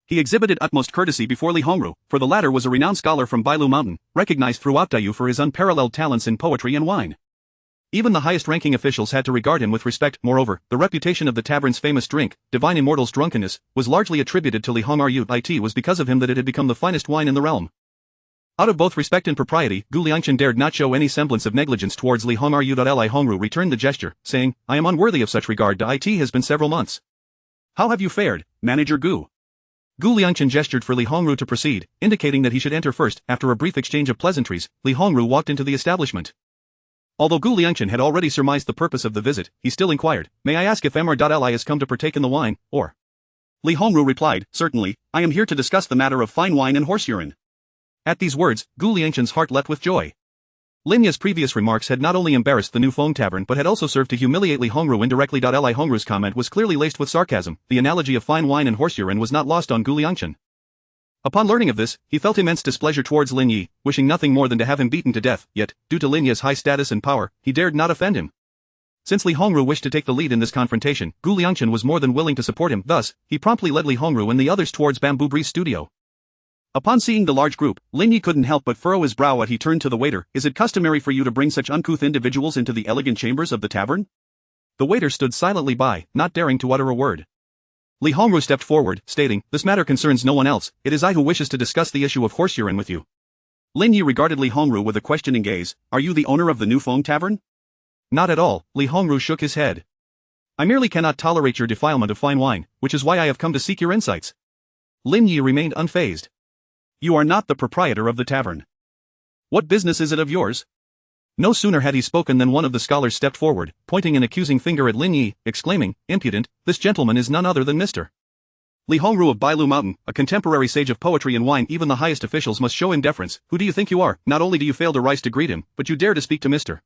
He exhibited utmost courtesy before Li Hongru, for the latter was a renowned scholar from Bailu Mountain, recognized throughout Dayu for his unparalleled talents in poetry and wine. Even the highest-ranking officials had to regard him with respect. Moreover, the reputation of the tavern's famous drink, Divine Immortal's Drunkenness, was largely attributed to Li Hongru. It was because of him that it had become the finest wine in the realm. Out of both respect and propriety, Gu Liangchen dared not show any semblance of negligence towards Li Hongru. Li Hongru returned the gesture, saying, "I am unworthy of such regard. It has been several months. How have you fared, Manager Gu?" Gu Liangchen gestured for Li Hongru to proceed, indicating that he should enter first. After a brief exchange of pleasantries, Li Hongru walked into the establishment. Although Gu Liangchen had already surmised the purpose of the visit, he still inquired, "May I ask if Mr. has come to partake in the wine, or?" Li Hongru replied, "Certainly, I am here to discuss the matter of fine wine and horse urine." At these words, Gu Liangchen's heart leapt with joy. Lin Yi's previous remarks had not only embarrassed the New Feng Tavern but had also served to humiliate Li Hongru indirectly. Li Hongru's comment was clearly laced with sarcasm. The analogy of fine wine and horse urine was not lost on Gu Liangchen. Upon learning of this, he felt immense displeasure towards Lin Yi, wishing nothing more than to have him beaten to death, yet, due to Lin Yi's high status and power, he dared not offend him. Since Li Hongru wished to take the lead in this confrontation, Gu Liangchen was more than willing to support him. Thus, he promptly led Li Hongru and the others towards Bamboo Breeze Studio. Upon seeing the large group, Lin Yi couldn't help but furrow his brow. He turned to the waiter, "Is it customary for you to bring such uncouth individuals into the elegant chambers of the tavern?" The waiter stood silently by, not daring to utter a word. Li Hongru stepped forward, stating, "This matter concerns no one else, it is I who wishes to discuss the issue of horse urine with you." Lin Yi regarded Li Hongru with a questioning gaze. "Are you the owner of the New Feng Tavern?" "Not at all," Li Hongru shook his head. "I merely cannot tolerate your defilement of fine wine, which is why I have come to seek your insights." Lin Yi remained unfazed. "You are not the proprietor of the tavern. What business is it of yours?" No sooner had he spoken than one of the scholars stepped forward, pointing an accusing finger at Lin Yi, exclaiming, "Impudent, this gentleman is none other than Mr. Li Hongru of Bailu Mountain, a contemporary sage of poetry and wine. Even the highest officials must show him deference. Who do you think you are? Not only do you fail to rise to greet him, but you dare to speak to Mr.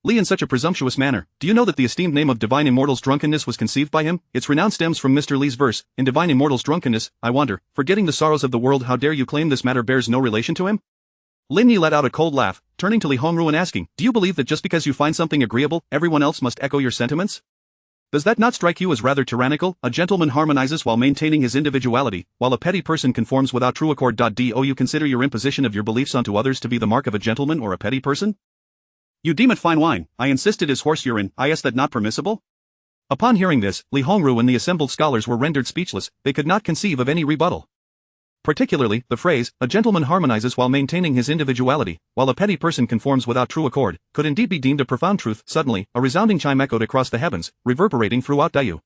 Li in such a presumptuous manner. Do you know that the esteemed name of Divine Immortal's Drunkenness was conceived by him? Its renown stems from Mr. Li's verse, in Divine Immortal's Drunkenness, I wander, forgetting the sorrows of the world. How dare you claim this matter bears no relation to him?" Lin Yi let out a cold laugh, turning to Li Hongru and asking, "Do you believe that just because you find something agreeable, everyone else must echo your sentiments? Does that not strike you as rather tyrannical? A gentleman harmonizes while maintaining his individuality, while a petty person conforms without true accord. Do you consider your imposition of your beliefs onto others to be the mark of a gentleman or a petty person? You deem it fine wine, I insisted is horse urine, is that not permissible?" Upon hearing this, Li Hongru and the assembled scholars were rendered speechless. They could not conceive of any rebuttal. Particularly, the phrase, "a gentleman harmonizes while maintaining his individuality, while a petty person conforms without true accord," could indeed be deemed a profound truth. Suddenly, a resounding chime echoed across the heavens, reverberating throughout Dayu.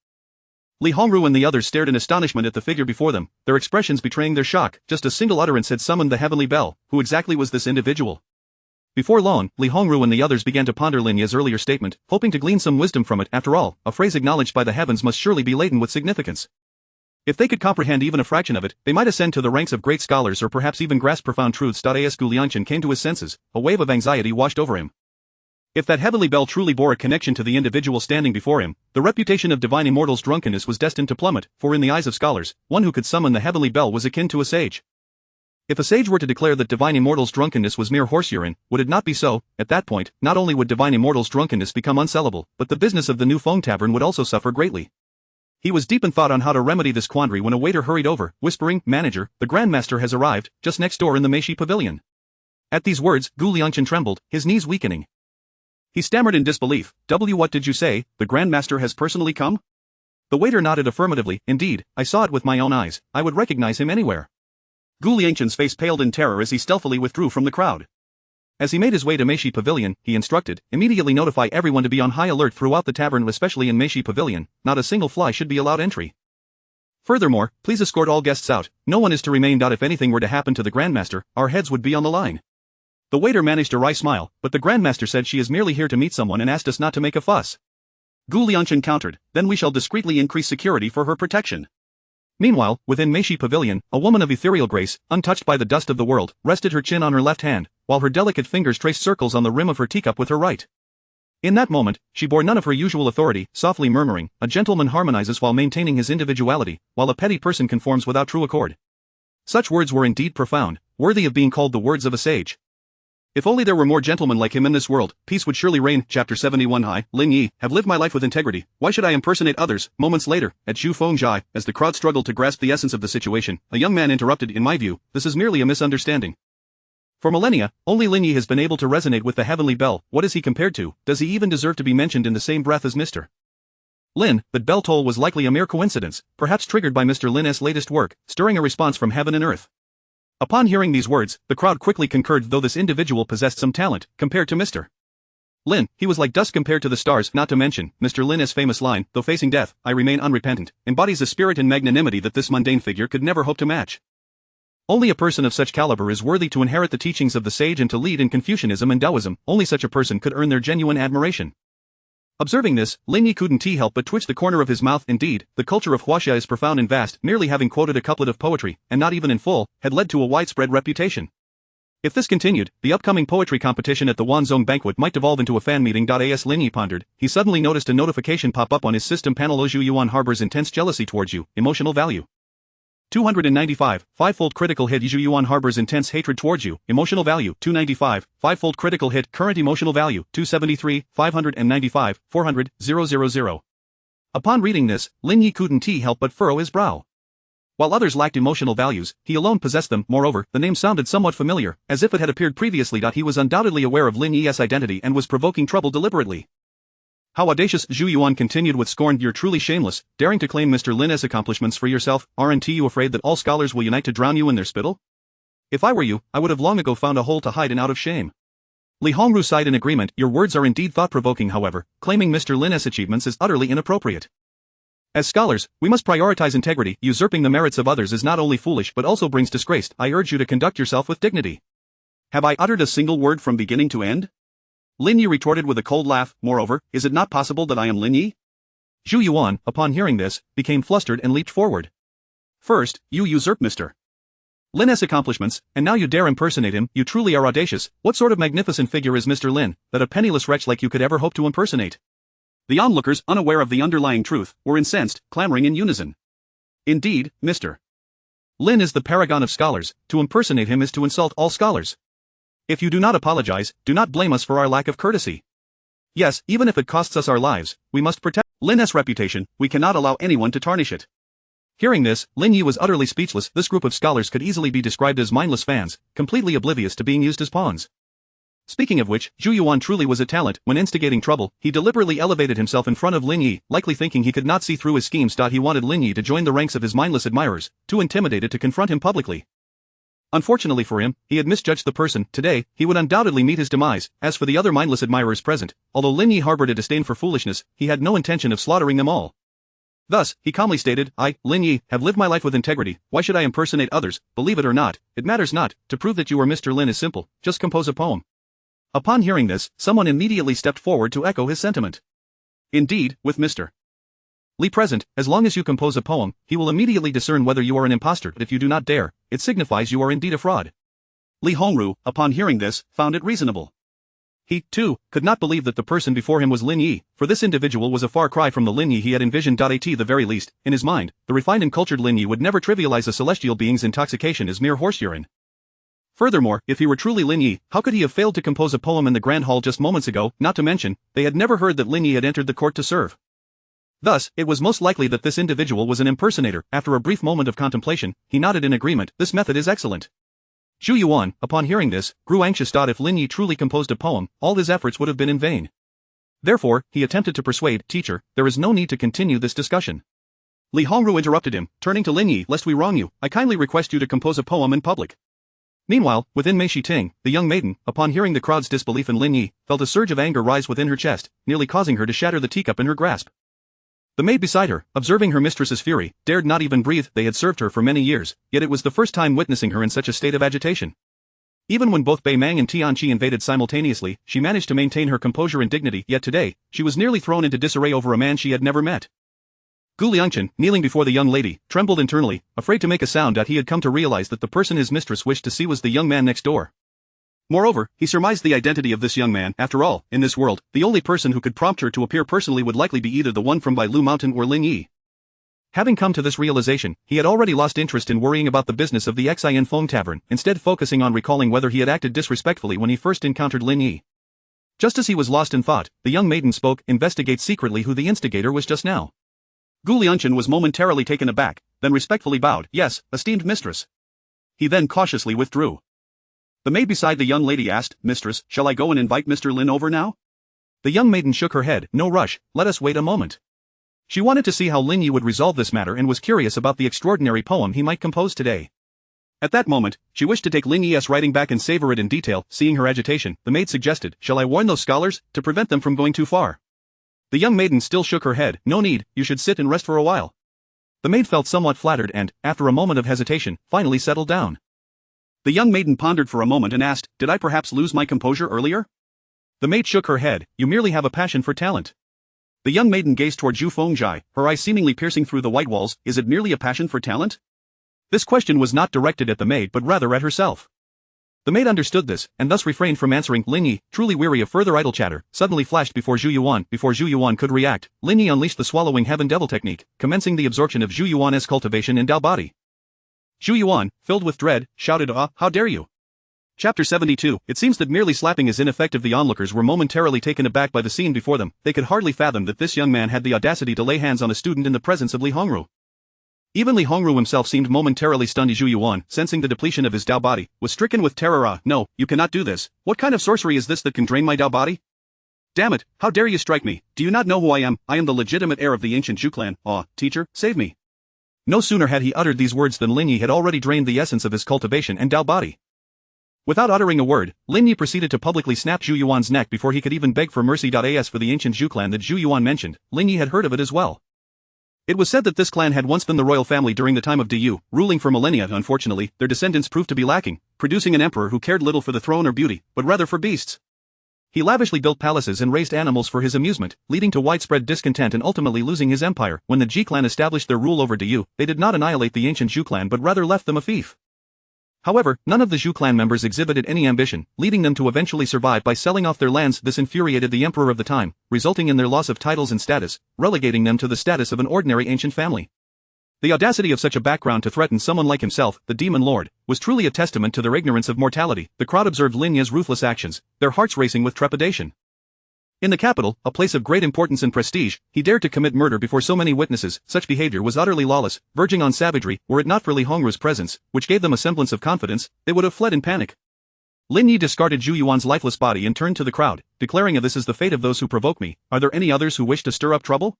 Li Hongru and the others stared in astonishment at the figure before them, their expressions betraying their shock. Just a single utterance had summoned the heavenly bell. Who exactly was this individual? Before long, Li Hongru and the others began to ponder Lin Ye's earlier statement, hoping to glean some wisdom from it. After all, a phrase acknowledged by the heavens must surely be laden with significance. If they could comprehend even a fraction of it, they might ascend to the ranks of great scholars or perhaps even grasp profound truths. As Gu Liangchen came to his senses, a wave of anxiety washed over him. If that heavenly bell truly bore a connection to the individual standing before him, the reputation of divine immortal's drunkenness was destined to plummet, for in the eyes of scholars, one who could summon the heavenly bell was akin to a sage. If a sage were to declare that divine immortal's drunkenness was mere horse urine, would it not be so? At that point, not only would divine immortal's drunkenness become unsellable, but the business of the new Feng Tavern would also suffer greatly. He was deep in thought on how to remedy this quandary when a waiter hurried over, whispering, "Manager, the Grandmaster has arrived, just next door in the Meishi Pavilion." At these words, Gu Liangchen trembled, his knees weakening. He stammered in disbelief, What did you say, the Grandmaster has personally come?" The waiter nodded affirmatively, "Indeed, I saw it with my own eyes, I would recognize him anywhere." Gu Liangchen's face paled in terror as he stealthily withdrew from the crowd. As he made his way to Meishi Pavilion, he instructed, "Immediately notify everyone to be on high alert throughout the tavern, especially in Meishi Pavilion, not a single fly should be allowed entry. Furthermore, please escort all guests out, no one is to remain. If anything were to happen to the Grandmaster, our heads would be on the line." The waiter managed a wry smile, "But the Grandmaster said she is merely here to meet someone and asked us not to make a fuss." Gu Liangchen countered, "Then we shall discreetly increase security for her protection." Meanwhile, within Meishi Pavilion, a woman of ethereal grace, untouched by the dust of the world, rested her chin on her left hand, while her delicate fingers traced circles on the rim of her teacup with her right. In that moment, she bore none of her usual authority, softly murmuring, "A gentleman harmonizes while maintaining his individuality, while a petty person conforms without true accord." Such words were indeed profound, worthy of being called the words of a sage. If only there were more gentlemen like him in this world, peace would surely reign. Chapter 71. I, Lin Yi, have lived my life with integrity, why should I impersonate others? Moments later, at Zhu Fengjai, as the crowd struggled to grasp the essence of the situation, a young man interrupted, "In my view, this is merely a misunderstanding. For millennia, only Lin Yi has been able to resonate with the heavenly bell. What is he compared to? Does he even deserve to be mentioned in the same breath as Mr. Lin?" That bell toll was likely a mere coincidence, perhaps triggered by Mr. Lin's latest work, stirring a response from heaven and earth. Upon hearing these words, the crowd quickly concurred, though this individual possessed some talent, compared to Mr. Lin, he was like dust compared to the stars. Not to mention, Mr. Lin's famous line, "Though facing death, I remain unrepentant," embodies a spirit and magnanimity that this mundane figure could never hope to match. Only a person of such caliber is worthy to inherit the teachings of the sage and to lead in Confucianism and Taoism. Only such a person could earn their genuine admiration. Observing this, Lin Yi couldn't help but twitch the corner of his mouth. Indeed, the culture of Huaxia is profound and vast. Merely having quoted a couplet of poetry, and not even in full, had led to a widespread reputation. If this continued, the upcoming poetry competition at the Wanzhong banquet might devolve into a fan meeting. As Lin Yi pondered, he suddenly noticed a notification pop up on his system panel. Zhu Yuan harbors intense jealousy towards you, emotional value 295, five-fold critical hit. Zhu Yuan harbors intense hatred towards you, emotional value 295, five-fold critical hit. Current emotional value 273, 595, 400, 000. Upon reading this, Lin Yi couldn't help but furrow his brow. While others lacked emotional values, he alone possessed them. Moreover, the name sounded somewhat familiar, as if it had appeared previously. He was undoubtedly aware of Lin Yi's identity and was provoking trouble deliberately. How audacious! Zhu Yuan continued with scorn. "You're truly shameless, daring to claim Mr. Lin's accomplishments for yourself. Aren't you afraid that all scholars will unite to drown you in their spittle? If I were you, I would have long ago found a hole to hide in out of shame." Li Hongru sighed in agreement. "Your words are indeed thought-provoking. However, claiming Mr. Lin's achievements is utterly inappropriate. As scholars, we must prioritize integrity. Usurping the merits of others is not only foolish but also brings disgrace. I urge you to conduct yourself with dignity." "Have I uttered a single word from beginning to end?" Lin Yi retorted with a cold laugh. "Moreover, is it not possible that I am Lin Yi?" Zhu Yuan, upon hearing this, became flustered and leaped forward. "First, you usurp Mr. Lin's accomplishments, and now you dare impersonate him. You truly are audacious. What sort of magnificent figure is Mr. Lin, that a penniless wretch like you could ever hope to impersonate?" The onlookers, unaware of the underlying truth, were incensed, clamoring in unison. "Indeed, Mr. Lin is the paragon of scholars. To impersonate him is to insult all scholars. If you do not apologize, do not blame us for our lack of courtesy. Yes, even if it costs us our lives, we must protect Lin's reputation. We cannot allow anyone to tarnish it." Hearing this, Lin Yi was utterly speechless. This group of scholars could easily be described as mindless fans, completely oblivious to being used as pawns. Speaking of which, Zhu Yuan truly was a talent. When instigating trouble, he deliberately elevated himself in front of Lin Yi, likely thinking he could not see through his schemes. He wanted Lin Yi to join the ranks of his mindless admirers, too intimidated to confront him publicly. Unfortunately for him, he had misjudged the person. Today, he would undoubtedly meet his demise. As for the other mindless admirers present, although Lin Yi harbored a disdain for foolishness, he had no intention of slaughtering them all. Thus, he calmly stated, "I, Lin Yi, have lived my life with integrity. Why should I impersonate others? Believe it or not, it matters not. To prove that you are Mr. Lin is simple, just compose a poem." Upon hearing this, someone immediately stepped forward to echo his sentiment. Indeed, with Mr. Li present, as long as you compose a poem, he will immediately discern whether you are an impostor. If you do not dare, it signifies you are indeed a fraud. Li Hongru, upon hearing this, found it reasonable. He, too, could not believe that the person before him was Lin Yi, for this individual was a far cry from the Lin Yi he had envisioned. At the very least, in his mind, the refined and cultured Lin Yi would never trivialize a celestial being's intoxication as mere horse urine. Furthermore, if he were truly Lin Yi, how could he have failed to compose a poem in the Grand Hall just moments ago? Not to mention, they had never heard that Lin Yi had entered the court to serve. Thus, it was most likely that this individual was an impersonator. After a brief moment of contemplation, he nodded in agreement. This method is excellent. Zhu Yuan, upon hearing this, grew anxious. If Lin Yi truly composed a poem, all his efforts would have been in vain. Therefore, he attempted to persuade, teacher, there is no need to continue this discussion. Li Hongru interrupted him, turning to Lin Yi, lest we wrong you, I kindly request you to compose a poem in public. Meanwhile, within Mei Shiting, the young maiden, upon hearing the crowd's disbelief in Lin Yi, felt a surge of anger rise within her chest, nearly causing her to shatter the teacup in her grasp. The maid beside her, observing her mistress's fury, dared not even breathe. They had served her for many years, yet it was the first time witnessing her in such a state of agitation. Even when both Bei Mang and Tianqi invaded simultaneously, she managed to maintain her composure and dignity, yet today, she was nearly thrown into disarray over a man she had never met. Gu Liangchen, kneeling before the young lady, trembled internally, afraid to make a sound. He had come to realize that the person his mistress wished to see was the young man next door. Moreover, he surmised the identity of this young man. After all, in this world, the only person who could prompt her to appear personally would likely be either the one from Bailu Mountain or Lin Yi. Having come to this realization, he had already lost interest in worrying about the business of the Xian Feng Tavern, instead focusing on recalling whether he had acted disrespectfully when he first encountered Lin Yi. Just as he was lost in thought, the young maiden spoke, investigate secretly who the instigator was just now. Gu Liangchen was momentarily taken aback, then respectfully bowed, yes, esteemed mistress. He then cautiously withdrew. The maid beside the young lady asked, Mistress, shall I go and invite Mr. Lin over now? The young maiden shook her head, no rush, let us wait a moment. She wanted to see how Lin Yi would resolve this matter and was curious about the extraordinary poem he might compose today. At that moment, she wished to take Lin Yi's writing back and savor it in detail. Seeing her agitation, the maid suggested, shall I warn those scholars, to prevent them from going too far? The young maiden still shook her head, no need, you should sit and rest for a while. The maid felt somewhat flattered and, after a moment of hesitation, finally settled down. The young maiden pondered for a moment and asked, did I perhaps lose my composure earlier? The maid shook her head, you merely have a passion for talent. The young maiden gazed toward Zhu Fengjai, her eyes seemingly piercing through the white walls, is it merely a passion for talent? This question was not directed at the maid but rather at herself. The maid understood this, and thus refrained from answering. Lin Yi, truly weary of further idle chatter, suddenly flashed before Zhu Yuan. Before Zhu Yuan could react, Lin Yi unleashed the swallowing heaven devil technique, commencing the absorption of Zhu Yuan's cultivation in Dao body. Zhu Yuan, filled with dread, shouted, how dare you? Chapter 72, it seems that merely slapping is ineffective. The onlookers were momentarily taken aback by the scene before them. They could hardly fathom that this young man had the audacity to lay hands on a student in the presence of Li Hongru. Even Li Hongru himself seemed momentarily stunned. Zhu Yuan, sensing the depletion of his Dao body, was stricken with terror. No, you cannot do this. What kind of sorcery is this that can drain my Dao body? Damn it, how dare you strike me? Do you not know who I am? I am the legitimate heir of the ancient Zhu clan. Teacher, save me. No sooner had he uttered these words than Lin Yi had already drained the essence of his cultivation and Dao body. Without uttering a word, Lin Yi proceeded to publicly snap Zhu Yuan's neck before he could even beg for mercy. As for the ancient Zhu clan that Zhu Yuan mentioned, Lin Yi had heard of it as well. It was said that this clan had once been the royal family during the time of Diyu, ruling for millennia. Unfortunately, their descendants proved to be lacking, producing an emperor who cared little for the throne or beauty, but rather for beasts. He lavishly built palaces and raised animals for his amusement, leading to widespread discontent and ultimately losing his empire. When the Ji clan established their rule over Diyu, they did not annihilate the ancient Zhu clan but rather left them a fief. However, none of the Zhu clan members exhibited any ambition, leading them to eventually survive by selling off their lands. This infuriated the emperor of the time, resulting in their loss of titles and status, relegating them to the status of an ordinary ancient family. The audacity of such a background to threaten someone like himself, the demon lord, was truly a testament to their ignorance of mortality. The crowd observed Lin Yi's ruthless actions, their hearts racing with trepidation. In the capital, a place of great importance and prestige, he dared to commit murder before so many witnesses. Such behavior was utterly lawless, verging on savagery. Were it not for Li Hongru's presence, which gave them a semblance of confidence, they would have fled in panic. Lin Yi discarded Zhu Yuan's lifeless body and turned to the crowd, declaring, this is the fate of those who provoke me. Are there any others who wish to stir up trouble?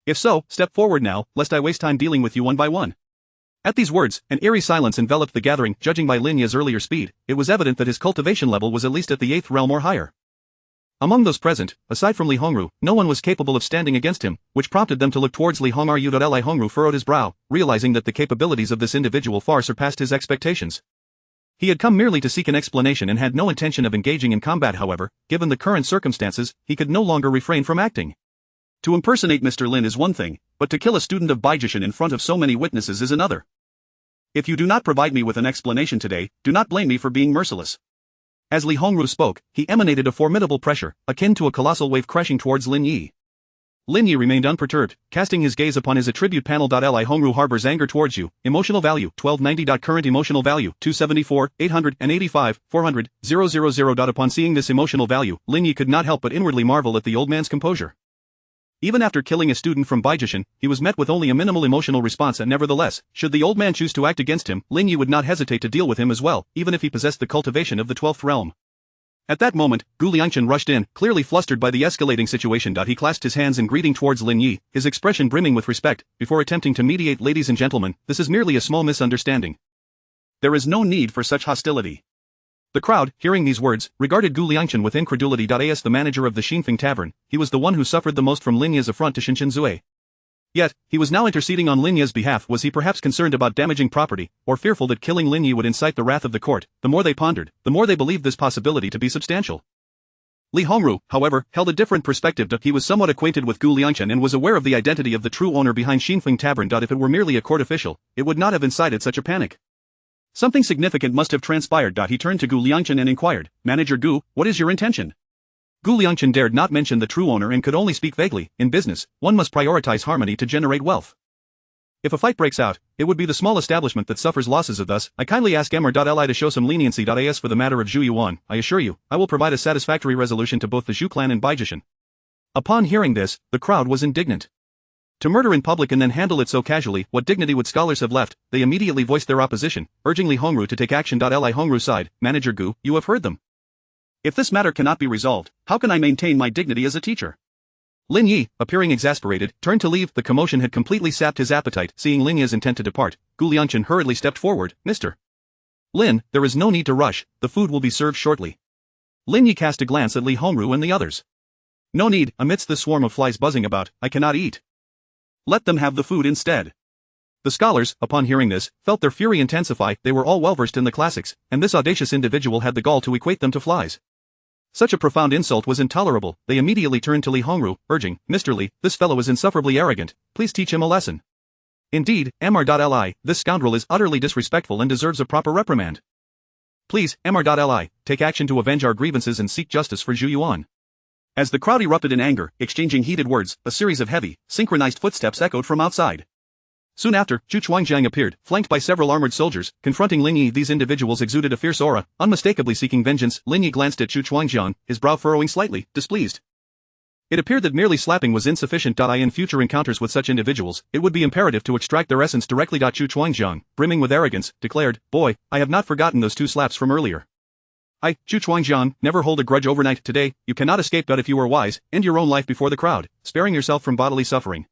If so, step forward now, lest I waste time dealing with you one by one. At these words, an eerie silence enveloped the gathering. Judging by Lin Yi's earlier speed, it was evident that his cultivation level was at least at the 8th realm or higher. Among those present, aside from Li Hongru, no one was capable of standing against him, which prompted them to look towards Li Hongru. Li Hongru furrowed his brow, realizing that the capabilities of this individual far surpassed his expectations. He had come merely to seek an explanation and had no intention of engaging in combat. However, given the current circumstances, he could no longer refrain from acting. To impersonate Mr. Lin is one thing, but to kill a student of Baijishan in front of so many witnesses is another. If you do not provide me with an explanation today, do not blame me for being merciless. As Li Hongru spoke, he emanated a formidable pressure, akin to a colossal wave crashing towards Lin Yi. Lin Yi remained unperturbed, casting his gaze upon his attribute panel. Li Hongru harbors anger towards you. Emotional value 1290. Current emotional value 274, 885, 400, 000. Upon seeing this emotional value, Lin Yi could not help but inwardly marvel at the old man's composure. Even after killing a student from Baijishan, he was met with only a minimal emotional response, and nevertheless, should the old man choose to act against him, Lin Yi would not hesitate to deal with him as well, even if he possessed the cultivation of the 12th realm. At that moment, Gu Liangchen rushed in, clearly flustered by the escalating situation. He clasped his hands in greeting towards Lin Yi, his expression brimming with respect, before attempting to mediate. Ladies and gentlemen, this is merely a small misunderstanding. There is no need for such hostility. The crowd, hearing these words, regarded Gu Liangchen with incredulity. As the manager of the Xinfeng Tavern, he was the one who suffered the most from Lin Yi's affront to Shinchen Zui. Yet, he was now interceding on Lin Yi's behalf. Was he perhaps concerned about damaging property, or fearful that killing Lin Yi would incite the wrath of the court? The more they pondered, the more they believed this possibility to be substantial. Li Hongru, however, held a different perspective. He was somewhat acquainted with Gu Liangchen and was aware of the identity of the true owner behind Xinfeng Tavern. If it were merely a court official, it would not have incited such a panic. Something significant must have transpired. He turned to Gu Liangchen and inquired, Manager Gu, what is your intention? Gu Liangchen dared not mention the true owner and could only speak vaguely. In business, one must prioritize harmony to generate wealth. If a fight breaks out, it would be the small establishment that suffers losses. Thus, I kindly ask Mr. to show some leniency. As for the matter of Zhu Yuan, I assure you, I will provide a satisfactory resolution to both the Zhu clan and Baijishan. Upon hearing this, the crowd was indignant. To murder in public and then handle it so casually, what dignity would scholars have left? They immediately voiced their opposition, urging Li Hongru to take action. Li Hongru sighed, Manager Gu, you have heard them. If this matter cannot be resolved, how can I maintain my dignity as a teacher? Lin Yi, appearing exasperated, turned to leave. The commotion had completely sapped his appetite. Seeing Lin Yi's intent to depart, Gu Liangchen hurriedly stepped forward. Mr. Lin, there is no need to rush, the food will be served shortly. Lin Yi cast a glance at Li Hongru and the others. No need, amidst this swarm of flies buzzing about, I cannot eat. Let them have the food instead. The scholars, upon hearing this, felt their fury intensify. They were all well versed in the classics, and this audacious individual had the gall to equate them to flies. Such a profound insult was intolerable. They immediately turned to Li Hongru, urging, Mr. Li, this fellow is insufferably arrogant, please teach him a lesson. Indeed, Mr. This scoundrel is utterly disrespectful and deserves a proper reprimand. Please, Mr. Take action to avenge our grievances and seek justice for Zhu Yuan. As the crowd erupted in anger, exchanging heated words, a series of heavy, synchronized footsteps echoed from outside. Soon after, Zhu Chuangjiang appeared, flanked by several armored soldiers, confronting Lin Yi. These individuals exuded a fierce aura, unmistakably seeking vengeance. Lin Yi glanced at Zhu Chuangjiang, his brow furrowing slightly, displeased. It appeared that merely slapping was insufficient. In future encounters with such individuals, it would be imperative to extract their essence directly. Zhu Chuangjiang, brimming with arrogance, declared, Boy, I have not forgotten those 2 slaps from earlier. I, Zhu Chuangjiang, never hold a grudge overnight. Today, you cannot escape. If you were wise, end your own life before the crowd, sparing yourself from bodily suffering.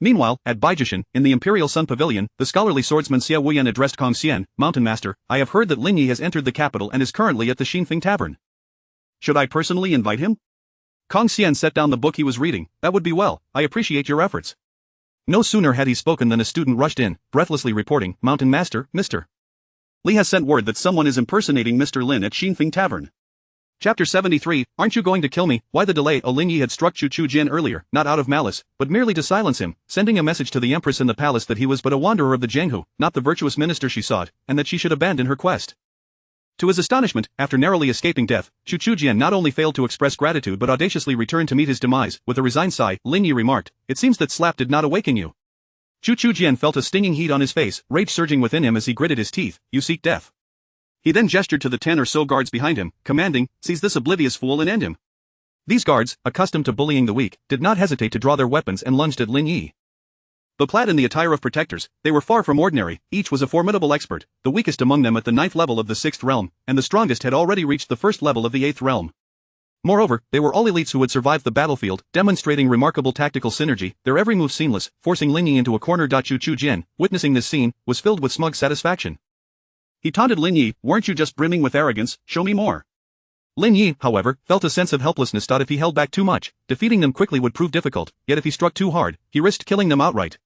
Meanwhile, at Baijishan, in the Imperial Sun Pavilion, the scholarly swordsman Xia Wuyan addressed Kong Xian, Mountain Master, I have heard that Lin Yi has entered the capital and is currently at the Xinfeng Tavern. Should I personally invite him? Kong Xian set down the book he was reading. That would be well, I appreciate your efforts. No sooner had he spoken than a student rushed in, breathlessly reporting, Mountain Master, Mr. Li has sent word that someone is impersonating Mr. Lin at Xinfeng Tavern. Chapter 73, Aren't you going to kill me? Why the delay? Lin Yi had struck Chu Jian earlier, not out of malice, but merely to silence him, sending a message to the Empress in the palace that he was but a wanderer of the Jianghu, not the virtuous minister she sought, and that she should abandon her quest. To his astonishment, after narrowly escaping death, Chu Jian not only failed to express gratitude but audaciously returned to meet his demise. With a resigned sigh, Lin Yi remarked, It seems that slap did not awaken you. Chu Jian felt a stinging heat on his face, rage surging within him as he gritted his teeth. You seek death. He then gestured to the 10 or so guards behind him, commanding, Seize this oblivious fool and end him. These guards, accustomed to bullying the weak, did not hesitate to draw their weapons and lunged at Lin Yi. Though clad in the attire of protectors, they were far from ordinary. Each was a formidable expert, the weakest among them at the 9th level of the 6th realm, and the strongest had already reached the 1st level of the 8th realm. Moreover, they were all elites who had survived the battlefield, demonstrating remarkable tactical synergy, their every move seamless, forcing Lin Yi into a corner. Chu Jian, witnessing this scene, was filled with smug satisfaction. He taunted Lin Yi, Weren't you just brimming with arrogance, show me more. Lin Yi, however, felt a sense of helplessness. If he held back too much, defeating them quickly would prove difficult, yet if he struck too hard, he risked killing them outright.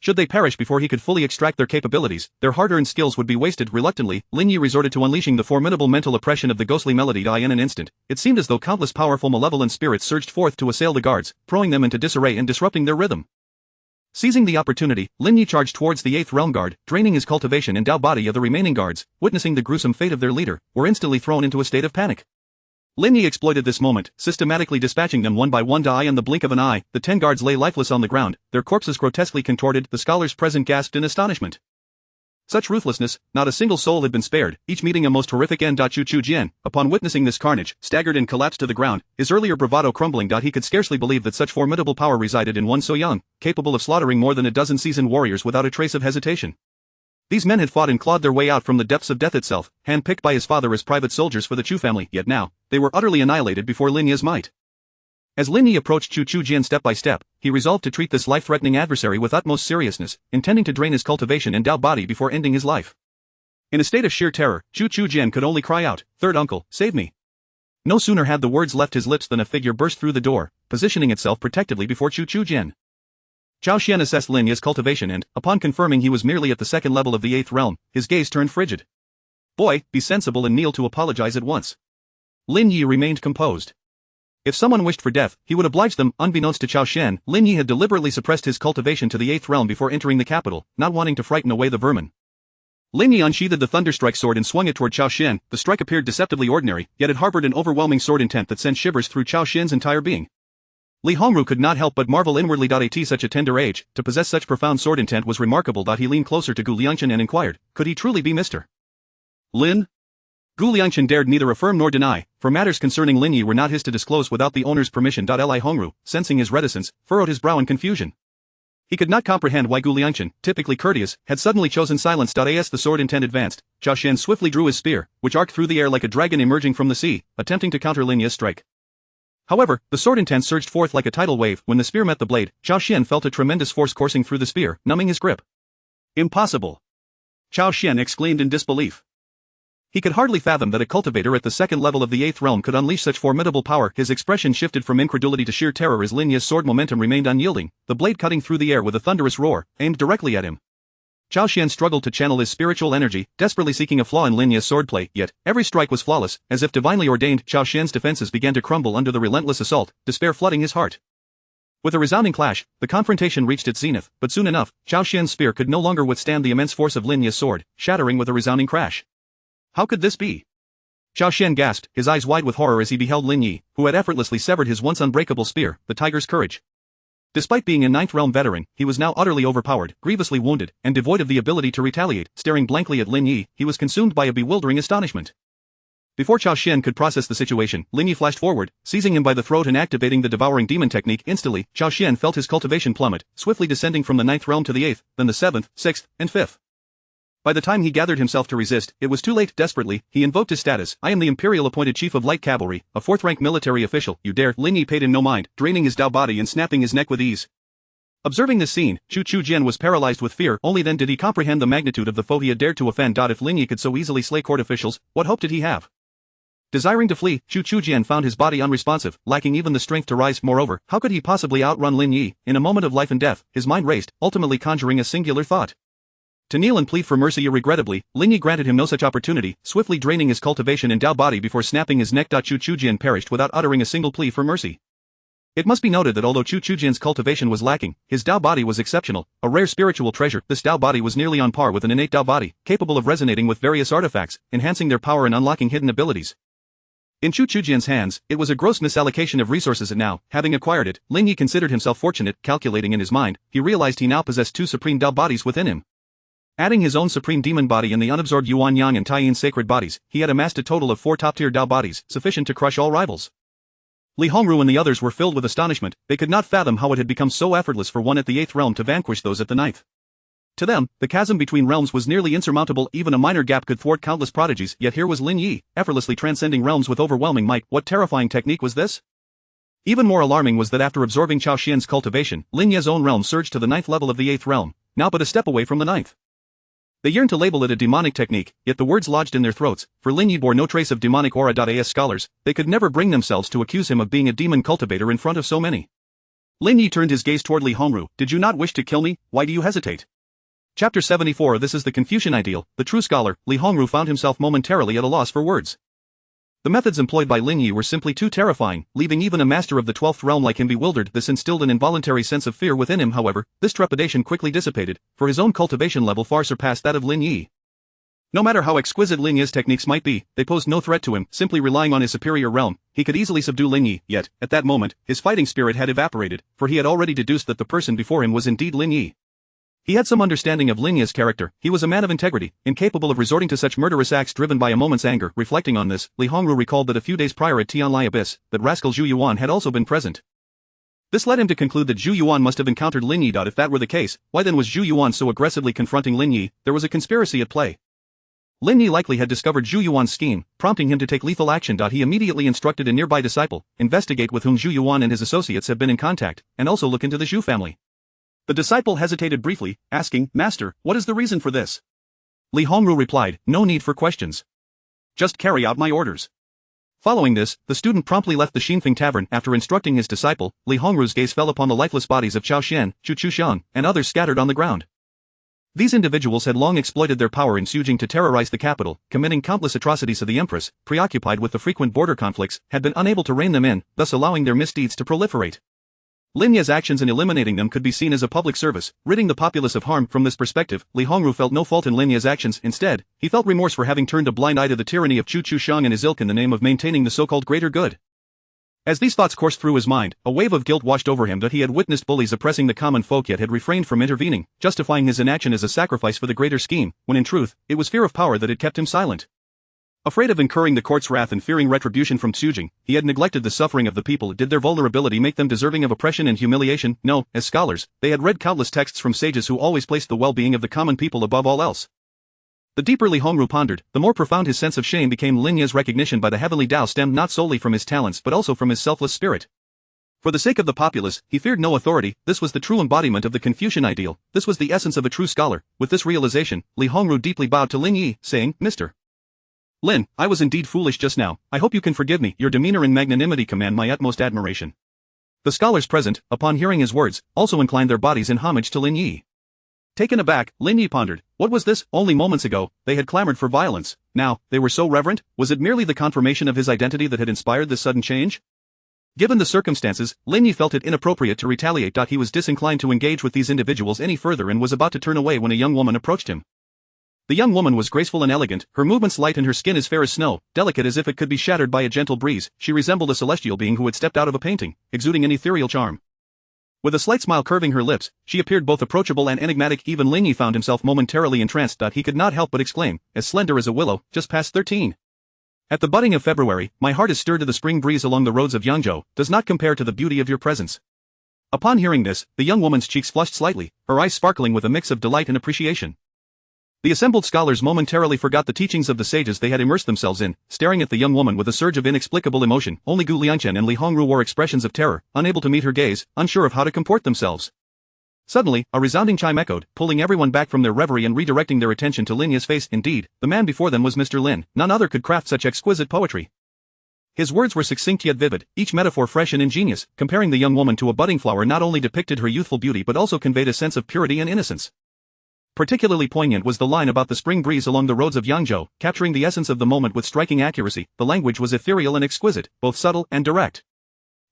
Should they perish before he could fully extract their capabilities, their hard-earned skills would be wasted. Reluctantly, Lin Yi resorted to unleashing the formidable mental oppression of the ghostly melody die in an instant. It seemed as though countless powerful malevolent spirits surged forth to assail the guards, throwing them into disarray and disrupting their rhythm. Seizing the opportunity, Lin Yi charged towards the 8th realm guard, draining his cultivation and Dao body of the remaining guards, witnessing the gruesome fate of their leader, were instantly thrown into a state of panic. Lin Yi exploited this moment, systematically dispatching them one by one. In the blink of an eye, the 10 guards lay lifeless on the ground, their corpses grotesquely contorted. The scholars present gasped in astonishment. Such ruthlessness, not a single soul had been spared, each meeting a most horrific end. Chu Jian, upon witnessing this carnage, staggered and collapsed to the ground, his earlier bravado crumbling. He could scarcely believe that such formidable power resided in one so young, capable of slaughtering more than a dozen seasoned warriors without a trace of hesitation. These men had fought and clawed their way out from the depths of death itself, hand-picked by his father as private soldiers for the Chu family, yet now, they were utterly annihilated before Lin Yi's might. As Lin Yi approached Chu Jian step by step, he resolved to treat this life-threatening adversary with utmost seriousness, intending to drain his cultivation and Dao body before ending his life. In a state of sheer terror, Chu Jian could only cry out, "Third uncle, save me." No sooner had the words left his lips than a figure burst through the door, positioning itself protectively before Chu Jian. Zhao Xian assessed Lin Yi's cultivation and, upon confirming he was merely at the 2nd level of the 8th realm, his gaze turned frigid. "Boy, be sensible and kneel to apologize at once." Lin Yi remained composed. If someone wished for death, he would oblige them. Unbeknownst to Zhao Xian, Lin Yi had deliberately suppressed his cultivation to the 8th realm before entering the capital, not wanting to frighten away the vermin. Lin Yi unsheathed the Thunderstrike sword and swung it toward Zhao Xian. The strike appeared deceptively ordinary, yet it harbored an overwhelming sword intent that sent shivers through Zhao Xian's entire being. Li Hongru could not help but marvel inwardly. At such a tender age, to possess such profound sword intent was remarkable. He leaned closer to Gu Liangchen and inquired, could he truly be Mr. Lin? Gu Liangchen dared neither affirm nor deny, for matters concerning Lin Yi were not his to disclose without the owner's permission. Li Hongru, sensing his reticence, furrowed his brow in confusion. He could not comprehend why Gu Liangchen, typically courteous, had suddenly chosen silence. As the sword intent advanced, Zhao Xian swiftly drew his spear, which arced through the air like a dragon emerging from the sea, attempting to counter Lin Yi's strike. However, the sword intent surged forth like a tidal wave. When the spear met the blade, Zhao Xian felt a tremendous force coursing through the spear, numbing his grip. Impossible! Zhao Xian exclaimed in disbelief. He could hardly fathom that a cultivator at the 2nd level of the 8th realm could unleash such formidable power. His expression shifted from incredulity to sheer terror as Lin Yi's sword momentum remained unyielding, the blade cutting through the air with a thunderous roar, aimed directly at him. Zhao Xian struggled to channel his spiritual energy, desperately seeking a flaw in Lin Yi's swordplay, yet every strike was flawless, as if divinely ordained. Zhao Xian's defenses began to crumble under the relentless assault, despair flooding his heart. With a resounding clash, the confrontation reached its zenith, but soon enough, Zhao Xian's spear could no longer withstand the immense force of Lin Yi's sword, shattering with a resounding crash. How could this be? Zhao Xian gasped, his eyes wide with horror as he beheld Lin Yi, who had effortlessly severed his once unbreakable spear, the tiger's courage. Despite being a 9th realm veteran, he was now utterly overpowered, grievously wounded, and devoid of the ability to retaliate. Staring blankly at Lin Yi, he was consumed by a bewildering astonishment. Before Zhao Xian could process the situation, Lin Yi flashed forward, seizing him by the throat and activating the devouring demon technique. Instantly, Zhao Xian felt his cultivation plummet, swiftly descending from the 9th realm to the 8th, then the 7th, 6th, and 5th. By the time he gathered himself to resist, it was too late. Desperately, he invoked his status. I am the Imperial appointed Chief of Light Cavalry, a 4th-rank military official. You dare? Lin Yi paid him no mind, draining his Dao body and snapping his neck with ease. Observing this scene, Chu Jian was paralyzed with fear. Only then did he comprehend the magnitude of the foe he had dared to offend. If Lin Yi could so easily slay court officials, what hope did he have? Desiring to flee, Chu Jian found his body unresponsive, lacking even the strength to rise. Moreover, how could he possibly outrun Lin Yi? In a moment of life and death, his mind raced, ultimately conjuring a singular thought. To kneel and plead for mercy. Regrettably, Lin Yi granted him no such opportunity, swiftly draining his cultivation and Dao body before snapping his neck. Chu Jian perished without uttering a single plea for mercy. It must be noted that although Chu Jian's cultivation was lacking, his Dao body was exceptional, a rare spiritual treasure. This Dao body was nearly on par with an innate Dao body, capable of resonating with various artifacts, enhancing their power and unlocking hidden abilities. In Chu Jian's hands, it was a gross misallocation of resources, and now, having acquired it, Lin Yi considered himself fortunate. Calculating in his mind, he realized he now possessed 2 supreme Dao bodies within him. Adding his own supreme demon body and the unabsorbed Yuan Yang and Taiyin sacred bodies, he had amassed a total of 4 top-tier Dao bodies, sufficient to crush all rivals. Li Hongru and the others were filled with astonishment. They could not fathom how it had become so effortless for one at the 8th realm to vanquish those at the 9th. To them, the chasm between realms was nearly insurmountable. Even a minor gap could thwart countless prodigies, yet here was Lin Yi, effortlessly transcending realms with overwhelming might. What terrifying technique was this? Even more alarming was that after absorbing Zhao Xian's cultivation, Lin Yi's own realm surged to the 9th level of the 8th realm, now but a step away from the 9th. They yearned to label it a demonic technique, yet the words lodged in their throats, for Lin Yi bore no trace of demonic aura. As scholars, they could never bring themselves to accuse him of being a demon cultivator in front of so many. Lin Yi turned his gaze toward Li Hongru. Did you not wish to kill me? Why do you hesitate? Chapter 74. This is the Confucian ideal. The true scholar, Li Hongru, found himself momentarily at a loss for words. The methods employed by Lin Yi were simply too terrifying, leaving even a master of the 12th realm like him bewildered. This instilled an involuntary sense of fear within him. However, this trepidation quickly dissipated, for his own cultivation level far surpassed that of Lin Yi. No matter how exquisite Lin Yi's techniques might be, they posed no threat to him. Simply relying on his superior realm, he could easily subdue Lin Yi. Yet, at that moment, his fighting spirit had evaporated, for he had already deduced that the person before him was indeed Lin Yi. He had some understanding of Lin Yi's character. He was a man of integrity, incapable of resorting to such murderous acts driven by a moment's anger. Reflecting on this, Li Hongru recalled that a few days prior at Tianlai Abyss, that rascal Zhu Yuan had also been present. This led him to conclude that Zhu Yuan must have encountered Lin Yi. If that were the case, why then was Zhu Yuan so aggressively confronting Lin Yi? There was a conspiracy at play. Lin Yi likely had discovered Zhu Yuan's scheme, prompting him to take lethal action. He immediately instructed a nearby disciple, investigate with whom Zhu Yuan and his associates have been in contact, and also look into the Zhu family. The disciple hesitated briefly, asking, "Master, what is the reason for this?" Li Hongru replied, "No need for questions. Just carry out my orders." Following this, the student promptly left the Xinfeng tavern. After instructing his disciple, Li Hongru's gaze fell upon the lifeless bodies of Chao Xian, Chu Chuxiang, and others scattered on the ground. These individuals had long exploited their power in Xujing to terrorize the capital, committing countless atrocities. The empress, preoccupied with the frequent border conflicts, had been unable to rein them in, thus allowing their misdeeds to proliferate. Lin Yi's actions in eliminating them could be seen as a public service, ridding the populace of harm. From this perspective, Li Hongru felt no fault in Lin Yi's actions. Instead, he felt remorse for having turned a blind eye to the tyranny of Chu Chuxiang and his ilk in the name of maintaining the so-called greater good. As these thoughts coursed through his mind, a wave of guilt washed over him that he had witnessed bullies oppressing the common folk yet had refrained from intervening, justifying his inaction as a sacrifice for the greater scheme, when in truth, it was fear of power that had kept him silent. Afraid of incurring the court's wrath and fearing retribution from Xujing, he had neglected the suffering of the people. Did their vulnerability make them deserving of oppression and humiliation? No. As scholars, they had read countless texts from sages who always placed the well-being of the common people above all else. The deeper Li Hongru pondered, the more profound his sense of shame became. Lin Yi's recognition by the heavenly Tao stemmed not solely from his talents but also from his selfless spirit. For the sake of the populace, he feared no authority. This was the true embodiment of the Confucian ideal. This was the essence of a true scholar. With this realization, Li Hongru deeply bowed to Lin Yi, saying, "Mr. Lin, I was indeed foolish just now. I hope you can forgive me. Your demeanor and magnanimity command my utmost admiration." The scholars present, upon hearing his words, also inclined their bodies in homage to Lin Yi. Taken aback, Lin Yi pondered, what was this? Only moments ago, they had clamored for violence. Now, they were so reverent. Was it merely the confirmation of his identity that had inspired this sudden change? Given the circumstances, Lin Yi felt it inappropriate to retaliate. He was disinclined to engage with these individuals any further and was about to turn away when a young woman approached him. The young woman was graceful and elegant, her movements light and her skin as fair as snow, delicate as if it could be shattered by a gentle breeze. She resembled a celestial being who had stepped out of a painting, exuding an ethereal charm. With a slight smile curving her lips, she appeared both approachable and enigmatic. Even Lin Yi found himself momentarily entranced. He could not help but exclaim, as slender as a willow, just past 13. At the budding of February, my heart is stirred to the spring breeze along the roads of Yangzhou, does not compare to the beauty of your presence. Upon hearing this, the young woman's cheeks flushed slightly, her eyes sparkling with a mix of delight and appreciation. The assembled scholars momentarily forgot the teachings of the sages they had immersed themselves in, staring at the young woman with a surge of inexplicable emotion. Only Gu Liangchen and Li Hongru wore expressions of terror, unable to meet her gaze, unsure of how to comport themselves. Suddenly, a resounding chime echoed, pulling everyone back from their reverie and redirecting their attention to Lin Yi's face. Indeed, the man before them was Mr. Lin. None other could craft such exquisite poetry. His words were succinct yet vivid, each metaphor fresh and ingenious. Comparing the young woman to a budding flower not only depicted her youthful beauty but also conveyed a sense of purity and innocence. Particularly poignant was the line about the spring breeze along the roads of Yangzhou, capturing the essence of the moment with striking accuracy. The language was ethereal and exquisite, both subtle and direct.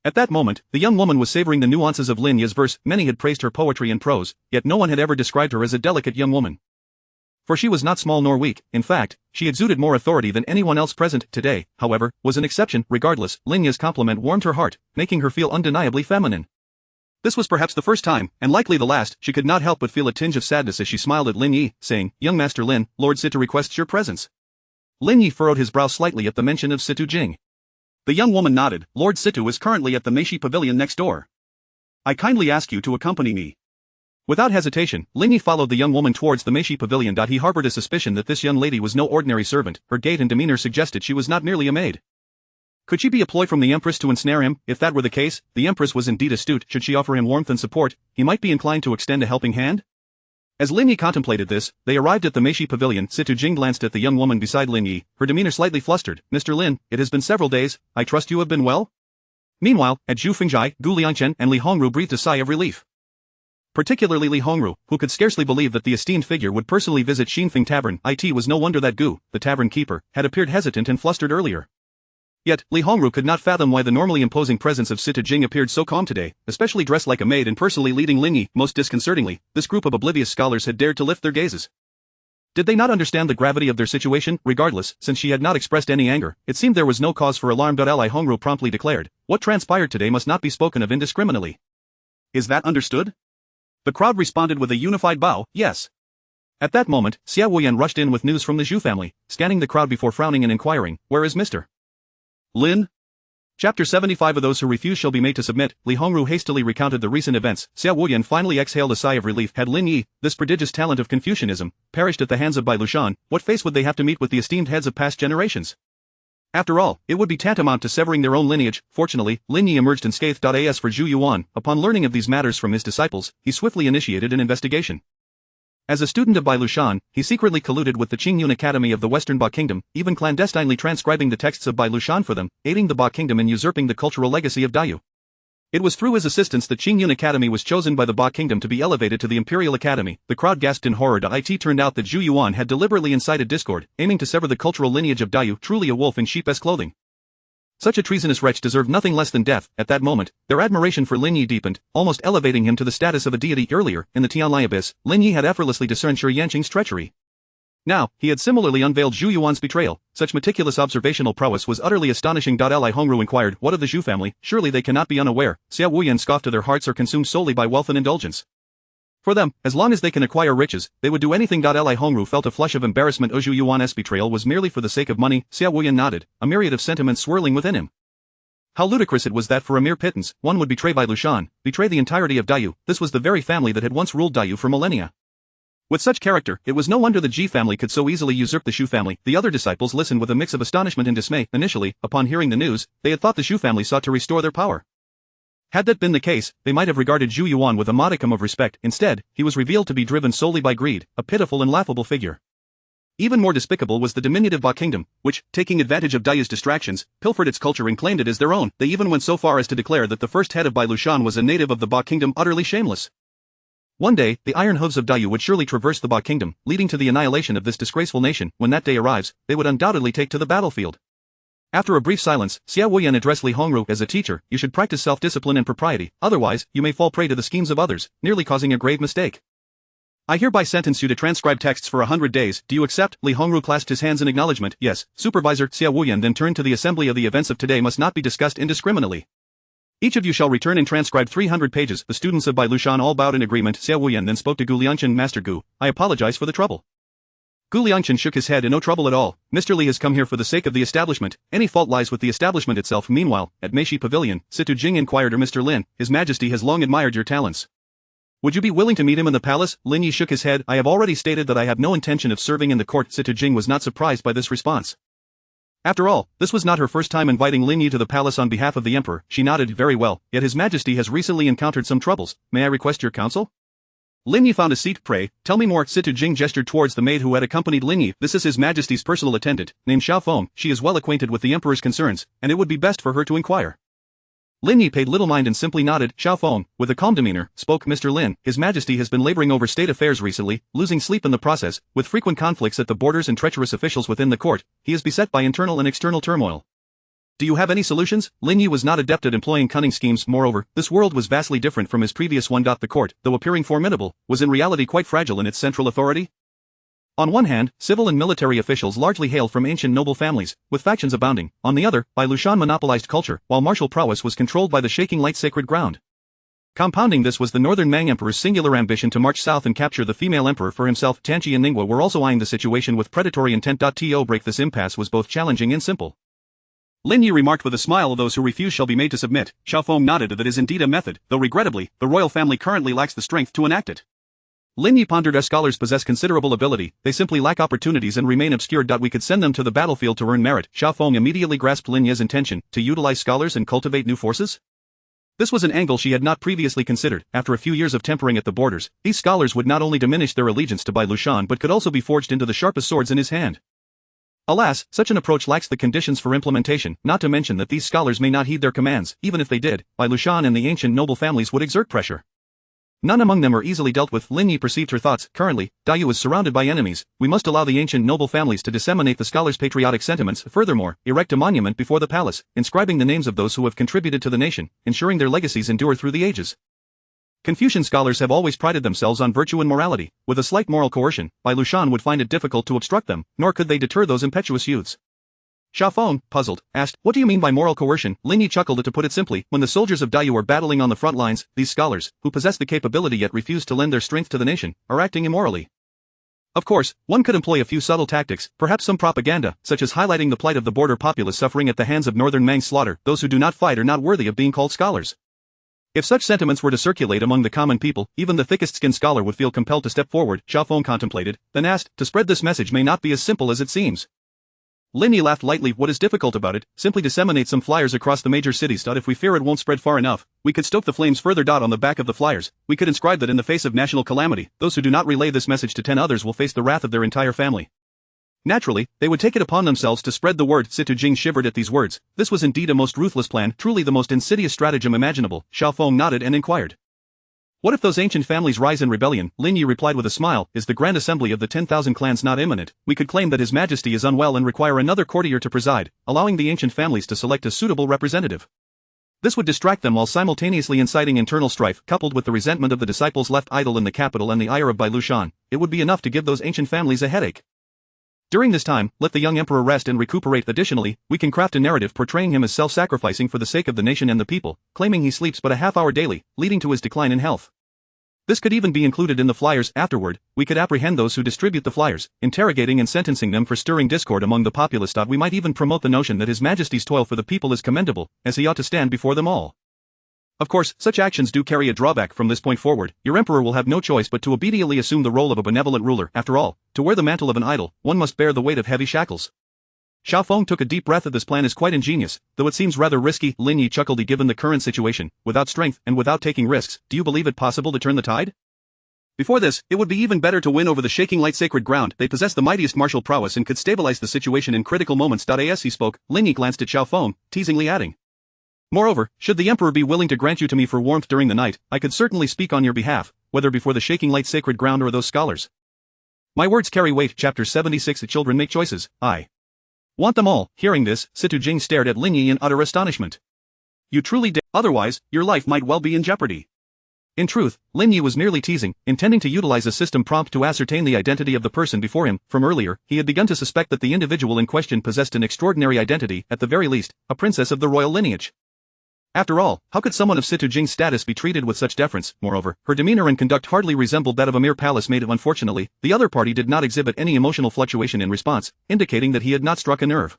At that moment, the young woman was savoring the nuances of Lin Yi's verse. Many had praised her poetry and prose, yet no one had ever described her as a delicate young woman. For she was not small nor weak. In fact, she exuded more authority than anyone else present. Today, however, was an exception. Regardless, Lin Yi's compliment warmed her heart, making her feel undeniably feminine. This was perhaps the first time, and likely the last. She could not help but feel a tinge of sadness as she smiled at Lin Yi, saying, "Young Master Lin, Lord Situ requests your presence." Lin Yi furrowed his brow slightly at the mention of Situ Jing. The young woman nodded. "Lord Situ is currently at the Meishi Pavilion next door. I kindly ask you to accompany me." Without hesitation, Lin Yi followed the young woman towards the Meishi Pavilion. He harbored a suspicion that this young lady was no ordinary servant. Her gait and demeanor suggested she was not merely a maid. Could she be a ploy from the Empress to ensnare him? If that were the case, the Empress was indeed astute. Should she offer him warmth and support, he might be inclined to extend a helping hand. As Lin Yi contemplated this, they arrived at the Meishi Pavilion. Situ Jing glanced at the young woman beside Lin Yi, her demeanor slightly flustered. "Mr. Lin, it has been several days, I trust you have been well?" Meanwhile, at Zhu Fingjai, Gu Liangchen and Li Hongru breathed a sigh of relief. Particularly Li Hongru, who could scarcely believe that the esteemed figure would personally visit Xinfeng Tavern. It was no wonder that Gu, the tavern keeper, had appeared hesitant and flustered earlier. Yet, Li Hongru could not fathom why the normally imposing presence of Sita Jing appeared so calm today, especially dressed like a maid and personally leading Lin Yi. Most disconcertingly, this group of oblivious scholars had dared to lift their gazes. Did they not understand the gravity of their situation? Regardless, since she had not expressed any anger, it seemed there was no cause for alarm. Li Hongru promptly declared, "What transpired today must not be spoken of indiscriminately." "Is that understood?" The crowd responded with a unified bow, "Yes." At that moment, Xia Wuyan rushed in with news from the Zhu family, scanning the crowd before frowning and inquiring, "Where is Mr. Lin?" Chapter 75. Of those who refuse shall be made to submit. Li Hongru hastily recounted the recent events. Xia Wuyan finally exhaled a sigh of relief. Had Lin Yi, this prodigious talent of Confucianism, perished at the hands of Bai Lushan, what face would they have to meet with the esteemed heads of past generations? After all, it would be tantamount to severing their own lineage. Fortunately, Lin Yi emerged unscathed. As for Zhu Yuan, upon learning of these matters from his disciples, he swiftly initiated an investigation. As a student of Bai Lushan, he secretly colluded with the Qingyun Academy of the Western Ba Kingdom, even clandestinely transcribing the texts of Bai Lushan for them, aiding the Ba Kingdom in usurping the cultural legacy of Dayu. It was through his assistance that Qingyun Academy was chosen by the Ba Kingdom to be elevated to the Imperial Academy. The crowd gasped in horror. It turned out that Zhu Yuan had deliberately incited discord, aiming to sever the cultural lineage of Dayu, truly a wolf in sheep's clothing. Such a treasonous wretch deserved nothing less than death. At that moment, their admiration for Lin Yi deepened, almost elevating him to the status of a deity. Earlier, in the Tianlai abyss, Lin Yi had effortlessly discerned Shi Yanqing's treachery. Now, he had similarly unveiled Zhu Yuan's betrayal. Such meticulous observational prowess was utterly astonishing. Li Hongru inquired, "What of the Zhu family? Surely they cannot be unaware." Xia Wuyan scoffed. Their hearts are consumed solely by wealth and indulgence. For them, as long as they can acquire riches, they would do anything. Li Hongru felt a flush of embarrassment. Zhu Yuan's betrayal was merely for the sake of money. Xia Wuyan nodded, a myriad of sentiments swirling within him. How ludicrous it was that for a mere pittance, one would betray Bai Lushan, betray the entirety of Dayu. This was the very family that had once ruled Dayu for millennia. With such character, it was no wonder the Ji family could so easily usurp the Shu family. The other disciples listened with a mix of astonishment and dismay. Initially, upon hearing the news, they had thought the Shu family sought to restore their power. Had that been the case, they might have regarded Zhu Yuan with a modicum of respect. Instead, he was revealed to be driven solely by greed, a pitiful and laughable figure. Even more despicable was the diminutive Ba Kingdom, which, taking advantage of Dayu's distractions, pilfered its culture and claimed it as their own. They even went so far as to declare that the first head of Bai Lushan was a native of the Ba Kingdom, utterly shameless. One day, the iron hooves of Dayu would surely traverse the Ba Kingdom, leading to the annihilation of this disgraceful nation. When that day arrives, they would undoubtedly take to the battlefield. After a brief silence, Xia Wuyan addressed Li Hongru. "As a teacher, you should practice self-discipline and propriety, otherwise, you may fall prey to the schemes of others, nearly causing a grave mistake. I hereby sentence you to transcribe texts for 100 days. Do you accept?" Li Hongru clasped his hands in acknowledgement. "Yes, Supervisor." Xia Wuyan then turned to the assembly. "Of the events of today must not be discussed indiscriminately. Each of you shall return and transcribe 300 pages. The students of Bai Lushan all bowed in agreement. Xia Wuyan then spoke to Gu Liangchen. "Master Gu, I apologize for the trouble." Gu Liangchen shook his head. "No trouble at all. Mr. Li has come here for the sake of the establishment. Any fault lies with the establishment itself." Meanwhile, at Meishi Pavilion, Situ Jing inquired, "Mr. Lin, His Majesty has long admired your talents. Would you be willing to meet him in the palace?" Lin Yi shook his head. "I have already stated that I have no intention of serving in the court." Situ Jing was not surprised by this response. After all, this was not her first time inviting Lin Yi to the palace on behalf of the emperor. She nodded. "Very well, yet His Majesty has recently encountered some troubles. May I request your counsel?" Lin Yi found a seat. "Pray, tell me more." Situ Jing gestured towards the maid who had accompanied Lin Yi. "This is His Majesty's personal attendant, named Xiao Feng. She is well acquainted with the emperor's concerns, and it would be best for her to inquire." Lin Yi paid little mind and simply nodded. Xiao Feng, with a calm demeanor, spoke. "Mr. Lin, His Majesty has been laboring over state affairs recently, losing sleep in the process, with frequent conflicts at the borders and treacherous officials within the court. He is beset by internal and external turmoil. Do you have any solutions?" Lin Yi was not adept at employing cunning schemes. Moreover, this world was vastly different from his previous one. The court, though appearing formidable, was in reality quite fragile in its central authority. On one hand, civil and military officials largely hailed from ancient noble families, with factions abounding. On the other, Bai Lushan monopolized culture, while martial prowess was controlled by the shaking light sacred ground. Compounding this was the northern Mang Emperor's singular ambition to march south and capture the female emperor for himself. Tanchi and Ningguo were also eyeing the situation with predatory intent. To break this impasse was both challenging and simple. Lin Yi remarked with a smile, "Those who refuse shall be made to submit." Xiao Feng nodded. "That is indeed a method, though regrettably, the royal family currently lacks the strength to enact it." Lin Yi pondered. "Our scholars possess considerable ability, they simply lack opportunities and remain obscure. We could send them to the battlefield to earn merit." Xiao Feng immediately grasped Lin Yi's intention, to utilize scholars and cultivate new forces? This was an angle she had not previously considered. After a few years of tempering at the borders, these scholars would not only diminish their allegiance to Bai Lushan but could also be forged into the sharpest swords in his hand. Alas, such an approach lacks the conditions for implementation, not to mention that these scholars may not heed their commands. Even if they did, Bai Lushan and the ancient noble families would exert pressure. None among them are easily dealt with. Lin Yi perceived her thoughts. Currently, Daiyu is surrounded by enemies. We must allow the ancient noble families to disseminate the scholars' patriotic sentiments. Furthermore, erect a monument before the palace, inscribing the names of those who have contributed to the nation, ensuring their legacies endure through the ages. Confucian scholars have always prided themselves on virtue and morality. With a slight moral coercion, Bai Lushan would find it difficult to obstruct them, nor could they deter those impetuous youths. Xiaofeng, puzzled, asked, "What do you mean by moral coercion?" Lin Yi chuckled. To put it simply, when the soldiers of Daiyu are battling on the front lines, these scholars, who possess the capability yet refuse to lend their strength to the nation, are acting immorally. Of course, one could employ a few subtle tactics, perhaps some propaganda, such as highlighting the plight of the border populace suffering at the hands of northern Mang slaughter. Those who do not fight are not worthy of being called scholars. If such sentiments were to circulate among the common people, even the thickest-skinned scholar would feel compelled to step forward. Xiaofeng contemplated, then asked, "To spread this message may not be as simple as it seems." Lin Yi laughed lightly. "What is difficult about it? Simply disseminate some flyers across the major cities. If we fear it won't spread far enough, we could stoke the flames further. On the back of the flyers, we could inscribe that in the face of national calamity, those who do not relay this message to 10 others will face the wrath of their entire family. Naturally, they would take it upon themselves to spread the word." Situ Jing shivered at these words. This was indeed a most ruthless plan, truly the most insidious stratagem imaginable. Xiaofeng nodded and inquired, "What if those ancient families rise in rebellion?" Lin Yi replied with a smile, "Is the grand assembly of the 10,000 clans not imminent? We could claim that His Majesty is unwell and require another courtier to preside, allowing the ancient families to select a suitable representative. This would distract them while simultaneously inciting internal strife. Coupled with the resentment of the disciples left idle in the capital and the ire of Bai Lushan, it would be enough to give those ancient families a headache. During this time, let the young emperor rest and recuperate. Additionally, we can craft a narrative portraying him as self-sacrificing for the sake of the nation and the people, claiming he sleeps but a half-hour daily, leading to his decline in health. This could even be included in the flyers. Afterward, we could apprehend those who distribute the flyers, interrogating and sentencing them for stirring discord among the populace. We might even promote the notion that His Majesty's toil for the people is commendable, as he ought to stand before them all. Of course, such actions do carry a drawback. From this point forward, your emperor will have no choice but to obediently assume the role of a benevolent ruler. After all, to wear the mantle of an idol, one must bear the weight of heavy shackles." Xiaofeng took a deep breath. This plan is quite ingenious, though it seems rather risky. Lin Yi chuckled. Given the current situation, without strength and without taking risks, do you believe it possible to turn the tide? Before this, it would be even better to win over the shaking light sacred ground. They possess the mightiest martial prowess and could stabilize the situation in critical moments. As he spoke, Lin Yi glanced at Xiaofeng, teasingly adding, "Moreover, should the emperor be willing to grant you to me for warmth during the night, I could certainly speak on your behalf, whether before the shaking light sacred ground or those scholars. My words carry weight." Chapter 76. The children make choices. I want them all. Hearing this, Situ Jing stared at Lin Yi in utter astonishment. "You truly did. Otherwise, your life might well be in jeopardy." In truth, Lin Yi was merely teasing, intending to utilize a system prompt to ascertain the identity of the person before him. From earlier, he had begun to suspect that the individual in question possessed an extraordinary identity, at the very least, a princess of the royal lineage. After all, how could someone of Situ Jing's status be treated with such deference? Moreover, her demeanor and conduct hardly resembled that of a mere palace maid. Unfortunately, the other party did not exhibit any emotional fluctuation in response, indicating that he had not struck a nerve.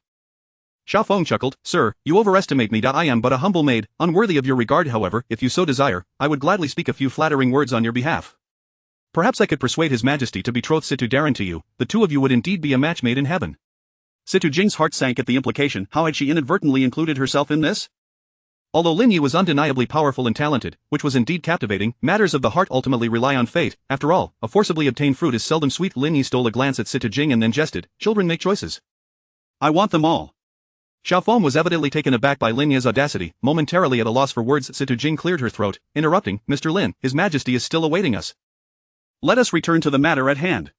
Xiaofeng chuckled, "Sir, you overestimate me. I am but a humble maid, unworthy of your regard. However, if you so desire, I would gladly speak a few flattering words on your behalf. Perhaps I could persuade His Majesty to betroth Situ Darren to you. The two of you would indeed be a match made in heaven." Situ Jing's heart sank at the implication. How had she inadvertently included herself in this? Although Lin Yi was undeniably powerful and talented, which was indeed captivating, matters of the heart ultimately rely on fate. After all, a forcibly obtained fruit is seldom sweet. Lin Yi stole a glance at Situ Jing and then jested, "Children make choices. I want them all." Xiaofeng was evidently taken aback by Lin Yi's audacity. Momentarily at a loss for words, Situ Jing cleared her throat, interrupting, "Mr. Lin, His Majesty is still awaiting us. Let us return to the matter at hand."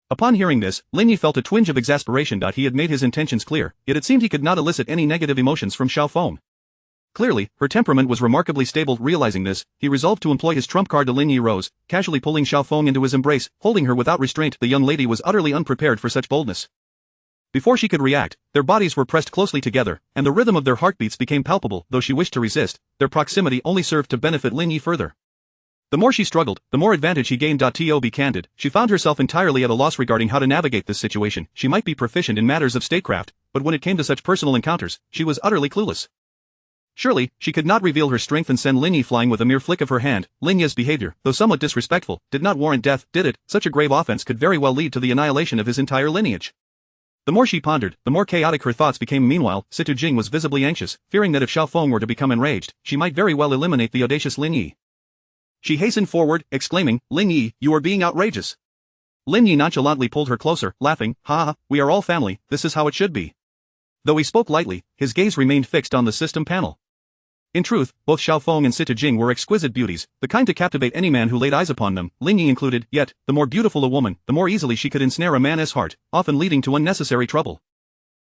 Upon hearing this, Lin Yi felt a twinge of exasperation. He had made his intentions clear, yet it seemed he could not elicit any negative emotions from Xiaofeng. Clearly, her temperament was remarkably stable. Realizing this, he resolved to employ his trump card. Lin Yi rose, casually pulling Xiaofeng into his embrace, holding her without restraint. The young lady was utterly unprepared for such boldness. Before she could react, their bodies were pressed closely together, and the rhythm of their heartbeats became palpable. Though she wished to resist, their proximity only served to benefit Lin Yi further. The more she struggled, the more advantage he gained. To be candid, she found herself entirely at a loss regarding how to navigate this situation. She might be proficient in matters of statecraft, but when it came to such personal encounters, she was utterly clueless. Surely, she could not reveal her strength and send Lin Yi flying with a mere flick of her hand. Lin Yi's behavior, though somewhat disrespectful, did not warrant death, did it? Such a grave offense could very well lead to the annihilation of his entire lineage. The more she pondered, the more chaotic her thoughts became. Meanwhile, Situ Jing was visibly anxious, fearing that if Xiaofeng were to become enraged, she might very well eliminate the audacious Lin Yi. She hastened forward, exclaiming, "Lin Yi, you are being outrageous. Lin Yi nonchalantly pulled her closer, laughing, "Ha ha, we are all family, this is how it should be." Though he spoke lightly, his gaze remained fixed on the system panel. In truth, both Xiaofeng and Sita Jing were exquisite beauties, the kind to captivate any man who laid eyes upon them, Lin Yi included, yet, the more beautiful a woman, the more easily she could ensnare a man's heart, often leading to unnecessary trouble.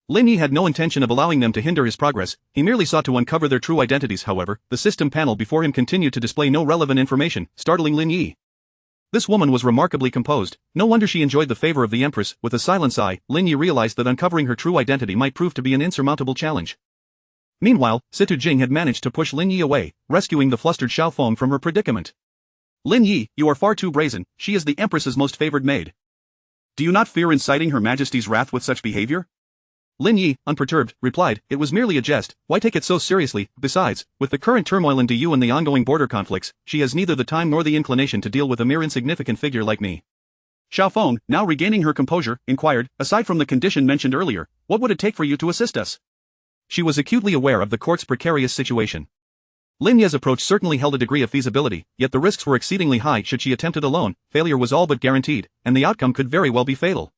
Lin Yi had no intention of allowing them to hinder his progress, he merely sought to uncover their true identities. However, the system panel before him continued to display no relevant information, startling Lin Yi. This woman was remarkably composed, no wonder she enjoyed the favor of the Empress. With a silent sigh, Lin Yi realized that uncovering her true identity might prove to be an insurmountable challenge. Meanwhile, Sita Jing had managed to push Lin Yi away, rescuing the flustered Xiaofeng from her predicament. "Lin Yi, you are far too brazen, she is the Empress's most favored maid. Do you not fear inciting Her Majesty's wrath with such behavior?" Lin Yi, unperturbed, replied, "It was merely a jest, why take it so seriously? Besides, with the current turmoil in Du and the ongoing border conflicts, she has neither the time nor the inclination to deal with a mere insignificant figure like me." Xiaofeng, now regaining her composure, inquired, "Aside from the condition mentioned earlier, what would it take for you to assist us?" She was acutely aware of the court's precarious situation. Lin Yi's approach certainly held a degree of feasibility, yet the risks were exceedingly high. Should she attempt it alone, failure was all but guaranteed, and the outcome could very well be fatal.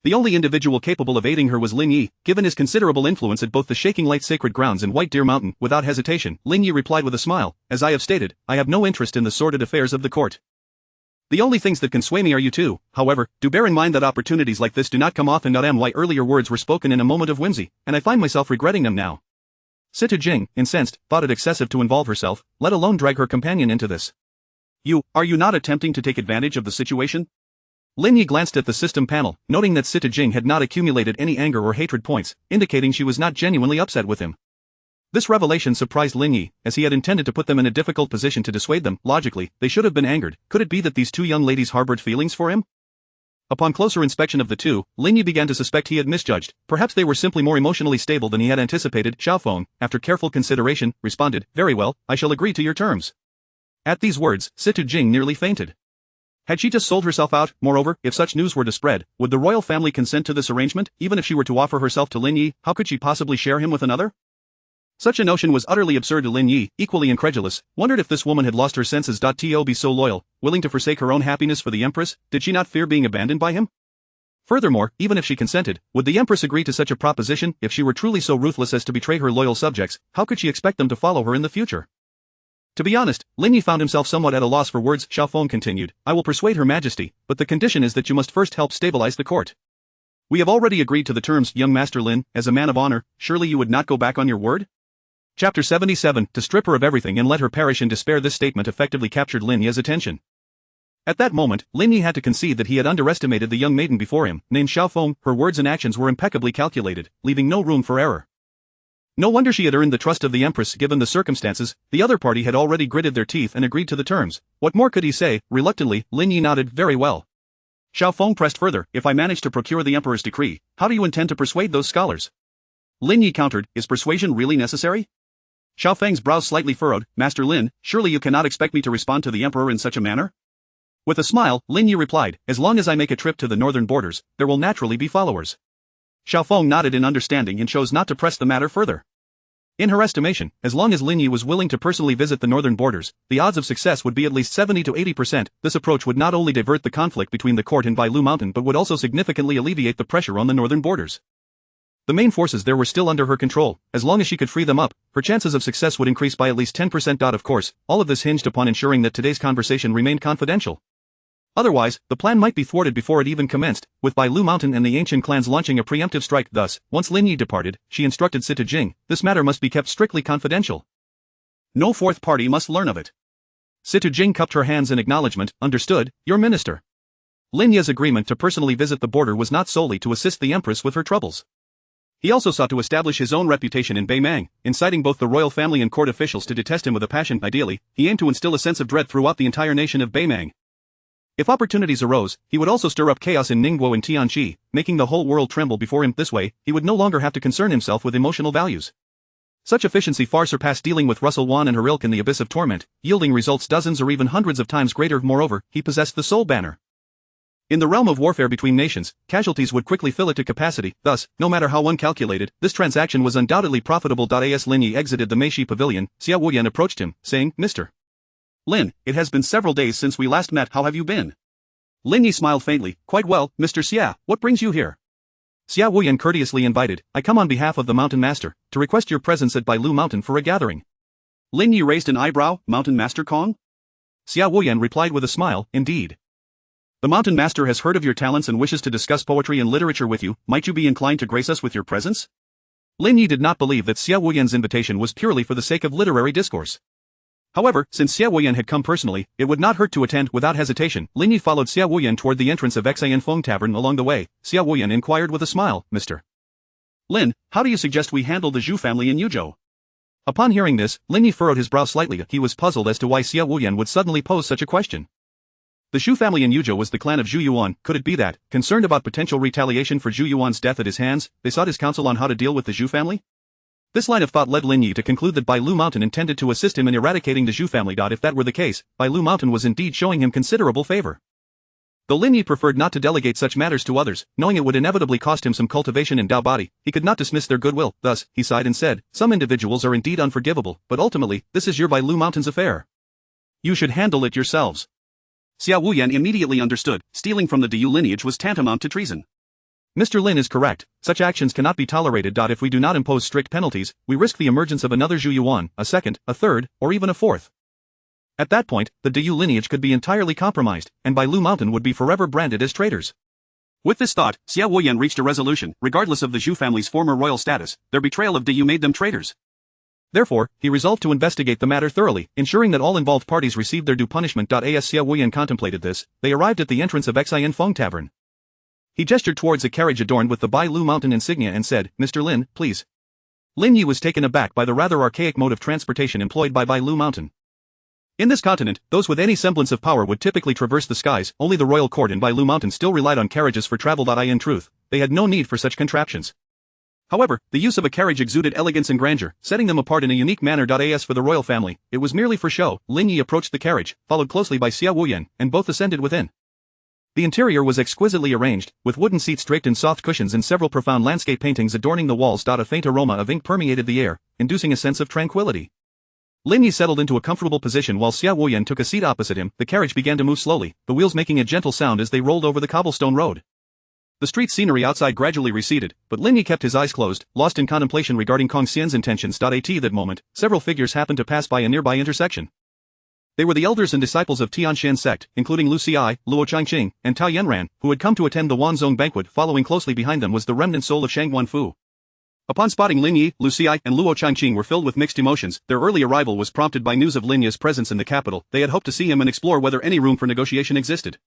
The only individual capable of aiding her was Lin Yi, given his considerable influence at both the Shaking Light Sacred Grounds and White Deer Mountain. Without hesitation, Lin Yi replied with a smile, "As I have stated, I have no interest in the sordid affairs of the court. The only things that can sway me are you two. However, do bear in mind that opportunities like this do not come often. My earlier words were spoken in a moment of whimsy, and I find myself regretting them now." Sita Jing, incensed, thought it excessive to involve herself, let alone drag her companion into this. Are you not attempting to take advantage of the situation?" Lin Yi glanced at the system panel, noting that Sita Jing had not accumulated any anger or hatred points, indicating she was not genuinely upset with him. This revelation surprised Lin Yi, as he had intended to put them in a difficult position to dissuade them. Logically, they should have been angered. Could it be that these two young ladies harbored feelings for him? Upon closer inspection of the two, Lin Yi began to suspect he had misjudged. Perhaps they were simply more emotionally stable than he had anticipated. Xiaofeng, after careful consideration, responded, "Very well, I shall agree to your terms." At these words, Sita Jing nearly fainted. Had she just sold herself out? Moreover, if such news were to spread, would the royal family consent to this arrangement? Even if she were to offer herself to Lin Yi, how could she possibly share him with another? Such a notion was utterly absurd. Lin Yi, equally incredulous, wondered if this woman had lost her senses. To be so loyal, willing to forsake her own happiness for the Empress, did she not fear being abandoned by him? Furthermore, even if she consented, would the Empress agree to such a proposition? If she were truly so ruthless as to betray her loyal subjects, how could she expect them to follow her in the future? To be honest, Lin Yi found himself somewhat at a loss for words. Xiaofeng continued, "I will persuade Her Majesty, but the condition is that you must first help stabilize the court. We have already agreed to the terms. Young Master Lin, as a man of honor, surely you would not go back on your word?" Chapter 77, to strip her of everything and let her perish in despair. This statement effectively captured Lin Yi's attention. At that moment, Lin Yi had to concede that he had underestimated the young maiden before him, named Xiaofeng. Her words and actions were impeccably calculated, leaving no room for error. No wonder she had earned the trust of the Empress. Given the circumstances, the other party had already gritted their teeth and agreed to the terms. What more could he say? Reluctantly, Lin Yi nodded. "Very well." Xiaofeng pressed further, "If I manage to procure the Emperor's decree, how do you intend to persuade those scholars?" Lin Yi countered, "Is persuasion really necessary?" Xiaofeng's brows slightly furrowed. "Master Lin, surely you cannot expect me to respond to the Emperor in such a manner?" With a smile, Lin Yi replied, "As long as I make a trip to the northern borders, there will naturally be followers." Xiaofeng nodded in understanding and chose not to press the matter further. In her estimation, as long as Lin Yi was willing to personally visit the northern borders, the odds of success would be at least 70 to 80%. This approach would not only divert the conflict between the court and Bailu Mountain but would also significantly alleviate the pressure on the northern borders. The main forces there were still under her control. As long as she could free them up, her chances of success would increase by at least 10%. Of course, all of this hinged upon ensuring that today's conversation remained confidential. Otherwise, the plan might be thwarted before it even commenced, with Bailu Mountain and the ancient clans launching a preemptive strike. Thus, once Lin Yi departed, she instructed Sita Jing, "This matter must be kept strictly confidential. No fourth party must learn of it." Sita Jing cupped her hands in acknowledgement. "Understood, your minister." Lin Yi's agreement to personally visit the border was not solely to assist the Empress with her troubles. He also sought to establish his own reputation in Beimang, inciting both the royal family and court officials to detest him with a passion. Ideally, he aimed to instill a sense of dread throughout the entire nation of Beimang. If opportunities arose, he would also stir up chaos in Ningguo and Tianqi, making the whole world tremble before him. This way, he would no longer have to concern himself with emotional values. Such efficiency far surpassed dealing with Russell Wan and her ilk in the abyss of torment, yielding results dozens or even hundreds of times greater. Moreover, he possessed the soul banner. In the realm of warfare between nations, casualties would quickly fill it to capacity. Thus, no matter how uncalculated, this transaction was undoubtedly profitable. As Lin Yi exited the Meishi Pavilion, Xiao Wuyan approached him, saying, "Mr. Lin, it has been several days since we last met. How have you been?" Lin Yi smiled faintly. Quite well, Mr. Xia, what brings you here? Xia Wuyan courteously invited. I come on behalf of the Mountain Master, to request your presence at Bailu Mountain for a gathering. Lin Yi raised an eyebrow. Mountain Master Kong? Xia Wuyan replied with a smile. Indeed. The Mountain Master has heard of your talents and wishes to discuss poetry and literature with you. Might you be inclined to grace us with your presence? Lin Yi did not believe that Xia Wuyan's invitation was purely for the sake of literary discourse. However, since Xia Wuyan had come personally, it would not hurt to attend. Without hesitation, Lin Yi followed Xia Wuyan toward the entrance of Xian Feng Tavern. Along the way, Xia Wuyan inquired with a smile, Mr. Lin, how do you suggest we handle the Zhu family in Yuzhou? Upon hearing this, Lin Yi furrowed his brow slightly. He was puzzled as to why Xia Wuyan would suddenly pose such a question. The Zhu family in Yuzhou was the clan of Zhu Yuan. Could it be that, concerned about potential retaliation for Zhu Yuan's death at his hands, they sought his counsel on how to deal with the Zhu family? This line of thought led Lin Yi to conclude that Bailu Mountain intended to assist him in eradicating the Zhu family. If that were the case, Bailu Mountain was indeed showing him considerable favor. Though Lin Yi preferred not to delegate such matters to others, knowing it would inevitably cost him some cultivation in Dao body, he could not dismiss their goodwill. Thus, he sighed and said, some individuals are indeed unforgivable, but ultimately, this is your Bailu Mountain's affair. You should handle it yourselves. Xia Wuyan immediately understood, stealing from the Diyu lineage was tantamount to treason. Mr. Lin is correct, such actions cannot be tolerated. If we do not impose strict penalties, we risk the emergence of another Zhu Yuan, a second, a third, or even a fourth. At that point, the Diyu lineage could be entirely compromised, and Bailu Mountain would be forever branded as traitors. With this thought, Xia Wuyan reached a resolution. Regardless of the Zhu family's former royal status, their betrayal of Diyu made them traitors. Therefore, he resolved to investigate the matter thoroughly, ensuring that all involved parties received their due punishment. As Xia Wuyan contemplated this, they arrived at the entrance of Xian Feng Tavern. He gestured towards a carriage adorned with the Bailu Mountain insignia and said, Mr. Lin, please. Lin Yi was taken aback by the rather archaic mode of transportation employed by Bailu Mountain. In this continent, those with any semblance of power would typically traverse the skies. Only the royal court in Bailu Mountain still relied on carriages for travel. In truth, they had no need for such contraptions. However, the use of a carriage exuded elegance and grandeur, setting them apart in a unique manner. As for the royal family, it was merely for show. Lin Yi approached the carriage, followed closely by Xia Wuyan, and both ascended within. The interior was exquisitely arranged, with wooden seats draped in soft cushions and several profound landscape paintings adorning the walls. A faint aroma of ink permeated the air, inducing a sense of tranquility. Lin Yi settled into a comfortable position while Xia Wuyan took a seat opposite him. The carriage began to move slowly, the wheels making a gentle sound as they rolled over the cobblestone road. The street scenery outside gradually receded, but Lin Yi kept his eyes closed, lost in contemplation regarding Kong Xian's intentions. At that moment, several figures happened to pass by a nearby intersection. They were the elders and disciples of Tianshan sect, including Lu Xi, Luo Changqing, and Tao Yanran, who had come to attend the Wanzhong banquet. Following closely behind them was the remnant soul of Shang Guanfu. Upon spotting Lin Yi, Lu Xi, and Luo Changqing were filled with mixed emotions. Their early arrival was prompted by news of Lin Yi's presence in the capital. They had hoped to see him and explore whether any room for negotiation existed.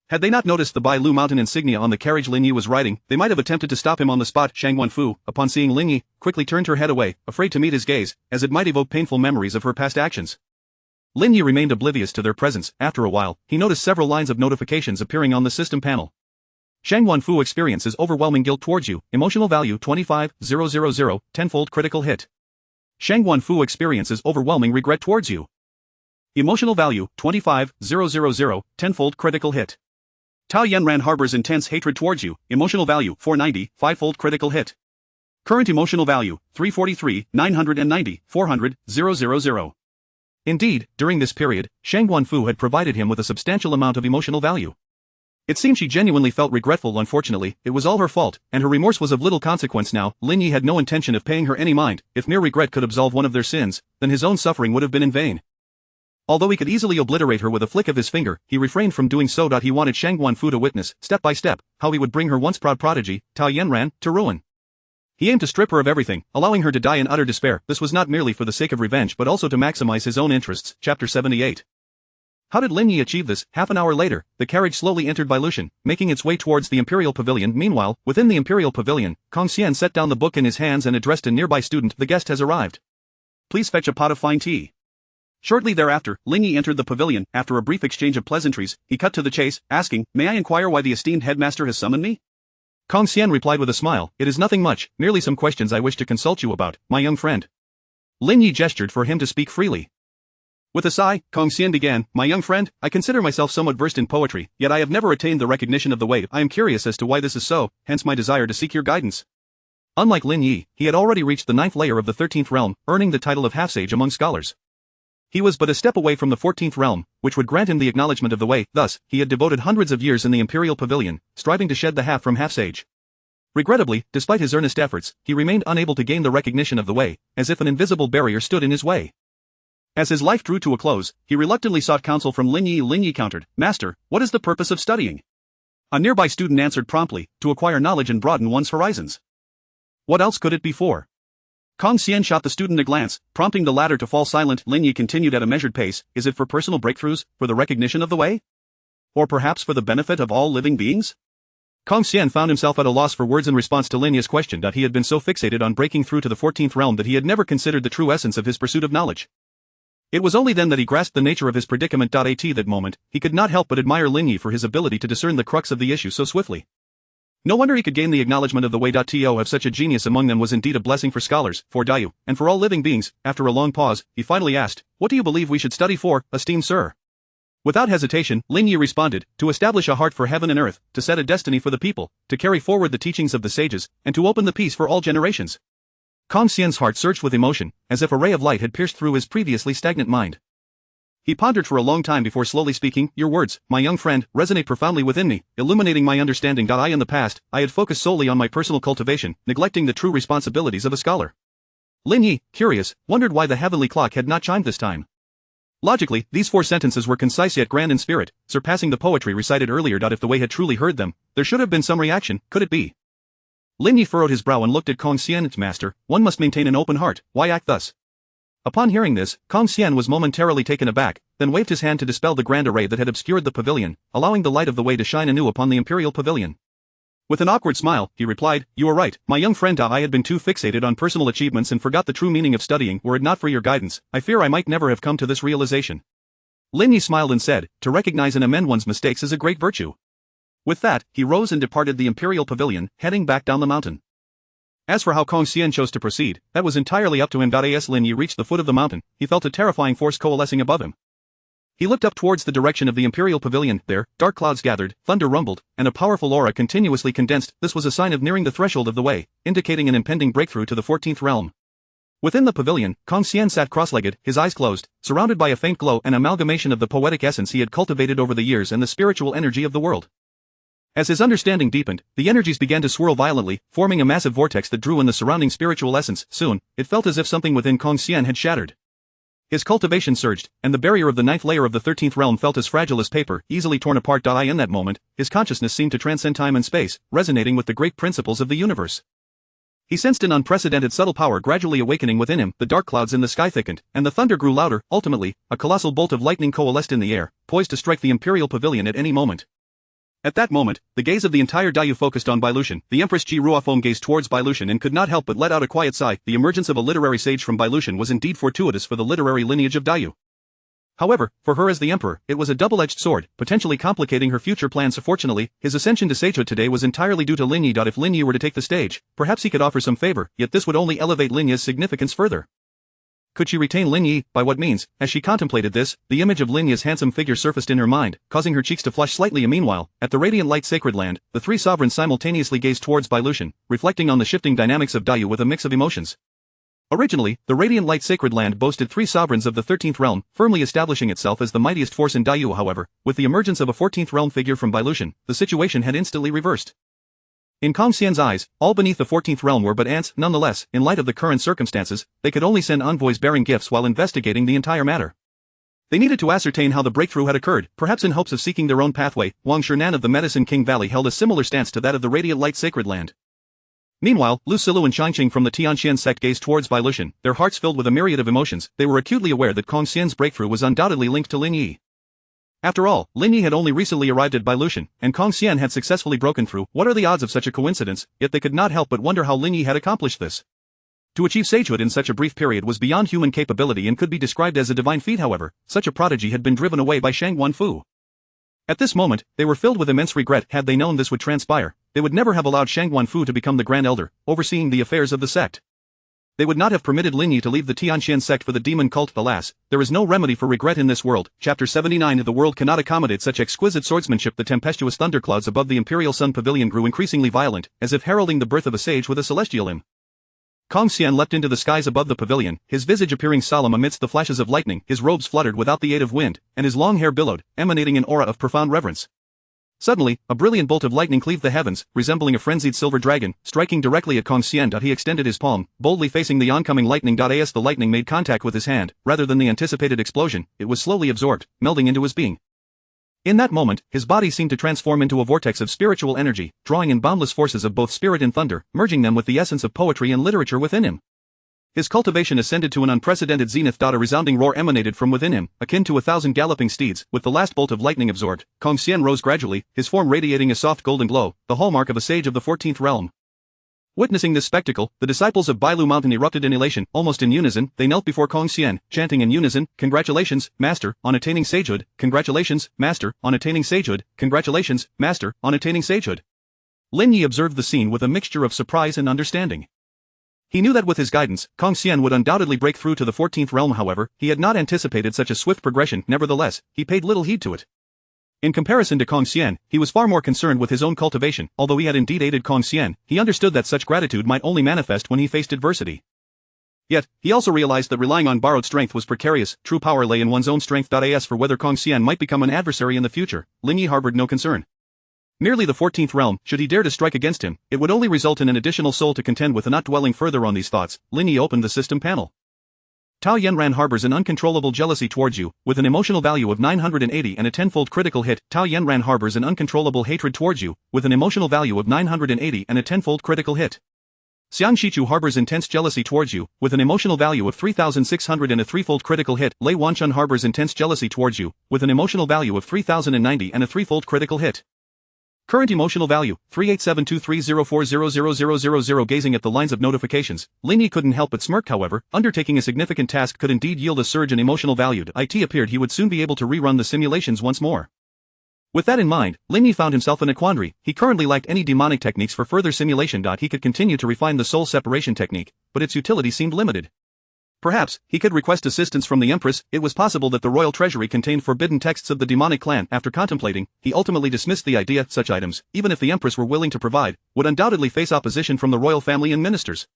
Had they not noticed the Bailu Mountain insignia on the carriage Lin Yi was riding, they might have attempted to stop him on the spot. Shang Guanfu, upon seeing Lin Yi, quickly turned her head away, afraid to meet his gaze, as it might evoke painful memories of her past actions. Lin Yi remained oblivious to their presence. After a while, he noticed several lines of notifications appearing on the system panel. Shang Guanfu experiences overwhelming guilt towards you, emotional value 25,000, tenfold critical hit. Shang Guanfu experiences overwhelming regret towards you. Emotional value 25,000, tenfold critical hit. Tao Yanran harbors intense hatred towards you, emotional value 490, fivefold critical hit. Current emotional value 343, 990, 400, 000. Indeed, during this period, Shang Guanfu had provided him with a substantial amount of emotional value. It seemed she genuinely felt regretful. Unfortunately, it was all her fault, and her remorse was of little consequence now. Lin Yi had no intention of paying her any mind. If mere regret could absolve one of their sins, then his own suffering would have been in vain. Although he could easily obliterate her with a flick of his finger, he refrained from doing so. He wanted Shang Guanfu to witness, step by step, how he would bring her once proud prodigy, Tao Yanran, to ruin. He aimed to strip her of everything, allowing her to die in utter despair. This was not merely for the sake of revenge but also to maximize his own interests. Chapter 78. How did Lin Yi achieve this? Half an hour later, the carriage slowly entered Bailushan, making its way towards the Imperial Pavilion. Meanwhile, within the Imperial Pavilion, Kong Xian set down the book in his hands and addressed a nearby student. The guest has arrived. Please fetch a pot of fine tea. Shortly thereafter, Lin Yi entered the pavilion. After a brief exchange of pleasantries, he cut to the chase, asking, May I inquire why the esteemed headmaster has summoned me? Kong Xian replied with a smile, It is nothing much, merely some questions I wish to consult you about, my young friend. Lin Yi gestured for him to speak freely. With a sigh, Kong Xian began, My young friend, I consider myself somewhat versed in poetry, yet I have never attained the recognition of the way. I am curious as to why this is so, hence my desire to seek your guidance. Unlike Lin Yi, he had already reached the 9th layer of the 13th realm, earning the title of half-sage among scholars. He was but a step away from the 14th realm, which would grant him the acknowledgement of the way. Thus, he had devoted hundreds of years in the Imperial Pavilion, striving to shed the half from half-sage. Regrettably, despite his earnest efforts, he remained unable to gain the recognition of the way, as if an invisible barrier stood in his way. As his life drew to a close, he reluctantly sought counsel from Lin Yi. Lin Yi countered, "Master, what is the purpose of studying?" A nearby student answered promptly, "To acquire knowledge and broaden one's horizons." What else could it be for? Kong Xian shot the student a glance, prompting the latter to fall silent. Lin Yi continued at a measured pace, "Is it for personal breakthroughs, for the recognition of the way? Or perhaps for the benefit of all living beings?" Kong Xian found himself at a loss for words in response to Lin Yi's question. He had been so fixated on breaking through to the 14th realm that he had never considered the true essence of his pursuit of knowledge. It was only then that he grasped the nature of his predicament. At that moment, he could not help but admire Lin Yi for his ability to discern the crux of the issue so swiftly. No wonder he could gain the acknowledgement of the way. To have such a genius among them was indeed a blessing for scholars, for Daiyu, and for all living beings. After a long pause, he finally asked, "What do you believe we should study for, esteemed sir?" Without hesitation, Lin Yi responded, "To establish a heart for heaven and earth, to set a destiny for the people, to carry forward the teachings of the sages, and to open the peace for all generations." Kong Xian's heart surged with emotion, as if a ray of light had pierced through his previously stagnant mind. He pondered for a long time before slowly speaking, "Your words, my young friend, resonate profoundly within me, illuminating my understanding. In the past, I had focused solely on my personal cultivation, neglecting the true responsibilities of a scholar." Lin Yi, curious, wondered why the heavenly clock had not chimed this time. Logically, these 4 sentences were concise yet grand in spirit, surpassing the poetry recited earlier. If the way had truly heard them, there should have been some reaction. Could it be? Lin Yi furrowed his brow and looked at Kong Xian. "Master, one must maintain an open heart. Why act thus?" Upon hearing this, Kong Xian was momentarily taken aback, then waved his hand to dispel the grand array that had obscured the pavilion, allowing the light of the way to shine anew upon the Imperial Pavilion. With an awkward smile, he replied, "You are right, my young friend. I had been too fixated on personal achievements and forgot the true meaning of studying. Were it not for your guidance, I fear I might never have come to this realization." Lin Yi smiled and said, "To recognize and amend one's mistakes is a great virtue." With that, he rose and departed the Imperial Pavilion, heading back down the mountain. As for how Kong Xian chose to proceed, that was entirely up to him. As Lin Yi reached the foot of the mountain, he felt a terrifying force coalescing above him. He looked up towards the direction of the Imperial Pavilion. There, dark clouds gathered, thunder rumbled, and a powerful aura continuously condensed. This was a sign of nearing the threshold of the way, indicating an impending breakthrough to the 14th realm. Within the pavilion, Kong Xian sat cross-legged, his eyes closed, surrounded by a faint glow, an amalgamation of the poetic essence he had cultivated over the years and the spiritual energy of the world. As his understanding deepened, the energies began to swirl violently, forming a massive vortex that drew in the surrounding spiritual essence. Soon, it felt as if something within Kong Xian had shattered. His cultivation surged, and the barrier of the 9th layer of the 13th realm felt as fragile as paper, easily torn apart. In that moment, his consciousness seemed to transcend time and space, resonating with the great principles of the universe. He sensed an unprecedented subtle power gradually awakening within him. The dark clouds in the sky thickened, and the thunder grew louder. Ultimately, a colossal bolt of lightning coalesced in the air, poised to strike the Imperial Pavilion at any moment. At that moment, the gaze of the entire Daiyu focused on Bailushan. The Empress Ji Ruofeng gazed towards Bailushan and could not help but let out a quiet sigh. The emergence of a literary sage from Bailushan was indeed fortuitous for the literary lineage of Daiyu. However, for her as the emperor, it was a double-edged sword, potentially complicating her future plans. Fortunately, his ascension to sagehood today was entirely due to Lin Yi. If Lin Yi were to take the stage, perhaps he could offer some favor, yet this would only elevate Lin Yi's significance further. Could she retain Lin Yi? By what means? As she contemplated this, the image of Lin Yi's handsome figure surfaced in her mind, causing her cheeks to flush slightly. Meanwhile, at the radiant light sacred land, the 3 sovereigns simultaneously gazed towards Bailushan, reflecting on the shifting dynamics of Daiyu with a mix of emotions. Originally, the radiant light sacred land boasted 3 sovereigns of the 13th realm, firmly establishing itself as the mightiest force in Daiyu. However, with the emergence of a 14th realm figure from Bailushan, the situation had instantly reversed. In Kong Xian's eyes, all beneath the 14th realm were but ants. Nonetheless, in light of the current circumstances, they could only send envoys bearing gifts while investigating the entire matter. They needed to ascertain how the breakthrough had occurred, perhaps in hopes of seeking their own pathway. Wang Shernan of the Medicine King Valley held a similar stance to that of the radiant light sacred land. Meanwhile, Lu Silu and Shangqing from the Tianxian sect gazed towards Bailushan, their hearts filled with a myriad of emotions. They were acutely aware that Kong Xian's breakthrough was undoubtedly linked to Lin Yi. After all, Lin Yi had only recently arrived at Bailushan, and Kong Xian had successfully broken through. What are the odds of such a coincidence? Yet they could not help but wonder how Lin Yi had accomplished this. To achieve sagehood in such a brief period was beyond human capability and could be described as a divine feat. However, such a prodigy had been driven away by Shang Wanfu. At this moment, they were filled with immense regret. Had they known this would transpire, they would never have allowed Shang Wanfu to become the Grand Elder, overseeing the affairs of the sect. They would not have permitted Lin Yi to leave the Tianxian sect for the demon cult. Alas, there is no remedy for regret in this world. Chapter 79. The world cannot accommodate such exquisite swordsmanship. The tempestuous thunderclouds above the Imperial Sun Pavilion grew increasingly violent, as if heralding the birth of a sage with a celestial limb. Kong Xian leapt into the skies above the pavilion, his visage appearing solemn amidst the flashes of lightning, his robes fluttered without the aid of wind, and his long hair billowed, emanating an aura of profound reverence. Suddenly, a brilliant bolt of lightning cleaved the heavens, resembling a frenzied silver dragon, striking directly at Kong Xian. He extended his palm, boldly facing the oncoming lightning. As the lightning made contact with his hand, rather than the anticipated explosion, it was slowly absorbed, melding into his being. In that moment, his body seemed to transform into a vortex of spiritual energy, drawing in boundless forces of both spirit and thunder, merging them with the essence of poetry and literature within him. His cultivation ascended to an unprecedented zenith. A resounding roar emanated from within him, akin to 1,000 galloping steeds. With the last bolt of lightning absorbed, Kong Xian rose gradually, his form radiating a soft golden glow, the hallmark of a sage of the 14th realm. Witnessing this spectacle, the disciples of Bailu Mountain erupted in elation. Almost in unison, they knelt before Kong Xian, chanting in unison, "Congratulations, Master, on attaining sagehood. Congratulations, Master, on attaining sagehood. Congratulations, Master, on attaining sagehood." Lin Yi observed the scene with a mixture of surprise and understanding. He knew that with his guidance, Kong Xian would undoubtedly break through to the 14th realm. However, he had not anticipated such a swift progression. Nevertheless, he paid little heed to it. In comparison to Kong Xian, he was far more concerned with his own cultivation. Although he had indeed aided Kong Xian, he understood that such gratitude might only manifest when he faced adversity. Yet, he also realized that relying on borrowed strength was precarious. True power lay in one's own strength. As for whether Kong Xian might become an adversary in the future, Lin Yi harbored no concern. Merely the 14th realm, should he dare to strike against him, it would only result in an additional soul to contend with. Not dwelling further on these thoughts, Lin Yi opened the system panel. Tao Yanran harbors an uncontrollable jealousy towards you, with an emotional value of 980 and a tenfold critical hit. Tao Yanran harbors an uncontrollable hatred towards you, with an emotional value of 980 and a tenfold critical hit. Xiang Shichu harbors intense jealousy towards you, with an emotional value of 3,600 and a threefold critical hit. Lei Wanchun harbors intense jealousy towards you, with an emotional value of 3,090 and a threefold critical hit. Current emotional value, 387230400000. Gazing at the lines of notifications, Lin Yi couldn't help but smirk. However, undertaking a significant task could indeed yield a surge in emotional value. It appeared he would soon be able to rerun the simulations once more. With that in mind, Lin Yi found himself in a quandary. He currently lacked any demonic techniques for further simulation. He could continue to refine the soul separation technique, but its utility seemed limited. Perhaps, he could request assistance from the Empress. It was possible that the royal treasury contained forbidden texts of the demonic clan. After contemplating, he ultimately dismissed the idea. Such items, even if the Empress were willing to provide, would undoubtedly face opposition from the royal family and ministers.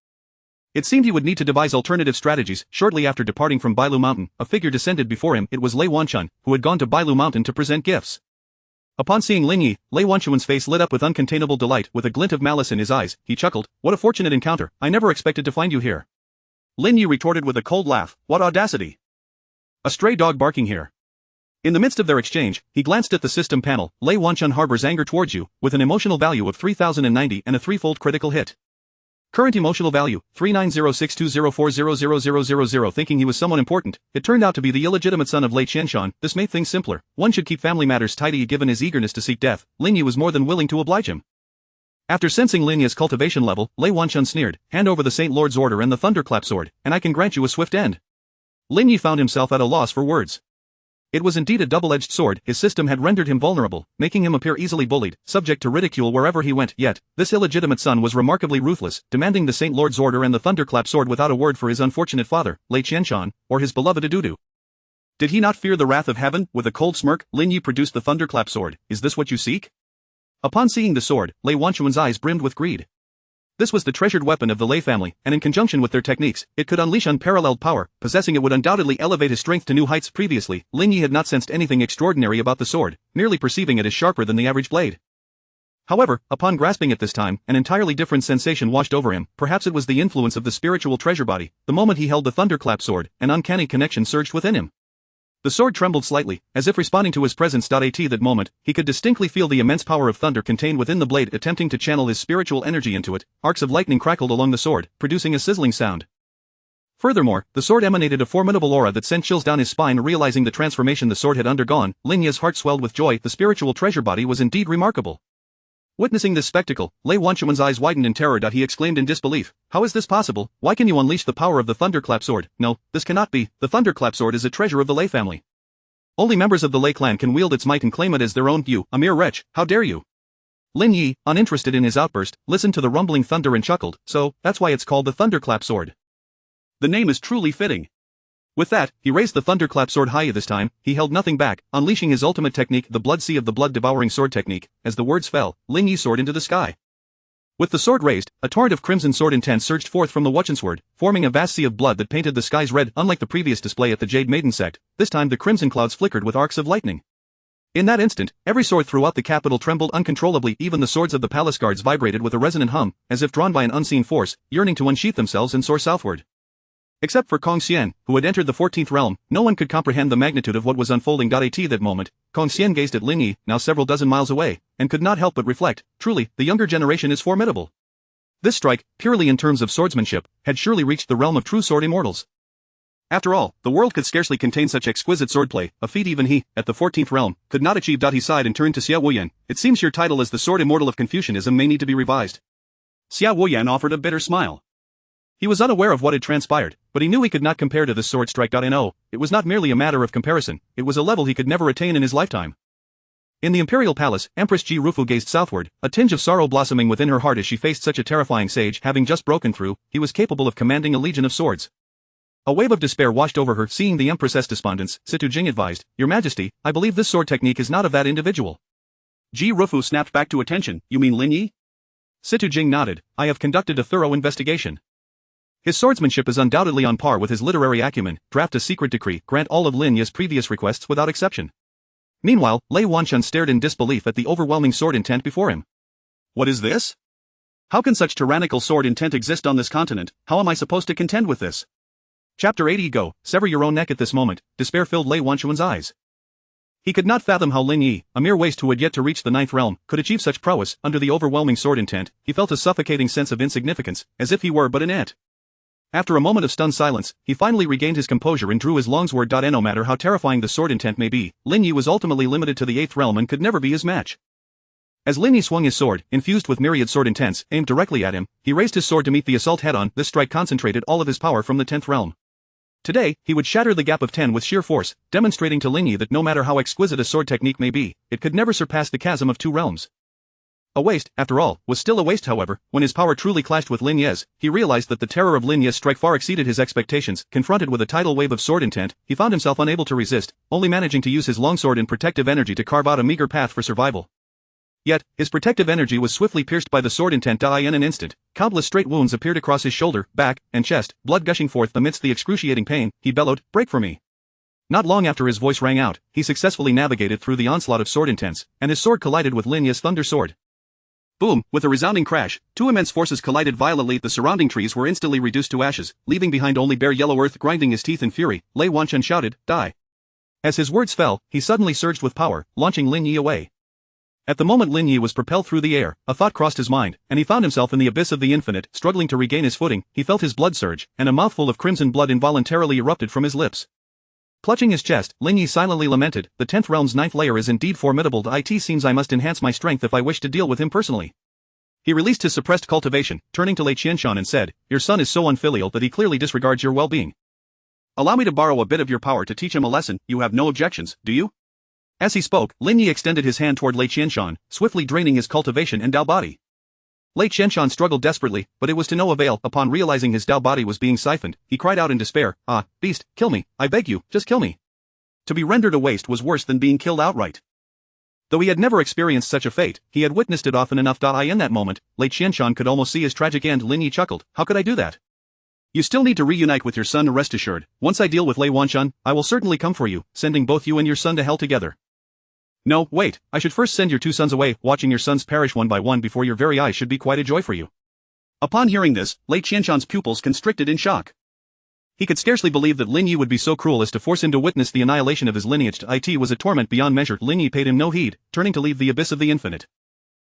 It seemed he would need to devise alternative strategies. Shortly after departing from Bailu Mountain, a figure descended before him. It was Lei Wanchun, who had gone to Bailu Mountain to present gifts. Upon seeing Lin Yi, Lei Wanchun's face lit up with uncontainable delight. With a glint of malice in his eyes, he chuckled, "What a fortunate encounter, I never expected to find you here." Lin Yi retorted with a cold laugh, "What audacity! A stray dog barking here." In the midst of their exchange, he glanced at the system panel. Lei Wanchun harbors anger towards you, with an emotional value of 3,090 and a threefold critical hit. Current emotional value, 390620400000. Thinking he was someone important, it turned out to be the illegitimate son of Lei Qianshan. This made things simpler. One should keep family matters tidy. Given his eagerness to seek death, Lin Yi was more than willing to oblige him. After sensing Lin Yi's cultivation level, Lei Wanchun sneered, "Hand over the Saint Lord's order and the Thunderclap sword, and I can grant you a swift end." Lin Yi found himself at a loss for words. It was indeed a double-edged sword. His system had rendered him vulnerable, making him appear easily bullied, subject to ridicule wherever he went. Yet, this illegitimate son was remarkably ruthless, demanding the Saint Lord's order and the Thunderclap sword without a word for his unfortunate father, Lei Qianshan, or his beloved Adudu. Did he not fear the wrath of heaven? With a cold smirk, Lin Yi produced the Thunderclap sword. "Is this what you seek?" Upon seeing the sword, Lei Wanchun's eyes brimmed with greed. This was the treasured weapon of the Lei family, and in conjunction with their techniques, it could unleash unparalleled power. Possessing it would undoubtedly elevate his strength to new heights. Previously, Lin Yi had not sensed anything extraordinary about the sword, merely perceiving it as sharper than the average blade. However, upon grasping it this time, an entirely different sensation washed over him. Perhaps it was the influence of the spiritual treasure body. The moment he held the Thunderclap sword, an uncanny connection surged within him. The sword trembled slightly, as if responding to his presence. At that moment, he could distinctly feel the immense power of thunder contained within the blade. Attempting to channel his spiritual energy into it, arcs of lightning crackled along the sword, producing a sizzling sound. Furthermore, the sword emanated a formidable aura that sent chills down his spine. Realizing the transformation the sword had undergone, Lin Yi's heart swelled with joy. The spiritual treasure body was indeed remarkable. Witnessing this spectacle, Lei Wanchun's eyes widened in terror. He exclaimed in disbelief, "How is this possible? Why can you unleash the power of the Thunderclap sword? No, this cannot be. The Thunderclap sword is a treasure of the Lei family. Only members of the Lei clan can wield its might and claim it as their own. You, a mere wretch, how dare you?" Lin Yi, uninterested in his outburst, listened to the rumbling thunder and chuckled. "So, that's why it's called the Thunderclap sword. The name is truly fitting." With that, he raised the Thunderclap sword high. This time, he held nothing back, unleashing his ultimate technique, the Blood Sea of the Blood Devouring Sword technique. As the words fell, Lin Yi soared into the sky. With the sword raised, a torrent of crimson sword intent surged forth from the Wuchensword, forming a vast sea of blood that painted the skies red. Unlike the previous display at the Jade Maiden sect, this time the crimson clouds flickered with arcs of lightning. In that instant, every sword throughout the capital trembled uncontrollably. Even the swords of the palace guards vibrated with a resonant hum, as if drawn by an unseen force, yearning to unsheath themselves and soar southward. Except for Kong Xian, who had entered the 14th realm, no one could comprehend the magnitude of what was unfolding. At that moment, Kong Xian gazed at Lin Yi, now several dozen miles away, and could not help but reflect, truly, the younger generation is formidable. This strike, purely in terms of swordsmanship, had surely reached the realm of true sword immortals. After all, the world could scarcely contain such exquisite swordplay, a feat even he, at the 14th realm, could not achieve. He sighed and turned to Xia Wuyan. It seems your title as the sword immortal of Confucianism may need to be revised. Xia Wuyan offered a bitter smile. He was unaware of what had transpired, but he knew he could not compare to this sword strike. No, it was not merely a matter of comparison, it was a level he could never attain in his lifetime. In the imperial palace, Empress Ji Rufu gazed southward, a tinge of sorrow blossoming within her heart as she faced such a terrifying sage. Having just broken through, he was capable of commanding a legion of swords. A wave of despair washed over her. Seeing the Empress's despondence, Situ Jing advised, Your Majesty, I believe this sword technique is not of that individual. Ji Rufu snapped back to attention, You mean Lin Yi? Situ Jing nodded, I have conducted a thorough investigation. His swordsmanship is undoubtedly on par with his literary acumen. Draft a secret decree, grant all of Lin Yi's previous requests without exception. Meanwhile, Lei Wanchun stared in disbelief at the overwhelming sword intent before him. What is this? How can such tyrannical sword intent exist on this continent? How am I supposed to contend with this? Chapter 80 Go, sever your own neck. At this moment, despair filled Lei Wanchun's eyes. He could not fathom how Lin Yi, a mere waste who had yet to reach the 9th realm, could achieve such prowess. Under the overwhelming sword intent, he felt a suffocating sense of insignificance, as if he were but an ant. After a moment of stunned silence, he finally regained his composure and drew his long sword. No matter how terrifying the sword intent may be, Lin Yi was ultimately limited to the 8th realm and could never be his match. As Lin Yi swung his sword, infused with myriad sword intents, aimed directly at him, he raised his sword to meet the assault head-on. This strike concentrated all of his power from the 10th realm. Today, he would shatter the gap of 10 with sheer force, demonstrating to Lin Yi that no matter how exquisite a sword technique may be, it could never surpass the chasm of 2 realms. A waste, after all, was still a waste. However, when his power truly clashed with Lin Yi's, he realized that the terror of Lin Yi's strike far exceeded his expectations. Confronted with a tidal wave of sword intent, he found himself unable to resist, only managing to use his longsword and protective energy to carve out a meager path for survival. Yet, his protective energy was swiftly pierced by the sword intent. In an instant, countless straight wounds appeared across his shoulder, back, and chest, blood gushing forth. Amidst the excruciating pain, he bellowed, Break for me. Not long after his voice rang out, he successfully navigated through the onslaught of sword intents, and his sword collided with Lin Yi's thunder sword. Boom! With a resounding crash, 2 immense forces collided violently. The surrounding trees were instantly reduced to ashes, leaving behind only bare yellow earth. Grinding his teeth in fury, Lei Wanchun shouted, Die! As his words fell, he suddenly surged with power, launching Lin Yi away. At the moment Lin Yi was propelled through the air, a thought crossed his mind, and he found himself in the abyss of the infinite. Struggling to regain his footing, he felt his blood surge, and a mouthful of crimson blood involuntarily erupted from his lips. Clutching his chest, Lin Yi silently lamented, The 10th realm's 9th layer is indeed formidable. It seems I must enhance my strength if I wish to deal with him personally. He released his suppressed cultivation, turning to Lei Qianshan and said, Your son is so unfilial that he clearly disregards your well-being. Allow me to borrow a bit of your power to teach him a lesson. You have no objections, do you? As he spoke, Lin Yi extended his hand toward Lei Qianshan, swiftly draining his cultivation and Dao body. Lei Qianshan struggled desperately, but it was to no avail. Upon realizing his Dao body was being siphoned, he cried out in despair, Ah, beast, kill me, I beg you, just kill me. To be rendered a waste was worse than being killed outright. Though he had never experienced such a fate, he had witnessed it often enough. In that moment, Lei Qianshan could almost see his tragic end. Lin Yi chuckled, How could I do that? You still need to reunite with your son. Rest assured, once I deal with Lei Wanchun, I will certainly come for you, sending both you and your son to hell together. No, wait, I should first send your 2 sons away. Watching your sons perish one by one before your very eyes should be quite a joy for you. Upon hearing this, Lei Qianshan's pupils constricted in shock. He could scarcely believe that Lin Yi would be so cruel as to force him to witness the annihilation of his lineage. It was a torment beyond measure. Lin Yi paid him no heed, turning to leave the abyss of the infinite.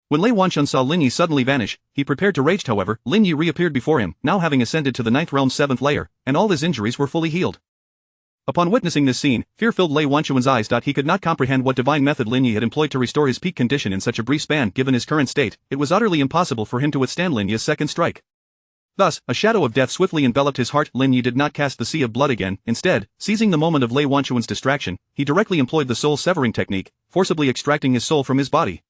When Lei Wanchun saw Lin Yi suddenly vanish, he prepared to rage. However, Lin Yi reappeared before him, now having ascended to the 9th realm's 7th layer, and all his injuries were fully healed. Upon witnessing this scene, fear filled Lei Wanchun's eyes. He could not comprehend what divine method Lin Yi had employed to restore his peak condition in such a brief span. Given his current state, it was utterly impossible for him to withstand Lin Yi's second strike. Thus, a shadow of death swiftly enveloped his heart. Lin Yi did not cast the sea of blood again. Instead, seizing the moment of Lei Wanchun's distraction, he directly employed the soul-severing technique, forcibly extracting his soul from his body.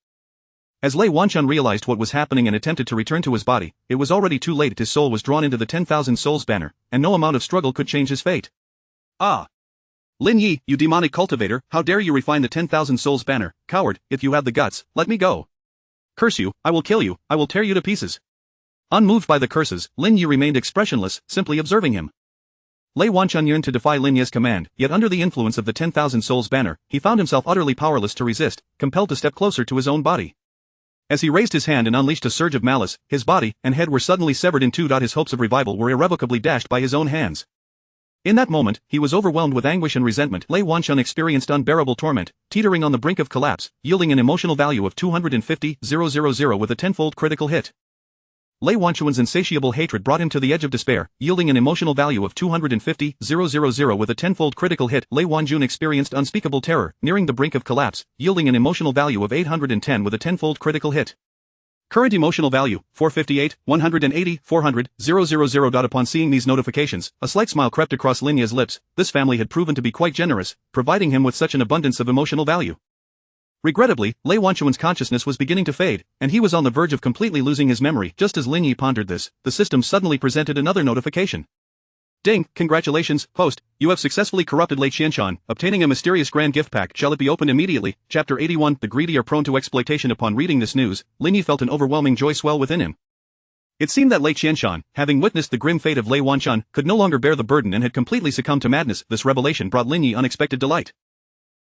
As Lei Wanchun realized what was happening and attempted to return to his body, it was already too late. His soul was drawn into the 10,000 souls banner, and no amount of struggle could change his fate. Ah! Lin Yi, you demonic cultivator, how dare you refine the 10,000 souls banner? Coward, if you have the guts, let me go. Curse you, I will kill you, I will tear you to pieces. Unmoved by the curses, Lin Yi remained expressionless, simply observing him. Lei Wanchun yearned to defy Lin Yi's command, yet under the influence of the 10,000 souls banner, he found himself utterly powerless to resist, compelled to step closer to his own body. As he raised his hand and unleashed a surge of malice, his body and head were suddenly severed in two. His hopes of revival were irrevocably dashed by his own hands. In that moment, he was overwhelmed with anguish and resentment. Lei Wanchun experienced unbearable torment, teetering on the brink of collapse, yielding an emotional value of 250,000 with a tenfold critical hit. Lei Wanchun's insatiable hatred brought him to the edge of despair, yielding an emotional value of 250,000 with a tenfold critical hit. Lei Wanchun experienced unspeakable terror, nearing the brink of collapse, yielding an emotional value of 810 with a tenfold critical hit. Current emotional value, 458, 180, 400, 000. Upon seeing these notifications, a slight smile crept across Lin Yi's lips. This family had proven to be quite generous, providing him with such an abundance of emotional value. Regrettably, Lei Wanchun's consciousness was beginning to fade, and he was on the verge of completely losing his memory. Just as Lin Yi pondered this, the system suddenly presented another notification. Ding, congratulations, host, you have successfully corrupted Lei Qianshan, obtaining a mysterious grand gift pack. Shall it be opened immediately? Chapter 81. The greedy are prone to exploitation. Upon reading this news, Lin Yi felt an overwhelming joy swell within him. It seemed that Lei Qianshan, having witnessed the grim fate of Lei Wanchun, could no longer bear the burden and had completely succumbed to madness. This revelation brought Lin Yi unexpected delight.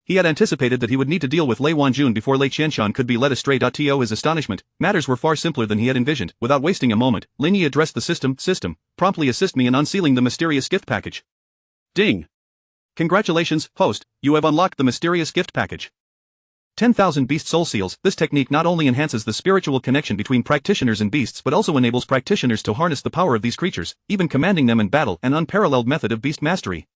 He had anticipated that he would need to deal with Lei Wanchun before Lei Qianshan could be led astray. To his astonishment, matters were far simpler than he had envisioned. Without wasting a moment, Lin Yi addressed the system, promptly assist me in unsealing the mysterious gift package. Ding! Congratulations, host, you have unlocked the mysterious gift package. 10,000 beast soul seals. This technique not only enhances the spiritual connection between practitioners and beasts but also enables practitioners to harness the power of these creatures, even commanding them in battle. An unparalleled method of beast mastery.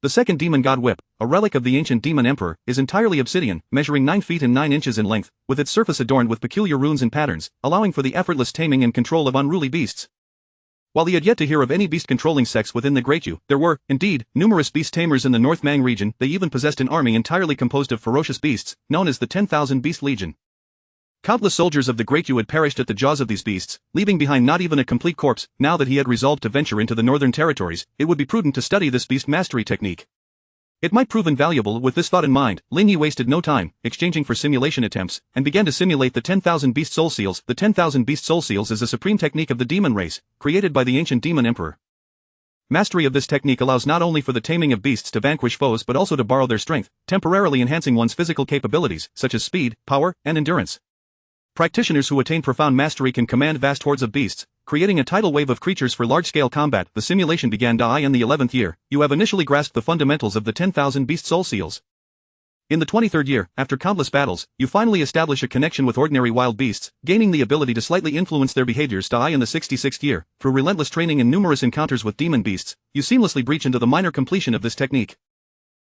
The second demon god whip, a relic of the ancient demon emperor, is entirely obsidian, measuring 9 feet and 9 inches in length, with its surface adorned with peculiar runes and patterns, allowing for the effortless taming and control of unruly beasts. While he had yet to hear of any beast-controlling sects within the Great Yu, there were, indeed, numerous beast tamers in the North Mang region. They even possessed an army entirely composed of ferocious beasts, known as the 10,000 Beast Legion. Countless soldiers of the Great Yu had perished at the jaws of these beasts, leaving behind not even a complete corpse. Now that he had resolved to venture into the northern territories, it would be prudent to study this beast mastery technique. It might prove invaluable. With this thought in mind, Lin Yi wasted no time, exchanging for simulation attempts, and began to simulate the 10,000 Beast Soul Seals. The 10,000 Beast Soul Seals is a supreme technique of the demon race, created by the ancient demon emperor. Mastery of this technique allows not only for the taming of beasts to vanquish foes but also to borrow their strength, temporarily enhancing one's physical capabilities, such as speed, power, and endurance. Practitioners who attain profound mastery can command vast hordes of beasts, creating a tidal wave of creatures for large-scale combat. The simulation began in the 11th year. You have initially grasped the fundamentals of the 10,000 Beast Soul Seals. In the 23rd year, after countless battles, you finally establish a connection with ordinary wild beasts, gaining the ability to slightly influence their behaviors. In the 66th year, through relentless training and numerous encounters with demon beasts, you seamlessly breach into the minor completion of this technique.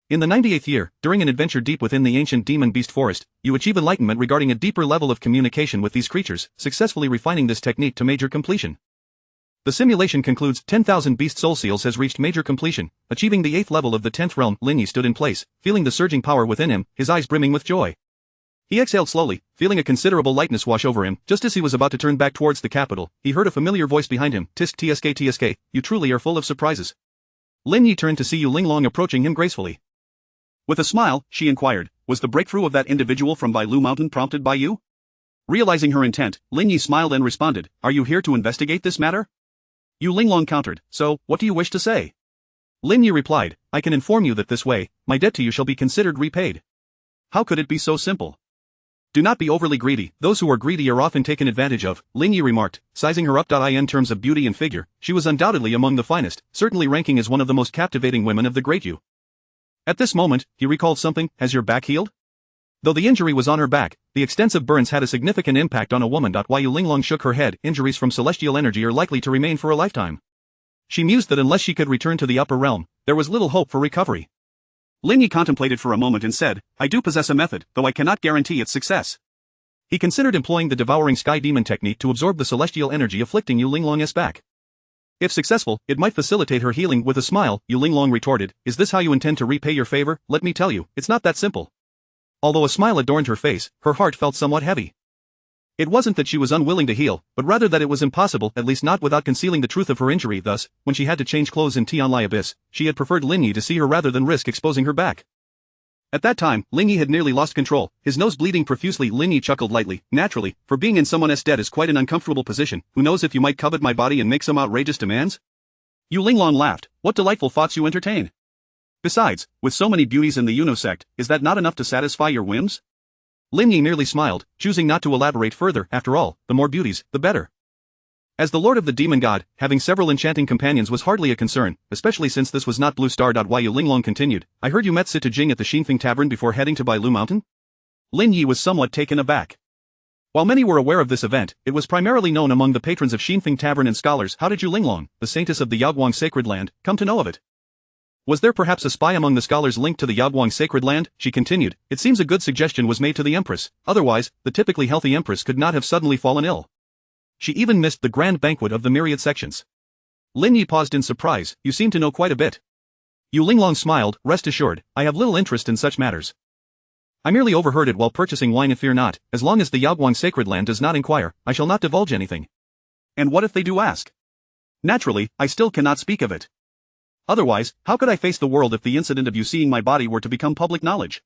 In the 98th year, during an adventure deep within the ancient demon beast forest, you achieve enlightenment regarding a deeper level of communication with these creatures, successfully refining this technique to major completion. The simulation concludes 10,000 Beast Soul Seals has reached major completion, achieving the 8th level of the 10th realm. Lin Yi stood in place, feeling the surging power within him, his eyes brimming with joy. He exhaled slowly, feeling a considerable lightness wash over him. Just as he was about to turn back towards the capital, he heard a familiar voice behind him. Tisk tsk, you truly are full of surprises. Lin Yi turned to see Yu Linglong approaching him gracefully. With a smile, she inquired, was the breakthrough of that individual from Bailu Mountain prompted by you? Realizing her intent, Lin Yi smiled and responded, are you here to investigate this matter? Yu Linglong countered, so, what do you wish to say? Lin Yi replied, I can inform you that this way, my debt to you shall be considered repaid. How could it be so simple? Do not be overly greedy. Those who are greedy are often taken advantage of, Lin Yi remarked, sizing her up. In terms of beauty and figure, she was undoubtedly among the finest, certainly ranking as one of the most captivating women of the Great Yu. At this moment, he recalled something. Has your back healed? Though the injury was on her back, the extensive burns had a significant impact on a woman. While Yu Linglong shook her head, injuries from celestial energy are likely to remain for a lifetime. She mused that unless she could return to the upper realm, there was little hope for recovery. Lin Yi contemplated for a moment and said, I do possess a method, though I cannot guarantee its success. He considered employing the devouring sky demon technique to absorb the celestial energy afflicting Yu Linglong's back. If successful, it might facilitate her healing. With a smile, Yu Linglong retorted, is this how you intend to repay your favor? Let me tell you, it's not that simple. Although a smile adorned her face, her heart felt somewhat heavy. It wasn't that she was unwilling to heal, but rather that it was impossible, at least not without concealing the truth of her injury. Thus, when she had to change clothes in Tianlai Abyss, she had preferred Lin Yi to see her rather than risk exposing her back. At that time, Lin Yi had nearly lost control, his nose bleeding profusely. Lin Yi chuckled lightly. Naturally, for being in someone else's debt is quite an uncomfortable position. Who knows if you might covet my body and make some outrageous demands? Yu Linglong laughed. What delightful thoughts you entertain. Besides, with so many beauties in the Yuno sect, is that not enough to satisfy your whims? Lin Yi merely smiled, choosing not to elaborate further. After all, the more beauties, the better. As the lord of the demon god, having several enchanting companions was hardly a concern, especially since this was not Blue Star. Yu Linglong continued, I heard you met Sita Jing at the Xinfeng Tavern before heading to Bailu Mountain? Lin Yi was somewhat taken aback. While many were aware of this event, it was primarily known among the patrons of Xinfeng Tavern and scholars. How did Yu Linglong, the saintess of the Yaoguang sacred land, come to know of it? Was there perhaps a spy among the scholars linked to the Yaoguang sacred land? She continued, it seems a good suggestion was made to the empress, otherwise, the typically healthy empress could not have suddenly fallen ill. She even missed the grand banquet of the myriad sections. Lin Yi paused in surprise, you seem to know quite a bit. Yu Linglong smiled, rest assured, I have little interest in such matters. I merely overheard it while purchasing wine and fear not, as long as the Yaoguang sacred land does not inquire, I shall not divulge anything. And what if they do ask? Naturally, I still cannot speak of it. Otherwise, how could I face the world if the incident of you seeing my body were to become public knowledge?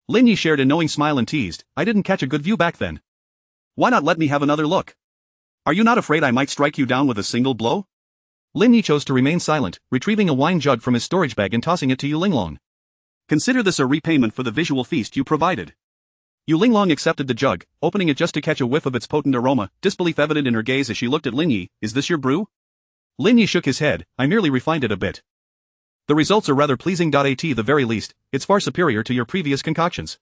Lin Yi shared a knowing smile and teased, I didn't catch a good view back then. Why not let me have another look? Are you not afraid I might strike you down with a single blow? Lin Yi chose to remain silent, retrieving a wine jug from his storage bag and tossing it to Yu Linglong. Consider this a repayment for the visual feast you provided. Yu Linglong accepted the jug, opening it just to catch a whiff of its potent aroma, disbelief evident in her gaze as she looked at Lin Yi. Is this your brew? Lin Yi shook his head, I merely refined it a bit. The results are rather pleasing. At the very least, it's far superior to your previous concoctions.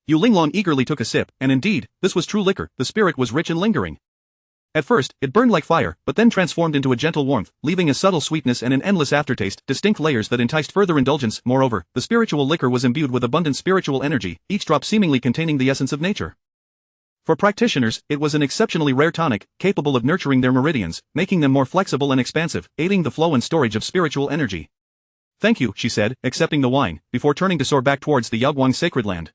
Yu Linglong eagerly took a sip, and indeed, this was true liquor. The spirit was rich and lingering. At first, it burned like fire, but then transformed into a gentle warmth, leaving a subtle sweetness and an endless aftertaste, distinct layers that enticed further indulgence. Moreover, the spiritual liquor was imbued with abundant spiritual energy, each drop seemingly containing the essence of nature. For practitioners, it was an exceptionally rare tonic, capable of nurturing their meridians, making them more flexible and expansive, aiding the flow and storage of spiritual energy. Thank you, she said, accepting the wine, before turning to soar back towards the Yaoguang sacred land.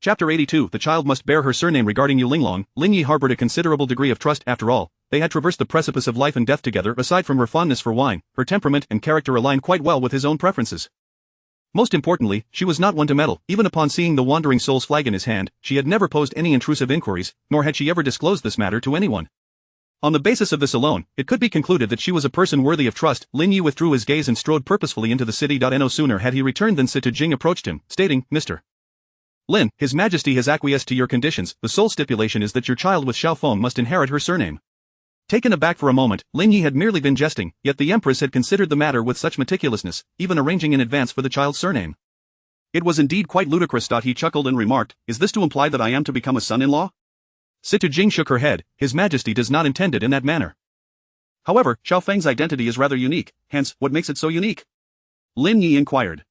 Chapter 82. The child must bear her surname. Regarding Yu Linglong, Lin Yi harbored a considerable degree of trust. After all, they had traversed the precipice of life and death together. Aside from her fondness for wine, her temperament and character aligned quite well with his own preferences. Most importantly, she was not one to meddle. Even upon seeing the wandering soul's flag in his hand, she had never posed any intrusive inquiries, nor had she ever disclosed this matter to anyone. On the basis of this alone, it could be concluded that she was a person worthy of trust. Lin Yi withdrew his gaze and strode purposefully into the city. No sooner had he returned than Sita Jing approached him, stating, Mr. Lin, His Majesty has acquiesced to your conditions. The sole stipulation is that your child with Xiao Feng must inherit her surname. Taken aback for a moment, Lin Yi had merely been jesting, yet the Empress had considered the matter with such meticulousness, even arranging in advance for the child's surname. It was indeed quite ludicrous. He chuckled and remarked, is this to imply that I am to become a son-in-law? Sita Jing shook her head, His Majesty does not intend it in that manner. However, Xiao Feng's identity is rather unique, hence, what makes it so unique? Lin Yi inquired.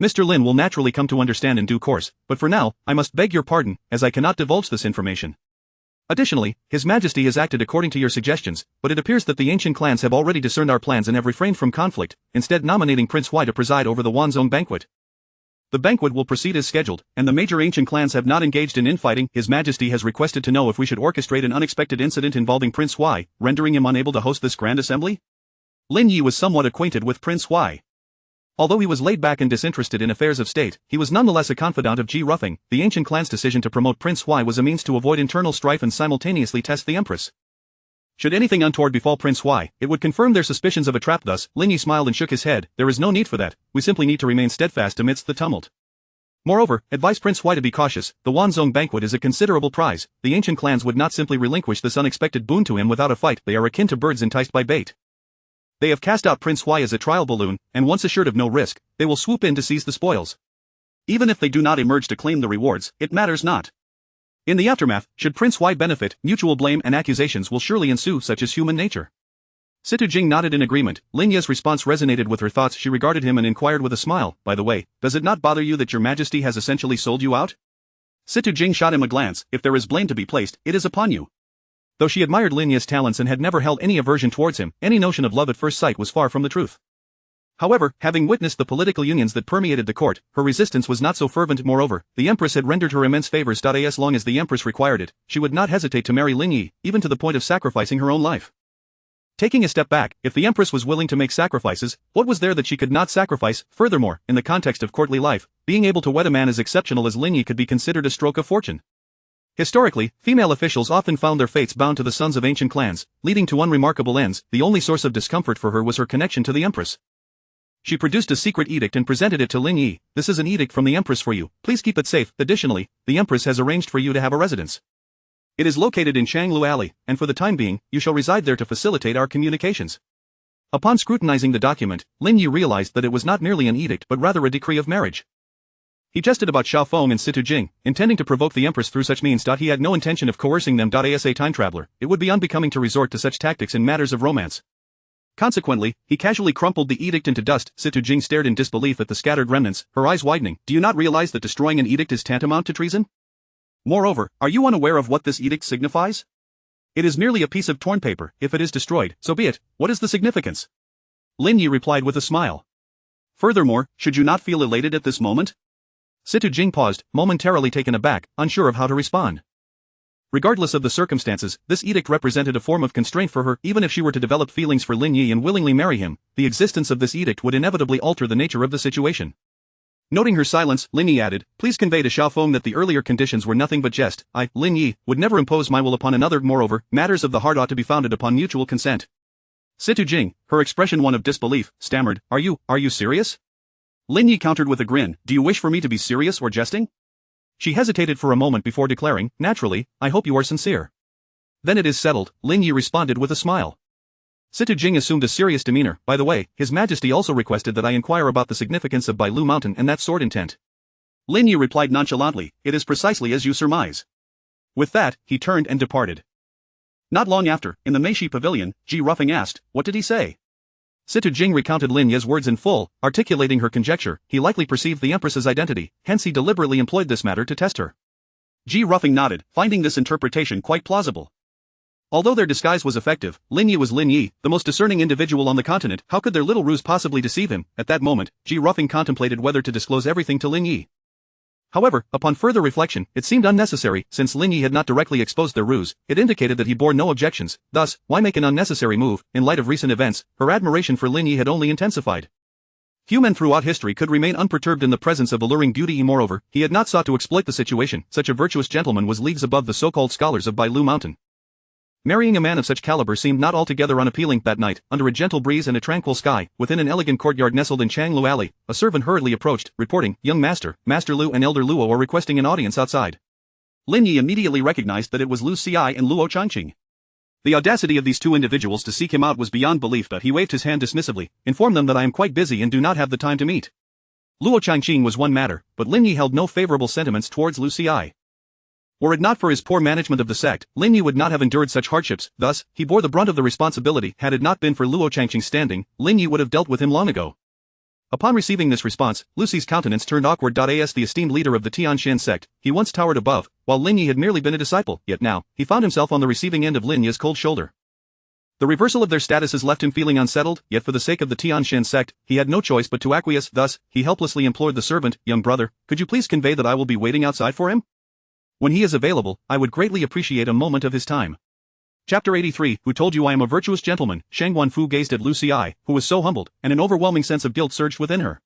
Mr. Lin will naturally come to understand in due course, but for now, I must beg your pardon, as I cannot divulge this information. Additionally, His Majesty has acted according to your suggestions, but it appears that the ancient clans have already discerned our plans and have refrained from conflict, instead nominating Prince Huai to preside over the Wanzong banquet. The banquet will proceed as scheduled, and the major ancient clans have not engaged in infighting. His Majesty has requested to know if we should orchestrate an unexpected incident involving Prince Huai, rendering him unable to host this grand assembly? Lin Yi was somewhat acquainted with Prince Huai. Although he was laid back and disinterested in affairs of state, he was nonetheless a confidant of Ji Ruffing. The ancient clan's decision to promote Prince Huai was a means to avoid internal strife and simultaneously test the Empress. Should anything untoward befall Prince Huai, it would confirm their suspicions of a trap. Thus, Lin Yi smiled and shook his head, there is no need for that, we simply need to remain steadfast amidst the tumult. Moreover, advise Prince Huai to be cautious, the Wanzong banquet is a considerable prize, the ancient clans would not simply relinquish this unexpected boon to him without a fight, they are akin to birds enticed by bait. They have cast out Prince Huai as a trial balloon, and once assured of no risk, they will swoop in to seize the spoils. Even if they do not emerge to claim the rewards, it matters not. In the aftermath, should Prince Huai benefit, mutual blame and accusations will surely ensue, such is human nature. Sita Jing nodded in agreement. Lin Yi's response resonated with her thoughts. She regarded him and inquired with a smile, by the way, does it not bother you that your Majesty has essentially sold you out? Sita Jing shot him a glance, if there is blame to be placed, it is upon you. Though she admired Lin Yi's talents and had never held any aversion towards him, any notion of love at first sight was far from the truth. However, having witnessed the political unions that permeated the court, her resistance was not so fervent. Moreover, the Empress had rendered her immense favors. As long as the Empress required it, she would not hesitate to marry Lin Yi, even to the point of sacrificing her own life. Taking a step back, if the Empress was willing to make sacrifices, what was there that she could not sacrifice? Furthermore, in the context of courtly life, being able to wed a man as exceptional as Lin Yi could be considered a stroke of fortune. Historically, female officials often found their fates bound to the sons of ancient clans, leading to unremarkable ends. The only source of discomfort for her was her connection to the Empress. She produced a secret edict and presented it to Lin Yi. This is an edict from the Empress for you, please keep it safe. Additionally, the Empress has arranged for you to have a residence. It is located in Shanglu Alley, and for the time being, you shall reside there to facilitate our communications. Upon scrutinizing the document, Lin Yi realized that it was not merely an edict but rather a decree of marriage. He jested about Xiao Feng and Situ Jing, intending to provoke the Empress through such means. He had no intention of coercing them. As a time traveler, it would be unbecoming to resort to such tactics in matters of romance. Consequently, he casually crumpled the edict into dust. Situ Jing stared in disbelief at the scattered remnants, her eyes widening. Do you not realize that destroying an edict is tantamount to treason? Moreover, are you unaware of what this edict signifies? It is merely a piece of torn paper. If it is destroyed, so be it. What is the significance? Lin Yi replied with a smile. Furthermore, should you not feel elated at this moment? Situ Jing paused, momentarily taken aback, unsure of how to respond. Regardless of the circumstances, this edict represented a form of constraint for her. Even if she were to develop feelings for Lin Yi and willingly marry him, the existence of this edict would inevitably alter the nature of the situation. Noting her silence, Lin Yi added, please convey to Xiao Feng that the earlier conditions were nothing but jest. I, Lin Yi, would never impose my will upon another. Moreover, matters of the heart ought to be founded upon mutual consent. Situ Jing, her expression one of disbelief, stammered, Are you serious? Lin Yi countered with a grin, do you wish for me to be serious or jesting? She hesitated for a moment before declaring, naturally, I hope you are sincere. Then it is settled, Lin Yi responded with a smile. Situ Jing assumed a serious demeanor. By the way, His Majesty also requested that I inquire about the significance of Bailu Mountain and that sword intent. Lin Yi replied nonchalantly, it is precisely as you surmise. With that, he turned and departed. Not long after, in the Meishi Pavilion, Ji Ruffing asked, what did he say? Situ Jing recounted Lin Yi's words in full, articulating her conjecture. He likely perceived the Empress's identity, hence he deliberately employed this matter to test her. Ji Ruffing nodded, finding this interpretation quite plausible. Although their disguise was effective, Lin Yi was Lin Yi, the most discerning individual on the continent. How could their little ruse possibly deceive him? At that moment, Ji Ruffing contemplated whether to disclose everything to Lin Yi. However, upon further reflection, it seemed unnecessary. Since Lin Yi had not directly exposed their ruse, it indicated that he bore no objections. Thus, why make an unnecessary move? In light of recent events, her admiration for Lin Yi had only intensified. Few men throughout history could remain unperturbed in the presence of alluring beauty. Moreover, he had not sought to exploit the situation. Such a virtuous gentleman was leagues above the so-called scholars of Bailu Mountain. Marrying a man of such caliber seemed not altogether unappealing. That night, under a gentle breeze and a tranquil sky, within an elegant courtyard nestled in Changlu Alley, a servant hurriedly approached, reporting, Young Master, Master Lu and Elder Luo are requesting an audience outside. Lin Yi immediately recognized that it was Lu Xiai and Luo Changqing. The audacity of these two individuals to seek him out was beyond belief. He waved his hand dismissively, inform them that I am quite busy and do not have the time to meet. Luo Changqing was one matter, but Lin Yi held no favorable sentiments towards Lu Xiai. Were it not for his poor management of the sect, Lin Yi would not have endured such hardships. Thus, he bore the brunt of the responsibility. Had it not been for Luo Changqing's standing, Lin Yi would have dealt with him long ago. Upon receiving this response, Lucy's countenance turned awkward. As the esteemed leader of the Tianshan sect, he once towered above, while Lin Yi had merely been a disciple, yet now, he found himself on the receiving end of Lin Yi's cold shoulder. The reversal of their statuses left him feeling unsettled, yet for the sake of the Tianshan sect, he had no choice but to acquiesce. Thus, he helplessly implored the servant, Young brother, could you please convey that I will be waiting outside for him? When he is available, I would greatly appreciate a moment of his time. Chapter 83, Who told you I am a virtuous gentleman? Shang Wanfu gazed at Lu Xiai, who was so humbled, and an overwhelming sense of guilt surged within her.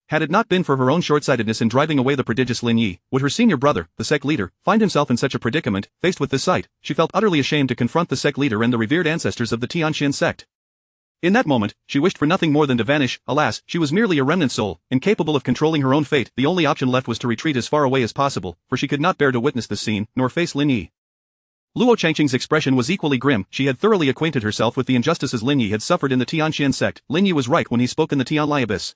Had it not been for her own short-sightedness in driving away the prodigious Lin Yi, would her senior brother, the sect leader, find himself in such a predicament? Faced with this sight, she felt utterly ashamed to confront the sect leader and the revered ancestors of the Tianshan sect. In that moment, she wished for nothing more than to vanish. Alas, she was merely a remnant soul, incapable of controlling her own fate. The only option left was to retreat as far away as possible, for she could not bear to witness this scene, nor face Lin Yi. Luo Changqing's expression was equally grim. She had thoroughly acquainted herself with the injustices Lin Yi had suffered in the Tianshan sect. Lin Yi was right when he spoke in the Tianlai Abyss.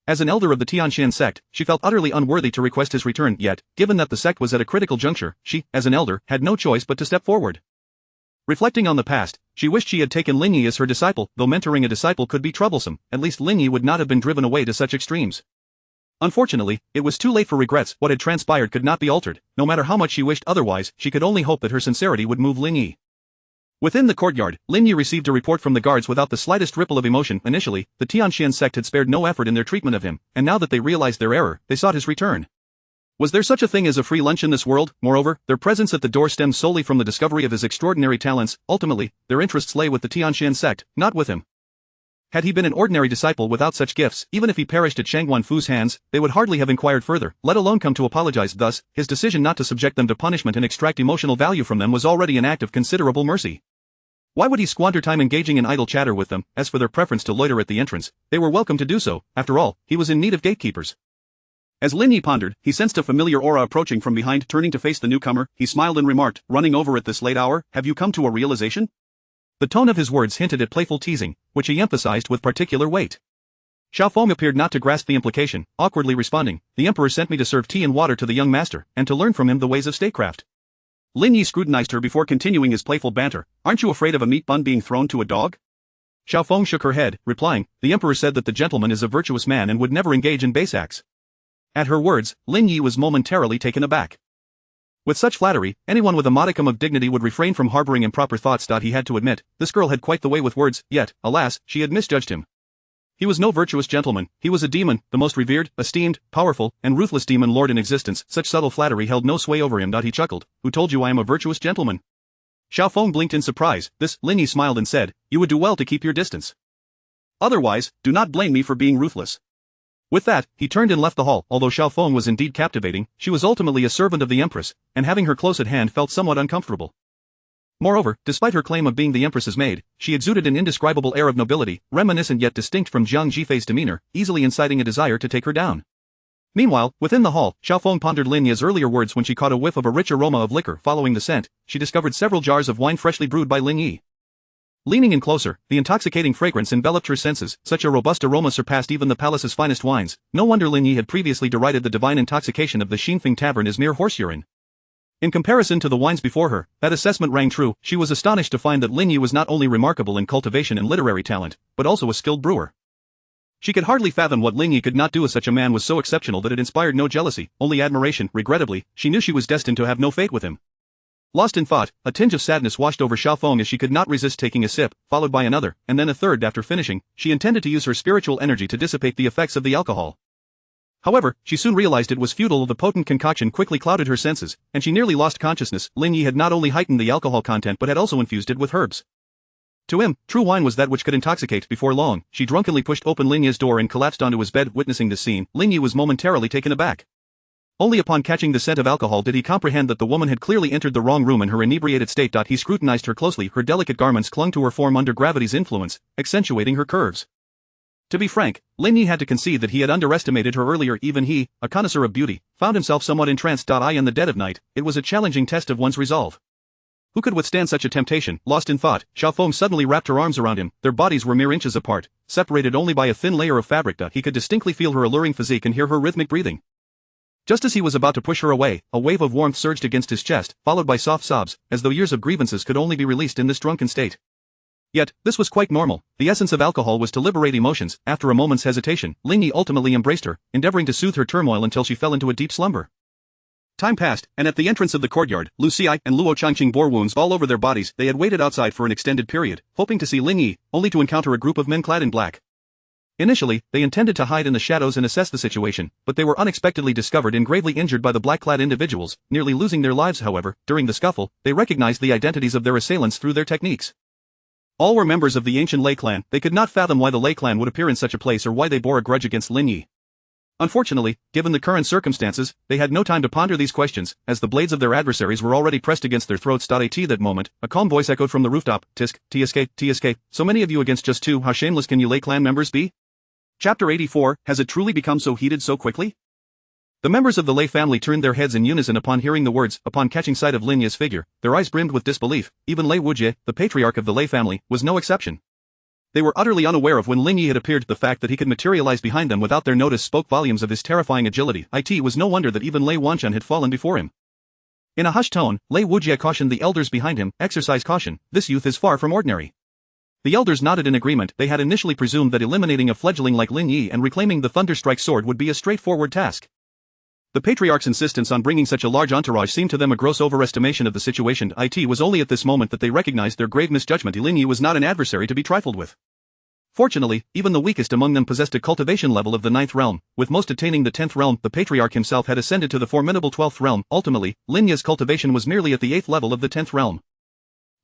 As an elder of the Tianshan sect, she felt utterly unworthy to request his return, yet, given that the sect was at a critical juncture, she, as an elder, had no choice but to step forward. Reflecting on the past, she wished she had taken Lin Yi as her disciple. Though mentoring a disciple could be troublesome, at least Lin Yi would not have been driven away to such extremes. Unfortunately, it was too late for regrets. What had transpired could not be altered. No matter how much she wished otherwise, she could only hope that her sincerity would move Lin Yi. Within the courtyard, Lin Yi received a report from the guards without the slightest ripple of emotion. Initially, the Tianshan sect had spared no effort in their treatment of him, and now that they realized their error, they sought his return. Was there such a thing as a free lunch in this world? Moreover, their presence at the door stemmed solely from the discovery of his extraordinary talents. Ultimately, their interests lay with the Tianshan sect, not with him. Had he been an ordinary disciple without such gifts, even if he perished at Shangguan Fu's hands, they would hardly have inquired further, let alone come to apologize. Thus, his decision not to subject them to punishment and extract emotional value from them was already an act of considerable mercy. Why would he squander time engaging in idle chatter with them? As for their preference to loiter at the entrance, they were welcome to do so. After all, he was in need of gatekeepers. As Lin Yi pondered, he sensed a familiar aura approaching from behind. Turning to face the newcomer, he smiled and remarked, "Running over at this late hour, have you come to a realization?" The tone of his words hinted at playful teasing, which he emphasized with particular weight. Xiaofeng appeared not to grasp the implication, awkwardly responding, "The emperor sent me to serve tea and water to the young master, and to learn from him the ways of statecraft." Lin Yi scrutinized her before continuing his playful banter. "Aren't you afraid of a meat bun being thrown to a dog?" Xiaofeng shook her head, replying, "The emperor said that the gentleman is a virtuous man and would never engage in base acts." At her words, Lin Yi was momentarily taken aback. With such flattery, anyone with a modicum of dignity would refrain from harboring improper thoughts. He had to admit, this girl had quite the way with words, yet, alas, she had misjudged him. He was no virtuous gentleman, he was a demon, the most revered, esteemed, powerful, and ruthless demon lord in existence. Such subtle flattery held no sway over him. He chuckled, "Who told you I am a virtuous gentleman?" Xiaofeng blinked in surprise. Lin Yi smiled and said, "You would do well to keep your distance. Otherwise, do not blame me for being ruthless." With that, he turned and left the hall. Although Xiaofeng was indeed captivating, she was ultimately a servant of the empress, and having her close at hand felt somewhat uncomfortable. Moreover, despite her claim of being the empress's maid, she exuded an indescribable air of nobility, reminiscent yet distinct from Jiang Jifei's demeanor, easily inciting a desire to take her down. Meanwhile, within the hall, Xiaofeng pondered Lin Yi's earlier words. When she caught a whiff of a rich aroma of liquor. Following the scent, she discovered several jars of wine freshly brewed by Lin Yi. Leaning in closer, the intoxicating fragrance enveloped her senses. Such a robust aroma surpassed even the palace's finest wines. No wonder Lin Yi had previously derided the divine intoxication of the Xinfeng tavern as mere horse urine. In comparison to the wines before her, that assessment rang true. She was astonished to find that Lin Yi was not only remarkable in cultivation and literary talent, but also a skilled brewer. She could hardly fathom what Lin Yi could not do. As such a man was so exceptional that it inspired no jealousy, only admiration. Regrettably, she knew she was destined to have no fate with him. Lost in thought, a tinge of sadness washed over Xiaofeng as she could not resist taking a sip, followed by another, and then a third. After finishing, she intended to use her spiritual energy to dissipate the effects of the alcohol. However, she soon realized it was futile. The potent concoction quickly clouded her senses, and she nearly lost consciousness. Lin Yi had not only heightened the alcohol content but had also infused it with herbs. To him, true wine was that which could intoxicate. Before long, she drunkenly pushed open Lin Yi's door and collapsed onto his bed. Witnessing this scene, Lin Yi was momentarily taken aback. Only upon catching the scent of alcohol did he comprehend that the woman had clearly entered the wrong room in her inebriated state. He scrutinized her closely. Her delicate garments clung to her form under gravity's influence, accentuating her curves. To be frank, Lin Yi had to concede that he had underestimated her earlier. Even he, a connoisseur of beauty, found himself somewhat entranced. In the dead of night, it was a challenging test of one's resolve. Who could withstand such a temptation? Lost in thought, Xiaofeng suddenly wrapped her arms around him. Their bodies were mere inches apart, separated only by a thin layer of fabric. He could distinctly feel her alluring physique and hear her rhythmic breathing. Just as he was about to push her away, a wave of warmth surged against his chest, followed by soft sobs, as though years of grievances could only be released in this drunken state. Yet, this was quite normal. The essence of alcohol was to liberate emotions. After a moment's hesitation, Lin Yi ultimately embraced her, endeavoring to soothe her turmoil until she fell into a deep slumber. Time passed, and at the entrance of the courtyard, Lu Xi and Luo Changqing bore wounds all over their bodies. They had waited outside for an extended period, hoping to see Lin Yi, only to encounter a group of men clad in black. Initially, they intended to hide in the shadows and assess the situation, but they were unexpectedly discovered and gravely injured by the black-clad individuals, nearly losing their lives. However, during the scuffle, they recognized the identities of their assailants through their techniques. All were members of the ancient Lei clan. They could not fathom why the Lei clan would appear in such a place or why they bore a grudge against Lin Yi. Unfortunately, given the current circumstances, they had no time to ponder these questions, as the blades of their adversaries were already pressed against their throats. At that moment, a calm voice echoed from the rooftop, "Tisk, TSK, so many of you against just two, how shameless can you Lei clan members be?" Chapter 84, has it truly become so heated so quickly? The members of the Lei family turned their heads in unison upon hearing the words. Upon catching sight of Lin Yi's figure, their eyes brimmed with disbelief. Even Lei Wujie, the patriarch of the Lei family, was no exception. They were utterly unaware of when Lin Yi had appeared. The fact that he could materialize behind them without their notice spoke volumes of his terrifying agility. It was no wonder that even Lei Wanshan had fallen before him. In a hushed tone, Lei Wujie cautioned the elders behind him, "Exercise caution, this youth is far from ordinary." The elders nodded in agreement. They had initially presumed that eliminating a fledgling like Lin Yi and reclaiming the Thunderstrike sword would be a straightforward task. The patriarch's insistence on bringing such a large entourage seemed to them a gross overestimation of the situation. It was only at this moment that they recognized their grave misjudgment. Lin Yi was not an adversary to be trifled with. Fortunately, even the weakest among them possessed a cultivation level of the 9th realm, with most attaining the 10th realm. The patriarch himself had ascended to the formidable 12th realm. Ultimately, Lin Ye's cultivation was merely at the 8th level of the 10th realm.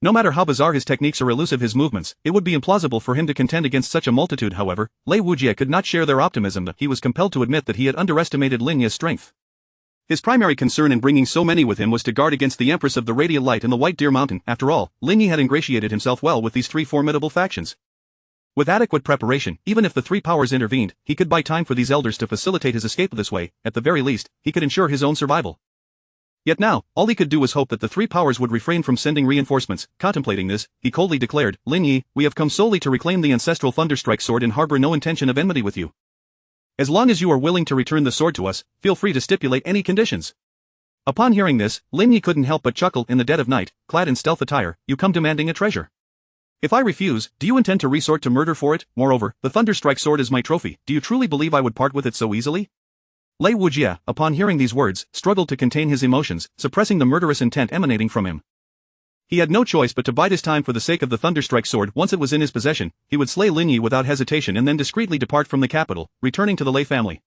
No matter how bizarre his techniques or elusive his movements, it would be implausible for him to contend against such a multitude. However, Lei Wujie could not share their optimism. He was compelled to admit that he had underestimated Lin Ye's strength. His primary concern in bringing so many with him was to guard against the Empress of the Radiant Light and the White Deer Mountain. After all, Lin Yi had ingratiated himself well with these three formidable factions. With adequate preparation, even if the three powers intervened, he could buy time for these elders to facilitate his escape. This way, at the very least, he could ensure his own survival. Yet now, all he could do was hope that the three powers would refrain from sending reinforcements. Contemplating this, he coldly declared, "Lin Yi, we have come solely to reclaim the ancestral Thunderstrike sword and harbor no intention of enmity with you. As long as you are willing to return the sword to us, feel free to stipulate any conditions." Upon hearing this, Lin Yi couldn't help but chuckle. "In the dead of night, clad in stealth attire, you come demanding a treasure. If I refuse, do you intend to resort to murder for it? Moreover, the Thunderstrike sword is my trophy. Do you truly believe I would part with it so easily?" Lei Wujie, upon hearing these words, struggled to contain his emotions, suppressing the murderous intent emanating from him. He had no choice but to bide his time for the sake of the Thunderstrike sword. Once it was in his possession, he would slay Lin Yi without hesitation and then discreetly depart from the capital, returning to the Lei family.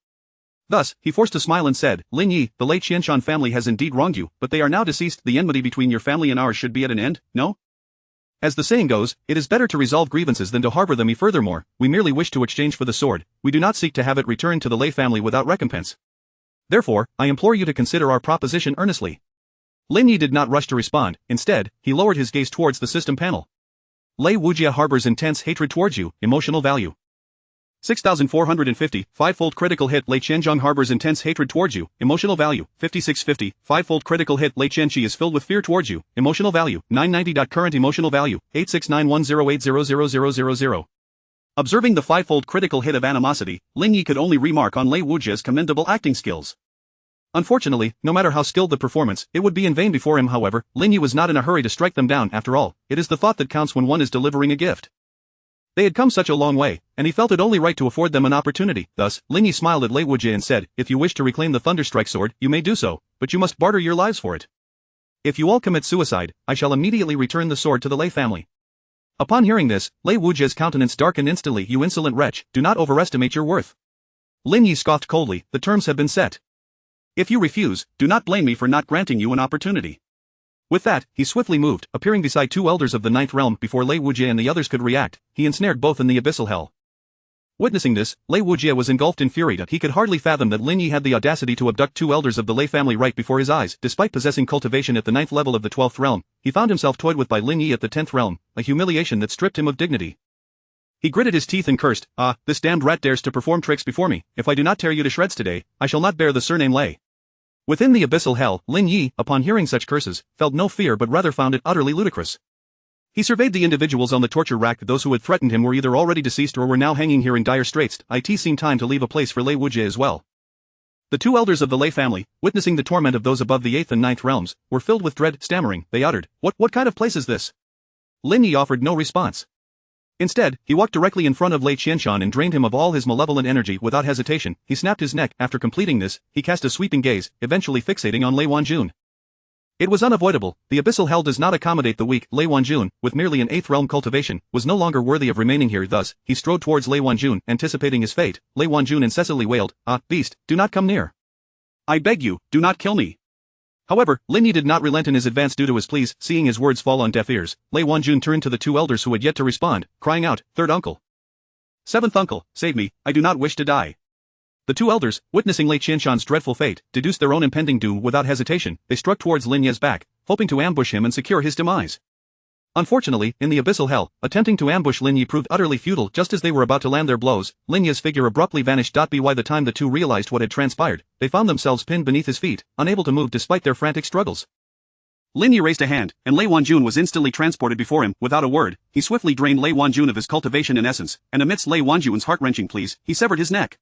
Thus, he forced a smile and said, "Lin Yi, the Lei Qianshan family has indeed wronged you, but they are now deceased. The enmity between your family and ours should be at an end, no? As the saying goes, it is better to resolve grievances than to harbor them. Furthermore, we merely wish to exchange for the sword. We do not seek to have it returned to the Lei family without recompense. Therefore, I implore you to consider our proposition earnestly." Lin Yi did not rush to respond. Instead, he lowered his gaze towards the system panel. Lei Wujie harbors intense hatred towards you. Emotional value 6450, 5-fold critical hit. Lei Qianzhong harbors intense hatred towards you. Emotional value 5650, 5-fold critical hit. Lei Qianqi is filled with fear towards you. Emotional value 990. Current emotional value 8691080000. Observing the 5-fold critical hit of animosity, Lin Yi could only remark on Lei Wujie's commendable acting skills. Unfortunately, no matter how skilled the performance, it would be in vain before him. However, Lin Yi was not in a hurry to strike them down. After all, it is the thought that counts when one is delivering a gift. They had come such a long way, and he felt it only right to afford them an opportunity. Thus, Lin Yi smiled at Lei Wujie and said, "If you wish to reclaim the Thunderstrike sword, you may do so, but you must barter your lives for it. If you all commit suicide, I shall immediately return the sword to the Lei family." Upon hearing this, Lei Wujie's countenance darkened instantly. "You insolent wretch, do not overestimate your worth." Lin Yi scoffed coldly, "The terms have been set. If you refuse, do not blame me for not granting you an opportunity." With that, he swiftly moved, appearing beside two elders of the 9th realm. Before Lei Wujie and the others could react, he ensnared both in the abyssal hell. Witnessing this, Lei Wujie was engulfed in fury. He could hardly fathom that Lin Yi had the audacity to abduct two elders of the Lei family right before his eyes. Despite possessing cultivation at the 9th level of the 12th realm, he found himself toyed with by Lin Yi at the 10th realm, a humiliation that stripped him of dignity. He gritted his teeth and cursed, "Ah, this damned rat dares to perform tricks before me. If I do not tear you to shreds today, I shall not bear the surname Lei." Within the abyssal hell, Lin Yi, upon hearing such curses, felt no fear but rather found it utterly ludicrous. He surveyed the individuals on the torture rack. Those who had threatened him were either already deceased or were now hanging here in dire straits. It seemed time to leave a place for Lei Wujie as well. The two elders of the Lei family, witnessing the torment of those above the 8th and 9th realms, were filled with dread. Stammering, they uttered, What kind of place is this?" Lin Yi offered no response. Instead, he walked directly in front of Lei Qianshan and drained him of all his malevolent energy. Without hesitation, he snapped his neck. After completing this, he cast a sweeping gaze, eventually fixating on Lei Wanjun. It was unavoidable. The abyssal hell does not accommodate the weak. Lei Wanjun, with merely an 8th realm cultivation, was no longer worthy of remaining here. Thus, he strode towards Lei Wanjun, anticipating his fate. Lei Wanjun incessantly wailed, "Ah, beast, do not come near. I beg you, do not kill me." However, Lin Yi did not relent in his advance due to his pleas. Seeing his words fall on deaf ears, Lei Wanjun turned to the two elders who had yet to respond, crying out, "Third uncle. Seventh uncle, save me, I do not wish to die." The two elders, witnessing Lei Qianshan's dreadful fate, deduced their own impending doom. Without hesitation, they struck towards Lin Yi's back, hoping to ambush him and secure his demise. Unfortunately, in the abyssal hell, attempting to ambush Lin Yi proved utterly futile. Just as they were about to land their blows, Lin Yi's figure abruptly vanished. By the time the two realized what had transpired, they found themselves pinned beneath his feet, unable to move despite their frantic struggles. Lin Yi raised a hand, and Lei Wanjun was instantly transported before him. Without a word, he swiftly drained Lei Wanjun of his cultivation and essence, and amidst Lei Wanjun's heart-wrenching pleas, he severed his neck.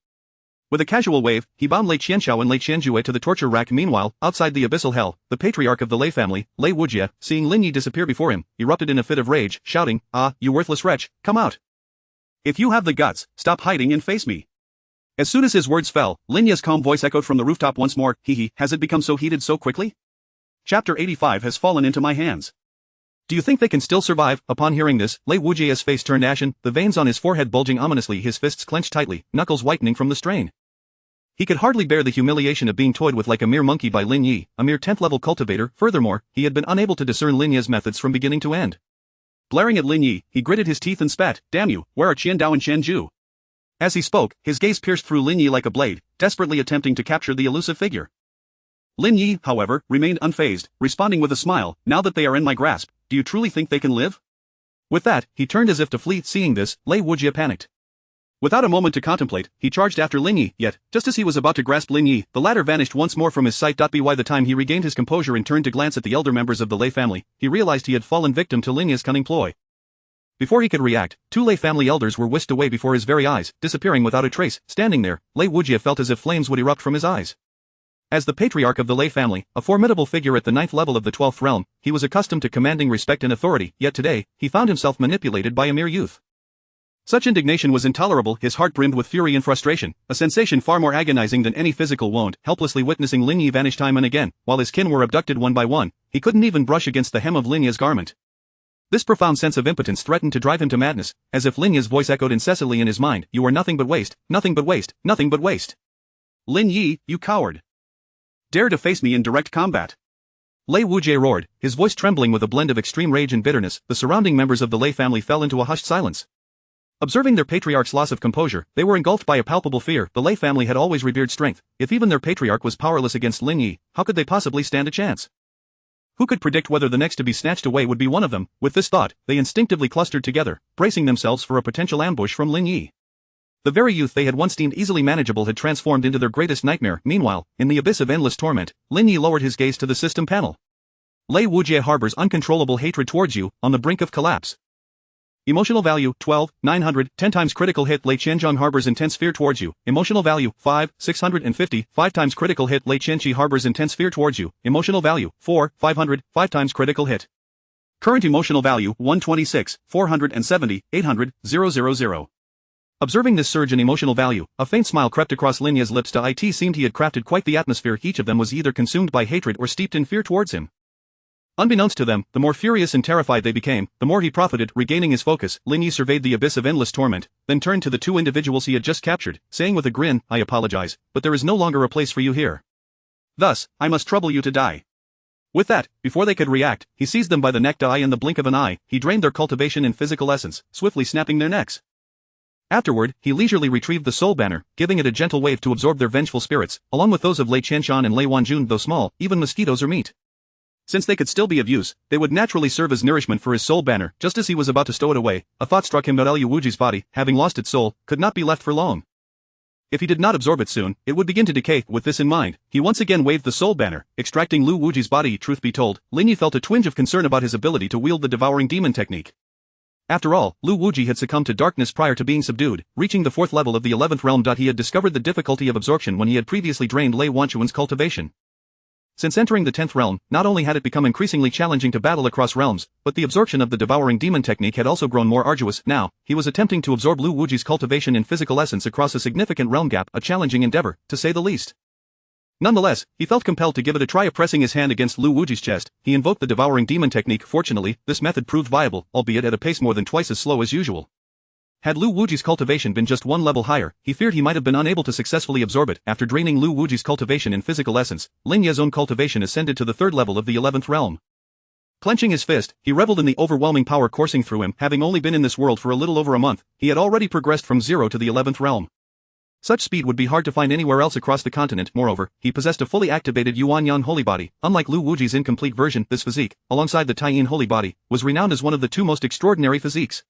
With a casual wave, he bound Lei Qianxiao and Lei Qianjue to the torture rack. Meanwhile, outside the abyssal hell, the patriarch of the Lei family, Lei Wujie, seeing Lin Yi disappear before him, erupted in a fit of rage, shouting, "Ah, you worthless wretch, come out. If you have the guts, stop hiding and face me." As soon as his words fell, Lin Yi's calm voice echoed from the rooftop once more, "Has it become so heated so quickly? Chapter 85 has fallen into my hands. Do you think they can still survive? Upon hearing this, Lei Wujie's face turned ashen, the veins on his forehead bulging ominously, his fists clenched tightly, knuckles whitening from the strain. He could hardly bear the humiliation of being toyed with like a mere monkey by Lin Yi, a mere 10th-level cultivator. Furthermore, he had been unable to discern Lin Yi's methods from beginning to end. Blaring at Lin Yi, he gritted his teeth and spat, "Damn you, where are Qian Dao and Qian Ju?" As he spoke, his gaze pierced through Lin Yi like a blade, desperately attempting to capture the elusive figure. Lin Yi, however, remained unfazed, responding with a smile, "Now that they are in my grasp, do you truly think they can live?" With that, he turned as if to flee. Seeing this, Lei Wujie panicked. Without a moment to contemplate, he charged after Lin Yi, yet, just as he was about to grasp Lin Yi, the latter vanished once more from his sight. By the time he regained his composure and turned to glance at the elder members of the Lei family, he realized he had fallen victim to Lin Yi's cunning ploy. Before he could react, 2 Lei family elders were whisked away before his very eyes, disappearing without a trace. Standing there, Lei Wujie felt as if flames would erupt from his eyes. As the patriarch of the Lei family, a formidable figure at the 9th level of the 12th realm, he was accustomed to commanding respect and authority, yet today, he found himself manipulated by a mere youth. Such indignation was intolerable, his heart brimmed with fury and frustration, a sensation far more agonizing than any physical wound. Helplessly witnessing Lin Yi vanish time and again, while his kin were abducted one by one, he couldn't even brush against the hem of Lin Yi's garment. This profound sense of impotence threatened to drive him to madness, as if Lin Yi's voice echoed incessantly in his mind, "You are nothing but waste, nothing but waste, nothing but waste. Lin Yi, you coward. Dare to face me in direct combat." Lei Wujie roared, his voice trembling with a blend of extreme rage and bitterness. The surrounding members of the Lei family fell into a hushed silence. Observing their patriarch's loss of composure, they were engulfed by a palpable fear. The Lei family had always revered strength. If even their patriarch was powerless against Lin Yi, how could they possibly stand a chance? Who could predict whether the next to be snatched away would be one of them? With this thought, they instinctively clustered together, bracing themselves for a potential ambush from Lin Yi. The very youth they had once deemed easily manageable had transformed into their greatest nightmare. Meanwhile, in the abyss of endless torment, Lin Yi lowered his gaze to the system panel. Lei Wujie harbors uncontrollable hatred towards you, on the brink of collapse. Emotional value, 12, 900, 10 times critical hit. Lei Qianzhong harbors intense fear towards you. Emotional value, 5, 650, 5 times critical hit. Lei Qianqi harbors intense fear towards you. Emotional value, 4, 500, 5 times critical hit. Current emotional value, 126, 470, 800, 000. Observing this surge in emotional value, a faint smile crept across Lin Yi's lips. It seemed he had crafted quite the atmosphere. Each of them was either consumed by hatred or steeped in fear towards him. Unbeknownst to them, the more furious and terrified they became, the more he profited. Regaining his focus, Lin Yi surveyed the abyss of endless torment, then turned to the 2 individuals he had just captured, saying with a grin, "I apologize, but there is no longer a place for you here. Thus, I must trouble you to die." With that, before they could react, he seized them by the neck. In the blink of an eye, he drained their cultivation and physical essence, swiftly snapping their necks. Afterward, he leisurely retrieved the soul banner, giving it a gentle wave to absorb their vengeful spirits, along with those of Lei Qianshan and Lei Wanjun. Though small, even mosquitoes are meat. Since they could still be of use, they would naturally serve as nourishment for his soul banner. Just as he was about to stow it away, a thought struck him. Lei Wujie's body, having lost its soul, could not be left for long. If he did not absorb it soon, it would begin to decay. With this in mind, he once again waved the soul banner, extracting Lu Wujie's body. Truth be told, Lin Yi felt a twinge of concern about his ability to wield the devouring demon technique. After all, Lu Wujie had succumbed to darkness prior to being subdued, reaching the 4th level of the 11th realm. He had discovered the difficulty of absorption when he had previously drained Lei Wanchuan's cultivation. Since entering the 10th realm, not only had it become increasingly challenging to battle across realms, but the absorption of the devouring demon technique had also grown more arduous. Now, he was attempting to absorb Lu Wujie's cultivation and physical essence across a significant realm gap, a challenging endeavor, to say the least. Nonetheless, he felt compelled to give it a try. Pressing his hand against Lu Wujie's chest, he invoked the devouring demon technique. Fortunately, this method proved viable, albeit at a pace more than twice as slow as usual. Had Lu Wujie's cultivation been just 1 level higher, he feared he might have been unable to successfully absorb it. After draining Lu Wujie's cultivation and physical essence, Lin Yi's own cultivation ascended to the 3rd level of the 11th realm. Clenching his fist, he reveled in the overwhelming power coursing through him. Having only been in this world for a little over a month, he had already progressed from 0 to the 11th realm. Such speed would be hard to find anywhere else across the continent. Moreover, he possessed a fully activated Yuan-Yan holy body. Unlike Lu Wujie's incomplete version, this physique, alongside the Taiyin holy body, was renowned as one of the 2 most extraordinary physiques.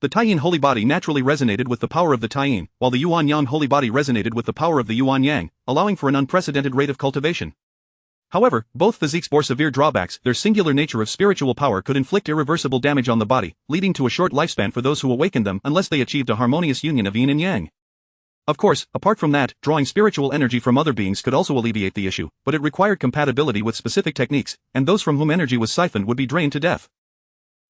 The Taiyin holy body naturally resonated with the power of the Taiyin, while the Yuan-Yang holy body resonated with the power of the Yuan-Yang, allowing for an unprecedented rate of cultivation. However, both physiques bore severe drawbacks. Their singular nature of spiritual power could inflict irreversible damage on the body, leading to a short lifespan for those who awakened them unless they achieved a harmonious union of yin and yang. Of course, apart from that, drawing spiritual energy from other beings could also alleviate the issue, but it required compatibility with specific techniques, and those from whom energy was siphoned would be drained to death.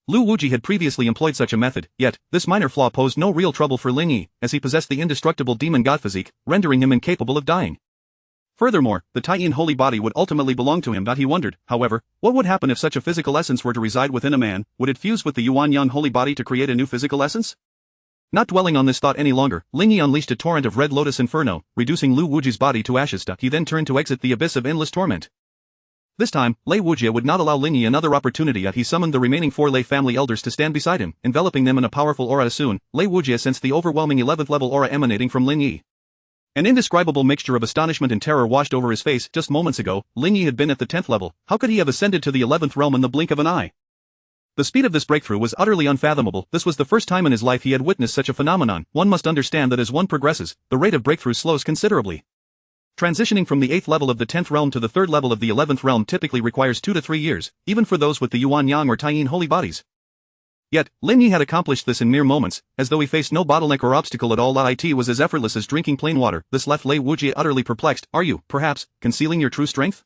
Lu Wujie had previously employed such a method, yet, this minor flaw posed no real trouble for Lin Yi, as he possessed the indestructible demon god physique, rendering him incapable of dying. Furthermore, the Taiyin holy body would ultimately belong to him. He wondered, however, what would happen if such a physical essence were to reside within a man? Would it fuse with the Yuan Yang holy body to create a new physical essence? Not dwelling on this thought any longer, Lin Yi unleashed a torrent of red lotus inferno, reducing Lu Wuji's body to ashes. He then turned to exit the abyss of endless torment. This time, Lei Wujie would not allow Lin Yi another opportunity. He summoned the remaining 4 Lei family elders to stand beside him, enveloping them in a powerful aura. Soon, Lei Wujie sensed the overwhelming 11th level aura emanating from Lin Yi. An indescribable mixture of astonishment and terror washed over his face. Just moments ago, Lin Yi had been at the 10th level. How could he have ascended to the 11th realm in the blink of an eye? The speed of this breakthrough was utterly unfathomable. This was the first time in his life he had witnessed such a phenomenon. One must understand that as one progresses, the rate of breakthrough slows considerably. Transitioning from the 8th level of the 10th realm to the 3rd level of the 11th realm typically requires 2 to 3 years, even for those with the Yuan Yang or Taiyin holy bodies. Yet, Lin Yi had accomplished this in mere moments, as though he faced no bottleneck or obstacle at all. It was as effortless as drinking plain water. This left Lei Wujie utterly perplexed. Are you, perhaps, concealing your true strength?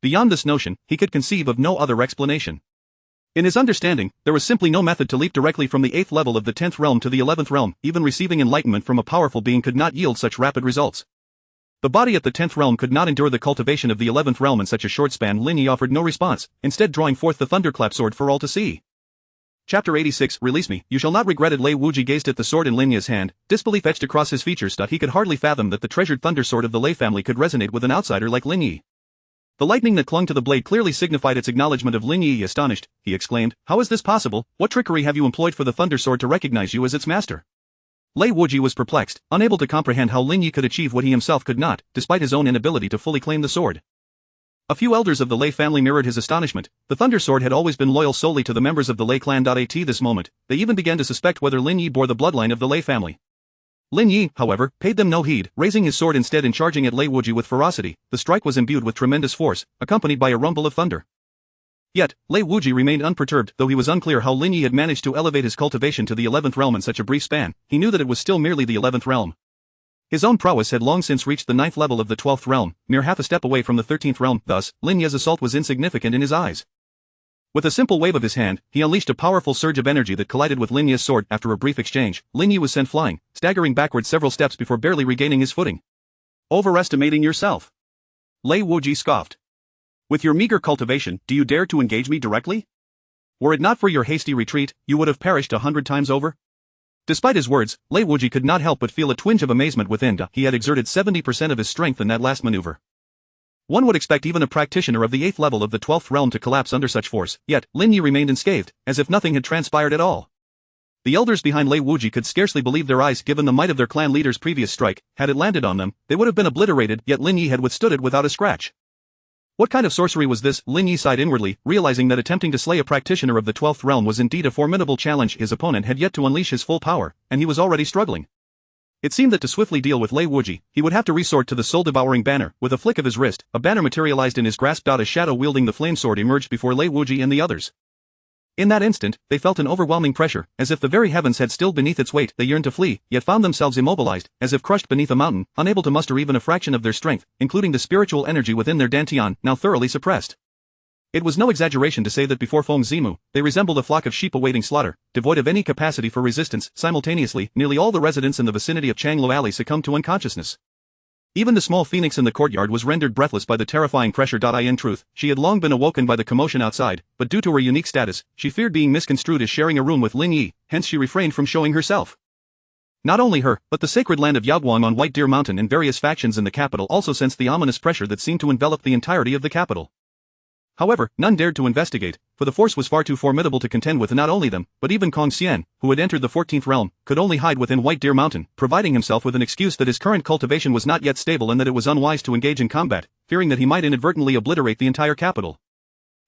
Beyond this notion, he could conceive of no other explanation. In his understanding, there was simply no method to leap directly from the 8th level of the 10th realm to the 11th realm. Even receiving enlightenment from a powerful being could not yield such rapid results. The body at the 10th realm could not endure the cultivation of the 11th realm in such a short span. Lin Yi offered no response, instead drawing forth the thunderclap sword for all to see. Chapter 86, Release me, you shall not regret it. Lei Wujie gazed at the sword in Lin Yi's hand, disbelief etched across his features. He could hardly fathom that the treasured thunder sword of the Lei family could resonate with an outsider like Lin Yi. The lightning that clung to the blade clearly signified its acknowledgement of Lin Yi. Astonished, he exclaimed, how is this possible? What trickery have you employed for the thunder sword to recognize you as its master? Lei Wujie was perplexed, unable to comprehend how Lin Yi could achieve what he himself could not, despite his own inability to fully claim the sword. A few elders of the Lei family mirrored his astonishment. The thunder sword had always been loyal solely to the members of the Lei clan. At this moment, they even began to suspect whether Lin Yi bore the bloodline of the Lei family. Lin Yi, however, paid them no heed, raising his sword instead and charging at Lei Wujie with ferocity. The strike was imbued with tremendous force, accompanied by a rumble of thunder. Yet, Lei Wujie remained unperturbed. Though he was unclear how Lin Yi had managed to elevate his cultivation to the 11th realm in such a brief span, he knew that it was still merely the 11th realm. His own prowess had long since reached the 9th level of the 12th realm, mere half a step away from the 13th realm. Thus, Lin Yi's assault was insignificant in his eyes. With a simple wave of his hand, he unleashed a powerful surge of energy that collided with Lin Yi's sword. After a brief exchange, Lin Yi was sent flying, staggering backward several steps before barely regaining his footing. Overestimating yourself. Lei Wujie scoffed. With your meager cultivation, do you dare to engage me directly? Were it not for your hasty retreat, you would have perished 100 times over. Despite his words, Lei Wujie could not help but feel a twinge of amazement within. He had exerted 70% of his strength in that last maneuver. One would expect even a practitioner of the 8th level of the 12th realm to collapse under such force, yet, Lin Yi remained unscathed, as if nothing had transpired at all. The elders behind Lei Wujie could scarcely believe their eyes given the might of their clan leader's previous strike. Had it landed on them, they would have been obliterated, yet Lin Yi had withstood it without a scratch. What kind of sorcery was this? Lin Yi sighed inwardly, realizing that attempting to slay a practitioner of the 12th realm was indeed a formidable challenge. His opponent had yet to unleash his full power, and he was already struggling. It seemed that to swiftly deal with Lei Wujie, he would have to resort to the soul-devouring banner. With a flick of his wrist, a banner materialized in his grasp. A shadow wielding the flame sword emerged before Lei Wujie and the others. In that instant, they felt an overwhelming pressure, as if the very heavens had stilled beneath its weight. They yearned to flee, yet found themselves immobilized, as if crushed beneath a mountain, unable to muster even a fraction of their strength, including the spiritual energy within their dantian, now thoroughly suppressed. It was no exaggeration to say that before Feng Zimu, they resembled a flock of sheep awaiting slaughter, devoid of any capacity for resistance. Simultaneously, nearly all the residents in the vicinity of Changlo Alley succumbed to unconsciousness. Even the small phoenix in the courtyard was rendered breathless by the terrifying pressure. In truth, she had long been awoken by the commotion outside, but due to her unique status, she feared being misconstrued as sharing a room with Lin Yi, hence she refrained from showing herself. Not only her, but the sacred land of Yaoguang on White Deer Mountain and various factions in the capital also sensed the ominous pressure that seemed to envelop the entirety of the capital. However, none dared to investigate, for the force was far too formidable to contend with. Not only them, but even Kong Xian, who had entered the 14th realm, could only hide within White Deer Mountain, providing himself with an excuse that his current cultivation was not yet stable and that it was unwise to engage in combat, fearing that he might inadvertently obliterate the entire capital.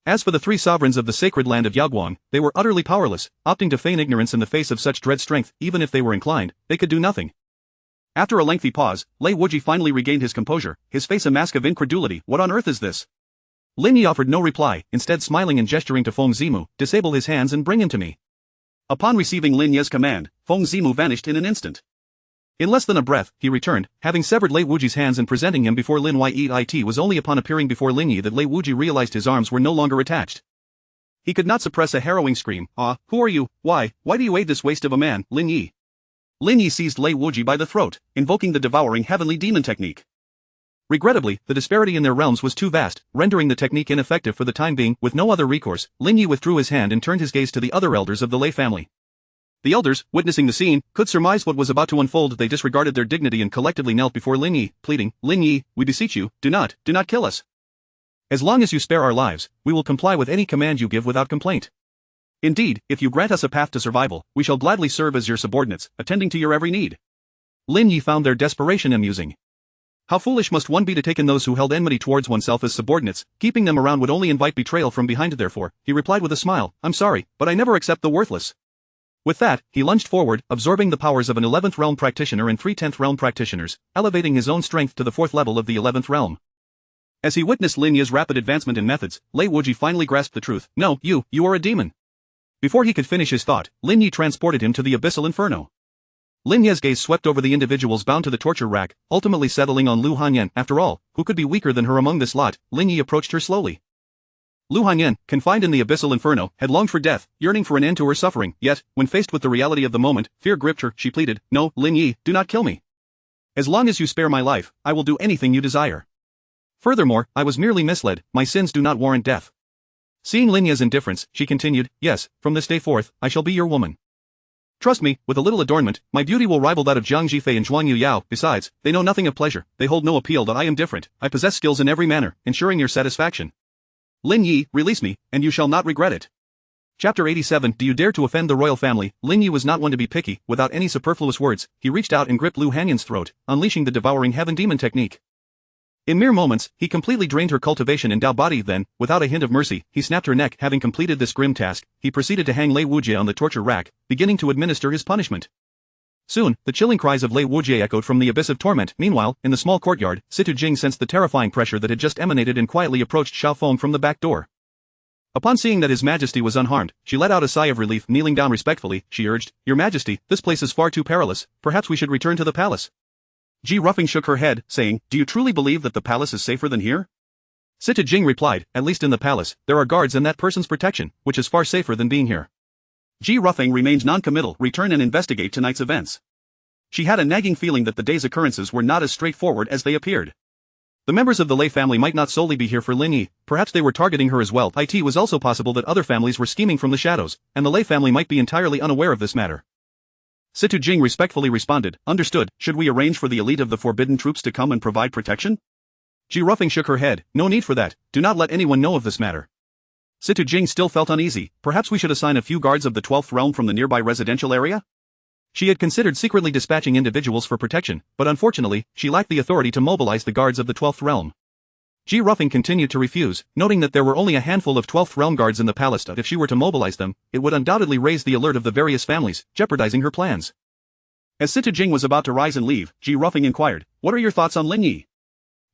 As for the 3 sovereigns of the sacred land of Yaoguang, they were utterly powerless, opting to feign ignorance in the face of such dread strength. Even if they were inclined, they could do nothing. After a lengthy pause, Lei Wujie finally regained his composure, his face a mask of incredulity. What on earth is this? Lin Yi offered no reply, instead smiling and gesturing to Feng Zimu, disable his hands and bring him to me. Upon receiving Lin Yi's command, Feng Zimu vanished in an instant. In less than a breath, he returned, having severed Lei Wujie's hands and presenting him before Lin Yi. It was only upon appearing before Lin Yi that Lei Wujie realized his arms were no longer attached. He could not suppress a harrowing scream. Ah, who are you? Why do you aid this waste of a man, Lin Yi? Lin Yi seized Lei Wujie by the throat, invoking the devouring heavenly demon technique. Regrettably, the disparity in their realms was too vast, rendering the technique ineffective for the time being. With no other recourse, Lin Yi withdrew his hand and turned his gaze to the other elders of the Lei family. The elders, witnessing the scene, could surmise what was about to unfold. They disregarded their dignity and collectively knelt before Lin Yi, pleading, "Lin Yi, we beseech you, do not kill us. As long as you spare our lives, we will comply with any command you give without complaint. Indeed, if you grant us a path to survival, we shall gladly serve as your subordinates, attending to your every need." Lin Yi found their desperation amusing. How foolish must one be to take in those who held enmity towards oneself as subordinates, keeping them around would only invite betrayal from behind. Therefore, he replied with a smile, "I'm sorry, but I never accept the worthless." With that, he lunged forward, absorbing the powers of an 11th realm practitioner and 3 10th realm practitioners, elevating his own strength to the 4th level of the 11th realm. As he witnessed Lin Yi's rapid advancement in methods, Lei Wuji finally grasped the truth. "No, you are a demon." Before he could finish his thought, Lin Yi transported him to the abyssal inferno. Lin Ye's gaze swept over the individuals bound to the torture rack, ultimately settling on Lu Hanyan. After all, who could be weaker than her among this lot? Lin Yi approached her slowly. Lu Hanyan, confined in the abyssal inferno, had longed for death, yearning for an end to her suffering, yet, when faced with the reality of the moment, fear gripped her. She pleaded, "No, Lin Yi, do not kill me. As long as you spare my life, I will do anything you desire. Furthermore, I was merely misled, my sins do not warrant death." Seeing Lin Ye's indifference, she continued, "Yes, from this day forth, I shall be your woman. Trust me, with a little adornment, my beauty will rival that of Jiang Jifei and Zhuang Yuyao. Besides, they know nothing of pleasure, they hold no appeal that I am different, I possess skills in every manner, ensuring your satisfaction. Lin Yi, release me, and you shall not regret it." Chapter 87. Do you dare to offend the royal family? Lin Yi was not one to be picky. Without any superfluous words, he reached out and gripped Lu Hanyan's throat, unleashing the devouring heaven demon technique. In mere moments, he completely drained her cultivation and Dao body. Then, without a hint of mercy, he snapped her neck. Having completed this grim task, he proceeded to hang Lei Wujie on the torture rack, beginning to administer his punishment. Soon, the chilling cries of Lei Wujie echoed from the abyss of torment. Meanwhile, in the small courtyard, Situ Jing sensed the terrifying pressure that had just emanated and quietly approached Xiao Feng from the back door. Upon seeing that His Majesty was unharmed, she let out a sigh of relief. Kneeling down respectfully, she urged, "Your Majesty, this place is far too perilous, perhaps we should return to the palace." Ji Ruffing shook her head, saying, "Do you truly believe that the palace is safer than here?" Sita Jing replied, "At least in the palace, there are guards and that person's protection, which is far safer than being here." Ji Ruffing remained non-committal. Return and investigate tonight's events. She had a nagging feeling that the day's occurrences were not as straightforward as they appeared. The members of the Lei family might not solely be here for Lin Yi, perhaps they were targeting her as well. It was also possible that other families were scheming from the shadows, and the Lei family might be entirely unaware of this matter. Situ Jing respectfully responded, "Understood, should we arrange for the elite of the forbidden troops to come and provide protection?" Ji Ruffing shook her head, "No need for that, do not let anyone know of this matter." Situ Jing still felt uneasy. Perhaps we should assign a few guards of the 12th realm from the nearby residential area? She had considered secretly dispatching individuals for protection, but unfortunately, she lacked the authority to mobilize the guards of the 12th realm. Ji Ruffing continued to refuse, noting that there were only a handful of 12th realm guards in the palace. If she were to mobilize them, it would undoubtedly raise the alert of the various families, jeopardizing her plans. As Situ Jing was about to rise and leave, Ji Ruffing inquired, "What are your thoughts on Lin Yi?"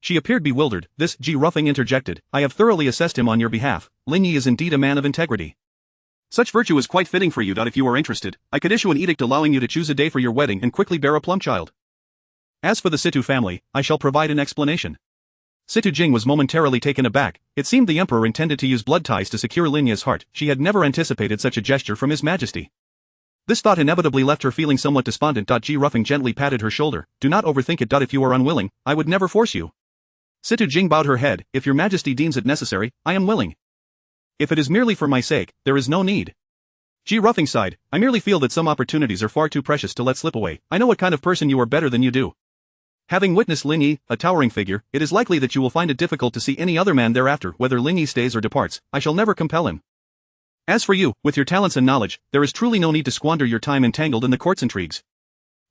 She appeared bewildered. This, Ji Ruffing interjected, "I have thoroughly assessed him on your behalf. Lin Yi is indeed a man of integrity. Such virtue is quite fitting for you. If you are interested, I could issue an edict allowing you to choose a day for your wedding and quickly bear a plum child. As for the Situ family, I shall provide an explanation." Situ Jing was momentarily taken aback. It seemed the emperor intended to use blood ties to secure Lin Yi's heart. She had never anticipated such a gesture from His Majesty. This thought inevitably left her feeling somewhat despondent. Ji Ruffing gently patted her shoulder. "Do not overthink it. If you are unwilling, I would never force you." Situ Jing bowed her head. "If your Majesty deems it necessary, I am willing. If it is merely for my sake, there is no need." Ji Ruffing sighed, "I merely feel that some opportunities are far too precious to let slip away. I know what kind of person you are better than you do. Having witnessed Lin Yi, a towering figure, it is likely that you will find it difficult to see any other man thereafter. Whether Lin Yi stays or departs, I shall never compel him. As for you, with your talents and knowledge, there is truly no need to squander your time entangled in the court's intrigues."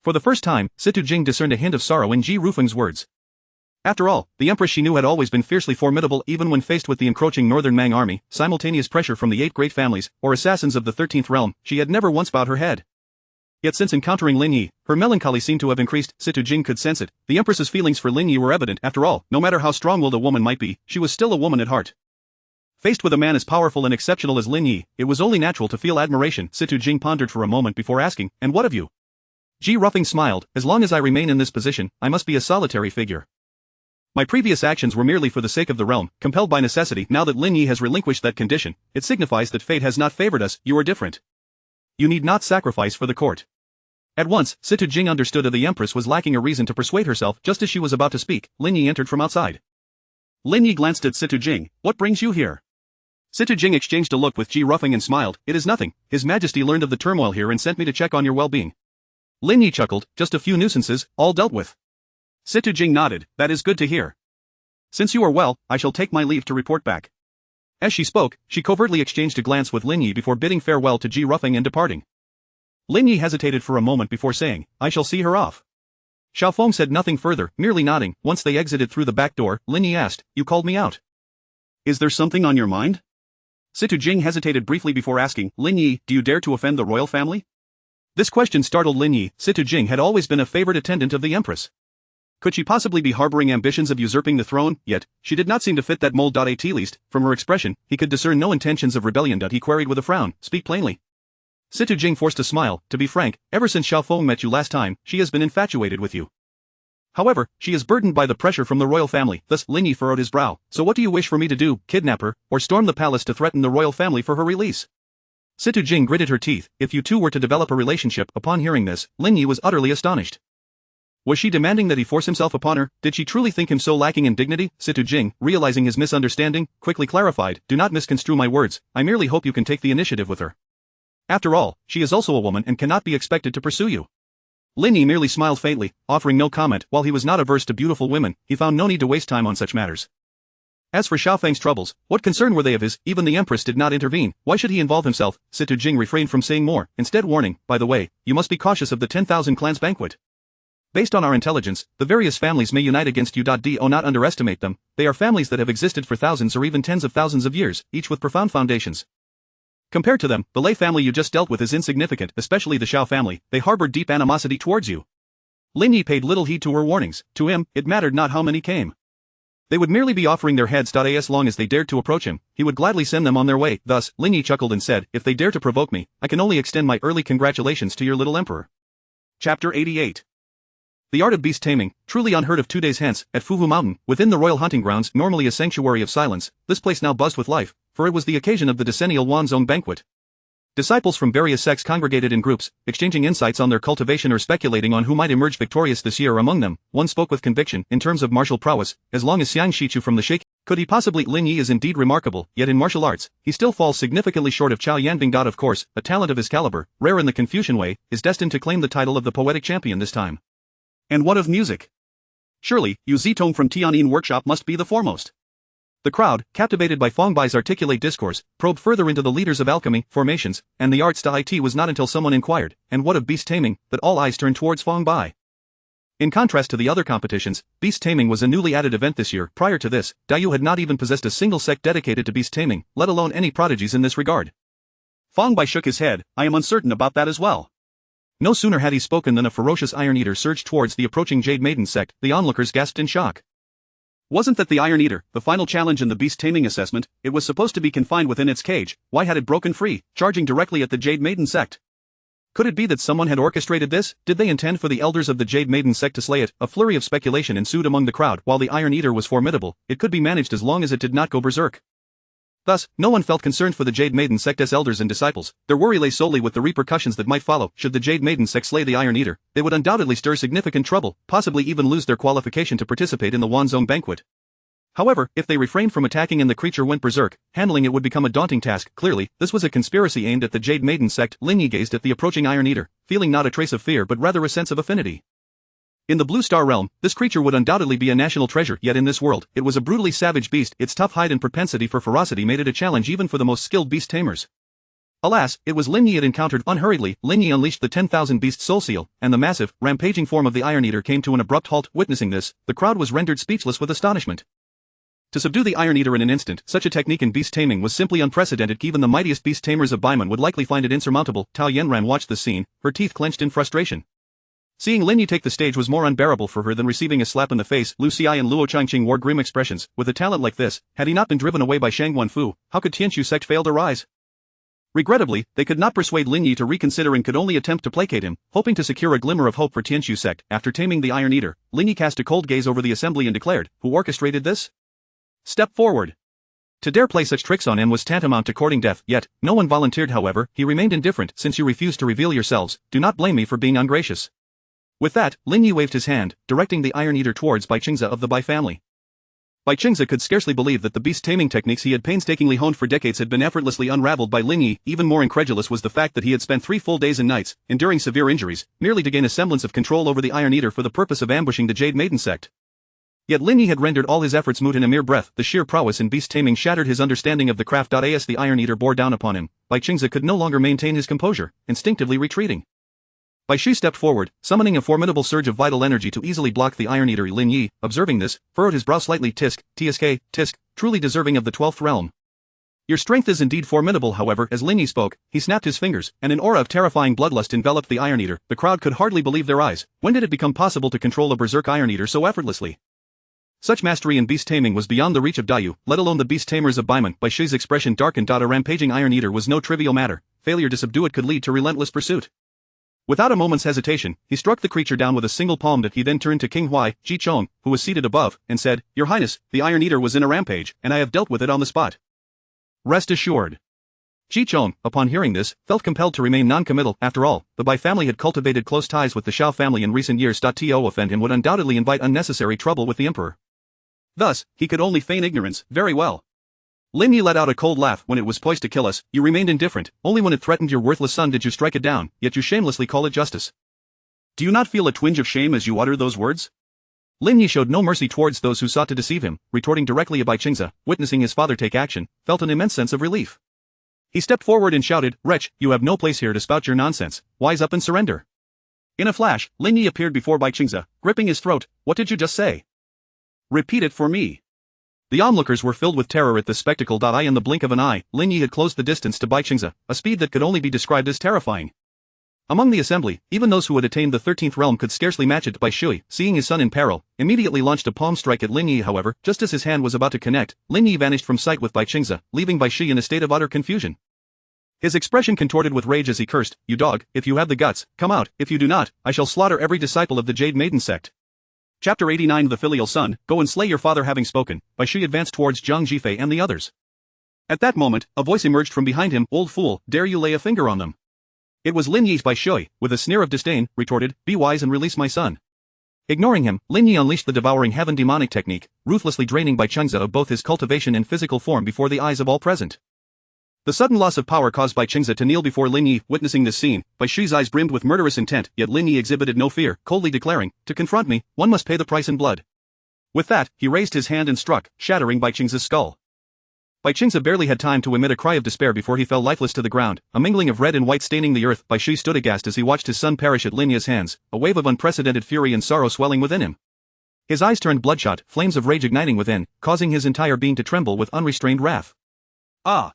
For the first time, Situ Jing discerned a hint of sorrow in Ji Ruffing's words. After all, the empress she knew had always been fiercely formidable. Even when faced with the encroaching northern Mang army, simultaneous pressure from the 8 great families, or assassins of the 13th realm, she had never once bowed her head. Yet since encountering Lin Yi, her melancholy seemed to have increased. Situ Jing could sense it. The empress's feelings for Lin Yi were evident. After all, no matter how strong-willed a woman might be, she was still a woman at heart. Faced with a man as powerful and exceptional as Lin Yi, it was only natural to feel admiration. Situ Jing pondered for a moment before asking, "And what of you?" Ji Ruffing smiled, "As long as I remain in this position, I must be a solitary figure. My previous actions were merely for the sake of the realm, compelled by necessity. Now that Lin Yi has relinquished that condition, it signifies that fate has not favored us. You are different. You need not sacrifice for the court. At once, Situ Jing understood that the Empress was lacking a reason to persuade herself. Just as she was about to speak, Lin Yi entered from outside. Lin Yi glanced at Situ Jing. What brings you here? Situ Jing exchanged a look with Ji Ruffing and smiled. It is nothing. His Majesty learned of the turmoil here and sent me to check on your well-being. Lin Yi chuckled. Just a few nuisances, all dealt with. Situ Jing nodded. That is good to hear. Since you are well, I shall take my leave to report back. As she spoke, she covertly exchanged a glance with Lin Yi before bidding farewell to Ji Ruffing and departing. Lin Yi hesitated for a moment before saying, I shall see her off. Xiao Feng said nothing further, merely nodding. Once they exited through the back door, Lin Yi asked, You called me out. Is there something on your mind? Situ Jing hesitated briefly before asking, Lin Yi, do you dare to offend the royal family? This question startled Lin Yi. Situ Jing had always been a favorite attendant of the Empress. Could she possibly be harboring ambitions of usurping the throne? Yet, she did not seem to fit that mold. At least, from her expression, he could discern no intentions of rebellion. He queried with a frown, Speak plainly. Situ Jing forced a smile. To be frank, ever since Xiao Feng met you last time, she has been infatuated with you. However, she is burdened by the pressure from the royal family. Thus, Lin Yi furrowed his brow. So what do you wish for me to do, kidnap her, or storm the palace to threaten the royal family for her release? Situ Jing gritted her teeth. If you two were to develop a relationship. Upon hearing this, Lin Yi was utterly astonished. Was she demanding that he force himself upon her? Did she truly think him so lacking in dignity? Situ Jing, realizing his misunderstanding, quickly clarified, Do not misconstrue my words, I merely hope you can take the initiative with her. After all, she is also a woman and cannot be expected to pursue you. Lin Yi merely smiled faintly, offering no comment. While he was not averse to beautiful women, he found no need to waste time on such matters. As for Xiao Feng's troubles, what concern were they of his? Even the Empress did not intervene. Why should he involve himself? Situ Jing refrained from saying more, instead warning, By the way, you must be cautious of the 10,000 clans banquet. Based on our intelligence, the various families may unite against you. Do not underestimate them. They are families that have existed for thousands or even tens of thousands of years, each with profound foundations. Compared to them, the Lei family you just dealt with is insignificant, especially the Xiao family. They harbor deep animosity towards you. Lin Yi paid little heed to her warnings. To him, it mattered not how many came. They would merely be offering their heads. As long as they dared to approach him, he would gladly send them on their way. Thus, Lin Yi chuckled and said, If they dare to provoke me, I can only extend my early congratulations to your little emperor. Chapter 88. The art of beast taming, truly unheard of. 2 days hence, at Fuhu Mountain, within the royal hunting grounds, normally a sanctuary of silence, this place now buzzed with life, for it was the occasion of the decennial Wanzong banquet. Disciples from various sects congregated in groups, exchanging insights on their cultivation or speculating on who might emerge victorious this year. Among them, one spoke with conviction, in terms of martial prowess, as long as Xiang Shichu from the Sheikh, could he possibly? Lin Yi is indeed remarkable, yet in martial arts, he still falls significantly short of Chao Yanbing. Of course, a talent of his caliber, rare in the Confucian way, is destined to claim the title of the poetic champion this time. And what of music? Surely, Yu Zitong from Tianyin Workshop must be the foremost. The crowd, captivated by Feng Bai's articulate discourse, probed further into the leaders of alchemy, formations, and the arts. It was not until someone inquired, and what of beast taming, that all eyes turned towards Feng Bai. In contrast to the other competitions, beast taming was a newly added event this year. Prior to this, Daiyu had not even possessed a single sect dedicated to beast taming, let alone any prodigies in this regard. Feng Bai shook his head. I am uncertain about that as well. No sooner had he spoken than a ferocious Iron Eater surged towards the approaching Jade Maiden sect. The onlookers gasped in shock. Wasn't that the Iron Eater, the final challenge in the beast taming assessment? It was supposed to be confined within its cage. Why had it broken free, charging directly at the Jade Maiden sect? Could it be that someone had orchestrated this? Did they intend for the elders of the Jade Maiden sect to slay it? A flurry of speculation ensued among the crowd. While the Iron Eater was formidable, it could be managed as long as it did not go berserk. Thus, no one felt concerned for the Jade Maiden sect's elders and disciples. Their worry lay solely with the repercussions that might follow. Should the Jade Maiden sect slay the Iron Eater, they would undoubtedly stir significant trouble, possibly even lose their qualification to participate in the Wanzong banquet. However, if they refrained from attacking and the creature went berserk, handling it would become a daunting task. Clearly, this was a conspiracy aimed at the Jade Maiden sect. Lin Yi gazed at the approaching Iron Eater, feeling not a trace of fear but rather a sense of affinity. In the Blue Star realm, this creature would undoubtedly be a national treasure, yet in this world, it was a brutally savage beast. Its tough hide and propensity for ferocity made it a challenge even for the most skilled beast tamers. Alas, it was Lin Yi it encountered. Unhurriedly, Lin Yi unleashed the 10,000 beast soul seal, and the massive, rampaging form of the Iron Eater came to an abrupt halt. Witnessing this, the crowd was rendered speechless with astonishment. To subdue the Iron Eater in an instant, such a technique in beast taming was simply unprecedented. Even the mightiest beast tamers of Baiman would likely find it insurmountable. Tao Yanran watched the scene, her teeth clenched in frustration. Seeing Lin Yi take the stage was more unbearable for her than receiving a slap in the face. Lu Xiai and Luo Changqing wore grim expressions. With a talent like this, had he not been driven away by Shang Guanfu, how could Tianqiu sect fail to rise? Regrettably, they could not persuade Lin Yi to reconsider and could only attempt to placate him, hoping to secure a glimmer of hope for Tianqiu sect. After taming the Iron Eater, Lin Yi cast a cold gaze over the assembly and declared, Who orchestrated this? Step forward. To dare play such tricks on him was tantamount to courting death, yet, no one volunteered. However, he remained indifferent. Since you refuse to reveal yourselves, do not blame me for being ungracious. With that, Lin Yi waved his hand, directing the Iron Eater towards Bai Qingze of the Bai family. Bai Qingze could scarcely believe that the beast-taming techniques he had painstakingly honed for decades had been effortlessly unraveled by Lin Yi. Even more incredulous was the fact that he had spent 3 full days and nights, enduring severe injuries, merely to gain a semblance of control over the Iron Eater for the purpose of ambushing the Jade Maiden sect. Yet Lin Yi had rendered all his efforts moot in a mere breath. The sheer prowess in beast-taming shattered his understanding of the craft. As the Iron Eater bore down upon him, Bai Qingze could no longer maintain his composure, instinctively retreating. Bai Shi stepped forward, summoning a formidable surge of vital energy to easily block the Iron Eater. Lin Yi, observing this, furrowed his brow slightly. Tisk, truly deserving of the 12th realm. Your strength is indeed formidable. However, as Lin Yi spoke, he snapped his fingers, and an aura of terrifying bloodlust enveloped the Iron Eater. The crowd could hardly believe their eyes. When did it become possible to control a berserk Iron Eater so effortlessly? Such mastery in beast taming was beyond the reach of Dayu, let alone the beast tamers of Baiman. Bai Shi's expression darkened. A rampaging Iron Eater was no trivial matter. Failure to subdue it could lead to relentless pursuit. Without a moment's hesitation, he struck the creature down with a single palm. He then turned to King Huai, Ji Chong, who was seated above, and said, "Your Highness, the Iron Eater was in a rampage, and I have dealt with it on the spot." Rest assured. Ji Chong, upon hearing this, felt compelled to remain non-committal. After all, the Bai family had cultivated close ties with the Shao family in recent years. To offend him would undoubtedly invite unnecessary trouble with the emperor. Thus, he could only feign ignorance. Very well. Lin Yi let out a cold laugh. When it was poised to kill us, you remained indifferent. Only when it threatened your worthless son did you strike it down, yet you shamelessly call it justice. Do you not feel a twinge of shame as you utter those words? Lin Yi showed no mercy towards those who sought to deceive him, retorting directly at Bai Qingze, witnessing his father take action, felt an immense sense of relief. He stepped forward and shouted, "Wretch, you have no place here to spout your nonsense. Wise up and surrender." In a flash, Lin Yi appeared before Bai Qingze, gripping his throat. "What did you just say? Repeat it for me." The onlookers were filled with terror at this spectacle. In the blink of an eye, Lin Yi had closed the distance to Bai Qingze, a speed that could only be described as terrifying. Among the assembly, even those who had attained the 13th realm could scarcely match it. Bai Shui, seeing his son in peril, immediately launched a palm strike at Lin Yi. However, just as his hand was about to connect, Lin Yi vanished from sight with Bai Qingze, leaving Bai Shi in a state of utter confusion. His expression contorted with rage as he cursed, "You dog, if you have the guts, come out. If you do not, I shall slaughter every disciple of the Jade Maiden sect." Chapter 89. The Filial Son. Go and slay your father. Having spoken, Bai Shi advanced towards Zhang Jifei and the others. At that moment, a voice emerged from behind him. "Old fool, dare you lay a finger on them?" It was Lin Yi's. Bai Shui, with a sneer of disdain, retorted, "Be wise and release my son." Ignoring him, Lin Yi unleashed the devouring heaven demonic technique, ruthlessly draining Bai Qingze of both his cultivation and physical form before the eyes of all present. The sudden loss of power caused Bai Qingze to kneel before Lin Yi. Witnessing this scene, Bai Shi's eyes brimmed with murderous intent, yet Lin Yi exhibited no fear, coldly declaring, "To confront me, one must pay the price in blood." With that, he raised his hand and struck, shattering Bai Qingze's skull. Bai Qingze barely had time to emit a cry of despair before he fell lifeless to the ground, a mingling of red and white staining the earth. Bai Shi stood aghast as he watched his son perish at Lin Yi's hands, a wave of unprecedented fury and sorrow swelling within him. His eyes turned bloodshot, flames of rage igniting within, causing his entire being to tremble with unrestrained wrath. "Ah!"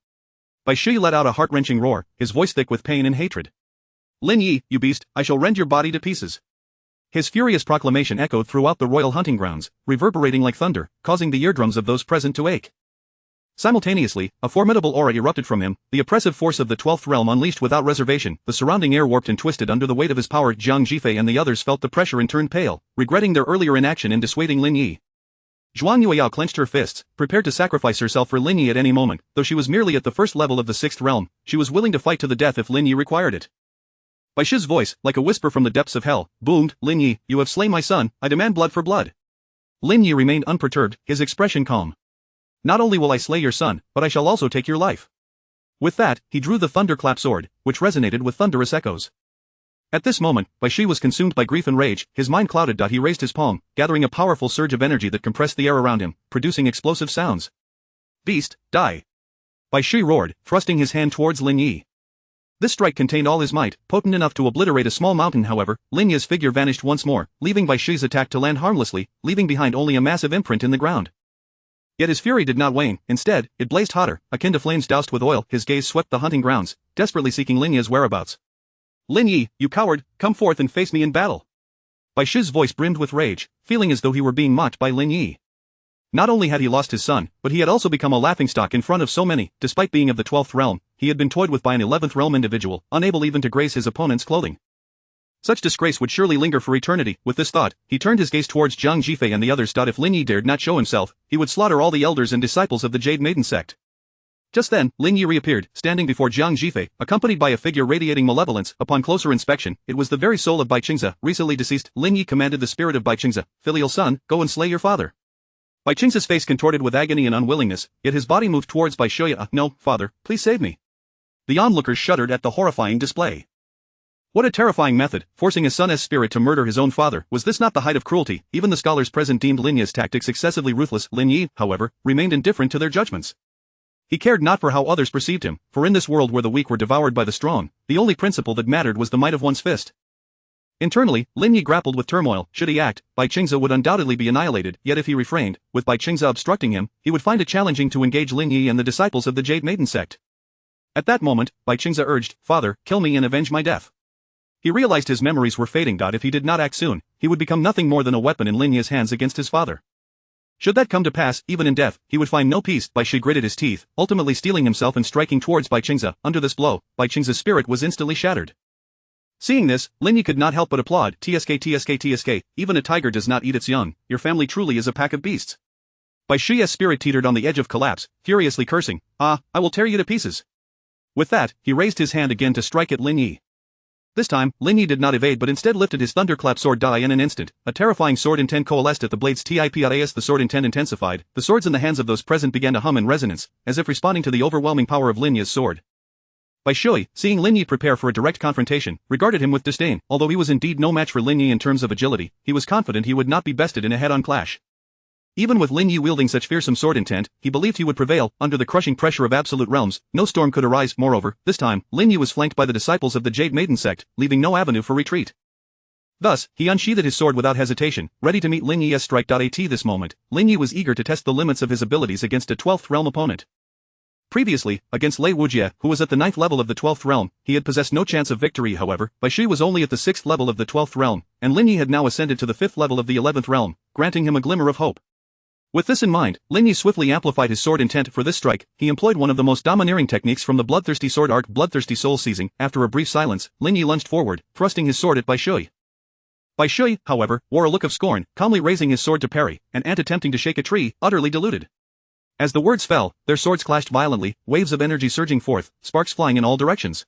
Bai Shi let out a heart-wrenching roar, his voice thick with pain and hatred. "Lin Yi, you beast, I shall rend your body to pieces." His furious proclamation echoed throughout the royal hunting grounds, reverberating like thunder, causing the eardrums of those present to ache. Simultaneously, a formidable aura erupted from him, the oppressive force of the 12th realm unleashed without reservation. The surrounding air warped and twisted under the weight of his power. Zhang Jifei and the others felt the pressure and turned pale, regretting their earlier inaction in dissuading Lin Yi. Zhuang Yueyao clenched her fists, prepared to sacrifice herself for Lin Yi at any moment. Though she was merely at the first level of the 6th realm, she was willing to fight to the death if Lin Yi required it. Bai Shi's voice, like a whisper from the depths of hell, boomed, "Lin Yi, you have slain my son, I demand blood for blood." Lin Yi remained unperturbed, his expression calm. "Not only will I slay your son, but I shall also take your life." With that, he drew the thunderclap sword, which resonated with thunderous echoes. At this moment, Bai Shi was consumed by grief and rage, his mind clouded. He raised his palm, gathering a powerful surge of energy that compressed the air around him, producing explosive sounds. "Beast, die!" Bai Shi roared, thrusting his hand towards Lin Yi. This strike contained all his might, potent enough to obliterate a small mountain. However, Lin Yi's figure vanished once more, leaving Bai Shi's attack to land harmlessly, leaving behind only a massive imprint in the ground. Yet his fury did not wane. Instead, it blazed hotter, akin to flames doused with oil. His gaze swept the hunting grounds, desperately seeking Lin Yi's whereabouts. "Lin Yi, you coward, come forth and face me in battle." Bai Shi's voice brimmed with rage, feeling as though he were being mocked by Lin Yi. Not only had he lost his son, but he had also become a laughingstock in front of so many. Despite being of the 12th realm, he had been toyed with by an 11th realm individual, unable even to graze his opponent's clothing. Such disgrace would surely linger for eternity. With this thought, he turned his gaze towards Jiang Jifei and the others. If Lin Yi dared not show himself, he would slaughter all the elders and disciples of the Jade Maiden sect. Just then, Lin Yi reappeared, standing before Jiang Jifei, accompanied by a figure radiating malevolence. Upon closer inspection, it was the very soul of Bai Qingze, recently deceased. Lin Yi commanded the spirit of Bai Qingze, filial son, go and slay your father. Bai Qingze's face contorted with agony and unwillingness, yet his body moved towards Bai Shuya. No, father, please save me. The onlookers shuddered at the horrifying display. What a terrifying method, forcing his son's spirit to murder his own father. Was this not the height of cruelty? Even the scholars present deemed Lin Yi's tactics excessively ruthless. Lin Yi, however, remained indifferent to their judgments. He cared not for how others perceived him, for in this world where the weak were devoured by the strong, the only principle that mattered was the might of one's fist. Internally, Lin Yi grappled with turmoil. Should he act, Bai Qingze would undoubtedly be annihilated, yet if he refrained, with Bai Qingze obstructing him, he would find it challenging to engage Lin Yi and the disciples of the Jade Maiden sect. At that moment, Bai Qingze urged, "Father, kill me and avenge my death." He realized his memories were fading. If he did not act soon, he would become nothing more than a weapon in Lin Yi's hands against his father. Should that come to pass, even in death, he would find no peace. Bai Shi gritted his teeth, ultimately steeling himself and striking towards Bai Qingze. Under this blow, Bai Qingze's spirit was instantly shattered. Seeing this, Lin Yi could not help but applaud. TSK, even a tiger does not eat its young. Your family truly is a pack of beasts. Bai Shi's spirit teetered on the edge of collapse, furiously cursing, "Ah, I will tear you to pieces." With that, he raised his hand again to strike at Lin Yi. This time, Lin Yi did not evade but instead lifted his thunderclap sword. In an instant, a terrifying sword intent coalesced at the blades. As the sword intent intensified, the swords in the hands of those present began to hum in resonance, as if responding to the overwhelming power of Lin Yi's sword. Bai Shui, seeing Lin Yi prepare for a direct confrontation, regarded him with disdain. Although he was indeed no match for Lin Yi in terms of agility, he was confident he would not be bested in a head-on clash. Even with Lin Yi wielding such fearsome sword intent, he believed he would prevail. Under the crushing pressure of absolute realms, no storm could arise. Moreover, this time, Lin Yi was flanked by the disciples of the Jade Maiden sect, leaving no avenue for retreat. Thus, he unsheathed his sword without hesitation, ready to meet Lin Yi's strike. At this moment, Lin Yi was eager to test the limits of his abilities against a 12th realm opponent. Previously, against Lei Wujie, who was at the 9th level of the 12th realm, he had possessed no chance of victory. However, Bai Shi was only at the 6th level of the 12th realm, and Lin Yi had now ascended to the 5th level of the 11th realm, granting him a glimmer of hope. With this in mind, Lin Yi swiftly amplified his sword intent. For this strike, he employed one of the most domineering techniques from the bloodthirsty sword art, bloodthirsty soul seizing. After a brief silence, Lin Yi lunged forward, thrusting his sword at Bai Shui. Bai Shui, however, wore a look of scorn, calmly raising his sword to parry, an ant attempting to shake a tree, utterly deluded. As the words fell, their swords clashed violently, waves of energy surging forth, sparks flying in all directions.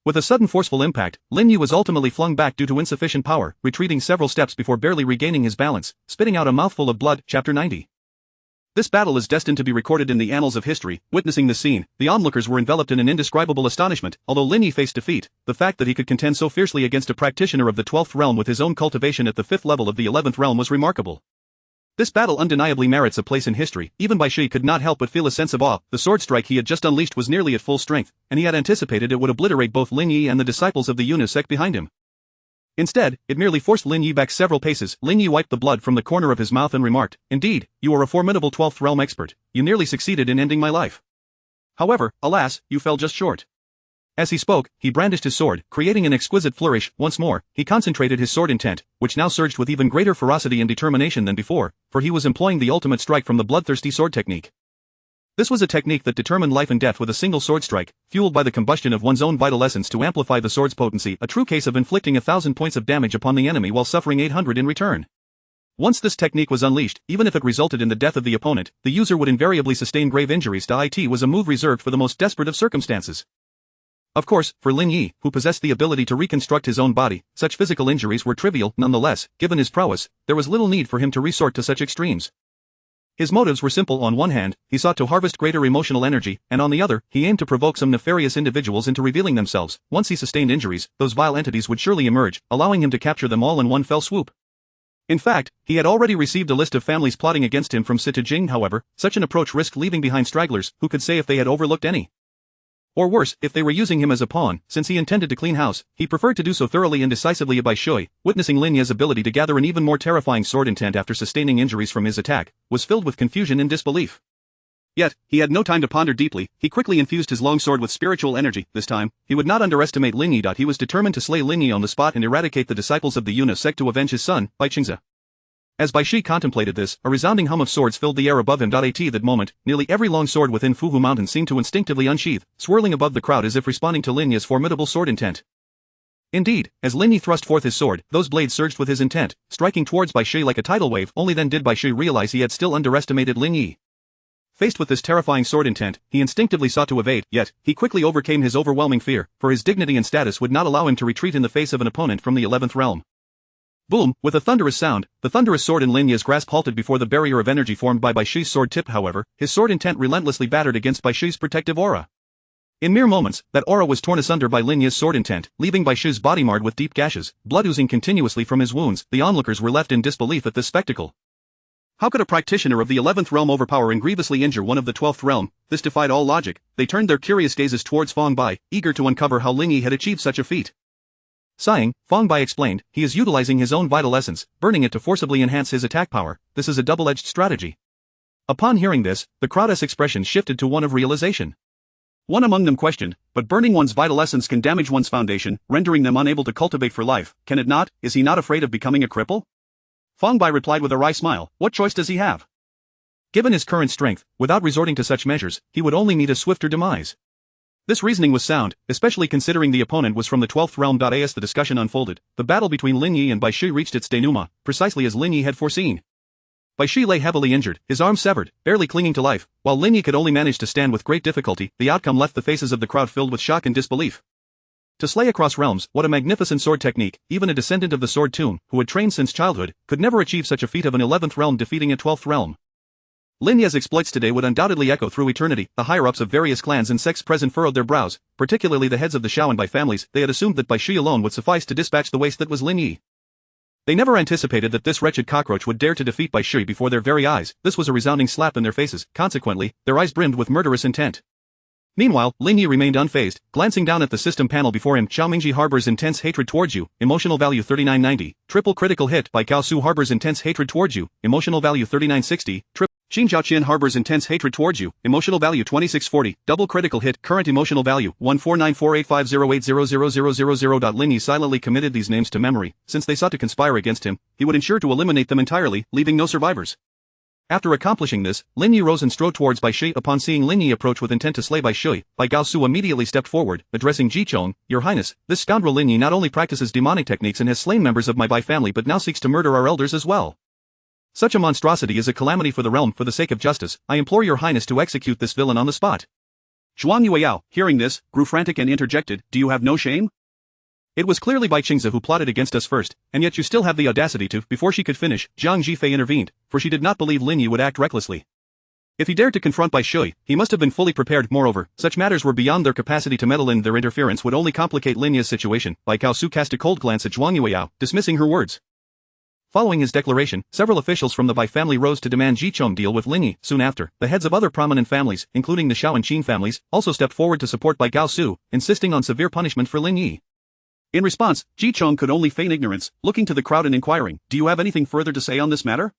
With a sudden forceful impact, Lin Yi was ultimately flung back due to insufficient power, retreating several steps before barely regaining his balance, spitting out a mouthful of blood. Chapter 90. This battle is destined to be recorded in the annals of history. Witnessing this scene, the onlookers were enveloped in an indescribable astonishment. Although Lin Yi faced defeat, the fact that he could contend so fiercely against a practitioner of the 12th realm with his own cultivation at the 5th level of the 11th realm was remarkable. This battle undeniably merits a place in history. Even Bai Shi could not help but feel a sense of awe. The sword strike he had just unleashed was nearly at full strength, and he had anticipated it would obliterate both Lin Yi and the disciples of the Yunus sect behind him. Instead, it merely forced Lin Yi back several paces. Lin Yi wiped the blood from the corner of his mouth and remarked, "Indeed, you are a formidable 12th realm expert. You nearly succeeded in ending my life. However, alas, you fell just short." As he spoke, he brandished his sword, creating an exquisite flourish. Once more, he concentrated his sword intent, which now surged with even greater ferocity and determination than before, for he was employing the ultimate strike from the bloodthirsty sword technique. This was a technique that determined life and death with a single sword strike, fueled by the combustion of one's own vital essence to amplify the sword's potency, a true case of inflicting 1,000 points of damage upon the enemy while suffering 800 in return. Once this technique was unleashed, even if it resulted in the death of the opponent, the user would invariably sustain grave injuries. It was a move reserved for the most desperate of circumstances. Of course, for Lin Yi, who possessed the ability to reconstruct his own body, such physical injuries were trivial. Nonetheless, given his prowess, there was little need for him to resort to such extremes. His motives were simple. On one hand, he sought to harvest greater emotional energy, and on the other, he aimed to provoke some nefarious individuals into revealing themselves. Once he sustained injuries, those vile entities would surely emerge, allowing him to capture them all in one fell swoop. In fact, he had already received a list of families plotting against him from Sita Jing. However, such an approach risked leaving behind stragglers, who could say if they had overlooked any. Or worse, if they were using him as a pawn. Since he intended to clean house, he preferred to do so thoroughly and decisively. Bai Shui, witnessing Lin Yi's ability to gather an even more terrifying sword intent after sustaining injuries from his attack, was filled with confusion and disbelief. Yet, he had no time to ponder deeply. He quickly infused his long sword with spiritual energy. This time, he would not underestimate Lin Yi. He was determined to slay Lin Yi on the spot and eradicate the disciples of the Yunus sect to avenge his son, Bai Qingze. As Bai Shi contemplated this, a resounding hum of swords filled the air above him. At that moment, nearly every long sword within Fuhu Mountain seemed to instinctively unsheath, swirling above the crowd as if responding to Lin Yi's formidable sword intent. Indeed, as Lin Yi thrust forth his sword, those blades surged with his intent, striking towards Bai Shi like a tidal wave. Only then did Bai Shi realize he had still underestimated Lin Yi. Faced with this terrifying sword intent, he instinctively sought to evade, yet, he quickly overcame his overwhelming fear, for his dignity and status would not allow him to retreat in the face of an opponent from the 11th realm. Boom! With a thunderous sound, the thunderous sword in Lin Yi's grasp halted before the barrier of energy formed by Bai Shi's sword tip. However, his sword intent relentlessly battered against Bai Shi's protective aura. In mere moments, that aura was torn asunder by Lin Yi's sword intent, leaving Bai Shi's body marred with deep gashes, blood oozing continuously from his wounds. The onlookers were left in disbelief at this spectacle. How could a practitioner of the 11th realm overpower and grievously injure one of the 12th realm? This defied all logic. They turned their curious gazes towards Fong Bai, eager to uncover how Lin Yi had achieved such a feat. Sighing, Fong Bai explained, he is utilizing his own vital essence, burning it to forcibly enhance his attack power. This is a double-edged strategy. Upon hearing this, the crowd's expression shifted to one of realization. One among them questioned, but burning one's vital essence can damage one's foundation, rendering them unable to cultivate for life, can it not? Is he not afraid of becoming a cripple? Fong Bai replied with a wry smile, what choice does he have? Given his current strength, without resorting to such measures, he would only meet a swifter demise. This reasoning was sound, especially considering the opponent was from the 12th realm. As the discussion unfolded, the battle between Lin Yi and Bai Shi reached its denouement, precisely as Lin Yi had foreseen. Bai Shi lay heavily injured, his arm severed, barely clinging to life, while Lin Yi could only manage to stand with great difficulty. The outcome left the faces of the crowd filled with shock and disbelief. To slay across realms, what a magnificent sword technique! Even a descendant of the sword tomb, who had trained since childhood, could never achieve such a feat of an 11th realm defeating a 12th realm. Lin Yi's exploits today would undoubtedly echo through eternity. The higher-ups of various clans and sects present furrowed their brows, particularly the heads of the Shaoan Bai families. They had assumed that Bai Shi alone would suffice to dispatch the waste that was Lin Yi. They never anticipated that this wretched cockroach would dare to defeat Bai Shi before their very eyes. This was a resounding slap in their faces. Consequently, their eyes brimmed with murderous intent. Meanwhile, Lin Yi remained unfazed, glancing down at the system panel before him. Xiao Mingji harbors intense hatred towards you, emotional value 3990, triple critical hit. Bai Cao Su harbors intense hatred towards you, emotional value 3960, Qin Zhaoqian harbors intense hatred towards you, emotional value 2640, double critical hit. Current emotional value 1494850800000. Lin Yi silently committed these names to memory. Since they sought to conspire against him, he would ensure to eliminate them entirely, leaving no survivors. After accomplishing this, Lin Yi rose and strode towards Bai Shi. Upon seeing Lin Yi approach with intent to slay Bai Shi, Bai Gao Su immediately stepped forward, addressing Ji Chong, Your Highness, this scoundrel Lin Yi not only practices demonic techniques and has slain members of my Bai family but now seeks to murder our elders as well. Such a monstrosity is a calamity for the realm. For the sake of justice, I implore your highness to execute this villain on the spot. Zhuang Yueyao, hearing this, grew frantic and interjected, Do you have no shame? It was clearly Bai Qingzi who plotted against us first, and yet you still have the audacity to. Before she could finish, Zhang Zhifei intervened, for she did not believe Lin Yi would act recklessly. If he dared to confront Bai Shi, he must have been fully prepared. Moreover, such matters were beyond their capacity to meddle in. Their interference would only complicate Lin Yi's situation. Bai Cao Su cast a cold glance at Zhuang Yueyao, dismissing her words. Following his declaration, several officials from the Bai family rose to demand Ji Chong deal with Lin Yi. Soon after, the heads of other prominent families, including the Shao and Qin families, also stepped forward to support Bai Gao Su, insisting on severe punishment for Lin Yi. In response, Ji Chong could only feign ignorance, looking to the crowd and inquiring, Do you have anything further to say on this matter?